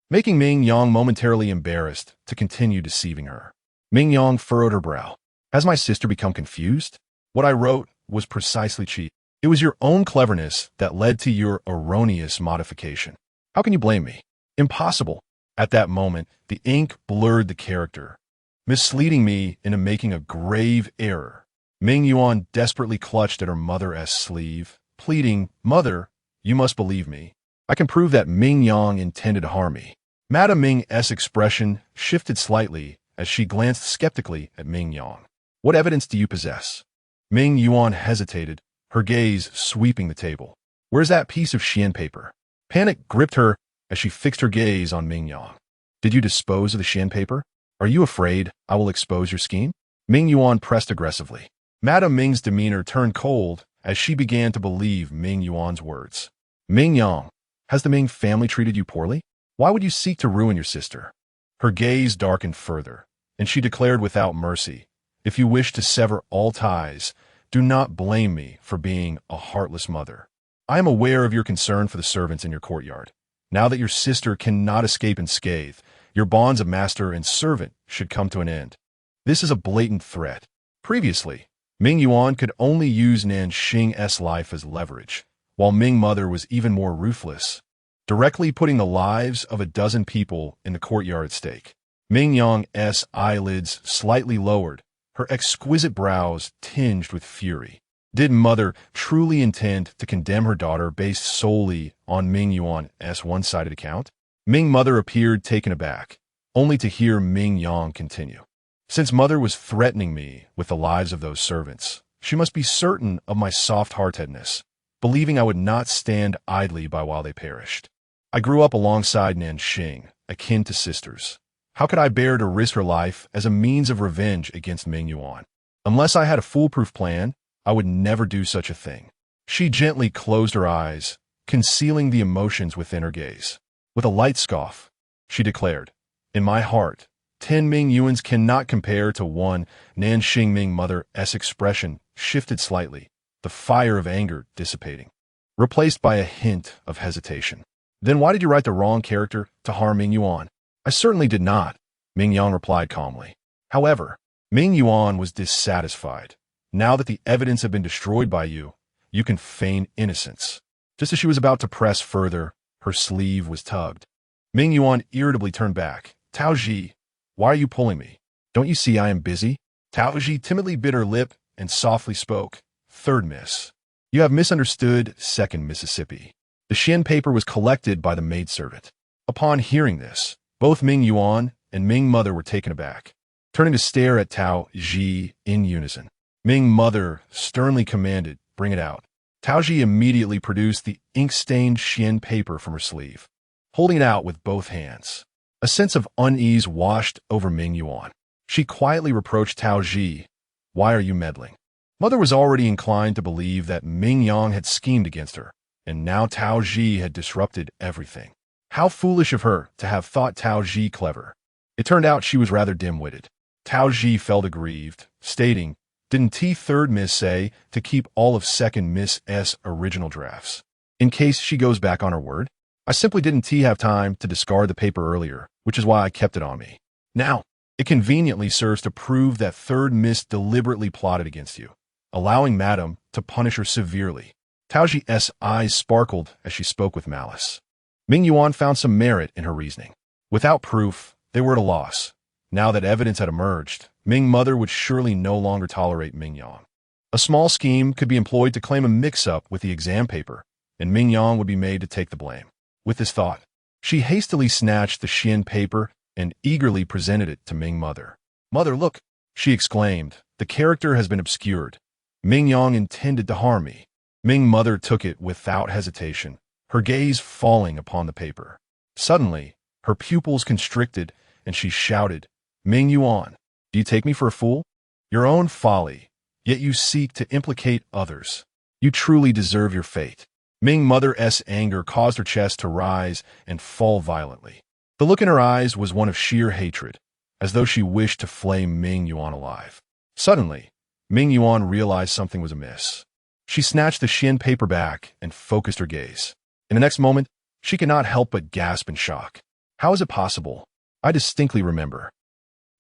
making Ming Yang momentarily embarrassed to continue deceiving her. Ming Yang furrowed her brow. "Has my sister become confused? What I wrote was precisely cheat. It was your own cleverness that led to your erroneous modification. How can you blame me? Impossible." At that moment, the ink blurred the character, misleading me into making a grave error. Ming Yuan desperately clutched at her mother's sleeve, pleading, "Mother, you must believe me. I can prove that Ming Yang intended to harm me." Madame Ming's expression shifted slightly as she glanced skeptically at Ming Yang. "What evidence do you possess?" Ming Yuan hesitated, her gaze sweeping the table. "Where's that piece of Xian paper?" Panic gripped her as she fixed her gaze on Ming Yang. "Did you dispose of the Xian paper? Are you afraid I will expose your scheme?" Ming Yuan pressed aggressively. Madame Ming's demeanor turned cold as she began to believe Ming Yuan's words. Ming Yang, has the Ming family treated you poorly? Why would you seek to ruin your sister? Her gaze darkened further, and she declared without mercy, if you wish to sever all ties, do not blame me for being a heartless mother. I am aware of your concern for the servants in your courtyard. Now that your sister cannot escape unscathed, your bonds of master and servant should come to an end. This is a blatant threat. Previously, Ming Yuan could only use Nanxing's life as leverage, while Ming Mother was even more ruthless, directly putting the lives of a dozen people in the courtyard at stake. Ming Yang's eyelids slightly lowered, her exquisite brows tinged with fury. Did Mother truly intend to condemn her daughter based solely on Ming Yuan's one-sided account? Ming Mother appeared taken aback, only to hear Ming Yang continue. Since Mother was threatening me with the lives of those servants, she must be certain of my soft-heartedness, believing I would not stand idly by while they perished. I grew up alongside Nanxing, akin to sisters. How could I bear to risk her life as a means of revenge against Ming Yuan? Unless I had a foolproof plan, I would never do such a thing. She gently closed her eyes, concealing the emotions within her gaze. With a light scoff, she declared, in my heart, 10 Ming Yuans cannot compare to one. Nanxing Ming Mother's expression shifted slightly, the fire of anger dissipating, replaced by a hint of hesitation. Then why did you write the wrong character to harm Ming Yuan? I certainly did not, Ming Yang replied calmly. However, Ming Yuan was dissatisfied. Now that the evidence had been destroyed by you, you can feign innocence. Just as she was about to press further, her sleeve was tugged. Ming Yuan irritably turned back. Taoji, why are you pulling me? Don't you see I am busy? Taoji timidly bit her lip and softly spoke. Third miss. You have misunderstood second Mississippi. The Xian paper was collected by the maidservant. Upon hearing this, both Ming Yuan and Ming Mother were taken aback, turning to stare at Tao Ji in unison. Ming Mother sternly commanded, bring it out. Tao Ji immediately produced the ink-stained Xian paper from her sleeve, holding it out with both hands. A sense of unease washed over Ming Yuan. She quietly reproached Tao Ji, why are you meddling? Mother was already inclined to believe that Ming Yang had schemed against her, and now Tao Ji had disrupted everything. How foolish of her to have thought Tao Ji clever. It turned out she was rather dim-witted. Tao Ji felt aggrieved, stating, didn't Third Miss say to keep all of Second Miss's original drafts, in case she goes back on her word? I simply didn't have time to discard the paper earlier, which is why I kept it on me. Now, it conveniently serves to prove that Third Miss deliberately plotted against you, allowing Madame to punish her severely. Tao Ji's eyes sparkled as she spoke with malice. Ming Yuan found some merit in her reasoning. Without proof, they were at a loss. Now that evidence had emerged, Ming Mother would surely no longer tolerate Ming Yang. A small scheme could be employed to claim a mix-up with the exam paper, and Ming Yang would be made to take the blame. With this thought, she hastily snatched the Xian paper and eagerly presented it to Ming Mother. Mother, look, she exclaimed, the character has been obscured. Ming Yang intended to harm me. Ming Mother took it without hesitation, her gaze falling upon the paper. Suddenly, her pupils constricted, and she shouted, Ming Yuan, do you take me for a fool? Your own folly, yet you seek to implicate others. You truly deserve your fate. Ming Mother's anger caused her chest to rise and fall violently. The look in her eyes was one of sheer hatred, as though she wished to flay Ming Yuan alive. Suddenly, Ming Yuan realized something was amiss. She snatched the Xian paper back and focused her gaze. In the next moment, she could not help but gasp in shock. How is it possible? I distinctly remember.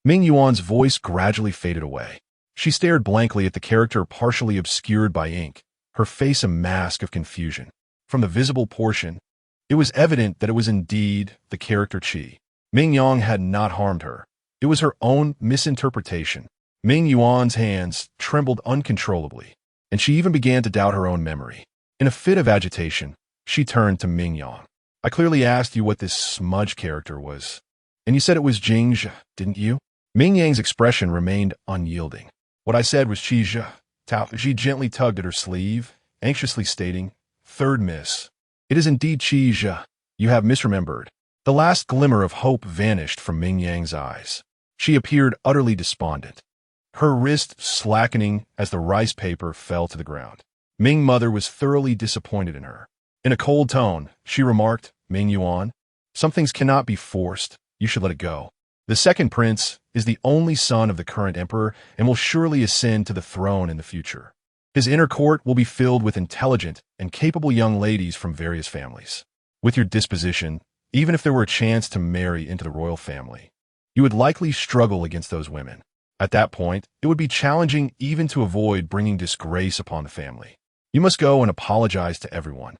Ming Yuan's voice gradually faded away. She stared blankly at the character partially obscured by ink, her face a mask of confusion. From the visible portion, it was evident that it was indeed the character Qi. Ming Yang had not harmed her. It was her own misinterpretation. Ming Yuan's hands trembled uncontrollably, and she even began to doubt her own memory. In a fit of agitation, she turned to Ming Yang. I clearly asked you what this smudge character was, and you said it was Jingzhe, didn't you? Ming Yang's expression remained unyielding. What I said was Qizhe. Tao Ji gently tugged at her sleeve, anxiously stating, Third Miss. It is indeed Qizhe. You have misremembered. The last glimmer of hope vanished from Ming Yang's eyes. She appeared utterly despondent, her wrist slackening as the rice paper fell to the ground. Ming mother was thoroughly disappointed in her. In a cold tone, she remarked, "Ming Yuan, some things cannot be forced. You should let it go. The second prince is the only son of the current emperor and will surely ascend to the throne in the future. His inner court will be filled with intelligent and capable young ladies from various families. With your disposition, even if there were a chance to marry into the royal family, you would likely struggle against those women. At that point, it would be challenging even to avoid bringing disgrace upon the family. You must go and apologize to everyone,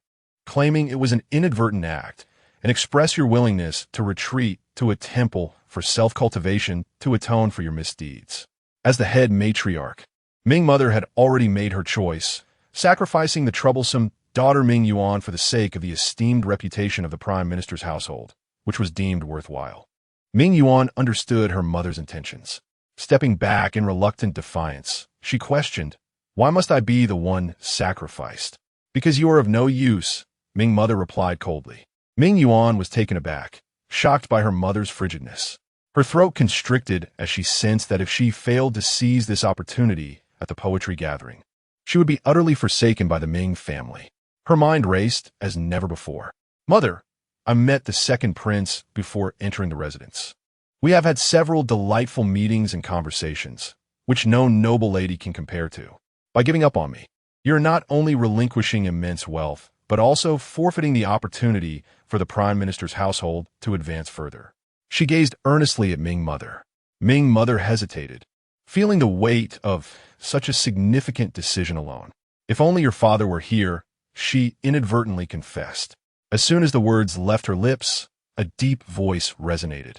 claiming it was an inadvertent act, and express your willingness to retreat to a temple for self-cultivation to atone for your misdeeds." As the head matriarch, Ming mother had already made her choice, sacrificing the troublesome daughter Ming Yuan for the sake of the esteemed reputation of the prime minister's household, which was deemed worthwhile. Ming Yuan understood her mother's intentions. Stepping back in reluctant defiance, she questioned, "Why must I be the one sacrificed?" "Because you are of no use," Ming mother replied coldly. Ming Yuan was taken aback, shocked by her mother's frigidness. Her throat constricted as she sensed that if she failed to seize this opportunity at the poetry gathering, she would be utterly forsaken by the Ming family. Her mind raced as never before. "Mother, I met the second prince before entering the residence. We have had several delightful meetings and conversations, which no noble lady can compare to. By giving up on me, you're not only relinquishing immense wealth, but also forfeiting the opportunity for the prime minister's household to advance further." She gazed earnestly at Ming mother. Ming mother hesitated, feeling the weight of such a significant decision alone. "If only your father were here," she inadvertently confessed. As soon as the words left her lips, a deep voice resonated.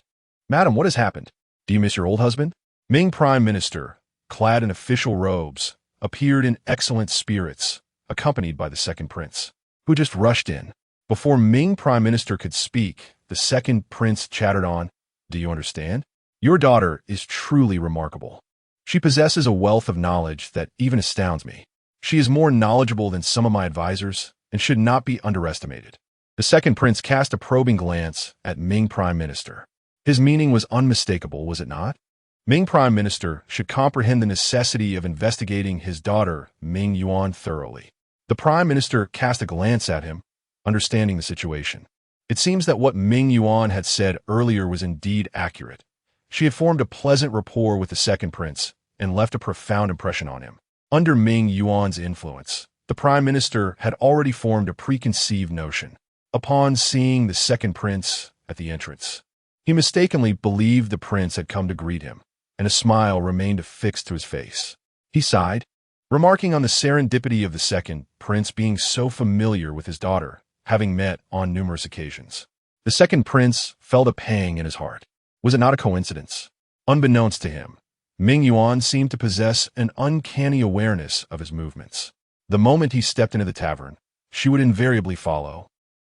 "Madam, what has happened? Do you miss your old husband?" Ming prime minister, clad in official robes, appeared in excellent spirits, accompanied by the second prince, who just rushed in. Before Ming prime minister could speak, the second prince chattered on, "Do you understand? Your daughter is truly remarkable. She possesses a wealth of knowledge that even astounds me. She is more knowledgeable than some of my advisors and should not be underestimated." The second prince cast a probing glance at Ming prime minister. His meaning was unmistakable, was it not? Ming prime minister should comprehend the necessity of investigating his daughter Ming Yuan thoroughly. The prime minister cast a glance at him, understanding the situation. It seems that what Ming Yuan had said earlier was indeed accurate. She had formed a pleasant rapport with the second prince and left a profound impression on him. Under Ming Yuan's influence, the prime minister had already formed a preconceived notion. Upon seeing the second prince at the entrance, he mistakenly believed the prince had come to greet him, and a smile remained affixed to his face. He sighed, remarking on the serendipity of the second prince being so familiar with his daughter, having met on numerous occasions. The second prince felt a pang in his heart. Was it not a coincidence? Unbeknownst to him, Ming Yuan seemed to possess an uncanny awareness of his movements. The moment he stepped into the tavern, she would invariably follow,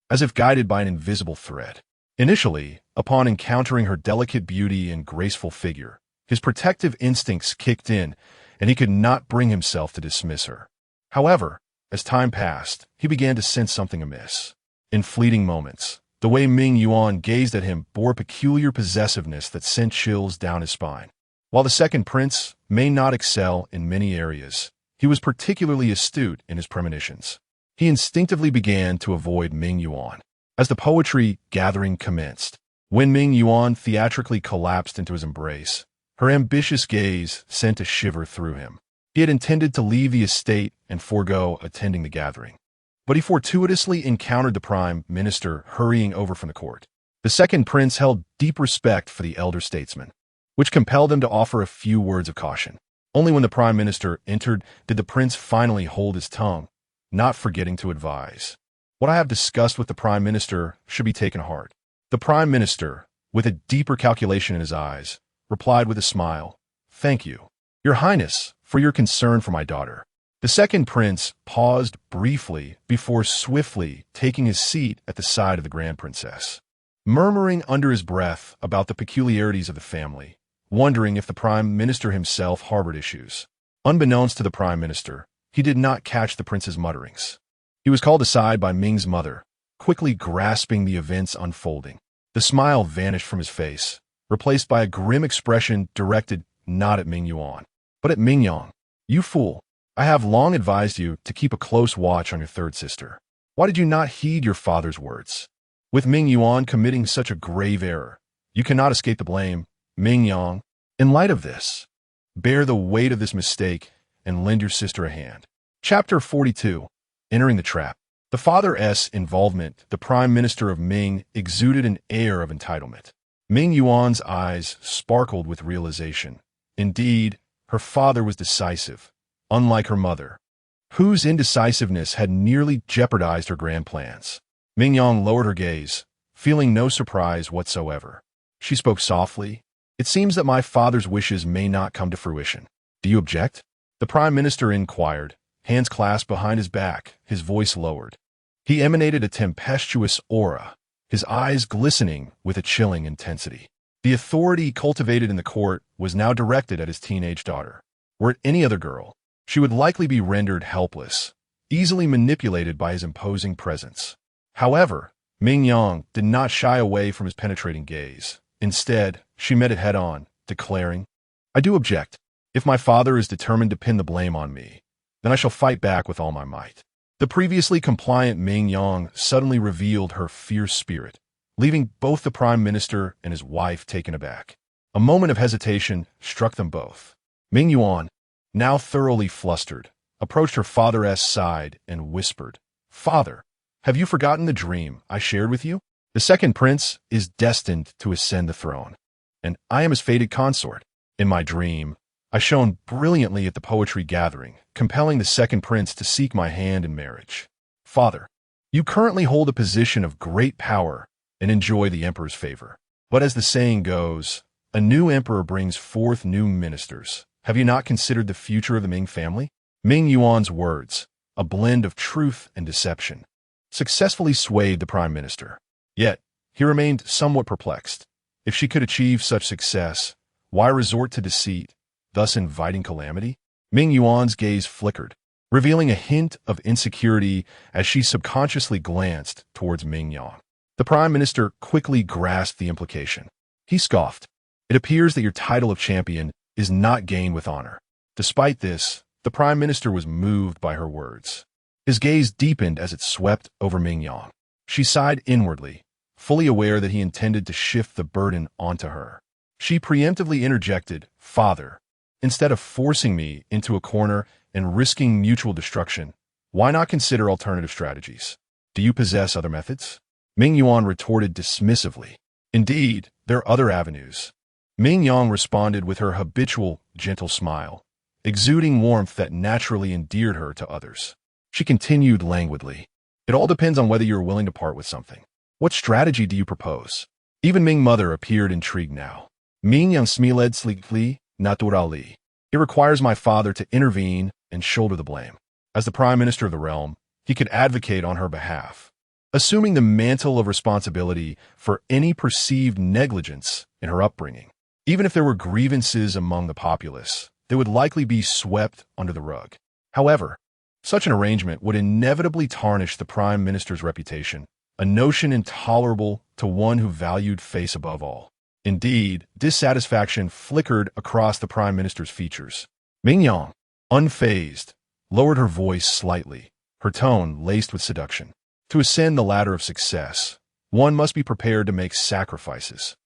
as if guided by an invisible thread. Initially, upon encountering her delicate beauty and graceful figure, his protective instincts kicked in, and he could not bring himself to dismiss her. However, as time passed, he began to sense something amiss. In fleeting moments, the way Ming Yuan gazed at him bore a peculiar possessiveness that sent chills down his spine. While the second prince may not excel in many areas, he was particularly astute in his premonitions. He instinctively began to avoid Ming Yuan. As the poetry gathering commenced, when Ming Yuan theatrically collapsed into his embrace, her ambitious gaze sent a shiver through him. He had intended to leave the estate and forego attending the gathering, but he fortuitously encountered the prime minister hurrying over from the court. The second prince held deep respect for the elder statesman, which compelled him to offer a few words of caution. Only when the prime minister entered did the prince finally hold his tongue, not forgetting to advise. "What I have discussed with the prime minister should be taken to heart." The prime minister, with a deeper calculation in his eyes, replied with a smile, "Thank you, Your Highness, for your concern for my daughter." The second prince paused briefly before swiftly taking his seat at the side of the grand princess, murmuring under his breath about the peculiarities of the family, wondering if the prime minister himself harbored issues. Unbeknownst to the prime minister, he did not catch the prince's mutterings. He was called aside by Ming's mother, quickly grasping the events unfolding. The smile vanished from his face, replaced by a grim expression directed not at Ming Yuan, but at Ming Yang. "You fool! I have long advised you to keep a close watch on your third sister. Why did you not heed your father's words? With Ming Yuan committing such a grave error, you cannot escape the blame. Ming Yang, in light of this, bear the weight of this mistake and lend your sister a hand. Chapter 42. Entering the Trap. The father's involvement, the prime minister of Ming, exuded an air of entitlement. Ming Yuan's eyes sparkled with realization. Indeed, her father was decisive, unlike her mother, whose indecisiveness had nearly jeopardized her grand plans. Ming Yang lowered her gaze, feeling no surprise whatsoever. She spoke softly. It seems that my father's wishes may not come to fruition. Do you object? The prime minister inquired, hands clasped behind his back, his voice lowered. He emanated a tempestuous aura, his eyes glistening with a chilling intensity. The authority cultivated in the court was now directed at his teenage daughter. Were it any other girl, she would likely be rendered helpless, easily manipulated by his imposing presence. However, Ming Yang did not shy away from his penetrating gaze. Instead, she met it head-on, declaring, I do object. If my father is determined to pin the blame on me, then I shall fight back with all my might. The previously compliant Ming Yang suddenly revealed her fierce spirit, leaving both the prime minister and his wife taken aback. A moment of hesitation struck them both. Ming Yuan, now thoroughly flustered, approached her father's side and whispered, Father, have you forgotten the dream I shared with you? The second prince is destined to ascend the throne, and I am his fated consort. In my dream, I shone brilliantly at the poetry gathering, compelling the second prince to seek my hand in marriage. Father, you currently hold a position of great power and enjoy the emperor's favor. But as the saying goes, a new emperor brings forth new ministers. Have you not considered the future of the Ming family? Ming Yuan's words, a blend of truth and deception, successfully swayed the prime minister. Yet, he remained somewhat perplexed. If she could achieve such success, why resort to deceit, thus inviting calamity? Ming Yuan's gaze flickered, revealing a hint of insecurity as she subconsciously glanced towards Ming Yang. The prime minister quickly grasped the implication. He scoffed. It appears that your title of champion is not gained with honor. Despite this, the prime minister was moved by her words. His gaze deepened as it swept over Ming Yang. She sighed inwardly, fully aware that he intended to shift the burden onto her. She preemptively interjected, Father, instead of forcing me into a corner and risking mutual destruction, why not consider alternative strategies? Do you possess other methods? Ming Yuan retorted dismissively. Indeed, there are other avenues. Ming Yang responded with her habitual, gentle smile, exuding warmth that naturally endeared her to others. She continued languidly. It all depends on whether you are willing to part with something. What strategy do you propose? Even Ming Mother appeared intrigued now. Ming Yang smiled slightly, naturally. It requires my father to intervene and shoulder the blame. As the prime minister of the realm, he could advocate on her behalf, assuming the mantle of responsibility for any perceived negligence in her upbringing. Even if there were grievances among the populace, they would likely be swept under the rug. However, such an arrangement would inevitably tarnish the prime minister's reputation, a notion intolerable to one who valued face above all. Indeed, dissatisfaction flickered across the prime minister's features. Ming Yang, unfazed, lowered her voice slightly, her tone laced with seduction. To ascend the ladder of success, one must be prepared to make sacrifices.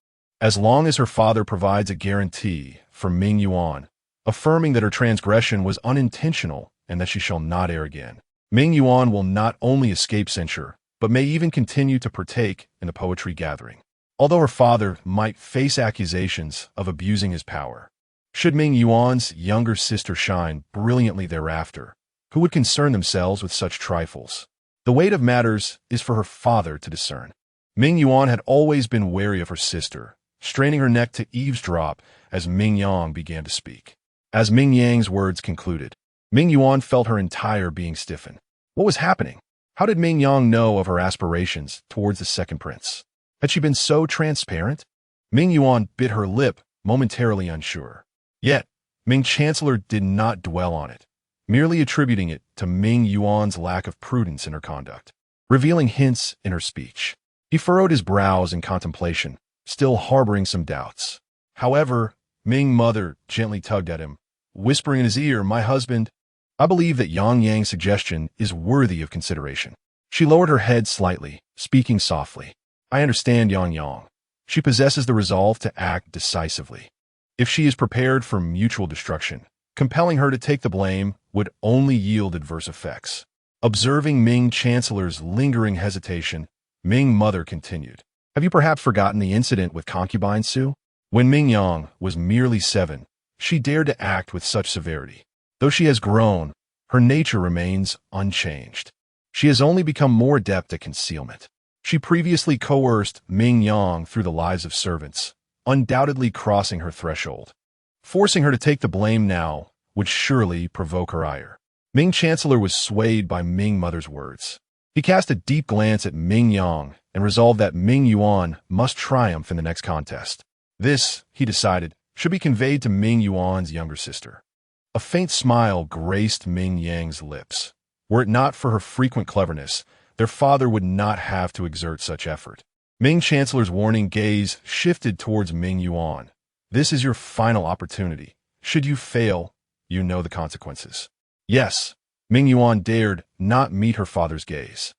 As long as her father provides a guarantee for Ming Yuan, affirming that her transgression was unintentional and that she shall not err again, Ming Yuan will not only escape censure, but may even continue to partake in the poetry gathering. Although her father might face accusations of abusing his power, should Ming Yuan's younger sister shine brilliantly thereafter, who would concern themselves with such trifles? The weight of matters is for her father to discern. Ming Yuan had always been wary of her sister, straining her neck to eavesdrop as Ming Yang began to speak. As Ming Yang's words concluded, Ming Yuan felt her entire being stiffen. What was happening? How did Ming Yang know of her aspirations towards the second prince? Had she been so transparent? Ming Yuan bit her lip, momentarily unsure. Yet, Ming Chancellor did not dwell on it, merely attributing it to Ming Yuan's lack of prudence in her conduct, revealing hints in her speech. He furrowed his brows in contemplation, still harboring some doubts. However, Ming Mother gently tugged at him, whispering in his ear, "My husband, I believe that Yang Yang's suggestion is worthy of consideration. She lowered her head slightly, speaking softly. I understand Yang Yang. She possesses the resolve to act decisively. If she is prepared for mutual destruction, compelling her to take the blame would only yield adverse effects. Observing Ming Chancellor's lingering hesitation, Ming Mother continued. Have you perhaps forgotten the incident with Concubine Su? When Ming Yang was merely 7, she dared to act with such severity. Though she has grown, her nature remains unchanged. She has only become more adept at concealment. She previously coerced Ming Yang through the lives of servants, undoubtedly crossing her threshold. Forcing her to take the blame now would surely provoke her ire. Ming Chancellor was swayed by Ming Mother's words. He cast a deep glance at Ming Yang and resolved that Ming Yuan must triumph in the next contest. This, he decided, should be conveyed to Ming Yuan's younger sister. A faint smile graced Ming Yang's lips. Were it not for her frequent cleverness, their father would not have to exert such effort. Ming Chancellor's warning gaze shifted towards Ming Yuan. This is your final opportunity. Should you fail, you know the consequences. Yes, Ming Yuan dared not meet her father's gaze,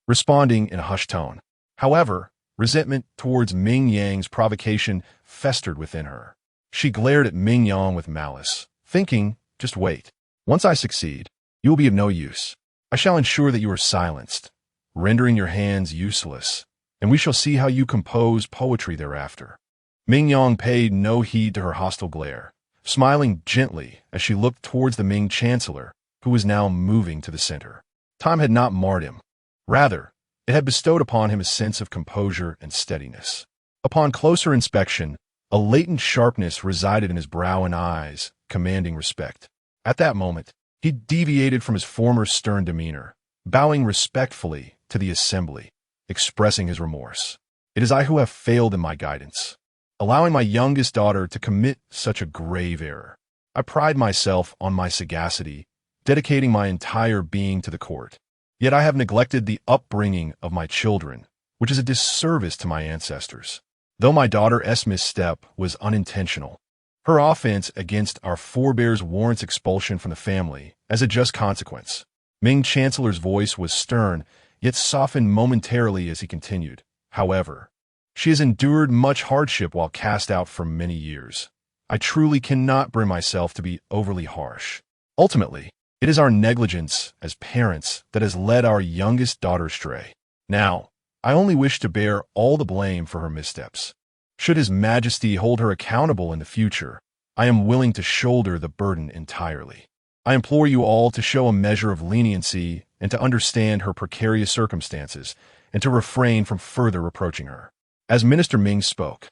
responding in a hushed tone. However, resentment towards Ming Yang's provocation festered within her. She glared at Ming Yang with malice, thinking, just wait. Once I succeed, you will be of no use. I shall ensure that you are silenced, rendering your hands useless, and we shall see how you compose poetry thereafter. Ming Yang paid no heed to her hostile glare, smiling gently as she looked towards the Ming Chancellor, who was now moving to the center. Time had not marred him. Rather, it had bestowed upon him a sense of composure and steadiness. Upon closer inspection, a latent sharpness resided in his brow and eyes, commanding respect. At that moment, he deviated from his former stern demeanor, bowing respectfully to the assembly, expressing his remorse. It is I who have failed in my guidance, allowing my youngest daughter to commit such a grave error. I pride myself on my sagacity, dedicating my entire being to the court. Yet I have neglected the upbringing of my children, which is a disservice to my ancestors. Though my daughter's misstep was unintentional, her offense against our forebears warrants expulsion from the family as a just consequence. Ming Chancellor's voice was stern, yet softened momentarily as he continued. However, she has endured much hardship while cast out for many years. I truly cannot bring myself to be overly harsh. Ultimately, it is our negligence as parents that has led our youngest daughter astray. Now, I only wish to bear all the blame for her missteps. Should His Majesty hold her accountable in the future, I am willing to shoulder the burden entirely. I implore you all to show a measure of leniency and to understand her precarious circumstances and to refrain from further reproaching her. As Minister Ming spoke,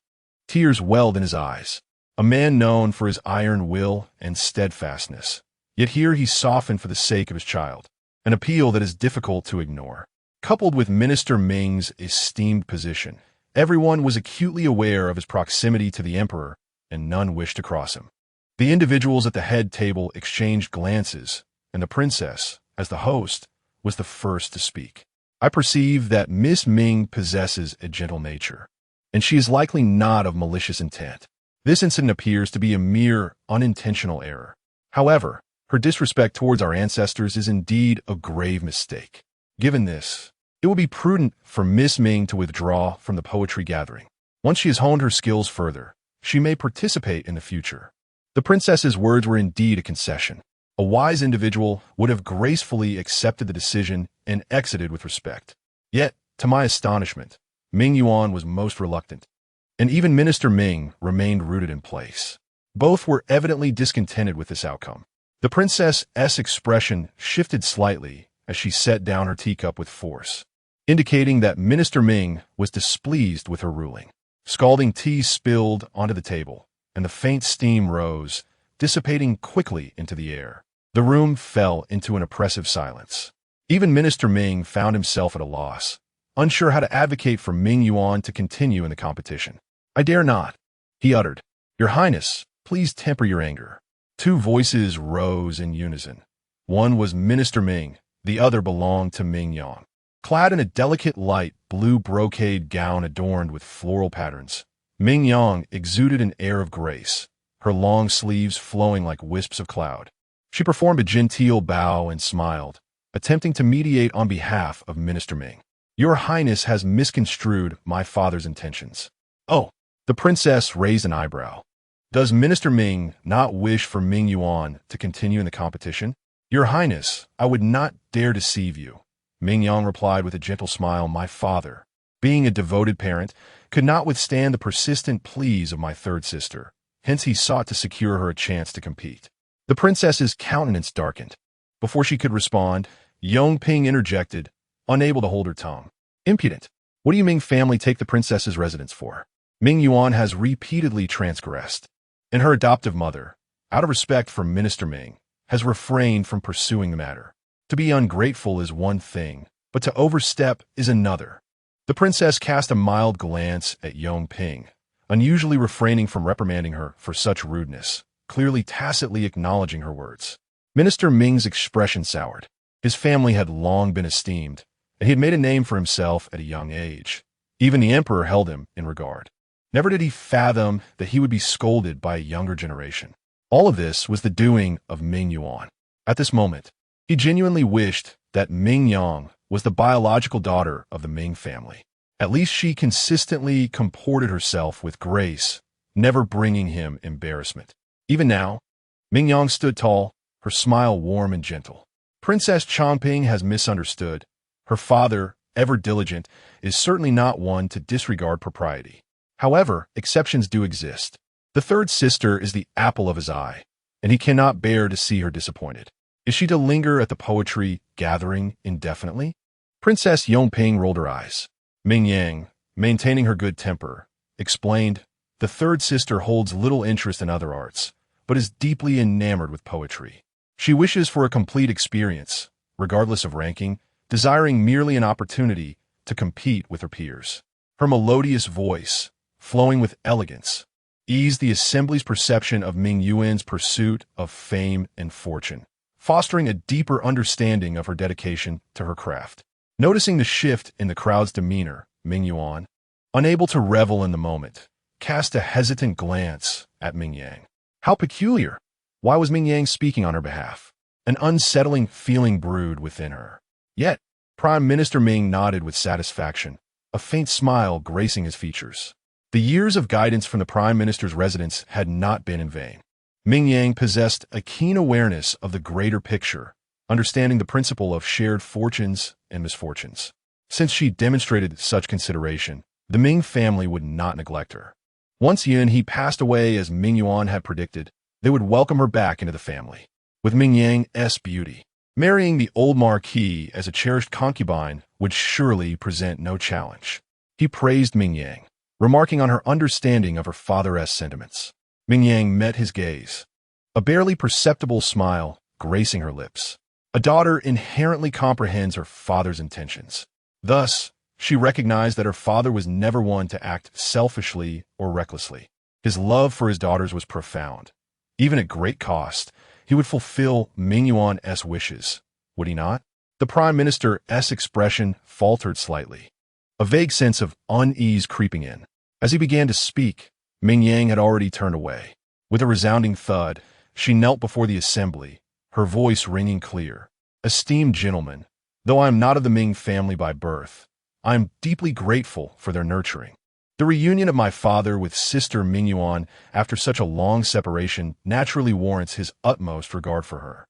tears welled in his eyes. A man known for his iron will and steadfastness. Yet here he softened for the sake of his child, an appeal that is difficult to ignore. Coupled with Minister Ming's esteemed position, everyone was acutely aware of his proximity to the emperor, and none wished to cross him. The individuals at the head table exchanged glances, and the princess, as the host, was the first to speak. I perceive that Miss Ming possesses a gentle nature, and she is likely not of malicious intent. This incident appears to be a mere unintentional error. However, her disrespect towards our ancestors is indeed a grave mistake. Given this, it will be prudent for Miss Ming to withdraw from the poetry gathering. Once she has honed her skills further, she may participate in the future. The princess's words were indeed a concession. A wise individual would have gracefully accepted the decision and exited with respect. Yet, to my astonishment, Ming Yuan was most reluctant, and even Minister Ming remained rooted in place. Both were evidently discontented with this outcome. The princess's expression shifted slightly as she set down her teacup with force, indicating that Minister Ming was displeased with her ruling. Scalding tea spilled onto the table, and the faint steam rose, dissipating quickly into the air. The room fell into an oppressive silence. Even Minister Ming found himself at a loss, unsure how to advocate for Ming Yuan to continue in the competition. I dare not, he uttered. Your Highness, please temper your anger. Two voices rose in unison. One was Minister Ming, the other belonged to Ming Yang. Clad in a delicate light blue brocade gown adorned with floral patterns, Ming Yang exuded an air of grace, her long sleeves flowing like wisps of cloud. She performed a genteel bow and smiled, attempting to mediate on behalf of Minister Ming. Your Highness has misconstrued my father's intentions. Oh, the princess raised an eyebrow. Does Minister Ming not wish for Ming Yuan to continue in the competition? Your Highness, I would not dare deceive you. Ming Yang replied with a gentle smile. My father, being a devoted parent, could not withstand the persistent pleas of my third sister. Hence he sought to secure her a chance to compete. The princess's countenance darkened. Before she could respond, Yongping interjected, unable to hold her tongue. Impudent! What do you Ming family take the princess's residence for? Ming Yuan has repeatedly transgressed, and her adoptive mother, out of respect for Minister Ming, has refrained from pursuing the matter. To be ungrateful is one thing, but to overstep is another. The princess cast a mild glance at Yongping, unusually refraining from reprimanding her for such rudeness, clearly tacitly acknowledging her words. Minister Ming's expression soured. His family had long been esteemed, and he had made a name for himself at a young age. Even the emperor held him in regard. Never did he fathom that he would be scolded by a younger generation. All of this was the doing of Ming Yuan. At this moment, he genuinely wished that Ming Yang was the biological daughter of the Ming family. At least she consistently comported herself with grace, never bringing him embarrassment. Even now, Ming Yang stood tall, her smile warm and gentle. Princess Chongping has misunderstood. Her father, ever diligent, is certainly not one to disregard propriety. However, exceptions do exist. The third sister is the apple of his eye, and he cannot bear to see her disappointed. Is she to linger at the poetry gathering indefinitely? Princess Yongping rolled her eyes. Ming Yang, maintaining her good temper, explained, the third sister holds little interest in other arts, but is deeply enamored with poetry. She wishes for a complete experience, regardless of ranking, desiring merely an opportunity to compete with her peers. Her melodious voice, flowing with elegance, eased the assembly's perception of Ming Yuan's pursuit of fame and fortune, fostering a deeper understanding of her dedication to her craft. Noticing the shift in the crowd's demeanor, Ming Yuan, unable to revel in the moment, cast a hesitant glance at Ming Yang. How peculiar! Why was Ming Yang speaking on her behalf? An unsettling feeling brewed within her. Yet, Prime Minister Ming nodded with satisfaction, a faint smile gracing his features. The years of guidance from the Prime Minister's residence had not been in vain. Ming Yang possessed a keen awareness of the greater picture, understanding the principle of shared fortunes and misfortunes. Since she demonstrated such consideration, the Ming family would not neglect her. Once he passed away as Ming Yuan had predicted, they would welcome her back into the family. With Ming Yang's beauty, marrying the old marquis as a cherished concubine would surely present no challenge. He praised Ming Yang, remarking on her understanding of her father's sentiments. Ming Yang met his gaze, a barely perceptible smile gracing her lips. A daughter inherently comprehends her father's intentions. Thus, she recognized that her father was never one to act selfishly or recklessly. His love for his daughters was profound. Even at great cost, he would fulfill Ming Yuan's wishes, would he not? The Prime Minister's expression faltered slightly, a vague sense of unease creeping in. As he began to speak, Ming Yang had already turned away. With a resounding thud, she knelt before the assembly, her voice ringing clear. Esteemed gentlemen, though I am not of the Ming family by birth, I am deeply grateful for their nurturing. The reunion of my father with sister Ming Yuan after such a long separation naturally warrants his utmost regard for her.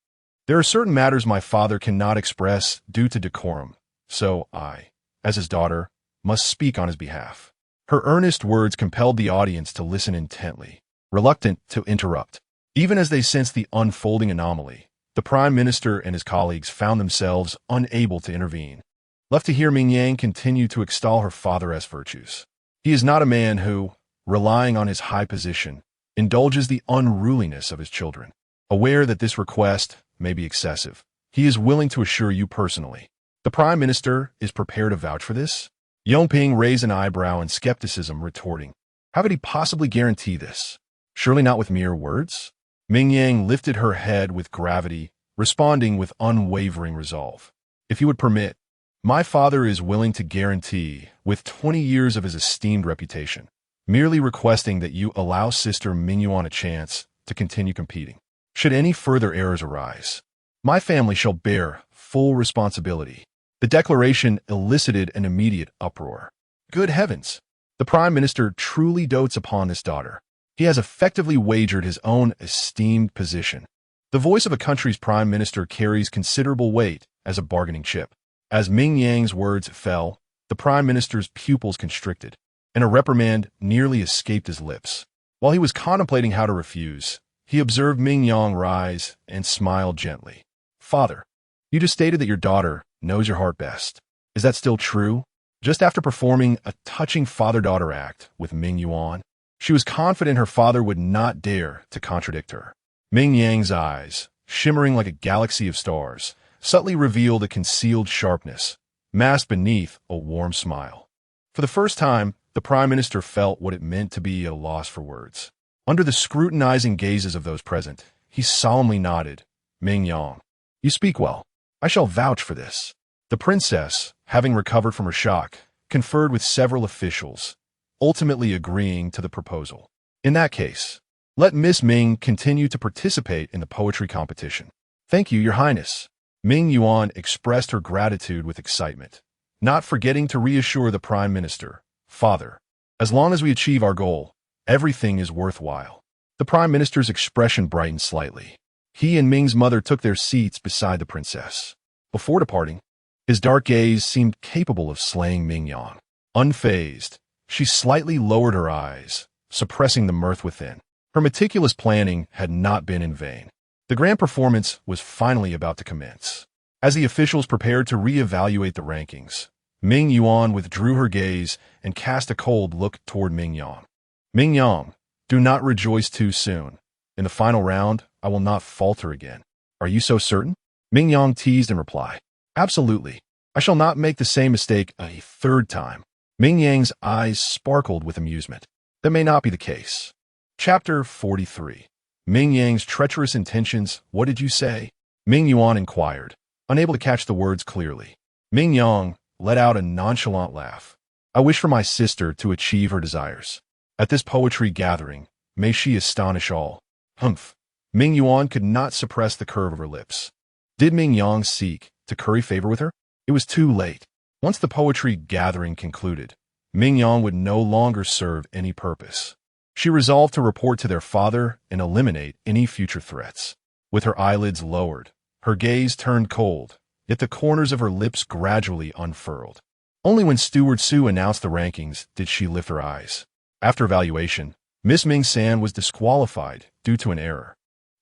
There are certain matters my father cannot express due to decorum, so I, as his daughter, must speak on his behalf. Her earnest words compelled the audience to listen intently, reluctant to interrupt. Even as they sensed the unfolding anomaly, the Prime Minister and his colleagues found themselves unable to intervene, left to hear Ming Yang continue to extol her father's virtues. He is not a man who, relying on his high position, indulges the unruliness of his children. Aware that this request may be excessive, he is willing to assure you personally. The Prime Minister is prepared to vouch for this? Yongping raised an eyebrow in skepticism, retorting, how could he possibly guarantee this? Surely not with mere words? Ming Yang lifted her head with gravity, responding with unwavering resolve. If you would permit, my father is willing to guarantee, with 20 years of his esteemed reputation, merely requesting that you allow Sister Ming Yuan a chance to continue competing. should any further errors arise. My family shall bear full responsibility. The declaration elicited an immediate uproar. Good heavens! The Prime Minister truly dotes upon his daughter. He has effectively wagered his own esteemed position. The voice of a country's Prime Minister carries considerable weight as a bargaining chip. As Ming Yang's words fell, the Prime Minister's pupils constricted, and a reprimand nearly escaped his lips. While he was contemplating how to refuse, he observed Ming Yang rise and smiled gently. Father, you just stated that your daughter knows your heart best. Is that still true? Just after performing a touching father-daughter act with Ming Yuan, she was confident her father would not dare to contradict her. Ming Yang's eyes, shimmering like a galaxy of stars, subtly revealed a concealed sharpness, masked beneath a warm smile. For the first time, the Prime Minister felt what it meant to be at a loss for words. Under the scrutinizing gazes of those present, he solemnly nodded. Ming Yang, you speak well. I shall vouch for this. The princess, having recovered from her shock, conferred with several officials, ultimately agreeing to the proposal. In that case, let Miss Ming continue to participate in the poetry competition. Thank you, Your Highness. Ming Yuan expressed her gratitude with excitement, not forgetting to reassure the Prime Minister, Father, as long as we achieve our goal, everything is worthwhile. The Prime Minister's expression brightened slightly. He and Ming's mother took their seats beside the princess. Before departing, his dark gaze seemed capable of slaying Ming Yang. Unfazed, she slightly lowered her eyes, suppressing the mirth within. Her meticulous planning had not been in vain. The grand performance was finally about to commence. As the officials prepared to re-evaluate the rankings, Ming Yuan withdrew her gaze and cast a cold look toward Ming Yang. Ming Yang, do not rejoice too soon. In the final round, I will not falter again. Are you so certain? Ming Yang teased in reply. Absolutely. I shall not make the same mistake a third time. Ming Yang's eyes sparkled with amusement. That may not be the case. Chapter 43. Ming Yang's treacherous intentions. What did you say? Ming Yuan inquired, unable to catch the words clearly. Ming Yang let out a nonchalant laugh. I wish for my sister to achieve her desires. At this poetry gathering, may she astonish all. Humph. Ming Yuan could not suppress the curve of her lips. Did Ming Yang seek to curry favor with her? It was too late. Once the poetry gathering concluded, Ming Yang would no longer serve any purpose. She resolved to report to their father and eliminate any future threats. With her eyelids lowered, her gaze turned cold, yet the corners of her lips gradually unfurled. Only when Steward Su announced the rankings did she lift her eyes. After evaluation, Miss Ming San was disqualified due to an error.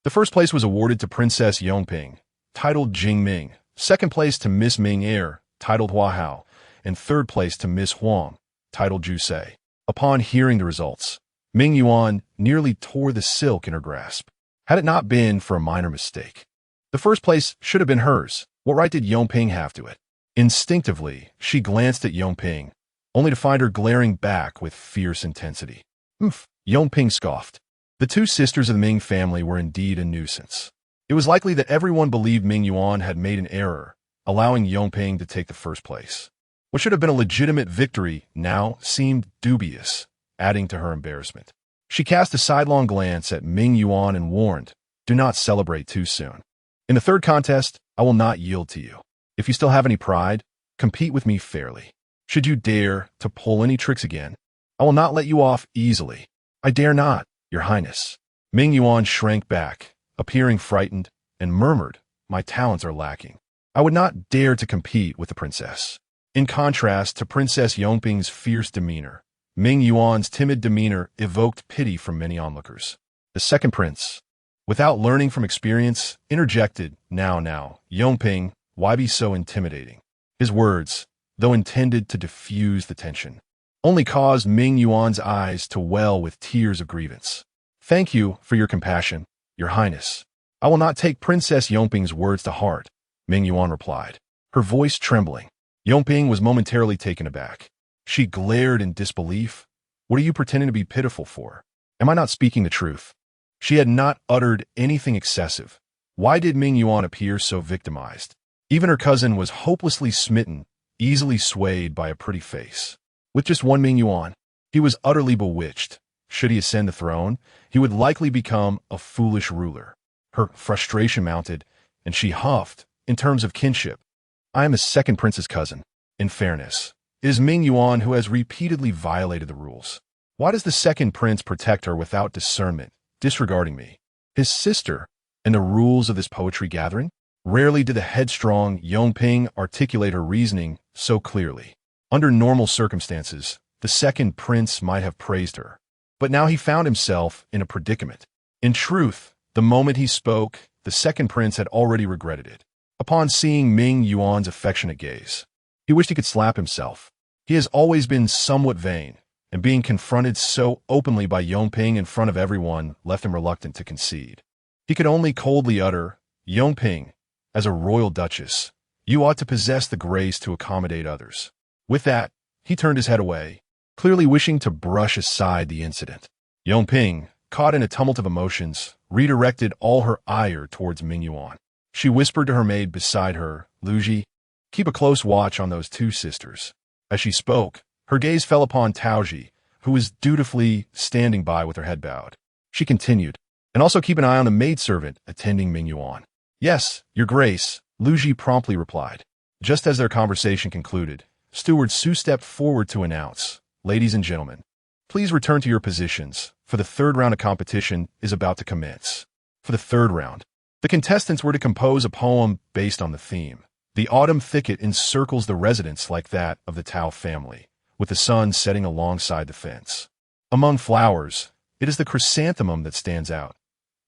The first place was awarded to Princess Yongping, titled Jing Ming, second place to Miss Ming Er, titled Hua Hao, and third place to Miss Huang, titled Ju Se. Upon hearing the results, Ming Yuan nearly tore the silk in her grasp. Had it not been for a minor mistake, the first place should have been hers. What right did Yongping have to it? Instinctively, she glanced at Yongping, only to find her glaring back with fierce intensity. Humph, Yongping scoffed. The two sisters of the Ming family were indeed a nuisance. It was likely that everyone believed Ming Yuan had made an error, allowing Yongping to take the first place. What should have been a legitimate victory now seemed dubious, adding to her embarrassment. She cast a sidelong glance at Ming Yuan and warned, do not celebrate too soon. In the third contest, I will not yield to you. If you still have any pride, compete with me fairly. Should you dare to pull any tricks again, I will not let you off easily. I dare not, Your Highness. Ming Yuan shrank back, appearing frightened, and murmured, my talents are lacking. I would not dare to compete with the princess. In contrast to Princess Yongping's fierce demeanor, Ming Yuan's timid demeanor evoked pity from many onlookers. The second prince, without learning from experience, interjected, now, Yongping, why be so intimidating? His words, though intended to diffuse the tension, only caused Ming Yuan's eyes to well with tears of grievance. Thank you for your compassion, Your Highness. I will not take Princess Yongping's words to heart, Ming Yuan replied, her voice trembling. Yongping was momentarily taken aback. She glared in disbelief. What are you pretending to be pitiful for? Am I not speaking the truth? She had not uttered anything excessive. Why did Ming Yuan appear so victimized? Even her cousin was hopelessly smitten, easily swayed by a pretty face. With just one Ming Yuan, he was utterly bewitched. Should he ascend the throne, he would likely become a foolish ruler. Her frustration mounted, and she huffed, in terms of kinship. I am a second prince's cousin. In fairness, it is Ming Yuan who has repeatedly violated the rules. Why does the second prince protect her without discernment, disregarding me, his sister, and the rules of this poetry gathering? Rarely did the headstrong Yongping articulate her reasoning so clearly. Under normal circumstances, the second prince might have praised her. But now he found himself in a predicament. In truth, the moment he spoke, the second prince had already regretted it. Upon seeing Ming Yuan's affectionate gaze, he wished he could slap himself. He has always been somewhat vain, and being confronted so openly by Yongping in front of everyone left him reluctant to concede. He could only coldly utter, "Yongping, as a royal duchess, you ought to possess the grace to accommodate others." With that, he turned his head away, clearly wishing to brush aside the incident. Yongping, caught in a tumult of emotions, redirected all her ire towards Ming Yuan. She whispered to her maid beside her, "Luji, keep a close watch on those two sisters." As she spoke, her gaze fell upon Taoji, who was dutifully standing by with her head bowed. She continued, "And also keep an eye on the maidservant attending Ming Yuan." "Yes, your grace," Luji promptly replied. Just as their conversation concluded, Steward Su stepped forward to announce, "Ladies and gentlemen, please return to your positions, for the third round of competition is about to commence." For the third round, the contestants were to compose a poem based on the theme. The autumn thicket encircles the residence like that of the Tao family, with the sun setting alongside the fence. Among flowers, it is the chrysanthemum that stands out.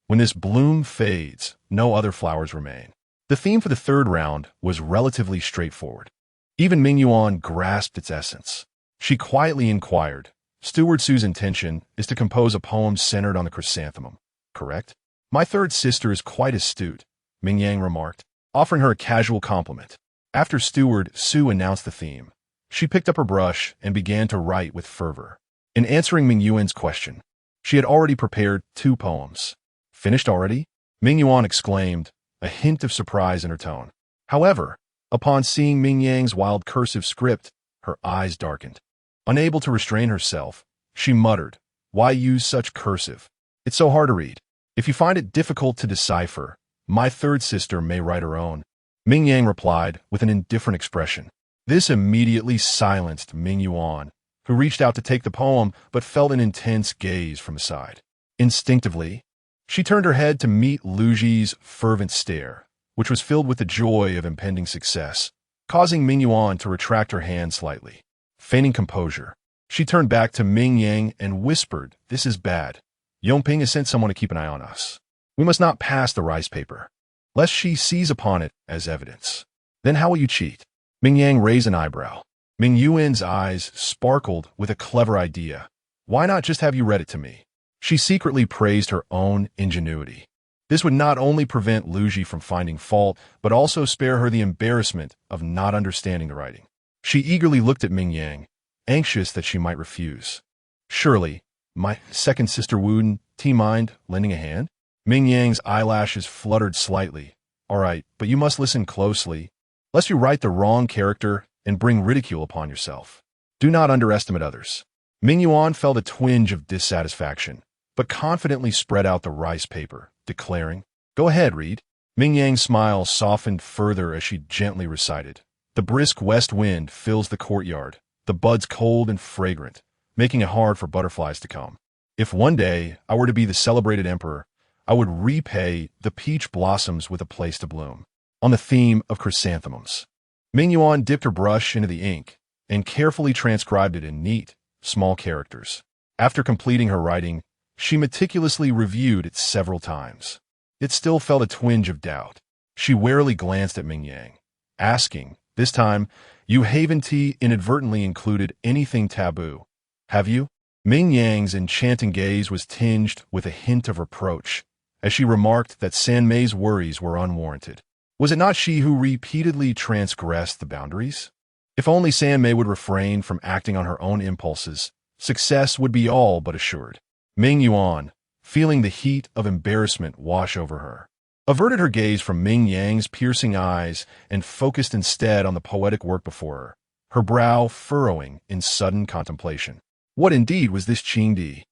When this bloom fades, no other flowers remain. The theme for the third round was relatively straightforward. Even Ming Yuan grasped its essence. She quietly inquired, "Steward Su's intention is to compose a poem centered on the chrysanthemum, correct?" "My third sister is quite astute," Ming Yang remarked, offering her a casual compliment. After Steward Su announced the theme, she picked up her brush and began to write with fervor. In answering Ming Yuan's question, she had already prepared 2 poems. "Finished already?" Ming Yuan exclaimed, a hint of surprise in her tone. However, upon seeing Ming Yang's wild cursive script, her eyes darkened. Unable to restrain herself, she muttered, "Why use such cursive? It's so hard to read. If you find it difficult to decipher, my third sister may write her own." Ming Yang replied with an indifferent expression. This immediately silenced Ming Yuan, who reached out to take the poem but felt an intense gaze from his side. Instinctively, she turned her head to meet Luji's fervent stare, which was filled with the joy of impending success, causing Ming Yuan to retract her hand slightly. Feigning composure, she turned back to Ming Yang and whispered, "This is bad. Yongping has sent someone to keep an eye on us. We must not pass the rice paper, lest she seize upon it as evidence. Then how will you cheat?" Ming Yang raised an eyebrow. Ming Yuan's eyes sparkled with a clever idea. "Why not just have you read it to me?" She secretly praised her own ingenuity. This would not only prevent Luji from finding fault, but also spare her the embarrassment of not understanding the writing. She eagerly looked at Ming Yang, anxious that she might refuse. "Surely, my second sister wouldn't mind lending a hand?" Ming Yang's eyelashes fluttered slightly. "All right, but you must listen closely, lest you write the wrong character and bring ridicule upon yourself. Do not underestimate others." Ming Yuan felt a twinge of dissatisfaction, but confidently spread out the rice paper, declaring, "Go ahead, read." Ming Yang's smile softened further as she gently recited, "The brisk west wind fills the courtyard, the buds cold and fragrant, making it hard for butterflies to come. If one day I were to be the celebrated emperor, I would repay the peach blossoms with a place to bloom." On the theme of chrysanthemums, Ming Yuan dipped her brush into the ink and carefully transcribed it in neat, small characters. After completing her writing, she meticulously reviewed it several times. It still felt a twinge of doubt. She warily glanced at Ming Yang, asking, this time, "You haven't inadvertently included anything taboo, have you?" Ming Yang's enchanting gaze was tinged with a hint of reproach, as she remarked that San Mei's worries were unwarranted. Was it not she who repeatedly transgressed the boundaries? If only San Mei would refrain from acting on her own impulses, success would be all but assured. Ming Yuan, feeling the heat of embarrassment wash over her, averted her gaze from Ming Yang's piercing eyes and focused instead on the poetic work before her, her brow furrowing in sudden contemplation. What indeed was this Qingdi?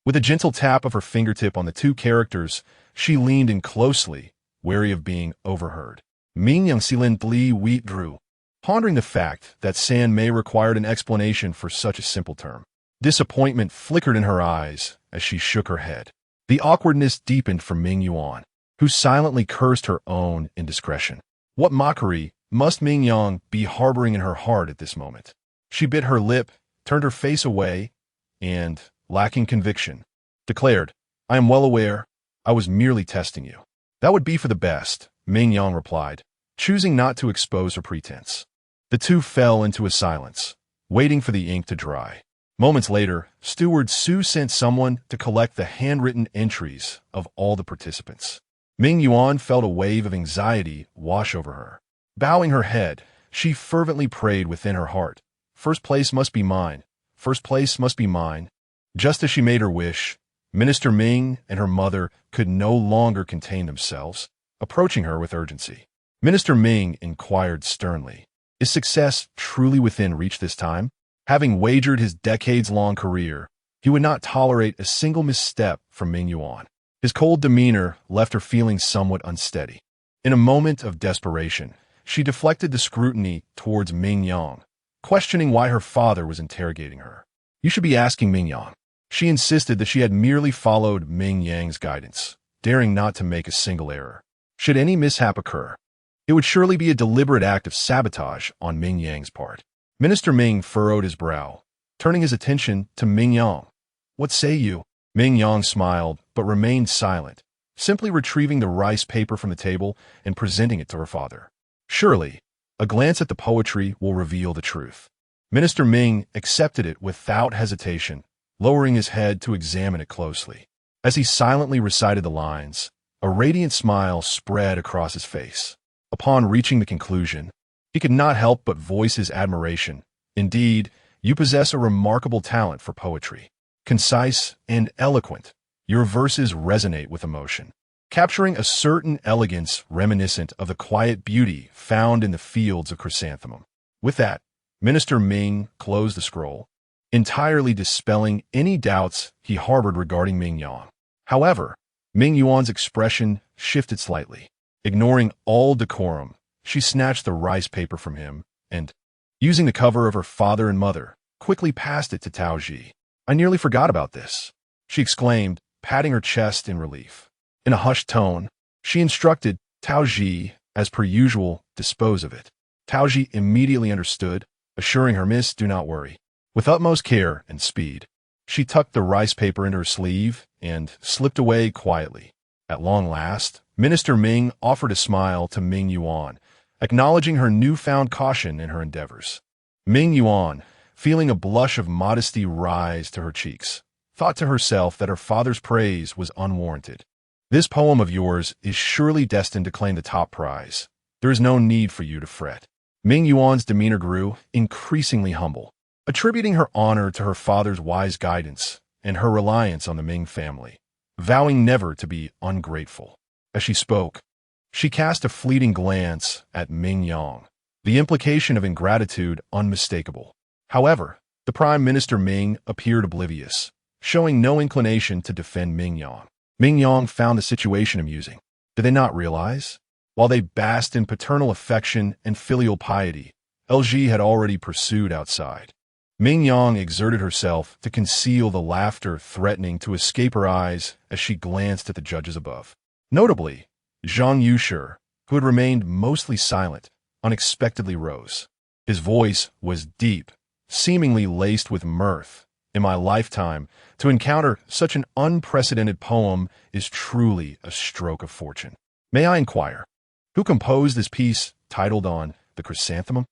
With a gentle tap of her fingertip on the two characters, she leaned in closely, wary of being overheard. Ming Yang silently withdrew, pondering the fact that San Mei required an explanation for such a simple term. Disappointment flickered in her eyes as she shook her head. The awkwardness deepened for Ming Yuan, who silently cursed her own indiscretion. What mockery must Ming Yang be harboring in her heart at this moment? She bit her lip, turned her face away, and, lacking conviction, declared, "I am well aware. I was merely testing you." "That would be for the best," Ming Yang replied, choosing not to expose her pretense. The two fell into a silence, waiting for the ink to dry. Moments later, Steward Su sent someone to collect the handwritten entries of all the participants. Ming Yuan felt a wave of anxiety wash over her. Bowing her head, she fervently prayed within her heart, "First place must be mine. First place must be mine." Just as she made her wish, Minister Ming and her mother could no longer contain themselves, approaching her with urgency. Minister Ming inquired sternly, "Is success truly within reach this time?" Having wagered his decades-long career, he would not tolerate a single misstep from Ming Yuan. His cold demeanor left her feeling somewhat unsteady. In a moment of desperation, she deflected the scrutiny towards Ming Yang, questioning why her father was interrogating her. "You should be asking Ming Yang." She insisted that she had merely followed Ming Yang's guidance, daring not to make a single error. Should any mishap occur, it would surely be a deliberate act of sabotage on Ming Yang's part. Minister Ming furrowed his brow, turning his attention to Ming Yang. "What say you?" Ming Yang smiled, but remained silent, simply retrieving the rice paper from the table and presenting it to her father. "Surely, a glance at the poetry will reveal the truth." Minister Ming accepted it without hesitation, lowering his head to examine it closely. As he silently recited the lines, a radiant smile spread across his face. Upon reaching the conclusion, he could not help but voice his admiration. "Indeed, you possess a remarkable talent for poetry. Concise and eloquent, your verses resonate with emotion, capturing a certain elegance reminiscent of the quiet beauty found in the fields of chrysanthemum." With that, Minister Ming closed the scroll, entirely dispelling any doubts he harbored regarding Ming Yang. However, Ming Yuan's expression shifted slightly. Ignoring all decorum, she snatched the rice paper from him and, using the cover of her father and mother, quickly passed it to Tao Ji. "I nearly forgot about this," she exclaimed, patting her chest in relief. In a hushed tone, she instructed Tao Ji, as per usual, dispose of it. Tao Ji immediately understood, assuring her, "Miss, do not worry." With utmost care and speed, she tucked the rice paper into her sleeve and slipped away quietly. At long last, Minister Ming offered a smile to Ming Yuan, acknowledging her newfound caution in her endeavors. Ming Yuan, feeling a blush of modesty rise to her cheeks, thought to herself that her father's praise was unwarranted. "This poem of yours is surely destined to claim the top prize. There is no need for you to fret." Ming Yuan's demeanor grew increasingly humble, attributing her honor to her father's wise guidance and her reliance on the Ming family, vowing never to be ungrateful. As she spoke, she cast a fleeting glance at Ming Yang, the implication of ingratitude unmistakable. However, the Prime Minister Ming appeared oblivious, showing no inclination to defend Ming Yang. Ming Yang found the situation amusing. Did they not realize? While they basked in paternal affection and filial piety, LG had already pursued outside. Ming Yang exerted herself to conceal the laughter threatening to escape her eyes as she glanced at the judges above. Notably, Zhang Yushi, who had remained mostly silent, unexpectedly rose. His voice was deep, seemingly laced with mirth. "In my lifetime, to encounter such an unprecedented poem is truly a stroke of fortune. May I inquire, who composed this piece titled on the chrysanthemum?"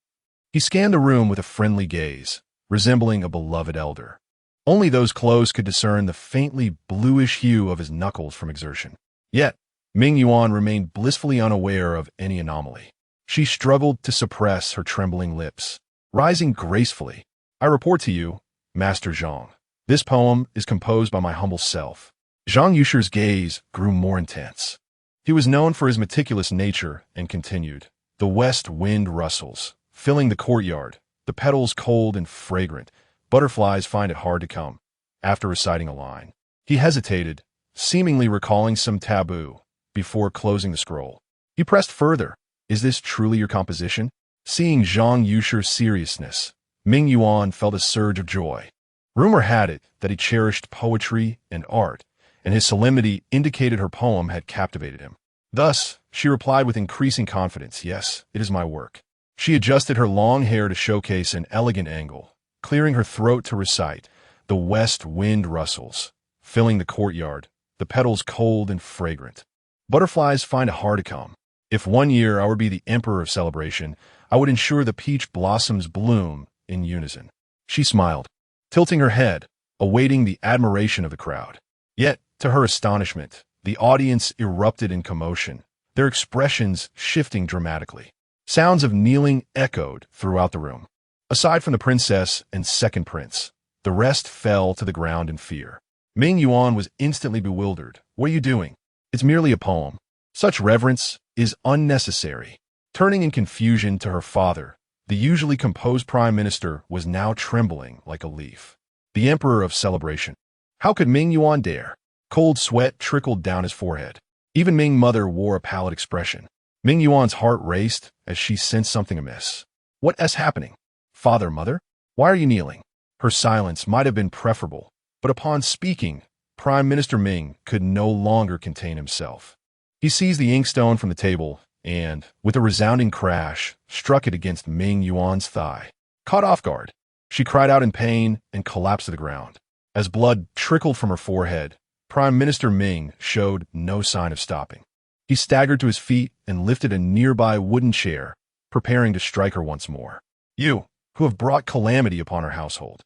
He scanned the room with a friendly gaze, resembling a beloved elder. Only those close could discern the faintly bluish hue of his knuckles from exertion. Yet, Ming Yuan remained blissfully unaware of any anomaly. She struggled to suppress her trembling lips. Rising gracefully, "I report to you, Master Zhang, this poem is composed by my humble self." Zhang Yushi's gaze grew more intense. He was known for his meticulous nature and continued, "The west wind rustles, filling the courtyard, the petals cold and fragrant. Butterflies find it hard to come." After reciting a line, He hesitated, seemingly recalling some taboo, before closing the scroll. He pressed further. Is this truly your composition? Seeing Zhang Yushi's seriousness, Ming Yuan felt a surge of joy. Rumor had it that he cherished poetry and art, and his solemnity indicated her poem had captivated him. Thus, she replied with increasing confidence, yes, it is my work. She adjusted her long hair to showcase an elegant angle, clearing her throat to recite. The west wind rustles, filling the courtyard, the petals cold and fragrant. Butterflies find it hard to come. If one year I would be the emperor of celebration, I would ensure the peach blossoms bloom in unison. She smiled, tilting her head, awaiting the admiration of the crowd. Yet, to her astonishment, the audience erupted in commotion, their expressions shifting dramatically. Sounds of kneeling echoed throughout the room. Aside from the princess and second prince, the rest fell to the ground in fear. Ming Yuan was instantly bewildered. What are you doing? It's merely a poem. Such reverence is unnecessary. Turning in confusion to her father, the usually composed prime minister was now trembling like a leaf. The emperor of celebration. How could Ming Yuan dare? Cold sweat trickled down his forehead. Even Ming Mother wore a pallid expression. Ming Yuan's heart raced as she sensed something amiss. What is happening? Father, Mother? Why are you kneeling? Her silence might have been preferable, but upon speaking, Prime Minister Ming could no longer contain himself. He seized the inkstone from the table and, with a resounding crash, struck it against Ming Yuan's thigh. Caught off guard, she cried out in pain and collapsed to the ground. As blood trickled from her forehead, Prime Minister Ming showed no sign of stopping. He staggered to his feet and lifted a nearby wooden chair, preparing to strike her once more. You, who have brought calamity upon our household.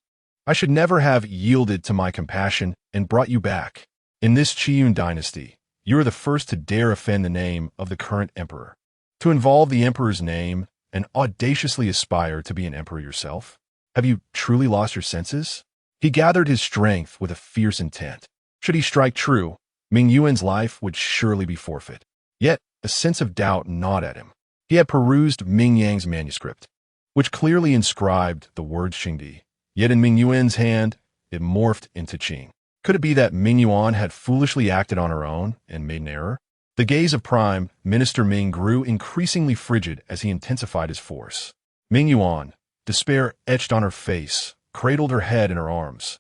I should never have yielded to my compassion and brought you back. In this Qiyun dynasty, you are the first to dare offend the name of the current emperor. To involve the emperor's name and audaciously aspire to be an emperor yourself? Have you truly lost your senses? He gathered his strength with a fierce intent. Should he strike true, Ming Yuan's life would surely be forfeit. Yet, a sense of doubt gnawed at him. He had perused Ming Yang's manuscript, which clearly inscribed the word Xingdi. Yet in Ming Yuan's hand, it morphed into Qing. Could it be that Ming Yuan had foolishly acted on her own and made an error? The gaze of Prime Minister Ming grew increasingly frigid as he intensified his force. Ming Yuan, despair etched on her face, cradled her head in her arms,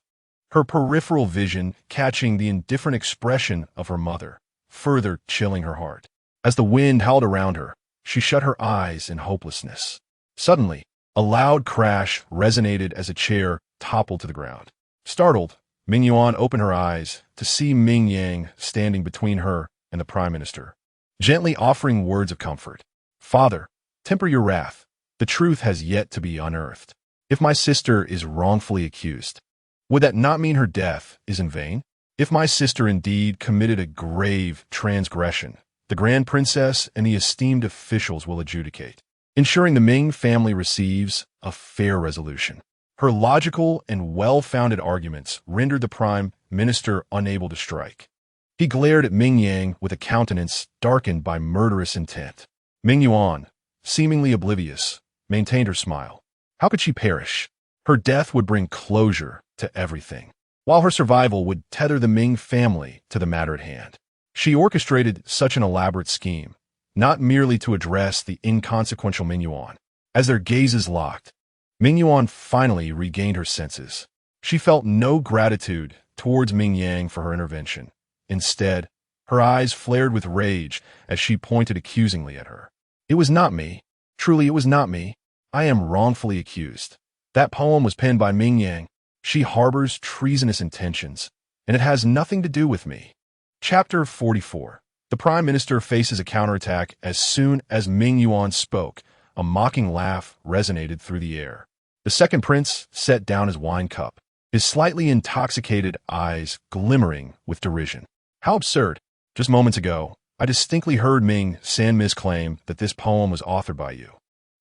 her peripheral vision catching the indifferent expression of her mother, further chilling her heart. As the wind howled around her, she shut her eyes in hopelessness. Suddenly, a loud crash resonated as a chair toppled to the ground. Startled, Ming Yuan opened her eyes to see Ming Yang standing between her and the prime minister, gently offering words of comfort. Father, temper your wrath. The truth has yet to be unearthed. If my sister is wrongfully accused, would that not mean her death is in vain? If my sister indeed committed a grave transgression, the Grand Princess and the esteemed officials will adjudicate, ensuring the Ming family receives a fair resolution. Her logical and well-founded arguments rendered the prime minister unable to strike. He glared at Ming Yang with a countenance darkened by murderous intent. Ming Yuan, seemingly oblivious, maintained her smile. How could she perish? Her death would bring closure to everything, while her survival would tether the Ming family to the matter at hand. She orchestrated such an elaborate scheme, not merely to address the inconsequential Ming Yuan. As their gazes locked, Ming Yuan finally regained her senses. She felt no gratitude towards Ming Yang for her intervention. Instead, her eyes flared with rage as she pointed accusingly at her. It was not me. Truly, it was not me. I am wrongfully accused. That poem was penned by Ming Yang. She harbors treasonous intentions, and it has nothing to do with me. Chapter 44. The Prime Minister faces a counterattack as soon as Ming Yuan spoke. A mocking laugh resonated through the air. The second prince set down his wine cup, his slightly intoxicated eyes glimmering with derision. How absurd. Just moments ago, I distinctly heard Ming Sanmi's claim that this poem was authored by you.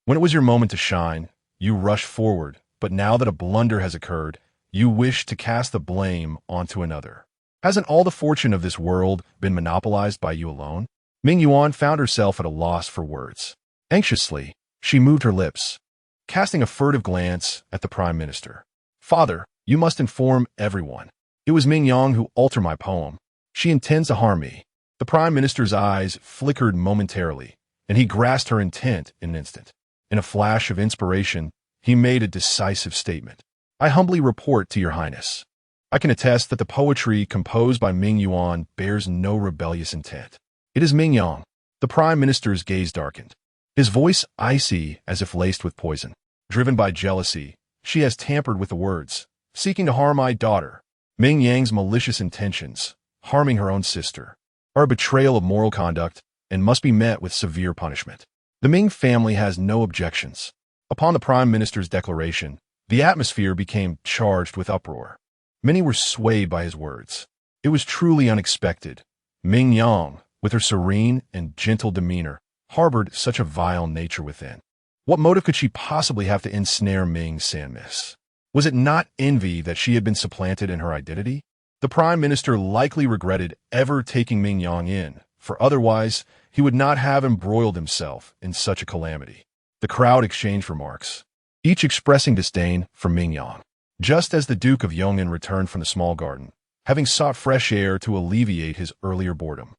When it was your moment to shine, you rushed forward, but now that a blunder has occurred, you wish to cast the blame onto another. Hasn't all the fortune of this world been monopolized by you alone? Ming Yuan found herself at a loss for words. Anxiously, she moved her lips, casting a furtive glance at the prime minister. Father, you must inform everyone. It was Ming Yang who altered my poem. She intends to harm me. The Prime Minister's eyes flickered momentarily, and he grasped her intent in an instant. In a flash of inspiration, he made a decisive statement. I humbly report to your highness. I can attest that the poetry composed by Ming Yuan bears no rebellious intent. It is Ming Yang. The Prime Minister's gaze darkened. His voice icy as if laced with poison. Driven by jealousy, she has tampered with the words, seeking to harm my daughter. Ming Yang's malicious intentions, harming her own sister, are a betrayal of moral conduct and must be met with severe punishment. The Ming family has no objections. Upon the Prime Minister's declaration, the atmosphere became charged with uproar. Many were swayed by his words. It was truly unexpected. Ming Yang, with her serene and gentle demeanor, harbored such a vile nature within. What motive could she possibly have to ensnare Ming Sanmis? Was it not envy that she had been supplanted in her identity? The Prime Minister likely regretted ever taking Ming Yang in, for otherwise he would not have embroiled himself in such a calamity. The crowd exchanged remarks, each expressing disdain for Ming Yang. Just as the Duke of Yong'an returned from the small garden, having sought fresh air to alleviate his earlier boredom,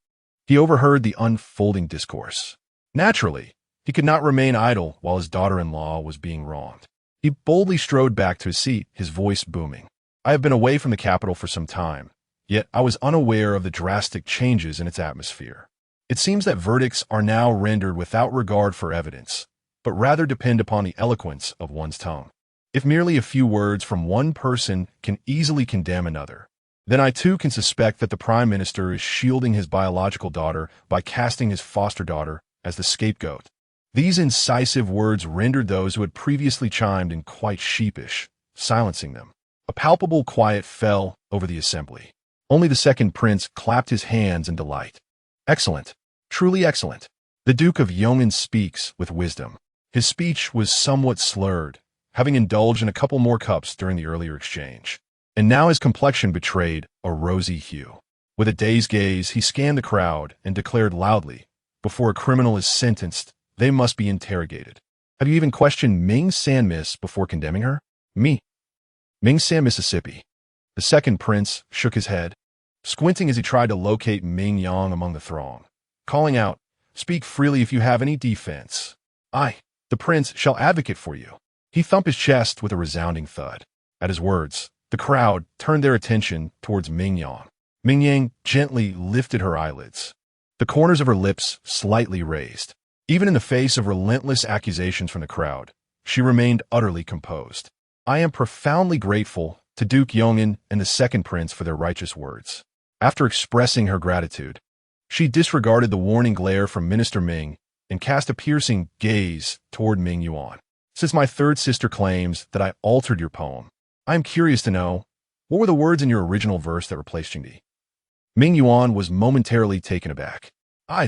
he overheard the unfolding discourse. Naturally, he could not remain idle while his daughter-in-law was being wronged. He boldly strode back to his seat, his voice booming. I have been away from the capital for some time, yet I was unaware of the drastic changes in its atmosphere. It seems that verdicts are now rendered without regard for evidence, but rather depend upon the eloquence of one's tongue. If merely a few words from one person can easily condemn another, then I too can suspect that the Prime Minister is shielding his biological daughter by casting his foster daughter as the scapegoat. These incisive words rendered those who had previously chimed in quite sheepish, silencing them. A palpable quiet fell over the assembly. Only the second prince clapped his hands in delight. Excellent. Truly excellent. The Duke of Yong'an speaks with wisdom. His speech was somewhat slurred, having indulged in a couple more cups during the earlier exchange. And now his complexion betrayed a rosy hue. With a dazed gaze, he scanned the crowd and declared loudly, before a criminal is sentenced, they must be interrogated. Have you even questioned Ming Sanmis before condemning her? Me. Ming San, Mississippi. The second prince shook his head, squinting as he tried to locate Ming Yang among the throng, calling out, speak freely if you have any defense. I, the prince, shall advocate for you. He thumped his chest with a resounding thud. At his words, the crowd turned their attention towards Ming Yang. Ming Yang gently lifted her eyelids, the corners of her lips slightly raised. Even in the face of relentless accusations from the crowd, she remained utterly composed. I am profoundly grateful to Duke Yong'an and the second prince for their righteous words. After expressing her gratitude, she disregarded the warning glare from Minister Ming and cast a piercing gaze toward Ming Yuan. Since my third sister claims that I altered your poem, I am curious to know, what were the words in your original verse that replaced Chingdi? Ming Yuan was momentarily taken aback.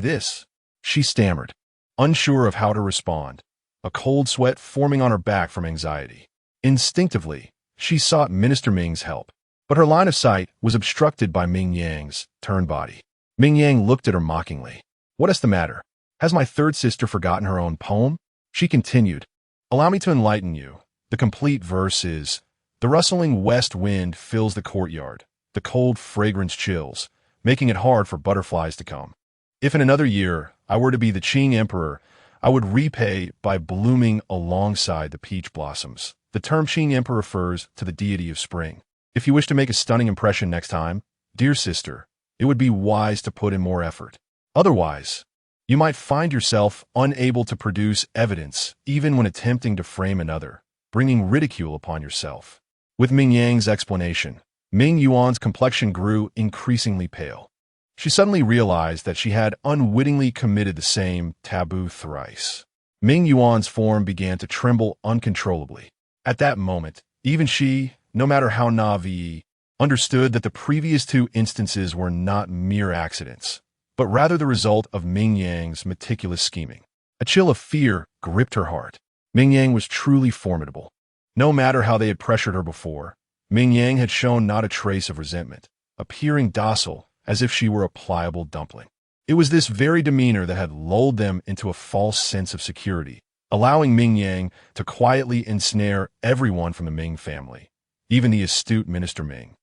This, she stammered, unsure of how to respond, a cold sweat forming on her back from anxiety. Instinctively, she sought Minister Ming's help, but her line of sight was obstructed by Ming Yang's turned body. Ming Yang looked at her mockingly. What is the matter? Has my third sister forgotten her own poem? She continued, allow me to enlighten you. The complete verse is, the rustling west wind fills the courtyard, the cold fragrance chills, making it hard for butterflies to come. If in another year I were to be the Qing emperor, I would repay by blooming alongside the peach blossoms. The term Qing emperor refers to the deity of spring. If you wish to make a stunning impression next time, dear sister, it would be wise to put in more effort. Otherwise, you might find yourself unable to produce evidence even when attempting to frame another, bringing ridicule upon yourself. With Ming Yang's explanation, Ming Yuan's complexion grew increasingly pale. She suddenly realized that she had unwittingly committed the same taboo thrice. Ming Yuan's form began to tremble uncontrollably. At that moment, even she, no matter how naive, understood that the previous two instances were not mere accidents, but rather the result of Ming Yang's meticulous scheming. A chill of fear gripped her heart. Ming Yang was truly formidable. No matter how they had pressured her before, Ming Yang had shown not a trace of resentment, appearing docile as if she were a pliable dumpling. It was this very demeanor that had lulled them into a false sense of security, allowing Ming Yang to quietly ensnare everyone from the Ming family, even the astute Minister Ming,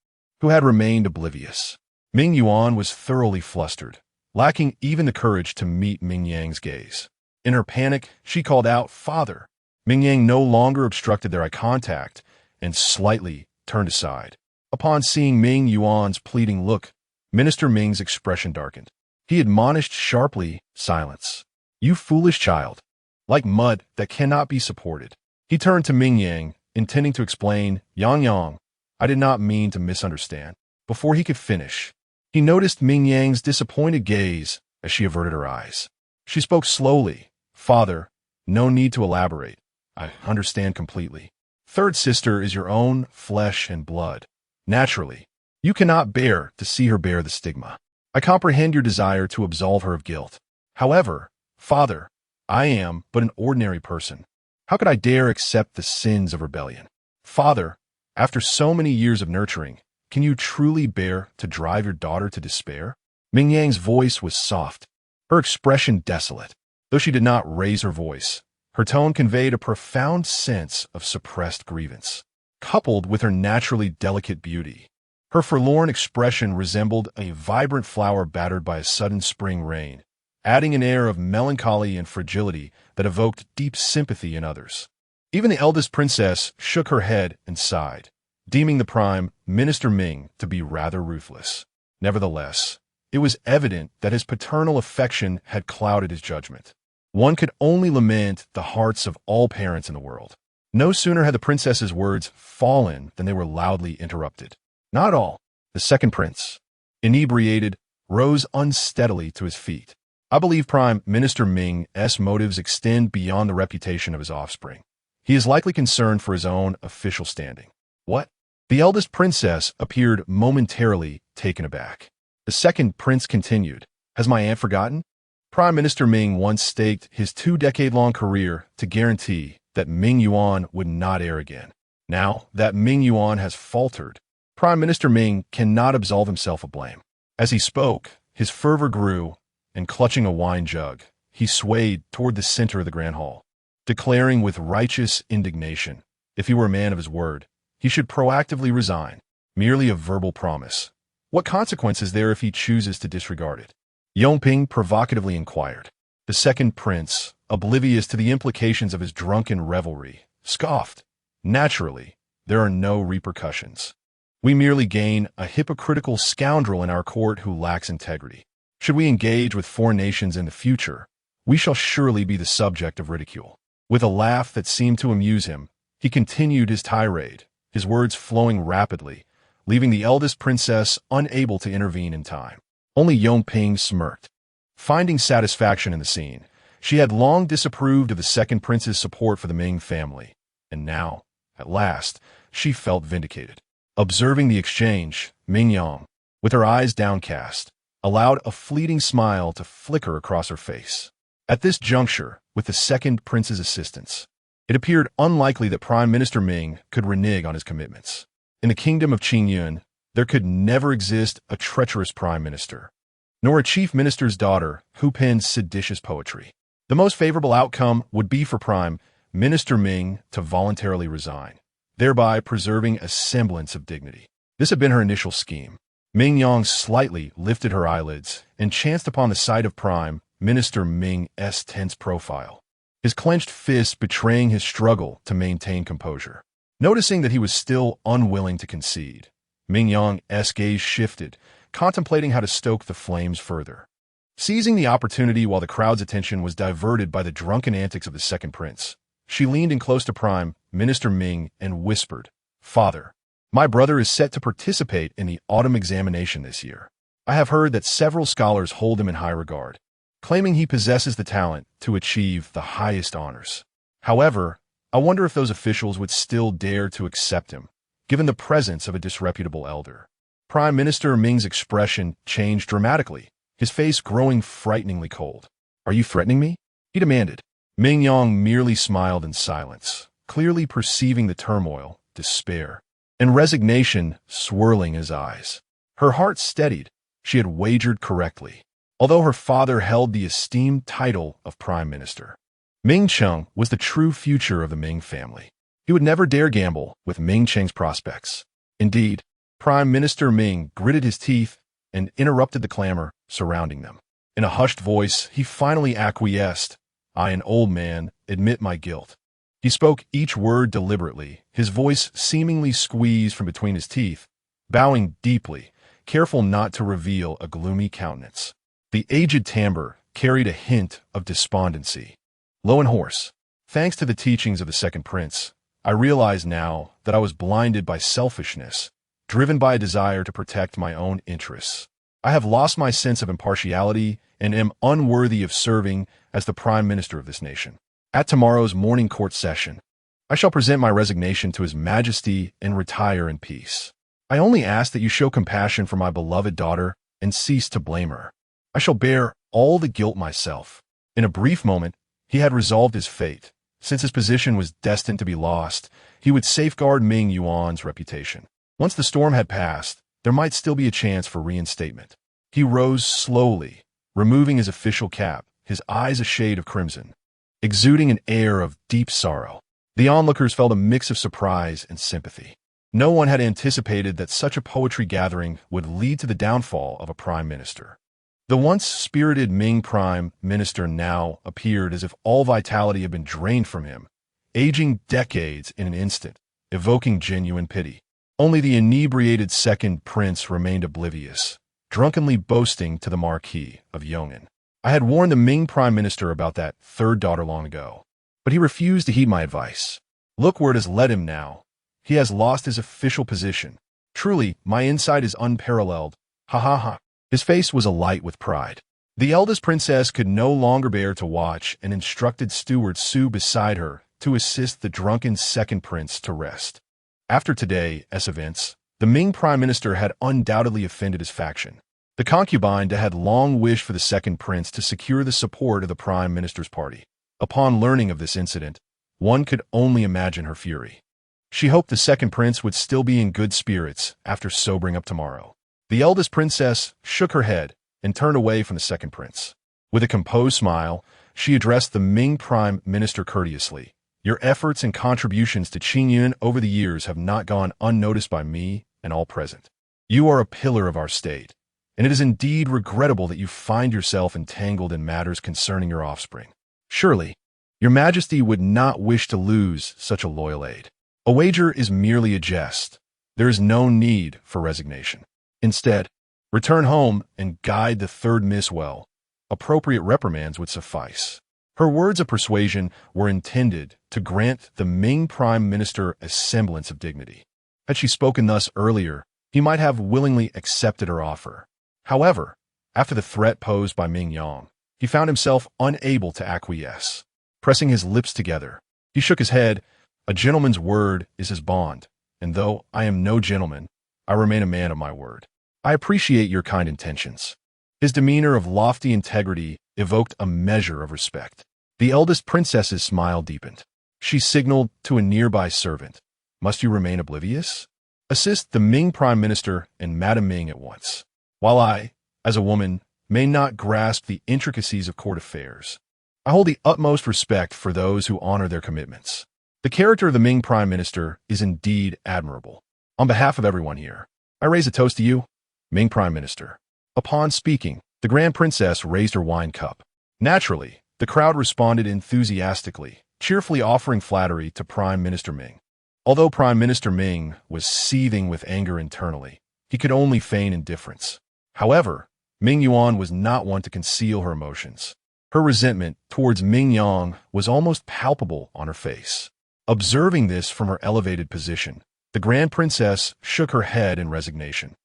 who had remained oblivious. Ming Yuan was thoroughly flustered, lacking even the courage to meet Ming Yang's gaze. In her panic, she called out, "Father!" Ming Yang no longer obstructed their eye contact and slightly turned aside. Upon seeing Ming Yuan's pleading look, Minister Ming's expression darkened. He admonished sharply, "Silence. You foolish child. Like mud that cannot be supported." He turned to Ming Yang, intending to explain, "Yang, I did not mean to misunderstand." Before he could finish, he noticed Ming Yang's disappointed gaze as she averted her eyes. She spoke slowly, "Father, no need to elaborate. I understand completely. Third sister is your own flesh and blood. Naturally, you cannot bear to see her bear the stigma. I comprehend your desire to absolve her of guilt. However, Father, I am but an ordinary person. How could I dare accept the sins of rebellion? Father, after so many years of nurturing, can you truly bear to drive your daughter to despair?" Ming Yang's voice was soft, her expression desolate. Though she did not raise her voice, her tone conveyed a profound sense of suppressed grievance. Coupled with her naturally delicate beauty, her forlorn expression resembled a vibrant flower battered by a sudden spring rain, adding an air of melancholy and fragility that evoked deep sympathy in others. Even the eldest princess shook her head and sighed, deeming the Prime Minister Ming to be rather ruthless. Nevertheless, it was evident that his paternal affection had clouded his judgment. One could only lament the hearts of all parents in the world. No sooner had the princess's words fallen than they were loudly interrupted. Not all. The second prince, inebriated, rose unsteadily to his feet. "I believe Prime Minister Ming's motives extend beyond the reputation of his offspring. He is likely concerned for his own official standing." "What?" The eldest princess appeared momentarily taken aback. The second prince continued, "Has my aunt forgotten? Prime Minister Ming once staked his 2-decade-long career to guarantee that Ming Yuan would not err again. Now that Ming Yuan has faltered, Prime Minister Ming cannot absolve himself of blame." As he spoke, his fervor grew, and clutching a wine jug, he swayed toward the center of the grand hall, declaring with righteous indignation, if he were a man of his word, he should proactively resign, merely a verbal promise. What consequence is there if he chooses to disregard it? Yongping provocatively inquired. The second prince, oblivious to the implications of his drunken revelry, scoffed. "Naturally, there are no repercussions. We merely gain a hypocritical scoundrel in our court who lacks integrity. Should we engage with foreign nations in the future, we shall surely be the subject of ridicule." With a laugh that seemed to amuse him, he continued his tirade, his words flowing rapidly, leaving the eldest princess unable to intervene in time. Only Yongping smirked. Finding satisfaction in the scene, she had long disapproved of the second prince's support for the Ming family, and now, at last, she felt vindicated. Observing the exchange, Ming Yang, with her eyes downcast, allowed a fleeting smile to flicker across her face. At this juncture, with the second prince's assistance, it appeared unlikely that Prime Minister Ming could renege on his commitments. In the kingdom of Qingyun, there could never exist a treacherous prime minister, nor a chief minister's daughter who pens seditious poetry. The most favorable outcome would be for Prime Minister Ming to voluntarily resign, thereby preserving a semblance of dignity. This had been her initial scheme. Ming Yang slightly lifted her eyelids and chanced upon the sight of Prime Minister Ming's tense profile, his clenched fist betraying his struggle to maintain composure. Noticing that he was still unwilling to concede, Ming Yang's gaze shifted, contemplating how to stoke the flames further. Seizing the opportunity while the crowd's attention was diverted by the drunken antics of the second prince, she leaned in close to Prime Minister Ming and whispered, "Father, my brother is set to participate in the autumn examination this year. I have heard that several scholars hold him in high regard, claiming he possesses the talent to achieve the highest honors. However, I wonder if those officials would still dare to accept him, given the presence of a disreputable elder." Prime Minister Ming's expression changed dramatically, his face growing frighteningly cold. "Are you threatening me?" he demanded. Ming Yang merely smiled in silence, clearly perceiving the turmoil, despair, and resignation swirling in his eyes. Her heart steadied. She had wagered correctly, although her father held the esteemed title of Prime Minister. Ming Cheng was the true future of the Ming family. He would never dare gamble with Ming Cheng's prospects. Indeed, Prime Minister Ming gritted his teeth and interrupted the clamor surrounding them. In a hushed voice, he finally acquiesced. "I, an old man, admit my guilt." He spoke each word deliberately, his voice seemingly squeezed from between his teeth, bowing deeply, careful not to reveal a gloomy countenance. The aged timbre carried a hint of despondency. Low and hoarse. Thanks to the teachings of the second prince, I realize now that I was blinded by selfishness, driven by a desire to protect my own interests. I have lost my sense of impartiality and am unworthy of serving as the prime minister of this nation. At tomorrow's morning court session, I shall present my resignation to His Majesty and retire in peace. I only ask that you show compassion for my beloved daughter and cease to blame her. I shall bear all the guilt myself. In a brief moment, he had resolved his fate. Since his position was destined to be lost, he would safeguard Ming Yuan's reputation. Once the storm had passed, there might still be a chance for reinstatement. He rose slowly, removing his official cap, his eyes a shade of crimson, exuding an air of deep sorrow. The onlookers felt a mix of surprise and sympathy. No one had anticipated that such a poetry gathering would lead to the downfall of a prime minister. The once spirited Ming prime minister now appeared as if all vitality had been drained from him, aging decades in an instant, evoking genuine pity. Only the inebriated second prince remained oblivious, drunkenly boasting to the Marquis of Yong'an. I had warned the Ming prime minister about that third daughter long ago, but he refused to heed my advice. Look where it has led him now. He has lost his official position. Truly, my insight is unparalleled. Ha ha ha. His face was alight with pride. The eldest princess could no longer bear to watch and instructed steward Su beside her to assist the drunken second prince to rest. After today's events, the Ming prime minister had undoubtedly offended his faction. The concubine had long wished for the second prince to secure the support of the prime minister's party. Upon learning of this incident, one could only imagine her fury. She hoped the second prince would still be in good spirits after sobering up tomorrow. The eldest princess shook her head and turned away from the second prince. With a composed smile, she addressed the Ming prime minister courteously. "Your efforts and contributions to Qingyun over the years have not gone unnoticed by me and all present. You are a pillar of our state, and it is indeed regrettable that you find yourself entangled in matters concerning your offspring. Surely, your majesty would not wish to lose such a loyal aide. A wager is merely a jest. There is no need for resignation. Instead, return home and guide the third miss well. Appropriate reprimands would suffice." Her words of persuasion were intended to grant the Ming prime minister a semblance of dignity. Had she spoken thus earlier, he might have willingly accepted her offer. However, after the threat posed by Ming Yang, he found himself unable to acquiesce. Pressing his lips together, he shook his head. "A gentleman's word is his bond, and though I am no gentleman, I remain a man of my word. I appreciate your kind intentions." His demeanor of lofty integrity evoked a measure of respect. The eldest princess's smile deepened. She signaled to a nearby servant. "Must you remain oblivious? Assist the Ming prime minister and Madame Ming at once. While I, as a woman, may not grasp the intricacies of court affairs, I hold the utmost respect for those who honor their commitments. The character of the Ming prime minister is indeed admirable. On behalf of everyone here, I raise a toast to you, Ming prime minister." Upon speaking, the grand princess raised her wine cup. Naturally, the crowd responded enthusiastically, cheerfully offering flattery to Prime Minister Ming. Although Prime Minister Ming was seething with anger internally, he could only feign indifference. However, Ming Yuan was not one to conceal her emotions. Her resentment towards Ming Yang was almost palpable on her face. Observing this from her elevated position, the grand princess shook her head in resignation,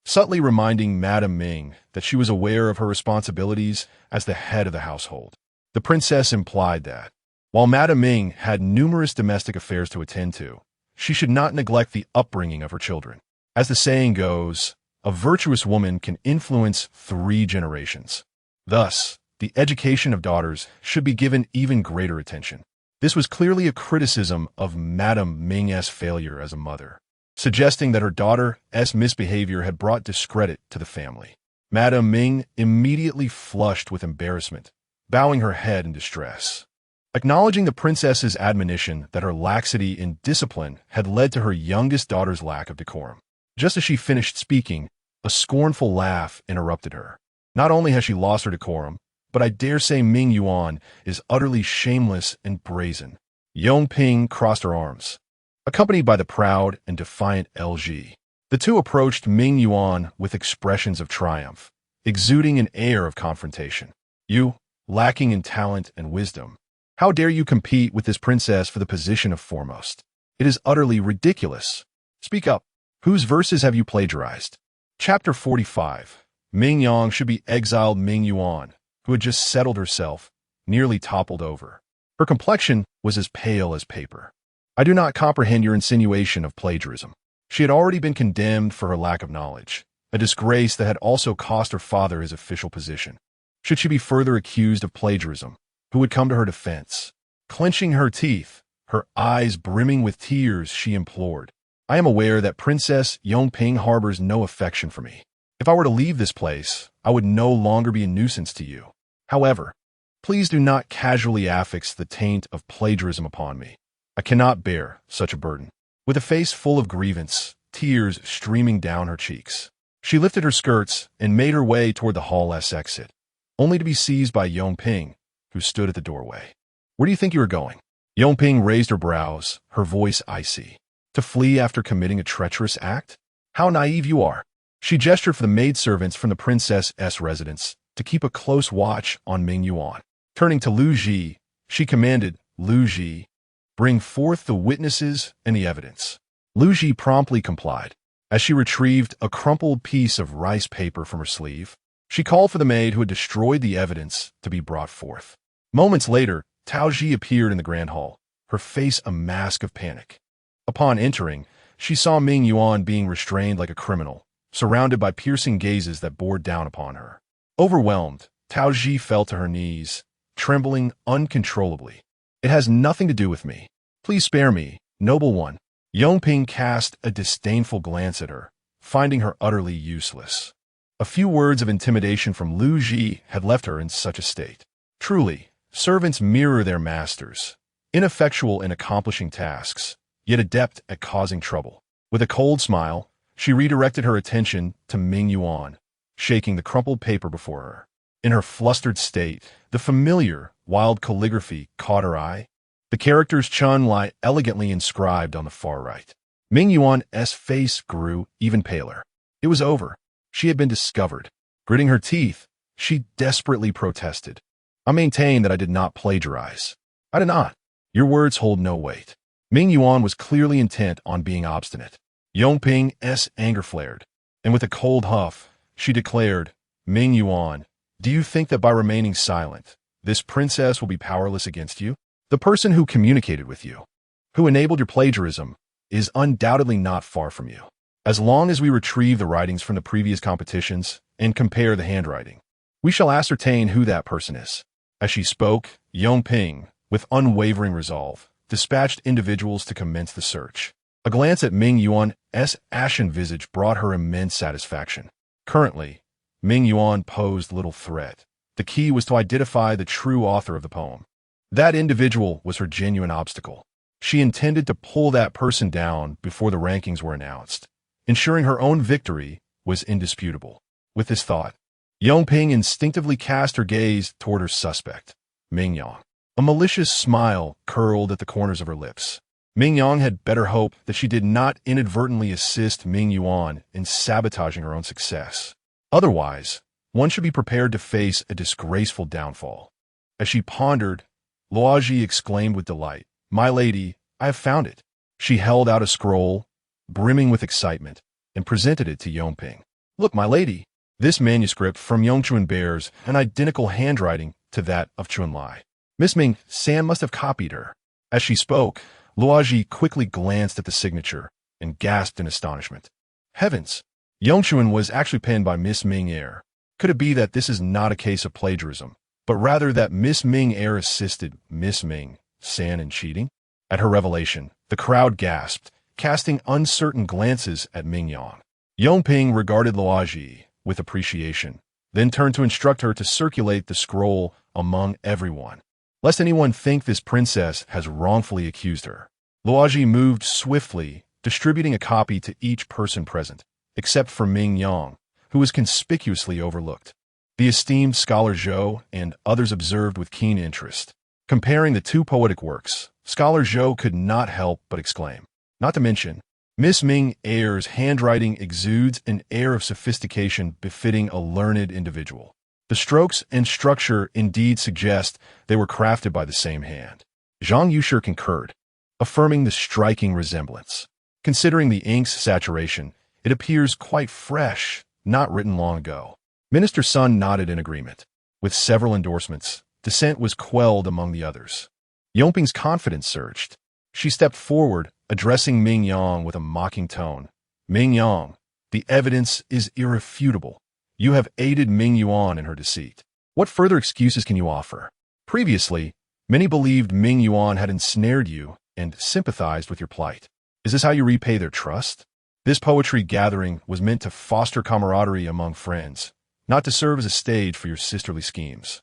subtly reminding Madame Ming that she was aware of her responsibilities as the head of the household. The princess implied that, while Madame Ming had numerous domestic affairs to attend to, she should not neglect the upbringing of her children. As the saying goes, a virtuous woman can influence 3 generations. Thus, the education of daughters should be given even greater attention. This was clearly a criticism of Madame Ming's failure as a mother, suggesting that her daughter's misbehavior had brought discredit to the family. Madame Ming immediately flushed with embarrassment, bowing her head in distress. Acknowledging the princess's admonition that her laxity in discipline had led to her youngest daughter's lack of decorum, Just as she finished speaking, a scornful laugh interrupted her. Not only has she lost her decorum, but I dare say Ming Yuan is utterly shameless and brazen. Yong Ping crossed her arms, accompanied by the proud and defiant LG. The two approached Ming Yuan with expressions of triumph, exuding an air of confrontation. You, lacking in talent and wisdom, how dare you compete with this princess for the position of foremost? It is utterly ridiculous. Speak up. Whose verses have you plagiarized? Chapter 45. Ming Yang should be exiled. Ming Yuan, who had just settled herself, nearly toppled over. Her complexion was as pale as paper. I do not comprehend your insinuation of plagiarism. She had already been condemned for her lack of knowledge, a disgrace that had also cost her father his official position. Should she be further accused of plagiarism, who would come to her defense? Clenching her teeth, her eyes brimming with tears, she implored, I am aware that Princess Yongping harbors no affection for me. If I were to leave this place, I would no longer be a nuisance to you. However, please do not casually affix the taint of plagiarism upon me. I cannot bear such a burden. With a face full of grievance, tears streaming down her cheeks, she lifted her skirts and made her way toward the hall-less exit, only to be seized by Yongping, who stood at the doorway. Where do you think you are going? Yongping raised her brows, her voice icy. To flee after committing a treacherous act? How naive you are. She gestured for the maidservants from the princess's residence to keep a close watch on Ming Yuan. Turning to Lu Ji, she commanded, Lu Ji, bring forth the witnesses and the evidence. Lu Ji promptly complied. As she retrieved a crumpled piece of rice paper from her sleeve, she called for the maid who had destroyed the evidence to be brought forth. Moments later, Tao Ji appeared in the grand hall, her face a mask of panic. Upon entering, she saw Ming Yuan being restrained like a criminal, surrounded by piercing gazes that bore down upon her. Overwhelmed, Tao Ji fell to her knees, trembling uncontrollably. It has nothing to do with me. Please spare me, noble one. Yongping cast a disdainful glance at her, finding her utterly useless. A few words of intimidation from Lu Ji had left her in such a state. Truly, servants mirror their masters, ineffectual in accomplishing tasks, yet adept at causing trouble. With a cold smile, she redirected her attention to Ming Yuan, shaking the crumpled paper before her. In her flustered state, the familiar, wild calligraphy caught her eye. The characters Chun lie elegantly inscribed on the far right. Ming Yuan's face grew even paler. It was over. She had been discovered. Gritting her teeth, she desperately protested. I maintain that I did not plagiarize. I did not. Your words hold no weight. Ming Yuan was clearly intent on being obstinate. Yongping's anger flared, and with a cold huff, she declared, Ming Yuan, do you think that by remaining silent, this princess will be powerless against you? The person who communicated with you, who enabled your plagiarism, is undoubtedly not far from you. As long as we retrieve the writings from the previous competitions and compare the handwriting, we shall ascertain who that person is. As she spoke, Yongping, with unwavering resolve, dispatched individuals to commence the search. A glance at Ming Yuan's ashen visage brought her immense satisfaction. Currently, Ming Yuan posed little threat. The key was to identify the true author of the poem. That individual was her genuine obstacle. She intended to pull that person down before the rankings were announced, ensuring her own victory was indisputable. With this thought, Yongping instinctively cast her gaze toward her suspect, Ming Yang. A malicious smile curled at the corners of her lips. Ming Yang had better hope that she did not inadvertently assist Ming Yuan in sabotaging her own success. Otherwise, one should be prepared to face a disgraceful downfall. As she pondered, Luoji exclaimed with delight, My lady, I have found it. She held out a scroll, brimming with excitement, and presented it to Yongping. Look, my lady, this manuscript from Yongchuan bears an identical handwriting to that of Chunlai. Miss Ming San must have copied her. As she spoke, Luoji quickly glanced at the signature and gasped in astonishment. Heavens! Yongchuan was actually penned by Miss Ming Er. Could it be that this is not a case of plagiarism, but rather that Miss Ming Er assisted Miss Ming San in cheating? At her revelation, the crowd gasped, casting uncertain glances at Ming Yang. Yongping regarded Luoji with appreciation, then turned to instruct her to circulate the scroll among everyone, lest anyone think this princess has wrongfully accused her. Luoji moved swiftly distributing a copy to each person present, except for Ming Yang, who was conspicuously overlooked. The esteemed scholar Zhou and others observed with keen interest. Comparing the two poetic works, Scholar Zhou could not help but exclaim. Not to mention, Miss Ming Ayer's handwriting exudes an air of sophistication befitting a learned individual. The strokes and structure indeed suggest they were crafted by the same hand. Zhang Yushi concurred, affirming the striking resemblance. Considering the ink's saturation, it appears quite fresh, not written long ago. Minister Sun nodded in agreement. With several endorsements, dissent was quelled among the others. Yongping's confidence surged. She stepped forward, addressing Ming Yang with a mocking tone. Ming Yang, the evidence is irrefutable. You have aided Ming Yuan in her deceit. What further excuses can you offer? Previously, many believed Ming Yuan had ensnared you and sympathized with your plight. Is this how you repay their trust? This poetry gathering was meant to foster camaraderie among friends, not to serve as a stage for your sisterly schemes.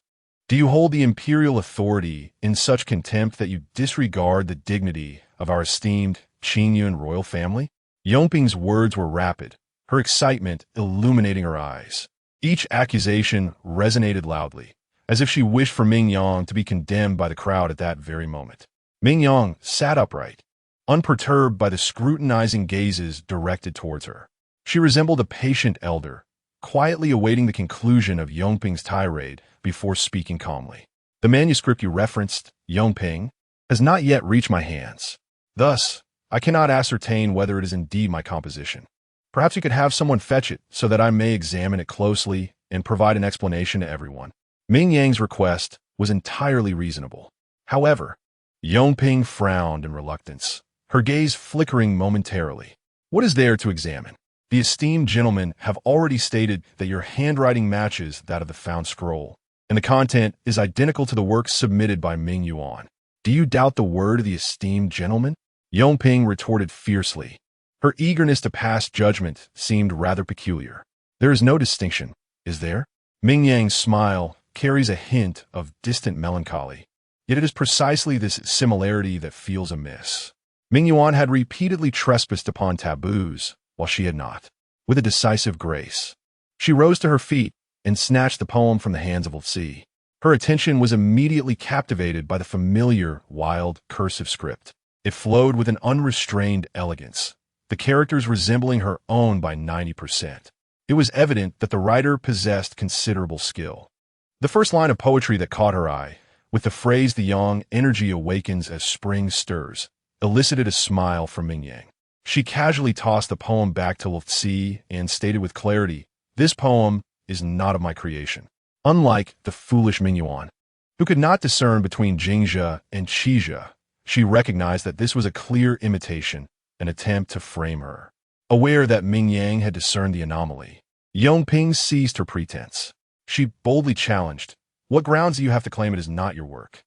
Do you hold the imperial authority in such contempt that you disregard the dignity of our esteemed Qingyun royal family? Yongping's words were rapid, her excitement illuminating her eyes. Each accusation resonated loudly, as if she wished for Ming Yang to be condemned by the crowd at that very moment. Ming Yang sat upright, unperturbed by the scrutinizing gazes directed towards her. She resembled a patient elder, quietly awaiting the conclusion of Yongping's tirade before speaking calmly. The manuscript you referenced, Yongping, has not yet reached my hands. Thus, I cannot ascertain whether it is indeed my composition. Perhaps you could have someone fetch it so that I may examine it closely and provide an explanation to everyone. Ming Yang's request was entirely reasonable. However, Yongping frowned in reluctance, her gaze flickering momentarily. What is there to examine? The esteemed gentlemen have already stated that your handwriting matches that of the found scroll, and the content is identical to the work submitted by Ming Yuan. Do you doubt the word of the esteemed gentleman? Yongping retorted fiercely. Her eagerness to pass judgment seemed rather peculiar. There is no distinction, is there? Ming Yang's smile carries a hint of distant melancholy. Yet it is precisely this similarity that feels amiss. Ming Yuan had repeatedly trespassed upon taboos, while she had not. With a decisive grace, she rose to her feet and snatched the poem from the hands of Lci. Her attention was immediately captivated by the familiar, wild, cursive script. It flowed with an unrestrained elegance, the characters resembling her own by 90%. It was evident that the writer possessed considerable skill. The first line of poetry that caught her eye, with the phrase "the young energy awakens as spring stirs," elicited a smile from Ming Yang. She casually tossed the poem back to Lci and stated with clarity, "This poem is not of my creation." Unlike the foolish Ming Yuan, who could not discern between Jingzhe and Qizhe, she recognized that this was a clear imitation, an attempt to frame her. Aware that Ming Yang had discerned the anomaly, Yongping seized her pretense. She boldly challenged, "What grounds do you have to claim it is not your work?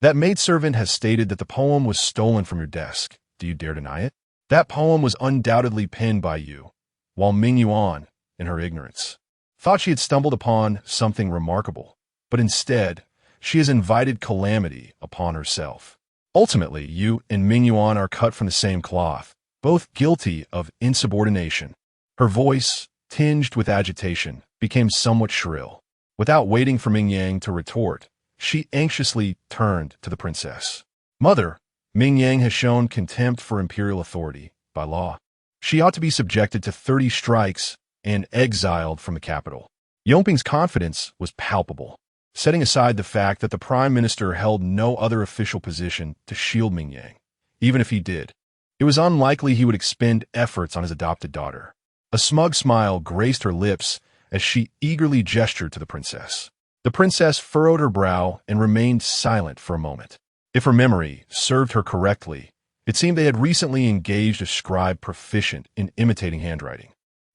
That maidservant has stated that the poem was stolen from your desk. Do you dare deny it? That poem was undoubtedly penned by you, while Ming Yuan, in her ignorance, thought she had stumbled upon something remarkable, but instead, she has invited calamity upon herself. Ultimately, you and Ming Yuan are cut from the same cloth, both guilty of insubordination." Her voice, tinged with agitation, became somewhat shrill. Without waiting for Ming Yang to retort, she anxiously turned to the princess. "Mother, Ming Yang has shown contempt for imperial authority. By law, she ought to be subjected to 30 strikes and exiled from the capital." Yongping's confidence was palpable, setting aside the fact that the prime minister held no other official position to shield Ming Yang. Even if he did, it was unlikely he would expend efforts on his adopted daughter. A smug smile graced her lips as she eagerly gestured to the princess. The princess furrowed her brow and remained silent for a moment. If her memory served her correctly, it seemed they had recently engaged a scribe proficient in imitating handwriting.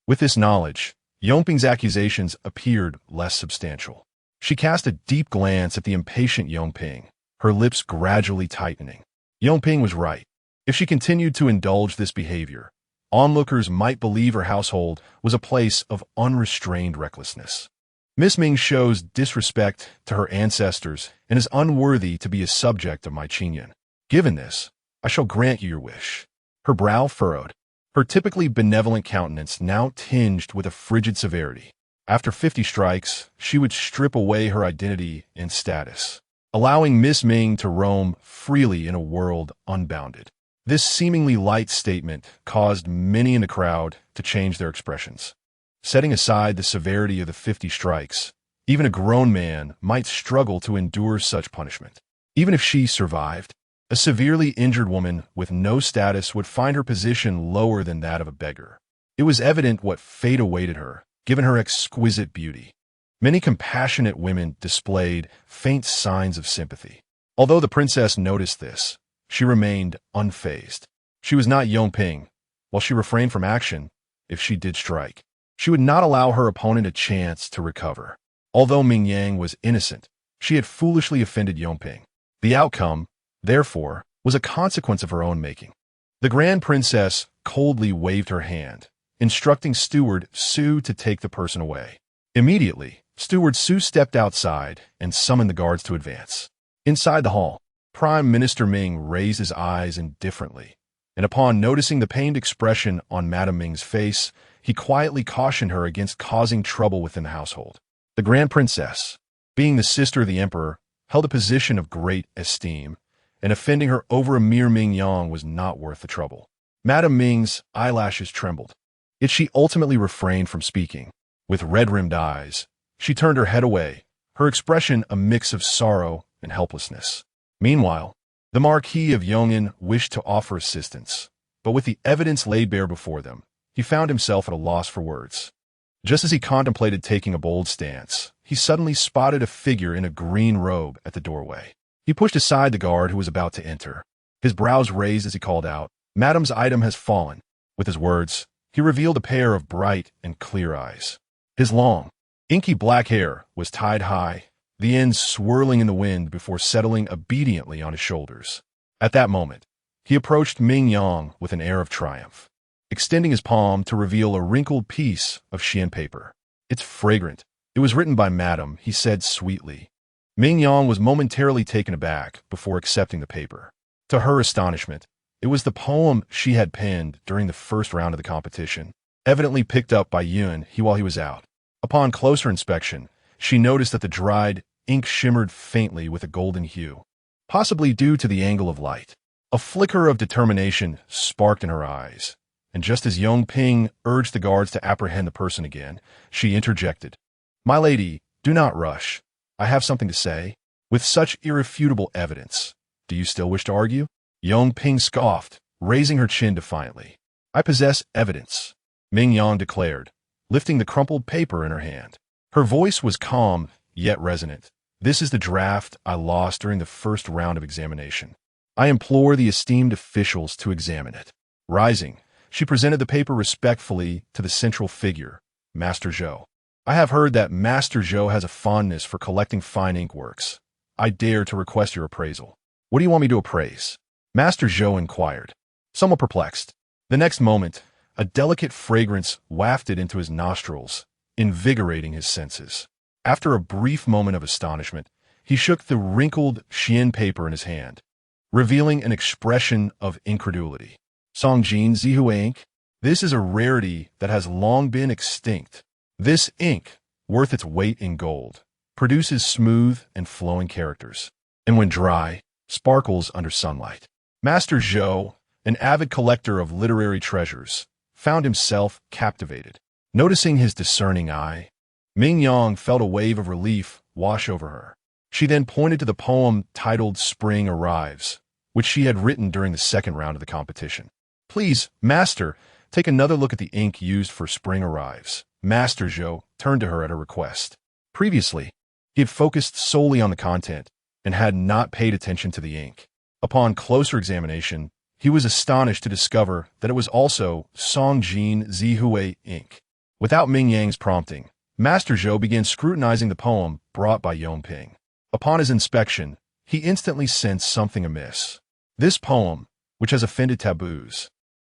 With this knowledge, Yongping's accusations appeared less substantial. She cast a deep glance at the impatient Yongping, her lips gradually tightening. Yongping was right. If she continued to indulge this behavior, onlookers might believe her household was a place of unrestrained recklessness. Miss Ming shows disrespect to her ancestors and is unworthy to be a subject of my Qingyun. Given this, I shall grant you your wish. Her brow furrowed. her typically benevolent countenance now tinged with a frigid severity. After 50 strikes, she would strip away her identity and status, allowing Miss Ming to roam freely in a world unbounded. This seemingly light statement caused many in the crowd to change their expressions. Setting aside the severity of the 50 strikes, even a grown man might struggle to endure such punishment. Even if she survived, a severely injured woman with no status would find her position lower than that of a beggar. It was evident what fate awaited her, given her exquisite beauty. Many compassionate women displayed faint signs of sympathy. Although the princess noticed this, she remained unfazed. She was not Yongping. While she refrained from action, if she did strike, she would not allow her opponent a chance to recover. Although Ming Yang was innocent, she had foolishly offended Yongping. The outcome, therefore, was a consequence of her own making. The Grand Princess coldly waved her hand, instructing Steward Su to take the person away. Immediately, Steward Su stepped outside and summoned the guards to advance. Inside the hall, Prime Minister Ming raised his eyes indifferently, and upon noticing the pained expression on Madame Ming's face, he quietly cautioned her against causing trouble within the household. The Grand Princess, being the sister of the Emperor, held a position of great esteem, and offending her over a mere Ming Yang was not worth the trouble. Madame Ming's eyelashes trembled, yet she ultimately refrained from speaking. With red-rimmed eyes, she turned her head away, her expression a mix of sorrow and helplessness. Meanwhile, the Marquis of Yong'an wished to offer assistance, but with the evidence laid bare before them, he found himself at a loss for words. Just as he contemplated taking a bold stance, he suddenly spotted a figure in a green robe at the doorway. He pushed aside the guard who was about to enter. His brows raised as he called out, "Madame's item has fallen." With his words, he revealed a pair of bright and clear eyes. His long, inky black hair was tied high, the ends swirling in the wind before settling obediently on his shoulders. At that moment, he approached Ming Yang with an air of triumph, extending his palm to reveal a wrinkled piece of Xian paper. "It's fragrant. It was written by Madame," he said sweetly. Ming Yang was momentarily taken aback before accepting the paper. To her astonishment, it was the poem she had penned during the first round of the competition, evidently picked up by Yuan while he was out. Upon closer inspection, she noticed that the dried ink shimmered faintly with a golden hue, possibly due to the angle of light. A flicker of determination sparked in her eyes, and just as Yongping urged the guards to apprehend the person again, she interjected, "My lady, do not rush. I have something to say." With such irrefutable evidence, do you still wish to argue? Yongping scoffed, raising her chin defiantly. "I possess evidence," Ming Yang declared, lifting the crumpled paper in her hand. Her voice was calm, yet resonant. "This is the draft I lost during the first round of examination. I implore the esteemed officials to examine it." Rising, she presented the paper respectfully to the central figure, Master Zhou. "I have heard that Master Zhou has a fondness for collecting fine ink works. I dare to request your appraisal." "What do you want me to appraise?" Master Zhou inquired, somewhat perplexed. The next moment, a delicate fragrance wafted into his nostrils, invigorating his senses. After a brief moment of astonishment, he shook the wrinkled Xian paper in his hand, revealing an expression of incredulity. "Songjin Zihue ink? This is a rarity that has long been extinct. This ink, worth its weight in gold, produces smooth and flowing characters, and when dry, sparkles under sunlight." Master Zhou, an avid collector of literary treasures, found himself captivated. Noticing his discerning eye, Ming Yang felt a wave of relief wash over her. She then pointed to the poem titled "Spring Arrives," which she had written during the second round of the competition. "Please, Master, take another look at the ink used for Spring Arrives." Master Zhou turned to her at her request. Previously, he had focused solely on the content and had not paid attention to the ink. Upon closer examination, he was astonished to discover that it was also Songjin Zihue ink. Without Ming Yang's prompting, Master Zhou began scrutinizing the poem brought by Yongping. Upon his inspection, he instantly sensed something amiss. This poem, which has offended taboos,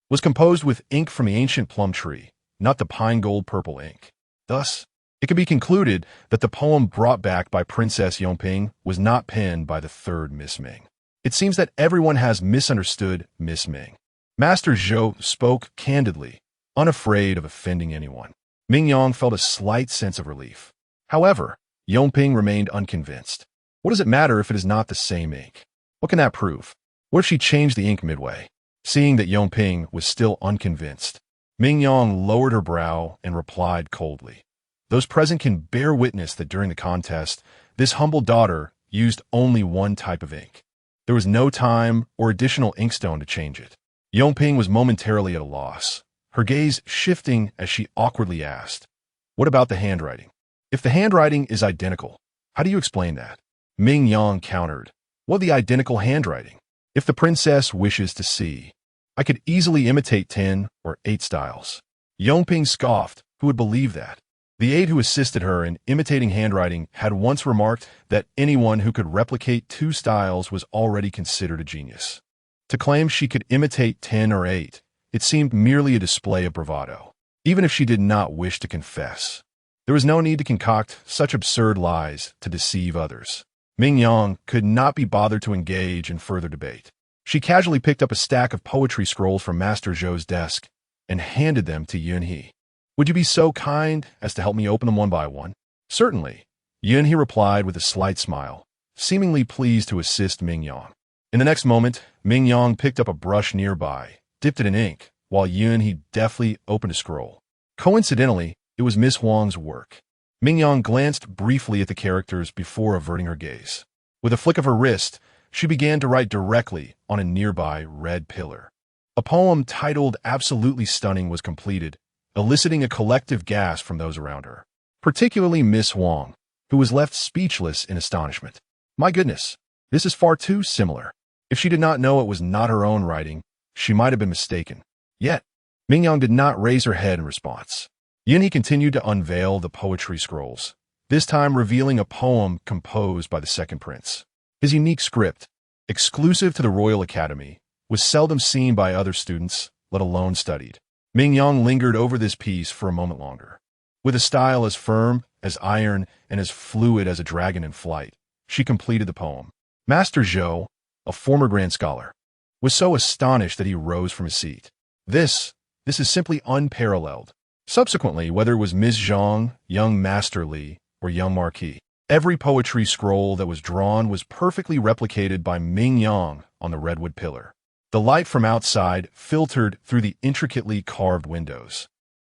was composed with ink from the ancient plum tree, not the pine gold purple ink. Thus, it can be concluded that the poem brought back by Princess Yongping was not penned by the third Miss Ming. It seems that everyone has misunderstood Miss Ming. Master Zhou spoke candidly, unafraid of offending anyone. Ming Yang felt a slight sense of relief. However, Yongping remained unconvinced. What does it matter if it is not the same ink? What can that prove? What if she changed the ink midway? Seeing that Yongping was still unconvinced, Ming Yang lowered her brow and replied coldly. Those present can bear witness that during the contest, this humble daughter used only one type of ink. There was no time or additional inkstone to change it. Yongping was momentarily at a loss, her gaze shifting as she awkwardly asked, "What about the handwriting? If the handwriting is identical, how do you explain that?" Ming Yang countered, "Well, the identical handwriting. If the princess wishes to see, I could easily imitate 10 or 8 styles." Yongping scoffed. Who would believe that? The aide who assisted her in imitating handwriting had once remarked that anyone who could replicate 2 styles was already considered a genius. To claim she could imitate 10 or 8, it seemed merely a display of bravado, even if she did not wish to confess. There was no need to concoct such absurd lies to deceive others. Ming Yang could not be bothered to engage in further debate. She casually picked up a stack of poetry scrolls from Master Zhou's desk and handed them to Yunhe. "Would you be so kind as to help me open them one by one?" "Certainly," Yunhe replied with a slight smile, seemingly pleased to assist Ming Yang. In the next moment, Ming Yang picked up a brush nearby, dipped it in ink, while Yunhe deftly opened a scroll. Coincidentally, it was Miss Huang's work. Ming Yang glanced briefly at the characters before averting her gaze. With a flick of her wrist, she began to write directly on a nearby red pillar. A poem titled Absolutely Stunning was completed, eliciting a collective gasp from those around her, particularly Miss Huang, who was left speechless in astonishment. My goodness, this is far too similar. If she did not know it was not her own writing, she might have been mistaken. Yet, Ming Yang did not raise her head in response. Yunhe continued to unveil the poetry scrolls, this time revealing a poem composed by the second prince. His unique script, exclusive to the Royal Academy, was seldom seen by other students, let alone studied. Ming Yang lingered over this piece for a moment longer. With a style as firm as iron and as fluid as a dragon in flight, she completed the poem. Master Zhou, a former grand scholar, was so astonished that he rose from his seat. This is simply unparalleled. Subsequently, whether it was Ms. Zhang, young Master Li, or young Marquis, every poetry scroll that was drawn was perfectly replicated by Ming Yang on the redwood pillar. The light from outside filtered through the intricately carved windows,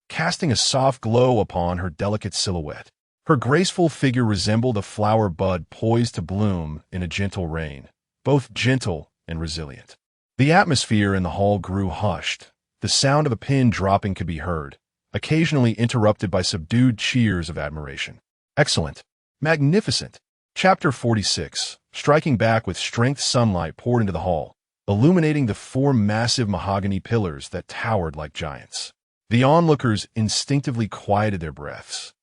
casting a soft glow upon her delicate silhouette. Her graceful figure resembled a flower bud poised to bloom in a gentle rain, both gentle and resilient. The atmosphere in the hall grew hushed. The sound of a pin dropping could be heard, occasionally interrupted by subdued cheers of admiration. Excellent. Magnificent. Chapter 46. Striking back with strength, sunlight poured into the hall, illuminating the 4 massive mahogany pillars that towered like giants. The onlookers instinctively quieted their breaths,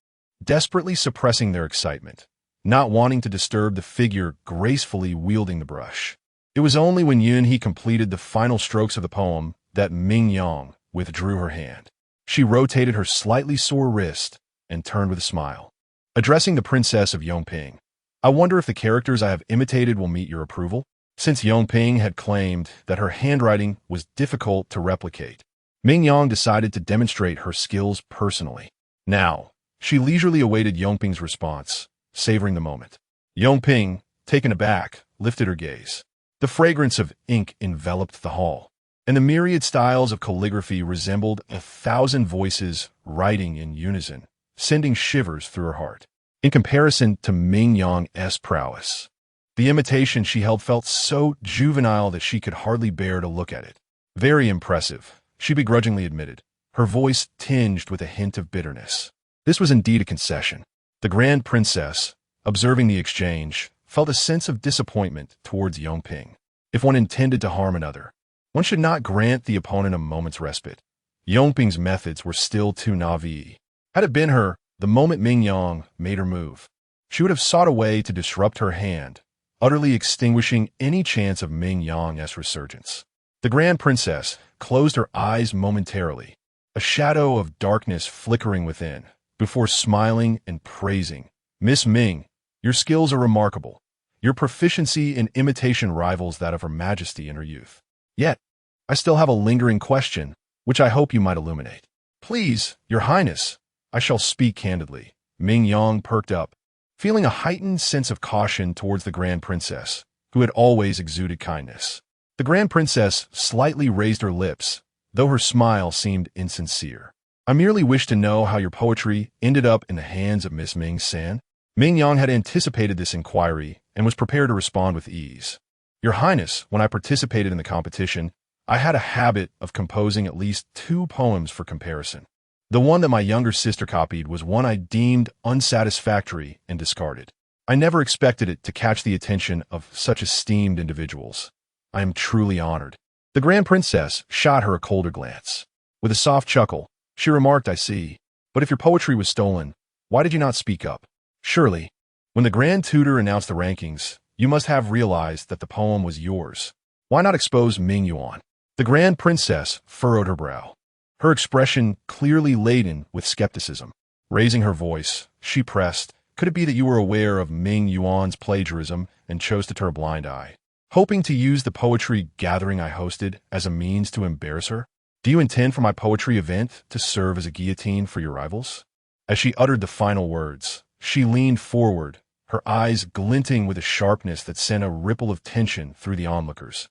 desperately suppressing their excitement, not wanting to disturb the figure gracefully wielding the brush. It was only when Yunhe completed the final strokes of the poem that Ming Yang withdrew her hand. She rotated her slightly sore wrist and turned with a smile. Addressing the princess of Yongping, "I wonder if the characters I have imitated will meet your approval?" Since Yongping had claimed that her handwriting was difficult to replicate, Ming Yang decided to demonstrate her skills personally. Now, she leisurely awaited Yongping's response, savoring the moment. Yongping, taken aback, lifted her gaze. The fragrance of ink enveloped the hall, and the myriad styles of calligraphy resembled 1,000 voices writing in unison, sending shivers through her heart. In comparison to Ming Yang's prowess, the imitation she held felt so juvenile that she could hardly bear to look at it. Very impressive, she begrudgingly admitted, her voice tinged with a hint of bitterness. This was indeed a concession. The Grand Princess, observing the exchange, felt a sense of disappointment towards Yongping. If one intended to harm another, one should not grant the opponent a moment's respite. Yongping's methods were still too naive. Had it been her, the moment Ming Yang made her move, she would have sought a way to disrupt her hand, utterly extinguishing any chance of Ming Yang's resurgence. The Grand Princess closed her eyes momentarily, a shadow of darkness flickering within, before smiling and praising. "Miss Ming, your skills are remarkable. Your proficiency in imitation rivals that of Her Majesty in her youth. Yet, I still have a lingering question, which I hope you might illuminate. Please, Your Highness, I shall speak candidly. Ming Yang perked up, feeling a heightened sense of caution towards the Grand Princess, who had always exuded kindness. The Grand Princess slightly raised her lips, though her smile seemed insincere. I merely wish to know how your poetry ended up in the hands of Miss Ming San. Ming Yang had anticipated this inquiry and was prepared to respond with ease. Your Highness, when I participated in the competition, I had a habit of composing at least 2 poems for comparison. The one that my younger sister copied was one I deemed unsatisfactory and discarded. I never expected it to catch the attention of such esteemed individuals. I am truly honored. The Grand Princess shot her a colder glance. With a soft chuckle, she remarked, I see. But if your poetry was stolen, why did you not speak up? Surely, when the Grand Tutor announced the rankings, you must have realized that the poem was yours. Why not expose Ming Yuan? The Grand Princess furrowed her brow, her expression clearly laden with skepticism. Raising her voice, she pressed, could it be that you were aware of Ming Yuan's plagiarism and chose to turn a blind eye, hoping to use the poetry gathering I hosted as a means to embarrass her? Do you intend for my poetry event to serve as a guillotine for your rivals? As she uttered the final words, she leaned forward, her eyes glinting with a sharpness that sent a ripple of tension through the onlookers,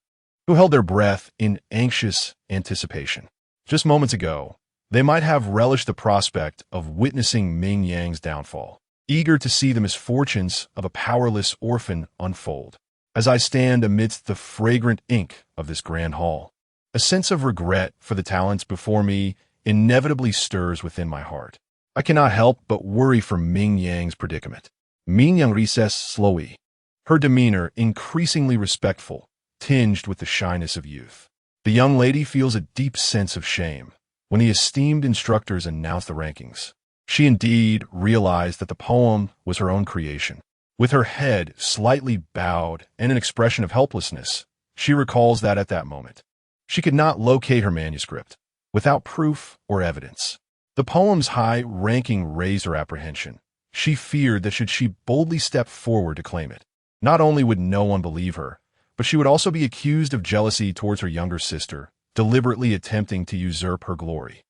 who held their breath in anxious anticipation. Just moments ago, they might have relished the prospect of witnessing Ming Yang's downfall, eager to see the misfortunes of a powerless orphan unfold. As I stand amidst the fragrant ink of this grand hall, a sense of regret for the talents before me inevitably stirs within my heart. I cannot help but worry for Ming Yang's predicament. Ming Yang recessed slowly, her demeanor increasingly respectful, tinged with the shyness of youth. The young lady feels a deep sense of shame when the esteemed instructors announce the rankings. She indeed realized that the poem was her own creation. With her head slightly bowed and an expression of helplessness, she recalls that at that moment, she could not locate her manuscript without proof or evidence. The poem's high ranking raised her apprehension. She feared that should she boldly step forward to claim it, not only would no one believe her, but she would also be accused of jealousy towards her younger sister, deliberately attempting to usurp her glory.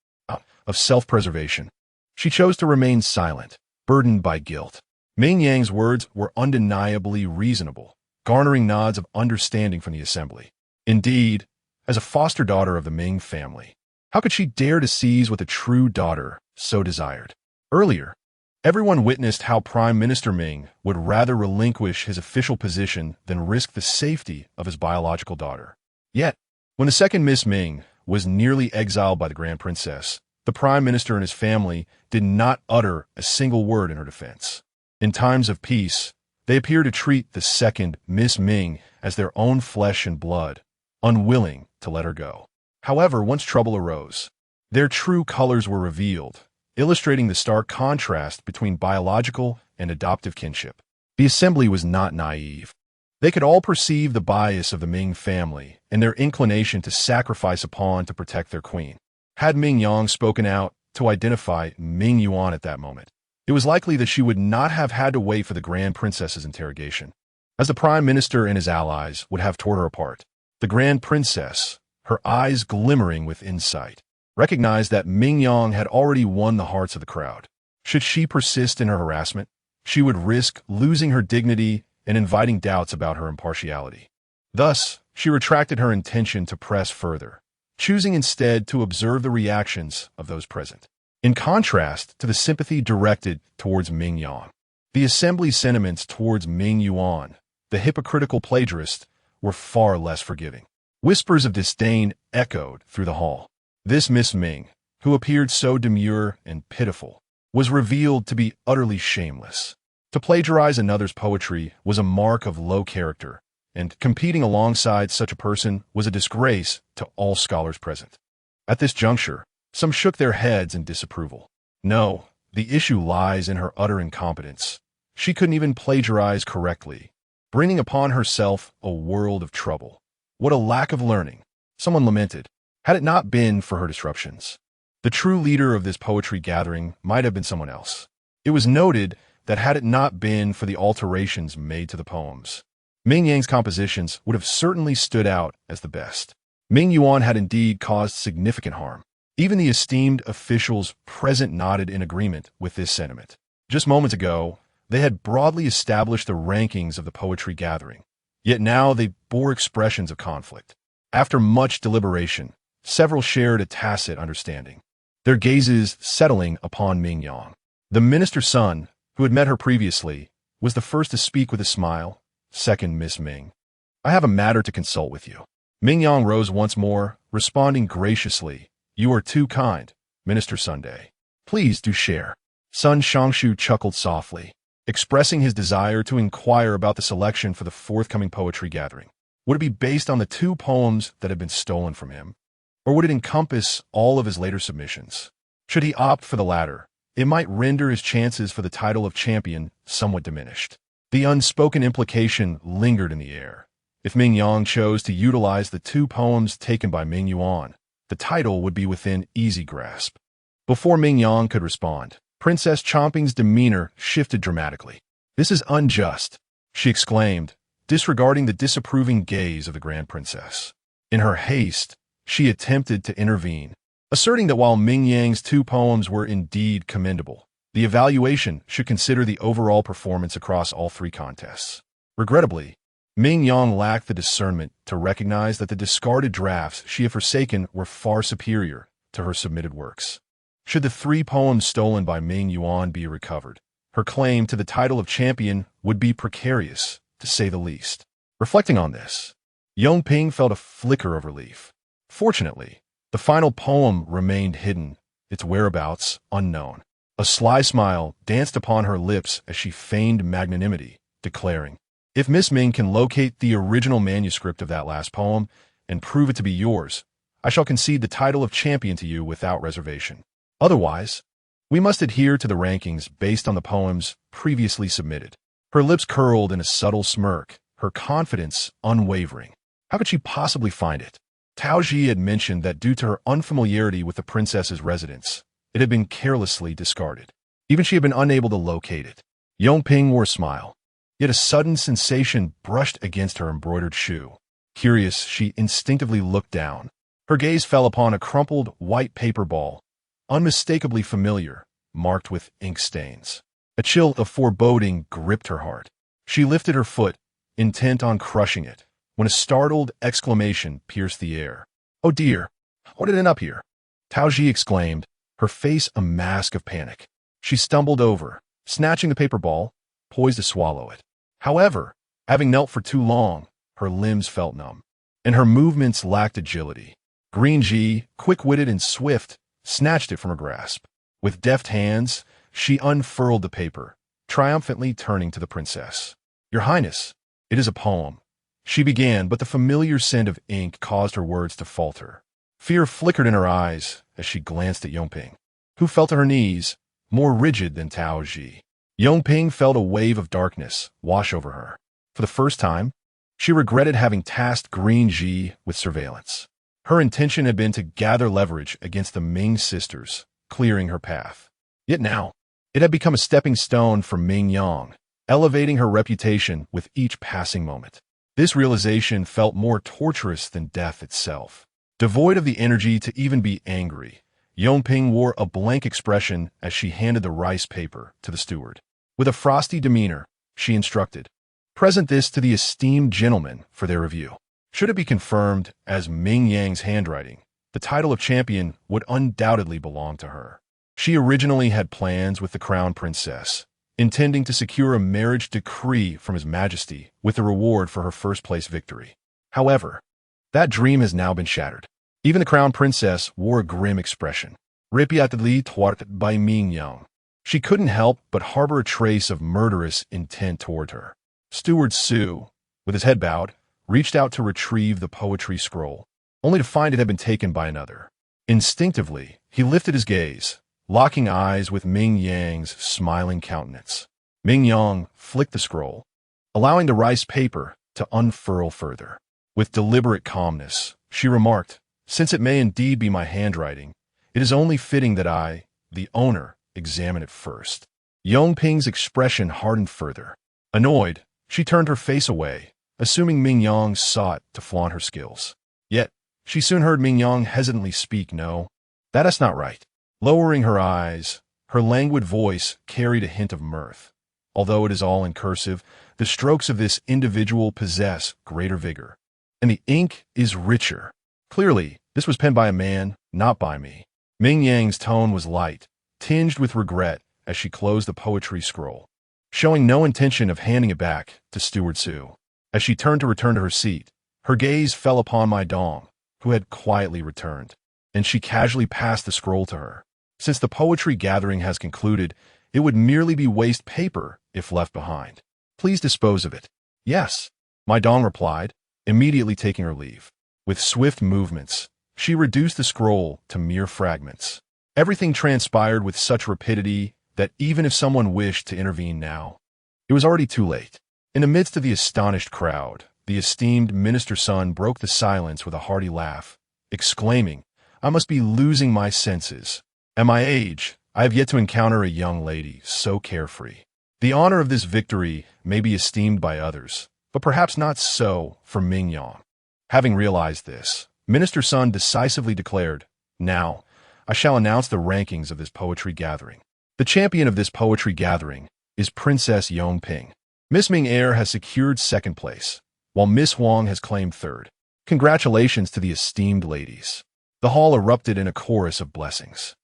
Of self-preservation, she chose to remain silent, burdened by guilt. Ming Yang's words were undeniably reasonable, garnering nods of understanding from the assembly. Indeed, as a foster daughter of the Ming family, how could she dare to seize what a true daughter so desired? Earlier, everyone witnessed how Prime Minister Ming would rather relinquish his official position than risk the safety of his biological daughter. Yet, when the second Miss Ming was nearly exiled by the Grand Princess, the Prime Minister and his family did not utter a single word in her defense. In times of peace, they appear to treat the second Miss Ming as their own flesh and blood, unwilling to let her go. However, once trouble arose, their true colors were revealed, illustrating the stark contrast between biological and adoptive kinship. The assembly was not naive. They could all perceive the bias of the Ming family and their inclination to sacrifice a pawn to protect their queen. Had Ming Yang spoken out to identify Ming Yuan at that moment, it was likely that she would not have had to wait for the Grand Princess's interrogation, as the Prime Minister and his allies would have torn her apart. The Grand Princess, her eyes glimmering with insight, recognized that Ming Yang had already won the hearts of the crowd. Should she persist in her harassment, she would risk losing her dignity and inviting doubts about her impartiality. Thus, she retracted her intention to press further, choosing instead to observe the reactions of those present. In contrast to the sympathy directed towards Ming Yang, the assembly's sentiments towards Ming Yuan, the hypocritical plagiarist, were far less forgiving. Whispers of disdain echoed through the hall. This Miss Ming, who appeared so demure and pitiful, was revealed to be utterly shameless. To plagiarize another's poetry was a mark of low character, and competing alongside such a person was a disgrace to all scholars present. At this juncture, some shook their heads in disapproval. No, the issue lies in her utter incompetence. She couldn't even plagiarize correctly, bringing upon herself a world of trouble. What a lack of learning, someone lamented, had it not been for her disruptions. The true leader of this poetry gathering might have been someone else. It was noted that had it not been for the alterations made to the poems, Ming Yang's compositions would have certainly stood out as the best. Ming Yuan had indeed caused significant harm. Even the esteemed officials present nodded in agreement with this sentiment. Just moments ago, they had broadly established the rankings of the poetry gathering, yet now they bore expressions of conflict. After much deliberation, several shared a tacit understanding, their gazes settling upon Ming Yang. The minister's son, who had met her previously, was the first to speak with a smile. Second, Miss Ming. I have a matter to consult with you. Ming Yang rose once more, responding graciously. You are too kind, Minister Sunday. Please do share. Sun Shangshu chuckled softly, expressing his desire to inquire about the selection for the forthcoming poetry gathering. Would it be based on the 2 poems that had been stolen from him? Or would it encompass all of his later submissions? Should he opt for the latter, it might render his chances for the title of champion somewhat diminished. The unspoken implication lingered in the air. If Ming Yang chose to utilize the 2 poems taken by Ming Yuan, the title would be within easy grasp. Before Ming Yang could respond, Princess Chomping's demeanor shifted dramatically. This is unjust, she exclaimed, disregarding the disapproving gaze of the Grand Princess. In her haste, she attempted to intervene, asserting that while Ming Yang's 2 poems were indeed commendable, the evaluation should consider the overall performance across all 3 contests. Regrettably, Ming Yang lacked the discernment to recognize that the discarded drafts she had forsaken were far superior to her submitted works. Should the 3 poems stolen by Ming Yuan be recovered, her claim to the title of champion would be precarious, to say the least. Reflecting on this, Yongping felt a flicker of relief. Fortunately, the final poem remained hidden, its whereabouts unknown. A sly smile danced upon her lips as she feigned magnanimity, declaring, If Miss Ming can locate the original manuscript of that last poem and prove it to be yours, I shall concede the title of champion to you without reservation. Otherwise, we must adhere to the rankings based on the poems previously submitted. Her lips curled in a subtle smirk, her confidence unwavering. How could she possibly find it? Tao Ji had mentioned that due to her unfamiliarity with the princess's residence, it had been carelessly discarded. Even she had been unable to locate it. Yongping wore a smile, yet a sudden sensation brushed against her embroidered shoe. Curious, she instinctively looked down. Her gaze fell upon a crumpled white paper ball, unmistakably familiar, marked with ink stains. A chill of foreboding gripped her heart. She lifted her foot, intent on crushing it, when a startled exclamation pierced the air. Oh dear, what did end up here? Tao Ji exclaimed, her face a mask of panic. She stumbled over, snatching the paper ball, poised to swallow it. However, having knelt for too long, her limbs felt numb, and her movements lacked agility. Green Ji, quick-witted and swift, snatched it from her grasp. With deft hands, she unfurled the paper, triumphantly turning to the princess. Your Highness, it is a poem. She began, but the familiar scent of ink caused her words to falter. Fear flickered in her eyes as she glanced at Yongping, who fell to her knees, more rigid than Tao Ji. Yongping felt a wave of darkness wash over her. For the first time, she regretted having tasked Green Ji with surveillance. Her intention had been to gather leverage against the Ming sisters, clearing her path. Yet now, it had become a stepping stone for Ming Yang, elevating her reputation with each passing moment. This realization felt more torturous than death itself. Devoid of the energy to even be angry, Yongping wore a blank expression as she handed the rice paper to the steward. With a frosty demeanor, she instructed, Present this to the esteemed gentlemen for their review. Should it be confirmed as Ming Yang's handwriting, the title of champion would undoubtedly belong to her. She originally had plans with the crown princess, intending to secure a marriage decree from His Majesty with the reward for her first-place victory. However, that dream has now been shattered. Even the crown princess wore a grim expression, repeatedly thwarted by Ming Yang. She couldn't help but harbor a trace of murderous intent toward her. Steward Su, with his head bowed, reached out to retrieve the poetry scroll, only to find it had been taken by another. Instinctively, he lifted his gaze, locking eyes with Ming Yang's smiling countenance. Ming Yang flicked the scroll, allowing the rice paper to unfurl further. With deliberate calmness, she remarked, Since it may indeed be my handwriting, it is only fitting that I, the owner, examine it first. Yongping's expression hardened further. Annoyed, she turned her face away, assuming Ming Yang sought to flaunt her skills. Yet, She soon heard Ming Yang hesitantly speak, "No, that is not right." Lowering her eyes, her languid voice carried a hint of mirth. Although it is all in cursive, the strokes of this individual possess greater vigor, and the ink is richer. Clearly, this was penned by a man, not by me. Ming Yang's tone was light, tinged with regret as she closed the poetry scroll, showing no intention of handing it back to Steward Su. As she turned to return to her seat, her gaze fell upon my dong, who had quietly returned, and she casually passed the scroll to her. Since the poetry gathering has concluded, it would merely be waste paper if left behind. Please dispose of it. Yes, my dong replied, immediately taking her leave. With swift movements, she reduced the scroll to mere fragments. Everything transpired with such rapidity that even if someone wished to intervene now, it was already too late. In the midst of the astonished crowd, the esteemed minister's son broke the silence with a hearty laugh, exclaiming, "I must be losing my senses. At my age, I have yet to encounter a young lady so carefree. The honor of this victory may be esteemed by others, but perhaps not so for Ming Yang." Having realized this, Minister Sun decisively declared, "Now, I shall announce the rankings of this poetry gathering. The champion of this poetry gathering is Princess Yongping. Miss Ming Er has secured second place, while Miss Huang has claimed third. Congratulations to the esteemed ladies." The hall erupted in a chorus of blessings.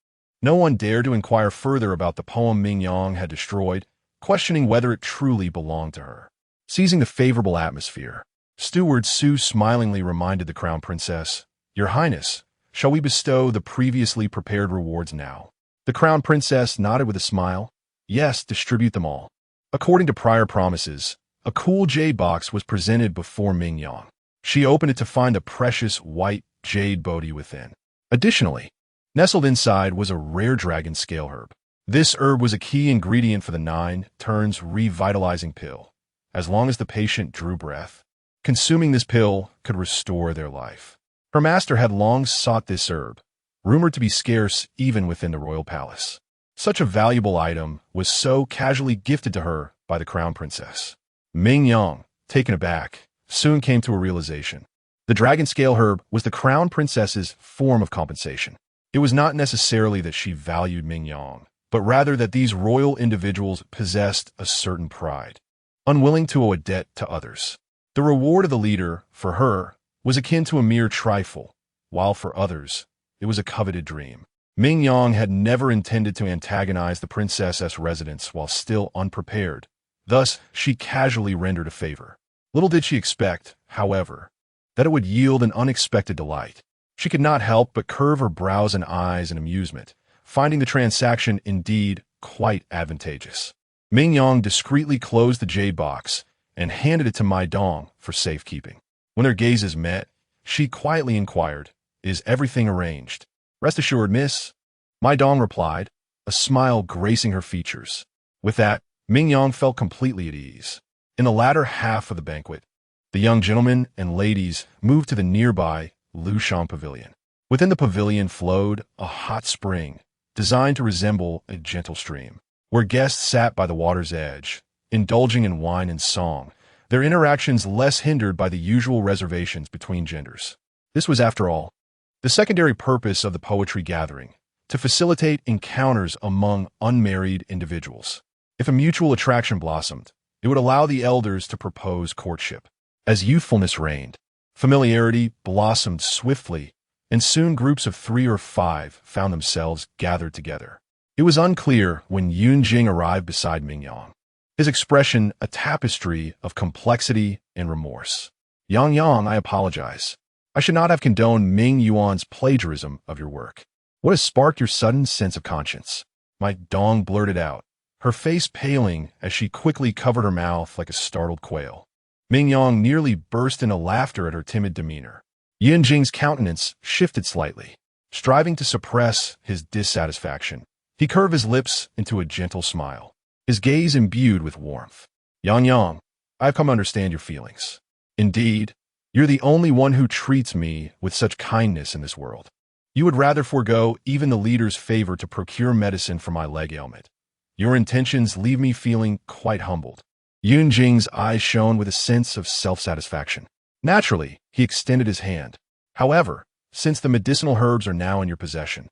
No one dared to inquire further about the poem Ming Yang had destroyed, questioning whether it truly belonged to her. Seizing the favorable atmosphere, Steward Su smilingly reminded the crown princess, "Your Highness, shall we bestow the previously prepared rewards now?" The crown princess nodded with a smile. "Yes, distribute them all." According to prior promises, a cool jade box was presented before Ming Yang. She opened it to find a precious white jade booty within. Additionally, nestled inside was a rare dragon scale herb. This herb was a key ingredient for the 9 turns revitalizing pill. As long as the patient drew breath, consuming this pill could restore their life. Her master had long sought this herb, rumored to be scarce even within the royal palace. Such a valuable item was so casually gifted to her by the crown princess. Ming Yang, taken aback, soon came to a realization. The dragon scale herb was the crown princess's form of compensation. It was not necessarily that she valued Ming Yang, but rather that these royal individuals possessed a certain pride, unwilling to owe a debt to others. The reward of the leader, for her, was akin to a mere trifle, while for others, it was a coveted dream. Ming Yang had never intended to antagonize the princess's residence while still unprepared. Thus, she casually rendered a favor. Little did she expect, however, that it would yield an unexpected delight. She could not help but curve her brows and eyes in amusement, finding the transaction indeed quite advantageous. Ming Yang discreetly closed the jade box and handed it to Mai Dong for safekeeping. When their gazes met, she quietly inquired, "Is everything arranged?" "Rest assured, miss," Mai Dong replied, a smile gracing her features. With that, Ming Yang felt completely at ease. In the latter half of the banquet, the young gentlemen and ladies moved to the nearby Lushan Pavilion. Within the pavilion flowed a hot spring, designed to resemble a gentle stream, where guests sat by the water's edge, indulging in wine and song, their interactions less hindered by the usual reservations between genders. This was, after all, the secondary purpose of the poetry gathering, to facilitate encounters among unmarried individuals. If a mutual attraction blossomed, it would allow the elders to propose courtship. As youthfulness reigned, familiarity blossomed swiftly, and soon groups of 3 or 5 found themselves gathered together. It was unclear when Yun Jing arrived beside Ming Yang, his expression a tapestry of complexity and remorse. Yang, I apologize. I should not have condoned Ming Yuan's plagiarism of your work. What has sparked your sudden sense of conscience?" My dong blurted out, her face paling as she quickly covered her mouth like a startled quail. Ming Yang nearly burst into laughter at her timid demeanor. Yun Jing's countenance shifted slightly. Striving to suppress his dissatisfaction, he curved his lips into a gentle smile, his gaze imbued with warmth. Yang, I've come to understand your feelings. Indeed, you're the only one who treats me with such kindness in this world. You would rather forego even the leader's favor to procure medicine for my leg ailment. Your intentions leave me feeling quite humbled. Yun Jing's eyes shone with a sense of self-satisfaction. Naturally, he extended his hand. However, Since the medicinal herbs are now in your possession,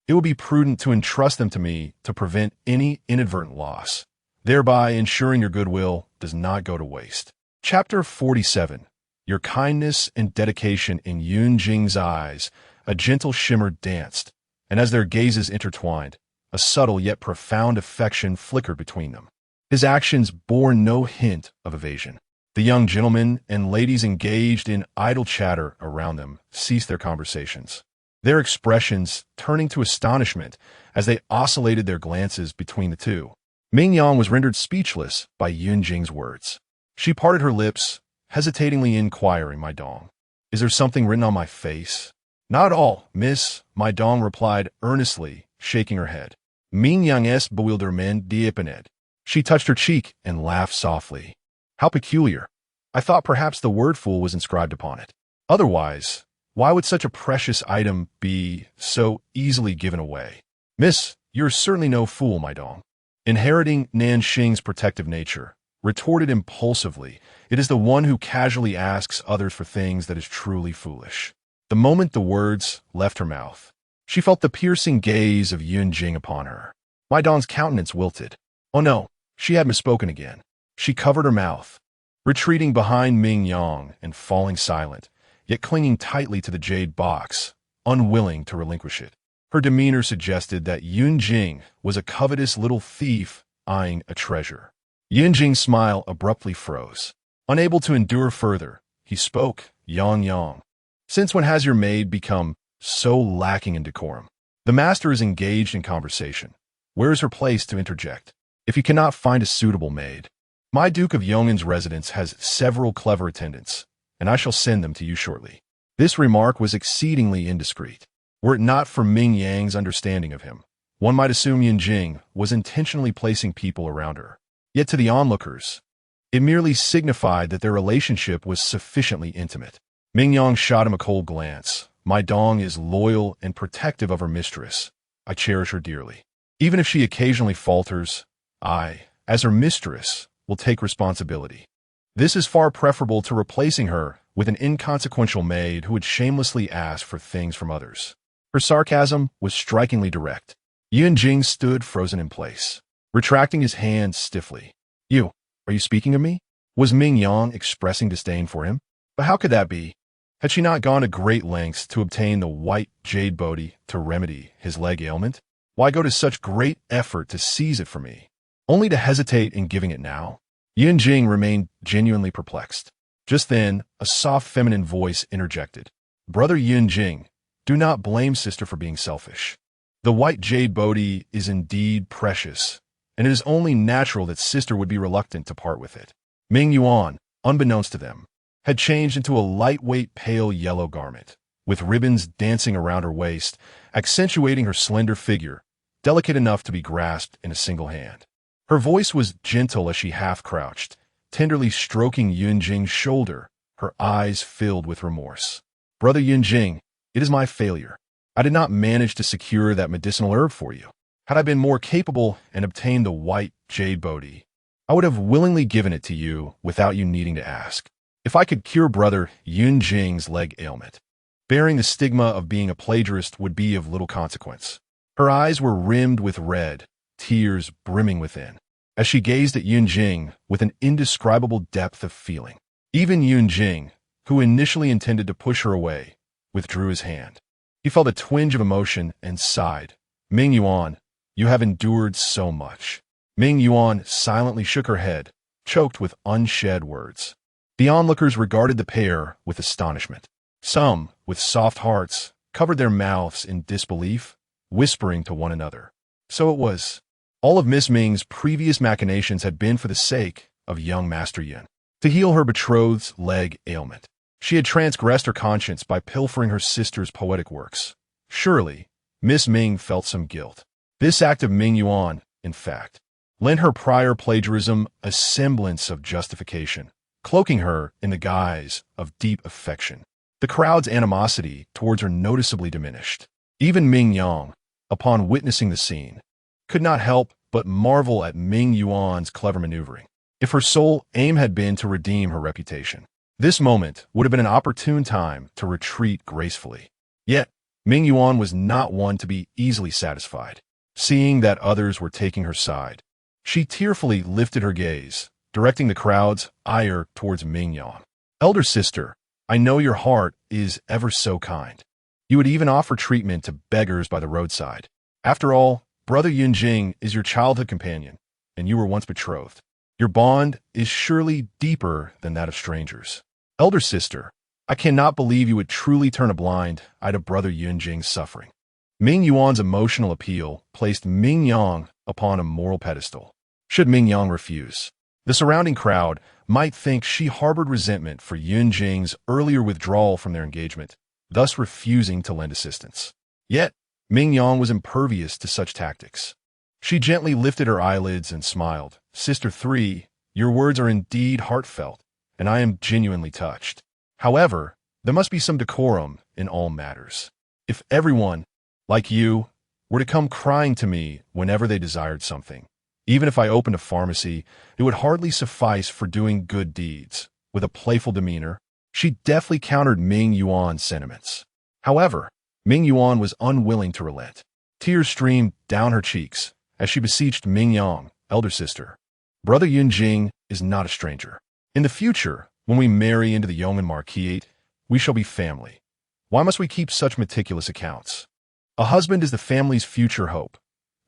it will be prudent to entrust them to me to prevent any inadvertent loss, thereby ensuring your goodwill does not go to waste. Chapter 47. Your kindness and dedication. In Yun Jing's eyes, a gentle shimmer danced, and as their gazes intertwined, a subtle yet profound affection flickered between them. His actions bore no hint of evasion. The young gentlemen and ladies engaged in idle chatter around them ceased their conversations, their expressions turning to astonishment as they oscillated their glances between the two. Ming Yang was rendered speechless by Yun Jing's words. She parted her lips, hesitatingly inquiring, "My dong, is there something written on my face?" "Not at all, miss," my dong replied earnestly, shaking her head. "Ming Yang est bewilderment diepened." She touched her cheek and laughed softly. "How peculiar. I thought perhaps the word fool was inscribed upon it. Otherwise, why would such a precious item be so easily given away?" "Miss, you're certainly no fool, my dong." Inheriting Nanxing's protective nature, retorted impulsively, it is the one who casually asks others for things that is truly foolish. The moment the words left her mouth, she felt the piercing gaze of Yun Jing upon her. My dong's countenance wilted. Oh no, she had misspoken again. She covered her mouth, retreating behind Ming Yang and falling silent, yet clinging tightly to the jade box, unwilling to relinquish it. Her demeanor suggested that Yun Jing was a covetous little thief eyeing a treasure. Yun Jing's smile abruptly froze. Unable to endure further, he spoke, Yang. "Since when has your maid become so lacking in decorum? The master is engaged in conversation. Where is her place to interject? If you cannot find a suitable maid, my Duke of Yong'an's residence has several clever attendants, and I shall send them to you shortly." This remark was exceedingly indiscreet. Were it not for Ming Yang's understanding of him, one might assume Yun Jing was intentionally placing people around her. Yet to the onlookers, it merely signified that their relationship was sufficiently intimate. Ming Yang shot him a cold glance. My dong is loyal and protective of her mistress. I cherish her dearly. Even if she occasionally falters, I, as her mistress, will take responsibility. This is far preferable to replacing her with an inconsequential maid who would shamelessly ask for things from others. Her sarcasm was strikingly direct. Yun Jing stood frozen in place, retracting his hand stiffly. Are you speaking of me?" Was Ming Yang expressing disdain for him? But how could that be? Had she not gone to great lengths to obtain the white jade bodhi to remedy his leg ailment? Why go to such great effort to seize it from me, only to hesitate in giving it now? Yun Jing remained genuinely perplexed. Just then, a soft feminine voice interjected. "Brother Yun Jing, do not blame sister for being selfish. The white jade bodhi is indeed precious, and it is only natural that sister would be reluctant to part with it." Ming Yuan, unbeknownst to them, had changed into a lightweight pale yellow garment, with ribbons dancing around her waist, accentuating her slender figure, delicate enough to be grasped in a single hand. Her voice was gentle as she half-crouched, tenderly stroking Yun Jing's shoulder, her eyes filled with remorse. "Brother Yun Jing, it is my failure. I did not manage to secure that medicinal herb for you. Had I been more capable and obtained the white jade bodhi, I would have willingly given it to you without you needing to ask. If I could cure brother Yun Jing's leg ailment, bearing the stigma of being a plagiarist would be of little consequence." Her eyes were rimmed with red, tears brimming within, as she gazed at Yun Jing with an indescribable depth of feeling. Even Yun Jing, who initially intended to push her away, withdrew his hand. He felt a twinge of emotion and sighed. "Ming Yuan, you have endured so much." Ming Yuan silently shook her head, choked with unshed words. The onlookers regarded the pair with astonishment. Some, with soft hearts, covered their mouths in disbelief, whispering to one another. So it was. All of Miss Ming's previous machinations had been for the sake of young Master Yin, to heal her betrothed's leg ailment. She had transgressed her conscience by pilfering her sister's poetic works. Surely, Miss Ming felt some guilt. This act of Ming Yuan, in fact, lent her prior plagiarism a semblance of justification, cloaking her in the guise of deep affection. The crowd's animosity towards her noticeably diminished. Even Ming Yang, upon witnessing the scene, could not help but marvel at Ming Yuan's clever maneuvering. If her sole aim had been to redeem her reputation, this moment would have been an opportune time to retreat gracefully. Yet, Ming Yuan was not one to be easily satisfied. Seeing that others were taking her side, she tearfully lifted her gaze, directing the crowd's ire towards Ming Yang. "Elder sister, I know your heart is ever so kind. You would even offer treatment to beggars by the roadside. After all, Brother Yunjing is your childhood companion, and you were once betrothed. Your bond is surely deeper than that of strangers. Elder sister, I cannot believe you would truly turn a blind eye to Brother Yunjing's suffering." Ming Yuan's emotional appeal placed Ming Yang upon a moral pedestal. Should Ming Yang refuse, the surrounding crowd might think she harbored resentment for Yunjing's earlier withdrawal from their engagement, thus refusing to lend assistance. Yet, Ming Yang was impervious to such tactics. She gently lifted her eyelids and smiled. "Sister 3, your words are indeed heartfelt, and I am genuinely touched. However, there must be some decorum in all matters. If everyone, like you, were to come crying to me whenever they desired something, even if I opened a pharmacy, it would hardly suffice for doing good deeds." With a playful demeanor, she deftly countered Ming Yuan's sentiments. However, Ming Yuan was unwilling to relent. Tears streamed down her cheeks as she beseeched Ming Yang, "Elder sister, Brother Yunjing is not a stranger. In the future, when we marry into the Yong'an Marquis, we shall be family. Why must we keep such meticulous accounts? A husband is the family's future hope.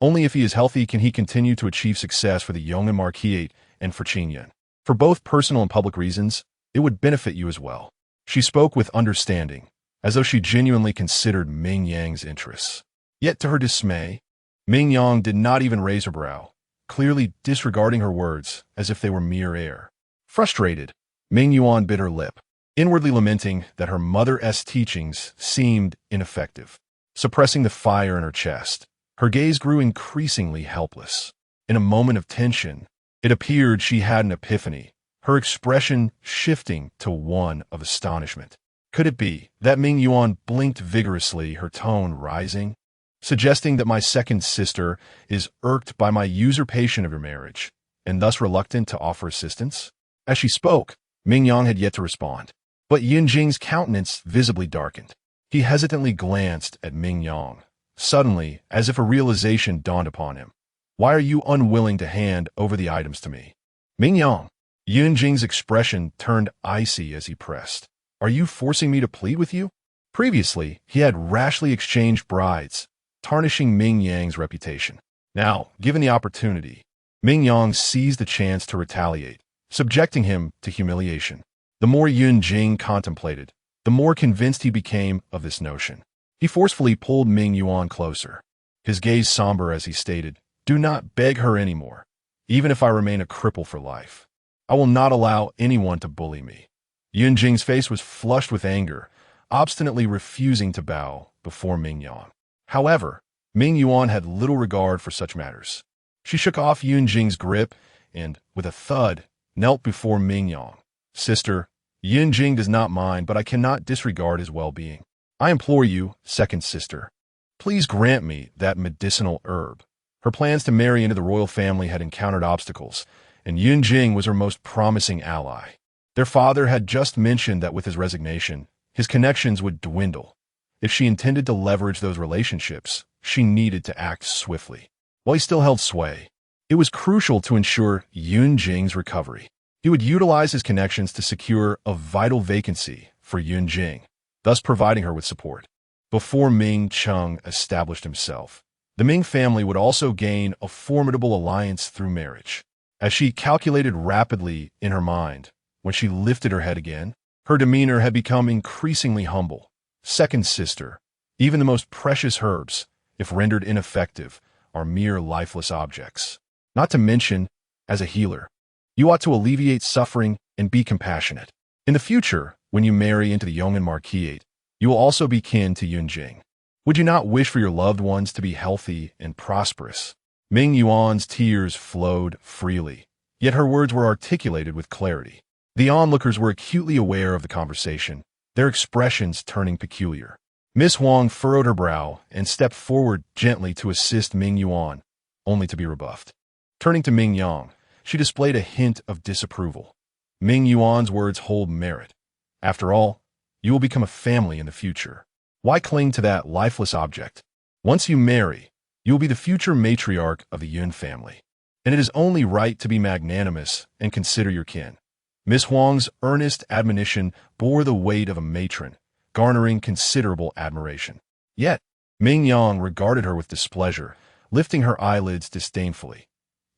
Only if he is healthy can he continue to achieve success for the Yong'an Marquis and for Qingyan. For both personal and public reasons, it would benefit you as well." She spoke with understanding, as though she genuinely considered Ming Yang's interests. Yet to her dismay, Ming Yang did not even raise her brow, clearly disregarding her words as if they were mere air. Frustrated, Ming Yuan bit her lip, inwardly lamenting that her mother's teachings seemed ineffective. Suppressing the fire in her chest, her gaze grew increasingly helpless. In a moment of tension, it appeared she had an epiphany, her expression shifting to one of astonishment. Could it be that Ming Yuan blinked vigorously, her tone rising, suggesting that my second sister is irked by my usurpation of your marriage, and thus reluctant to offer assistance? As she spoke, Ming Yang had yet to respond, but Yunjing's countenance visibly darkened. He hesitantly glanced at Ming Yang, suddenly, as if a realization dawned upon him. "Why are you unwilling to hand over the items to me?" "Ming Yang." Yunjing's expression turned icy as he pressed. "Are you forcing me to plead with you?" Previously, he had rashly exchanged brides, tarnishing Ming Yang's reputation. Now, given the opportunity, Ming Yang seized the chance to retaliate, subjecting him to humiliation. The more Yunjing contemplated, the more convinced he became of this notion. He forcefully pulled Ming Yuan closer, his gaze somber as he stated, "Do not beg her anymore, even if I remain a cripple for life. I will not allow anyone to bully me." Yunjing's face was flushed with anger, obstinately refusing to bow before Ming Yang. However, Ming Yuan had little regard for such matters. She shook off Yunjing's grip and, with a thud, knelt before Ming Yang. "Sister, Yunjing does not mind, but I cannot disregard his well-being. I implore you, second sister, please grant me that medicinal herb." Her plans to marry into the royal family had encountered obstacles, and Yunjing was her most promising ally. Their father had just mentioned that with his resignation, his connections would dwindle. If she intended to leverage those relationships, she needed to act swiftly. While he still held sway, it was crucial to ensure Yunjing's recovery. He would utilize his connections to secure a vital vacancy for Yunjing, thus providing her with support. Before Ming Cheng established himself, the Ming family would also gain a formidable alliance through marriage. As she calculated rapidly in her mind, when she lifted her head again, her demeanor had become increasingly humble. "Second sister, even the most precious herbs, if rendered ineffective, are mere lifeless objects. Not to mention, as a healer, you ought to alleviate suffering and be compassionate. In the future, when you marry into the Yong'an Marquis, you will also be kin to Yunjing. Would you not wish for your loved ones to be healthy and prosperous?" Ming Yuan's tears flowed freely, yet her words were articulated with clarity. The onlookers were acutely aware of the conversation, their expressions turning peculiar. Miss Huang furrowed her brow and stepped forward gently to assist Ming Yuan, only to be rebuffed. Turning to Ming Yang, she displayed a hint of disapproval. "Ming Yuan's words hold merit. After all, you will become a family in the future. Why cling to that lifeless object? Once you marry, you will be the future matriarch of the Yun family, and it is only right to be magnanimous and consider your kin. Miss Huang's earnest admonition bore the weight of a matron, garnering considerable admiration. Yet, Ming Yang regarded her with displeasure, lifting her eyelids disdainfully.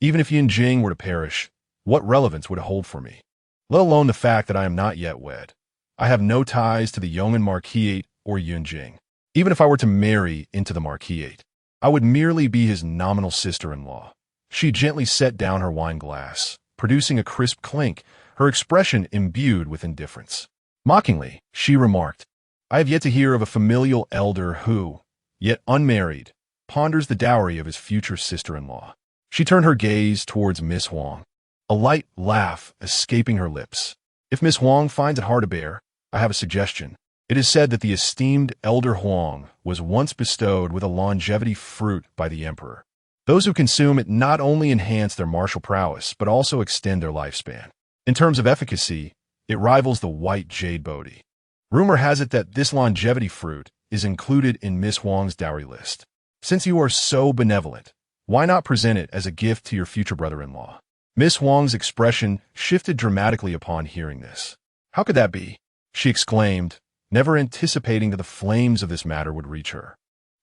Even if Yin Jing were to perish, what relevance would it hold for me? Let alone the fact that I am not yet wed. I have no ties to the Yeoman Marquisate or Yun Jing. Even if I were to marry into the Marquisate, I would merely be his nominal sister-in-law. She gently set down her wine glass, producing a crisp clink, her expression imbued with indifference. Mockingly, she remarked, I have yet to hear of a familial elder who, yet unmarried, ponders the dowry of his future sister-in-law. She turned her gaze towards Miss Huang, a light laugh escaping her lips. If Miss Huang finds it hard to bear, I have a suggestion. It is said that the esteemed elder Huang was once bestowed with a longevity fruit by the emperor. Those who consume it not only enhance their martial prowess, but also extend their lifespan. In terms of efficacy, it rivals the white jade Bodhi. Rumor has it that this longevity fruit is included in Miss Huang's dowry list. Since you are so benevolent, why not present it as a gift to your future brother-in-law? Miss Huang's expression shifted dramatically upon hearing this. How could that be? She exclaimed, never anticipating that the flames of this matter would reach her.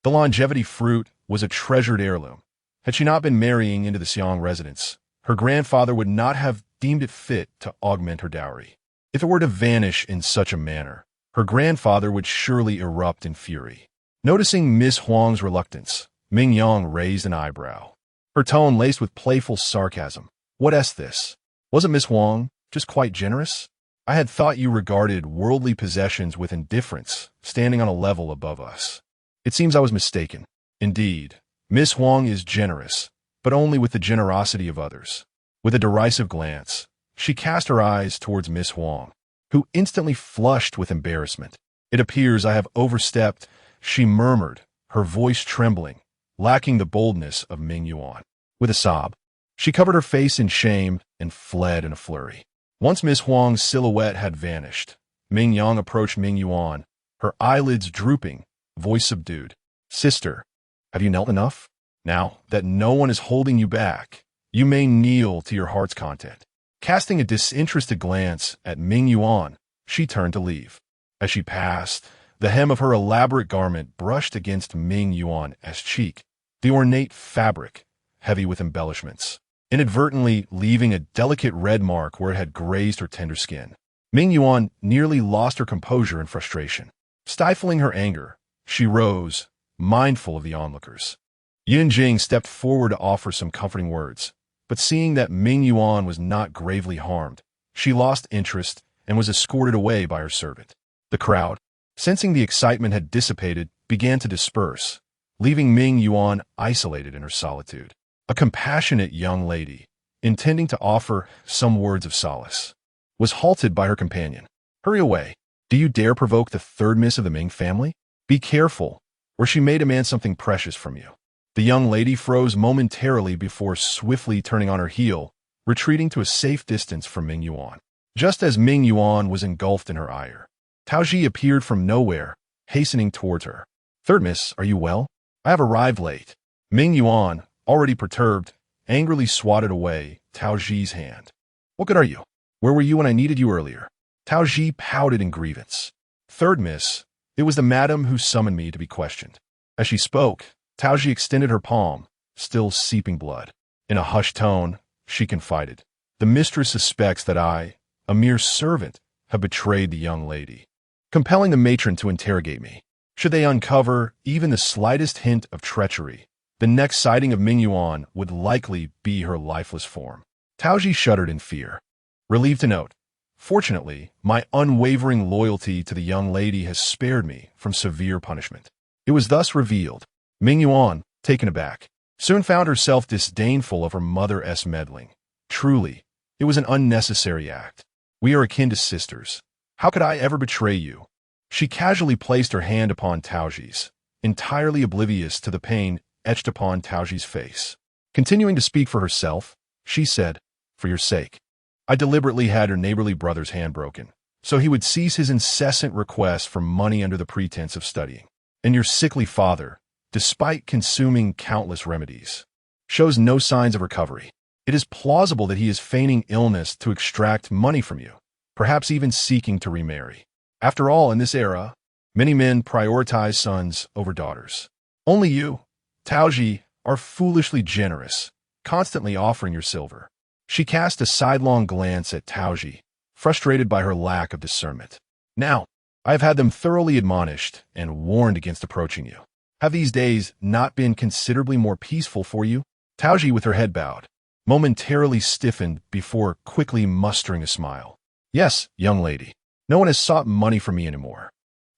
The longevity fruit was a treasured heirloom. Had she not been marrying into the Xiang residence, her grandfather would not have deemed it fit to augment her dowry. If it were to vanish in such a manner, her grandfather would surely erupt in fury. Noticing Miss Huang's reluctance, Ming Yang raised an eyebrow, her tone laced with playful sarcasm. What's this? Wasn't Miss Huang just quite generous? I had thought you regarded worldly possessions with indifference, standing on a level above us. It seems I was mistaken. Indeed, Miss Huang is generous, but only with the generosity of others. With a derisive glance, she cast her eyes towards Miss Huang, who instantly flushed with embarrassment. It appears I have overstepped, she murmured, her voice trembling, lacking the boldness of Ming Yuan. With a sob, she covered her face in shame and fled in a flurry. Once Miss Huang's silhouette had vanished, Ming Yang approached Ming Yuan, her eyelids drooping, voice subdued. Sister, have you knelt enough? Now that no one is holding you back, you may kneel to your heart's content. Casting a disinterested glance at Ming Yuan, she turned to leave. As she passed, the hem of her elaborate garment brushed against Ming Yuan's cheek, the ornate fabric, heavy with embellishments, inadvertently leaving a delicate red mark where it had grazed her tender skin. Ming Yuan nearly lost her composure in frustration. Stifling her anger, she rose, mindful of the onlookers. Yin Jing stepped forward to offer some comforting words, but seeing that Ming Yuan was not gravely harmed, she lost interest and was escorted away by her servant. The crowd, sensing the excitement had dissipated, began to disperse, leaving Ming Yuan isolated in her solitude. A compassionate young lady, intending to offer some words of solace, was halted by her companion. Hurry away. Do you dare provoke the third miss of the Ming family? Be careful, or she may demand something precious from you. The young lady froze momentarily before swiftly turning on her heel, retreating to a safe distance from Ming Yuan. Just as Ming Yuan was engulfed in her ire, Taoji appeared from nowhere, hastening towards her. Third miss, are you well? I have arrived late. Ming Yuan, already perturbed, angrily swatted away Taoji's hand. What good are you? Where were you when I needed you earlier? Taoji pouted in grievance. Third miss, it was the madam who summoned me to be questioned. As she spoke, Taoji extended her palm, still seeping blood. In a hushed tone, she confided, the mistress suspects that I, a mere servant, have betrayed the young lady, compelling the matron to interrogate me. Should they uncover even the slightest hint of treachery, the next sighting of Ming Yuan would likely be her lifeless form. Taoji shuddered in fear. Relieved to note, fortunately, my unwavering loyalty to the young lady has spared me from severe punishment. It was thus revealed. Ming Yuan, taken aback, soon found herself disdainful of her mother's meddling. Truly, it was an unnecessary act. We are akin to sisters. How could I ever betray you? She casually placed her hand upon Taoji's, entirely oblivious to the pain etched upon Taoji's face. Continuing to speak for herself, she said, for your sake, I deliberately had her neighborly brother's hand broken, so he would cease his incessant requests for money under the pretense of studying. and your sickly father, despite consuming countless remedies, shows no signs of recovery. It is plausible that he is feigning illness to extract money from you, perhaps even seeking to remarry. After all, in this era, many men prioritize sons over daughters. Only you, Taoji, are foolishly generous, constantly offering your silver. She cast a sidelong glance at Taoji, frustrated by her lack of discernment. Now, I have had them thoroughly admonished and warned against approaching you. Have these days not been considerably more peaceful for you? Taoji, with her head bowed, momentarily stiffened before quickly mustering a smile. Yes, young lady. No one has sought money from me anymore.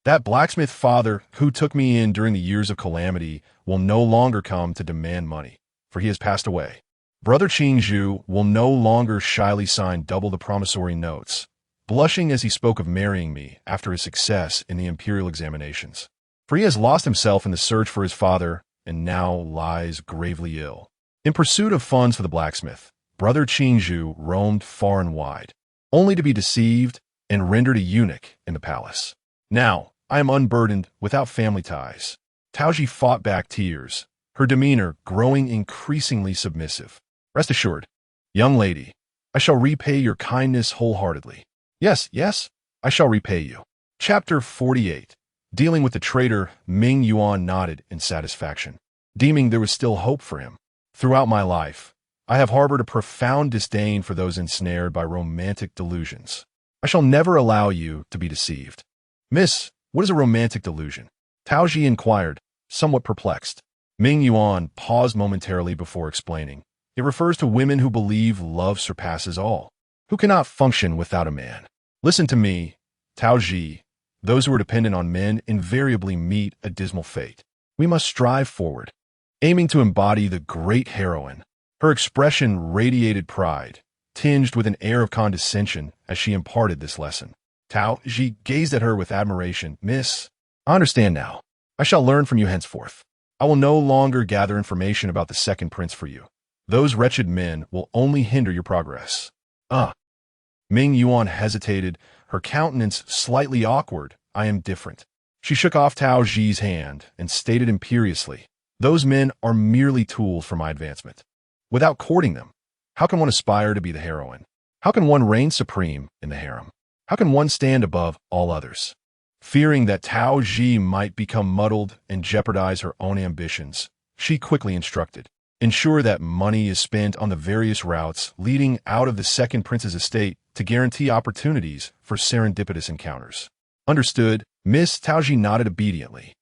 That blacksmith father who took me in during the years of calamity will no longer come to demand money, for he has passed away. Brother Qingzhu will no longer shyly sign double the promissory notes, blushing as he spoke of marrying me after his success in the imperial examinations. For he has lost himself in the search for his father and now lies gravely ill. In pursuit of funds for the blacksmith, Brother Qingzhu roamed far and wide, only to be deceived and rendered a eunuch in the palace. Now, I am unburdened without family ties. Taoji fought back tears, her demeanor growing increasingly submissive. Rest assured, young lady, I shall repay your kindness wholeheartedly. Yes, I shall repay you. Chapter 48. Dealing with the traitor, Ming Yuan nodded in satisfaction, deeming there was still hope for him. Throughout my life, I have harbored a profound disdain for those ensnared by romantic delusions. I shall never allow you to be deceived. Miss, what is a romantic delusion? Taoji inquired, somewhat perplexed. Ming Yuan paused momentarily before explaining. It refers to women who believe love surpasses all, who cannot function without a man. Listen to me, Taoji. Those who are dependent on men invariably meet a dismal fate. We must strive forward, aiming to embody the great heroine. Her expression radiated pride, tinged with an air of condescension as she imparted this lesson. Taoji gazed at her with admiration. Miss, I understand now. I shall learn from you henceforth. I will no longer gather information about the second prince for you. Those wretched men will only hinder your progress. Ming Yuan hesitated, her countenance slightly awkward. I am different. She shook off Taoji's hand and stated imperiously, those men are merely tools for my advancement. Without courting them, how can one aspire to be the heroine? How can one reign supreme in the harem? How can one stand above all others? Fearing that Taoji might become muddled and jeopardize her own ambitions, she quickly instructed, ensure that money is spent on the various routes leading out of the second prince's estate to guarantee opportunities for serendipitous encounters. Understood, Miss. Taoji nodded obediently.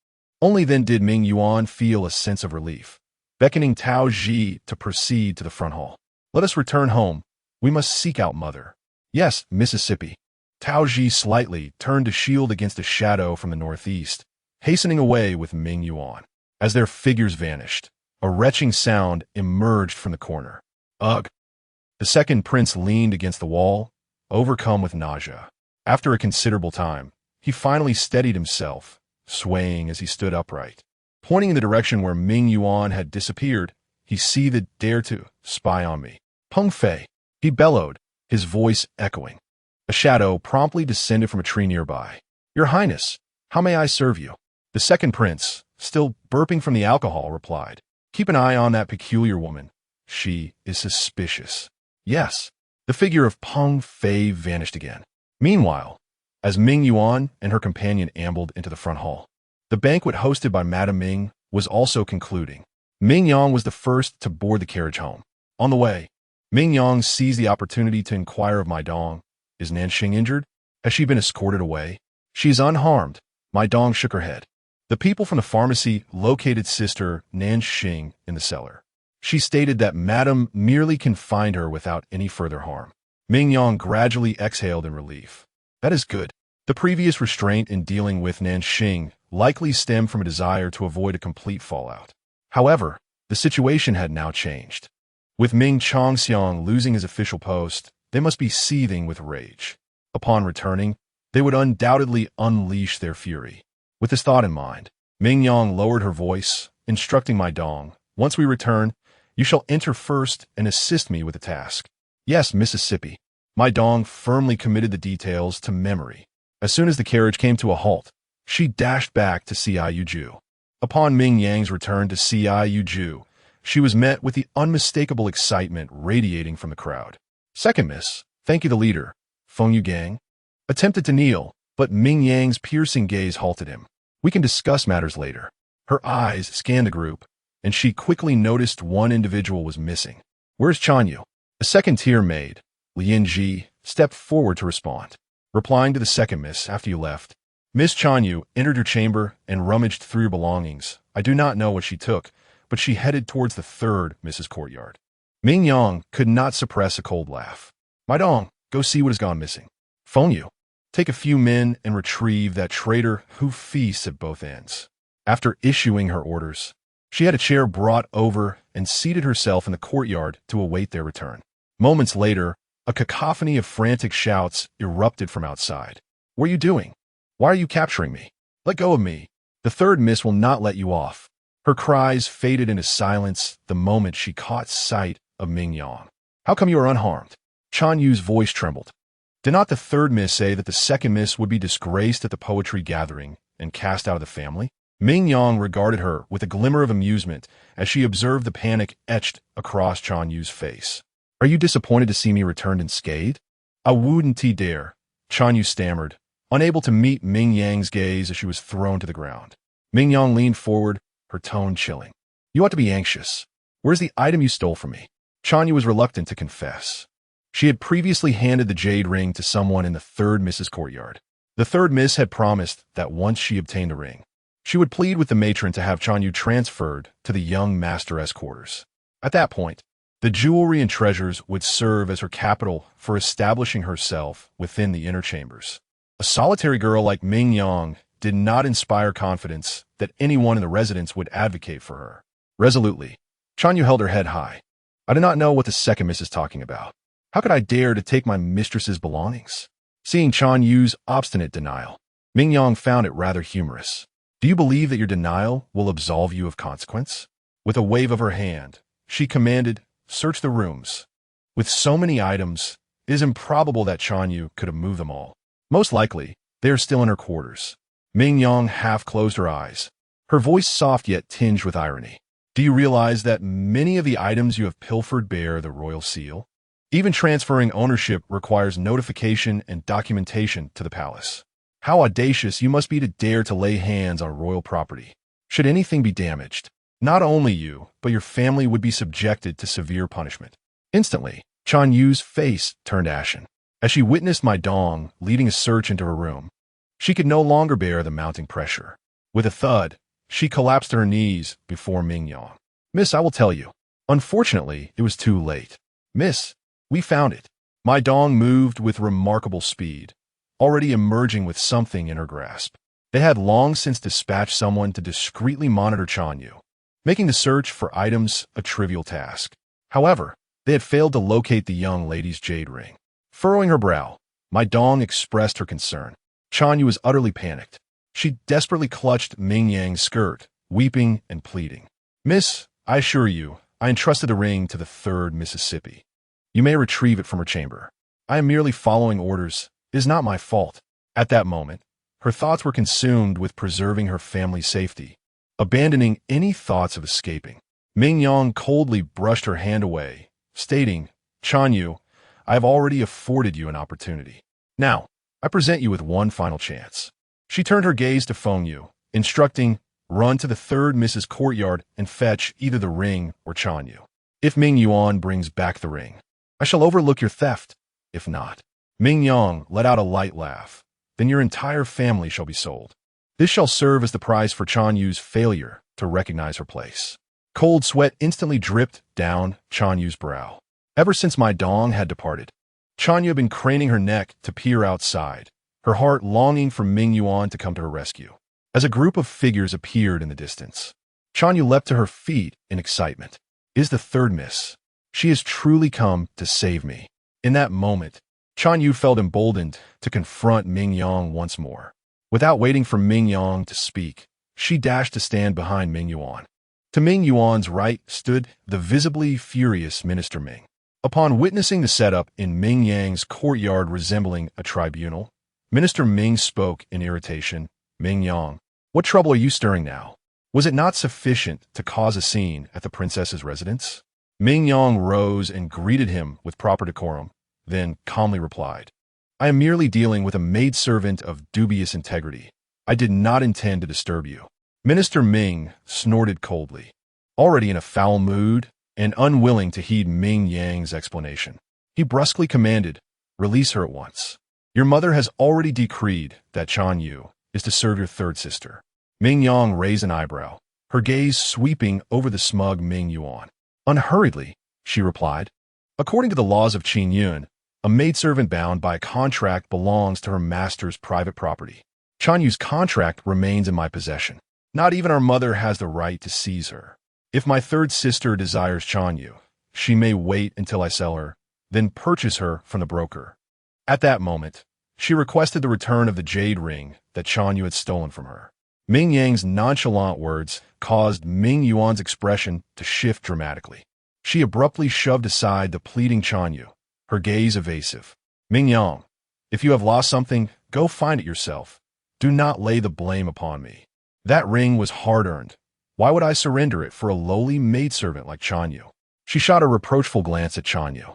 Only then did Ming Yuan feel a sense of relief, beckoning Taoji to proceed to the front hall. Let us return home. We must seek out Mother. Yes, Mississippi. Taoji slightly turned to shield against a shadow from the northeast, hastening away with Ming Yuan. As their figures vanished, a retching sound emerged from the corner. Ugh! The second prince leaned against the wall, overcome with nausea. After a considerable time, he finally steadied himself, swaying as he stood upright. Pointing in the direction where Ming Yuan had disappeared, he seethed, dare to spy on me. Peng Fei, he bellowed, his voice echoing. A shadow promptly descended from a tree nearby. Your Highness, how may I serve you? The second prince, still burping from the alcohol, replied. Keep an eye on that peculiar woman. She is suspicious. Yes. The figure of Peng Fei vanished again. Meanwhile, as Ming Yuan and her companion ambled into the front hall, the banquet hosted by Madame Ming was also concluding. Ming Yang was the first to board the carriage home. On the way, Ming Yang seized the opportunity to inquire of Mai Dong, is Nanxing injured? Has she been escorted away? She is unharmed. Mai Dong shook her head. The people from the pharmacy located Sister Nanxing in the cellar. She stated that Madame merely confined her without any further harm. Ming Yang gradually exhaled in relief. That is good. The previous restraint in dealing with Nanxing likely stemmed from a desire to avoid a complete fallout. However, the situation had now changed. With Ming Chongxiang losing his official post, they must be seething with rage. Upon returning, they would undoubtedly unleash their fury. With this thought in mind, Ming Yang lowered her voice, instructing Mai Dong, once we return, you shall enter first and assist me with the task. Yes, Mississippi. Mai Dong firmly committed the details to memory. As soon as the carriage came to a halt, She dashed back to Ciu. Upon Ming Yang's return to Ciu, she was met with the unmistakable excitement radiating from the crowd. Second miss, thank you the leader, Feng Yugang, attempted to kneel, but Ming Yang's piercing gaze halted him. We can discuss matters later. Her eyes scanned the group, and she quickly noticed one individual was missing. Where's Chanyu? A second-tier maid, Lian Ji, stepped forward to respond. Replying to the second miss after you left, Miss Chanyu entered your chamber and rummaged through your belongings. I do not know what she took, but she headed towards the third Mrs. Courtyard. Ming Yang could not suppress a cold laugh. My dong, go see what has gone missing. Phone you. Take a few men and retrieve that traitor who feasts at both ends. After issuing her orders, she had a chair brought over and seated herself in the courtyard to await their return. Moments later, a cacophony of frantic shouts erupted from outside. What are you doing? Why are you capturing me? Let go of me. The third miss will not let you off. Her cries faded into silence the moment she caught sight of Ming Yang. How come you are unharmed? Chan Yu's voice trembled. Did not the third miss say that the second miss would be disgraced at the poetry gathering and cast out of the family? Ming Yang regarded her with a glimmer of amusement as she observed the panic etched across Chan Yu's face. Are you disappointed to see me returned unscathed? I wouldn't dare, Chan Yu stammered, unable to meet Ming Yang's gaze as she was thrown to the ground. Ming Yang leaned forward, her tone chilling. You ought to be anxious. Where's the item you stole from me? Chan Yu was reluctant to confess. She had previously handed the jade ring to someone in the third Miss's courtyard. The third Miss had promised that once she obtained the ring, she would plead with the matron to have Chan Yu transferred to the young masteress quarters. At that point, the jewelry and treasures would serve as her capital for establishing herself within the inner chambers. A solitary girl like Ming Yang did not inspire confidence that anyone in the residence would advocate for her. Resolutely, Chan Yu held her head high. I do not know what the second miss is talking about. How could I dare to take my mistress's belongings? Seeing Chan Yu's obstinate denial, Ming Yang found it rather humorous. Do you believe that your denial will absolve you of consequence? With a wave of her hand, she commanded, search the rooms. With so many items, it is improbable that Chan Yu could have moved them all. Most likely, they are still in her quarters. Ming Yang half closed her eyes, her voice soft yet tinged with irony. Do you realize that many of the items you have pilfered bear the royal seal? Even transferring ownership requires notification and documentation to the palace. How audacious you must be to dare to lay hands on royal property. Should anything be damaged, not only you, but your family would be subjected to severe punishment. Instantly, Chan Yu's face turned ashen. As she witnessed my dong leading a search into her room, she could no longer bear the mounting pressure. With a thud, she collapsed to her knees before Ming Yang. Miss, I will tell you. Unfortunately, it was too late. Miss, we found it. My dong moved with remarkable speed, already emerging with something in her grasp. They had long since dispatched someone to discreetly monitor Chan Yu, making the search for items a trivial task. However, they had failed to locate the young lady's jade ring. Furrowing her brow, my dong expressed her concern. Chan Yu was utterly panicked. She desperately clutched Ming Yang's skirt, weeping and pleading. Miss, I assure you, I entrusted the ring to the third Mississippi. You may retrieve it from her chamber. I am merely following orders. It is not my fault. At that moment, her thoughts were consumed with preserving her family's safety, abandoning any thoughts of escaping. Ming Yang coldly brushed her hand away, stating, Chan Yu, I have already afforded you an opportunity. Now, I present you with one final chance. She turned her gaze to Feng Yu, instructing, run to the third Miss's courtyard and fetch either the ring or Chan Yu. If Ming Yuan brings back the ring, I shall overlook your theft. If not, Ming Yang let out a light laugh. Then your entire family shall be sold. This shall serve as the price for Chan Yu's failure to recognize her place. Cold sweat instantly dripped down Chan Yu's brow. Ever since my dong had departed, Chan Yu had been craning her neck to peer outside, her heart longing for Ming Yuan to come to her rescue. As a group of figures appeared in the distance, Chan Yu leapt to her feet in excitement. It is the third miss. She has truly come to save me. In that moment, Chan Yu felt emboldened to confront Ming Yang once more. Without waiting for Ming Yang to speak, she dashed to stand behind Ming Yuan. To Ming Yuan's right stood the visibly furious Minister Ming. Upon witnessing the setup in Ming Yang's courtyard resembling a tribunal, Minister Ming spoke in irritation. Ming Yang, what trouble are you stirring now? Was it not sufficient to cause a scene at the princess's residence? Ming Yang rose and greeted him with proper decorum, then calmly replied, I am merely dealing with a maidservant of dubious integrity. I did not intend to disturb you. Minister Ming snorted coldly, already in a foul mood and unwilling to heed Ming Yang's explanation. He brusquely commanded, release her at once. Your mother has already decreed that Chan Yu is to serve your third sister. Ming Yang raised an eyebrow, her gaze sweeping over the smug Ming Yuan. Unhurriedly, she replied, according to the laws of Qin Yun, a maidservant bound by a contract belongs to her master's private property. Chan Yu's contract remains in my possession. Not even our mother has the right to seize her. If my third sister desires Chan Yu, she may wait until I sell her, then purchase her from the broker. At that moment, she requested the return of the jade ring that Chan Yu had stolen from her. Ming Yang's nonchalant words caused Ming Yuan's expression to shift dramatically. She abruptly shoved aside the pleading Chan Yu, her gaze evasive. Ming Yang, if you have lost something, go find it yourself. Do not lay the blame upon me. That ring was hard-earned. Why would I surrender it for a lowly maidservant like Chan Yu? She shot a reproachful glance at Chan Yu,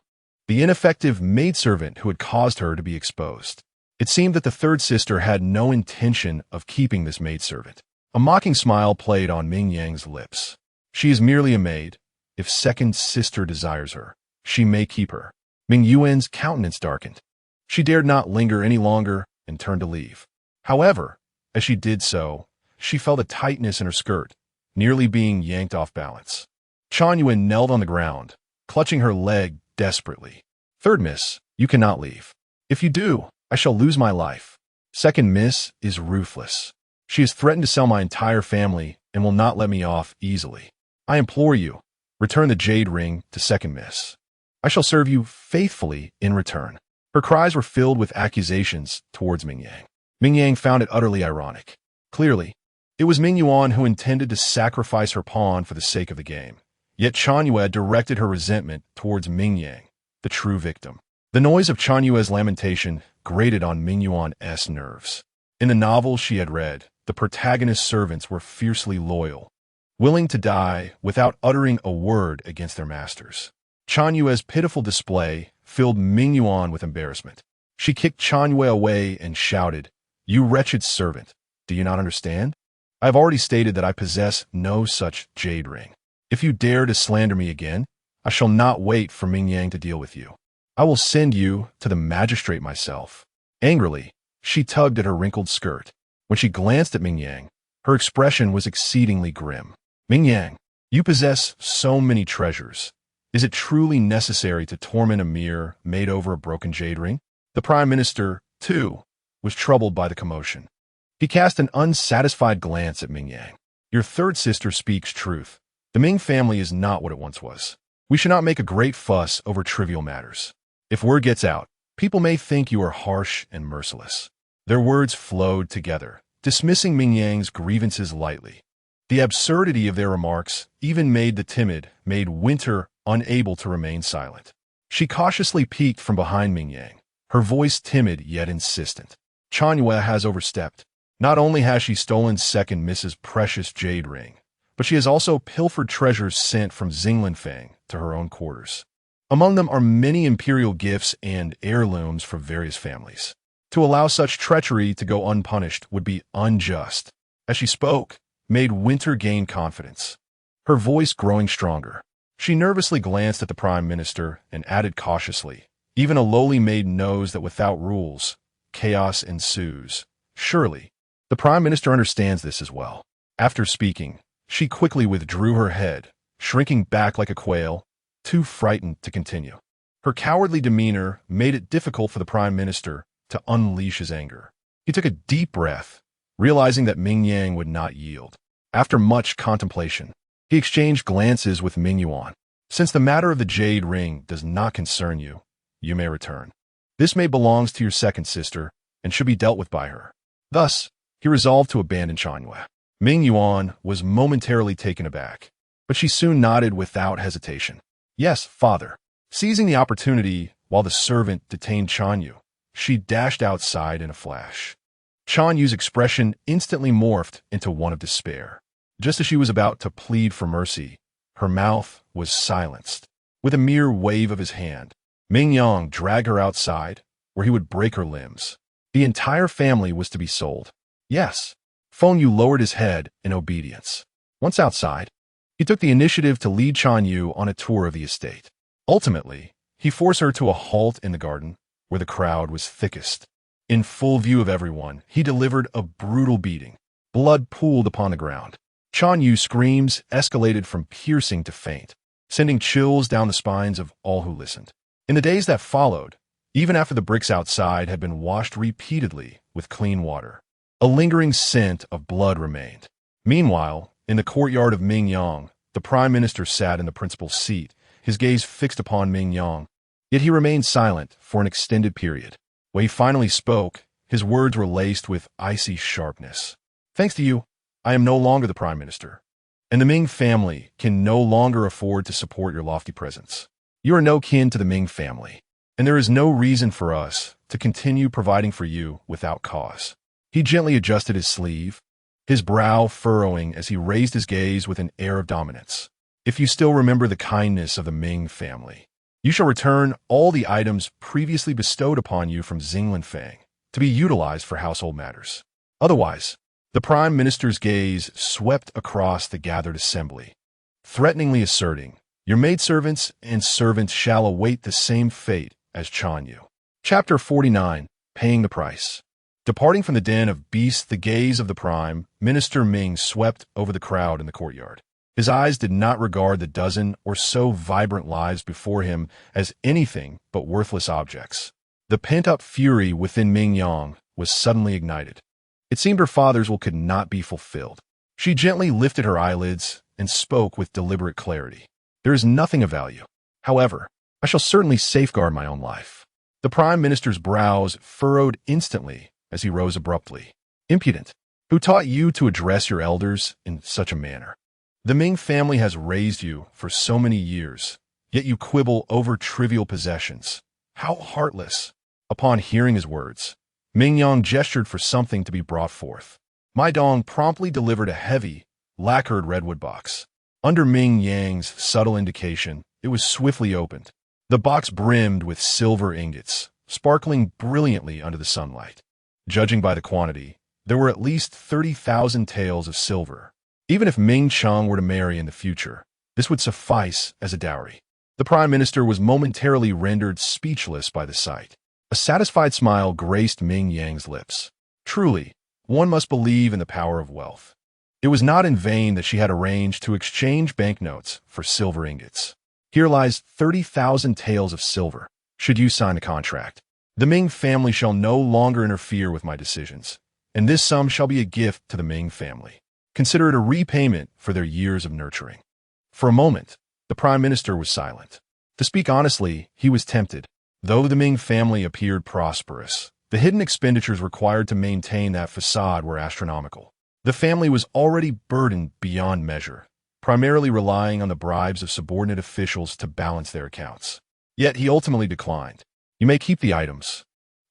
the ineffective maidservant who had caused her to be exposed. It seemed that the third sister had no intention of keeping this maidservant. A mocking smile played on Ming Yang's lips. She is merely a maid. If second sister desires her, she may keep her. Ming Yuan's countenance darkened. She dared not linger any longer and turned to leave. However, as she did so, she felt a tightness in her skirt, nearly being yanked off balance. Chan Yuan knelt on the ground, clutching her leg desperately. Third miss, you cannot leave. If you do, I shall lose my life. Second miss is ruthless. She has threatened to sell my entire family and will not let me off easily. I implore you, return the jade ring to second miss. I shall serve you faithfully in return. Her cries were filled with accusations towards Ming Yang. Ming Yang found it utterly ironic. Clearly, it was Ming Yuan who intended to sacrifice her pawn for the sake of the game. Yet Chan Yu had directed her resentment towards Ming Yang, the true victim. The noise of Chan Yu's lamentation grated on Ming Yuan's nerves. In the novels she had read, the protagonist's servants were fiercely loyal, willing to die without uttering a word against their masters. Chan Yu's pitiful display filled Ming Yuan with embarrassment. She kicked Chan Yu away and shouted, You wretched servant, do you not understand? I have already stated that I possess no such jade ring. If you dare to slander me again, I shall not wait for Ming Yang to deal with you. I will send you to the magistrate myself. Angrily, she tugged at her wrinkled skirt. When she glanced at Ming Yang, her expression was exceedingly grim. Ming Yang, you possess so many treasures. Is it truly necessary to torment a mere maid over a broken jade ring? The Prime Minister, too, was troubled by the commotion. He cast an unsatisfied glance at Ming Yang. Your third sister speaks truth. The Ming family is not what it once was. We should not make a great fuss over trivial matters. If word gets out, people may think you are harsh and merciless. Their words flowed together, dismissing Ming Yang's grievances lightly. The absurdity of their remarks even made the timid Maid Winter unable to remain silent. She cautiously peeked from behind Ming Yang, her voice timid yet insistent. Chan Yu has overstepped. Not only has she stolen second Mrs. Precious jade ring, but she has also pilfered treasures sent from Xinglanfang to her own quarters. Among them are many imperial gifts and heirlooms from various families. To allow such treachery to go unpunished would be unjust. As she spoke, Maid Winter gained confidence, her voice growing stronger. She nervously glanced at the Prime Minister and added cautiously, Even a lowly maid knows that without rules, chaos ensues. Surely, the Prime Minister understands this as well. After speaking, she quickly withdrew her head, shrinking back like a quail, too frightened to continue. Her cowardly demeanor made it difficult for the Prime Minister to unleash his anger. He took a deep breath, realizing that Ming Yang would not yield. After much contemplation, he exchanged glances with Ming Yuan. Since the matter of the jade ring does not concern you, you may return. This maid belongs to your second sister and should be dealt with by her. Thus, he resolved to abandon Chan Yu. Ming Yuan was momentarily taken aback, but she soon nodded without hesitation. Yes, father. Seizing the opportunity while the servant detained Chan Yu, she dashed outside in a flash. Chan Yu's expression instantly morphed into one of despair. Just as she was about to plead for mercy, her mouth was silenced. With a mere wave of his hand, Ming Yang dragged her outside, where he would break her limbs. The entire family was to be sold. Yes. Feng Yu lowered his head in obedience. Once outside, he took the initiative to lead Chan Yu on a tour of the estate. Ultimately, he forced her to a halt in the garden, where the crowd was thickest. In full view of everyone, he delivered a brutal beating. Blood pooled upon the ground. Chan Yu's screams escalated from piercing to faint, sending chills down the spines of all who listened. In the days that followed, even after the bricks outside had been washed repeatedly with clean water, a lingering scent of blood remained. Meanwhile, in the courtyard of Ming Yang, the Prime Minister sat in the principal seat, his gaze fixed upon Ming Yang. Yet he remained silent for an extended period. When he finally spoke, his words were laced with icy sharpness. Thanks to you, I am no longer the Prime Minister, and the Ming family can no longer afford to support your lofty presence. You are no kin to the Ming family, and there is no reason for us to continue providing for you without cause. He gently adjusted his sleeve, his brow furrowing as he raised his gaze with an air of dominance. If you still remember the kindness of the Ming family, you shall return all the items previously bestowed upon you from Xinglan Fang to be utilized for household matters. Otherwise, the Prime Minister's gaze swept across the gathered assembly, threateningly asserting, your maidservants and servants shall await the same fate as Chan Yu. Chapter 49, Paying the Price. Departing from the den of beasts, the gaze of the Prime Minister Ming swept over the crowd in the courtyard. His eyes did not regard the dozen or so vibrant lives before him as anything but worthless objects. The pent-up fury within Ming Yang was suddenly ignited. It seemed her father's will could not be fulfilled. She gently lifted her eyelids and spoke with deliberate clarity. There is nothing of value. However, I shall certainly safeguard my own life. The Prime Minister's brows furrowed instantly as he rose abruptly. Impudent! Who taught you to address your elders in such a manner? The Ming family has raised you for so many years, yet you quibble over trivial possessions. How heartless! Upon hearing his words, Ming Yang gestured for something to be brought forth. Mai Dong promptly delivered a heavy, lacquered redwood box. Under Ming Yang's subtle indication, it was swiftly opened. The box brimmed with silver ingots, sparkling brilliantly under the sunlight. Judging by the quantity, there were at least 30,000 taels of silver. Even if Ming Cheng were to marry in the future, this would suffice as a dowry. The Prime Minister was momentarily rendered speechless by the sight. A satisfied smile graced Ming Yang's lips. Truly, one must believe in the power of wealth. It was not in vain that she had arranged to exchange banknotes for silver ingots. Here lies 30,000 taels of silver, should you sign the contract. The Ming family shall no longer interfere with my decisions, and this sum shall be a gift to the Ming family. Consider it a repayment for their years of nurturing. For a moment, the Prime Minister was silent. To speak honestly, he was tempted. Though the Ming family appeared prosperous, the hidden expenditures required to maintain that facade were astronomical. The family was already burdened beyond measure, primarily relying on the bribes of subordinate officials to balance their accounts. Yet he ultimately declined. You may keep the items.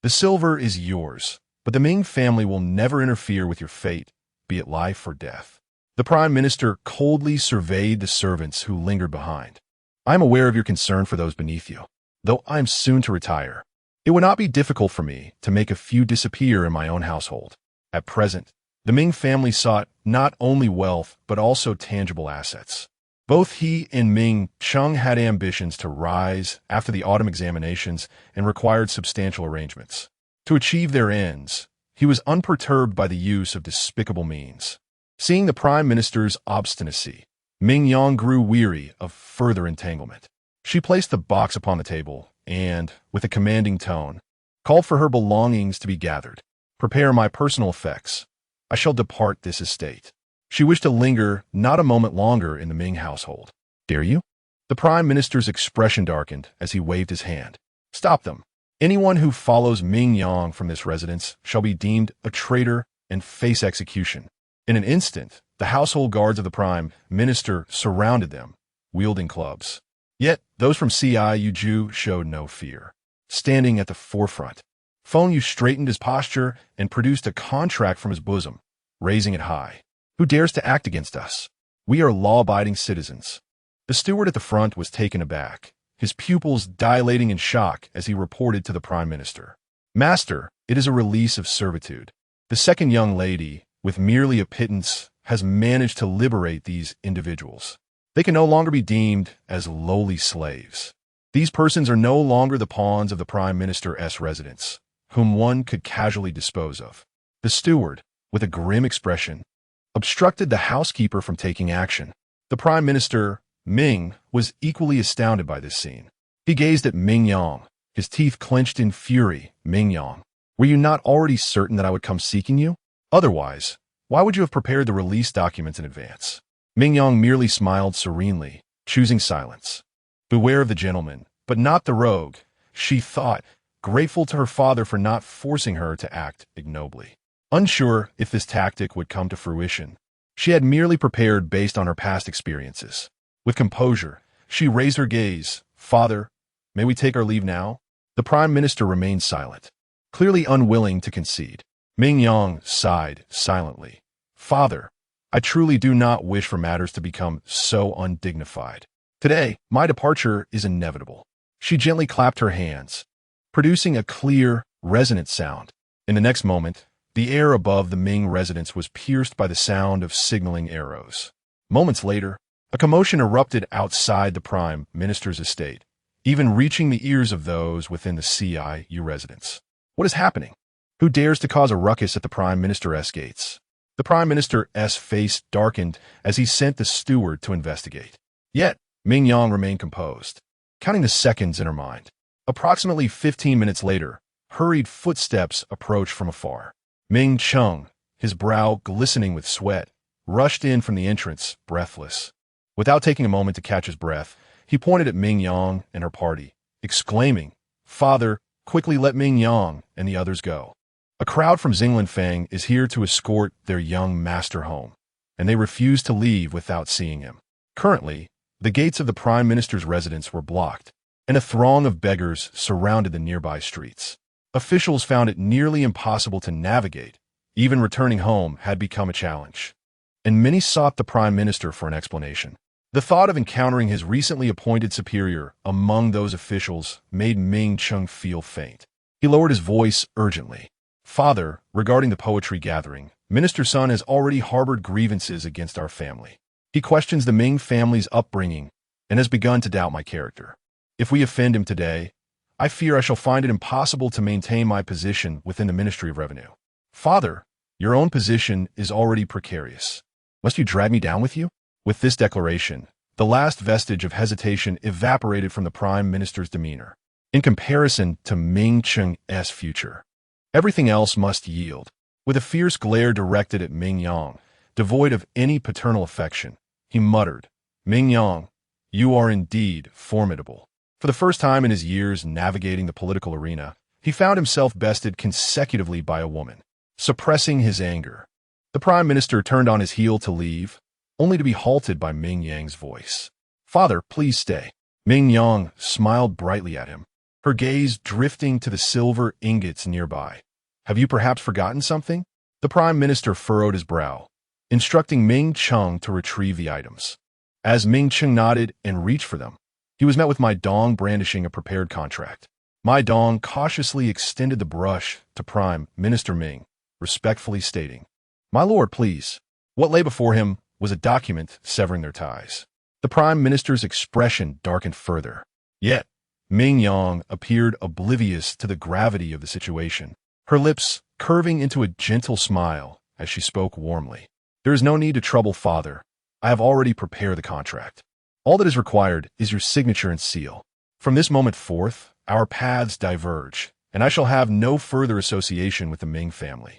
The silver is yours, but the Ming family will never interfere with your fate, be it life or death. The Prime Minister coldly surveyed the servants who lingered behind. I am aware of your concern for those beneath you, though I am soon to retire. It would not be difficult for me to make a few disappear in my own household. At present, the Ming family sought not only wealth, but also tangible assets. Both he and Ming Cheng had ambitions to rise after the autumn examinations and required substantial arrangements. To achieve their ends, he was unperturbed by the use of despicable means. Seeing the Prime Minister's obstinacy, Ming Yang grew weary of further entanglement. She placed the box upon the table and, with a commanding tone, called for her belongings to be gathered. Prepare my personal effects. I shall depart this estate. She wished to linger not a moment longer in the Ming household. Dare you? The Prime Minister's expression darkened as he waved his hand. Stop them. Anyone who follows Ming Yang from this residence shall be deemed a traitor and face execution. In an instant, the household guards of the Prime Minister surrounded them, wielding clubs. Yet, those from Ci Yuju showed no fear. Standing at the forefront, Feng Yu straightened his posture and produced a contract from his bosom, raising it high. Who dares to act against us? We are law-abiding citizens. The steward at the front was taken aback, his pupils dilating in shock as he reported to the Prime Minister. Master, it is a release of servitude. The second young lady, with merely a pittance, has managed to liberate these individuals. They can no longer be deemed as lowly slaves. These persons are no longer the pawns of the Prime Minister's residence, whom one could casually dispose of. The steward, with a grim expression, obstructed the housekeeper from taking action. The Prime Minister, Ming, was equally astounded by this scene. He gazed at Ming Yang, his teeth clenched in fury. Ming Yang, were you not already certain that I would come seeking you? Otherwise, why would you have prepared the release documents in advance? Ming Yang merely smiled serenely, choosing silence. Beware of the gentleman, but not the rogue, she thought, grateful to her father for not forcing her to act ignobly. Unsure if this tactic would come to fruition, she had merely prepared based on her past experiences. With composure, she raised her gaze. Father, may we take our leave now? The Prime Minister remained silent, clearly unwilling to concede. Ming Yang sighed silently. Father, I truly do not wish for matters to become so undignified. Today, my departure is inevitable. She gently clapped her hands, producing a clear, resonant sound. In the next moment, the air above the Ming residence was pierced by the sound of signaling arrows. Moments later, a commotion erupted outside the Prime Minister's estate, even reaching the ears of those within the CIU residence. What is happening? Who dares to cause a ruckus at the Prime Minister's gates? The Prime Minister's face darkened as he sent the steward to investigate. Yet, Ming Yang remained composed, counting the seconds in her mind. Approximately 15 minutes later, hurried footsteps approached from afar. Ming Cheng, his brow glistening with sweat, rushed in from the entrance, breathless. Without taking a moment to catch his breath, he pointed at Ming Yang and her party, exclaiming, Father, quickly let Ming Yang and the others go. A crowd from Xinglanfang is here to escort their young master home, and they refuse to leave without seeing him. Currently, the gates of the Prime Minister's residence were blocked, and a throng of beggars surrounded the nearby streets. Officials found it nearly impossible to navigate. Even returning home had become a challenge, and many sought the Prime Minister for an explanation. The thought of encountering his recently appointed superior among those officials made Ming Cheng feel faint. He lowered his voice urgently. Father, regarding the poetry gathering, Minister Sun has already harbored grievances against our family. He questions the Ming family's upbringing and has begun to doubt my character. If we offend him today, I fear I shall find it impossible to maintain my position within the Ministry of Revenue. Father, your own position is already precarious. Must you drag me down with you? With this declaration, the last vestige of hesitation evaporated from the Prime Minister's demeanor. In comparison to Ming Cheng's future, everything else must yield. With a fierce glare directed at Ming Yang, devoid of any paternal affection, he muttered, Ming Yang, you are indeed formidable. For the first time in his years navigating the political arena, he found himself bested consecutively by a woman. Suppressing his anger, the Prime Minister turned on his heel to leave, only to be halted by Ming Yang's voice. Father, please stay. Ming Yang smiled brightly at him, her gaze drifting to the silver ingots nearby. Have you perhaps forgotten something? The Prime Minister furrowed his brow, instructing Ming Cheng to retrieve the items. As Ming Cheng nodded and reached for them, he was met with Mai Dong brandishing a prepared contract. Mai Dong cautiously extended the brush to Prime Minister Ming, respectfully stating, My lord, please. What lay before him was a document severing their ties. The Prime Minister's expression darkened further. Yet, Ming Yang appeared oblivious to the gravity of the situation, her lips curving into a gentle smile as she spoke warmly. There is no need to trouble, Father. I have already prepared the contract. All that is required is your signature and seal. From this moment forth, our paths diverge, and I shall have no further association with the Ming family.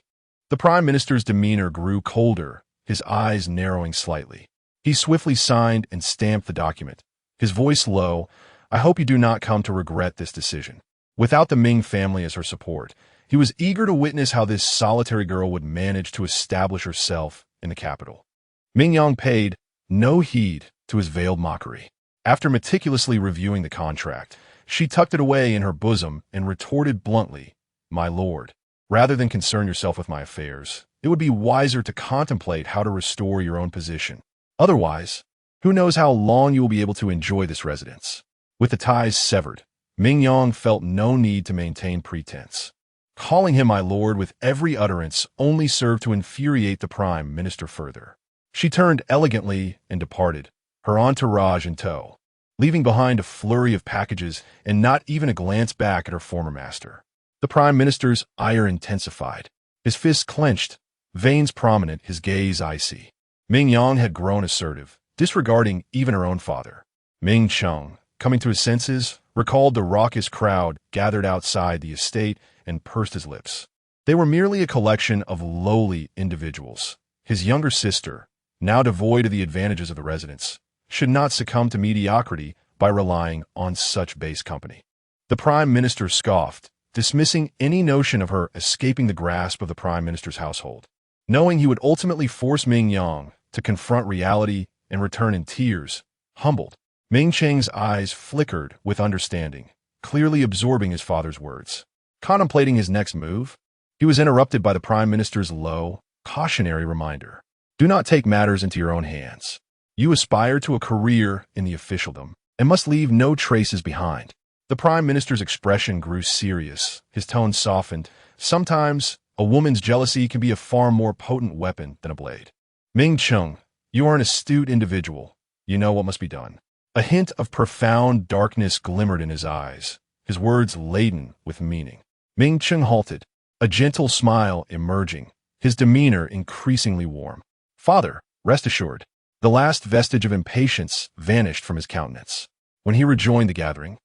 The Prime Minister's demeanor grew colder, his eyes narrowing slightly. He swiftly signed and stamped the document, his voice low. I hope you do not come to regret this decision. Without the Ming family as her support, he was eager to witness how this solitary girl would manage to establish herself in the capital. Ming Yang paid no heed to his veiled mockery. After meticulously reviewing the contract, she tucked it away in her bosom and retorted bluntly, "My lord, rather than concern yourself with my affairs, it would be wiser to contemplate how to restore your own position. Otherwise, who knows how long you will be able to enjoy this residence." With the ties severed, Ming Yang felt no need to maintain pretense. Calling him my lord with every utterance only served to infuriate the prime minister further. She turned elegantly and departed, her entourage in tow, leaving behind a flurry of packages and not even a glance back at her former master. The prime minister's ire intensified, his fists clenched, veins prominent, his gaze icy. Ming Yang had grown assertive, disregarding even her own father. Ming Cheng, coming to his senses, recalled the raucous crowd gathered outside the estate and pursed his lips. They were merely a collection of lowly individuals. His younger sister, now devoid of the advantages of the residence, should not succumb to mediocrity by relying on such base company. The prime minister scoffed, dismissing any notion of her escaping the grasp of the prime minister's household. Knowing he would ultimately force Ming Yang to confront reality and return in tears, humbled, Ming Cheng's eyes flickered with understanding, clearly absorbing his father's words. Contemplating his next move, he was interrupted by the prime minister's low, cautionary reminder. "Do not take matters into your own hands. You aspire to a career in the officialdom and must leave no traces behind." The prime minister's expression grew serious, his tone softened. Sometimes, a woman's jealousy can be a far more potent weapon than a blade. "Ming Cheng, you are an astute individual. You know what must be done." A hint of profound darkness glimmered in his eyes, his words laden with meaning. Ming Cheng halted, a gentle smile emerging, his demeanor increasingly warm. "Father, rest assured." The last vestige of impatience vanished from his countenance. When he rejoined the gathering,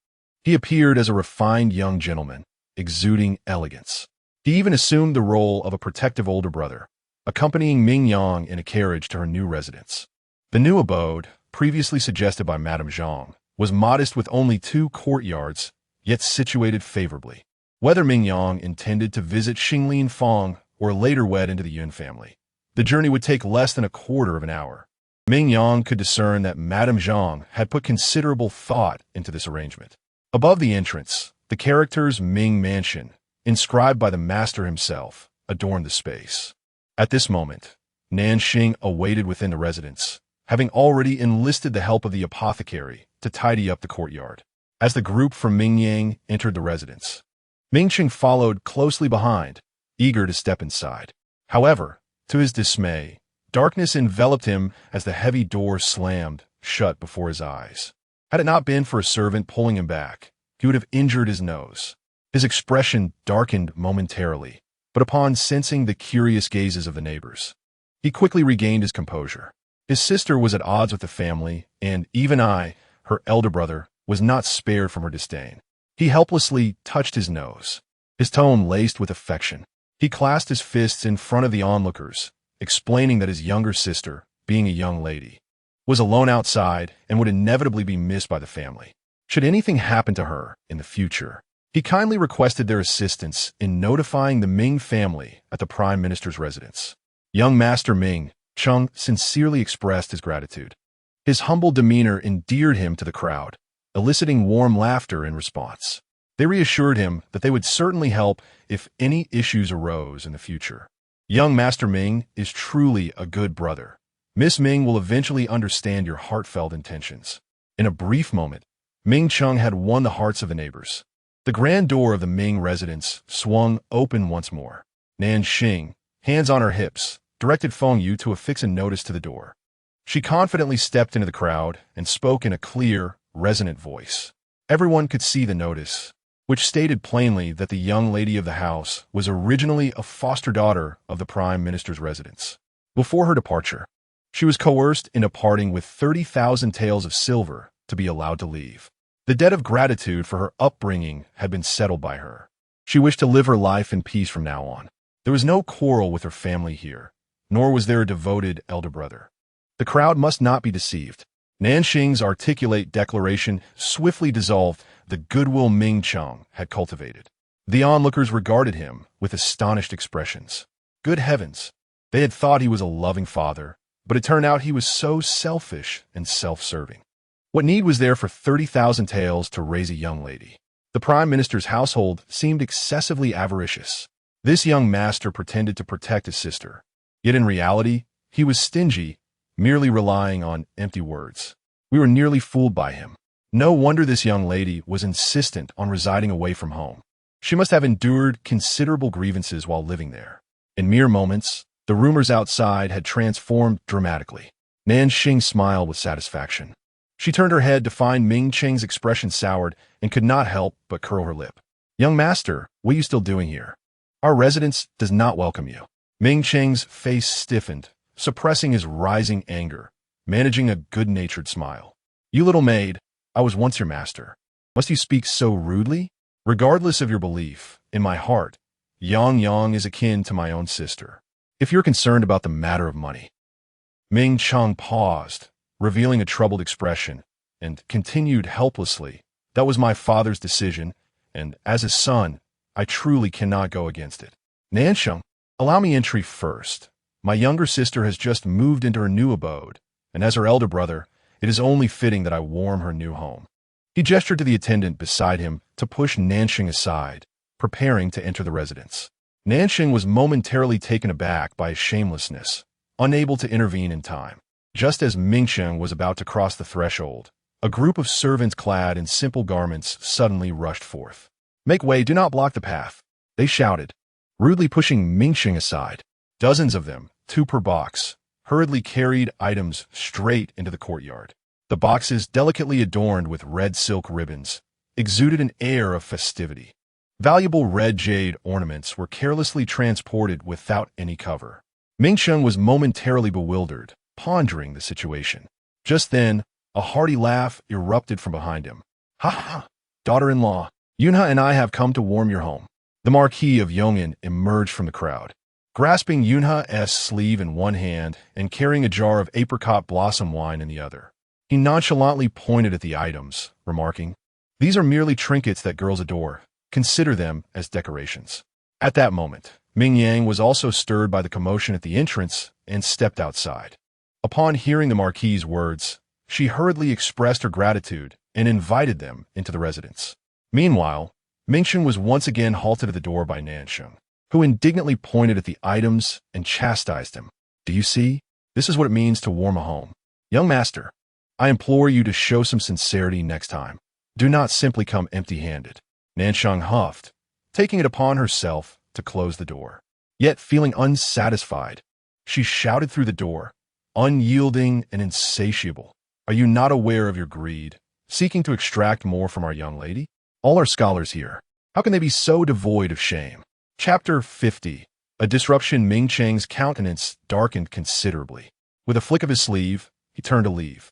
he appeared as a refined young gentleman, exuding elegance. He even assumed the role of a protective older brother, accompanying Ming Yang in a carriage to her new residence. The new abode, previously suggested by Madame Zhang, was modest with only 2 courtyards, yet situated favorably. Whether Ming Yang intended to visit Xinglin Fang or later wed into the Yun family, the journey would take less than a quarter of an hour. Ming Yang could discern that Madame Zhang had put considerable thought into this arrangement. Above the entrance, the characters Ming Mansion, inscribed by the master himself, adorned the space. At this moment, Nanxing awaited within the residence, having already enlisted the help of the apothecary to tidy up the courtyard. As the group from Ming Yang entered the residence, Ming Cheng followed closely behind, eager to step inside. However, to his dismay, darkness enveloped him as the heavy door slammed shut before his eyes. Had it not been for a servant pulling him back, he would have injured his nose. His expression darkened momentarily, but upon sensing the curious gazes of the neighbors, he quickly regained his composure. His sister was at odds with the family, and even I, her elder brother, was not spared from her disdain. He helplessly touched his nose, his tone laced with affection. He clasped his fists in front of the onlookers, explaining that his younger sister, being a young lady, was alone outside and would inevitably be missed by the family. Should anything happen to her in the future, he kindly requested their assistance in notifying the Ming family at the prime minister's residence. Young Master Ming Cheng sincerely expressed his gratitude. His humble demeanor endeared him to the crowd, eliciting warm laughter in response. They reassured him that they would certainly help if any issues arose in the future. Young Master Ming is truly a good brother. Miss Ming will eventually understand your heartfelt intentions. In a brief moment, Ming Cheng had won the hearts of the neighbors. The grand door of the Ming residence swung open once more. Nanxing, hands on her hips, directed Feng Yu to affix a notice to the door. She confidently stepped into the crowd and spoke in a clear, resonant voice. Everyone could see the notice, which stated plainly that the young lady of the house was originally a foster daughter of the prime minister's residence. Before her departure, she was coerced into parting with 30,000 taels of silver to be allowed to leave. The debt of gratitude for her upbringing had been settled by her. She wished to live her life in peace from now on. There was no quarrel with her family here, nor was there a devoted elder brother. The crowd must not be deceived. Nanxing's articulate declaration swiftly dissolved the goodwill Ming Cheng had cultivated. The onlookers regarded him with astonished expressions. Good heavens! They had thought he was a loving father, but it turned out he was so selfish and self-serving. What need was there for 30,000 taels to raise a young lady? The Prime Minister's household seemed excessively avaricious. This young master pretended to protect his sister. Yet in reality, he was stingy, merely relying on empty words. We were nearly fooled by him. No wonder this young lady was insistent on residing away from home. She must have endured considerable grievances while living there. In mere moments, the rumors outside had transformed dramatically. Nanxing smiled with satisfaction. She turned her head to find Ming Cheng's expression soured and could not help but curl her lip. "Young master, what are you still doing here? Our residence does not welcome you." Ming Cheng's face stiffened, suppressing his rising anger, managing a good-natured smile. "You little maid, I was once your master. Must you speak so rudely? Regardless of your belief, in my heart, Yang is akin to my own sister. If you're concerned about the matter of money." Ming Cheng paused, revealing a troubled expression, and continued helplessly, "That was my father's decision, and as his son, I truly cannot go against it. Nansheng, allow me entry first. My younger sister has just moved into her new abode, and as her elder brother, it is only fitting that I warm her new home." He gestured to the attendant beside him to push Nansheng aside, preparing to enter the residence. Nansheng was momentarily taken aback by his shamelessness, unable to intervene in time. Just as Ming Cheng was about to cross the threshold, a group of servants clad in simple garments suddenly rushed forth. "Make way, do not block the path," they shouted, rudely pushing Ming Cheng aside. Dozens of them, 2 per box, hurriedly carried items straight into the courtyard. The boxes, delicately adorned with red silk ribbons, exuded an air of festivity. Valuable red jade ornaments were carelessly transported without any cover. Ming Cheng was momentarily bewildered, pondering the situation. Just then, a hearty laugh erupted from behind him. "Ha ha! Daughter-in-law, Yunha and I have come to warm your home." The Marquis of Yong'an emerged from the crowd. Grasping Yunha's sleeve in one hand and carrying a jar of apricot blossom wine in the other, he nonchalantly pointed at the items, remarking, "These are merely trinkets that girls adore. Consider them as decorations." At that moment, Ming Yang was also stirred by the commotion at the entrance and stepped outside. Upon hearing the Marquis's words, she hurriedly expressed her gratitude and invited them into the residence. Meanwhile, Ming Cheng was once again halted at the door by Nansheng, who indignantly pointed at the items and chastised him. "Do you see? This is what it means to warm a home. Young master, I implore you to show some sincerity next time. Do not simply come empty-handed." Nansheng huffed, taking it upon herself to close the door. Yet, feeling unsatisfied, she shouted through the door, unyielding and insatiable, "Are you not aware of your greed, seeking to extract more from our young lady? All are scholars here. How can they be so devoid of shame?" Chapter 50. A disruption. Ming Cheng's countenance darkened considerably. With a flick of his sleeve, he turned to leave.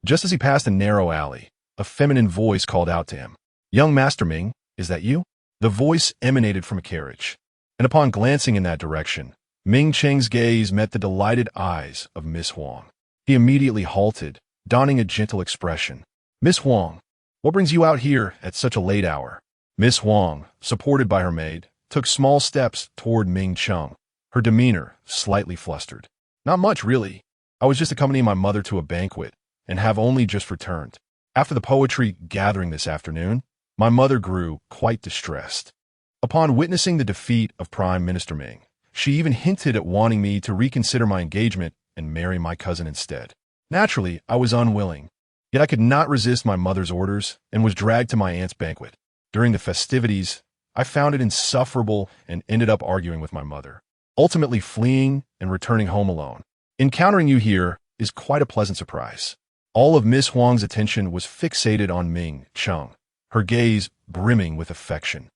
Just as he passed a narrow alley, a feminine voice called out to him. "Young Master Ming, is that you?" The voice emanated from a carriage, and upon glancing in that direction, Ming Cheng's gaze met the delighted eyes of Miss Huang. He immediately halted, donning a gentle expression. "Miss Huang, what brings you out here at such a late hour?" Miss Huang, supported by her maid, took small steps toward Ming Cheng, her demeanor slightly flustered. "Not much, really. I was just accompanying my mother to a banquet, and have only just returned. After the poetry gathering this afternoon, my mother grew quite distressed. Upon witnessing the defeat of Prime Minister Ming, she even hinted at wanting me to reconsider my engagement and marry my cousin instead. Naturally, I was unwilling, yet I could not resist my mother's orders and was dragged to my aunt's banquet. During the festivities, I found it insufferable and ended up arguing with my mother, ultimately fleeing and returning home alone. Encountering you here is quite a pleasant surprise." All of Miss Huang's attention was fixated on Ming Cheng, her gaze brimming with affection,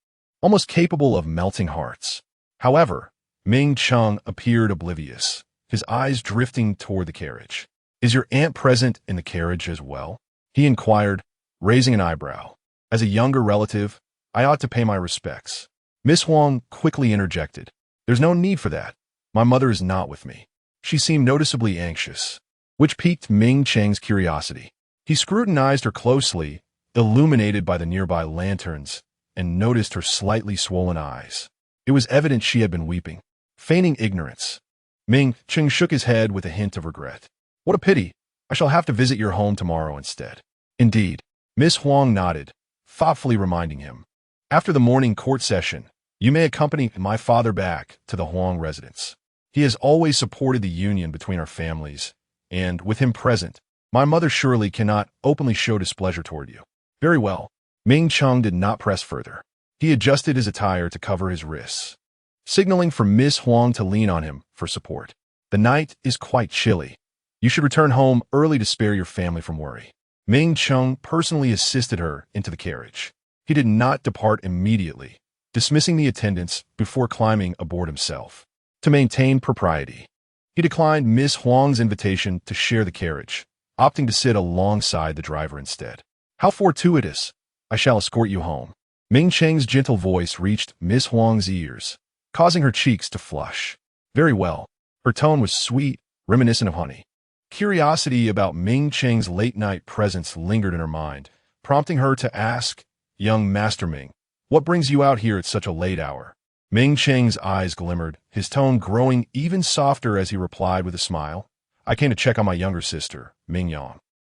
almost capable of melting hearts. However, Ming Cheng appeared oblivious, his eyes drifting toward the carriage. "Is your aunt present in the carriage as well?" he inquired, raising an eyebrow. "As a younger relative, I ought to pay my respects." Miss Huang quickly interjected. "There's no need for that. My mother is not with me." She seemed noticeably anxious, which piqued Ming Cheng's curiosity. He scrutinized her closely, illuminated by the nearby lanterns, and noticed her slightly swollen eyes. It was evident she had been weeping. Feigning ignorance, Ming Cheng shook his head with a hint of regret. "What a pity. I shall have to visit your home tomorrow instead." "Indeed." Miss Huang nodded, thoughtfully reminding him. After the morning court session, you may accompany my father back to the Huang residence. He has always supported the union between our families, and with him present, my mother surely cannot openly show displeasure toward you. Very well. Ming Cheng did not press further. He adjusted his attire to cover his wrists, signaling for Miss Huang to lean on him for support. The night is quite chilly. You should return home early to spare your family from worry. Ming Cheng personally assisted her into the carriage. He did not depart immediately, dismissing the attendants before climbing aboard himself. To maintain propriety, he declined Miss Huang's invitation to share the carriage, opting to sit alongside the driver instead. How fortuitous! I shall escort you home. Ming Cheng's gentle voice reached Miss Huang's ears, causing her cheeks to flush. Very well. Her tone was sweet, reminiscent of honey. Curiosity about Ming Cheng's late-night presence lingered in her mind, prompting her to ask, "Young Master Ming, what brings you out here at such a late hour?" Ming Cheng's eyes glimmered, his tone growing even softer as he replied with a smile. "I came to check on my younger sister, Ming Yang.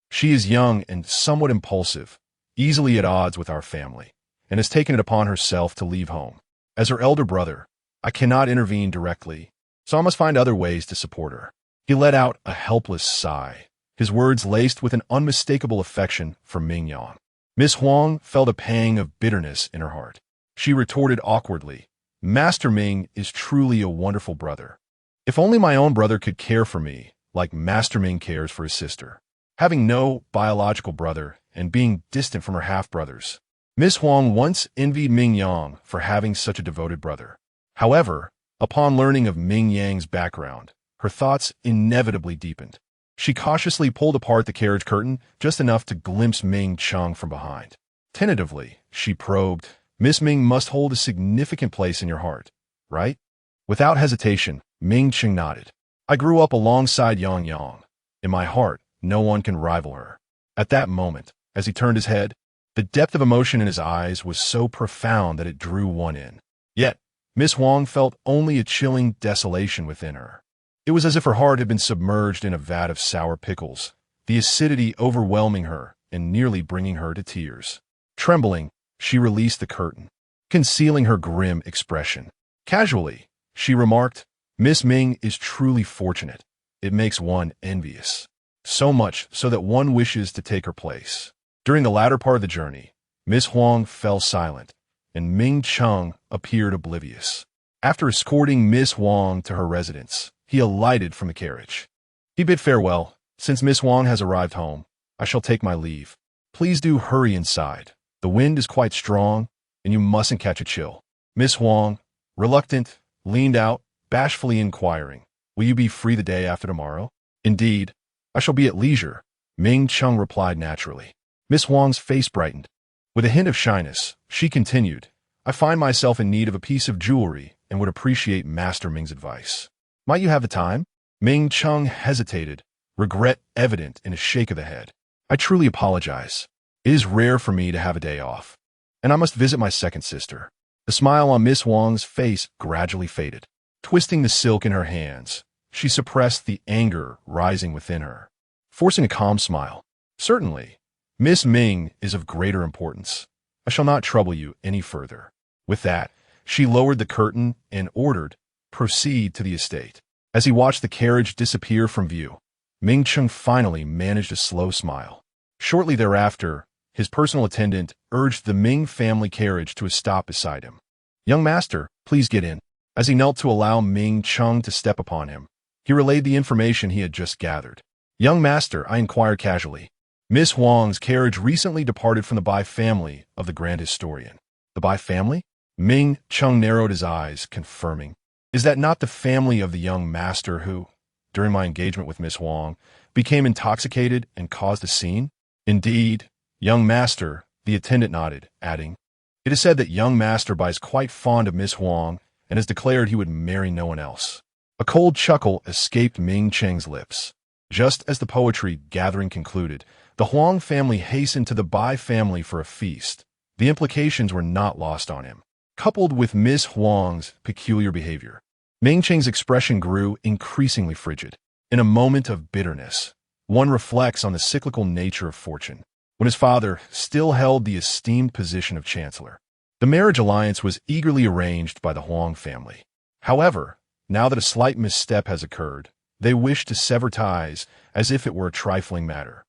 She is young and somewhat impulsive, easily at odds with our family, and has taken it upon herself to leave home. As her elder brother, I cannot intervene directly, so I must find other ways to support her." He let out a helpless sigh, his words laced with an unmistakable affection for Ming Yang. Miss Huang felt a pang of bitterness in her heart. She retorted awkwardly, "Master Ming is truly a wonderful brother. If only my own brother could care for me like Master Ming cares for his sister." Having no biological brother and being distant from her half-brothers, Miss Huang once envied Ming Yang for having such a devoted brother. However, upon learning of Ming Yang's background, her thoughts inevitably deepened. She cautiously pulled apart the carriage curtain just enough to glimpse Ming Cheng from behind. Tentatively, she probed, "Miss Ming must hold a significant place in your heart, right?" Without hesitation, Ming Cheng nodded. "I grew up alongside Yang Yang. In my heart, no one can rival her." At that moment, as he turned his head, the depth of emotion in his eyes was so profound that it drew one in. Yet, Miss Huang felt only a chilling desolation within her. It was as if her heart had been submerged in a vat of sour pickles, the acidity overwhelming her and nearly bringing her to tears. Trembling, she released the curtain, concealing her grim expression. Casually, she remarked, "Miss Ming is truly fortunate. It makes one envious. So much so that one wishes to take her place." During the latter part of the journey, Miss Huang fell silent, and Ming Cheng appeared oblivious. After escorting Miss Huang to her residence, he alighted from the carriage. He bid farewell. "Since Miss Huang has arrived home, I shall take my leave. Please do hurry inside. The wind is quite strong, and you mustn't catch a chill." Miss Huang, reluctant, leaned out, bashfully inquiring, "Will you be free the day after tomorrow?" "Indeed, I shall be at leisure," Ming Cheng replied naturally. Miss Huang's face brightened. With a hint of shyness, she continued, "I find myself in need of a piece of jewelry and would appreciate Master Ming's advice. Might you have the time?" Ming Cheng hesitated, regret evident in a shake of the head. "I truly apologize. It is rare for me to have a day off, and I must visit my second sister." The smile on Miss Huang's face gradually faded. Twisting the silk in her hands, she suppressed the anger rising within her, forcing a calm smile. "Certainly, Miss Ming is of greater importance. I shall not trouble you any further." With that, she lowered the curtain and ordered, "Proceed to the estate." As he watched the carriage disappear from view, Ming Cheng finally managed a slow smile. Shortly thereafter, his personal attendant urged the Ming family carriage to a stop beside him. "Young master, please get in." As he knelt to allow Ming Cheng to step upon him, he relayed the information he had just gathered. "Young master," I inquired casually, "Miss Huang's carriage recently departed from the Bai family of the Grand Historian." "The Bai family?" Ming Cheng narrowed his eyes, confirming. "Is that not the family of the young master who, during my engagement with Miss Huang, became intoxicated and caused a scene?" "Indeed, young master," the attendant nodded, adding, "It is said that young master Bai is quite fond of Miss Huang and has declared he would marry no one else." A cold chuckle escaped Ming Cheng's lips. Just as the poetry gathering concluded, the Huang family hastened to the Bai family for a feast. The implications were not lost on him. Coupled with Miss Huang's peculiar behavior, Ming Cheng's expression grew increasingly frigid. In a moment of bitterness, one reflects on the cyclical nature of fortune. When his father still held the esteemed position of chancellor, The marriage alliance was eagerly arranged by the Huang family. However, now that a slight misstep has occurred, they wish to sever ties as if it were a trifling matter.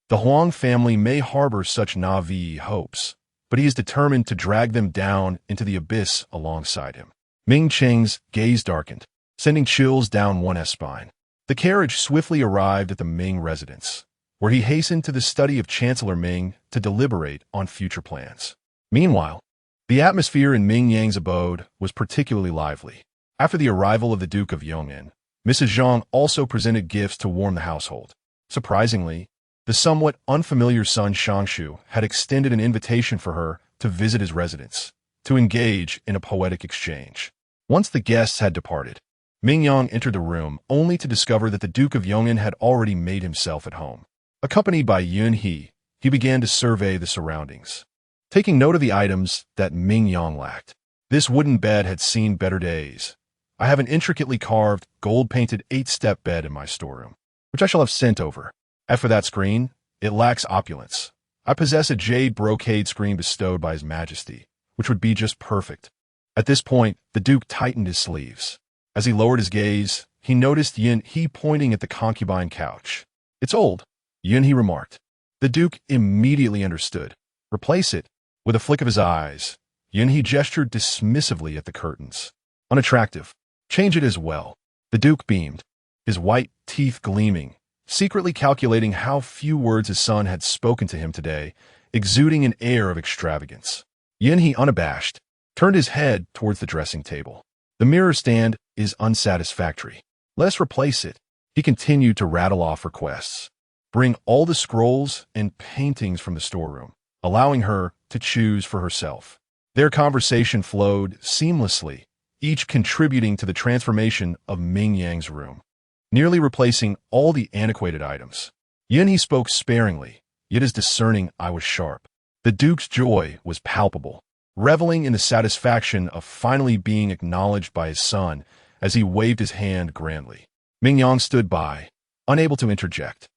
The Huang family may harbor such naive hopes, but he is determined to drag them down into the abyss alongside him. Ming Cheng's gaze darkened, sending chills down one's spine. The carriage swiftly arrived at the Ming residence, where he hastened to the study of Chancellor Ming to deliberate on future plans. Meanwhile, the atmosphere in Ming Yang's abode was particularly lively. After the arrival of the Duke of Yong'an, Mrs. Zhang also presented gifts to warm the household. Surprisingly, the somewhat unfamiliar son Shangshu had extended an invitation for her to visit his residence, to engage in a poetic exchange. Once the guests had departed, Ming Yang entered the room only to discover that the Duke of Yong'an had already made himself at home. Accompanied by Yun He began to survey the surroundings, taking note of the items that Ming Yang lacked. This wooden bed had seen better days. I have an intricately carved, gold-painted 8-step bed in my storeroom, which I shall have sent over. As for that screen, it lacks opulence. I possess a jade brocade screen bestowed by His Majesty, which would be just perfect. At this point, the Duke tightened his sleeves. As he lowered his gaze, he noticed Yun He pointing at the concubine couch. "It's old," Yun He remarked. The Duke immediately understood. "Replace it." With a flick of his eyes, Yun He gestured dismissively at the curtains. "Unattractive. Change it as well." The Duke beamed, his white teeth gleaming, secretly calculating how few words his son had spoken to him today, exuding an air of extravagance. Yun He, unabashed, turned his head towards the dressing table. "The mirror stand is unsatisfactory. Let us replace it." He continued to rattle off requests. Bring all the scrolls and paintings from the storeroom, allowing her to choose for herself. Their conversation flowed seamlessly, each contributing to the transformation of Ming Yang's room, nearly replacing all the antiquated items. Yun He spoke sparingly, yet his discerning eye was sharp. The Duke's joy was palpable, reveling in the satisfaction of finally being acknowledged by his son as he waved his hand grandly. Ming Yang stood by, unable to interject.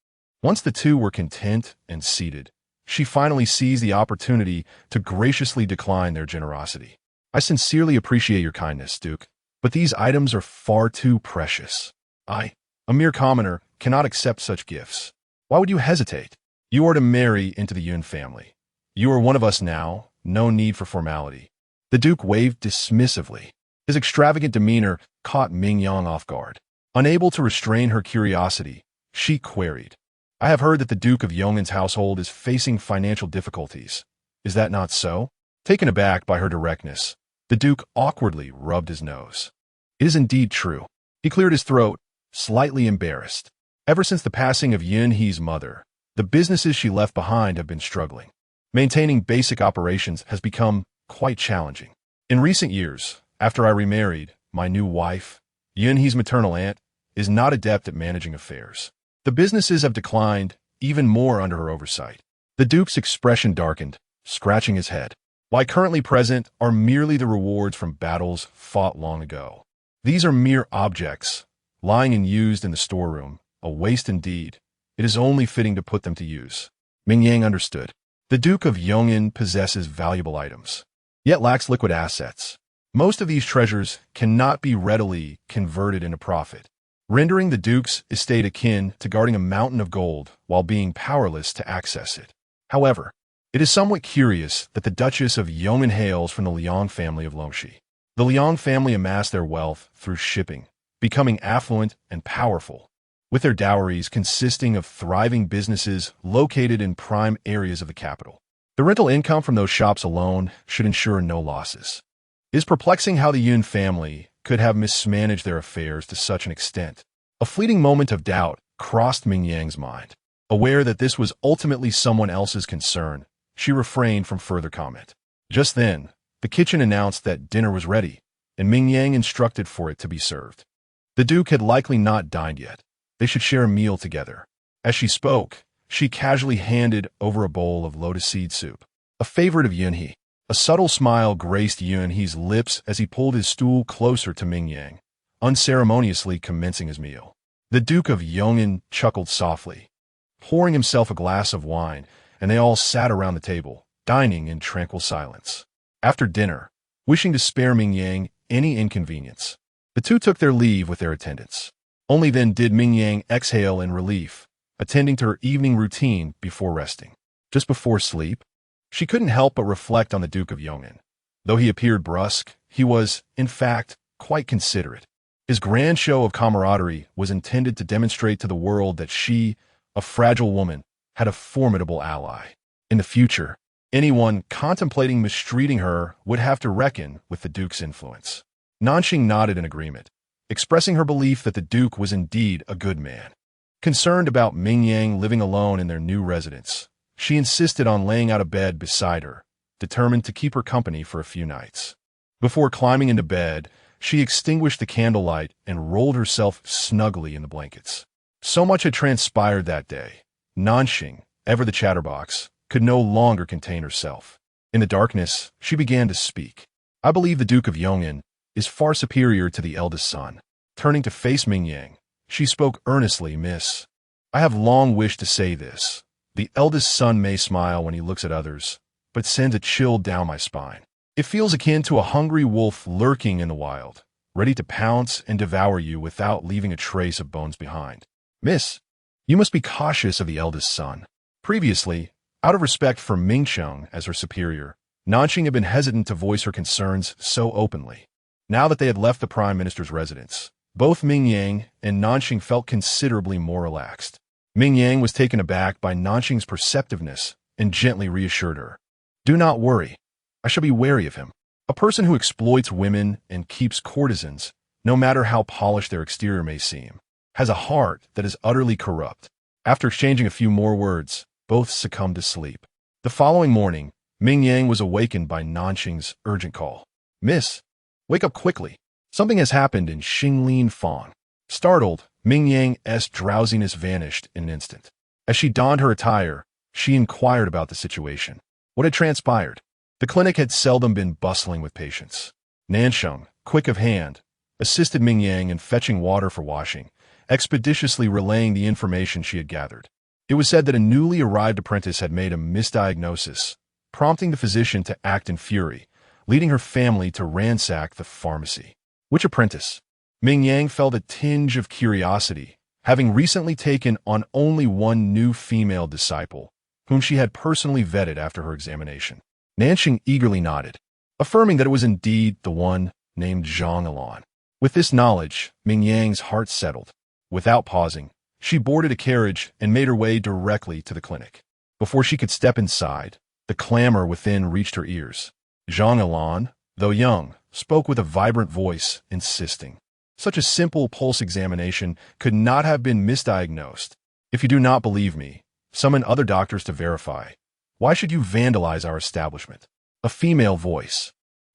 Once the two were content and seated, she finally seized the opportunity to graciously decline their generosity. "I sincerely appreciate your kindness, Duke, but these items are far too precious. I, a mere commoner, cannot accept such gifts." "Why would you hesitate? You are to marry into the Yun family. You are one of us now, no need for formality." The Duke waved dismissively. His extravagant demeanor caught Ming Yang off guard. Unable to restrain her curiosity, she queried, "I have heard that the Duke of Yong'an's household is facing financial difficulties. Is that not so?" Taken aback by her directness, the Duke awkwardly rubbed his nose. "It is indeed true." He cleared his throat, slightly embarrassed. Ever since the passing of Yun He's mother, the businesses she left behind have been struggling. Maintaining basic operations has become quite challenging. In recent years, after I remarried, my new wife, Yun He's maternal aunt, is not adept at managing affairs. The businesses have declined even more under her oversight. The Duke's expression darkened, scratching his head. Why currently present are merely the rewards from battles fought long ago. These are mere objects, lying and used in the storeroom, a waste indeed. It is only fitting to put them to use. Ming Yang understood. The Duke of Yong'an possesses valuable items, yet lacks liquid assets. Most of these treasures cannot be readily converted into profit, rendering the Duke's estate akin to guarding a mountain of gold while being powerless to access it. However, it is somewhat curious that the Duchess of Yong'an hails from the Liang family of Longxi. The Liang family amassed their wealth through shipping, becoming affluent and powerful, with their dowries consisting of thriving businesses located in prime areas of the capital. The rental income from those shops alone should ensure no losses. It is perplexing how the Yun family could have mismanaged their affairs to such an extent. A fleeting moment of doubt crossed Ming Yang's mind. Aware that this was ultimately someone else's concern, she refrained from further comment. Just then, the kitchen announced that dinner was ready, and Ming Yang instructed for it to be served. The Duke had likely not dined yet. They should share a meal together. As she spoke, she casually handed over a bowl of lotus seed soup, a favorite of Yun He. A subtle smile graced Yun He's lips as he pulled his stool closer to Ming Yang, unceremoniously commencing his meal. The Duke of Yong'an chuckled softly, pouring himself a glass of wine, and they all sat around the table, dining in tranquil silence. After dinner, wishing to spare Ming Yang any inconvenience, the two took their leave with their attendants. Only then did Ming Yang exhale in relief, attending to her evening routine before resting. Just before sleep, she couldn't help but reflect on the Duke of Yong'an. Though he appeared brusque, he was, in fact, quite considerate. His grand show of camaraderie was intended to demonstrate to the world that she, a fragile woman, had a formidable ally. In the future, anyone contemplating mistreating her would have to reckon with the Duke's influence. Nanxing nodded in agreement, expressing her belief that the Duke was indeed a good man. Concerned about Ming Yang living alone in their new residence, she insisted on laying out a bed beside her, determined to keep her company for a few nights. Before climbing into bed, she extinguished the candlelight and rolled herself snugly in the blankets. So much had transpired that day. Nanxing, ever the chatterbox, could no longer contain herself. In the darkness, she began to speak. I believe the Duke of Yong'an is far superior to the eldest son. Turning to face Ming Yang, she spoke earnestly, Miss. I have long wished to say this. The eldest son may smile when he looks at others, but sends a chill down my spine. It feels akin to a hungry wolf lurking in the wild, ready to pounce and devour you without leaving a trace of bones behind. Miss, you must be cautious of the eldest son. Previously, out of respect for Ming Cheng as her superior, Nanxing had been hesitant to voice her concerns so openly. Now that they had left the Prime Minister's residence, both Ming Yang and Nanxing felt considerably more relaxed. Ming Yang was taken aback by Nanxing's perceptiveness and gently reassured her. Do not worry. I shall be wary of him. A person who exploits women and keeps courtesans, no matter how polished their exterior may seem, has a heart that is utterly corrupt. After exchanging a few more words, both succumbed to sleep. The following morning, Ming Yang was awakened by Nanxing's urgent call. Miss, wake up quickly. Something has happened in Xinglin Fang. Startled, Ming Yang's drowsiness vanished in an instant. As she donned her attire, she inquired about the situation. What had transpired? The clinic had seldom been bustling with patients. Nanxing, quick of hand, assisted Ming Yang in fetching water for washing, expeditiously relaying the information she had gathered. It was said that a newly arrived apprentice had made a misdiagnosis, prompting the physician to act in fury, leading her family to ransack the pharmacy. Which apprentice? Ming Yang felt a tinge of curiosity, having recently taken on only one new female disciple, whom she had personally vetted after her examination. Nanxing eagerly nodded, affirming that it was indeed the one named Zhang Alan. With this knowledge, Ming Yang's heart settled. Without pausing, she boarded a carriage and made her way directly to the clinic. Before she could step inside, the clamor within reached her ears. Zhang Alan, though young, spoke with a vibrant voice, insisting. Such a simple pulse examination could not have been misdiagnosed. If you do not believe me, summon other doctors to verify. Why should you vandalize our establishment? A female voice,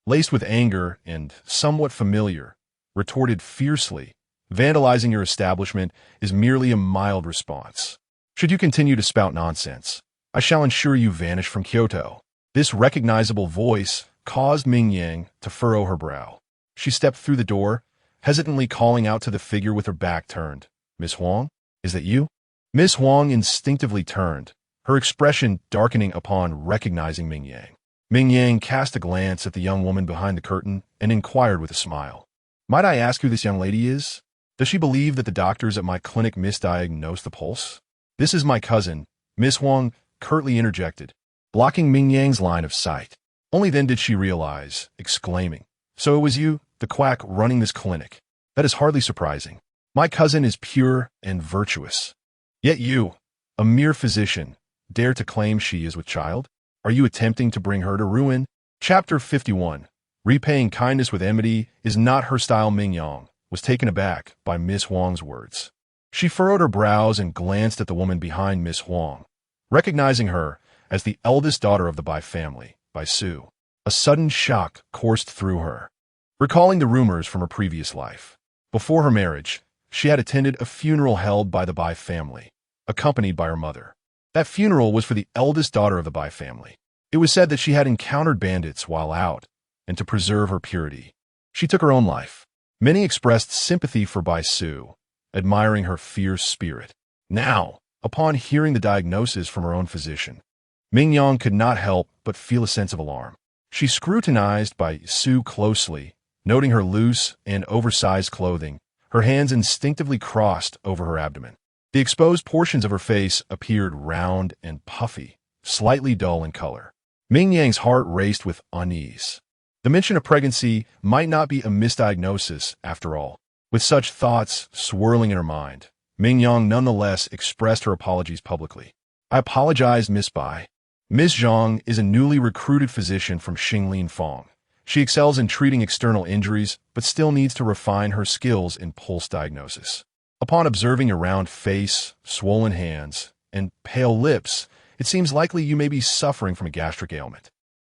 laced with anger and somewhat familiar, retorted fiercely. Vandalizing your establishment is merely a mild response. Should you continue to spout nonsense, I shall ensure you vanish from Kyoto. This recognizable voice caused Ming Yang to furrow her brow. She stepped through the door, hesitantly calling out to the figure with her back turned. Miss Huang, is that you? Miss Huang instinctively turned, her expression darkening upon recognizing Ming Yang. Ming Yang cast a glance at the young woman behind the curtain and inquired with a smile. Might I ask who this young lady is? Does she believe that the doctors at my clinic misdiagnosed the pulse? This is my cousin, Miss Huang curtly interjected, blocking Ming Yang's line of sight. Only then did she realize, exclaiming, So it was you, the quack, running this clinic. That is hardly surprising. My cousin is pure and virtuous. Yet you, a mere physician, dare to claim she is with child? Are you attempting to bring her to ruin? Chapter 51. Repaying kindness with enmity is not her style. Ming Yang was taken aback by Miss Huang's words. She furrowed her brows and glanced at the woman behind Miss Huang, recognizing her as the eldest daughter of the Bai family, Bai Su. A sudden shock coursed through her, recalling the rumors from her previous life. Before her marriage, she had attended a funeral held by the Bai family, accompanied by her mother. That funeral was for the eldest daughter of the Bai family. It was said that she had encountered bandits while out, and to preserve her purity, she took her own life. Many expressed sympathy for Bai Su, admiring her fierce spirit. Now, upon hearing the diagnosis from her own physician, Ming Yang could not help but feel a sense of alarm. She scrutinized Bai Su closely, noting her loose and oversized clothing, her hands instinctively crossed over her abdomen. The exposed portions of her face appeared round and puffy, slightly dull in color. Ming Yang's heart raced with unease. The mention of pregnancy might not be a misdiagnosis after all. With such thoughts swirling in her mind, Ming Yang nonetheless expressed her apologies publicly. I apologize, Miss Bai. Ms. Zhang is a newly recruited physician from Xinglin Fong. She excels in treating external injuries, but still needs to refine her skills in pulse diagnosis. Upon observing your round face, swollen hands, and pale lips, it seems likely you may be suffering from a gastric ailment.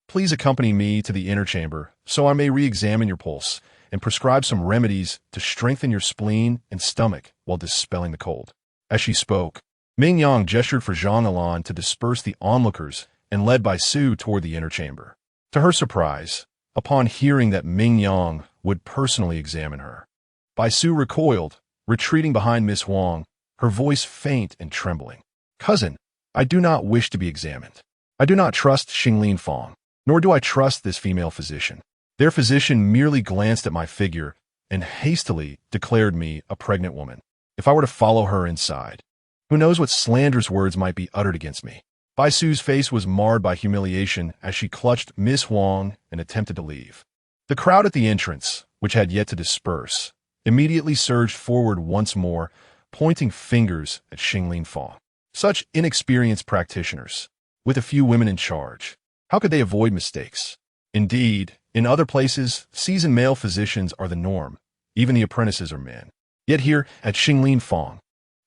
Please accompany me to the inner chamber so I may re-examine your pulse and prescribe some remedies to strengthen your spleen and stomach while dispelling the cold. As she spoke, Ming Yang gestured for Zhang Ilan to disperse the onlookers and led Bai Su toward the inner chamber. To her surprise, upon hearing that Ming Yang would personally examine her, Bai Su recoiled, retreating behind Miss Huang, her voice faint and trembling. Cousin, I do not wish to be examined. I do not trust Xinglin Fong, nor do I trust this female physician. Their physician merely glanced at my figure and hastily declared me a pregnant woman. If I were to follow her inside, who knows what slanderous words might be uttered against me? Bai Su's face was marred by humiliation as she clutched Miss Huang and attempted to leave. The crowd at the entrance, which had yet to disperse, immediately surged forward once more, pointing fingers at Xinglin Fong. Such inexperienced practitioners, with a few women in charge, how could they avoid mistakes? Indeed, in other places, seasoned male physicians are the norm. Even the apprentices are men. Yet here, at Xinglin Fong,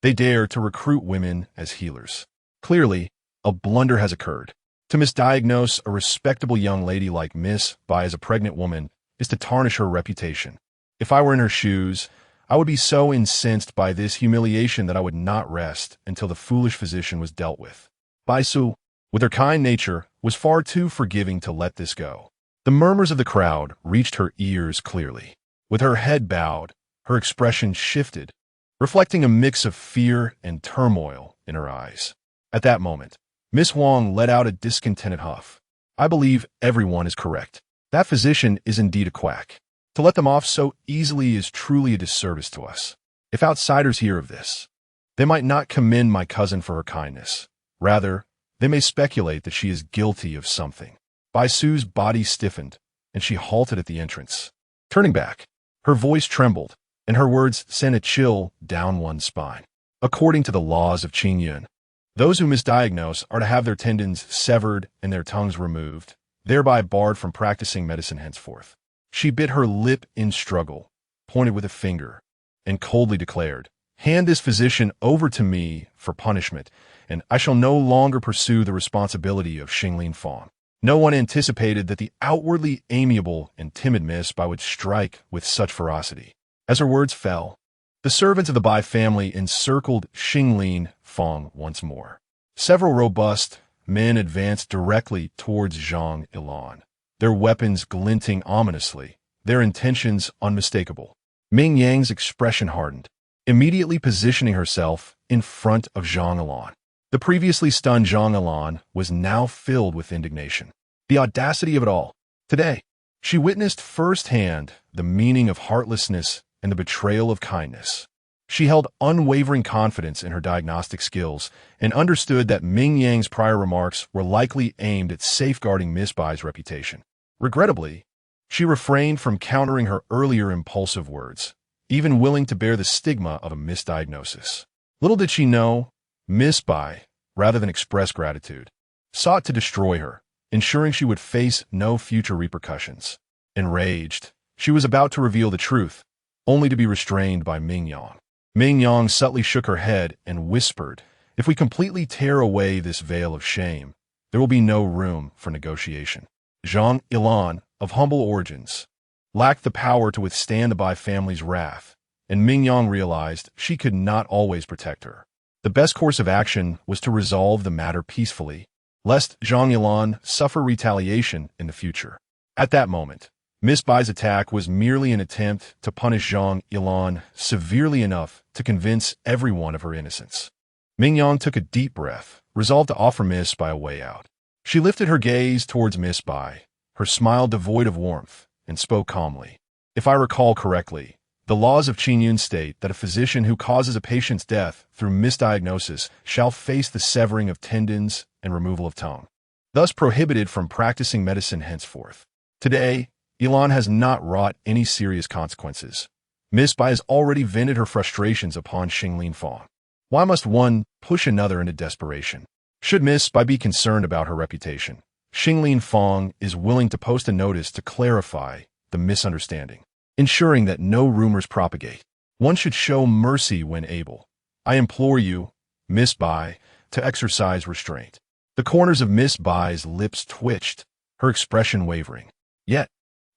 they dare to recruit women as healers. Clearly, a blunder has occurred. To misdiagnose a respectable young lady like Miss Bai as a pregnant woman is to tarnish her reputation. If I were in her shoes, I would be so incensed by this humiliation that I would not rest until the foolish physician was dealt with. Bai Su, with her kind nature, was far too forgiving to let this go. The murmurs of the crowd reached her ears clearly. With her head bowed, her expression shifted, reflecting a mix of fear and turmoil in her eyes. At that moment, Miss Huang let out a discontented huff. I believe everyone is correct. That physician is indeed a quack. To let them off so easily is truly a disservice to us. If outsiders hear of this, they might not commend my cousin for her kindness. Rather, they may speculate that she is guilty of something. Bai Su's body stiffened, and she halted at the entrance. Turning back, her voice trembled, and her words sent a chill down one's spine. According to the laws of Qingyun, those who misdiagnose are to have their tendons severed and their tongues removed, thereby barred from practicing medicine henceforth. She bit her lip in struggle, pointed with a finger, and coldly declared, "Hand this physician over to me for punishment, and I shall no longer pursue the responsibility of Xinglin Fong." No one anticipated that the outwardly amiable and timid Miss Bai would strike with such ferocity. As her words fell, the servants of the Bai family encircled Xinglin Fong once more. Several robust men advanced directly towards Zhang Ilan, their weapons glinting ominously, their intentions unmistakable. Ming Yang's expression hardened, immediately positioning herself in front of Zhang Ilan. The previously stunned Zhang Ilan was now filled with indignation. The audacity of it all. Today, she witnessed firsthand the meaning of heartlessness and the betrayal of kindness. She held unwavering confidence in her diagnostic skills and understood that Ming Yang's prior remarks were likely aimed at safeguarding Miss Bai's reputation. Regrettably, she refrained from countering her earlier impulsive words, even willing to bear the stigma of a misdiagnosis. Little did she know, Miss Bai, rather than express gratitude, sought to destroy her, ensuring she would face no future repercussions. Enraged, she was about to reveal the truth, only to be restrained by Ming Yang. Ming Yang subtly shook her head and whispered, "If we completely tear away this veil of shame, there will be no room for negotiation." Zhang Ilan, of humble origins, lacked the power to withstand the Bai family's wrath, and Ming Yang realized she could not always protect her. The best course of action was to resolve the matter peacefully, lest Zhang Ilan suffer retaliation in the future. At that moment, Miss Bai's attack was merely an attempt to punish Zhang Ilan severely enough to convince everyone of her innocence. Ming Yang took a deep breath, resolved to offer Miss Bai a way out. She lifted her gaze towards Miss Bai, her smile devoid of warmth, and spoke calmly. If I recall correctly, the laws of Qingyun state that a physician who causes a patient's death through misdiagnosis shall face the severing of tendons and removal of tongue, thus prohibited from practicing medicine henceforth. Today, Ilan has not wrought any serious consequences. Miss Bai has already vented her frustrations upon Xinglin Fong. Why must one push another into desperation? Should Miss Bai be concerned about her reputation, Xinglin Fong is willing to post a notice to clarify the misunderstanding, ensuring that no rumors propagate. One should show mercy when able. I implore you, Miss Bai, to exercise restraint. The corners of Miss Bai's lips twitched, her expression wavering. Yet,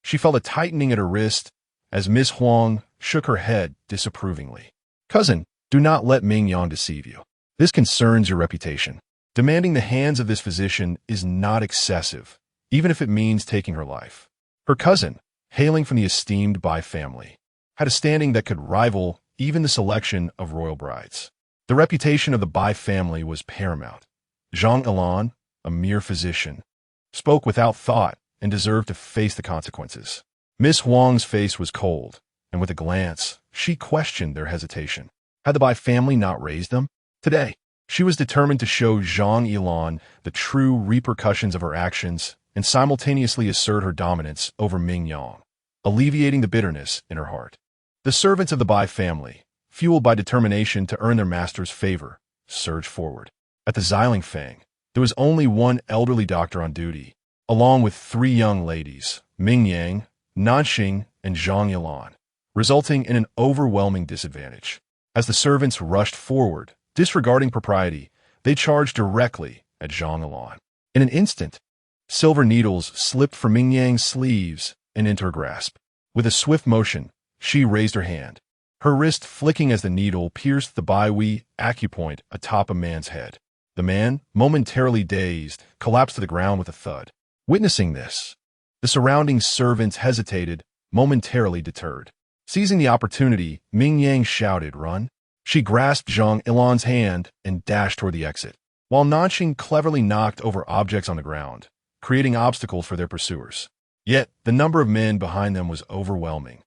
she felt a tightening at her wrist as Miss Huang shook her head disapprovingly. Cousin, do not let Ming Yang deceive you. This concerns your reputation. Demanding the hands of this physician is not excessive, even if it means taking her life. Her cousin, hailing from the esteemed Bai family, had a standing that could rival even the selection of royal brides. The reputation of the Bai family was paramount. Zhang Ilan, a mere physician, spoke without thought and deserved to face the consequences. Miss Huang's face was cold, and with a glance, she questioned their hesitation. Had the Bai family not raised them? Today, she was determined to show Zhang Ilan the true repercussions of her actions and simultaneously assert her dominance over Ming Yang, alleviating the bitterness in her heart. The servants of the Bai family, fueled by determination to earn their master's favor, surged forward. At the Xiling Fang, there was only one elderly doctor on duty, along with 3 young ladies, Ming Yang, Nanxing, and Zhang Ilan, resulting in an overwhelming disadvantage. As the servants rushed forward, disregarding propriety, they charged directly at Zhang Ilan. In an instant, silver needles slipped from Ming Yang's sleeves and into her grasp. With a swift motion, she raised her hand, her wrist flicking as the needle pierced the Baihui acupoint atop a man's head. The man, momentarily dazed, collapsed to the ground with a thud. Witnessing this, the surrounding servants hesitated, momentarily deterred. Seizing the opportunity, Ming Yang shouted, "Run!" She grasped Zhang Ilan's hand and dashed toward the exit, while Nanxing cleverly knocked over objects on the ground, creating obstacles for their pursuers. Yet, the number of men behind them was overwhelming,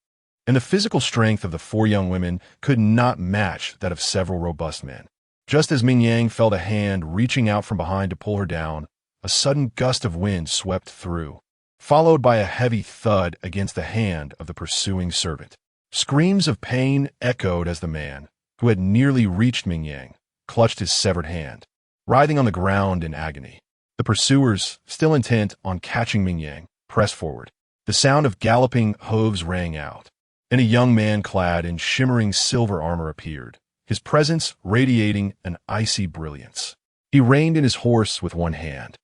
and the physical strength of the 4 young women could not match that of several robust men. Just as Ming Yang felt a hand reaching out from behind to pull her down, a sudden gust of wind swept through, followed by a heavy thud against the hand of the pursuing servant. Screams of pain echoed as the man, who had nearly reached Ming Yang, clutched his severed hand, writhing on the ground in agony. The pursuers, still intent on catching Ming Yang, pressed forward. The sound of galloping hooves rang out, and a young man clad in shimmering silver armor appeared, his presence radiating an icy brilliance. He reined in his horse with one hand,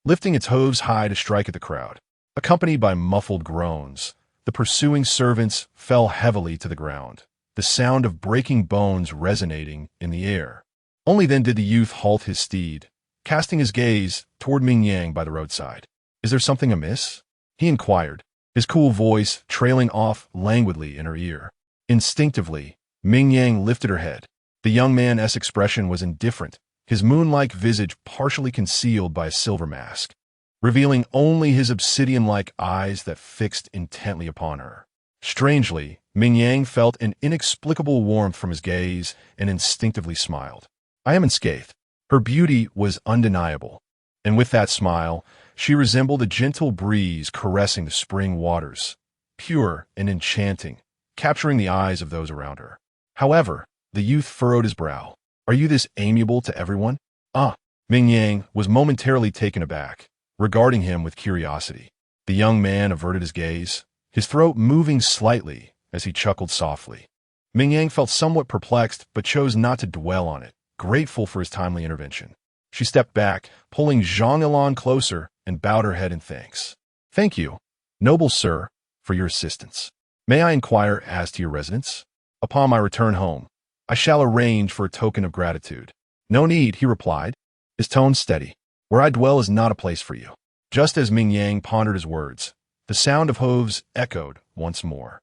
lifting its hooves high to strike at the crowd. Accompanied by muffled groans, the pursuing servants fell heavily to the ground, the sound of breaking bones resonating in the air. Only then did the youth halt his steed, casting his gaze toward Ming Yang by the roadside. "Is there something amiss?" he inquired, his cool voice trailing off languidly in her ear. Instinctively, Ming Yang lifted her head. The young man's expression was indifferent, his moon-like visage partially concealed by a silver mask, revealing only his obsidian-like eyes that fixed intently upon her. Strangely, Ming Yang felt an inexplicable warmth from his gaze and instinctively smiled. "I am unscathed." Her beauty was undeniable, and with that smile, she resembled a gentle breeze caressing the spring waters, pure and enchanting, capturing the eyes of those around her. However, the youth furrowed his brow. "Are you this amiable to everyone?" "Ah." Ming Yang was momentarily taken aback, regarding him with curiosity. The young man averted his gaze, his throat moving slightly as he chuckled softly. Ming Yang felt somewhat perplexed but chose not to dwell on it, grateful for his timely intervention. She stepped back, pulling Zhang Ilan closer, and bowed her head in thanks. "Thank you, noble sir, for your assistance. May I inquire as to your residence? Upon my return home, I shall arrange for a token of gratitude." "No need," he replied, his tone steady. "Where I dwell is not a place for you." Just as Ming Yang pondered his words, the sound of hooves echoed once more.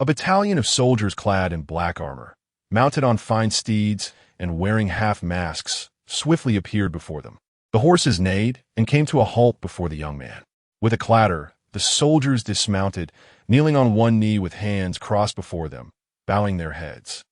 A battalion of soldiers clad in black armor, mounted on fine steeds and wearing half masks, swiftly appeared before them. The horses neighed and came to a halt before the young man. With a clatter, The soldiers dismounted, kneeling on one knee with hands crossed before them, bowing their heads.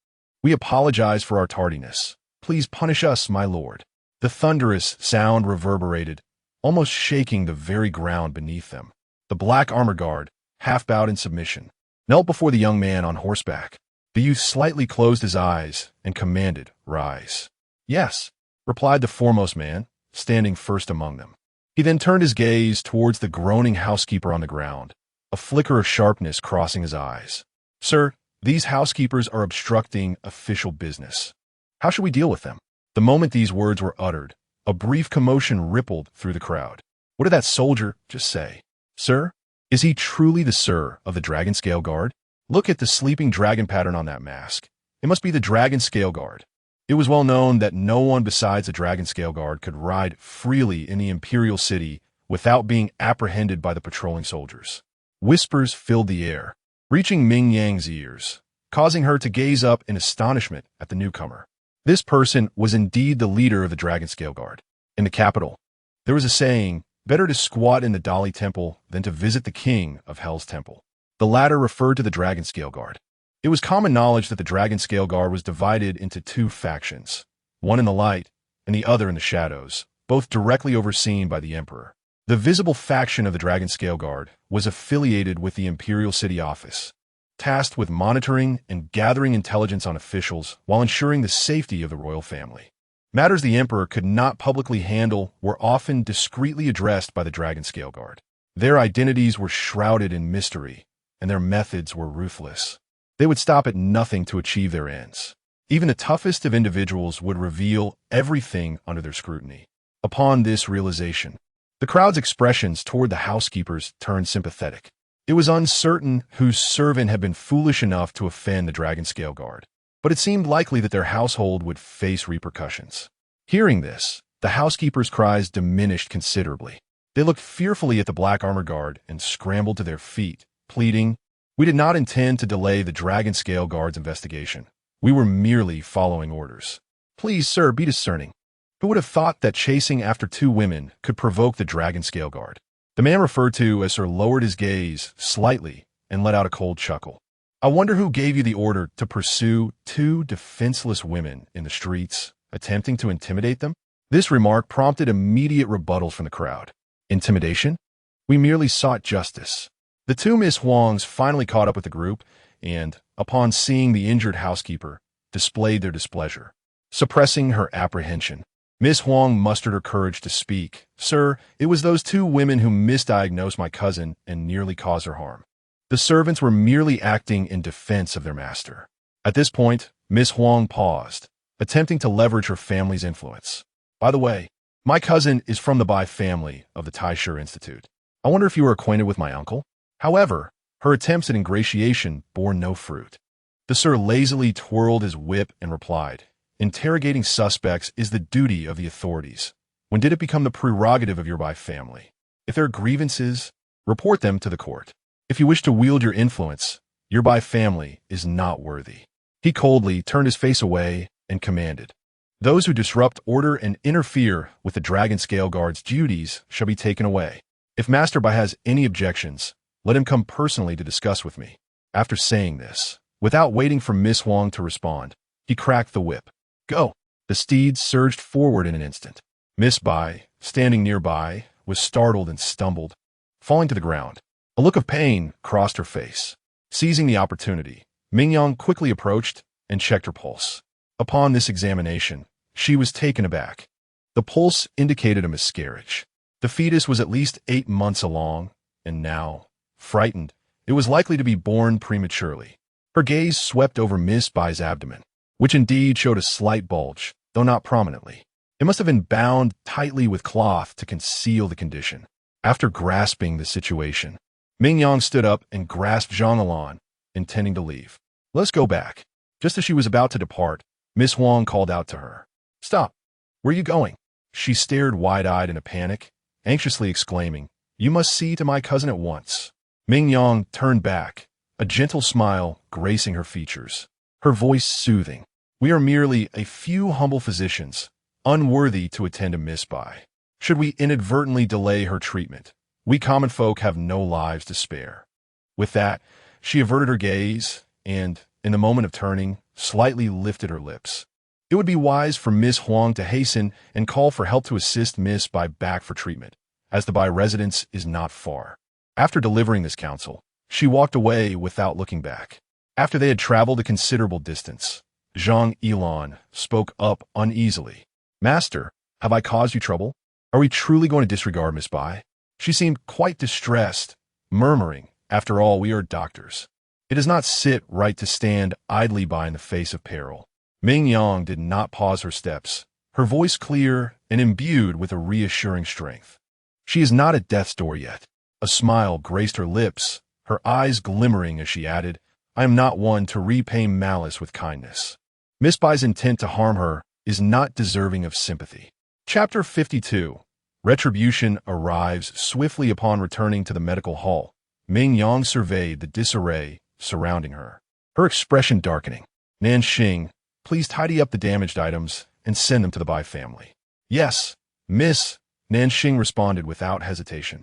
"We apologize for our tardiness. Please punish us, my lord." The thunderous sound reverberated, almost shaking the very ground beneath them. The black armor guard, half bowed in submission, knelt before the young man on horseback. The youth slightly closed his eyes and commanded, "Rise." "Yes," replied the foremost man, standing first among them. He then turned his gaze towards the groaning housekeeper on the ground, a flicker of sharpness crossing his eyes. "Sir, these housekeepers are obstructing official business. How should we deal with them?" The moment these words were uttered, a brief commotion rippled through the crowd. What did that soldier just say? Sir? Is he truly the Sir of the Dragon Scale Guard? Look at the sleeping dragon pattern on that mask. It must be the Dragon Scale Guard. It was well known that no one besides the Dragon Scale Guard could ride freely in the Imperial City without being apprehended by the patrolling soldiers. Whispers filled the air, reaching Ming Yang's ears, causing her to gaze up in astonishment at the newcomer. This person was indeed the leader of the Dragon Scale Guard. In the capital, there was a saying, better to squat in the Dali Temple than to visit the king of Hell's Temple. The latter referred to the Dragon Scale Guard. It was common knowledge that the Dragon Scale Guard was divided into two factions, one in the light and the other in the shadows, both directly overseen by the Emperor. The visible faction of the Dragon Scale Guard was affiliated with the Imperial City Office, tasked with monitoring and gathering intelligence on officials while ensuring the safety of the royal family. Matters the Emperor could not publicly handle were often discreetly addressed by the Dragon Scale Guard. Their identities were shrouded in mystery, and their methods were ruthless. They would stop at nothing to achieve their ends. Even the toughest of individuals would reveal everything under their scrutiny. Upon this realization, the crowd's expressions toward the housekeepers turned sympathetic. It was uncertain whose servant had been foolish enough to offend the Dragon Scale Guard, but it seemed likely that their household would face repercussions. Hearing this, the housekeepers' cries diminished considerably. They looked fearfully at the black armor guard and scrambled to their feet, pleading, "We did not intend to delay the Dragon Scale Guard's investigation. We were merely following orders. Please, sir, be discerning. Who would have thought that chasing after two women could provoke the Dragon Scale Guard?" The man referred to as Sir lowered his gaze slightly and let out a cold chuckle. "I wonder who gave you the order to pursue two defenseless women in the streets, attempting to intimidate them?" This remark prompted immediate rebuttals from the crowd. Intimidation? We merely sought justice. The two Miss Huangs finally caught up with the group and, upon seeing the injured housekeeper, displayed their displeasure. Suppressing her apprehension, Miss Huang mustered her courage to speak. "Sir, it was those two women who misdiagnosed my cousin and nearly caused her harm. The servants were merely acting in defense of their master." At this point, Miss Huang paused, attempting to leverage her family's influence. "By the way, my cousin is from the Bai family of the Taisher Institute. I wonder if you are acquainted with my uncle?" However, her attempts at ingratiation bore no fruit. The Sir lazily twirled his whip and replied, "Interrogating suspects is the duty of the authorities. When did it become the prerogative of your Bai family? If there are grievances, report them to the court. If you wish to wield your influence, your Bai family is not worthy." He coldly turned his face away and commanded, "Those who disrupt order and interfere with the Dragon Scale Guard's duties shall be taken away. If Master Bai has any objections, let him come personally to discuss with me." After saying this, without waiting for Miss Huang to respond, he cracked the whip. "Go!" The steed surged forward in an instant. Miss Bai, standing nearby, was startled and stumbled, falling to the ground. A look of pain crossed her face. Seizing the opportunity, Ming Yang quickly approached and checked her pulse. Upon this examination, she was taken aback. The pulse indicated a miscarriage. The fetus was at least 8 months along, and now, frightened, it was likely to be born prematurely. Her gaze swept over Miss Bai's abdomen, which indeed showed a slight bulge, though not prominently. It must have been bound tightly with cloth to conceal the condition. After grasping the situation, Ming Yang stood up and grasped Zhang Alan, intending to leave. "Let's go back." Just as she was about to depart, Miss Huang called out to her. "Stop! Where are you going?" She stared wide-eyed in a panic, anxiously exclaiming, "You must see to my cousin at once." Ming Yang turned back, a gentle smile gracing her features, her voice soothing. "We are merely a few humble physicians, unworthy to attend to Miss Bai. Should we inadvertently delay her treatment, We common folk have no lives to spare. With that, she averted her gaze and, in the moment of turning, slightly lifted her lips. It would be wise for Miss Huang to hasten and call for help to assist Miss Bai back for treatment, as the Bai residence is not far. After delivering this counsel, she walked away without looking back. After they had traveled a considerable distance, Zhang Yilan spoke up uneasily. Master, have I caused you trouble? Are we truly going to disregard Miss Bai? She seemed quite distressed, murmuring, after all, we are doctors. It does not sit right to stand idly by in the face of peril. Ming Yang did not pause her steps, her voice clear and imbued with a reassuring strength. She is not at death's door yet. A smile graced her lips, her eyes glimmering as she added, I am not one to repay malice with kindness. Miss Bai's intent to harm her is not deserving of sympathy. Chapter 52. Retribution arrives swiftly upon returning to the medical hall. Ming Yang surveyed the disarray surrounding her, her expression darkening. Nanxing, please tidy up the damaged items and send them to the Bai family. Yes, Miss, Nanxing responded without hesitation,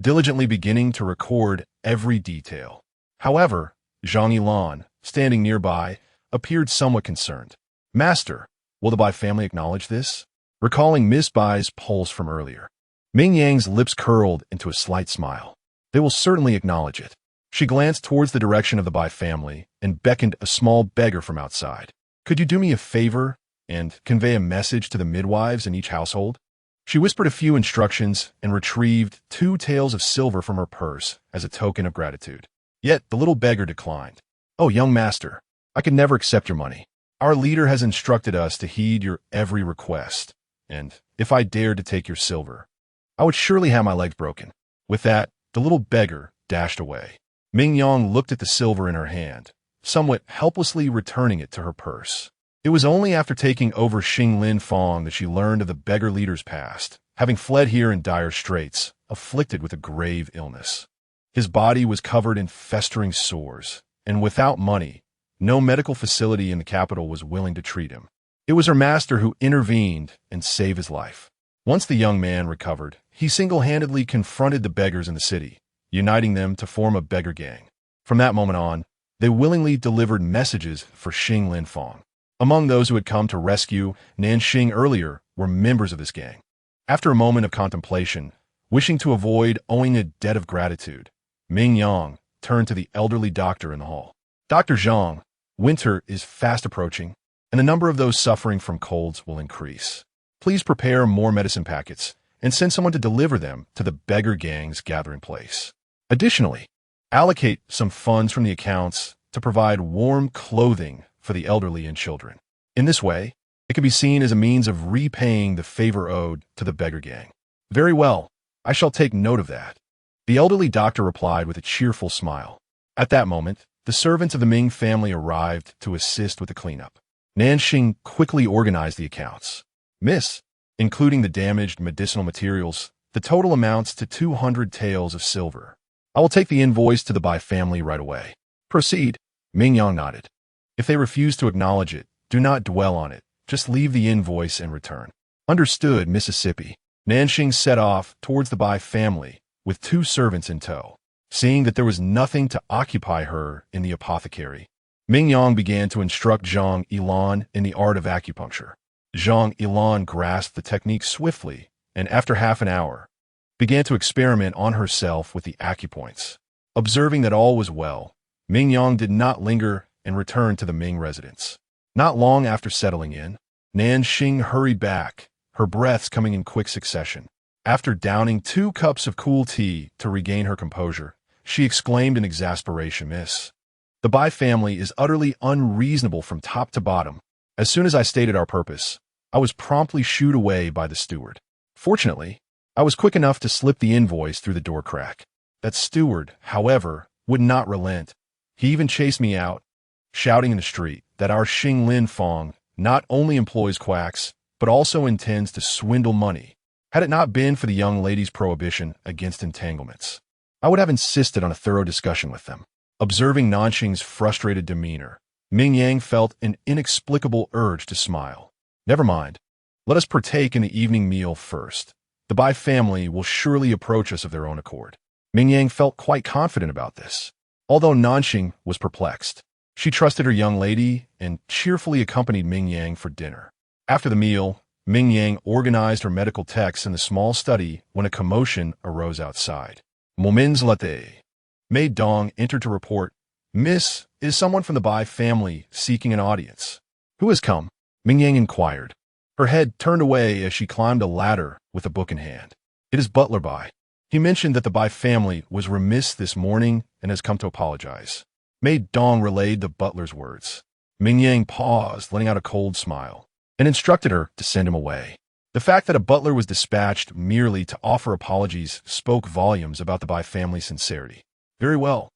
diligently beginning to record every detail. However, Zhang Yilan, standing nearby, appeared somewhat concerned. Master, will the Bai family acknowledge this? Recalling Miss Bai's pulse from earlier, Ming Yang's lips curled into a slight smile. They will certainly acknowledge it. She glanced towards the direction of the Bai family and beckoned a small beggar from outside. Could you do me a favor and convey a message to the midwives in each household? She whispered a few instructions and retrieved 2 taels of silver from her purse as a token of gratitude. Yet the little beggar declined. Oh, young master, I could never accept your money. Our leader has instructed us to heed your every request, and if I dared to take your silver, I would surely have my legs broken. With that, the little beggar dashed away. Ming Yang looked at the silver in her hand, somewhat helplessly returning it to her purse. It was only after taking over Xinglin Fong that she learned of the beggar leader's past, having fled here in dire straits, afflicted with a grave illness. His body was covered in festering sores, and without money, no medical facility in the capital was willing to treat him. It was her master who intervened and saved his life. Once the young man recovered, he single-handedly confronted the beggars in the city, uniting them to form a beggar gang. From that moment on, they willingly delivered messages for Xinglin Fong. Among those who had come to rescue Nanxing earlier were members of this gang. After a moment of contemplation, wishing to avoid owing a debt of gratitude, Ming Yang turned to the elderly doctor in the hall. Dr. Zhang, winter is fast approaching, and the number of those suffering from colds will increase. Please prepare more medicine packets and send someone to deliver them to the beggar gang's gathering place. Additionally, allocate some funds from the accounts to provide warm clothing for the elderly and children. In this way, it can be seen as a means of repaying the favor owed to the beggar gang. Very well, I shall take note of that. The elderly doctor replied with a cheerful smile. At that moment, the servants of the Ming family arrived to assist with the cleanup. Nanxing quickly organized the accounts. Miss, including the damaged medicinal materials, the total amounts to 200 taels of silver. I will take the invoice to the Bai family right away. Proceed. Ming Yang nodded. If they refuse to acknowledge it, do not dwell on it. Just leave the invoice and return. Understood, Mississippi. Nanxing set off towards the Bai family with 2 servants in tow. Seeing that there was nothing to occupy her in the apothecary, Ming Yang began to instruct Zhang Yilan in the art of acupuncture. Zhang Yilan grasped the technique swiftly and, after half an hour, began to experiment on herself with the acupoints. Observing that all was well, Ming Yang did not linger and returned to the Ming residence. Not long after settling in, Nanxing hurried back, her breaths coming in quick succession. After downing 2 cups of cool tea to regain her composure, she exclaimed in exasperation, Miss, the Bai family is utterly unreasonable from top to bottom. As soon as I stated our purpose, I was promptly shooed away by the steward. Fortunately, I was quick enough to slip the invoice through the door crack. That steward, however, would not relent. He even chased me out, shouting in the street that our Xinglin Fong not only employs quacks, but also intends to swindle money. Had it not been for the young lady's prohibition against entanglements, I would have insisted on a thorough discussion with them. Observing Nanxing's frustrated demeanor, Ming Yang felt an inexplicable urge to smile. Never mind. Let us partake in the evening meal first. The Bai family will surely approach us of their own accord. Ming Yang felt quite confident about this, although Nanxing was perplexed. She trusted her young lady and cheerfully accompanied Ming Yang for dinner. After the meal, Ming Yang organized her medical texts in the small study when a commotion arose outside. Moments later, Maid Dong entered to report, "Miss, is someone from the Bai family seeking an audience?" "Who has come?" Ming Yang inquired. Her head turned away as she climbed a ladder with a book in hand. "It is Butler Bai. He mentioned that the Bai family was remiss this morning and has come to apologize." Maid Dong relayed the butler's words. Ming Yang paused, letting out a cold smile, and instructed her to send him away. The fact that a butler was dispatched merely to offer apologies spoke volumes about the Bai family's sincerity. "Very well."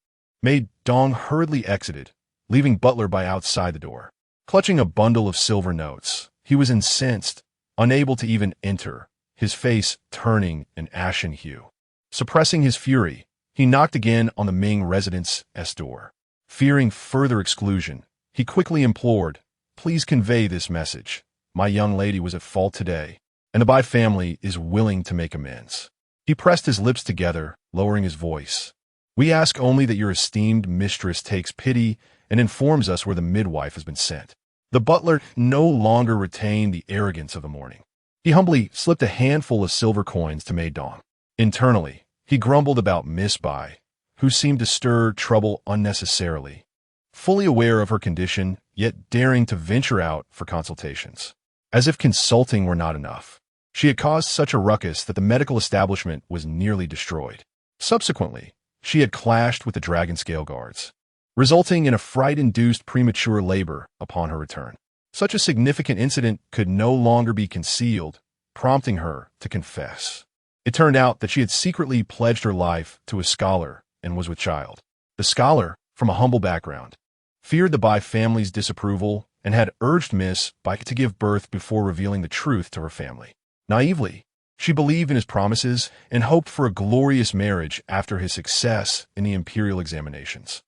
Maid Dong hurriedly exited, leaving Butler Bai outside the door. Clutching a bundle of silver notes, he was incensed, unable to even enter, his face turning an ashen hue. Suppressing his fury, he knocked again on the Ming residence' door. Fearing further exclusion, he quickly implored, "Please convey this message. My young lady was at fault today, and the Bai family is willing to make amends." He pressed his lips together, lowering his voice. "We ask only that your esteemed mistress takes pity and informs us where the midwife has been sent." The butler no longer retained the arrogance of the morning. He humbly slipped a handful of silver coins to Maid Dong. Internally, he grumbled about Miss Bai, who seemed to stir trouble unnecessarily, fully aware of her condition, yet daring to venture out for consultations. As if consulting were not enough, she had caused such a ruckus that the medical establishment was nearly destroyed. Subsequently, she had clashed with the Dragon Scale Guards, resulting in a fright-induced premature labor upon her return. Such a significant incident could no longer be concealed, prompting her to confess. It turned out that she had secretly pledged her life to a scholar and was with child. The scholar, from a humble background, feared the Bai family's disapproval and had urged Miss Bai to give birth before revealing the truth to her family. Naively, she believed in his promises and hoped for a glorious marriage after his success in the imperial examinations.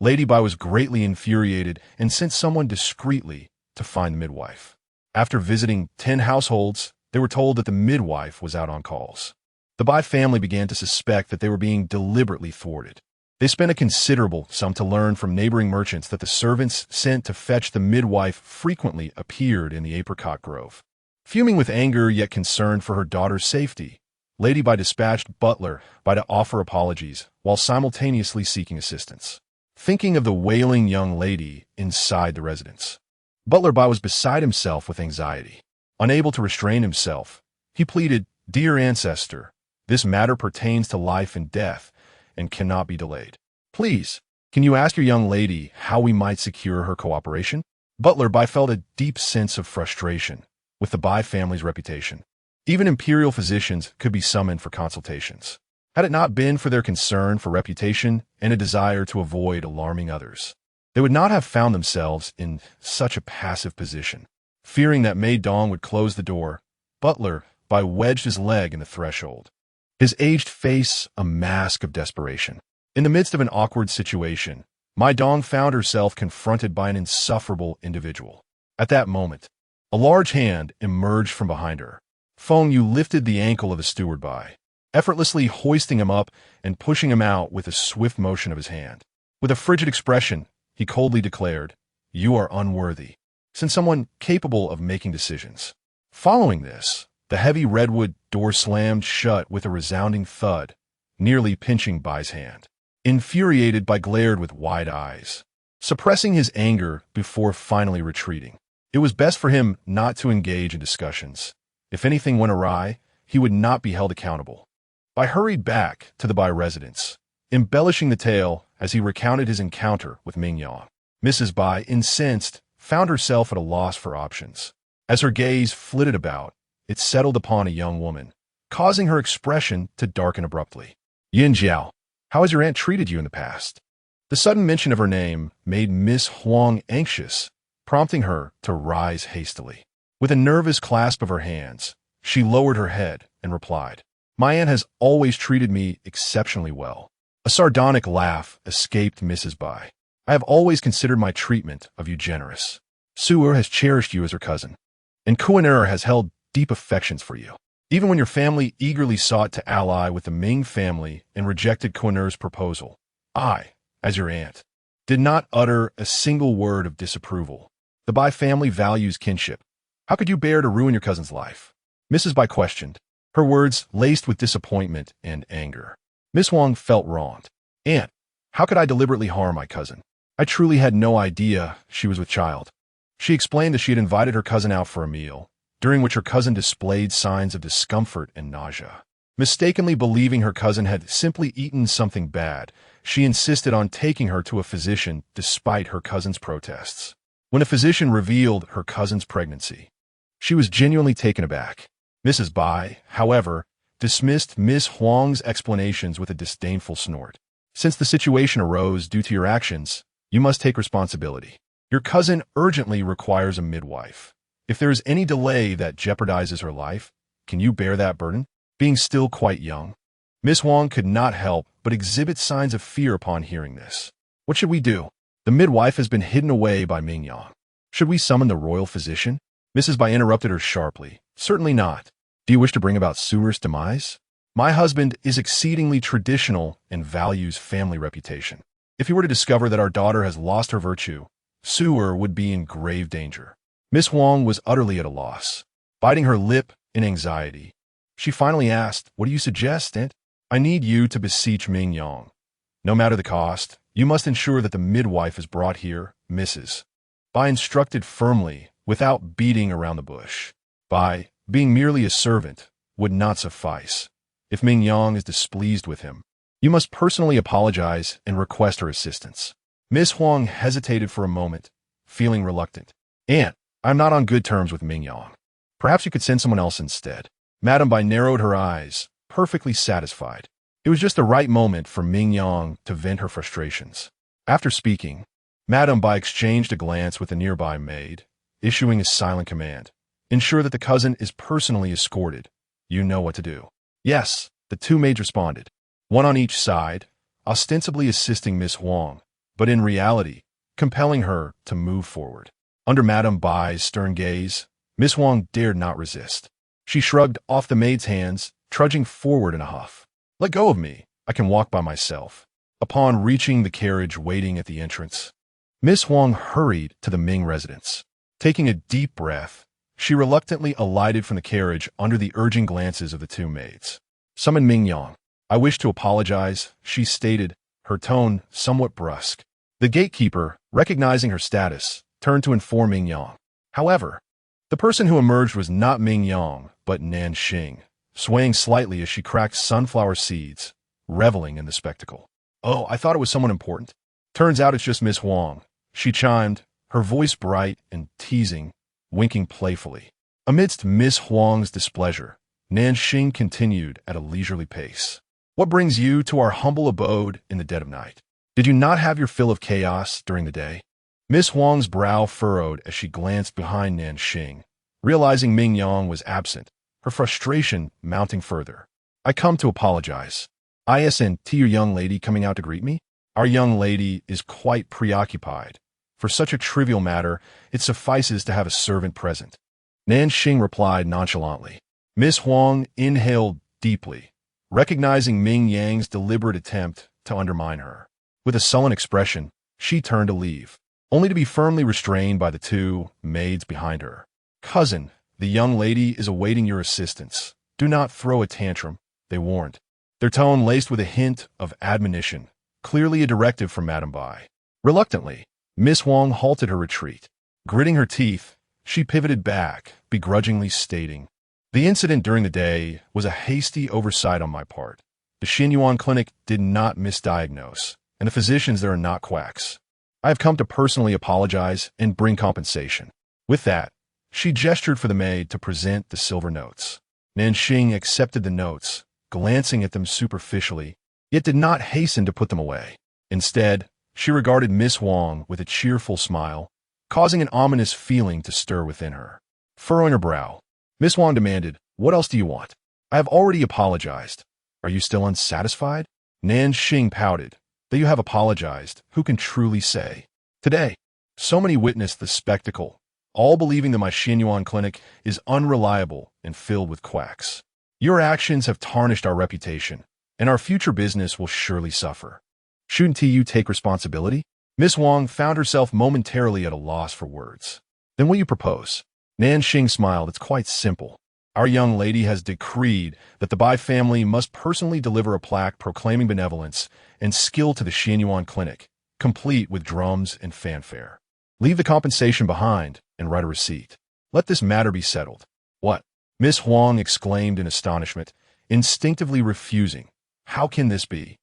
Lady Bai was greatly infuriated and sent someone discreetly to find the midwife. After visiting 10 households, they were told that the midwife was out on calls. The Bai family began to suspect that they were being deliberately thwarted. They spent a considerable sum to learn from neighboring merchants that the servants sent to fetch the midwife frequently appeared in the apricot grove. Fuming with anger yet concerned for her daughter's safety, Lady Bai dispatched Butler Bai to offer apologies while simultaneously seeking assistance. Thinking of the wailing young lady inside the residence, Butler Bai was beside himself with anxiety. Unable to restrain himself, he pleaded, "Dear ancestor, this matter pertains to life and death and cannot be delayed. Please, can you ask your young lady how we might secure her cooperation?" Butler Bai felt a deep sense of frustration with the Bai family's reputation. Even imperial physicians could be summoned for consultations. Had it not been for their concern for reputation and a desire to avoid alarming others, they would not have found themselves in such a passive position. Fearing that Maid Dong would close the door, Butler Bai wedged his leg in the threshold, his aged face a mask of desperation. In the midst of an awkward situation, Mai Dong found herself confronted by an insufferable individual. At that moment, a large hand emerged from behind her. Feng Yu lifted the ankle of the steward Bai, effortlessly hoisting him up and pushing him out with a swift motion of his hand. With a frigid expression, he coldly declared, "You are unworthy. Send someone capable of making decisions." Following this, the heavy redwood door slammed shut with a resounding thud, nearly pinching Bai's hand. Infuriated, Bai glared with wide eyes, suppressing his anger before finally retreating. It was best for him not to engage in discussions. If anything went awry, he would not be held accountable. Bai hurried back to the Bai residence, embellishing the tale as he recounted his encounter with Ming Yang. Mrs. Bai, incensed, found herself at a loss for options. As her gaze flitted about, it settled upon a young woman, causing her expression to darken abruptly. "Yin Jiao, how has your aunt treated you in the past?" The sudden mention of her name made Miss Huang anxious, prompting her to rise hastily. With a nervous clasp of her hands, she lowered her head and replied, "My aunt has always treated me exceptionally well." A sardonic laugh escaped Mrs. Bai. "I have always considered my treatment of you generous. Su'er has cherished you as her cousin, and Kuan-er has held deep affections for you." even when your family eagerly sought to ally with the Ming family and rejected Kuner's proposal. I, as your aunt, did not utter a single word of disapproval. The Bai family values kinship. How could you bear to ruin your cousin's life? Mrs. Bai questioned, her words laced with disappointment and anger. Miss Wang felt wronged. Aunt, how could I deliberately harm my cousin? I truly had no idea she was with child. She explained that she had invited her cousin out for a meal, during which her cousin displayed signs of discomfort and nausea. Mistakenly believing her cousin had simply eaten something bad, she insisted on taking her to a physician despite her cousin's protests. When a physician revealed her cousin's pregnancy, she was genuinely taken aback. Mrs. Bai, however, dismissed Miss Huang's explanations with a disdainful snort. Since the situation arose due to your actions, you must take responsibility. Your cousin urgently requires a midwife. If there is any delay that jeopardizes her life, can you bear that burden? Being still quite young, Miss Huang could not help but exhibit signs of fear upon hearing this. What should we do? The midwife has been hidden away by Ming Yang. Should we summon the royal physician? Mrs. Bai interrupted her sharply. Certainly not. Do you wish to bring about Suer's demise? My husband is exceedingly traditional and values family reputation. If he were to discover that our daughter has lost her virtue, Suer would be in grave danger. Miss Huang was utterly at a loss. Biting her lip in anxiety, she finally asked, what do you suggest, Aunt? I need you to beseech Ming Yang. No matter the cost, you must ensure that the midwife is brought here, Mrs. Bai instructed firmly, without beating around the bush. Bai, being merely a servant, would not suffice. If Ming Yang is displeased with him, you must personally apologize and request her assistance. Miss Huang hesitated for a moment, feeling reluctant. Aunt, I'm not on good terms with Ming Yang. Perhaps you could send someone else instead. Madame Bai narrowed her eyes, perfectly satisfied. It was just the right moment for Ming Yang to vent her frustrations. After speaking, Madame Bai exchanged a glance with a nearby maid, issuing a silent command. Ensure that the cousin is personally escorted. You know what to do. Yes, the two maids responded, one on each side, ostensibly assisting Miss Huang, but in reality, compelling her to move forward. Under Madame Bai's stern gaze, Miss Huang dared not resist. She shrugged off the maid's hands, trudging forward in a huff. Let go of me. I can walk by myself. Upon reaching the carriage waiting at the entrance, Miss Huang hurried to the Ming residence. Taking a deep breath, she reluctantly alighted from the carriage under the urging glances of the two maids. Summon Ming Yang. I wish to apologize, she stated, her tone somewhat brusque. The gatekeeper, recognizing her status, turned to inform Ming Yang. However, the person who emerged was not Ming Yang, but Nanxing, swaying slightly as she cracked sunflower seeds, reveling in the spectacle. Oh, I thought it was someone important. Turns out it's just Miss Huang, she chimed, her voice bright and teasing, winking playfully. Amidst Miss Huang's displeasure, Nanxing continued at a leisurely pace. What brings you to our humble abode in the dead of night? Did you not have your fill of chaos during the day? Miss Huang's brow furrowed as she glanced behind Nanxing, realizing Ming Yang was absent, her frustration mounting further. I come to apologize. Isn't your young lady coming out to greet me? Our young lady is quite preoccupied. For such a trivial matter, it suffices to have a servant present. Nanxing replied nonchalantly. Miss Huang inhaled deeply, recognizing Ming Yang's deliberate attempt to undermine her. With a sullen expression, she turned to leave, only to be firmly restrained by the two maids behind her. Cousin, the young lady is awaiting your assistance. Do not throw a tantrum, they warned, their tone laced with a hint of admonition, clearly a directive from Madame Bai. Reluctantly, Miss Huang halted her retreat. Gritting her teeth, she pivoted back, begrudgingly stating, the incident during the day was a hasty oversight on my part. The Xinyuan clinic did not misdiagnose, and the physicians there are not quacks. I have come to personally apologize and bring compensation. With that, she gestured for the maid to present the silver notes. Nanxing accepted the notes, glancing at them superficially, yet did not hasten to put them away. Instead, she regarded Miss Huang with a cheerful smile, causing an ominous feeling to stir within her. Furrowing her brow, Miss Huang demanded, what else do you want? I have already apologized. Are you still unsatisfied? Nanxing pouted. That you have apologized, who can truly say? Today, so many witnessed the spectacle, all believing that my Xinyuan clinic is unreliable and filled with quacks. Your actions have tarnished our reputation, and our future business will surely suffer. Shouldn't you take responsibility? Miss Wang found herself momentarily at a loss for words. Then will you propose? Nanxing smiled. It's quite simple. Our young lady has decreed that the Bai family must personally deliver a plaque proclaiming benevolence and skill to the Xianyuan clinic, complete with drums and fanfare. Leave the compensation behind and write a receipt. Let this matter be settled. What? Miss Huang exclaimed in astonishment, instinctively refusing. How can this be?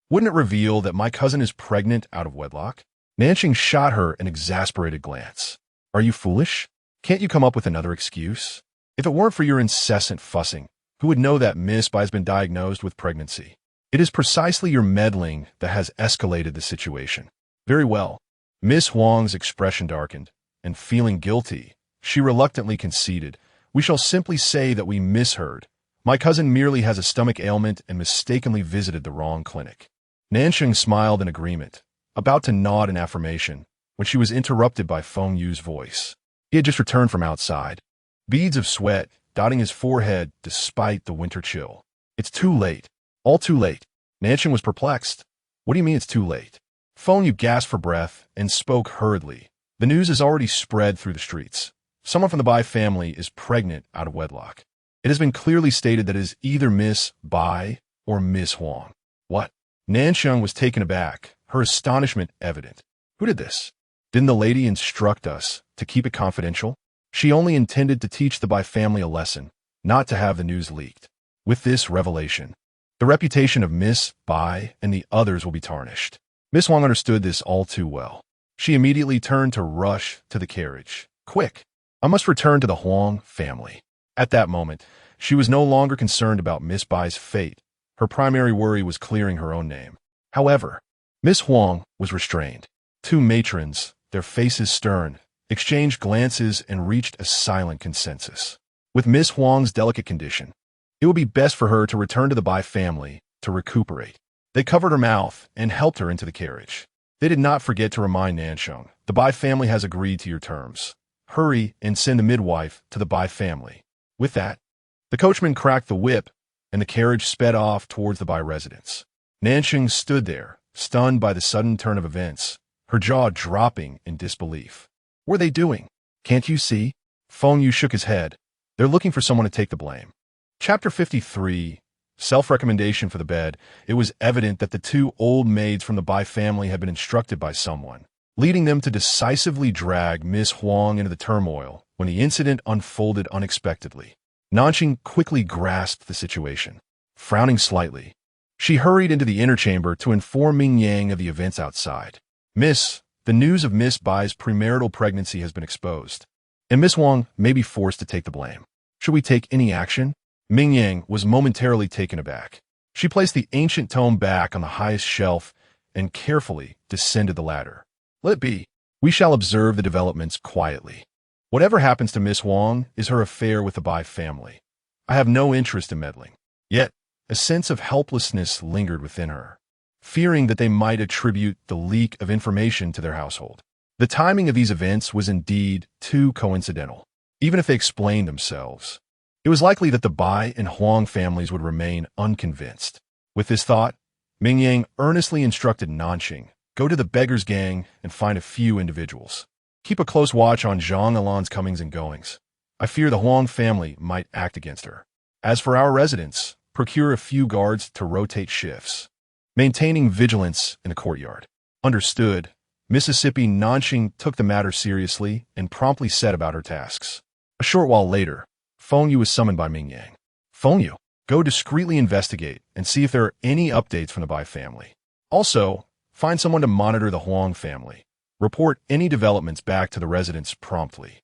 Wouldn't it reveal that my cousin is pregnant out of wedlock? Nanxing shot her an exasperated glance. Are you foolish? Can't you come up with another excuse? If it weren't for your incessant fussing, who would know that Miss Bai has been diagnosed with pregnancy? It is precisely your meddling that has escalated the situation. Very well. Miss Huang's expression darkened, and feeling guilty, she reluctantly conceded. We shall simply say that we misheard. My cousin merely has a stomach ailment and mistakenly visited the wrong clinic. Nanxing smiled in agreement, about to nod in affirmation, when she was interrupted by Feng Yu's voice. He had just returned from outside, beads of sweat dotting his forehead despite the winter chill. It's too late. All too late. Nanxing was perplexed. What do you mean it's too late? Feng Yu gasped for breath and spoke hurriedly. The news has already spread through the streets. Someone from the Bai family is pregnant out of wedlock. It has been clearly stated that it is either Miss Bai or Miss Huang. What? Nanxing was taken aback, her astonishment evident. Who did this? Didn't the lady instruct us to keep it confidential? She only intended to teach the Bai family a lesson, not to have the news leaked. With this revelation, the reputation of Miss Bai and the others will be tarnished. Miss Huang understood this all too well. She immediately turned to rush to the carriage. Quick! I must return to the Huang family. At that moment, she was no longer concerned about Miss Bai's fate. Her primary worry was clearing her own name. However, Miss Huang was restrained. Two matrons, their faces stern, exchanged glances and reached a silent consensus. With Miss Huang's delicate condition, it would be best for her to return to the Bai family to recuperate. They covered her mouth and helped her into the carriage. They did not forget to remind Nanxing, the Bai family has agreed to your terms. Hurry and send a midwife to the Bai family. With that, the coachman cracked the whip, and the carriage sped off towards the Bai residence. Nanxing stood there, stunned by the sudden turn of events, her jaw dropping in disbelief. What are they doing? Can't you see? Feng Yu shook his head. They're looking for someone to take the blame. Chapter 53, Self-Recommendation for the Bed. It was evident that the two old maids from the Bai family had been instructed by someone, leading them to decisively drag Miss Huang into the turmoil when the incident unfolded unexpectedly. Nanxing quickly grasped the situation. Frowning slightly, she hurried into the inner chamber to inform Ming Yang of the events outside. Miss, the news of Miss Bai's premarital pregnancy has been exposed, and Miss Huang may be forced to take the blame. Should we take any action? Ming Yang was momentarily taken aback. She placed the ancient tome back on the highest shelf and carefully descended the ladder. Let it be. We shall observe the developments quietly. Whatever happens to Miss Huang is her affair with the Bai family. I have no interest in meddling. Yet, a sense of helplessness lingered within her, fearing that they might attribute the leak of information to their household. The timing of these events was indeed too coincidental. Even if they explained themselves, it was likely that the Bai and Huang families would remain unconvinced. With this thought, Ming Yang earnestly instructed Nanxing, go to the beggars' gang and find a few individuals. Keep a close watch on Zhang Alan's comings and goings. I fear the Huang family might act against her. As for our residents, procure a few guards to rotate shifts, maintaining vigilance in the courtyard. Understood. Mississippi Nanxing took the matter seriously and promptly set about her tasks. A short while later, Feng Yu was summoned by Ming Yang. Feng Yu, go discreetly investigate and see if there are any updates from the Bai family. Also, find someone to monitor the Huang family. Report any developments back to the residents promptly.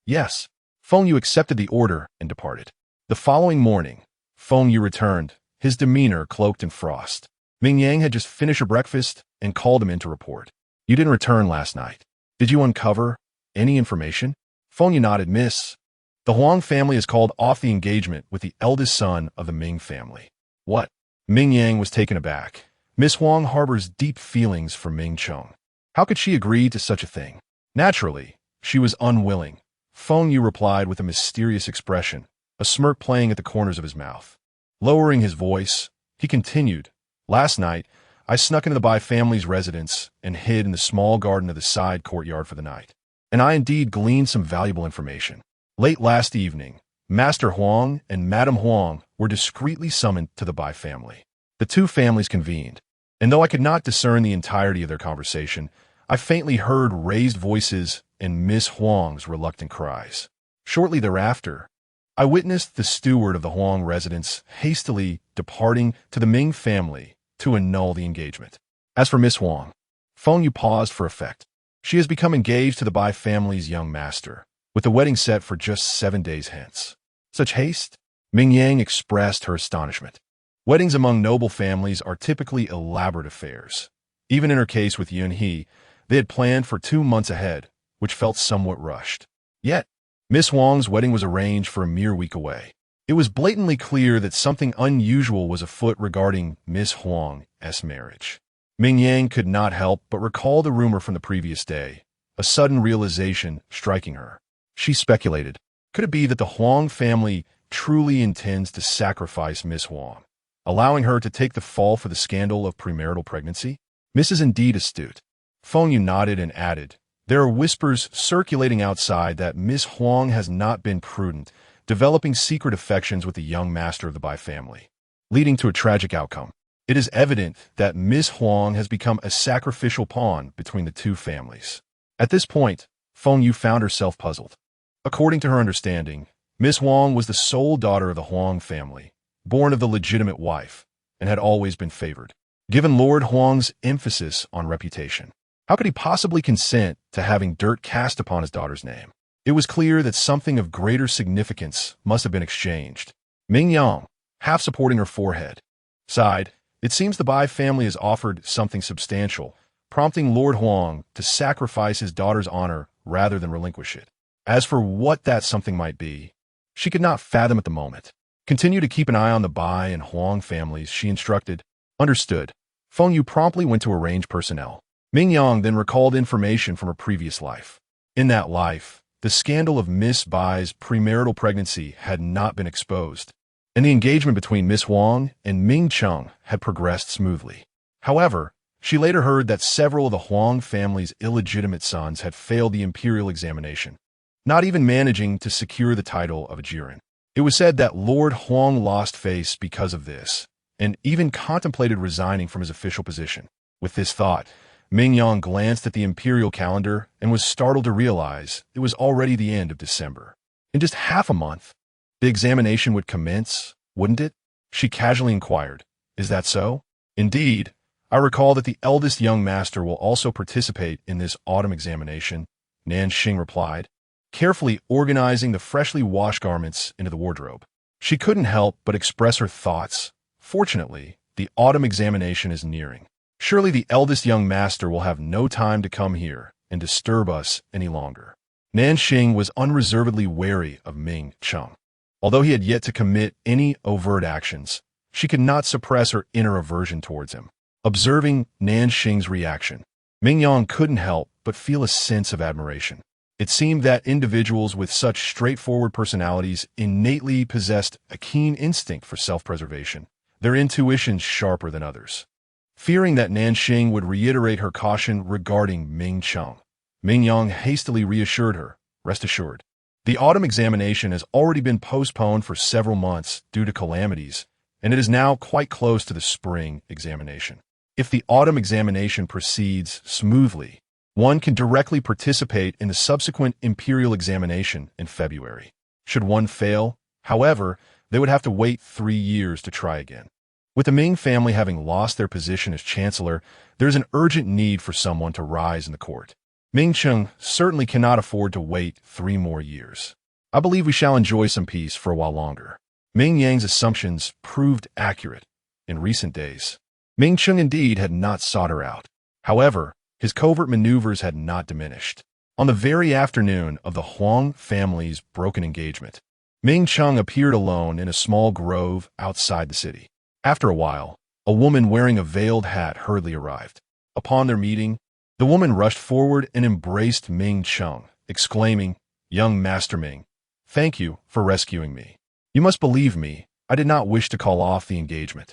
Yes. Feng Yu accepted the order and departed. The following morning, Feng Yu returned, his demeanor cloaked in frost. Ming Yang had just finished her breakfast and called him in to report. You didn't return last night. Did you uncover any information? Feng Yu nodded. Miss, the Huang family has called off the engagement with the eldest son of the Ming family. What? Ming Yang was taken aback. Miss Huang harbors deep feelings for Ming Cheng. How could she agree to such a thing? Naturally, she was unwilling. Feng Yu replied with a mysterious expression, a smirk playing at the corners of his mouth. Lowering his voice, he continued, "Last night, I snuck into the Bai family's residence and hid in the small garden of the side courtyard for the night. And I indeed gleaned some valuable information. Late last evening, Master Huang and Madame Huang were discreetly summoned to the Bai family. The two families convened, and though I could not discern the entirety of their conversation, I faintly heard raised voices and Miss Huang's reluctant cries. Shortly thereafter, I witnessed the steward of the Huang residence hastily departing to the Ming family to annul the engagement. As for Miss Huang, Feng Yu paused for effect. She has become engaged to the Bai family's young master, with the wedding set for just 7 days hence. Such haste? Ming Yang expressed her astonishment. Weddings among noble families are typically elaborate affairs. Even in her case with Yun He, they had planned for 2 months ahead, which felt somewhat rushed. Yet, Miss Huang's wedding was arranged for a mere week away. It was blatantly clear that something unusual was afoot regarding Miss Huang's marriage. Ming Yang could not help but recall the rumor from the previous day, a sudden realization striking her. She speculated, could it be that the Huang family truly intends to sacrifice Miss Huang, allowing her to take the fall for the scandal of premarital pregnancy? Miss is indeed astute. Feng Yu nodded and added, there are whispers circulating outside that Miss Huang has not been prudent, developing secret affections with the young master of the Bai family, leading to a tragic outcome. It is evident that Miss Huang has become a sacrificial pawn between the two families. At this point, Feng Yu found herself puzzled. According to her understanding, Miss Huang was the sole daughter of the Huang family, born of the legitimate wife, and had always been favored. Given Lord Huang's emphasis on reputation, how could he possibly consent to having dirt cast upon his daughter's name? It was clear that something of greater significance must have been exchanged. Ming Yang, half supporting her forehead, sighed. It seems the Bai family has offered something substantial, prompting Lord Huang to sacrifice his daughter's honor rather than relinquish it. As for what that something might be, she could not fathom at the moment. Continue to keep an eye on the Bai and Huang families, she instructed. Understood. Feng Yu promptly went to arrange personnel. Ming Yang then recalled information from her previous life. In that life, the scandal of Miss Bai's premarital pregnancy had not been exposed, and the engagement between Miss Huang and Ming Cheng had progressed smoothly. However, she later heard that several of the Huang family's illegitimate sons had failed the imperial examination, not even managing to secure the title of a Jiren. It was said that Lord Huang lost face because of this, and even contemplated resigning from his official position. With this thought, Ming Yang glanced at the imperial calendar and was startled to realize it was already the end of December. In just half a month, the examination would commence, wouldn't it? She casually inquired. Is that so? Indeed. I recall that the eldest young master will also participate in this autumn examination, Nanxing replied, carefully organizing the freshly washed garments into the wardrobe. She couldn't help but express her thoughts. Fortunately, the autumn examination is nearing. Surely the eldest young master will have no time to come here and disturb us any longer. Nanxing was unreservedly wary of Ming Cheng. Although he had yet to commit any overt actions, she could not suppress her inner aversion towards him. Observing Nanxing's reaction, Ming Yang couldn't help but feel a sense of admiration. It seemed that individuals with such straightforward personalities innately possessed a keen instinct for self-preservation, their intuitions sharper than others. Fearing that Nanxing would reiterate her caution regarding Ming Cheng, Ming Yang hastily reassured her, rest assured. The autumn examination has already been postponed for several months due to calamities, and it is now quite close to the spring examination. If the autumn examination proceeds smoothly, one can directly participate in the subsequent imperial examination in February. Should one fail, however, they would have to wait 3 years to try again. With the Ming family having lost their position as chancellor, there is an urgent need for someone to rise in the court. Ming Cheng certainly cannot afford to wait 3 more years. I believe we shall enjoy some peace for a while longer. Ming Yang's assumptions proved accurate in recent days. Ming Cheng indeed had not sought her out. However, his covert maneuvers had not diminished. On the very afternoon of the Huang family's broken engagement, Ming Cheng appeared alone in a small grove outside the city. After a while, a woman wearing a veiled hat hurriedly arrived. Upon their meeting, the woman rushed forward and embraced Ming Cheng, exclaiming, "Young Master Ming, thank you for rescuing me. You must believe me, I did not wish to call off the engagement.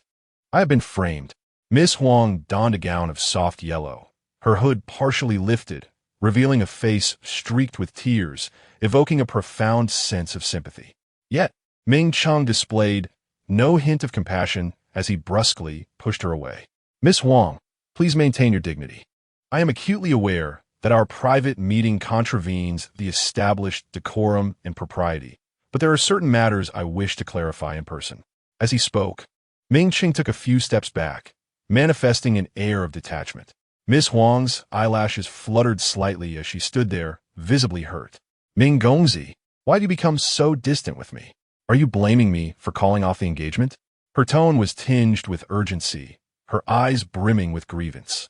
I have been framed. Miss Huang donned a gown of soft yellow, her hood partially lifted, revealing a face streaked with tears, evoking a profound sense of sympathy. Yet, Ming Cheng displayed no hint of compassion as he brusquely pushed her away. Miss Huang, please maintain your dignity. I am acutely aware that our private meeting contravenes the established decorum and propriety, but there are certain matters I wish to clarify in person. As he spoke, Ming Cheng took a few steps back, manifesting an air of detachment. Miss Huang's eyelashes fluttered slightly as she stood there, visibly hurt. Ming Gongzi, why do you become so distant with me? Are you blaming me for calling off the engagement? Her tone was tinged with urgency, her eyes brimming with grievance.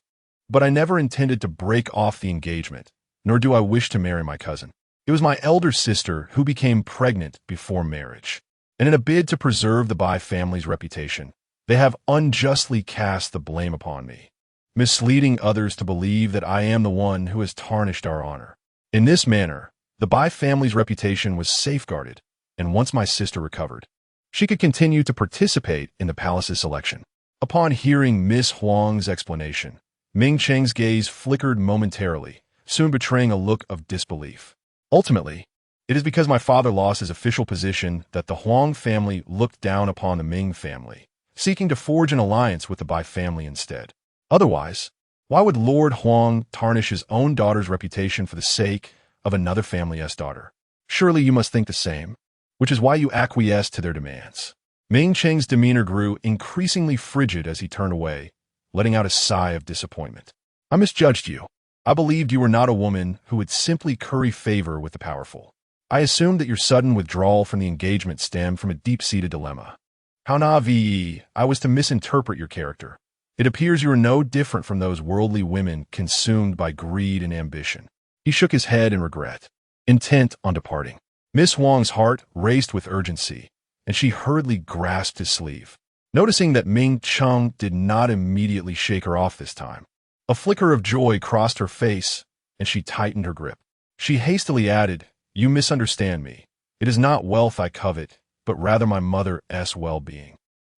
But I never intended to break off the engagement, nor do I wish to marry my cousin. It was my elder sister who became pregnant before marriage, and in a bid to preserve the Bai family's reputation, they have unjustly cast the blame upon me, misleading others to believe that I am the one who has tarnished our honor. In this manner, the Bai family's reputation was safeguarded, and once my sister recovered, she could continue to participate in the palace's selection. Upon hearing Miss Huang's explanation, Ming Cheng's gaze flickered momentarily, soon betraying a look of disbelief. Ultimately, it is because my father lost his official position that the Huang family looked down upon the Ming family, seeking to forge an alliance with the Bai family instead. Otherwise, why would Lord Huang tarnish his own daughter's reputation for the sake of another family's daughter? Surely you must think the same, which is why you acquiesced to their demands. Ming Cheng's demeanor grew increasingly frigid as he turned away, letting out a sigh of disappointment. I misjudged you. I believed you were not a woman who would simply curry favor with the powerful. I assumed that your sudden withdrawal from the engagement stemmed from a deep-seated dilemma. How naive I was to misinterpret your character. It appears you are no different from those worldly women consumed by greed and ambition. He shook his head in regret, intent on departing. Miss Huang's heart raced with urgency, and she hurriedly grasped his sleeve. Noticing that Ming Cheng did not immediately shake her off this time, a flicker of joy crossed her face, and she tightened her grip. She hastily added, "You misunderstand me. It is not wealth I covet, but rather my mother's well-being."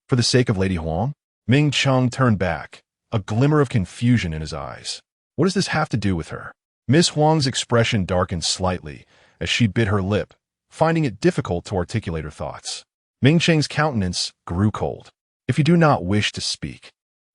For the sake of Lady Huang? Ming Cheng turned back, a glimmer of confusion in his eyes. What does this have to do with her? Miss Huang's expression darkened slightly as she bit her lip, finding it difficult to articulate her thoughts. Ming Cheng's countenance grew cold. If you do not wish to speak,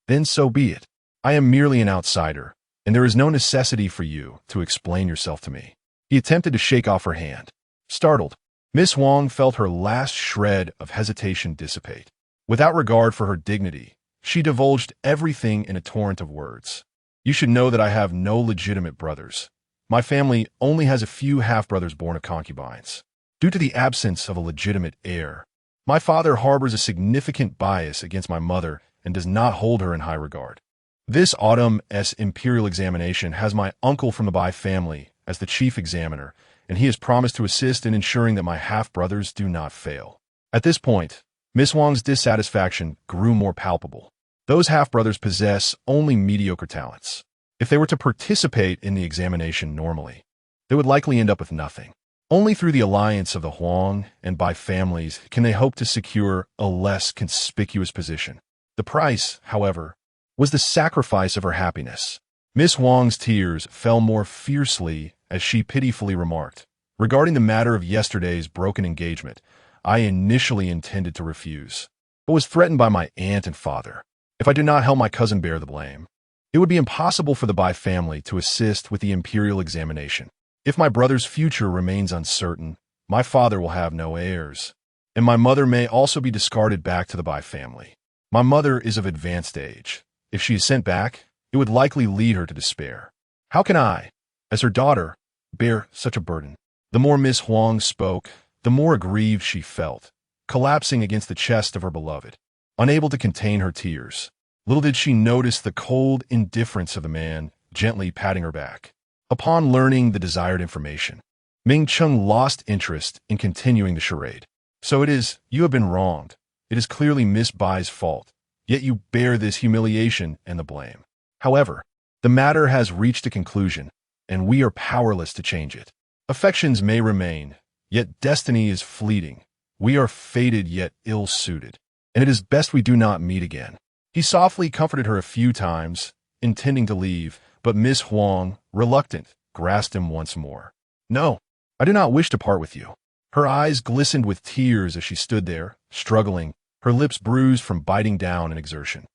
then so be it. I am merely an outsider, and there is no necessity for you to explain yourself to me. He attempted to shake off her hand. Startled, Miss Huang felt her last shred of hesitation dissipate. Without regard for her dignity, she divulged everything in a torrent of words. You should know that I have no legitimate brothers. My family only has a few half-brothers born of concubines. Due to the absence of a legitimate heir, my father harbors a significant bias against my mother and does not hold her in high regard. This autumn's imperial examination has my uncle from the Bai family as the chief examiner, and he has promised to assist in ensuring that my half-brothers do not fail. At this point, Miss Huang's dissatisfaction grew more palpable. Those half-brothers possess only mediocre talents. If they were to participate in the examination normally, they would likely end up with nothing. Only through the alliance of the Huang and Bai families can they hope to secure a less conspicuous position. The price, however, was the sacrifice of her happiness. Miss Huang's tears fell more fiercely as she pitifully remarked, "Regarding the matter of yesterday's broken engagement, I initially intended to refuse, but was threatened by my aunt and father. If I do not help my cousin bear the blame, it would be impossible for the Bai family to assist with the imperial examination. If my brother's future remains uncertain, my father will have no heirs, and my mother may also be discarded back to the Bai family. My mother is of advanced age. If she is sent back, it would likely lead her to despair. How can I, as her daughter, bear such a burden?" The more Miss Huang spoke, the more aggrieved she felt, collapsing against the chest of her beloved, unable to contain her tears. Little did she notice the cold indifference of the man gently patting her back. Upon learning the desired information, Ming Cheng lost interest in continuing the charade. "So it is, you have been wronged. It is clearly Miss Bai's fault, yet you bear this humiliation and the blame. However, the matter has reached a conclusion, and we are powerless to change it. Affections may remain, yet destiny is fleeting. We are fated yet ill-suited, and it is best we do not meet again. He softly comforted her a few times, intending to leave, but Miss Huang, reluctant, grasped him once more. No, I do not wish to part with you. Her eyes glistened with tears as she stood there, struggling, her lips bruised from biting down in exertion.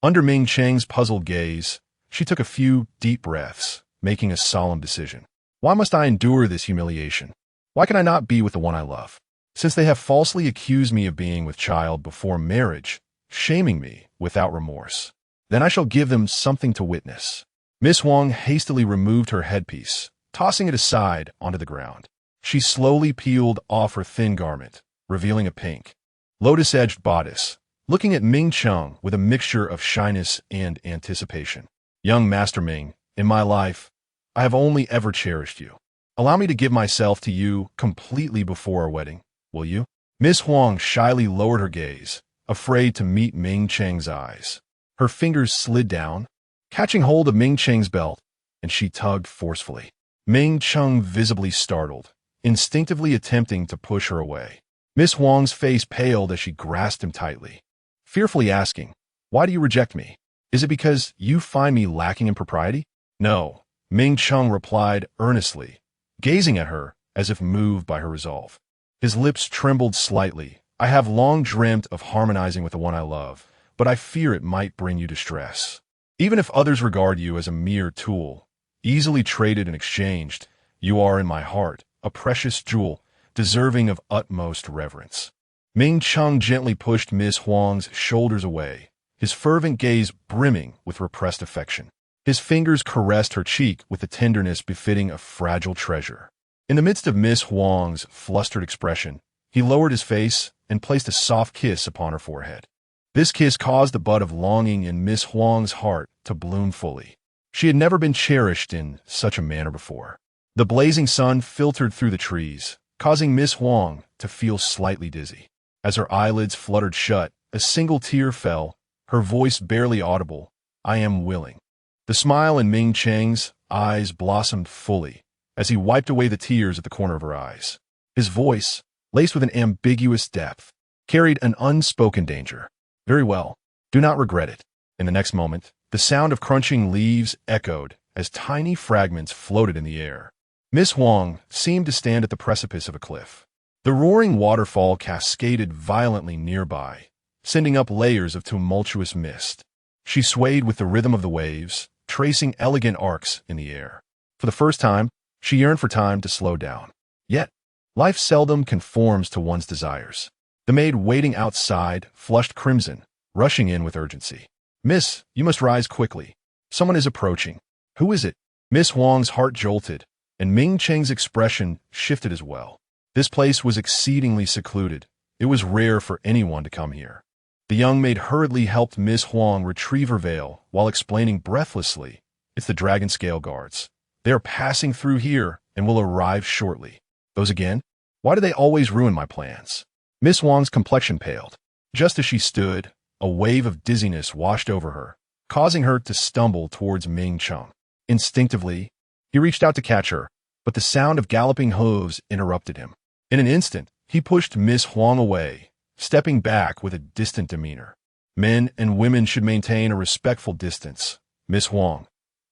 Under Ming Cheng's puzzled gaze, she took a few deep breaths, making a solemn decision. Why must I endure this humiliation? Why can I not be with the one I love? Since they have falsely accused me of being with child before marriage, shaming me without remorse, then I shall give them something to witness. Miss Huang hastily removed her headpiece, tossing it aside onto the ground. She slowly peeled off her thin garment, revealing a pink, lotus-edged bodice, looking at Ming Cheng with a mixture of shyness and anticipation. Young Master Ming, in my life, I have only ever cherished you. Allow me to give myself to you completely before our wedding, will you? Miss Huang shyly lowered her gaze, afraid to meet Ming Cheng's eyes. Her fingers slid down, catching hold of Ming Cheng's belt, and she tugged forcefully. Ming Cheng visibly startled, instinctively attempting to push her away. Miss Huang's face paled as she grasped him tightly, fearfully asking, "Why do you reject me? Is it because you find me lacking in propriety?" "No," Ming Cheng replied earnestly, gazing at her as if moved by her resolve. His lips trembled slightly. "I have long dreamt of harmonizing with the one I love, but I fear it might bring you distress. Even if others regard you as a mere tool, easily traded and exchanged, you are in my heart a precious jewel, deserving of utmost reverence." Ming Cheng gently pushed Miss Huang's shoulders away, his fervent gaze brimming with repressed affection. His fingers caressed her cheek with the tenderness befitting a fragile treasure. In the midst of Miss Huang's flustered expression, he lowered his face and placed a soft kiss upon her forehead. This kiss caused the bud of longing in Miss Huang's heart to bloom fully. She had never been cherished in such a manner before. The blazing sun filtered through the trees, causing Miss Huang to feel slightly dizzy. As her eyelids fluttered shut, a single tear fell, her voice barely audible. "I am willing." The smile in Ming Cheng's eyes blossomed fully as he wiped away the tears at the corner of her eyes. His voice, laced with an ambiguous depth, carried an unspoken danger. "Very well. Do not regret it." In the next moment, the sound of crunching leaves echoed as tiny fragments floated in the air. Miss Huang seemed to stand at the precipice of a cliff. The roaring waterfall cascaded violently nearby, sending up layers of tumultuous mist. She swayed with the rhythm of the waves, tracing elegant arcs in the air. For the first time, she yearned for time to slow down. Yet, life seldom conforms to one's desires. The maid waiting outside flushed crimson, rushing in with urgency. "Miss, you must rise quickly. Someone is approaching." "Who is it?" Miss Huang's heart jolted, and Ming Cheng's expression shifted as well. This place was exceedingly secluded. It was rare for anyone to come here. The young maid hurriedly helped Miss Huang retrieve her veil while explaining breathlessly, "It's the dragon scale guards. They are passing through here and will arrive shortly." "Those again? Why do they always ruin my plans?" Miss Huang's complexion paled. Just as she stood, a wave of dizziness washed over her, causing her to stumble towards Ming Cheng. Instinctively, he reached out to catch her, but the sound of galloping hooves interrupted him. In an instant, he pushed Miss Huang away, stepping back with a distant demeanor. "Men and women should maintain a respectful distance. Miss Huang,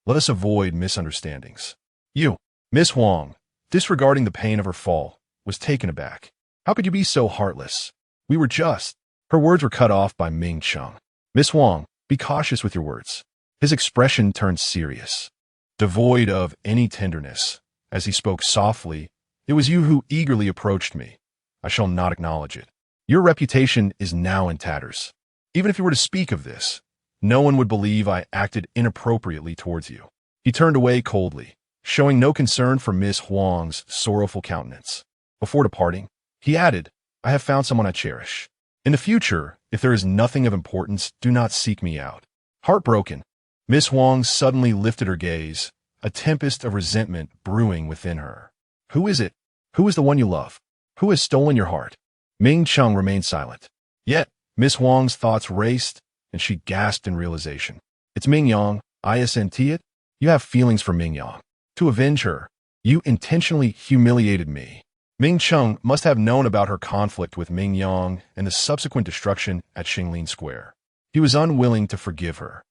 let us avoid misunderstandings." "You." Miss Huang, disregarding the pain of her fall, was taken aback. "How could you be so heartless? We were just—" Her words were cut off by Ming Cheng. "Miss Huang, be cautious with your words." His expression turned serious, devoid of any tenderness. As he spoke softly, "It was you who eagerly approached me. I shall not acknowledge it. Your reputation is now in tatters. Even if you were to speak of this, no one would believe I acted inappropriately towards you." He turned away coldly, showing no concern for Miss Huang's sorrowful countenance. Before departing, he added, "I have found someone I cherish. In the future, if there is nothing of importance, do not seek me out." Heartbroken, Miss Huang suddenly lifted her gaze, a tempest of resentment brewing within her. "Who is it? Who is the one you love? Who has stolen your heart?" Ming Cheng remained silent. Yet, Miss Huang's thoughts raced, and she gasped in realization. "It's Ming Yang, isn't it? You have feelings for Ming Yang. To avenge her, you intentionally humiliated me. Ming Cheng must have known about her conflict with Ming Yang and the subsequent destruction at Xinglin Square. He was unwilling to forgive her,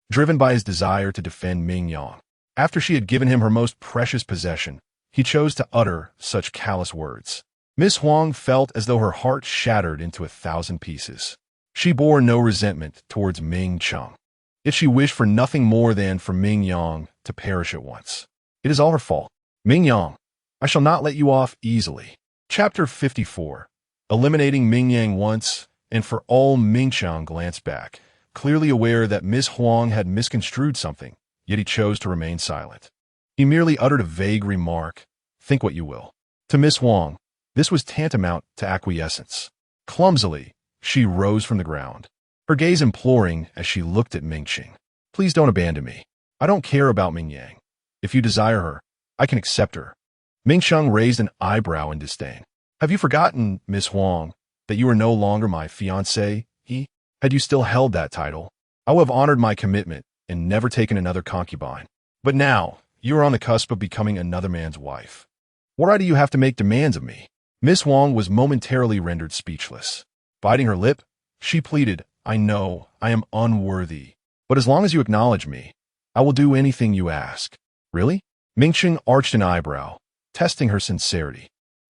driven by his desire to defend Ming Yang. After she had given him her most precious possession, he chose to utter such callous words. Miss Huang felt as though her heart shattered into 1,000 pieces. She bore no resentment towards Ming Cheng, yet she wished for nothing more than for Ming Yang to perish at once. It is all her fault. Ming Yang, I shall not let you off easily. Chapter 54. Eliminating Ming Yang once and for all. Ming Cheng glanced back, clearly aware that Miss Huang had misconstrued something, yet he chose to remain silent. He merely uttered a vague remark, "Think what you will." To Miss Huang, this was tantamount to acquiescence. Clumsily, she rose from the ground, her gaze imploring as she looked at Ming Cheng. "Please don't abandon me. I don't care about Ming Yang. If you desire her, I can accept her." Ming Cheng raised an eyebrow in disdain. "Have you forgotten, Miss Huang, that you are no longer my fiancée? Had you still held that title, I would have honored my commitment and never taken another concubine. But now, you are on the cusp of becoming another man's wife. What right do you have to make demands of me?" Miss Huang was momentarily rendered speechless. Biting her lip, she pleaded, "I know I am unworthy, but as long as you acknowledge me, I will do anything you ask." "Really?" Ming Cheng arched an eyebrow, testing her sincerity.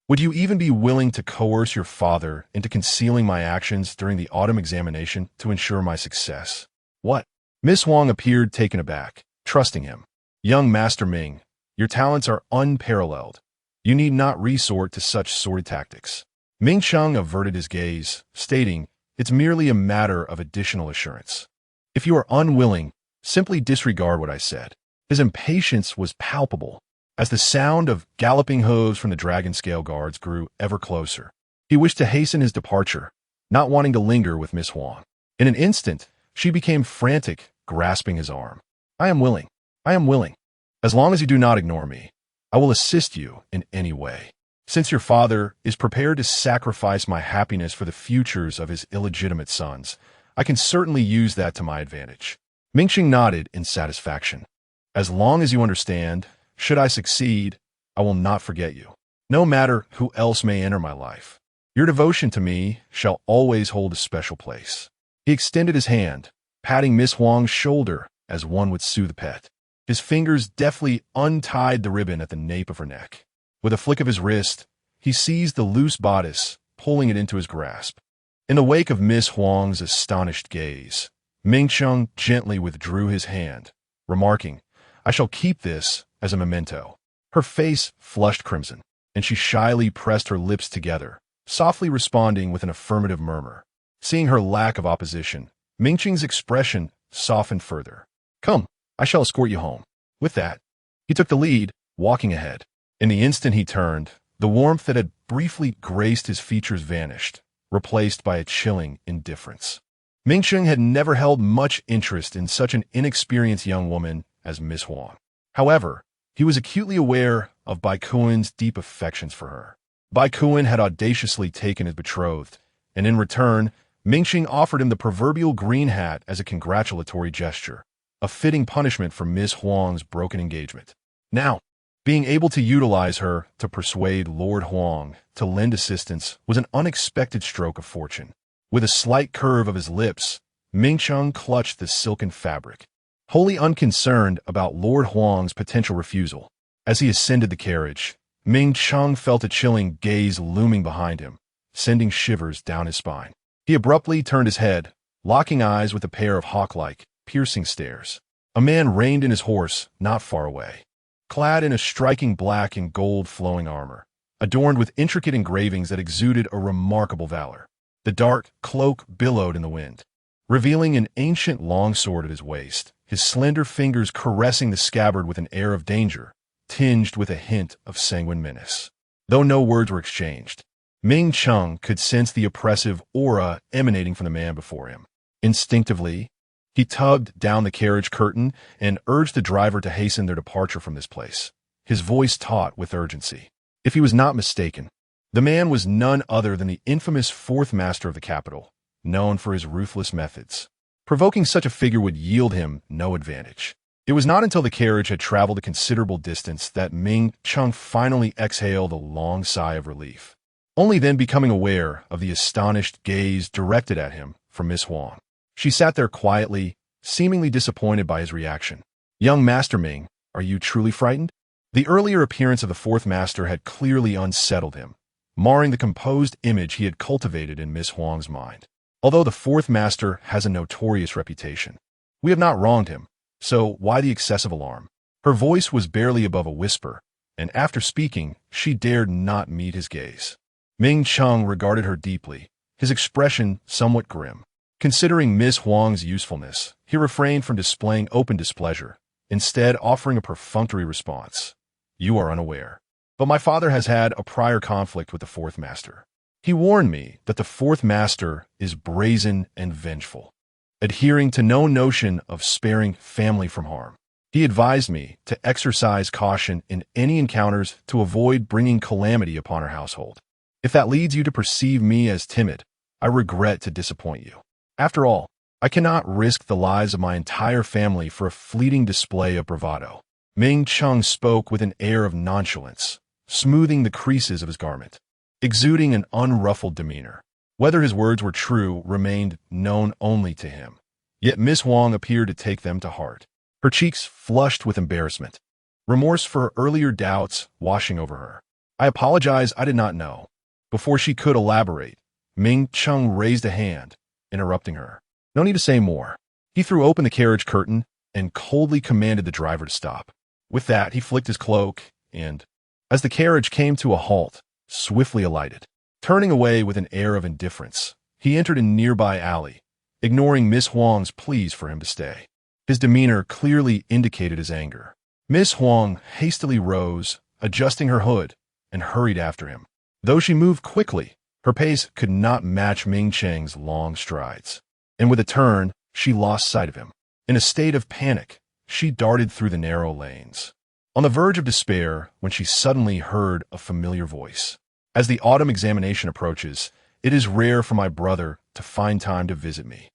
"Would you even be willing to coerce your father into concealing my actions during the autumn examination to ensure my success?" "What?" Miss Huang appeared taken aback, trusting him. "Young Master Ming, your talents are unparalleled. You need not resort to such sordid tactics." Ming Cheng averted his gaze, stating, "It's merely a matter of additional assurance. If you are unwilling, simply disregard what I said." His impatience was palpable as the sound of galloping hooves from the dragon scale guards grew ever closer. He wished to hasten his departure, not wanting to linger with Miss Huang. In an instant, she became frantic, grasping his arm. I am willing. I am willing. As long as you do not ignore me, I will assist you in any way. Since your father is prepared to sacrifice my happiness for the futures of his illegitimate sons, I can certainly use that to my advantage." Ming Cheng nodded in satisfaction. "As long as you understand, should I succeed, I will not forget you, no matter who else may enter my life. Your devotion to me shall always hold a special place." He extended his hand, patting Miss Huang's shoulder as one would soothe a pet. His fingers deftly untied the ribbon at the nape of her neck. With a flick of his wrist, he seized the loose bodice, pulling it into his grasp. In the wake of Miss Huang's astonished gaze, Ming Cheng gently withdrew his hand, remarking, "I shall keep this as a memento." Her face flushed crimson, and she shyly pressed her lips together, softly responding with an affirmative murmur. Seeing her lack of opposition, Ming Cheng's expression softened further. "Come, I shall escort you home." With that, he took the lead, walking ahead. In the instant he turned, the warmth that had briefly graced his features vanished, replaced by a chilling indifference. Ming Cheng had never held much interest in such an inexperienced young woman as Miss Huang. However, he was acutely aware of Bai Kuen's deep affections for her. Bai Kuen had audaciously taken his betrothed, and in return, Ming Cheng offered him the proverbial green hat as a congratulatory gesture, a fitting punishment for Miss Huang's broken engagement. Now, being able to utilize her to persuade Lord Huang to lend assistance was an unexpected stroke of fortune. With a slight curve of his lips, Ming Cheng clutched the silken fabric, wholly unconcerned about Lord Huang's potential refusal. As he ascended the carriage, Ming Cheng felt a chilling gaze looming behind him, sending shivers down his spine. He abruptly turned his head, locking eyes with a pair of hawk-like, piercing stares. A man reined in his horse not far away, clad in a striking black and gold flowing armor, adorned with intricate engravings that exuded a remarkable valor. The dark cloak billowed in the wind, revealing an ancient longsword at his waist, his slender fingers caressing the scabbard with an air of danger, tinged with a hint of sanguine menace. Though no words were exchanged, Ming Cheng could sense the oppressive aura emanating from the man before him. Instinctively, he tugged down the carriage curtain and urged the driver to hasten their departure from this place, his voice taut with urgency. If he was not mistaken, the man was none other than the infamous fourth master of the capital, known for his ruthless methods. Provoking such a figure would yield him no advantage. It was not until the carriage had traveled a considerable distance that Ming Cheng finally exhaled a long sigh of relief, only then becoming aware of the astonished gaze directed at him from Miss Huang. She sat there quietly, seemingly disappointed by his reaction. "Young Master Ming, are you truly frightened?" The earlier appearance of the fourth master had clearly unsettled him, marring the composed image he had cultivated in Miss Huang's mind. Although the fourth master has a notorious reputation, we have not wronged him, so why the excessive alarm? Her voice was barely above a whisper, and after speaking, she dared not meet his gaze. Ming Cheng regarded her deeply, his expression somewhat grim. Considering Miss Huang's usefulness, he refrained from displaying open displeasure, instead offering a perfunctory response. "You are unaware, but my father has had a prior conflict with the fourth master. He warned me that the fourth master is brazen and vengeful, adhering to no notion of sparing family from harm. He advised me to exercise caution in any encounters to avoid bringing calamity upon our household. If that leads you to perceive me as timid, I regret to disappoint you. After all, I cannot risk the lives of my entire family for a fleeting display of bravado." Ming Cheng spoke with an air of nonchalance, smoothing the creases of his garment, exuding an unruffled demeanor. Whether his words were true remained known only to him, yet Miss Huang appeared to take them to heart. Her cheeks flushed with embarrassment, remorse for her earlier doubts washing over her. "I apologize, I did not know." Before she could elaborate, Ming Cheng raised a hand, interrupting her. "No need to say more." He threw open the carriage curtain and coldly commanded the driver to stop. With that, he flicked his cloak and, as the carriage came to a halt, swiftly alighted. Turning away with an air of indifference, he entered a nearby alley, ignoring Miss Huang's pleas for him to stay. His demeanor clearly indicated his anger. Miss Huang hastily rose, adjusting her hood, and hurried after him. Though she moved quickly, her pace could not match Ming Cheng's long strides, and with a turn, she lost sight of him. In a state of panic, she darted through the narrow lanes, on the verge of despair when she suddenly heard a familiar voice. "As the autumn examination approaches, it is rare for my brother to find time to visit me.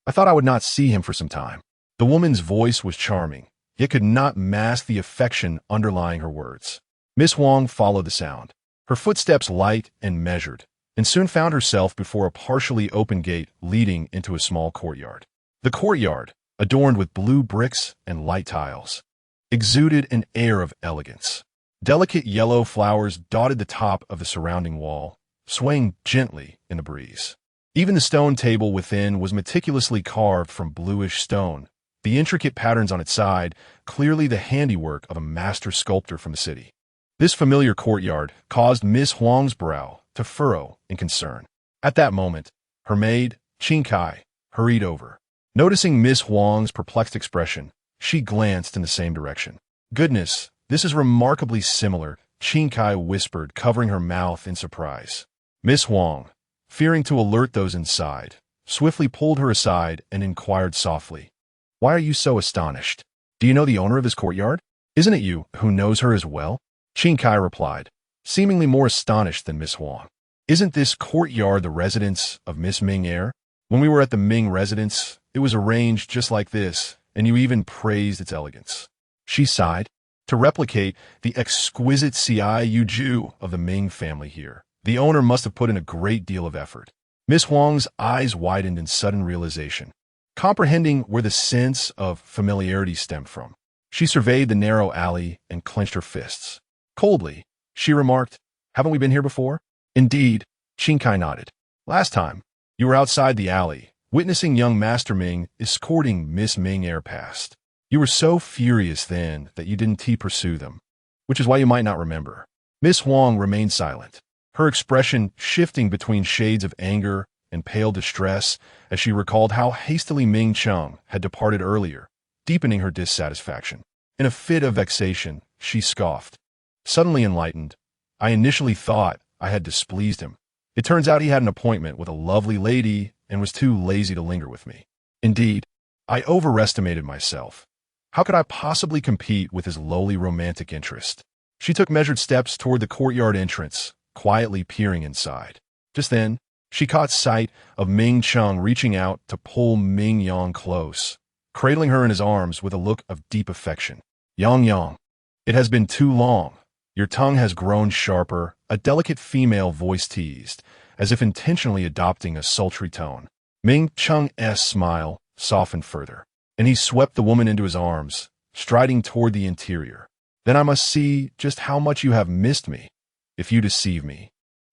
I thought I would not see him for some time." The woman's voice was charming, yet could not mask the affection underlying her words. Miss Huang followed the sound, her footsteps light and measured, and soon found herself before a partially open gate leading into a small courtyard. The courtyard, adorned with blue bricks and light tiles, exuded an air of elegance. Delicate yellow flowers dotted the top of the surrounding wall, swaying gently in the breeze. Even the stone table within was meticulously carved from bluish stone, the intricate patterns on its side clearly the handiwork of a master sculptor from the city. This familiar courtyard caused Miss Huang's brow to furrow in concern. At that moment, her maid, Qin Kai, hurried over. Noticing Miss Huang's perplexed expression, she glanced in the same direction. "Goodness, this is remarkably similar," Qin Kai whispered, covering her mouth in surprise. Miss Huang, fearing to alert those inside, swiftly pulled her aside and inquired softly, "Why are you so astonished? Do you know the owner of this courtyard? Isn't it you who knows her as well?" Qin Kai replied, seemingly more astonished than Miss Huang. "Isn't this courtyard the residence of Miss Ming Air? When we were at the Ming residence, it was arranged just like this, and you even praised its elegance." She sighed. "To replicate the exquisite Ciu of the Ming family here, the owner must have put in a great deal of effort." Miss Huang's eyes widened in sudden realization, comprehending where the sense of familiarity stemmed from. She surveyed the narrow alley and clenched her fists. Coldly, she remarked, "Haven't we been here before?" "Indeed," Qin Kai nodded. "Last time, you were outside the alley, witnessing young Master Ming escorting Miss Ming Air past. You were so furious then that you didn't pursue them, which is why you might not remember." Miss Huang remained silent, her expression shifting between shades of anger and pale distress as she recalled how hastily Ming Cheng had departed earlier, deepening her dissatisfaction. In a fit of vexation, she scoffed. Suddenly enlightened, "I initially thought I had displeased him. It turns out he had an appointment with a lovely lady and was too lazy to linger with me. Indeed, I overestimated myself. How could I possibly compete with his lowly romantic interest?" She took measured steps toward the courtyard entrance, quietly peering inside. Just then, she caught sight of Ming Cheng reaching out to pull Ming Yang close, cradling her in his arms with a look of deep affection. Yang Yang, it has been too long. Your tongue has grown sharper, a delicate female voice teased, as if intentionally adopting a sultry tone. Ming Cheng's smile softened further, and he swept the woman into his arms, striding toward the interior. Then I must see just how much you have missed me. If you deceive me,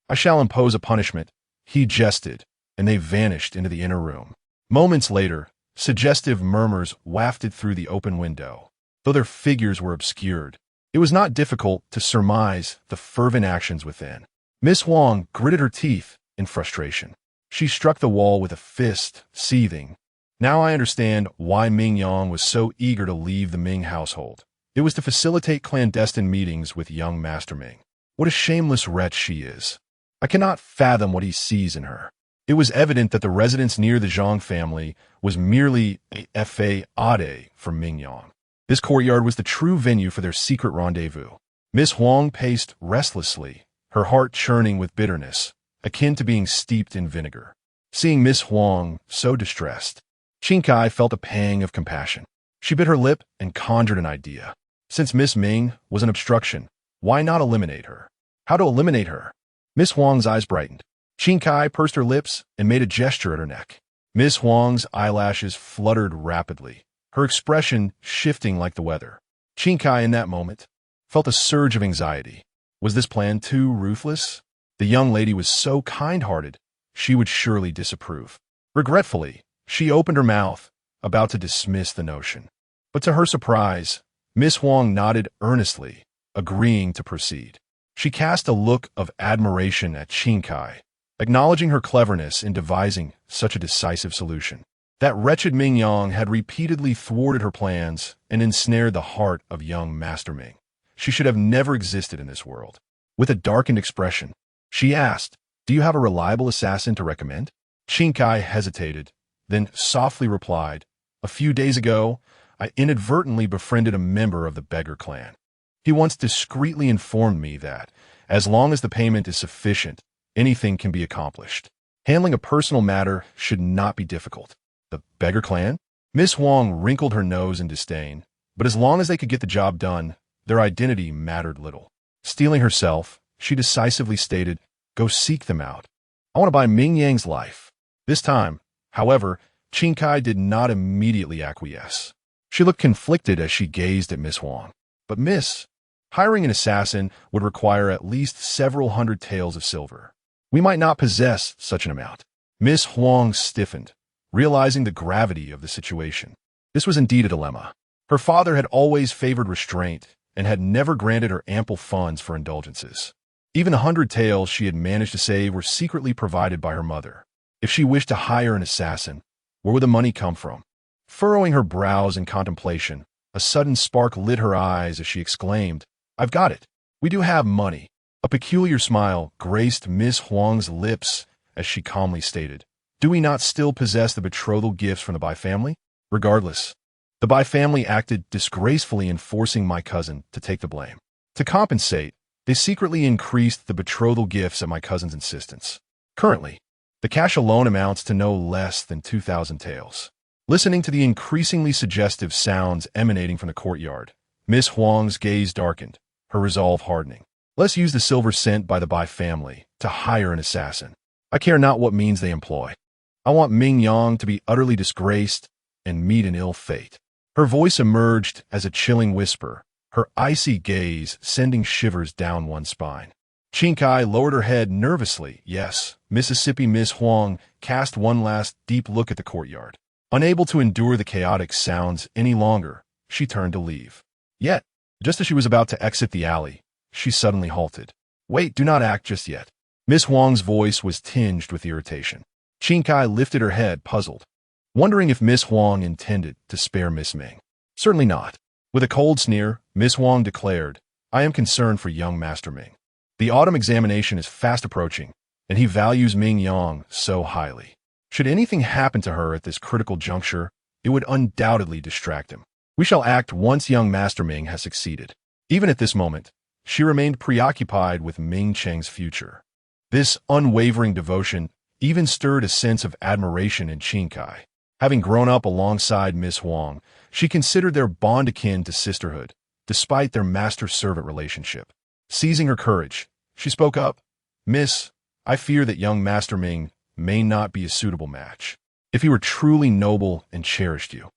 I shall impose a punishment. He jested, and they vanished into the inner room. Moments later, suggestive murmurs wafted through the open window. Though their figures were obscured, it was not difficult to surmise the fervent actions within. Miss Huang gritted her teeth in frustration. She struck the wall with a fist, seething. Now I understand why Ming Yang was so eager to leave the Ming household. It was to facilitate clandestine meetings with young Master Ming. What a shameless wretch she is. I cannot fathom what he sees in her. It was evident that the residence near the Zhang family was merely a facade for Ming Yang. This courtyard was the true venue for their secret rendezvous. Miss Huang paced restlessly, her heart churning with bitterness, akin to being steeped in vinegar. Seeing Miss Huang so distressed, Qin Kai felt a pang of compassion. She bit her lip and conjured an idea. Since Miss Ming was an obstruction, why not eliminate her? How to eliminate her? Miss Huang's eyes brightened. Qin Kai pursed her lips and made a gesture at her neck. Miss Huang's eyelashes fluttered rapidly, her expression shifting like the weather. Qin Kai, in that moment, felt a surge of anxiety. Was this plan too ruthless? The young lady was so kind-hearted, she would surely disapprove. Regretfully, she opened her mouth, about to dismiss the notion. But to her surprise, Miss Huang nodded earnestly, agreeing to proceed. She cast a look of admiration at Qin Kai, acknowledging her cleverness in devising such a decisive solution. That wretched Ming Yang had repeatedly thwarted her plans and ensnared the heart of young Master Ming. She should have never existed in this world. With a darkened expression, she asked, "Do you have a reliable assassin to recommend?" Qin Kai hesitated, then softly replied, "A few days ago, I inadvertently befriended a member of the beggar clan. He once discreetly informed me that, as long as the payment is sufficient, anything can be accomplished. Handling a personal matter should not be difficult." The beggar clan? Miss Huang wrinkled her nose in disdain, but as long as they could get the job done, their identity mattered little. Steeling herself, she decisively stated, "Go seek them out. I want to buy Ming Yang's life." This time, however, Qin Kai did not immediately acquiesce. She looked conflicted as she gazed at Miss Huang. "But miss, hiring an assassin would require at least several hundred taels of silver. We might not possess such an amount." Miss Huang stiffened, realizing the gravity of the situation. This was indeed a dilemma. Her father had always favored restraint and had never granted her ample funds for indulgences. Even 100 taels she had managed to save were secretly provided by her mother. If she wished to hire an assassin, where would the money come from? Furrowing her brows in contemplation, a sudden spark lit her eyes as she exclaimed, "I've got it. We do have money." A peculiar smile graced Miss Huang's lips as she calmly stated, "Do we not still possess the betrothal gifts from the Bai family? Regardless, the Bai family acted disgracefully in forcing my cousin to take the blame. To compensate, they secretly increased the betrothal gifts at my cousin's insistence. Currently, the cash alone amounts to no less than 2,000 taels." Listening to the increasingly suggestive sounds emanating from the courtyard, Miss Huang's gaze darkened, her resolve hardening. "Let's use the silver sent by the Bai family to hire an assassin. I care not what means they employ. I want Ming Yang to be utterly disgraced and meet an ill fate." Her voice emerged as a chilling whisper, her icy gaze sending shivers down one's spine. Qin Kai lowered her head nervously. Yes, Mississippi Miss Huang cast one last deep look at the courtyard. Unable to endure the chaotic sounds any longer, she turned to leave. Yet, just as she was about to exit the alley, she suddenly halted. "Wait, do not act just yet." Miss Huang's voice was tinged with irritation. Qin Kai lifted her head, puzzled, wondering if Miss Huang intended to spare Miss Ming. "Certainly not." With a cold sneer, Miss Huang declared, "I am concerned for young Master Ming. The autumn examination is fast approaching, and he values Ming Yang so highly. Should anything happen to her at this critical juncture, it would undoubtedly distract him. We shall act once young Master Ming has succeeded." Even at this moment, she remained preoccupied with Ming Cheng's future. This unwavering devotion even stirred a sense of admiration in Qin Kai. Having grown up alongside Miss Huang, she considered their bond akin to sisterhood, despite their master-servant relationship. Seizing her courage, she spoke up, "Miss, I fear that young Master Ming may not be a suitable match. If he were truly noble and cherished you,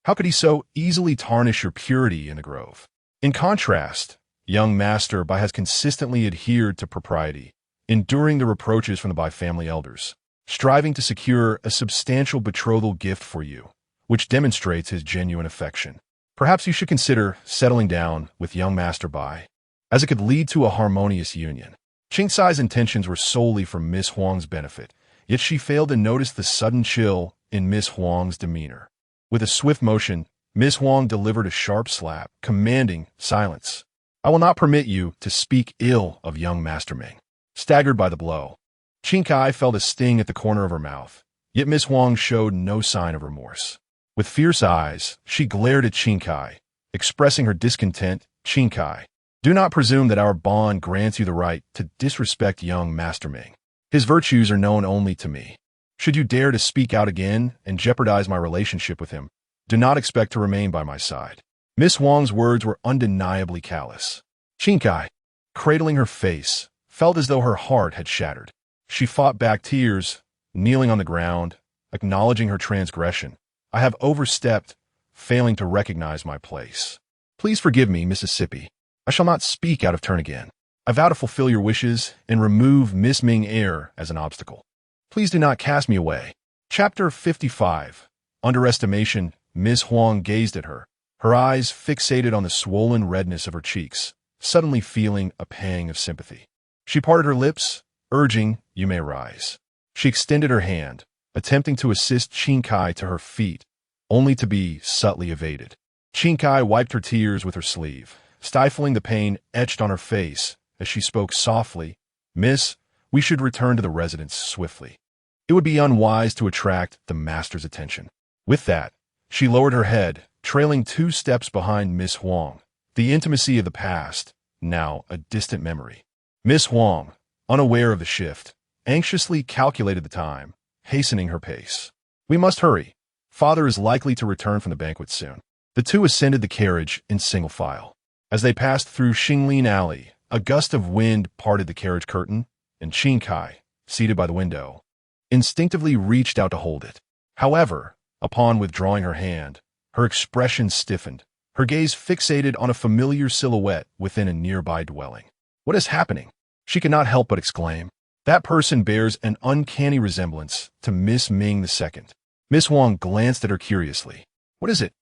how could he so easily tarnish your purity in the grove?" In contrast, young Master Bai has consistently adhered to propriety, enduring the reproaches from the Bai family elders, striving to secure a substantial betrothal gift for you, which demonstrates his genuine affection. Perhaps you should consider settling down with young Master Bai, as it could lead to a harmonious union. Qing Sai's intentions were solely for Miss Huang's benefit, yet she failed to notice the sudden chill in Miss Huang's demeanor. With a swift motion, Miss Huang delivered a sharp slap, commanding silence. "I will not permit you to speak ill of young Master Ming." Staggered by the blow, Qing Kai felt a sting at the corner of her mouth, yet Miss Huang showed no sign of remorse. With fierce eyes, she glared at Qing Kai, expressing her discontent. "Qing Kai, do not presume that our bond grants you the right to disrespect young Master Ming. His virtues are known only to me. Should you dare to speak out again and jeopardize my relationship with him, do not expect to remain by my side." Miss Huang's words were undeniably callous. Qing Kai, cradling her face, felt as though her heart had shattered. She fought back tears, kneeling on the ground, acknowledging her transgression. "I have overstepped, failing to recognize my place. Please forgive me, Mississippi. I shall not speak out of turn again. I vow to fulfill your wishes and remove Miss Ming Air as an obstacle. Please do not cast me away." Chapter 55. Underestimation. Miss Huang gazed at her, her eyes fixated on the swollen redness of her cheeks, suddenly feeling a pang of sympathy. She parted her lips, urging, "You may rise." She extended her hand, attempting to assist Qing Kai to her feet, only to be subtly evaded. Qing Kai wiped her tears with her sleeve, stifling the pain etched on her face as she spoke softly, "Miss, we should return to the residence swiftly. It would be unwise to attract the master's attention." With that, she lowered her head, trailing 2 steps behind Miss Huang, the intimacy of the past, now a distant memory. Miss Huang, unaware of the shift, anxiously calculated the time, hastening her pace. "We must hurry. Father is likely to return from the banquet soon." The two ascended the carriage in single file. As they passed through Xinglin Alley, a gust of wind parted the carriage curtain, and Qing Kai, seated by the window, instinctively reached out to hold it. However, upon withdrawing her hand, her expression stiffened, her gaze fixated on a familiar silhouette within a nearby dwelling. "What is happening?" she could not help but exclaim. "That person bears an uncanny resemblance to Miss Ming II." Miss Huang glanced at her curiously. "What is it?"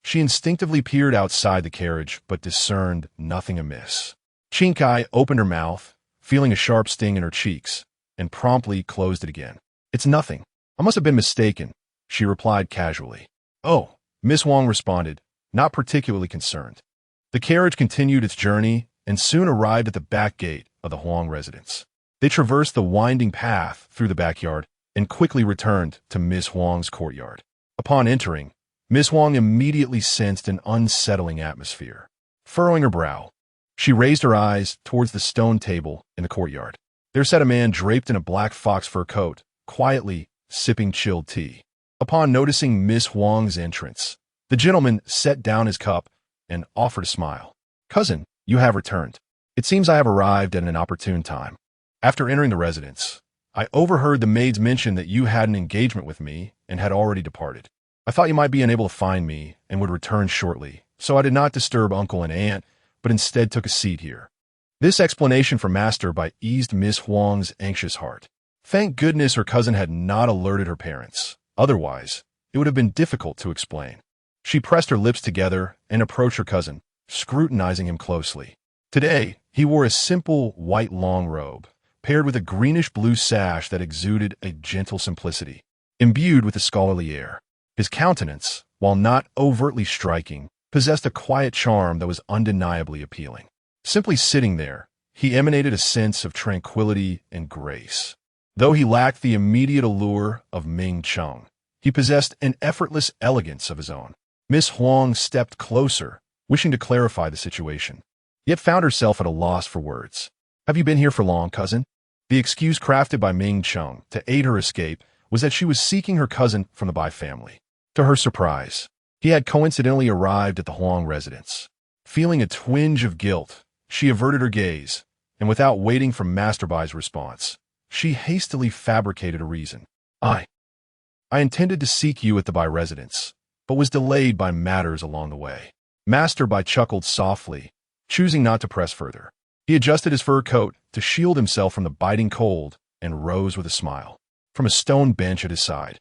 She instinctively peered outside the carriage, but discerned nothing amiss. Qing Kai opened her mouth, feeling a sharp sting in her cheeks, and promptly closed it again. "It's nothing. I must have been mistaken," she replied casually. "Oh," Miss Huang responded, not particularly concerned. The carriage continued its journey and soon arrived at the back gate of the Huang residence. They traversed the winding path through the backyard and quickly returned to Miss Huang's courtyard. Upon entering, Miss Huang immediately sensed an unsettling atmosphere. Furrowing her brow, she raised her eyes towards the stone table in the courtyard. There sat a man draped in a black fox fur coat, quietly sipping chilled tea. Upon noticing Miss Huang's entrance, the gentleman set down his cup and offered a smile. "Cousin, you have returned. It seems I have arrived at an opportune time. After entering the residence, I overheard the maids mention that you had an engagement with me and had already departed. I thought you might be unable to find me and would return shortly, so I did not disturb Uncle and Aunt, but instead took a seat here." This explanation from Master Bai eased Miss Huang's anxious heart. Thank goodness her cousin had not alerted her parents. Otherwise, it would have been difficult to explain. She pressed her lips together and approached her cousin, scrutinizing him closely. Today, he wore a simple white long robe, paired with a greenish-blue sash that exuded a gentle simplicity, imbued with a scholarly air. His countenance, while not overtly striking, possessed a quiet charm that was undeniably appealing. Simply sitting there, he emanated a sense of tranquility and grace. Though he lacked the immediate allure of Ming Cheng, he possessed an effortless elegance of his own. Miss Huang stepped closer, wishing to clarify the situation, yet found herself at a loss for words. "Have you been here for long, cousin?" The excuse crafted by Ming Cheng to aid her escape was that she was seeking her cousin from the Bai family. To her surprise, he had coincidentally arrived at the Huang residence. Feeling a twinge of guilt, she averted her gaze, and without waiting for Master Bai's response, she hastily fabricated a reason. I intended to seek you at the Bai residence, but was delayed by matters along the way. Master Bai chuckled softly, choosing not to press further. He adjusted his fur coat to shield himself from the biting cold and rose with a smile. From a stone bench at his side,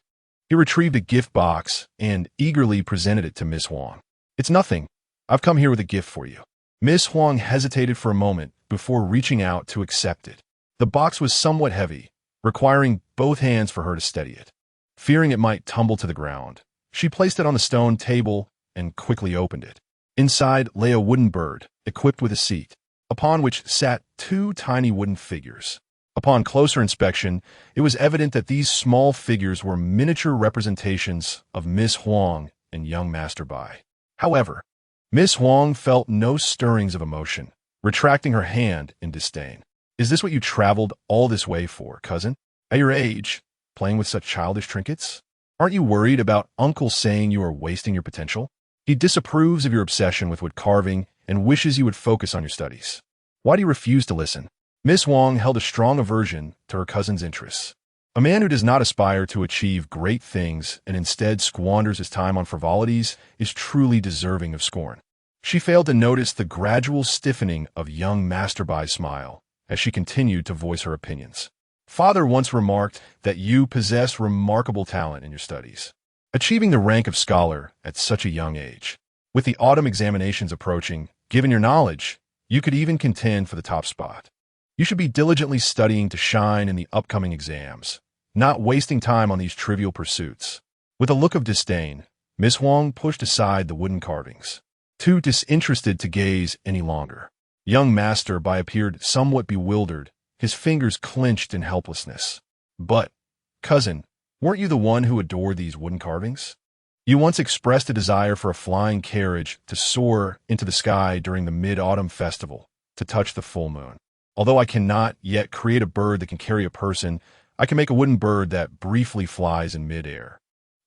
he retrieved a gift box and eagerly presented it to Miss Huang. It's nothing. I've come here with a gift for you. Miss Huang hesitated for a moment before reaching out to accept it. The box was somewhat heavy, requiring both hands for her to steady it. Fearing it might tumble to the ground, she placed it on the stone table and quickly opened it. Inside lay a wooden bird, equipped with a seat, upon which sat two tiny wooden figures. Upon closer inspection, it was evident that these small figures were miniature representations of Miss Huang and young Master Bai. However, Miss Huang felt no stirrings of emotion, retracting her hand in disdain. Is this what you traveled all this way for, cousin? At your age, playing with such childish trinkets? Aren't you worried about Uncle saying you are wasting your potential? He disapproves of your obsession with wood carving and wishes you would focus on your studies. Why do you refuse to listen? Miss Huang held a strong aversion to her cousin's interests. A man who does not aspire to achieve great things and instead squanders his time on frivolities is truly deserving of scorn. She failed to notice the gradual stiffening of young Master Bai's smile as she continued to voice her opinions. Father once remarked that you possess remarkable talent in your studies, achieving the rank of scholar at such a young age. With the autumn examinations approaching, given your knowledge, you could even contend for the top spot. You should be diligently studying to shine in the upcoming exams, not wasting time on these trivial pursuits. With a look of disdain, Miss Huang pushed aside the wooden carvings, too disinterested to gaze any longer. Young Master Bai appeared somewhat bewildered, his fingers clenched in helplessness. But, cousin, weren't you the one who adored these wooden carvings? You once expressed a desire for a flying carriage to soar into the sky during the Mid-Autumn Festival to touch the full moon. Although I cannot yet create a bird that can carry a person, I can make a wooden bird that briefly flies in midair.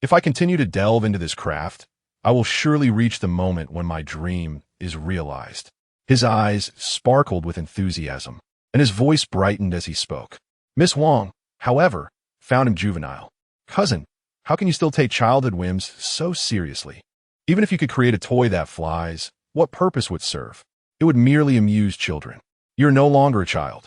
If I continue to delve into this craft, I will surely reach the moment when my dream is realized. His eyes sparkled with enthusiasm, and his voice brightened as he spoke. Miss Huang, however, found him juvenile. Cousin, how can you still take childhood whims so seriously? Even if you could create a toy that flies, what purpose would it serve? It would merely amuse children. You're no longer a child.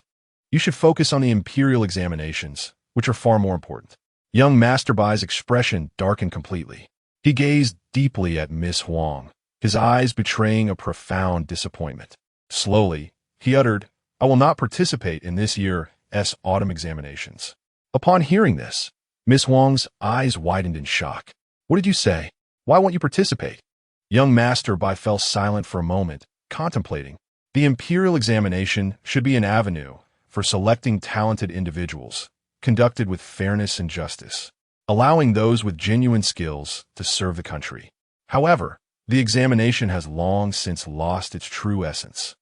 You should focus on the imperial examinations, which are far more important. Young Master Bai's expression darkened completely. He gazed deeply at Miss Huang, his eyes betraying a profound disappointment. Slowly, he uttered, I will not participate in this year's autumn examinations. Upon hearing this, Miss Huang's eyes widened in shock. What did you say? Why won't you participate? Young Master Bai fell silent for a moment, contemplating. The imperial examination should be an avenue for selecting talented individuals, conducted with fairness and justice, allowing those with genuine skills to serve the country. However, the examination has long since lost its true essence.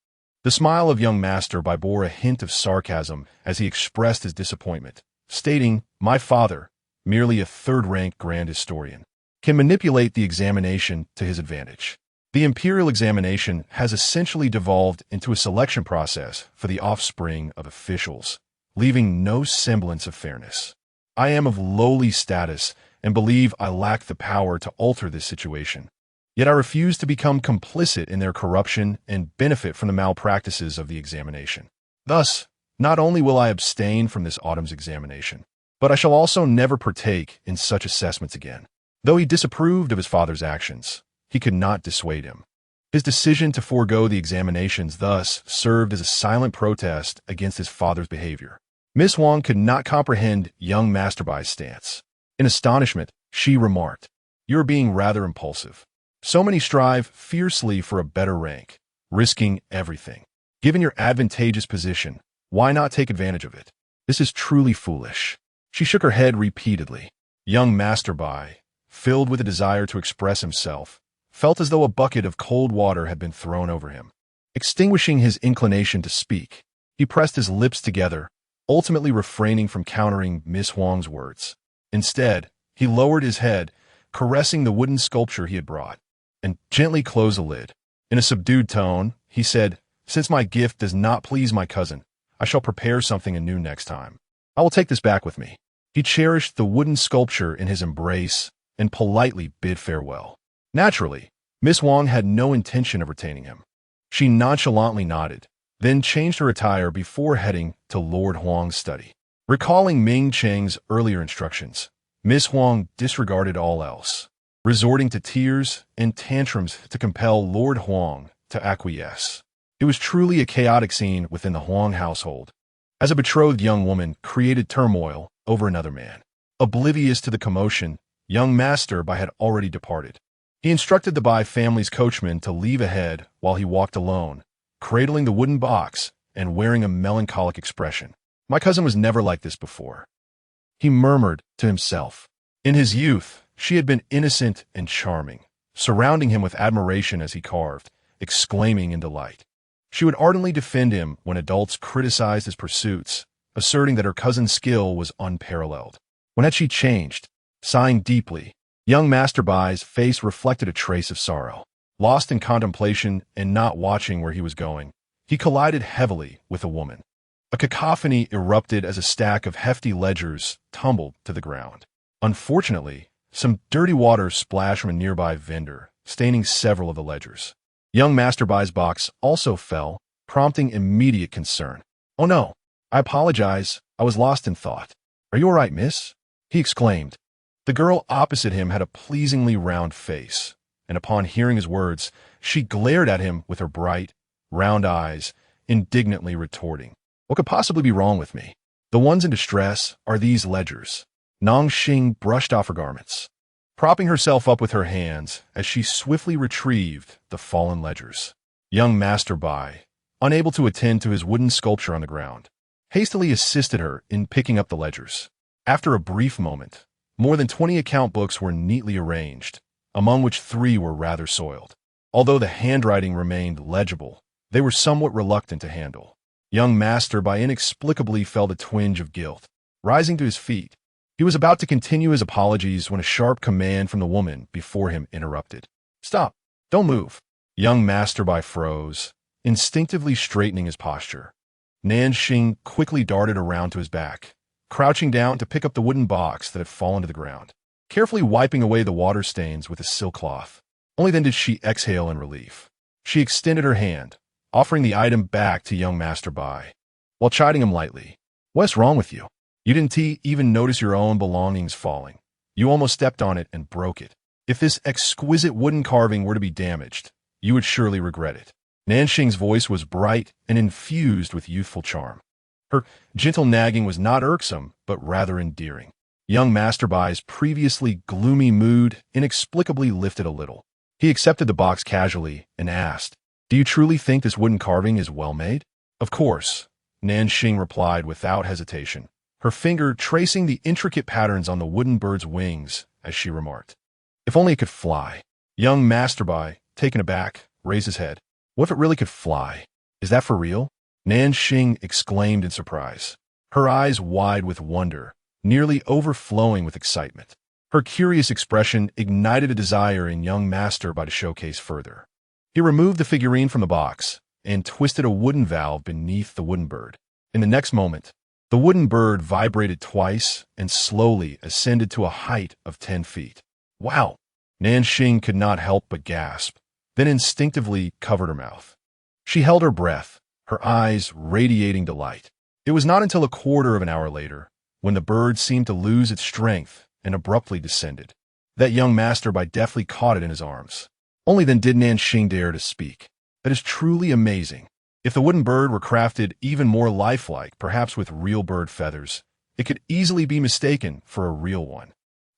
The smile of young Master Bai bore a hint of sarcasm as he expressed his disappointment, stating, My father, merely a third-rank grand historian, can manipulate the examination to his advantage. The imperial examination has essentially devolved into a selection process for the offspring of officials, leaving no semblance of fairness. I am of lowly status and believe I lack the power to alter this situation. Yet I refuse to become complicit in their corruption and benefit from the malpractices of the examination. Thus, not only will I abstain from this autumn's examination, but I shall also never partake in such assessments again. Though he disapproved of his father's actions, he could not dissuade him. His decision to forego the examinations thus served as a silent protest against his father's behavior. Miss Huang could not comprehend young Master Bai's stance. In astonishment, she remarked, You are being rather impulsive. So many strive fiercely for a better rank, risking everything. Given your advantageous position, why not take advantage of it? This is truly foolish. She shook her head repeatedly. Young Master Bai, filled with a desire to express himself, felt as though a bucket of cold water had been thrown over him. Extinguishing his inclination to speak, he pressed his lips together, ultimately refraining from countering Miss Huang's words. Instead, he lowered his head, caressing the wooden sculpture he had brought, and gently closed the lid. In a subdued tone, he said, "Since my gift does not please my cousin, I shall prepare something anew next time. I will take this back with me." He cherished the wooden sculpture in his embrace and politely bid farewell. Naturally, Miss Wang had no intention of retaining him. She nonchalantly nodded, then changed her attire before heading to Lord Huang's study. Recalling Ming Cheng's earlier instructions, Miss Huang disregarded all else, resorting to tears and tantrums to compel Lord Huang to acquiesce. It was truly a chaotic scene within the Huang household, as a betrothed young woman created turmoil over another man. Oblivious to the commotion, young Master Bai had already departed. He instructed the Bai family's coachman to leave ahead while he walked alone, cradling the wooden box and wearing a melancholic expression. "My cousin was never like this before," he murmured to himself. In his youth, she had been innocent and charming, surrounding him with admiration as he carved, exclaiming in delight. She would ardently defend him when adults criticized his pursuits, asserting that her cousin's skill was unparalleled. When had she changed? Sighing deeply, young Master Bai's face reflected a trace of sorrow. Lost in contemplation and not watching where he was going, he collided heavily with a woman. A cacophony erupted as a stack of hefty ledgers tumbled to the ground. Unfortunately, some dirty water splashed from a nearby vendor, staining several of the ledgers. Young Master Bai's box also fell, prompting immediate concern. "Oh no, I apologize, I was lost in thought. Are you all right, miss?" he exclaimed. The girl opposite him had a pleasingly round face, and upon hearing his words, she glared at him with her bright, round eyes, indignantly retorting, "What could possibly be wrong with me? The ones in distress are these ledgers." Nang Xing brushed off her garments, propping herself up with her hands as she swiftly retrieved the fallen ledgers. Young Master Bai, unable to attend to his wooden sculpture on the ground, hastily assisted her in picking up the ledgers. After a brief moment, more than 20 account books were neatly arranged, among which 3 were rather soiled. Although the handwriting remained legible, they were somewhat reluctant to handle. Young Master Bai inexplicably felt a twinge of guilt. Rising to his feet, he was about to continue his apologies when a sharp command from the woman before him interrupted. "Stop! Don't move!" Young Master Bai froze, instinctively straightening his posture. Nan Xing quickly darted around to his back, crouching down to pick up the wooden box that had fallen to the ground, carefully wiping away the water stains with a silk cloth. Only then did she exhale in relief. She extended her hand, offering the item back to young Master Bai, while chiding him lightly. "What's wrong with you? You didn't even notice your own belongings falling. You almost stepped on it and broke it. If this exquisite wooden carving were to be damaged, you would surely regret it." Nanxing's voice was bright and infused with youthful charm. Her gentle nagging was not irksome, but rather endearing. Young Master Bai's previously gloomy mood inexplicably lifted a little. He accepted the box casually and asked, "Do you truly think this wooden carving is well made?" "Of course," Nanxing replied without hesitation, her finger tracing the intricate patterns on the wooden bird's wings as she remarked, "If only it could fly." Young Master Bai, taken aback, raised his head. "What if it really could fly? Is that for real?" Nanxing exclaimed in surprise, her eyes wide with wonder, nearly overflowing with excitement. Her curious expression ignited a desire in young Master Bai to showcase further. He removed the figurine from the box and twisted a wooden valve beneath the wooden bird. In the next moment, the wooden bird vibrated twice and slowly ascended to a height of 10 feet. "Wow!" Nanxing could not help but gasp, then instinctively covered her mouth. She held her breath, her eyes radiating delight. It was not until a quarter of an hour later, when the bird seemed to lose its strength and abruptly descended, that young Master Bai deftly caught it in his arms. Only then did Nanxing dare to speak. "That is truly amazing. If the wooden bird were crafted even more lifelike, perhaps with real bird feathers, it could easily be mistaken for a real one."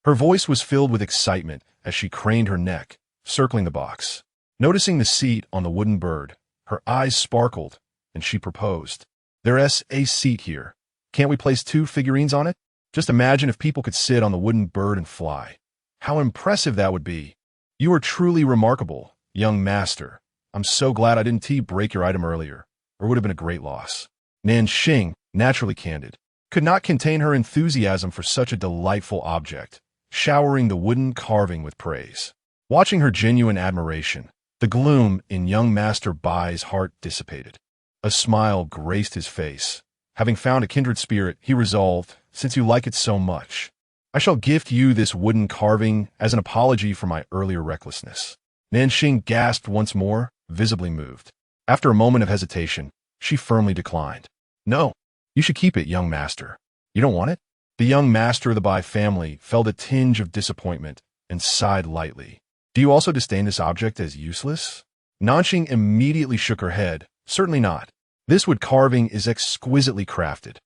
Her voice was filled with excitement as she craned her neck, circling the box. Noticing the seat on the wooden bird, her eyes sparkled, and she proposed, "There's a seat here. Can't we place 2 figurines on it? Just imagine if people could sit on the wooden bird and fly. How impressive that would be. You are truly remarkable, young master. I'm so glad I didn't break your item earlier, or it would have been a great loss." Nanxing, naturally candid, could not contain her enthusiasm for such a delightful object, showering the wooden carving with praise. Watching her genuine admiration, the gloom in young Master Bai's heart dissipated. A smile graced his face. Having found a kindred spirit, he resolved, since you like it so much, I shall gift you this wooden carving as an apology for my earlier recklessness. Nanxing gasped once more, visibly moved. After a moment of hesitation, she firmly declined. No, you should keep it, young master. You don't want it? The young master of the Bai family felt a tinge of disappointment and sighed lightly. Do you also disdain this object as useless? Nanxing immediately shook her head. Certainly not. This wood carving is exquisitely crafted.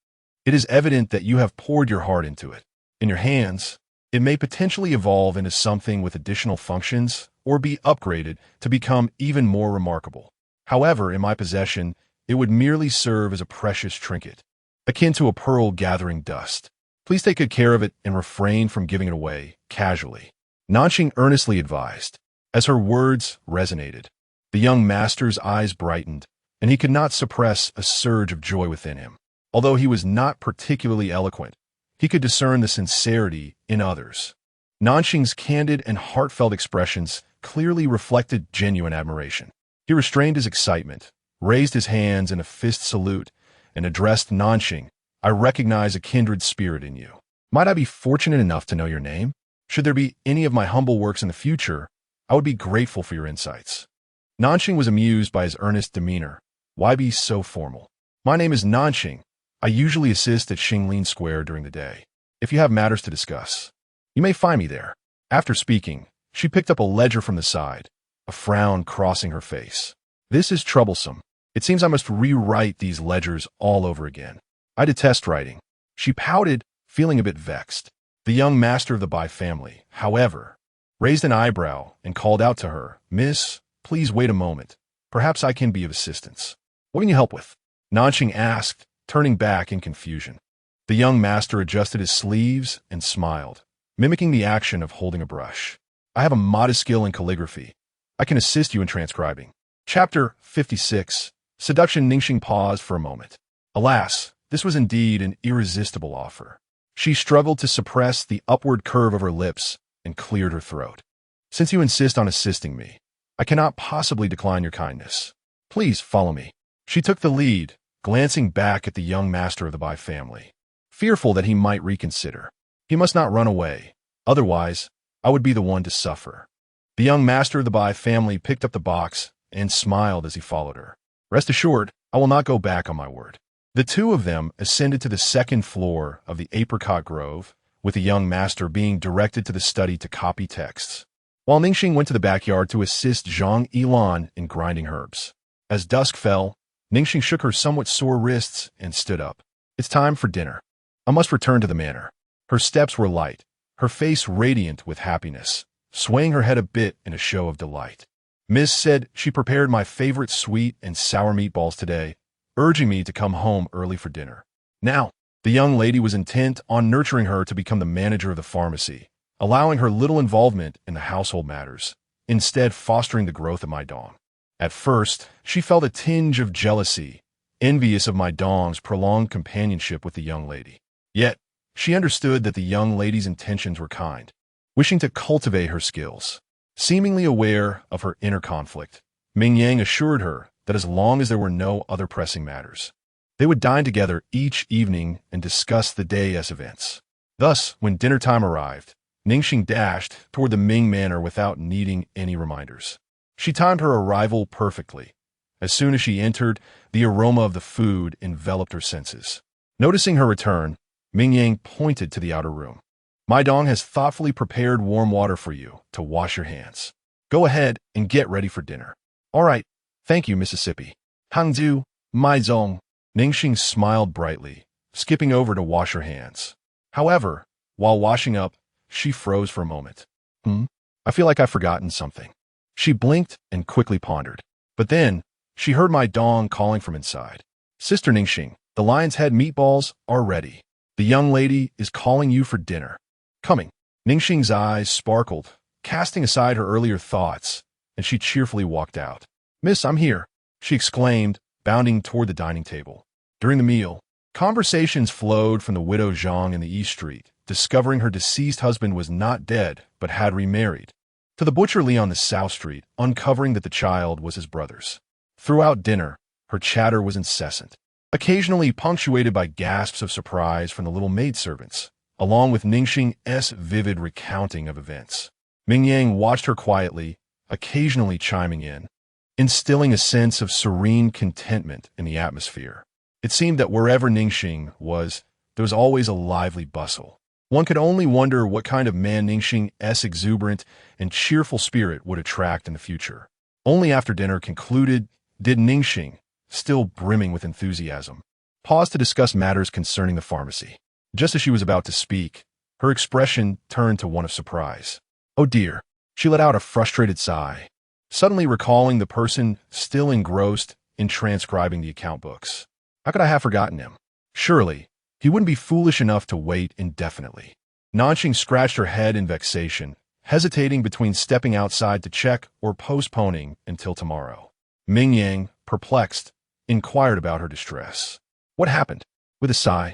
It is evident that you have poured your heart into it. In your hands, it may potentially evolve into something with additional functions or be upgraded to become even more remarkable. However, in my possession, it would merely serve as a precious trinket, akin to a pearl gathering dust. Please take good care of it and refrain from giving it away casually. Nanxing earnestly advised. As her words resonated, the young master's eyes brightened, and he could not suppress a surge of joy within him. Although he was not particularly eloquent, he could discern the sincerity in others. Nanxing's candid and heartfelt expressions clearly reflected genuine admiration. He restrained his excitement, raised his hands in a fist salute, and addressed Nanxing. I recognize a kindred spirit in you. Might I be fortunate enough to know your name? Should there be any of my humble works in the future, I would be grateful for your insights. Nanxing was amused by his earnest demeanor. Why be so formal? My name is Nanxing. I usually assist at Xinglin Square during the day. If you have matters to discuss, you may find me there. After speaking, she picked up a ledger from the side, a frown crossing her face. This is troublesome. It seems I must rewrite these ledgers all over again. I detest writing. She pouted, feeling a bit vexed. The young master of the Bai family, however, raised an eyebrow and called out to her, Miss, please wait a moment. Perhaps I can be of assistance. What can you help with? Nanxing asked, turning back in confusion. The young master adjusted his sleeves and smiled, mimicking the action of holding a brush. I have a modest skill in calligraphy. I can assist you in transcribing. Chapter 56. Seduction. Nanxing paused for a moment. Alas, this was indeed an irresistible offer. She struggled to suppress the upward curve of her lips and cleared her throat. Since you insist on assisting me, I cannot possibly decline your kindness. Please follow me. She took the lead, glancing back at the young master of the Bai family, fearful that he might reconsider. He must not run away, otherwise I would be the one to suffer. The young master of the Bai family picked up the box and smiled as he followed her. Rest assured, I will not go back on my word. The two of them ascended to the second floor of the apricot grove, with the young master being directed to the study to copy texts, while Nanxing went to the backyard to assist Zhang Yilan in grinding herbs. As dusk fell, Nanxing shook her somewhat sore wrists and stood up. It's time for dinner. I must return to the manor. Her steps were light, her face radiant with happiness, swaying her head a bit in a show of delight. Miss said she prepared my favorite sweet and sour meatballs today, urging me to come home early for dinner. Now, the young lady was intent on nurturing her to become the manager of the pharmacy, allowing her little involvement in the household matters, instead fostering the growth of my dong. At first, she felt a tinge of jealousy, envious of my dong's prolonged companionship with the young lady. Yet, she understood that the young lady's intentions were kind, wishing to cultivate her skills. Seemingly aware of her inner conflict, Ming Yang assured her that as long as there were no other pressing matters, they would dine together each evening and discuss the day's events. Thus, when dinner time arrived, Nanxing dashed toward the Ming Manor without needing any reminders. She timed her arrival perfectly. As soon as she entered, the aroma of the food enveloped her senses. Noticing her return, Ming Yang pointed to the outer room. My dong has thoughtfully prepared warm water for you to wash your hands. Go ahead and get ready for dinner. All right. Thank you, Mississippi. Hangzhou, my zong. Nanxing smiled brightly, skipping over to wash her hands. However, while washing up, she froze for a moment. I feel like I've forgotten something. She blinked and quickly pondered. But then, she heard my dong calling from inside. Sister Nanxing, the lion's head meatballs are ready. The young lady is calling you for dinner. Coming. Nanxing's eyes sparkled, casting aside her earlier thoughts, and she cheerfully walked out. Miss, I'm here, she exclaimed, bounding toward the dining table. During the meal, conversations flowed from the widow Zhang in the East Street, discovering her deceased husband was not dead but had remarried. To the butcher Lee on the South Street, uncovering that the child was his brother's. Throughout dinner, her chatter was incessant, occasionally punctuated by gasps of surprise from the little maidservants, along with Ming Cheng's vivid recounting of events. Ming Yang watched her quietly, occasionally chiming in, instilling a sense of serene contentment in the atmosphere. It seemed that wherever Ningxing was, there was always a lively bustle. One could only wonder what kind of man Ningxing's exuberant and cheerful spirit would attract in the future. Only after dinner concluded did Ningxing, still brimming with enthusiasm, pause to discuss matters concerning the pharmacy. Just as she was about to speak, her expression turned to one of surprise. Oh dear, she let out a frustrated sigh, suddenly recalling the person still engrossed in transcribing the account books. How could I have forgotten him? Surely, he wouldn't be foolish enough to wait indefinitely. Nanqing scratched her head in vexation, hesitating between stepping outside to check or postponing until tomorrow. Ming Yang, perplexed, inquired about her distress. What happened? With a sigh,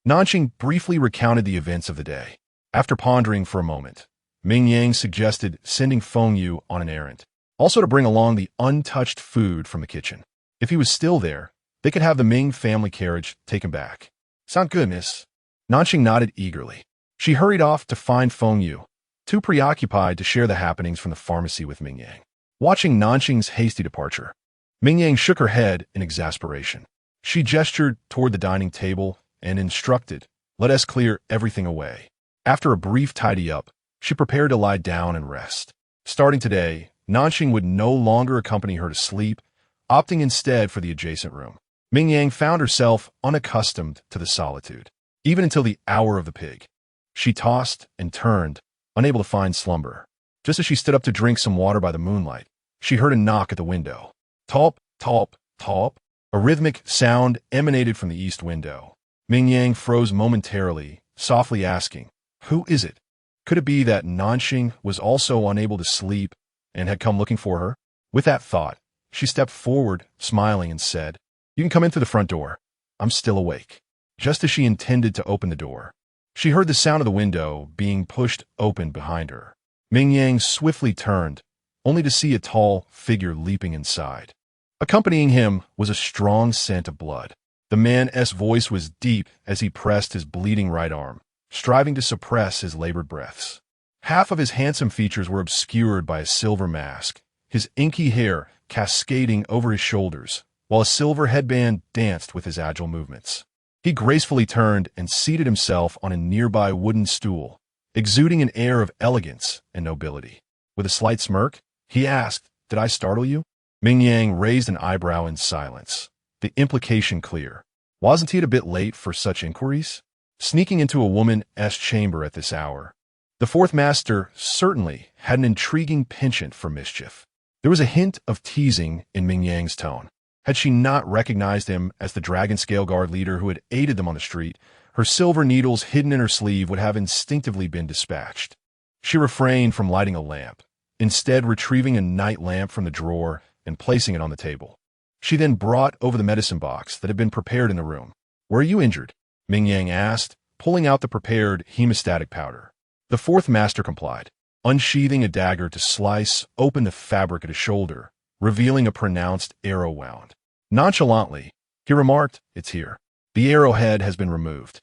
Nanqing briefly recounted the events of the day. After pondering for a moment, Ming Yang suggested sending Feng Yu on an errand, also to bring along the untouched food from the kitchen. If he was still there, they could have the Ming family carriage taken back. Sound good, miss? Nanqing nodded eagerly. She hurried off to find Feng Yu, too preoccupied to share the happenings from the pharmacy with Ming Yang. Watching Nanqing's hasty departure, Ming Yang shook her head in exasperation. She gestured toward the dining table and instructed, "Let us clear everything away." After a brief tidy-up, she prepared to lie down and rest. Starting today, Nanqing would no longer accompany her to sleep, opting instead for the adjacent room. Ming Yang found herself unaccustomed to the solitude, even until the hour of the pig. She tossed and turned, unable to find slumber. Just as she stood up to drink some water by the moonlight, she heard a knock at the window. Top, top, top. A rhythmic sound emanated from the east window. Ming Yang froze momentarily, softly asking, "Who is it?" Could it be that Nanqing was also unable to sleep and had come looking for her? With that thought, she stepped forward, smiling, and said, "You can come in through the front door. I'm still awake." Just as she intended to open the door, she heard the sound of the window being pushed open behind her. Ming Yang swiftly turned, only to see a tall figure leaping inside. Accompanying him was a strong scent of blood. The man's voice was deep as he pressed his bleeding right arm, striving to suppress his labored breaths. Half of his handsome features were obscured by a silver mask, his inky hair cascading over his shoulders, while a silver headband danced with his agile movements. He gracefully turned and seated himself on a nearby wooden stool, exuding an air of elegance and nobility. With a slight smirk, he asked, "Did I startle you?" Ming Yang raised an eyebrow in silence, the implication clear. Wasn't he a bit late for such inquiries? Sneaking into a woman's chamber at this hour. The fourth master certainly had an intriguing penchant for mischief. There was a hint of teasing in Ming Yang's tone. Had she not recognized him as the Dragon Scale Guard leader who had aided them on the street, her silver needles hidden in her sleeve would have instinctively been dispatched. She refrained from lighting a lamp, instead retrieving a night lamp from the drawer and placing it on the table. She then brought over the medicine box that had been prepared in the room. "Where are you injured?" Ming Yang asked, pulling out the prepared hemostatic powder. The fourth master complied, unsheathing a dagger to slice open the fabric at his shoulder, revealing a pronounced arrow wound. Nonchalantly, he remarked, "It's here. The arrowhead has been removed.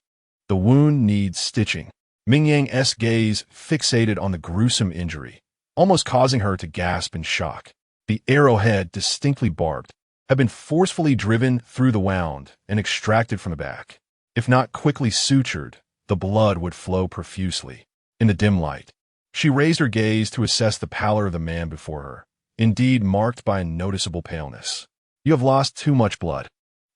The wound needs stitching." Ming Yang's gaze fixated on the gruesome injury, almost causing her to gasp in shock. The arrowhead, distinctly barbed, had been forcefully driven through the wound and extracted from the back. If not quickly sutured, the blood would flow profusely. In the dim light, she raised her gaze to assess the pallor of the man before her, indeed marked by a noticeable paleness. "You have lost too much blood.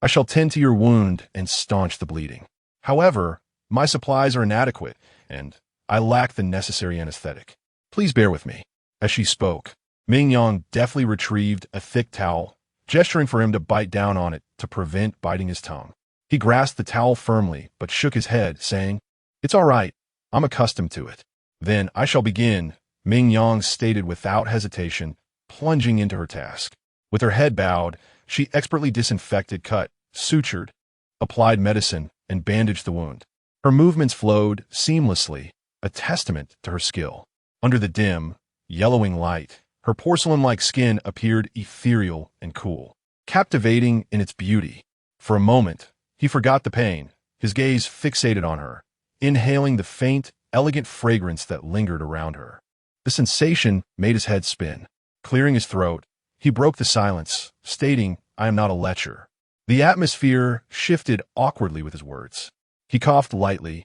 I shall tend to your wound and staunch the bleeding. However, my supplies are inadequate, and I lack the necessary anesthetic. Please bear with me." As she spoke, Ming Yang deftly retrieved a thick towel, gesturing for him to bite down on it to prevent biting his tongue. He grasped the towel firmly but shook his head, saying, "It's all right. I'm accustomed to it." "Then I shall begin," Ming Yang stated without hesitation, plunging into her task. With her head bowed, she expertly disinfected cut, sutured, applied medicine, and bandaged the wound. Her movements flowed seamlessly, a testament to her skill. Under the dim, yellowing light, her porcelain-like skin appeared ethereal and cool, captivating in its beauty. For a moment, he forgot the pain, his gaze fixated on her, inhaling the faint, elegant fragrance that lingered around her. The sensation made his head spin. Clearing his throat, he broke the silence, stating, "I am not a lecher." The atmosphere shifted awkwardly with his words. He coughed lightly,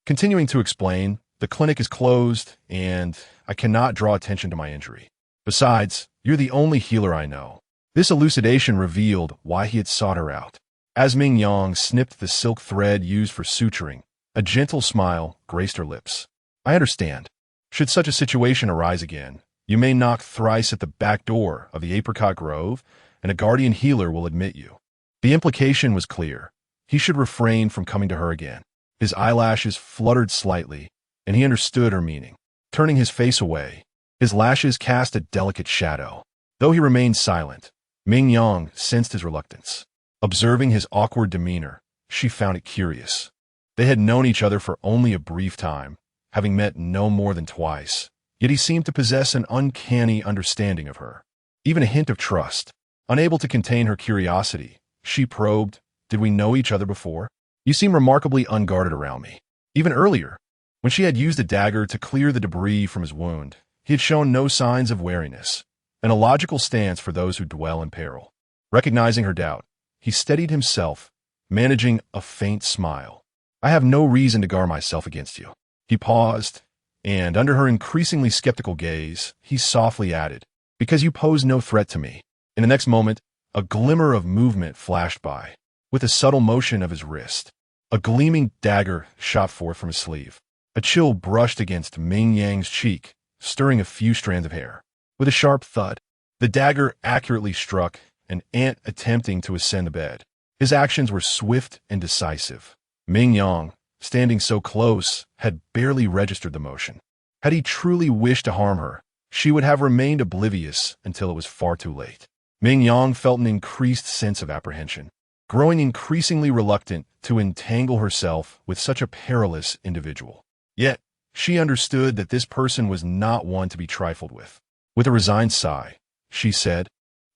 continuing to explain, "The clinic is closed, and I cannot draw attention to my injury. Besides, you're the only healer I know." This elucidation revealed why he had sought her out. As Ming Yang snipped the silk thread used for suturing, a gentle smile graced her lips. "I understand. Should such a situation arise again, you may knock thrice at the back door of the apricot grove, and a guardian healer will admit you." The implication was clear. He should refrain from coming to her again. His eyelashes fluttered slightly, and he understood her meaning. Turning his face away, his lashes cast a delicate shadow. Though he remained silent, Ming Yang sensed his reluctance. Observing his awkward demeanor, she found it curious. They had known each other for only a brief time, having met no more than twice, yet he seemed to possess an uncanny understanding of her. Even a hint of trust. Unable to contain her curiosity, she probed, "Did we know each other before? You seem remarkably unguarded around me." Even earlier, when she had used a dagger to clear the debris from his wound, he had shown no signs of wariness, an illogical stance for those who dwell in peril. Recognizing her doubt, he steadied himself, managing a faint smile. "I have no reason to guard myself against you." He paused, and under her increasingly skeptical gaze, he softly added, "Because you pose no threat to me." In the next moment, a glimmer of movement flashed by. With a subtle motion of his wrist, a gleaming dagger shot forth from his sleeve. A chill brushed against Ming Yang's cheek, stirring a few strands of hair. With a sharp thud, the dagger accurately struck an ant attempting to ascend the bed. His actions were swift and decisive. Ming Yang, standing so close, had barely registered the motion. Had he truly wished to harm her, she would have remained oblivious until it was far too late. Ming Yang felt an increased sense of apprehension, growing increasingly reluctant to entangle herself with such a perilous individual. Yet, she understood that this person was not one to be trifled with. With a resigned sigh, she said,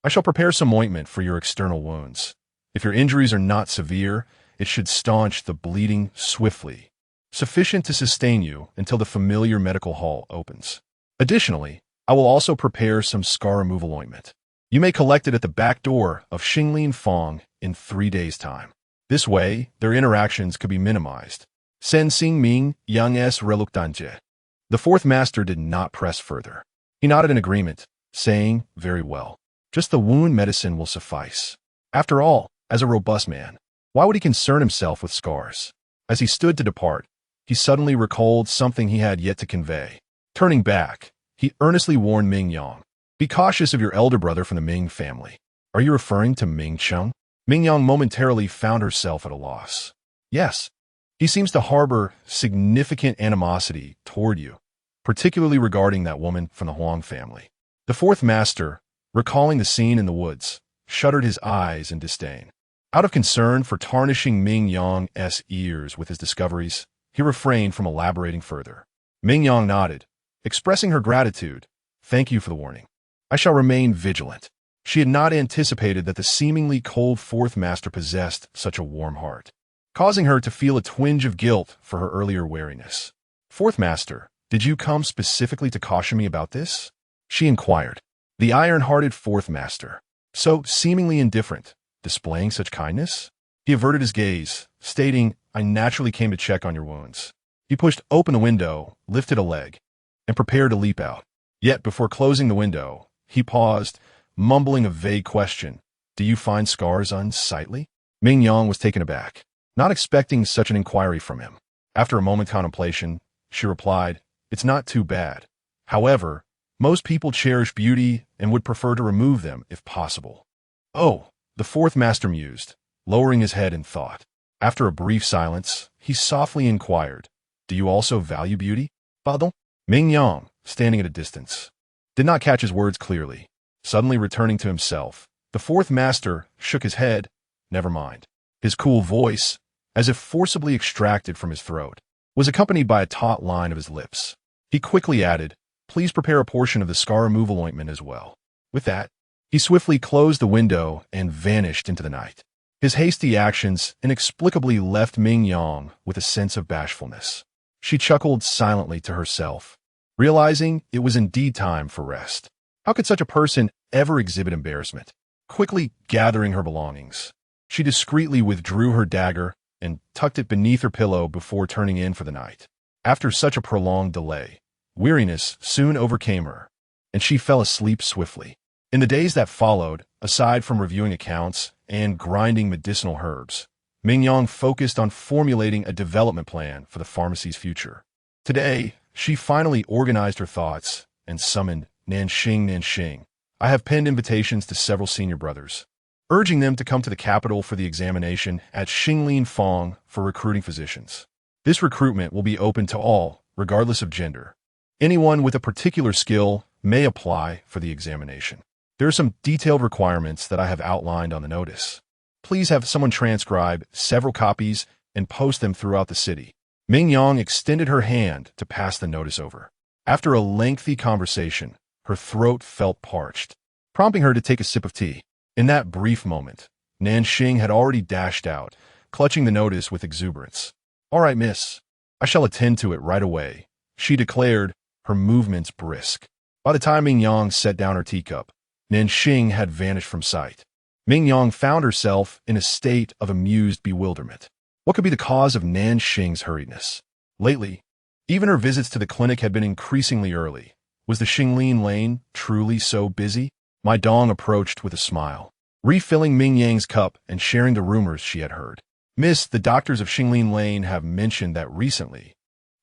"I shall prepare some ointment for your external wounds. If your injuries are not severe, it should staunch the bleeding swiftly, sufficient to sustain you until the familiar medical hall opens. Additionally, I will also prepare some scar removal ointment. You may collect it at the back door of Xinglin Fong in 3 days' time. This way, their interactions could be minimized." Sensing Ming Yang's reluctance, the fourth master did not press further. He nodded in agreement, saying, "Very well. Just the wound medicine will suffice." After all, as a robust man, why would he concern himself with scars? As he stood to depart, he suddenly recalled something he had yet to convey. Turning back, he earnestly warned Ming Yang, "Be cautious of your elder brother from the Ming family." "Are you referring to Ming Cheng?" Ming Yang momentarily found herself at a loss. "Yes. He seems to harbor significant animosity toward you, particularly regarding that woman from the Huang family." The fourth master, recalling the scene in the woods, shuttered his eyes in disdain. Out of concern for tarnishing Ming Yang's ears with his discoveries, he refrained from elaborating further. Ming Yang nodded, expressing her gratitude. "Thank you for the warning. I shall remain vigilant." She had not anticipated that the seemingly cold fourth master possessed such a warm heart, causing her to feel a twinge of guilt for her earlier wariness. "Fourth master, did you come specifically to caution me about this?" she inquired. The iron-hearted fourth master, so seemingly indifferent, displaying such kindness? He averted his gaze, stating, "I naturally came to check on your wounds." He pushed open the window, lifted a leg, and prepared to leap out. Yet before closing the window, he paused, mumbling a vague question. "Do you find scars unsightly?" Ming Yang was taken aback, not expecting such an inquiry from him. After a moment's contemplation, she replied, "It's not too bad. However, most people cherish beauty and would prefer to remove them if possible." "Oh," the fourth master mused, lowering his head in thought. After a brief silence, he softly inquired, "Do you also value beauty?" "Pardon?" Ming Yang, standing at a distance, did not catch his words clearly. Suddenly returning to himself, the fourth master shook his head. "Never mind." His cool voice, as if forcibly extracted from his throat, was accompanied by a taut line of his lips. He quickly added, "Please prepare a portion of the scar removal ointment as well." With that, he swiftly closed the window and vanished into the night. His hasty actions inexplicably left Ming Yang with a sense of bashfulness. She chuckled silently to herself, realizing it was indeed time for rest. How could such a person ever exhibit embarrassment? Quickly gathering her belongings, she discreetly withdrew her dagger and tucked it beneath her pillow before turning in for the night. After such a prolonged delay, weariness soon overcame her, and she fell asleep swiftly. In the days that followed, aside from reviewing accounts and grinding medicinal herbs, Ming Yang focused on formulating a development plan for the pharmacy's future. Today, she finally organized her thoughts and summoned Nanxing. I have penned invitations to several senior brothers, urging them to come to the capital for the examination at Xinglin Fong for recruiting physicians. This recruitment will be open to all, regardless of gender. Anyone with a particular skill may apply for the examination. There are some detailed requirements that I have outlined on the notice. Please have someone transcribe several copies and post them throughout the city. Ming Yang extended her hand to pass the notice over. After a lengthy conversation, her throat felt parched, prompting her to take a sip of tea. In that brief moment, Nanxing had already dashed out, clutching the notice with exuberance. "All right, miss. I shall attend to it right away," she declared, her movements brisk. By the time Ming Yang set down her teacup, Nanxing had vanished from sight. Ming Yang found herself in a state of amused bewilderment. What could be the cause of Nanxing's hurriedness? Lately, even her visits to the clinic had been increasingly early. Was the Xinglin lane truly so busy? My Dong approached with a smile, refilling Ming Yang's cup and sharing the rumors she had heard. "Miss, the doctors of Xinglin Lane have mentioned that recently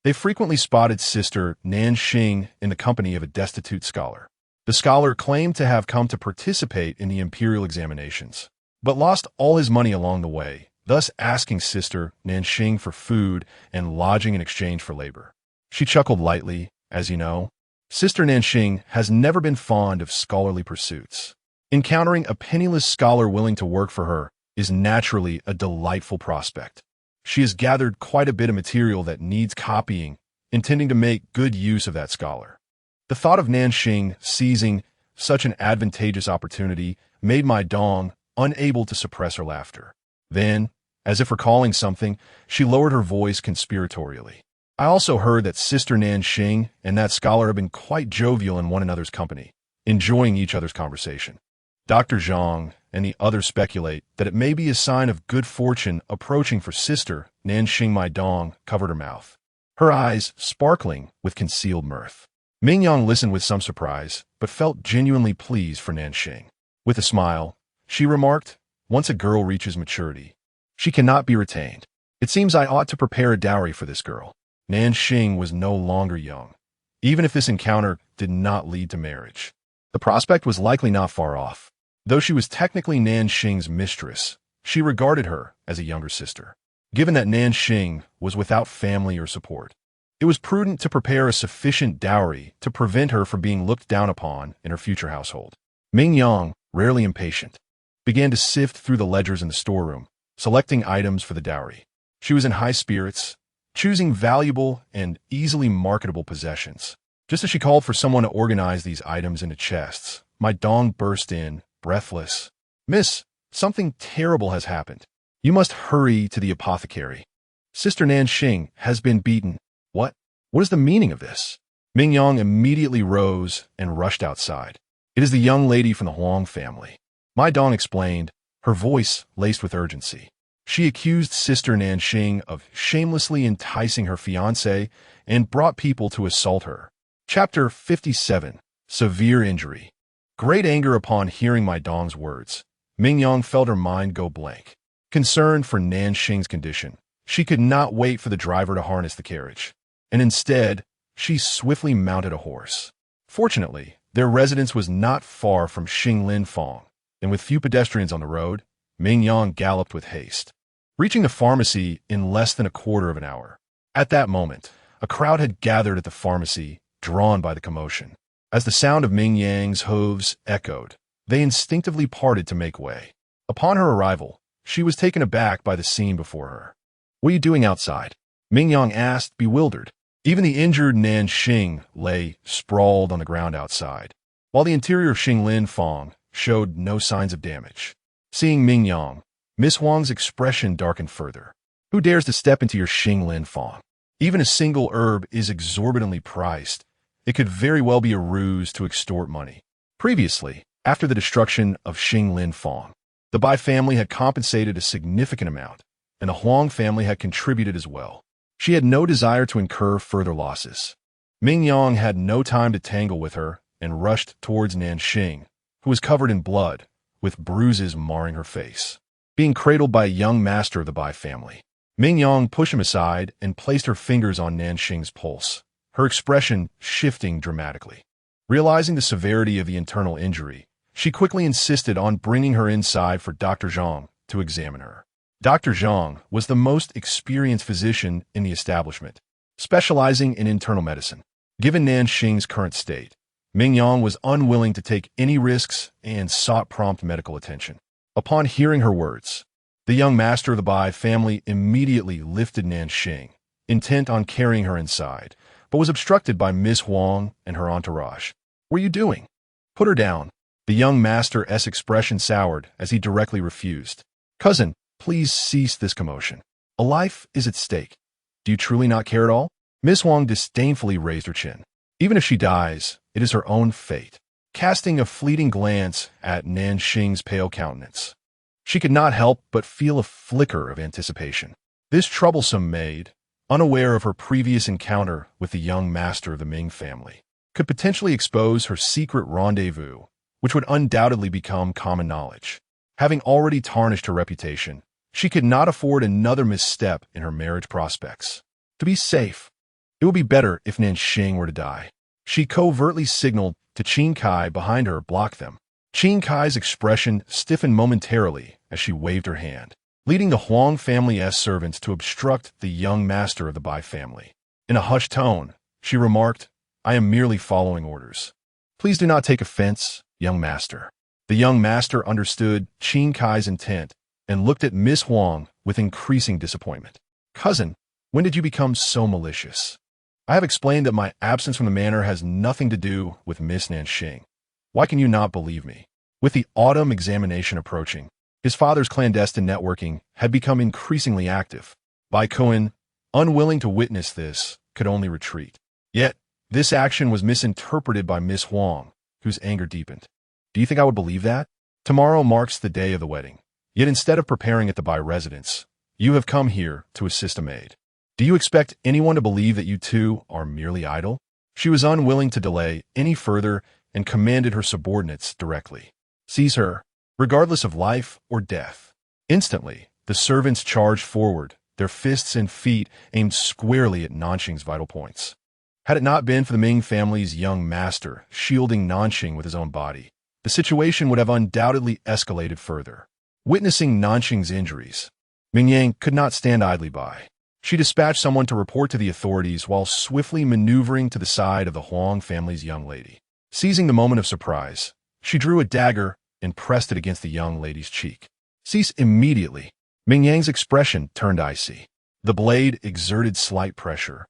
they frequently spotted Sister Nanxing in the company of a destitute scholar. The scholar claimed to have come to participate in the imperial examinations, but lost all his money along the way, thus asking Sister Nanxing for food and lodging in exchange for labor." She chuckled lightly. "As you know, Sister Nanxing has never been fond of scholarly pursuits. Encountering a penniless scholar willing to work for her is naturally a delightful prospect. She has gathered quite a bit of material that needs copying, intending to make good use of that scholar." The thought of Nanxing seizing such an advantageous opportunity made my Dong unable to suppress her laughter. Then, as if recalling something, she lowered her voice conspiratorially. "I also heard that Sister Nanxing and that scholar have been quite jovial in one another's company, enjoying each other's conversation. Dr. Zhang and the others speculate that it may be a sign of good fortune approaching for Sister Nanxing." My Dong covered her mouth, her eyes sparkling with concealed mirth. Ming Yang listened with some surprise, but felt genuinely pleased for Nanxing. With a smile, she remarked, "Once a girl reaches maturity, she cannot be retained. It seems I ought to prepare a dowry for this girl." Nanxing was no longer young, even if this encounter did not lead to marriage. The prospect was likely not far off. Though she was technically Nanxing's mistress, she regarded her as a younger sister. Given that Nanxing was without family or support, it was prudent to prepare a sufficient dowry to prevent her from being looked down upon in her future household. Ming Yang, rarely impatient, began to sift through the ledgers in the storeroom, selecting items for the dowry. She was in high spirits, choosing valuable and easily marketable possessions. Just as she called for someone to organize these items into chests, my Dong burst in, breathless. "Miss, something terrible has happened. You must hurry to the apothecary. Sister Nanxing has been beaten." "What? What is the meaning of this?" Ming Yang immediately rose and rushed outside. "It is the young lady from the Huang family," my Dong explained, her voice laced with urgency. She accused Sister Nanxing of shamelessly enticing her fiancé and brought people to assault her. Chapter 57. Severe Injury. Great anger upon hearing my Dong's words. Ming Yang felt her mind go blank. Concerned for Nanxing's condition, she could not wait for the driver to harness the carriage, and instead, she swiftly mounted a horse. Fortunately, their residence was not far from Xinglin Fong, and with few pedestrians on the road, Ming Yang galloped with haste, reaching the pharmacy in less than a quarter of an hour. At that moment, a crowd had gathered at the pharmacy, drawn by the commotion. As the sound of Ming Yang's hooves echoed, they instinctively parted to make way. Upon her arrival, she was taken aback by the scene before her. "What are you doing outside?" Ming Yang asked, bewildered. Even the injured Nanxing lay sprawled on the ground outside, while the interior of Xinglin Fong showed no signs of damage. Seeing Ming Yang, Miss Huang's expression darkened further. "Who dares to step into your Xinglin Fong? Even a single herb is exorbitantly priced. It could very well be a ruse to extort money." Previously, after the destruction of Xinglin Fong, the Bai family had compensated a significant amount, and the Huang family had contributed as well. She had no desire to incur further losses. Ming Yang had no time to tangle with her and rushed towards Nanxing, who was covered in blood, with bruises marring her face. Being cradled by a young master of the Bai family, Ming Yang pushed him aside and placed her fingers on Nanxing's pulse, her expression shifting dramatically. Realizing the severity of the internal injury, she quickly insisted on bringing her inside for Dr. Zhang to examine her. Dr. Zhang was the most experienced physician in the establishment, specializing in internal medicine. Given Nanxing's current state, Ming Yang was unwilling to take any risks and sought prompt medical attention. Upon hearing her words, the young master of the Bai family immediately lifted Nanxing, intent on carrying her inside, but was obstructed by Miss Huang and her entourage. "What are you doing? Put her down." The young master's expression soured as he directly refused. "Cousin, please cease this commotion. A life is at stake. Do you truly not care at all?" Miss Huang disdainfully raised her chin. "Even if she dies, it is her own fate." Casting a fleeting glance at Nanxing's pale countenance, she could not help but feel a flicker of anticipation. This troublesome maid, unaware of her previous encounter with the young master of the Ming family, could potentially expose her secret rendezvous, which would undoubtedly become common knowledge. Having already tarnished her reputation, she could not afford another misstep in her marriage prospects. To be safe, it would be better if Nanxing were to die. She covertly signaled to Qin Kai behind her block them. Qin Kai's expression stiffened momentarily as she waved her hand, leading the Huang family's servants to obstruct the young master of the Bai family. In a hushed tone, she remarked, "I am merely following orders. Please do not take offense, young master." The young master understood Qin Kai's intent and looked at Miss Huang with increasing disappointment. "Cousin, when did you become so malicious? I have explained that my absence from the manor has nothing to do with Miss Nanxing. Why can you not believe me?" With the autumn examination approaching, his father's clandestine networking had become increasingly active. Bai Kuan, unwilling to witness this, could only retreat. Yet, this action was misinterpreted by Miss Huang, whose anger deepened. "Do you think I would believe that? Tomorrow marks the day of the wedding. Yet instead of preparing at the Bai residence, you have come here to assist a maid. Do you expect anyone to believe that you two are merely idle?" She was unwilling to delay any further and commanded her subordinates directly. "Seize her, regardless of life or death." Instantly, the servants charged forward, their fists and feet aimed squarely at Nanxing's vital points. Had it not been for the Ming family's young master shielding Nanxing with his own body, the situation would have undoubtedly escalated further. Witnessing Nanxing's injuries, Ming Yang could not stand idly by. She dispatched someone to report to the authorities while swiftly maneuvering to the side of the Huang family's young lady. Seizing the moment of surprise, she drew a dagger and pressed it against the young lady's cheek. "Cease immediately." Ming Yang's expression turned icy. The blade exerted slight pressure,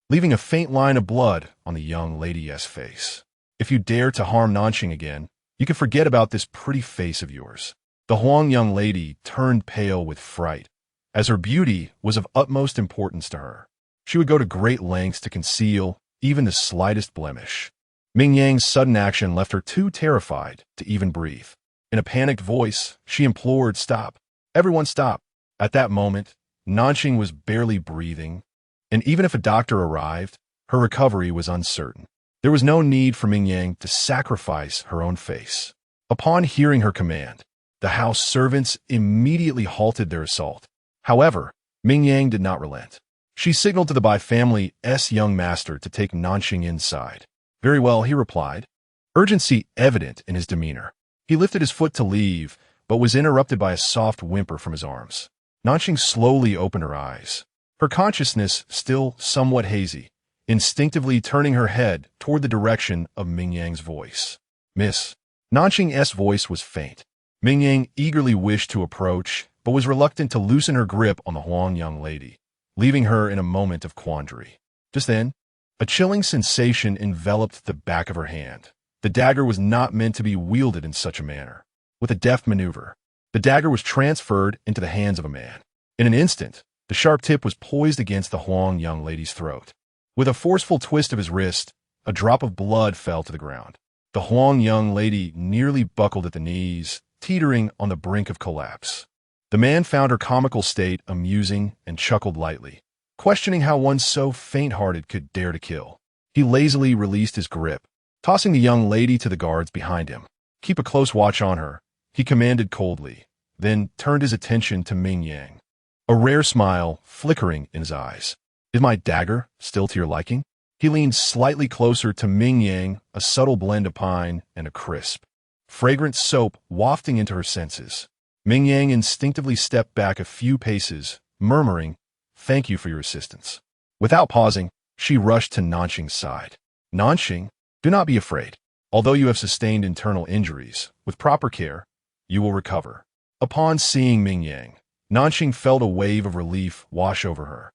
leaving a faint line of blood on the young lady's face. "If you dare to harm Nanxing again, you can forget about this pretty face of yours." The Huang young lady turned pale with fright, as her beauty was of utmost importance to her. She would go to great lengths to conceal even the slightest blemish. Ming Yang's sudden action left her too terrified to even breathe. In a panicked voice, she implored, "Stop. Everyone stop." At that moment, Nanxing was barely breathing, and even if a doctor arrived, her recovery was uncertain. There was no need for Ming Yang to sacrifice her own face. Upon hearing her command, the house servants immediately halted their assault. However, Ming Yang did not relent. She signaled to the Bai family's young master to take Nanxing inside. "Very well," he replied, urgency evident in his demeanor. He lifted his foot to leave, but was interrupted by a soft whimper from his arms. Nanxing slowly opened her eyes, her consciousness still somewhat hazy, instinctively turning her head toward the direction of Ming Yang's voice. "Miss." Nanxing's voice was faint. Ming Yang eagerly wished to approach, but was reluctant to loosen her grip on the Huang young lady. leaving her in a moment of quandary. Just then, a chilling sensation enveloped the back of her hand. The dagger was not meant to be wielded in such a manner. With a deft maneuver, the dagger was transferred into the hands of a man. In an instant, the sharp tip was poised against the Huang young lady's throat. With a forceful twist of his wrist, a drop of blood fell to the ground. The Huang young lady nearly buckled at the knees, teetering on the brink of collapse. The man found her comical state amusing and chuckled lightly, questioning how one so faint-hearted could dare to kill. He lazily released his grip, tossing the young lady to the guards behind him. "Keep a close watch on her," he commanded coldly, then turned his attention to Ming Yang, a rare smile flickering in his eyes. "Is my dagger still to your liking?" He leaned slightly closer to Ming Yang, a subtle blend of pine and a crisp, fragrant soap wafting into her senses. Ming Yang instinctively stepped back a few paces, murmuring, "Thank you for your assistance." Without pausing, she rushed to Nanxing's side. "Nanxing, do not be afraid. Although you have sustained internal injuries, with proper care, you will recover." Upon seeing Ming Yang, Nanxing felt a wave of relief wash over her,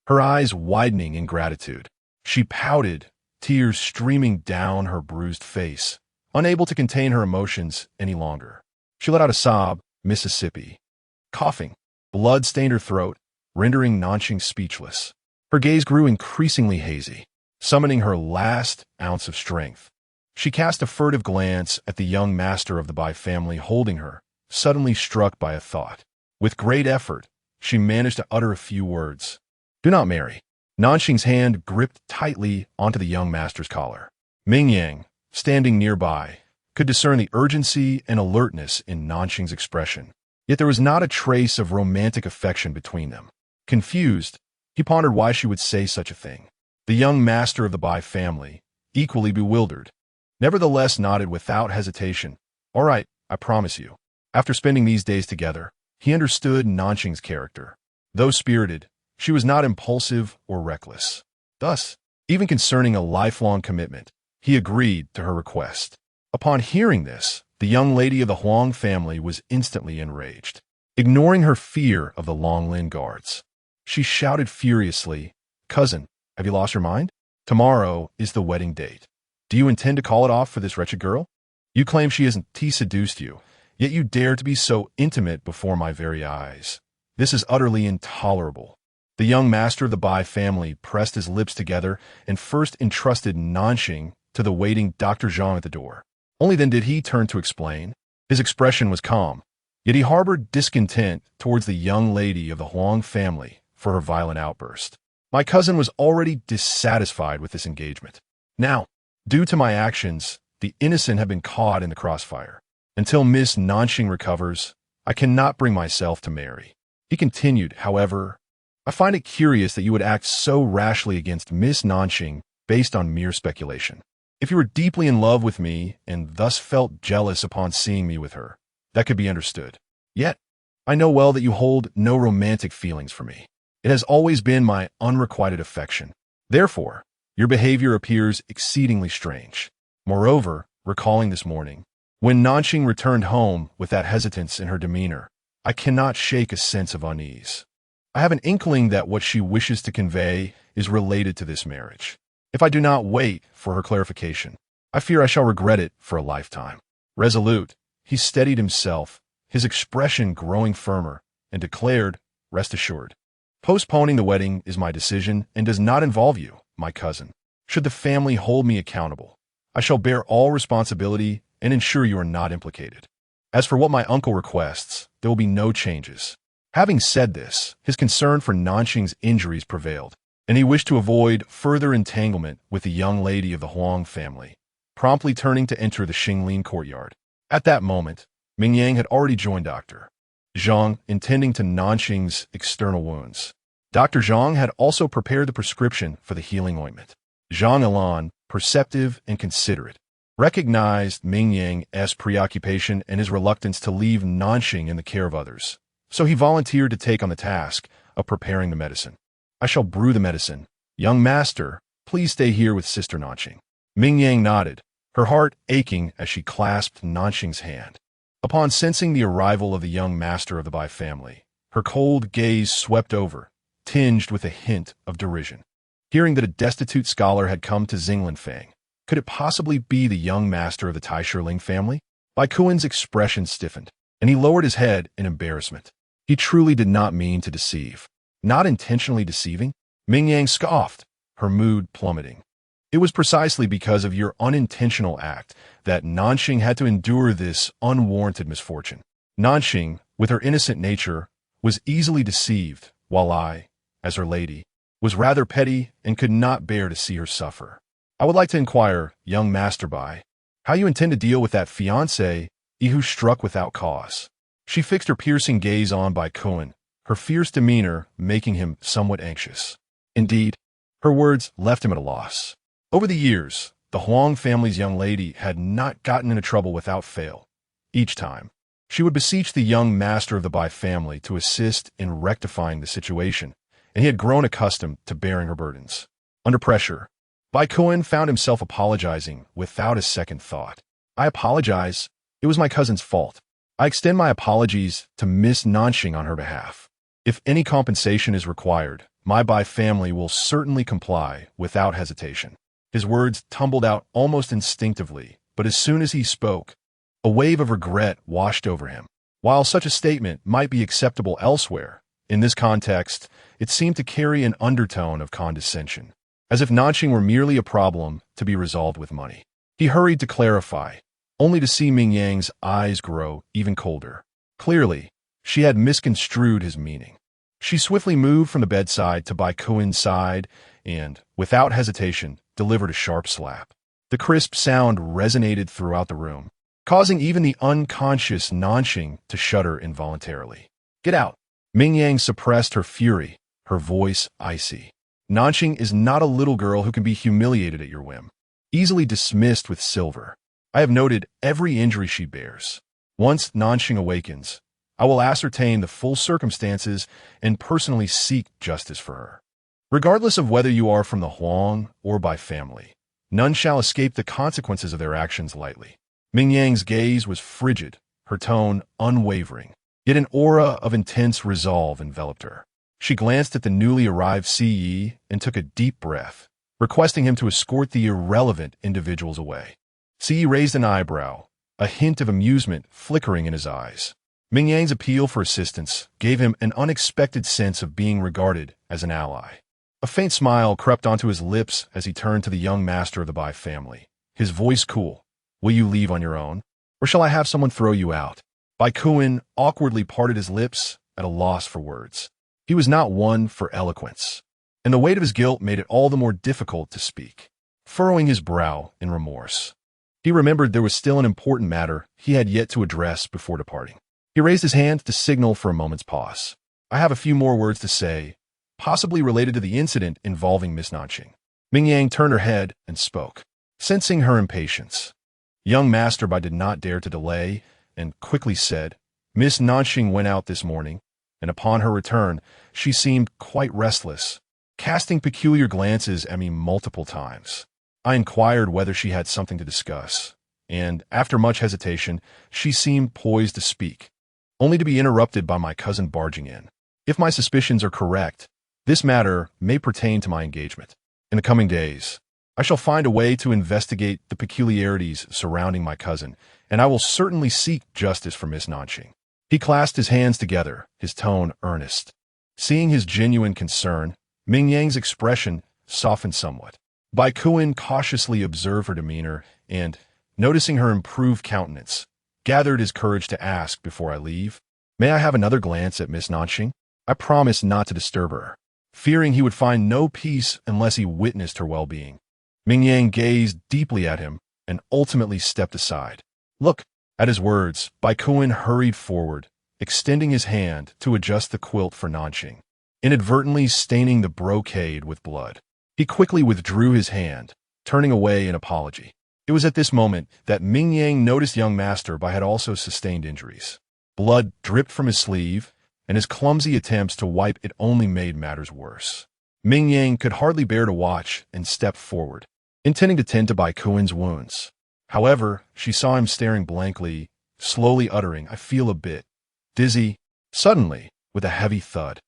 her eyes widening in gratitude. She pouted, tears streaming down her bruised face, unable to contain her emotions any longer. She let out a sob, Mississippi. Coughing, blood stained her throat, rendering Nanxing speechless. Her gaze grew increasingly hazy, summoning her last ounce of strength. She cast a furtive glance at the young master of the Bai family holding her, suddenly struck by a thought. With great effort, she managed to utter a few words. "Do not marry." Nanxing's hand gripped tightly onto the young master's collar. Ming Yang, standing nearby, could discern the urgency and alertness in Nanxing's expression. Yet there was not a trace of romantic affection between them. Confused, he pondered why she would say such a thing. The young master of the Bai family, equally bewildered, nevertheless nodded without hesitation. "All right, I promise you." After spending these days together, he understood Nanxing's character. Though spirited, she was not impulsive or reckless. Thus, even concerning a lifelong commitment, he agreed to her request. Upon hearing this, the young lady of the Huang family was instantly enraged. Ignoring her fear of the Longlin guards, she shouted furiously, "Cousin, have you lost your mind? Tomorrow is the wedding date. Do you intend to call it off for this wretched girl? You claim she hasn't seduced you, yet you dare to be so intimate before my very eyes. This is utterly intolerable." The young master of the Bai family pressed his lips together and first entrusted Nanxing to the waiting Dr. Zhang at the door. Only then did he turn to explain. His expression was calm, yet he harbored discontent towards the young lady of the Huang family for her violent outburst. "My cousin was already dissatisfied with this engagement. Now, due to my actions, the innocent have been caught in the crossfire. Until Miss Nanxing recovers, I cannot bring myself to marry." He continued, "However, I find it curious that you would act so rashly against Miss Nanxing based on mere speculation. If you were deeply in love with me and thus felt jealous upon seeing me with her, that could be understood. Yet, I know well that you hold no romantic feelings for me. It has always been my unrequited affection. Therefore, your behavior appears exceedingly strange." Moreover, recalling this morning, when Nanxing returned home with that hesitance in her demeanor, I cannot shake a sense of unease. I have an inkling that what she wishes to convey is related to this marriage. If I do not wait for her clarification, I fear I shall regret it for a lifetime. Resolute, he steadied himself, his expression growing firmer, and declared, "Rest assured. Postponing the wedding is my decision and does not involve you, my cousin. Should the family hold me accountable, I shall bear all responsibility and ensure you are not implicated. As for what my uncle requests, there will be no changes." Having said this, his concern for Nanxing's injuries prevailed, and he wished to avoid further entanglement with the young lady of the Huang family, promptly turning to enter the Xinglin courtyard. At that moment, Ming Yang had already joined Dr. Zhang, intending to Nanxing's external wounds. Dr. Zhang had also prepared the prescription for the healing ointment. Zhang Ilan, perceptive and considerate, recognized Ming Yang's preoccupation and his reluctance to leave Nanxing in the care of others. So he volunteered to take on the task of preparing the medicine. "I shall brew the medicine. Young master, please stay here with Sister Nanxing." Ming Yang nodded, her heart aching as she clasped Nanxing's hand. Upon sensing the arrival of the young master of the Bai family, her cold gaze swept over, tinged with a hint of derision. Hearing that a destitute scholar had come to Xinglanfang, could it possibly be the young master of the Taishiling family? Bai Kuen's expression stiffened, and he lowered his head in embarrassment. He truly did not mean to deceive. Not intentionally deceiving? Ming Yang scoffed, her mood plummeting. It was precisely because of your unintentional act that Nanxing had to endure this unwarranted misfortune. Nanxing, with her innocent nature, was easily deceived, while I, as her lady, was rather petty and could not bear to see her suffer. I would like to inquire, young Master Bai, how you intend to deal with that fiancé who struck without cause. She fixed her piercing gaze on Bai Kuen, her fierce demeanor making him somewhat anxious. Indeed, her words left him at a loss. Over the years, the Huang family's young lady had not gotten into trouble without fail. Each time, she would beseech the young master of the Bai family to assist in rectifying the situation, and he had grown accustomed to bearing her burdens. Under pressure, Bai Kuen found himself apologizing without a second thought. I apologize. It was my cousin's fault. I extend my apologies to Miss Nanxing on her behalf. If any compensation is required, my Bai family will certainly comply without hesitation. His words tumbled out almost instinctively, but as soon as he spoke, a wave of regret washed over him. While such a statement might be acceptable elsewhere, in this context, it seemed to carry an undertone of condescension, as if Nanxing were merely a problem to be resolved with money. He hurried to clarify, only to see Ming Yang's eyes grow even colder. Clearly, she had misconstrued his meaning. She swiftly moved from the bedside to Bai Kuen's side and, without hesitation, delivered a sharp slap. The crisp sound resonated throughout the room, causing even the unconscious Nanxing to shudder involuntarily. Get out! Ming Yang suppressed her fury, her voice icy. Nanxing is not a little girl who can be humiliated at your whim, easily dismissed with silver. I have noted every injury she bears. Once Nanxing awakens, I will ascertain the full circumstances and personally seek justice for her. Regardless of whether you are from the Huang or Bai family, none shall escape the consequences of their actions lightly. Ming Yang's gaze was frigid, her tone unwavering, yet an aura of intense resolve enveloped her. She glanced at the newly arrived CE and took a deep breath, requesting him to escort the irrelevant individuals away. CE raised an eyebrow, a hint of amusement flickering in his eyes. Ming Yang's appeal for assistance gave him an unexpected sense of being regarded as an ally. A faint smile crept onto his lips as he turned to the young master of the Bai family, his voice cool. Will you leave on your own, or shall I have someone throw you out? Bai Kuen awkwardly parted his lips at a loss for words. He was not one for eloquence, and the weight of his guilt made it all the more difficult to speak. Furrowing his brow in remorse, he remembered there was still an important matter he had yet to address before departing. He raised his hand to signal for a moment's pause. I have a few more words to say, possibly related to the incident involving Miss Nanxing. Ming Yang turned her head and spoke, sensing her impatience. Young Master Bai did not dare to delay and quickly said, Miss Nanxing went out this morning, and upon her return, she seemed quite restless, casting peculiar glances at me multiple times. I inquired whether she had something to discuss, and after much hesitation, she seemed poised to speak, only to be interrupted by my cousin barging in. If my suspicions are correct, this matter may pertain to my engagement. In the coming days, I shall find a way to investigate the peculiarities surrounding my cousin, and I will certainly seek justice for Miss Nanxing. He clasped his hands together, his tone earnest. Seeing his genuine concern, Ming Yang's expression softened somewhat. Bai Kuen cautiously observed her demeanor and, noticing her improved countenance, gathered his courage to ask before I leave, May I have another glance at Miss Nanxing? I promised not to disturb her, fearing he would find no peace unless he witnessed her well-being. Ming Yang gazed deeply at him and ultimately stepped aside. Look! At his words, Bai Kuen hurried forward, extending his hand to adjust the quilt for Nanxing, inadvertently staining the brocade with blood. He quickly withdrew his hand, turning away in apology. It was at this moment that Ming Yang noticed young Master Bai had also sustained injuries. Blood dripped from his sleeve, and his clumsy attempts to wipe it only made matters worse. Ming Yang could hardly bear to watch and stepped forward, intending to tend to Bai Kuen's wounds. However, she saw him staring blankly, slowly uttering, I feel a bit dizzy. Suddenly, with a heavy thud,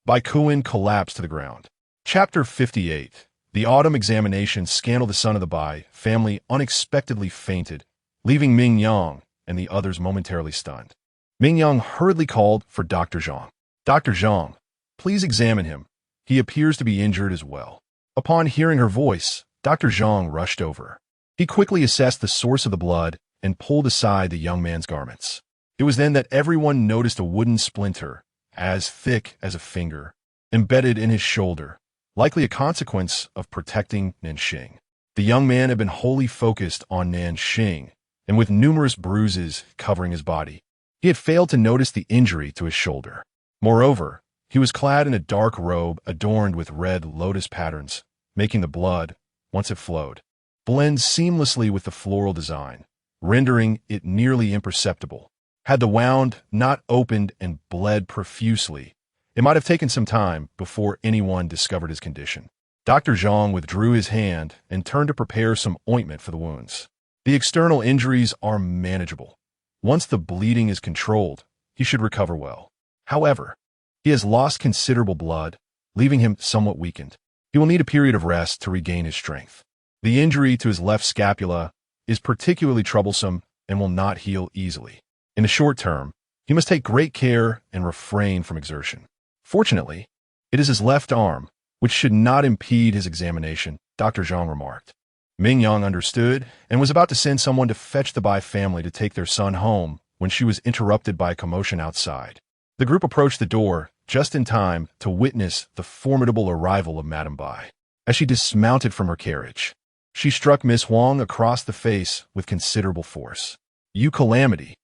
Bai Kuan collapsed to the ground. Chapter 58. The autumn examination scandal. The son of the Bai family unexpectedly fainted, leaving Ming Yang and the others momentarily stunned. Ming Yang hurriedly called for Dr. Zhang. Dr. Zhang, please examine him. He appears to be injured as well. Upon hearing her voice, Dr. Zhang rushed over. He quickly assessed the source of the blood and pulled aside the young man's garments. It was then that everyone noticed a wooden splinter, as thick as a finger, embedded in his shoulder, likely a consequence of protecting Nanxing. The young man had been wholly focused on Nanxing, and with numerous bruises covering his body, he had failed to notice the injury to his shoulder. Moreover, he was clad in a dark robe adorned with red lotus patterns, making the blood, once it flowed, blend seamlessly with the floral design, rendering it nearly imperceptible. Had the wound not opened and bled profusely, it might have taken some time before anyone discovered his condition. Dr. Zhang withdrew his hand and turned to prepare some ointment for the wounds. The external injuries are manageable. Once the bleeding is controlled, he should recover well. However, he has lost considerable blood, leaving him somewhat weakened. He will need a period of rest to regain his strength. The injury to his left scapula is particularly troublesome and will not heal easily. In the short term, he must take great care and refrain from exertion. Fortunately, it is his left arm, which should not impede his examination, Dr. Zhang remarked. Ming Yang understood and was about to send someone to fetch the Bai family to take their son home when she was interrupted by a commotion outside. The group approached the door just in time to witness the formidable arrival of Madame Bai. As she dismounted from her carriage, she struck Miss Huang across the face with considerable force. "You calamity!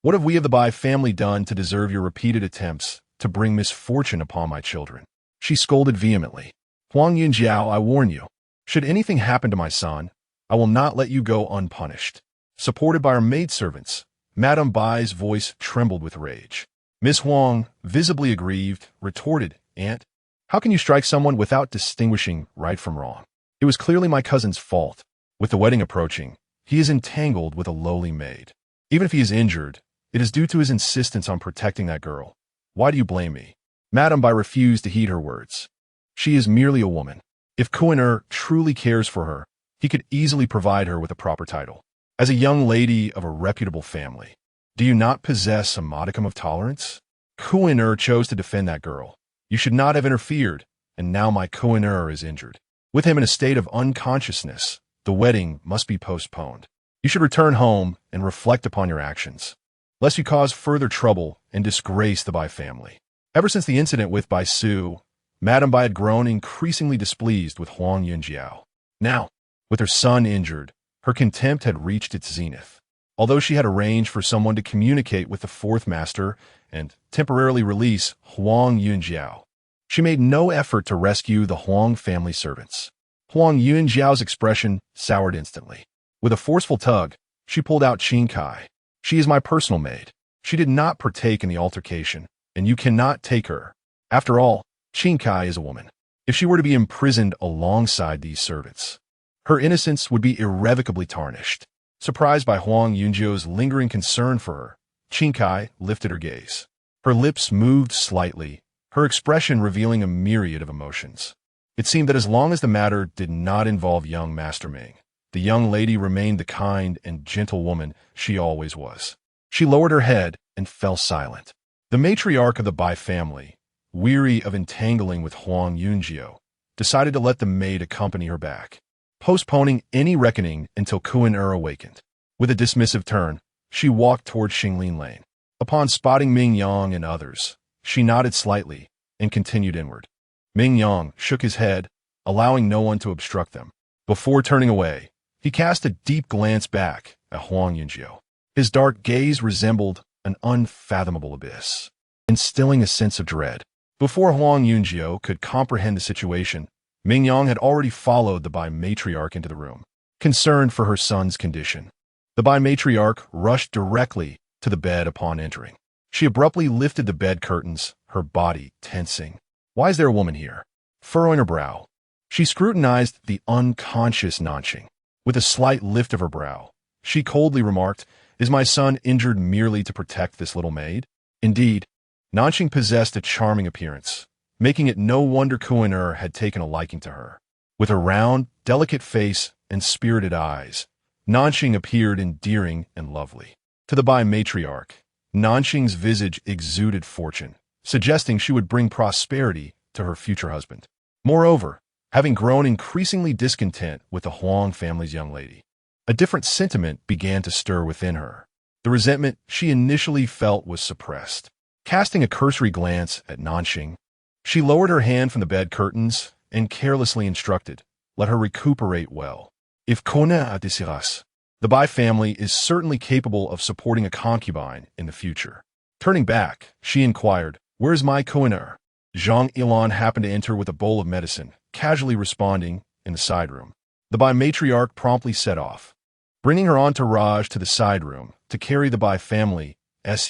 What have we of the Bai family done to deserve your repeated attempts to bring misfortune upon my children?" She scolded vehemently. "Huang Yunjiao, I warn you, should anything happen to my son, I will not let you go unpunished." Supported by her maidservants, Madame Bai's voice trembled with rage. Miss Huang, visibly aggrieved, retorted, "Aunt, how can you strike someone without distinguishing right from wrong? It was clearly my cousin's fault. With the wedding approaching, he is entangled with a lowly maid. Even if he is injured, it is due to his insistence on protecting that girl. Why do you blame me?" Madame Bai refused to heed her words. She is merely a woman. If Kuan truly cares for her, he could easily provide her with a proper title. As a young lady of a reputable family, do you not possess a modicum of tolerance? Kuan chose to defend that girl. You should not have interfered, and now my Kuan is injured. With him in a state of unconsciousness, the wedding must be postponed. You should return home and reflect upon your actions, lest you cause further trouble and disgrace the Bai family. Ever since the incident with Bai Su, Madame Bai had grown increasingly displeased with Huang Yunjiao. Now, with her son injured, her contempt had reached its zenith. Although she had arranged for someone to communicate with the fourth master and temporarily release Huang Yunjiao, she made no effort to rescue the Huang family servants. Huang Yunjiao's expression soured instantly. With a forceful tug, she pulled out Qin Kai. "She is my personal maid. She did not partake in the altercation, and you cannot take her. After all, Qin Kai is a woman. If she were to be imprisoned alongside these servants, her innocence would be irrevocably tarnished." Surprised by Huang Yunjiao's lingering concern for her, Qin Kai lifted her gaze. Her lips moved slightly, her expression revealing a myriad of emotions. It seemed that as long as the matter did not involve young Master Ming, the young lady remained the kind and gentle woman she always was. She lowered her head and fell silent. The matriarch of the Bai family, weary of entangling with Huang Yunjiao, decided to let the maid accompany her back, postponing any reckoning until Kuan awakened. With a dismissive turn, she walked toward Xinglin Lane. Upon spotting Ming Yang and others, she nodded slightly and continued inward. Ming Yang shook his head, allowing no one to obstruct them. Before turning away, he cast a deep glance back at Huang Yunjiao. His dark gaze resembled an unfathomable abyss, instilling a sense of dread. Before Huang Yunjiao could comprehend the situation, Ming Yang had already followed the Bai matriarch into the room, concerned for her son's condition. The Bai matriarch rushed directly to the bed upon entering. She abruptly lifted the bed curtains, her body tensing. "Why is there a woman here?" Furrowing her brow, she scrutinized the unconscious Nanxing. With a slight lift of her brow, she coldly remarked, "Is my son injured merely to protect this little maid?" Indeed, Nanxing possessed a charming appearance, making it no wonder Kuan-er had taken a liking to her. With her round, delicate face and spirited eyes, Nanxing appeared endearing and lovely. To the Bai matriarch, Nanxing's visage exuded fortune, suggesting she would bring prosperity to her future husband. Moreover, having grown increasingly discontent with the Huang family's young lady, a different sentiment began to stir within her. The resentment she initially felt was suppressed. Casting a cursory glance at Nanxing, she lowered her hand from the bed curtains and carelessly instructed, "Let her recuperate well. If connaît a désiras, the Bai family is certainly capable of supporting a concubine in the future." Turning back, she inquired, "Where's my Kuan-er?" Zhang Ilan happened to enter with a bowl of medicine, casually responding, "In the side room." The Bai matriarch promptly set off, bringing her entourage to the side room to carry the Bai family's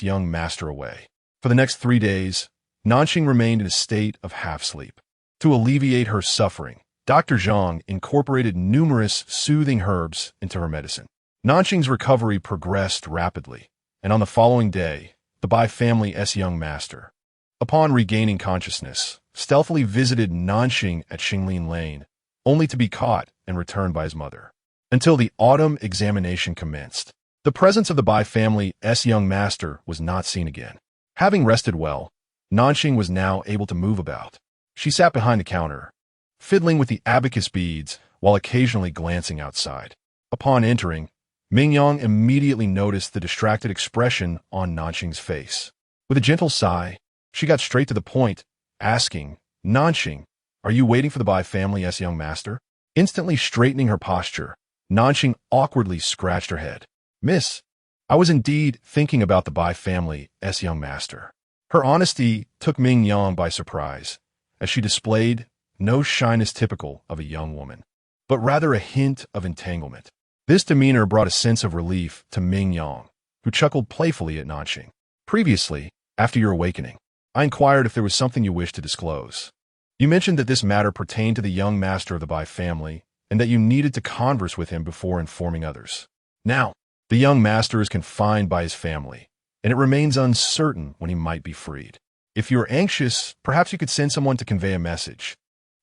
young master away. For the next 3 days, Nanxing remained in a state of half-sleep. To alleviate her suffering, Dr. Zhang incorporated numerous soothing herbs into her medicine. Nanxing's recovery progressed rapidly, and on the following day, the Bai family's young master, upon regaining consciousness, stealthily visited Nanxing at Xinglin Lane, only to be caught and returned by his mother. Until the autumn examination commenced, the presence of the Bai family's young master was not seen again. Having rested well, Nanxing was now able to move about. She sat behind the counter, fiddling with the abacus beads while occasionally glancing outside. Upon entering, Ming Yang immediately noticed the distracted expression on Nanxing's face. With a gentle sigh, she got straight to the point, asking, "Nanxing, are you waiting for the Bai family's young master?" Instantly straightening her posture, Nanxing awkwardly scratched her head. "Miss, I was indeed thinking about the Bai family's young master." Her honesty took Ming Yang by surprise, as she displayed no shyness typical of a young woman, but rather a hint of entanglement. This demeanor brought a sense of relief to Ming Yang, who chuckled playfully at Nanxing. "Previously, after your awakening, I inquired if there was something you wished to disclose. You mentioned that this matter pertained to the young master of the Bai family, and that you needed to converse with him before informing others. Now, the young master is confined by his family, and it remains uncertain when he might be freed. If you are anxious, perhaps you could send someone to convey a message,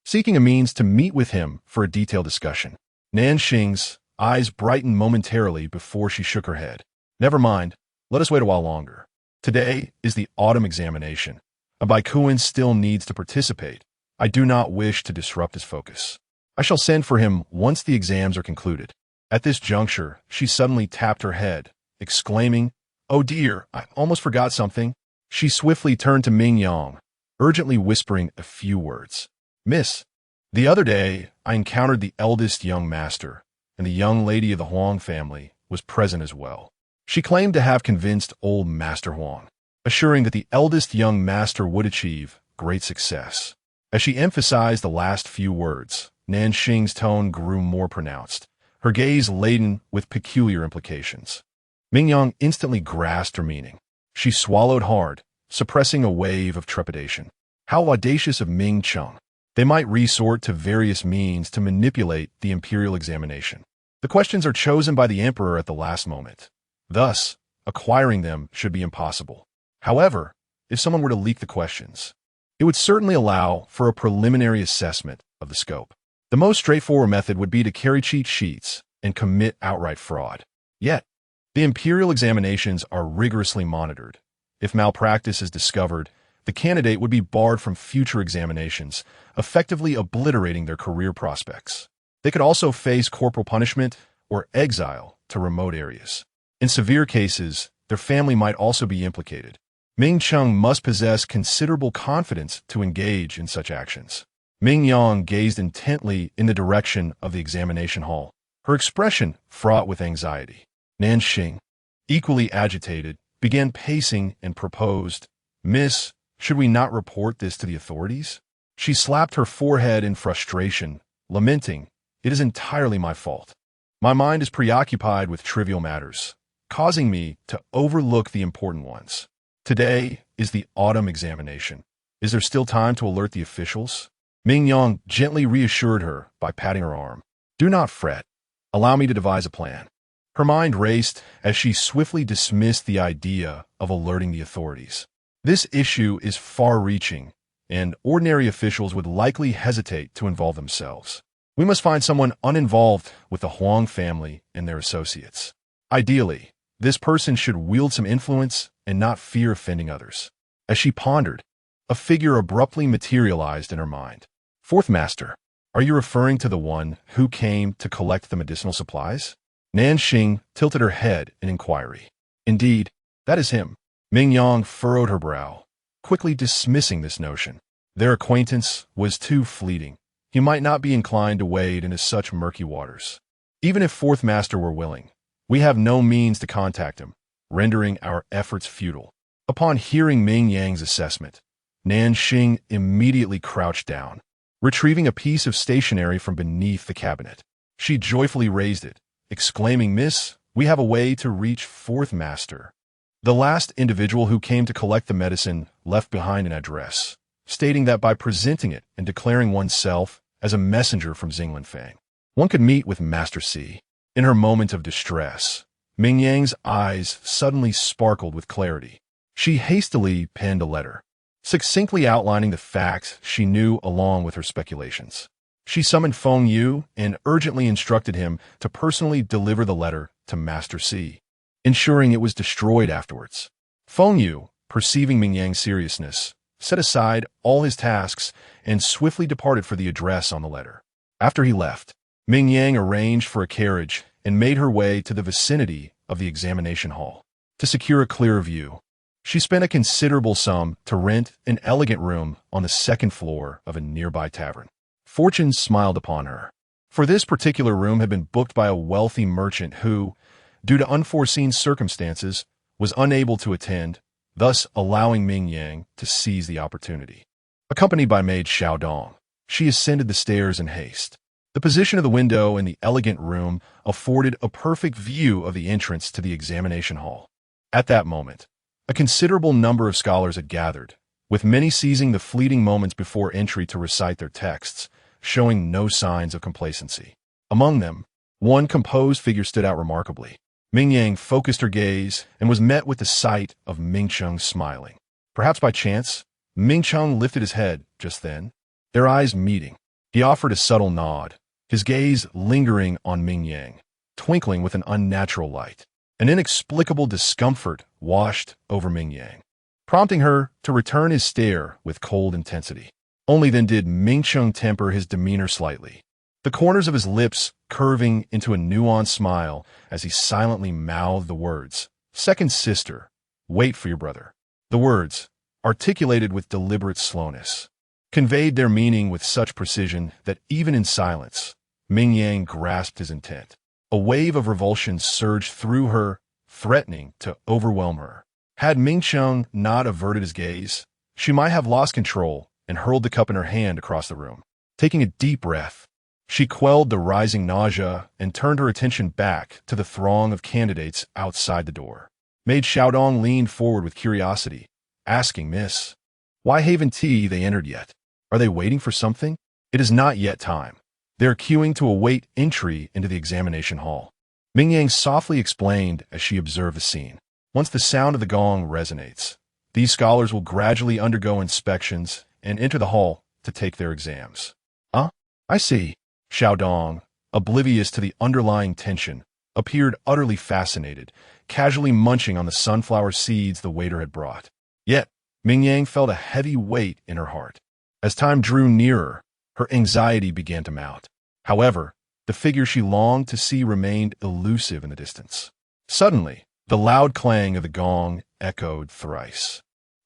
seeking a means to meet with him for a detailed discussion." Nanxing's eyes brightened momentarily before she shook her head. "Never mind, let us wait a while longer. Today is the autumn examination, and Bai Kuan still needs to participate. I do not wish to disrupt his focus. I shall send for him once the exams are concluded." At this juncture, she suddenly tapped her head, exclaiming, "Oh dear, I almost forgot something." She swiftly turned to Ming Yang, urgently whispering a few words. "Miss, the other day I encountered the eldest young master, and the young lady of the Huang family was present as well. She claimed to have convinced old Master Huang, assuring that the eldest young master would achieve great success." As she emphasized the last few words, Nanxing's tone grew more pronounced, her gaze laden with peculiar implications. Ming Yang instantly grasped her meaning. She swallowed hard, suppressing a wave of trepidation. How audacious of Ming Cheng! They might resort to various means to manipulate the imperial examination. The questions are chosen by the emperor at the last moment. Thus, acquiring them should be impossible. However, if someone were to leak the questions, it would certainly allow for a preliminary assessment of the scope. The most straightforward method would be to carry cheat sheets and commit outright fraud. Yet, the imperial examinations are rigorously monitored. If malpractice is discovered, the candidate would be barred from future examinations, effectively obliterating their career prospects. They could also face corporal punishment or exile to remote areas. In severe cases, their family might also be implicated. Ming Cheng must possess considerable confidence to engage in such actions. Ming Yang gazed intently in the direction of the examination hall, her expression fraught with anxiety. Nanxing, equally agitated, began pacing and proposed, "Miss, should we not report this to the authorities?" She slapped her forehead in frustration, lamenting, "It is entirely my fault. My mind is preoccupied with trivial matters, causing me to overlook the important ones. Today is the autumn examination. Is there still time to alert the officials?" Ming Yang gently reassured her by patting her arm. "Do not fret. Allow me to devise a plan." Her mind raced as she swiftly dismissed the idea of alerting the authorities. This issue is far-reaching and ordinary officials would likely hesitate to involve themselves. We must find someone uninvolved with the Huang family and their associates. Ideally, this person should wield some influence and not fear offending others. As she pondered, a figure abruptly materialized in her mind. Fourth Master, are you referring to the one who came to collect the medicinal supplies? Nanxing tilted her head in inquiry. Indeed, that is him. Ming Yang furrowed her brow, quickly dismissing this notion. Their acquaintance was too fleeting. He might not be inclined to wade into such murky waters. Even if Fourth Master were willing, we have no means to contact him, rendering our efforts futile. Upon hearing Ming Yang's assessment, Nanxing immediately crouched down, retrieving a piece of stationery from beneath the cabinet. She joyfully raised it, exclaiming, "Miss, we have a way to reach Fourth Master." The last individual who came to collect the medicine left behind an address, stating that by presenting it and declaring oneself as a messenger from Xinglanfang, one could meet with Master C. In her moment of distress, Ming Yang's eyes suddenly sparkled with clarity. She hastily penned a letter, succinctly outlining the facts she knew along with her speculations. She summoned Feng Yu and urgently instructed him to personally deliver the letter to Master C, ensuring it was destroyed afterwards. Feng Yu, perceiving Ming Yang's seriousness, set aside all his tasks and swiftly departed for the address on the letter. After he left, Ming Yang arranged for a carriage and made her way to the vicinity of the examination hall. To secure a clearer view, she spent a considerable sum to rent an elegant room on the second floor of a nearby tavern. Fortune smiled upon her, for this particular room had been booked by a wealthy merchant who, due to unforeseen circumstances, was unable to attend, thus allowing Ming Yang to seize the opportunity. Accompanied by maid Xiaodong, she ascended the stairs in haste. The position of the window in the elegant room afforded a perfect view of the entrance to the examination hall. At that moment, a considerable number of scholars had gathered, with many seizing the fleeting moments before entry to recite their texts, showing no signs of complacency. Among them, one composed figure stood out remarkably. Ming Yang focused her gaze and was met with the sight of Ming Cheng smiling. Perhaps by chance, Ming Cheng lifted his head just then. Their eyes meeting, he offered a subtle nod, his gaze lingering on Ming Yang, twinkling with an unnatural light. An inexplicable discomfort washed over Ming Yang, prompting her to return his stare with cold intensity. Only then did Ming Cheng temper his demeanor slightly, the corners of his lips curving into a nuanced smile as he silently mouthed the words, "Second sister, wait for your brother." The words, articulated with deliberate slowness, conveyed their meaning with such precision that even in silence, Ming Yang grasped his intent. A wave of revulsion surged through her, threatening to overwhelm her. Had Ming Cheng not averted his gaze, she might have lost control and hurled the cup in her hand across the room. Taking a deep breath, she quelled the rising nausea and turned her attention back to the throng of candidates outside the door. Maid Xiaodong leaned forward with curiosity, asking, "Miss, why haven't they entered yet? Are they waiting for something?" "It is not yet time. They are queuing to await entry into the examination hall," Ming Yang softly explained as she observed the scene. "Once the sound of the gong resonates, these scholars will gradually undergo inspections and enter the hall to take their exams." "Ah, I see." Xiaodong, oblivious to the underlying tension, appeared utterly fascinated, casually munching on the sunflower seeds the waiter had brought. Yet, Ming Yang felt a heavy weight in her heart. As time drew nearer, her anxiety began to mount. However, the figure she longed to see remained elusive in the distance. Suddenly, the loud clang of the gong echoed thrice.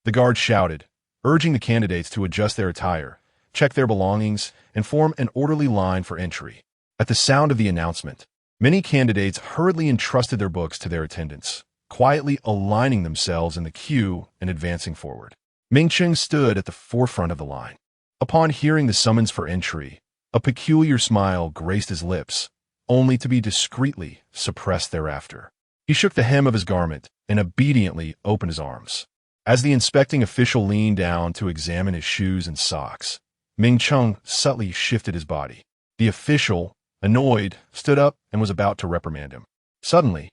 The guard shouted, urging the candidates to adjust their attire, check their belongings, and form an orderly line for entry. At the sound of the announcement, many candidates hurriedly entrusted their books to their attendants, quietly aligning themselves in the queue and advancing forward. Ming Cheng stood at the forefront of the line. Upon hearing the summons for entry, a peculiar smile graced his lips, only to be discreetly suppressed thereafter. He shook the hem of his garment and obediently opened his arms. As the inspecting official leaned down to examine his shoes and socks, Ming Cheng subtly shifted his body. The official, annoyed, stood up and was about to reprimand him. Suddenly,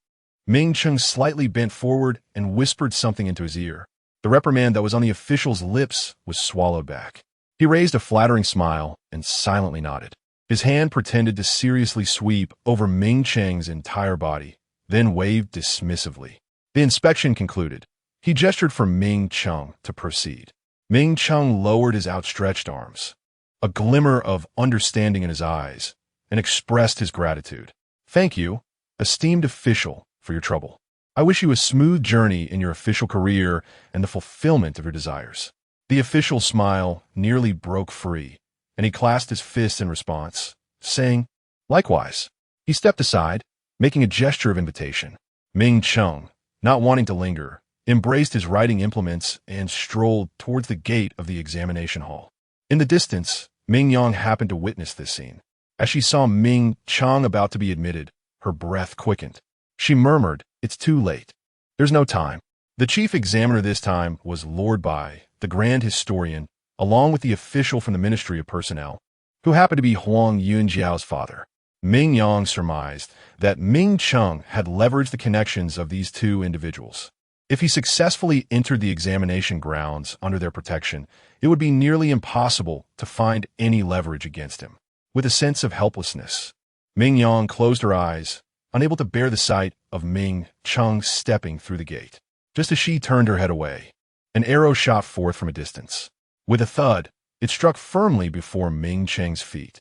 Ming Cheng slightly bent forward and whispered something into his ear. The reprimand that was on the official's lips was swallowed back. He raised a flattering smile and silently nodded. His hand pretended to seriously sweep over Ming Cheng's entire body, then waved dismissively. The inspection concluded. He gestured for Ming Cheng to proceed. Ming Cheng lowered his outstretched arms, a glimmer of understanding in his eyes, and expressed his gratitude. "Thank you, esteemed official, for your trouble. I wish you a smooth journey in your official career and the fulfillment of your desires." The official's smile nearly broke free, and he clasped his fists in response, saying, "Likewise." He stepped aside, making a gesture of invitation. Ming Cheng, not wanting to linger, embraced his writing implements and strolled towards the gate of the examination hall. In the distance, Ming Yang happened to witness this scene. As she saw Ming Cheng about to be admitted, her breath quickened. She murmured, "It's too late. There's no time." The chief examiner this time was Lord Bai, the grand historian, along with the official from the Ministry of Personnel, who happened to be Huang Yunjiao's father. Ming Yang surmised that Ming Cheng had leveraged the connections of these two individuals. If he successfully entered the examination grounds under their protection, it would be nearly impossible to find any leverage against him. With a sense of helplessness, Ming Yang closed her eyes, unable to bear the sight of Ming Cheng stepping through the gate. Just as she turned her head away, an arrow shot forth from a distance. With a thud, it struck firmly before Ming Cheng's feet.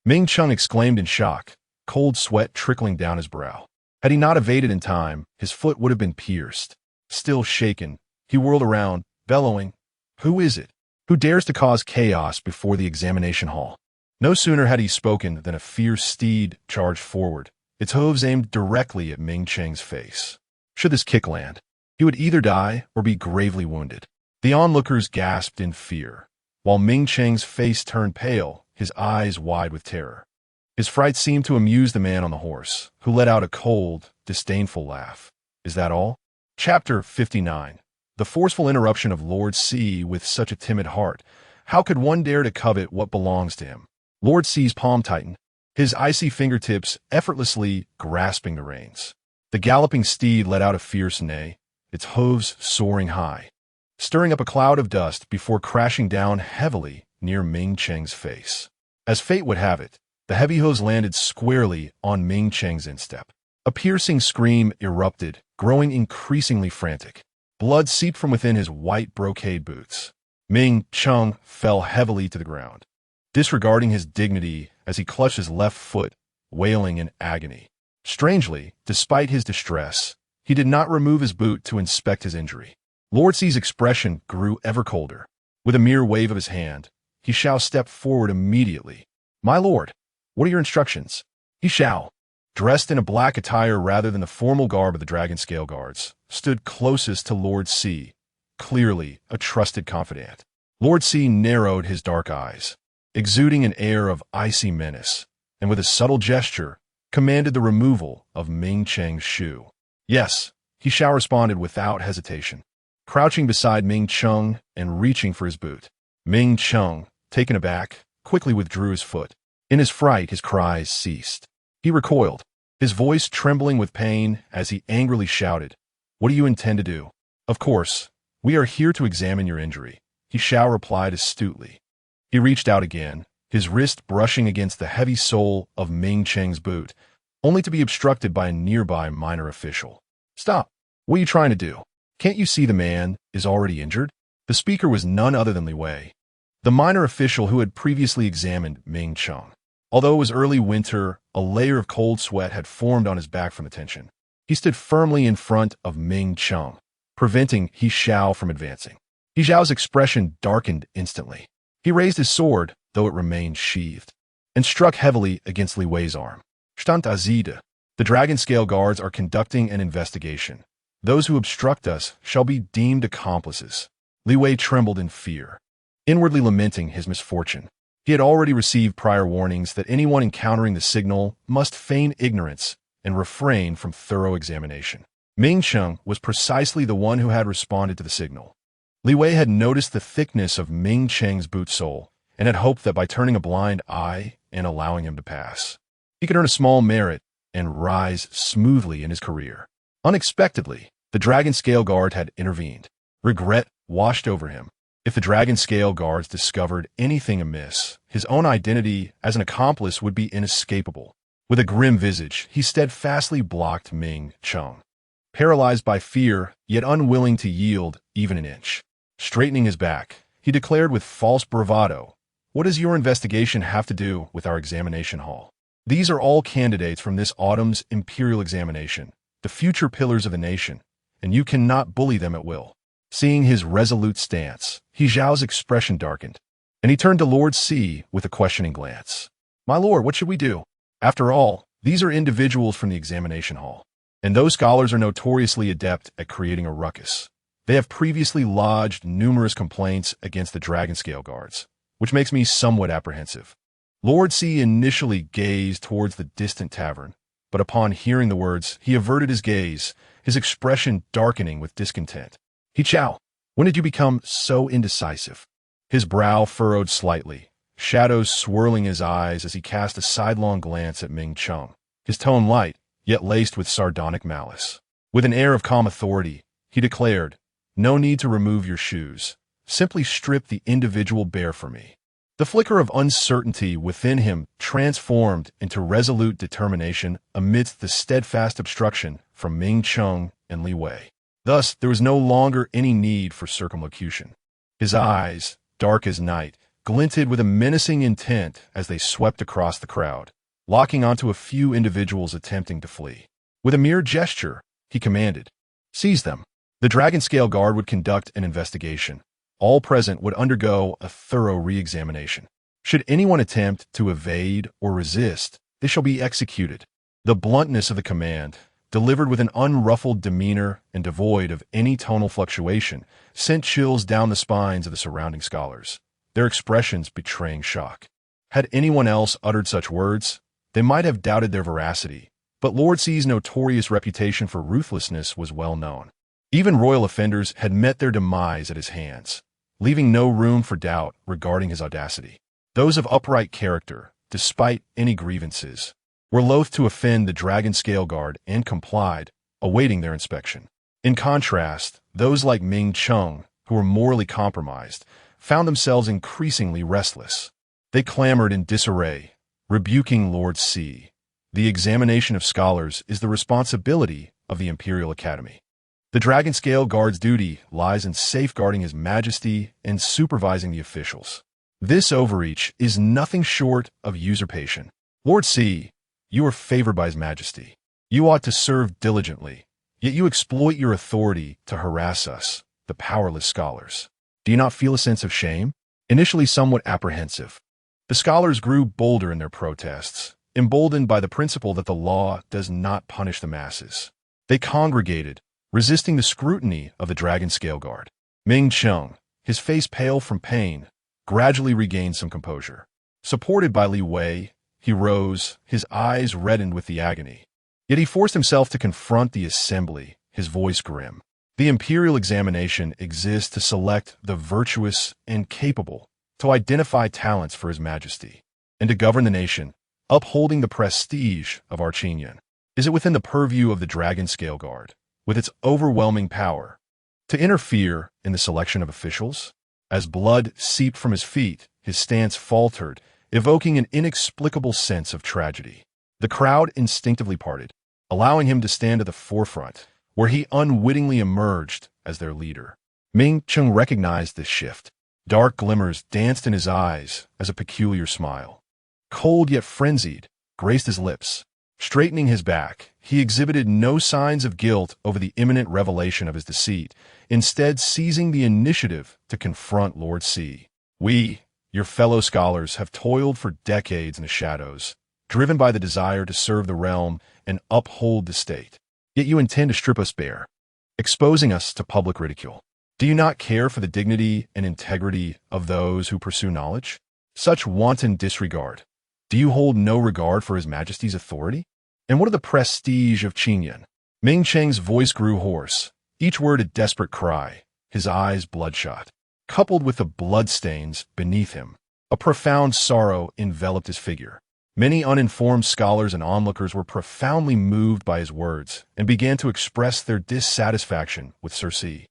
Ming Cheng exclaimed in shock, cold sweat trickling down his brow. Had he not evaded in time, his foot would have been pierced. Still shaken, he whirled around, bellowing, "Who is it? Who dares to cause chaos before the examination hall?" No sooner had he spoken than a fierce steed charged forward, its hooves aimed directly at Ming Cheng's face. Should this kick land, he would either die or be gravely wounded. The onlookers gasped in fear, while Ming Cheng's face turned pale, his eyes wide with terror. His fright seemed to amuse the man on the horse, who let out a cold, disdainful laugh. "Is that all?" Chapter 59. The forceful interruption of Lord C with such a timid heart. How could one dare to covet what belongs to him? Lord C's palm tightened, his icy fingertips effortlessly grasping the reins. The galloping steed let out a fierce neigh, its hooves soaring high, stirring up a cloud of dust before crashing down heavily near Ming Cheng's face. As fate would have it, the heavy hooves landed squarely on Ming Cheng's instep. A piercing scream erupted, growing increasingly frantic. Blood seeped from within his white brocade boots. Ming Cheng fell heavily to the ground, disregarding his dignity as he clutched his left foot, wailing in agony. Strangely, despite his distress, he did not remove his boot to inspect his injury. Lord C's expression grew ever colder. With a mere wave of his hand, He Shao stepped forward immediately. "My lord, what are your instructions?" He Shao, dressed in a black attire rather than the formal garb of the Dragon Scale Guards, stood closest to Lord C, clearly a trusted confidant. Lord C narrowed his dark eyes, exuding an air of icy menace, and with a subtle gesture, commanded the removal of Ming Cheng's shoe. "Yes," He Shao responded without hesitation, crouching beside Ming Cheng and reaching for his boot. Ming Cheng, taken aback, quickly withdrew his foot. In his fright, his cries ceased. He recoiled, his voice trembling with pain as he angrily shouted, "What do you intend to do?" "Of course, we are here to examine your injury," He Shao replied astutely. He reached out again, his wrist brushing against the heavy sole of Ming Cheng's boot, only to be obstructed by a nearby minor official. "Stop! What are you trying to do? Can't you see the man is already injured?" The speaker was none other than Li Wei, the minor official who had previously examined Ming Cheng. Although it was early winter, a layer of cold sweat had formed on his back from the tension. He stood firmly in front of Ming Cheng, preventing He Shao from advancing. He Xiao's expression darkened instantly. He raised his sword, though it remained sheathed, and struck heavily against Li Wei's arm. "Stand azide. The Dragon Scale Guards are conducting an investigation. Those who obstruct us shall be deemed accomplices." Li Wei trembled in fear, inwardly lamenting his misfortune. He had already received prior warnings that anyone encountering the signal must feign ignorance and refrain from thorough examination. Ming Cheng was precisely the one who had responded to the signal. Li Wei had noticed the thickness of Ming Cheng's boot sole and had hoped that by turning a blind eye and allowing him to pass, he could earn a small merit and rise smoothly in his career. Unexpectedly, the Dragon Scale Guard had intervened. Regret washed over him. If the dragon scale guards discovered anything amiss, his own identity as an accomplice would be inescapable. With a grim visage, he steadfastly blocked Ming Cheng. Paralyzed by fear, yet unwilling to yield even an inch. Straightening his back, he declared with false bravado, "What does your investigation have to do with our examination hall? These are all candidates from this autumn's imperial examination, the future pillars of the nation, and you cannot bully them at will." Seeing his resolute stance, He Zhao's expression darkened, and he turned to Lord C with a questioning glance. "My lord, what should we do? After all, these are individuals from the examination hall, and those scholars are notoriously adept at creating a ruckus. They have previously lodged numerous complaints against the dragon scale guards, which makes me somewhat apprehensive." Lord C initially gazed towards the distant tavern, but upon hearing the words, he averted his gaze, his expression darkening with discontent. "He Zhao, when did you become so indecisive?" His brow furrowed slightly, shadows swirling his eyes as he cast a sidelong glance at Ming Cheng, his tone light, yet laced with sardonic malice. With an air of calm authority, he declared, "No need to remove your shoes. Simply strip the individual bare for me." The flicker of uncertainty within him transformed into resolute determination amidst the steadfast obstruction from Ming Cheng and Li Wei. Thus, there was no longer any need for circumlocution. His eyes, dark as night, glinted with a menacing intent as they swept across the crowd, locking onto a few individuals attempting to flee. With a mere gesture, he commanded, "Seize them." The dragon scale guard would conduct an investigation. All present would undergo a thorough re-examination. Should anyone attempt to evade or resist, they shall be executed. The bluntness of the command, delivered with an unruffled demeanor and devoid of any tonal fluctuation, sent chills down the spines of the surrounding scholars, their expressions betraying shock. Had anyone else uttered such words, they might have doubted their veracity, but Lord C's notorious reputation for ruthlessness was well known. Even royal offenders had met their demise at his hands, leaving no room for doubt regarding his audacity. Those of upright character, despite any grievances, were loath to offend the dragon scale guard and complied, awaiting their inspection. In contrast, those like Ming Cheng, who were morally compromised, found themselves increasingly restless. They clamored in disarray, rebuking Lord C. The examination of scholars is the responsibility of the Imperial Academy. The dragon scale guard's duty lies in safeguarding His Majesty and supervising the officials. This overreach is nothing short of usurpation. Lord C, you are favored by His Majesty. You ought to serve diligently, yet you exploit your authority to harass us, the powerless scholars. Do you not feel a sense of shame? Initially somewhat apprehensive, the scholars grew bolder in their protests, emboldened by the principle that the law does not punish the masses. They congregated, resisting the scrutiny of the dragon scale guard. Ming Cheng, his face pale from pain, gradually regained some composure. Supported by Li Wei, he rose, his eyes reddened with the agony. Yet he forced himself to confront the assembly, his voice grim. The imperial examination exists to select the virtuous and capable, to identify talents for His Majesty, and to govern the nation, upholding the prestige of our Qinyan. Is it within the purview of the dragon scale guard, with its overwhelming power, to interfere in the selection of officials? As blood seeped from his feet, his stance faltered, evoking an inexplicable sense of tragedy. The crowd instinctively parted, allowing him to stand at the forefront, where he unwittingly emerged as their leader. Ming Cheng recognized this shift. Dark glimmers danced in his eyes as a peculiar smile, cold yet frenzied, graced his lips. Straightening his back, he exhibited no signs of guilt over the imminent revelation of his deceit, instead seizing the initiative to confront Lord C. "We, your fellow scholars, have toiled for decades in the shadows, driven by the desire to serve the realm and uphold the state. Yet you intend to strip us bare, exposing us to public ridicule. Do you not care for the dignity and integrity of those who pursue knowledge? Such wanton disregard. Do you hold no regard for His Majesty's authority? And what of the prestige of Qinyan?" Ming Cheng's voice grew hoarse, each word a desperate cry, his eyes bloodshot. Coupled with the bloodstains beneath him, a profound sorrow enveloped his figure. Many uninformed scholars and onlookers were profoundly moved by his words and began to express their dissatisfaction with Sir C.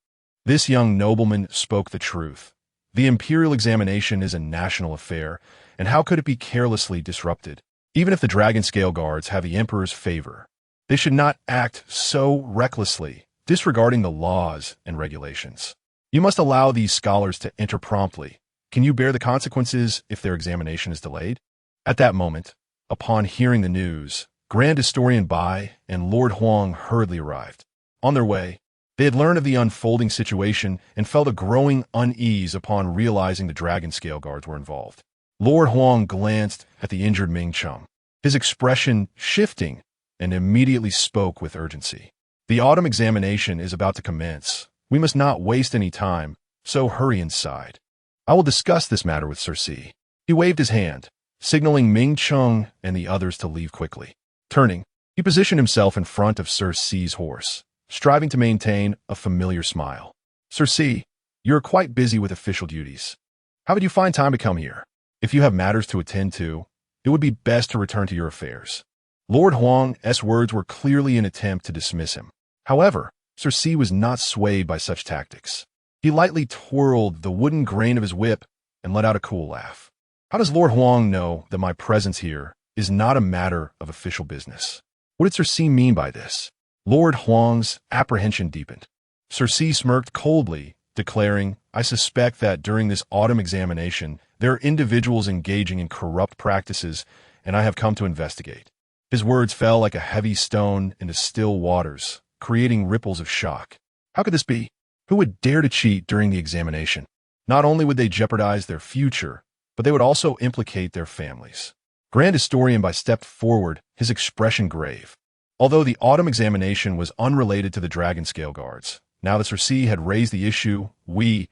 This young nobleman spoke the truth. The imperial examination is a national affair, and how could it be carelessly disrupted? Even if the dragon scale guards have the emperor's favor, they should not act so recklessly, disregarding the laws and regulations. You must allow these scholars to enter promptly. Can you bear the consequences if their examination is delayed? At that moment, upon hearing the news, Grand Historian Bai and Lord Huang hurriedly arrived. On their way, they had learned of the unfolding situation and felt a growing unease upon realizing the dragon scale guards were involved. Lord Huang glanced at the injured Ming Cheng, his expression shifting, and immediately spoke with urgency. The autumn examination is about to commence. We must not waste any time, so hurry inside. I will discuss this matter with Sir C. He waved his hand, signaling Ming Cheng and the others to leave quickly. Turning, he positioned himself in front of Sir C's horse, striving to maintain a familiar smile. Sir C, you are quite busy with official duties. How would you find time to come here? If you have matters to attend to, it would be best to return to your affairs. Lord Huang's words were clearly an attempt to dismiss him. However, Sir C was not swayed by such tactics. He lightly twirled the wooden grain of his whip and let out a cool laugh. How does Lord Huang know that my presence here is not a matter of official business? What did Sir C mean by this? Lord Huang's apprehension deepened. Sir C smirked coldly, declaring, I suspect that during this autumn examination, there are individuals engaging in corrupt practices, and I have come to investigate. His words fell like a heavy stone into still waters, creating ripples of shock. How could this be? Who would dare to cheat during the examination? Not only would they jeopardize their future, but they would also implicate their families. Grand Historian Bai stepped forward, his expression grave. Although the autumn examination was unrelated to the dragon scale guards, now that Sir C had raised the issue, we,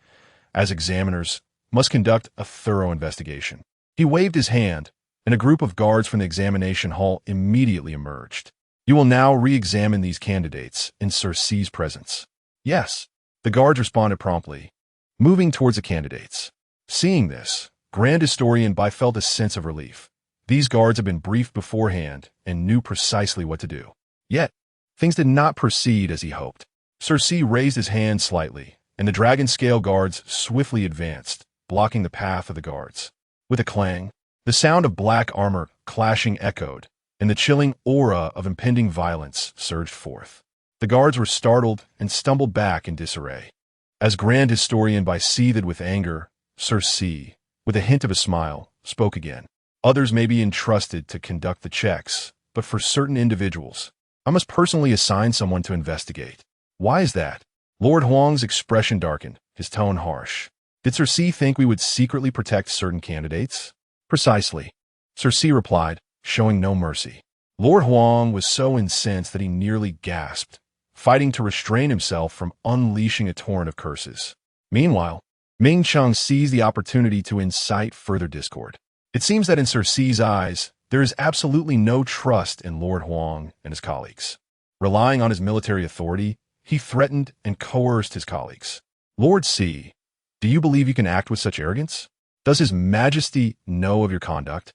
as examiners, must conduct a thorough investigation. He waved his hand, and a group of guards from the examination hall immediately emerged. You will now re-examine these candidates in Sir C's presence. Yes, the guards responded promptly, moving towards the candidates. Seeing this, Grand Historian Bai felt a sense of relief. These guards had been briefed beforehand and knew precisely what to do. Yet, things did not proceed as he hoped. Sir C raised his hand slightly, and the dragon scale guards swiftly advanced, blocking the path of the guards. With a clang, the sound of black armor clashing echoed, and the chilling aura of impending violence surged forth. The guards were startled and stumbled back in disarray. As Grand Historian Bai seethed with anger, Sir C, with a hint of a smile, spoke again. Others may be entrusted to conduct the checks, but for certain individuals, I must personally assign someone to investigate. Why is that? Lord Huang's expression darkened, his tone harsh. Did Sir C think we would secretly protect certain candidates? Precisely, Sir C replied, showing no mercy. Lord Huang was so incensed that he nearly gasped, fighting to restrain himself from unleashing a torrent of curses. Meanwhile, Ming Cheng seized the opportunity to incite further discord. It seems that in Sir C's eyes, there is absolutely no trust in Lord Huang and his colleagues. Relying on his military authority, he threatened and coerced his colleagues. Lord C, do you believe you can act with such arrogance? Does His Majesty know of your conduct?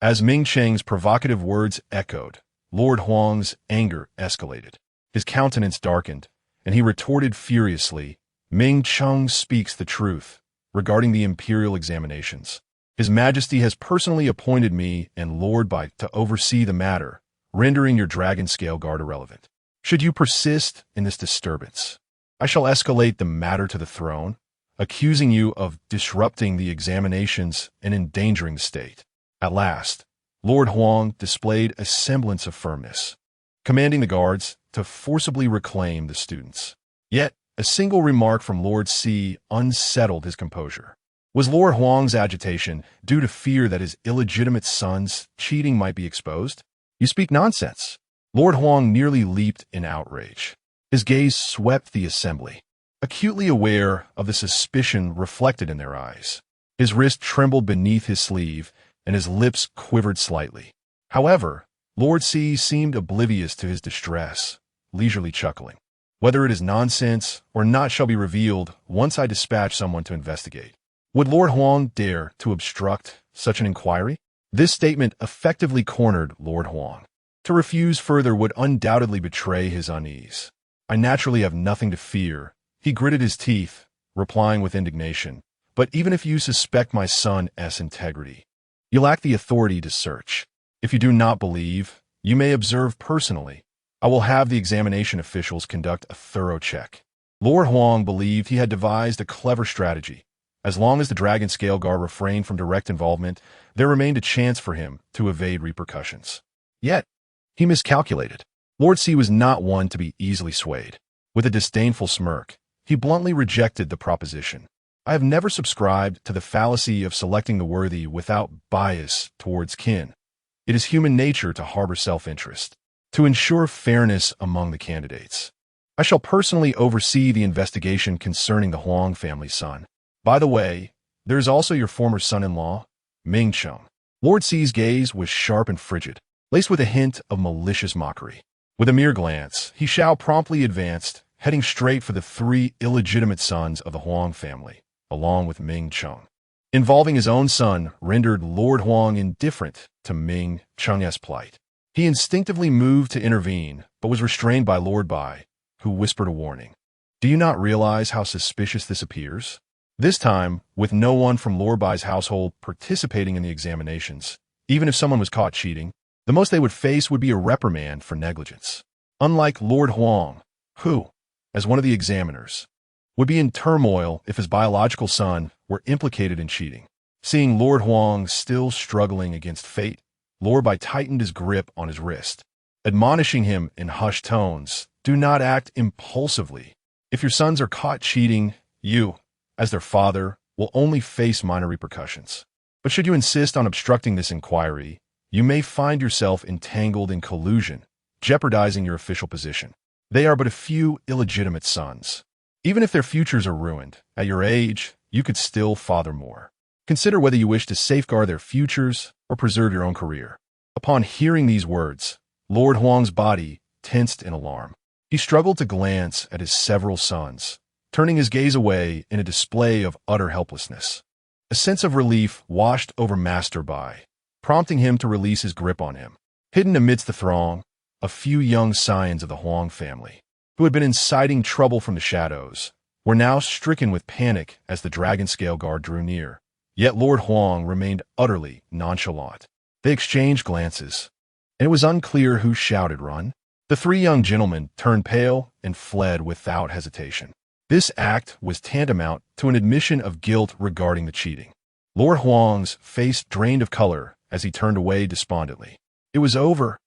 As Ming Cheng's provocative words echoed, Lord Huang's anger escalated. His countenance darkened, and he retorted furiously, Ming Cheng speaks the truth regarding the imperial examinations. His Majesty has personally appointed me and Lord Bai to oversee the matter, rendering your dragon scale guard irrelevant. Should you persist in this disturbance, I shall escalate the matter to the throne, accusing you of disrupting the examinations and endangering the state. At last, Lord Huang displayed a semblance of firmness, commanding the guards to forcibly reclaim the students. Yet, a single remark from Lord C unsettled his composure. Was Lord Huang's agitation due to fear that his illegitimate son's cheating might be exposed? You speak nonsense. Lord Huang nearly leaped in outrage. His gaze swept the assembly, acutely aware of the suspicion reflected in their eyes. His wrist trembled beneath his sleeve, and his lips quivered slightly. However, Lord C seemed oblivious to his distress, leisurely chuckling. Whether it is nonsense or not shall be revealed once I dispatch someone to investigate. Would Lord Huang dare to obstruct such an inquiry? This statement effectively cornered Lord Huang. To refuse further would undoubtedly betray his unease. I naturally have nothing to fear, He gritted his teeth, replying with indignation, "But even if you suspect my son's integrity, you lack the authority to search. If you do not believe, you may observe personally. I will have the examination officials conduct a thorough check." Lord Huang believed he had devised a clever strategy. As long as the Dragon Scale Guard refrained from direct involvement, there remained a chance for him to evade repercussions. Yet, he miscalculated. Lord C was not one to be easily swayed. With a disdainful smirk, he bluntly rejected the proposition. "I have never subscribed to the fallacy of selecting the worthy without bias towards kin. It is human nature to harbor self-interest, to ensure fairness among the candidates. I shall personally oversee the investigation concerning the Huang family's son. By the way, there is also your former son-in-law, Ming Cheng." Lord C's gaze was sharp and frigid, laced with a hint of malicious mockery. With a mere glance, he promptly advanced, heading straight for the 3 illegitimate sons of the Huang family, along with Ming Cheng. Involving his own son rendered Lord Huang indifferent to Ming Cheng's plight. He instinctively moved to intervene, but was restrained by Lord Bai, who whispered a warning. "Do you not realize how suspicious this appears?" This time, with no one from Lord Bai's household participating in the examinations, even if someone was caught cheating, the most they would face would be a reprimand for negligence. Unlike Lord Huang, who, as one of the examiners, would be in turmoil if his biological son were implicated in cheating. Seeing Lord Huang still struggling against fate, Lord Bai tightened his grip on his wrist, admonishing him in hushed tones, "Do not act impulsively. If your sons are caught cheating, you, as their father, will only face minor repercussions. But should you insist on obstructing this inquiry, you may find yourself entangled in collusion, jeopardizing your official position. They are but a few illegitimate sons. Even if their futures are ruined, at your age, you could still father more. Consider whether you wish to safeguard their futures or preserve your own career." Upon hearing these words, Lord Huang's body tensed in alarm. He struggled to glance at his several sons, turning his gaze away in a display of utter helplessness. A sense of relief washed over Master Bai, prompting him to release his grip on him. Hidden amidst the throng, a few young scions of the Huang family, who had been inciting trouble from the shadows, were now stricken with panic as the Dragon Scale Guard drew near. Yet Lord Huang remained utterly nonchalant. They exchanged glances, and it was unclear who shouted "Run." The 3 young gentlemen turned pale and fled without hesitation. This act was tantamount to an admission of guilt regarding the cheating. Lord Huang's face drained of color as he turned away despondently. It was over.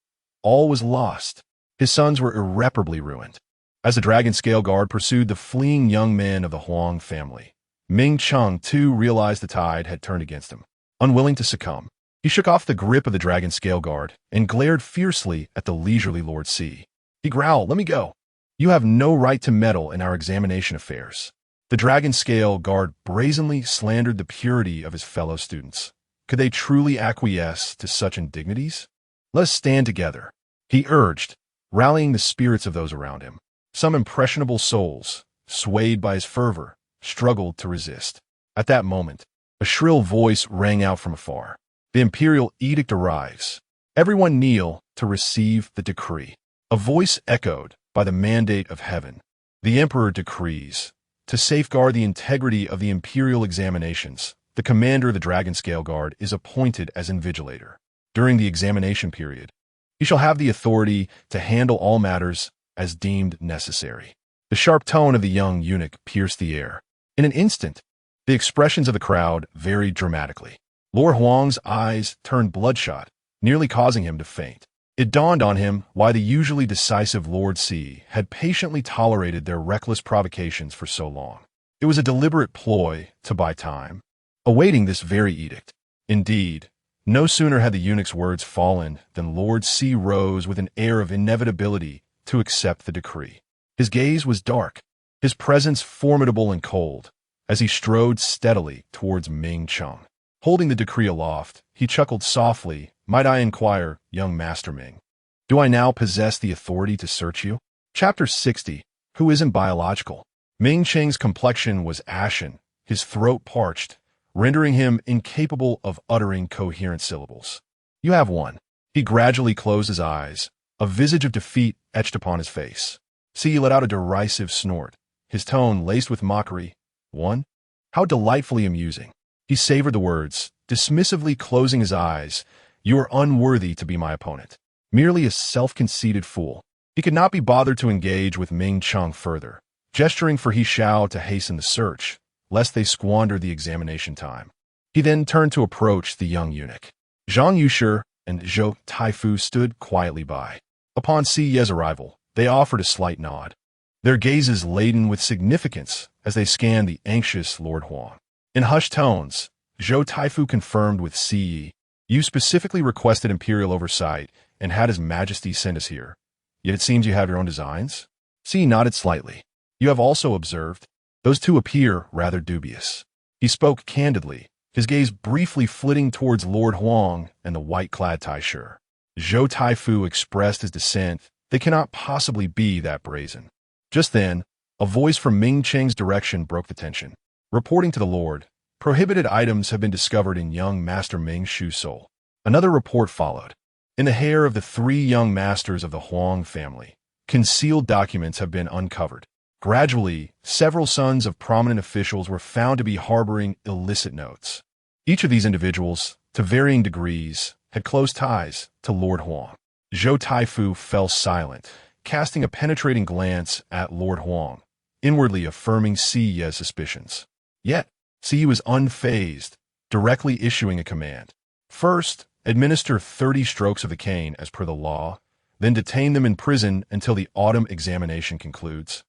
All was lost. His sons were irreparably ruined. As the Dragon Scale Guard pursued the fleeing young men of the Huang family, Ming Cheng too realized the tide had turned against him. Unwilling to succumb, he shook off the grip of the Dragon Scale Guard and glared fiercely at the leisurely Lord C. He growled, "Let me go. You have no right to meddle in our examination affairs." The Dragon Scale Guard brazenly slandered the purity of his fellow students. Could they truly acquiesce to such indignities? "Let us stand together," he urged, rallying the spirits of those around him. Some impressionable souls, swayed by his fervor, struggled to resist. At that moment, a shrill voice rang out from afar. "The imperial edict arrives. Everyone kneel to receive the decree." A voice echoed, "By the mandate of heaven, the emperor decrees, to safeguard the integrity of the imperial examinations, the commander of the Dragon Scale Guard is appointed as invigilator. During the examination period, he shall have the authority to handle all matters as deemed necessary." The sharp tone of the young eunuch pierced the air. In an instant, the expressions of the crowd varied dramatically. Lord Huang's eyes turned bloodshot, nearly causing him to faint. It dawned on him why the usually decisive Lord C had patiently tolerated their reckless provocations for so long. It was a deliberate ploy to buy time, awaiting this very edict. Indeed, no sooner had the eunuch's words fallen than Lord C rose with an air of inevitability to accept the decree. His gaze was dark, his presence formidable and cold, as he strode steadily towards Ming Cheng. Holding the decree aloft, he chuckled softly. "Might I inquire, young Master Ming, do I now possess the authority to search you?" Chapter 60. Who isn't biological? Ming Cheng's complexion was ashen, his throat parched, rendering him incapable of uttering coherent syllables. "You have one." He gradually closed his eyes, a visage of defeat etched upon his face. C let out a derisive snort, his tone laced with mockery. 1. How delightfully amusing. He savored the words, dismissively closing his eyes. You are unworthy to be my opponent. Merely a self-conceited fool. He could not be bothered to engage with Ming Cheng further, gesturing for He Shao to hasten the search, lest they squander the examination time. He then turned to approach the young eunuch. Zhang Yushi and Zhou Taifu stood quietly by. Upon Si Ye's arrival, they offered a slight nod, their gazes laden with significance as they scanned the anxious Lord Huang. In hushed tones, Zhou Taifu confirmed with Si Ye, you specifically requested imperial oversight and had His Majesty send us here. Yet it seems you have your own designs? Si nodded slightly. You have also observed. Those two appear rather dubious. He spoke candidly, his gaze briefly flitting towards Lord Huang and the white-clad Taisher. Zhou Taifu expressed his dissent. They cannot possibly be that brazen. Just then, a voice from Ming Cheng's direction broke the tension. Reporting to the Lord, prohibited items have been discovered in young Master Ming's shoe sole. Another report followed. In the hair of the 3 young masters of the Huang family, concealed documents have been uncovered. Gradually, several sons of prominent officials were found to be harboring illicit notes. Each of these individuals, to varying degrees, had close ties to Lord Huang. Zhou Taifu fell silent, casting a penetrating glance at Lord Huang, inwardly affirming Si Ye's suspicions. Yet, Si Ye was unfazed, directly issuing a command. First, administer 30 strokes of the cane as per the law, then detain them in prison until the autumn examination concludes,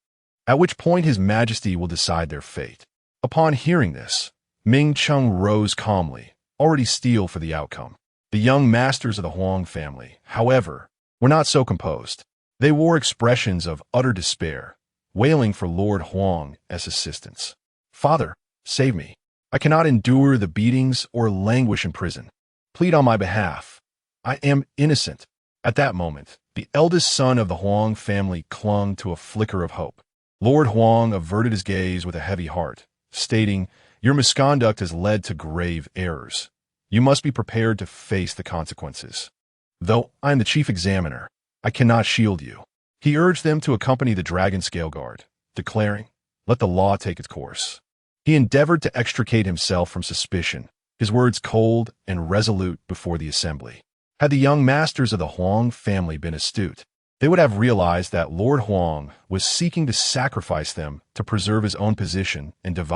at which point His Majesty will decide their fate. Upon hearing this, Ming Cheng rose calmly, already steeled for the outcome. The young masters of the Huang family, however, were not so composed. They wore expressions of utter despair, wailing for Lord Huang as assistance. Father, save me. I cannot endure the beatings or languish in prison. Plead on my behalf. I am innocent. At that moment, the eldest son of the Huang family clung to a flicker of hope. Lord Huang averted his gaze with a heavy heart, stating, your misconduct has led to grave errors. You must be prepared to face the consequences. Though I am the chief examiner, I cannot shield you. He urged them to accompany the Dragon Scale Guard, declaring, let the law take its course. He endeavored to extricate himself from suspicion, his words cold and resolute before the assembly. Had the young masters of the Huang family been astute, they would have realized that Lord Huang was seeking to sacrifice them to preserve his own position and divide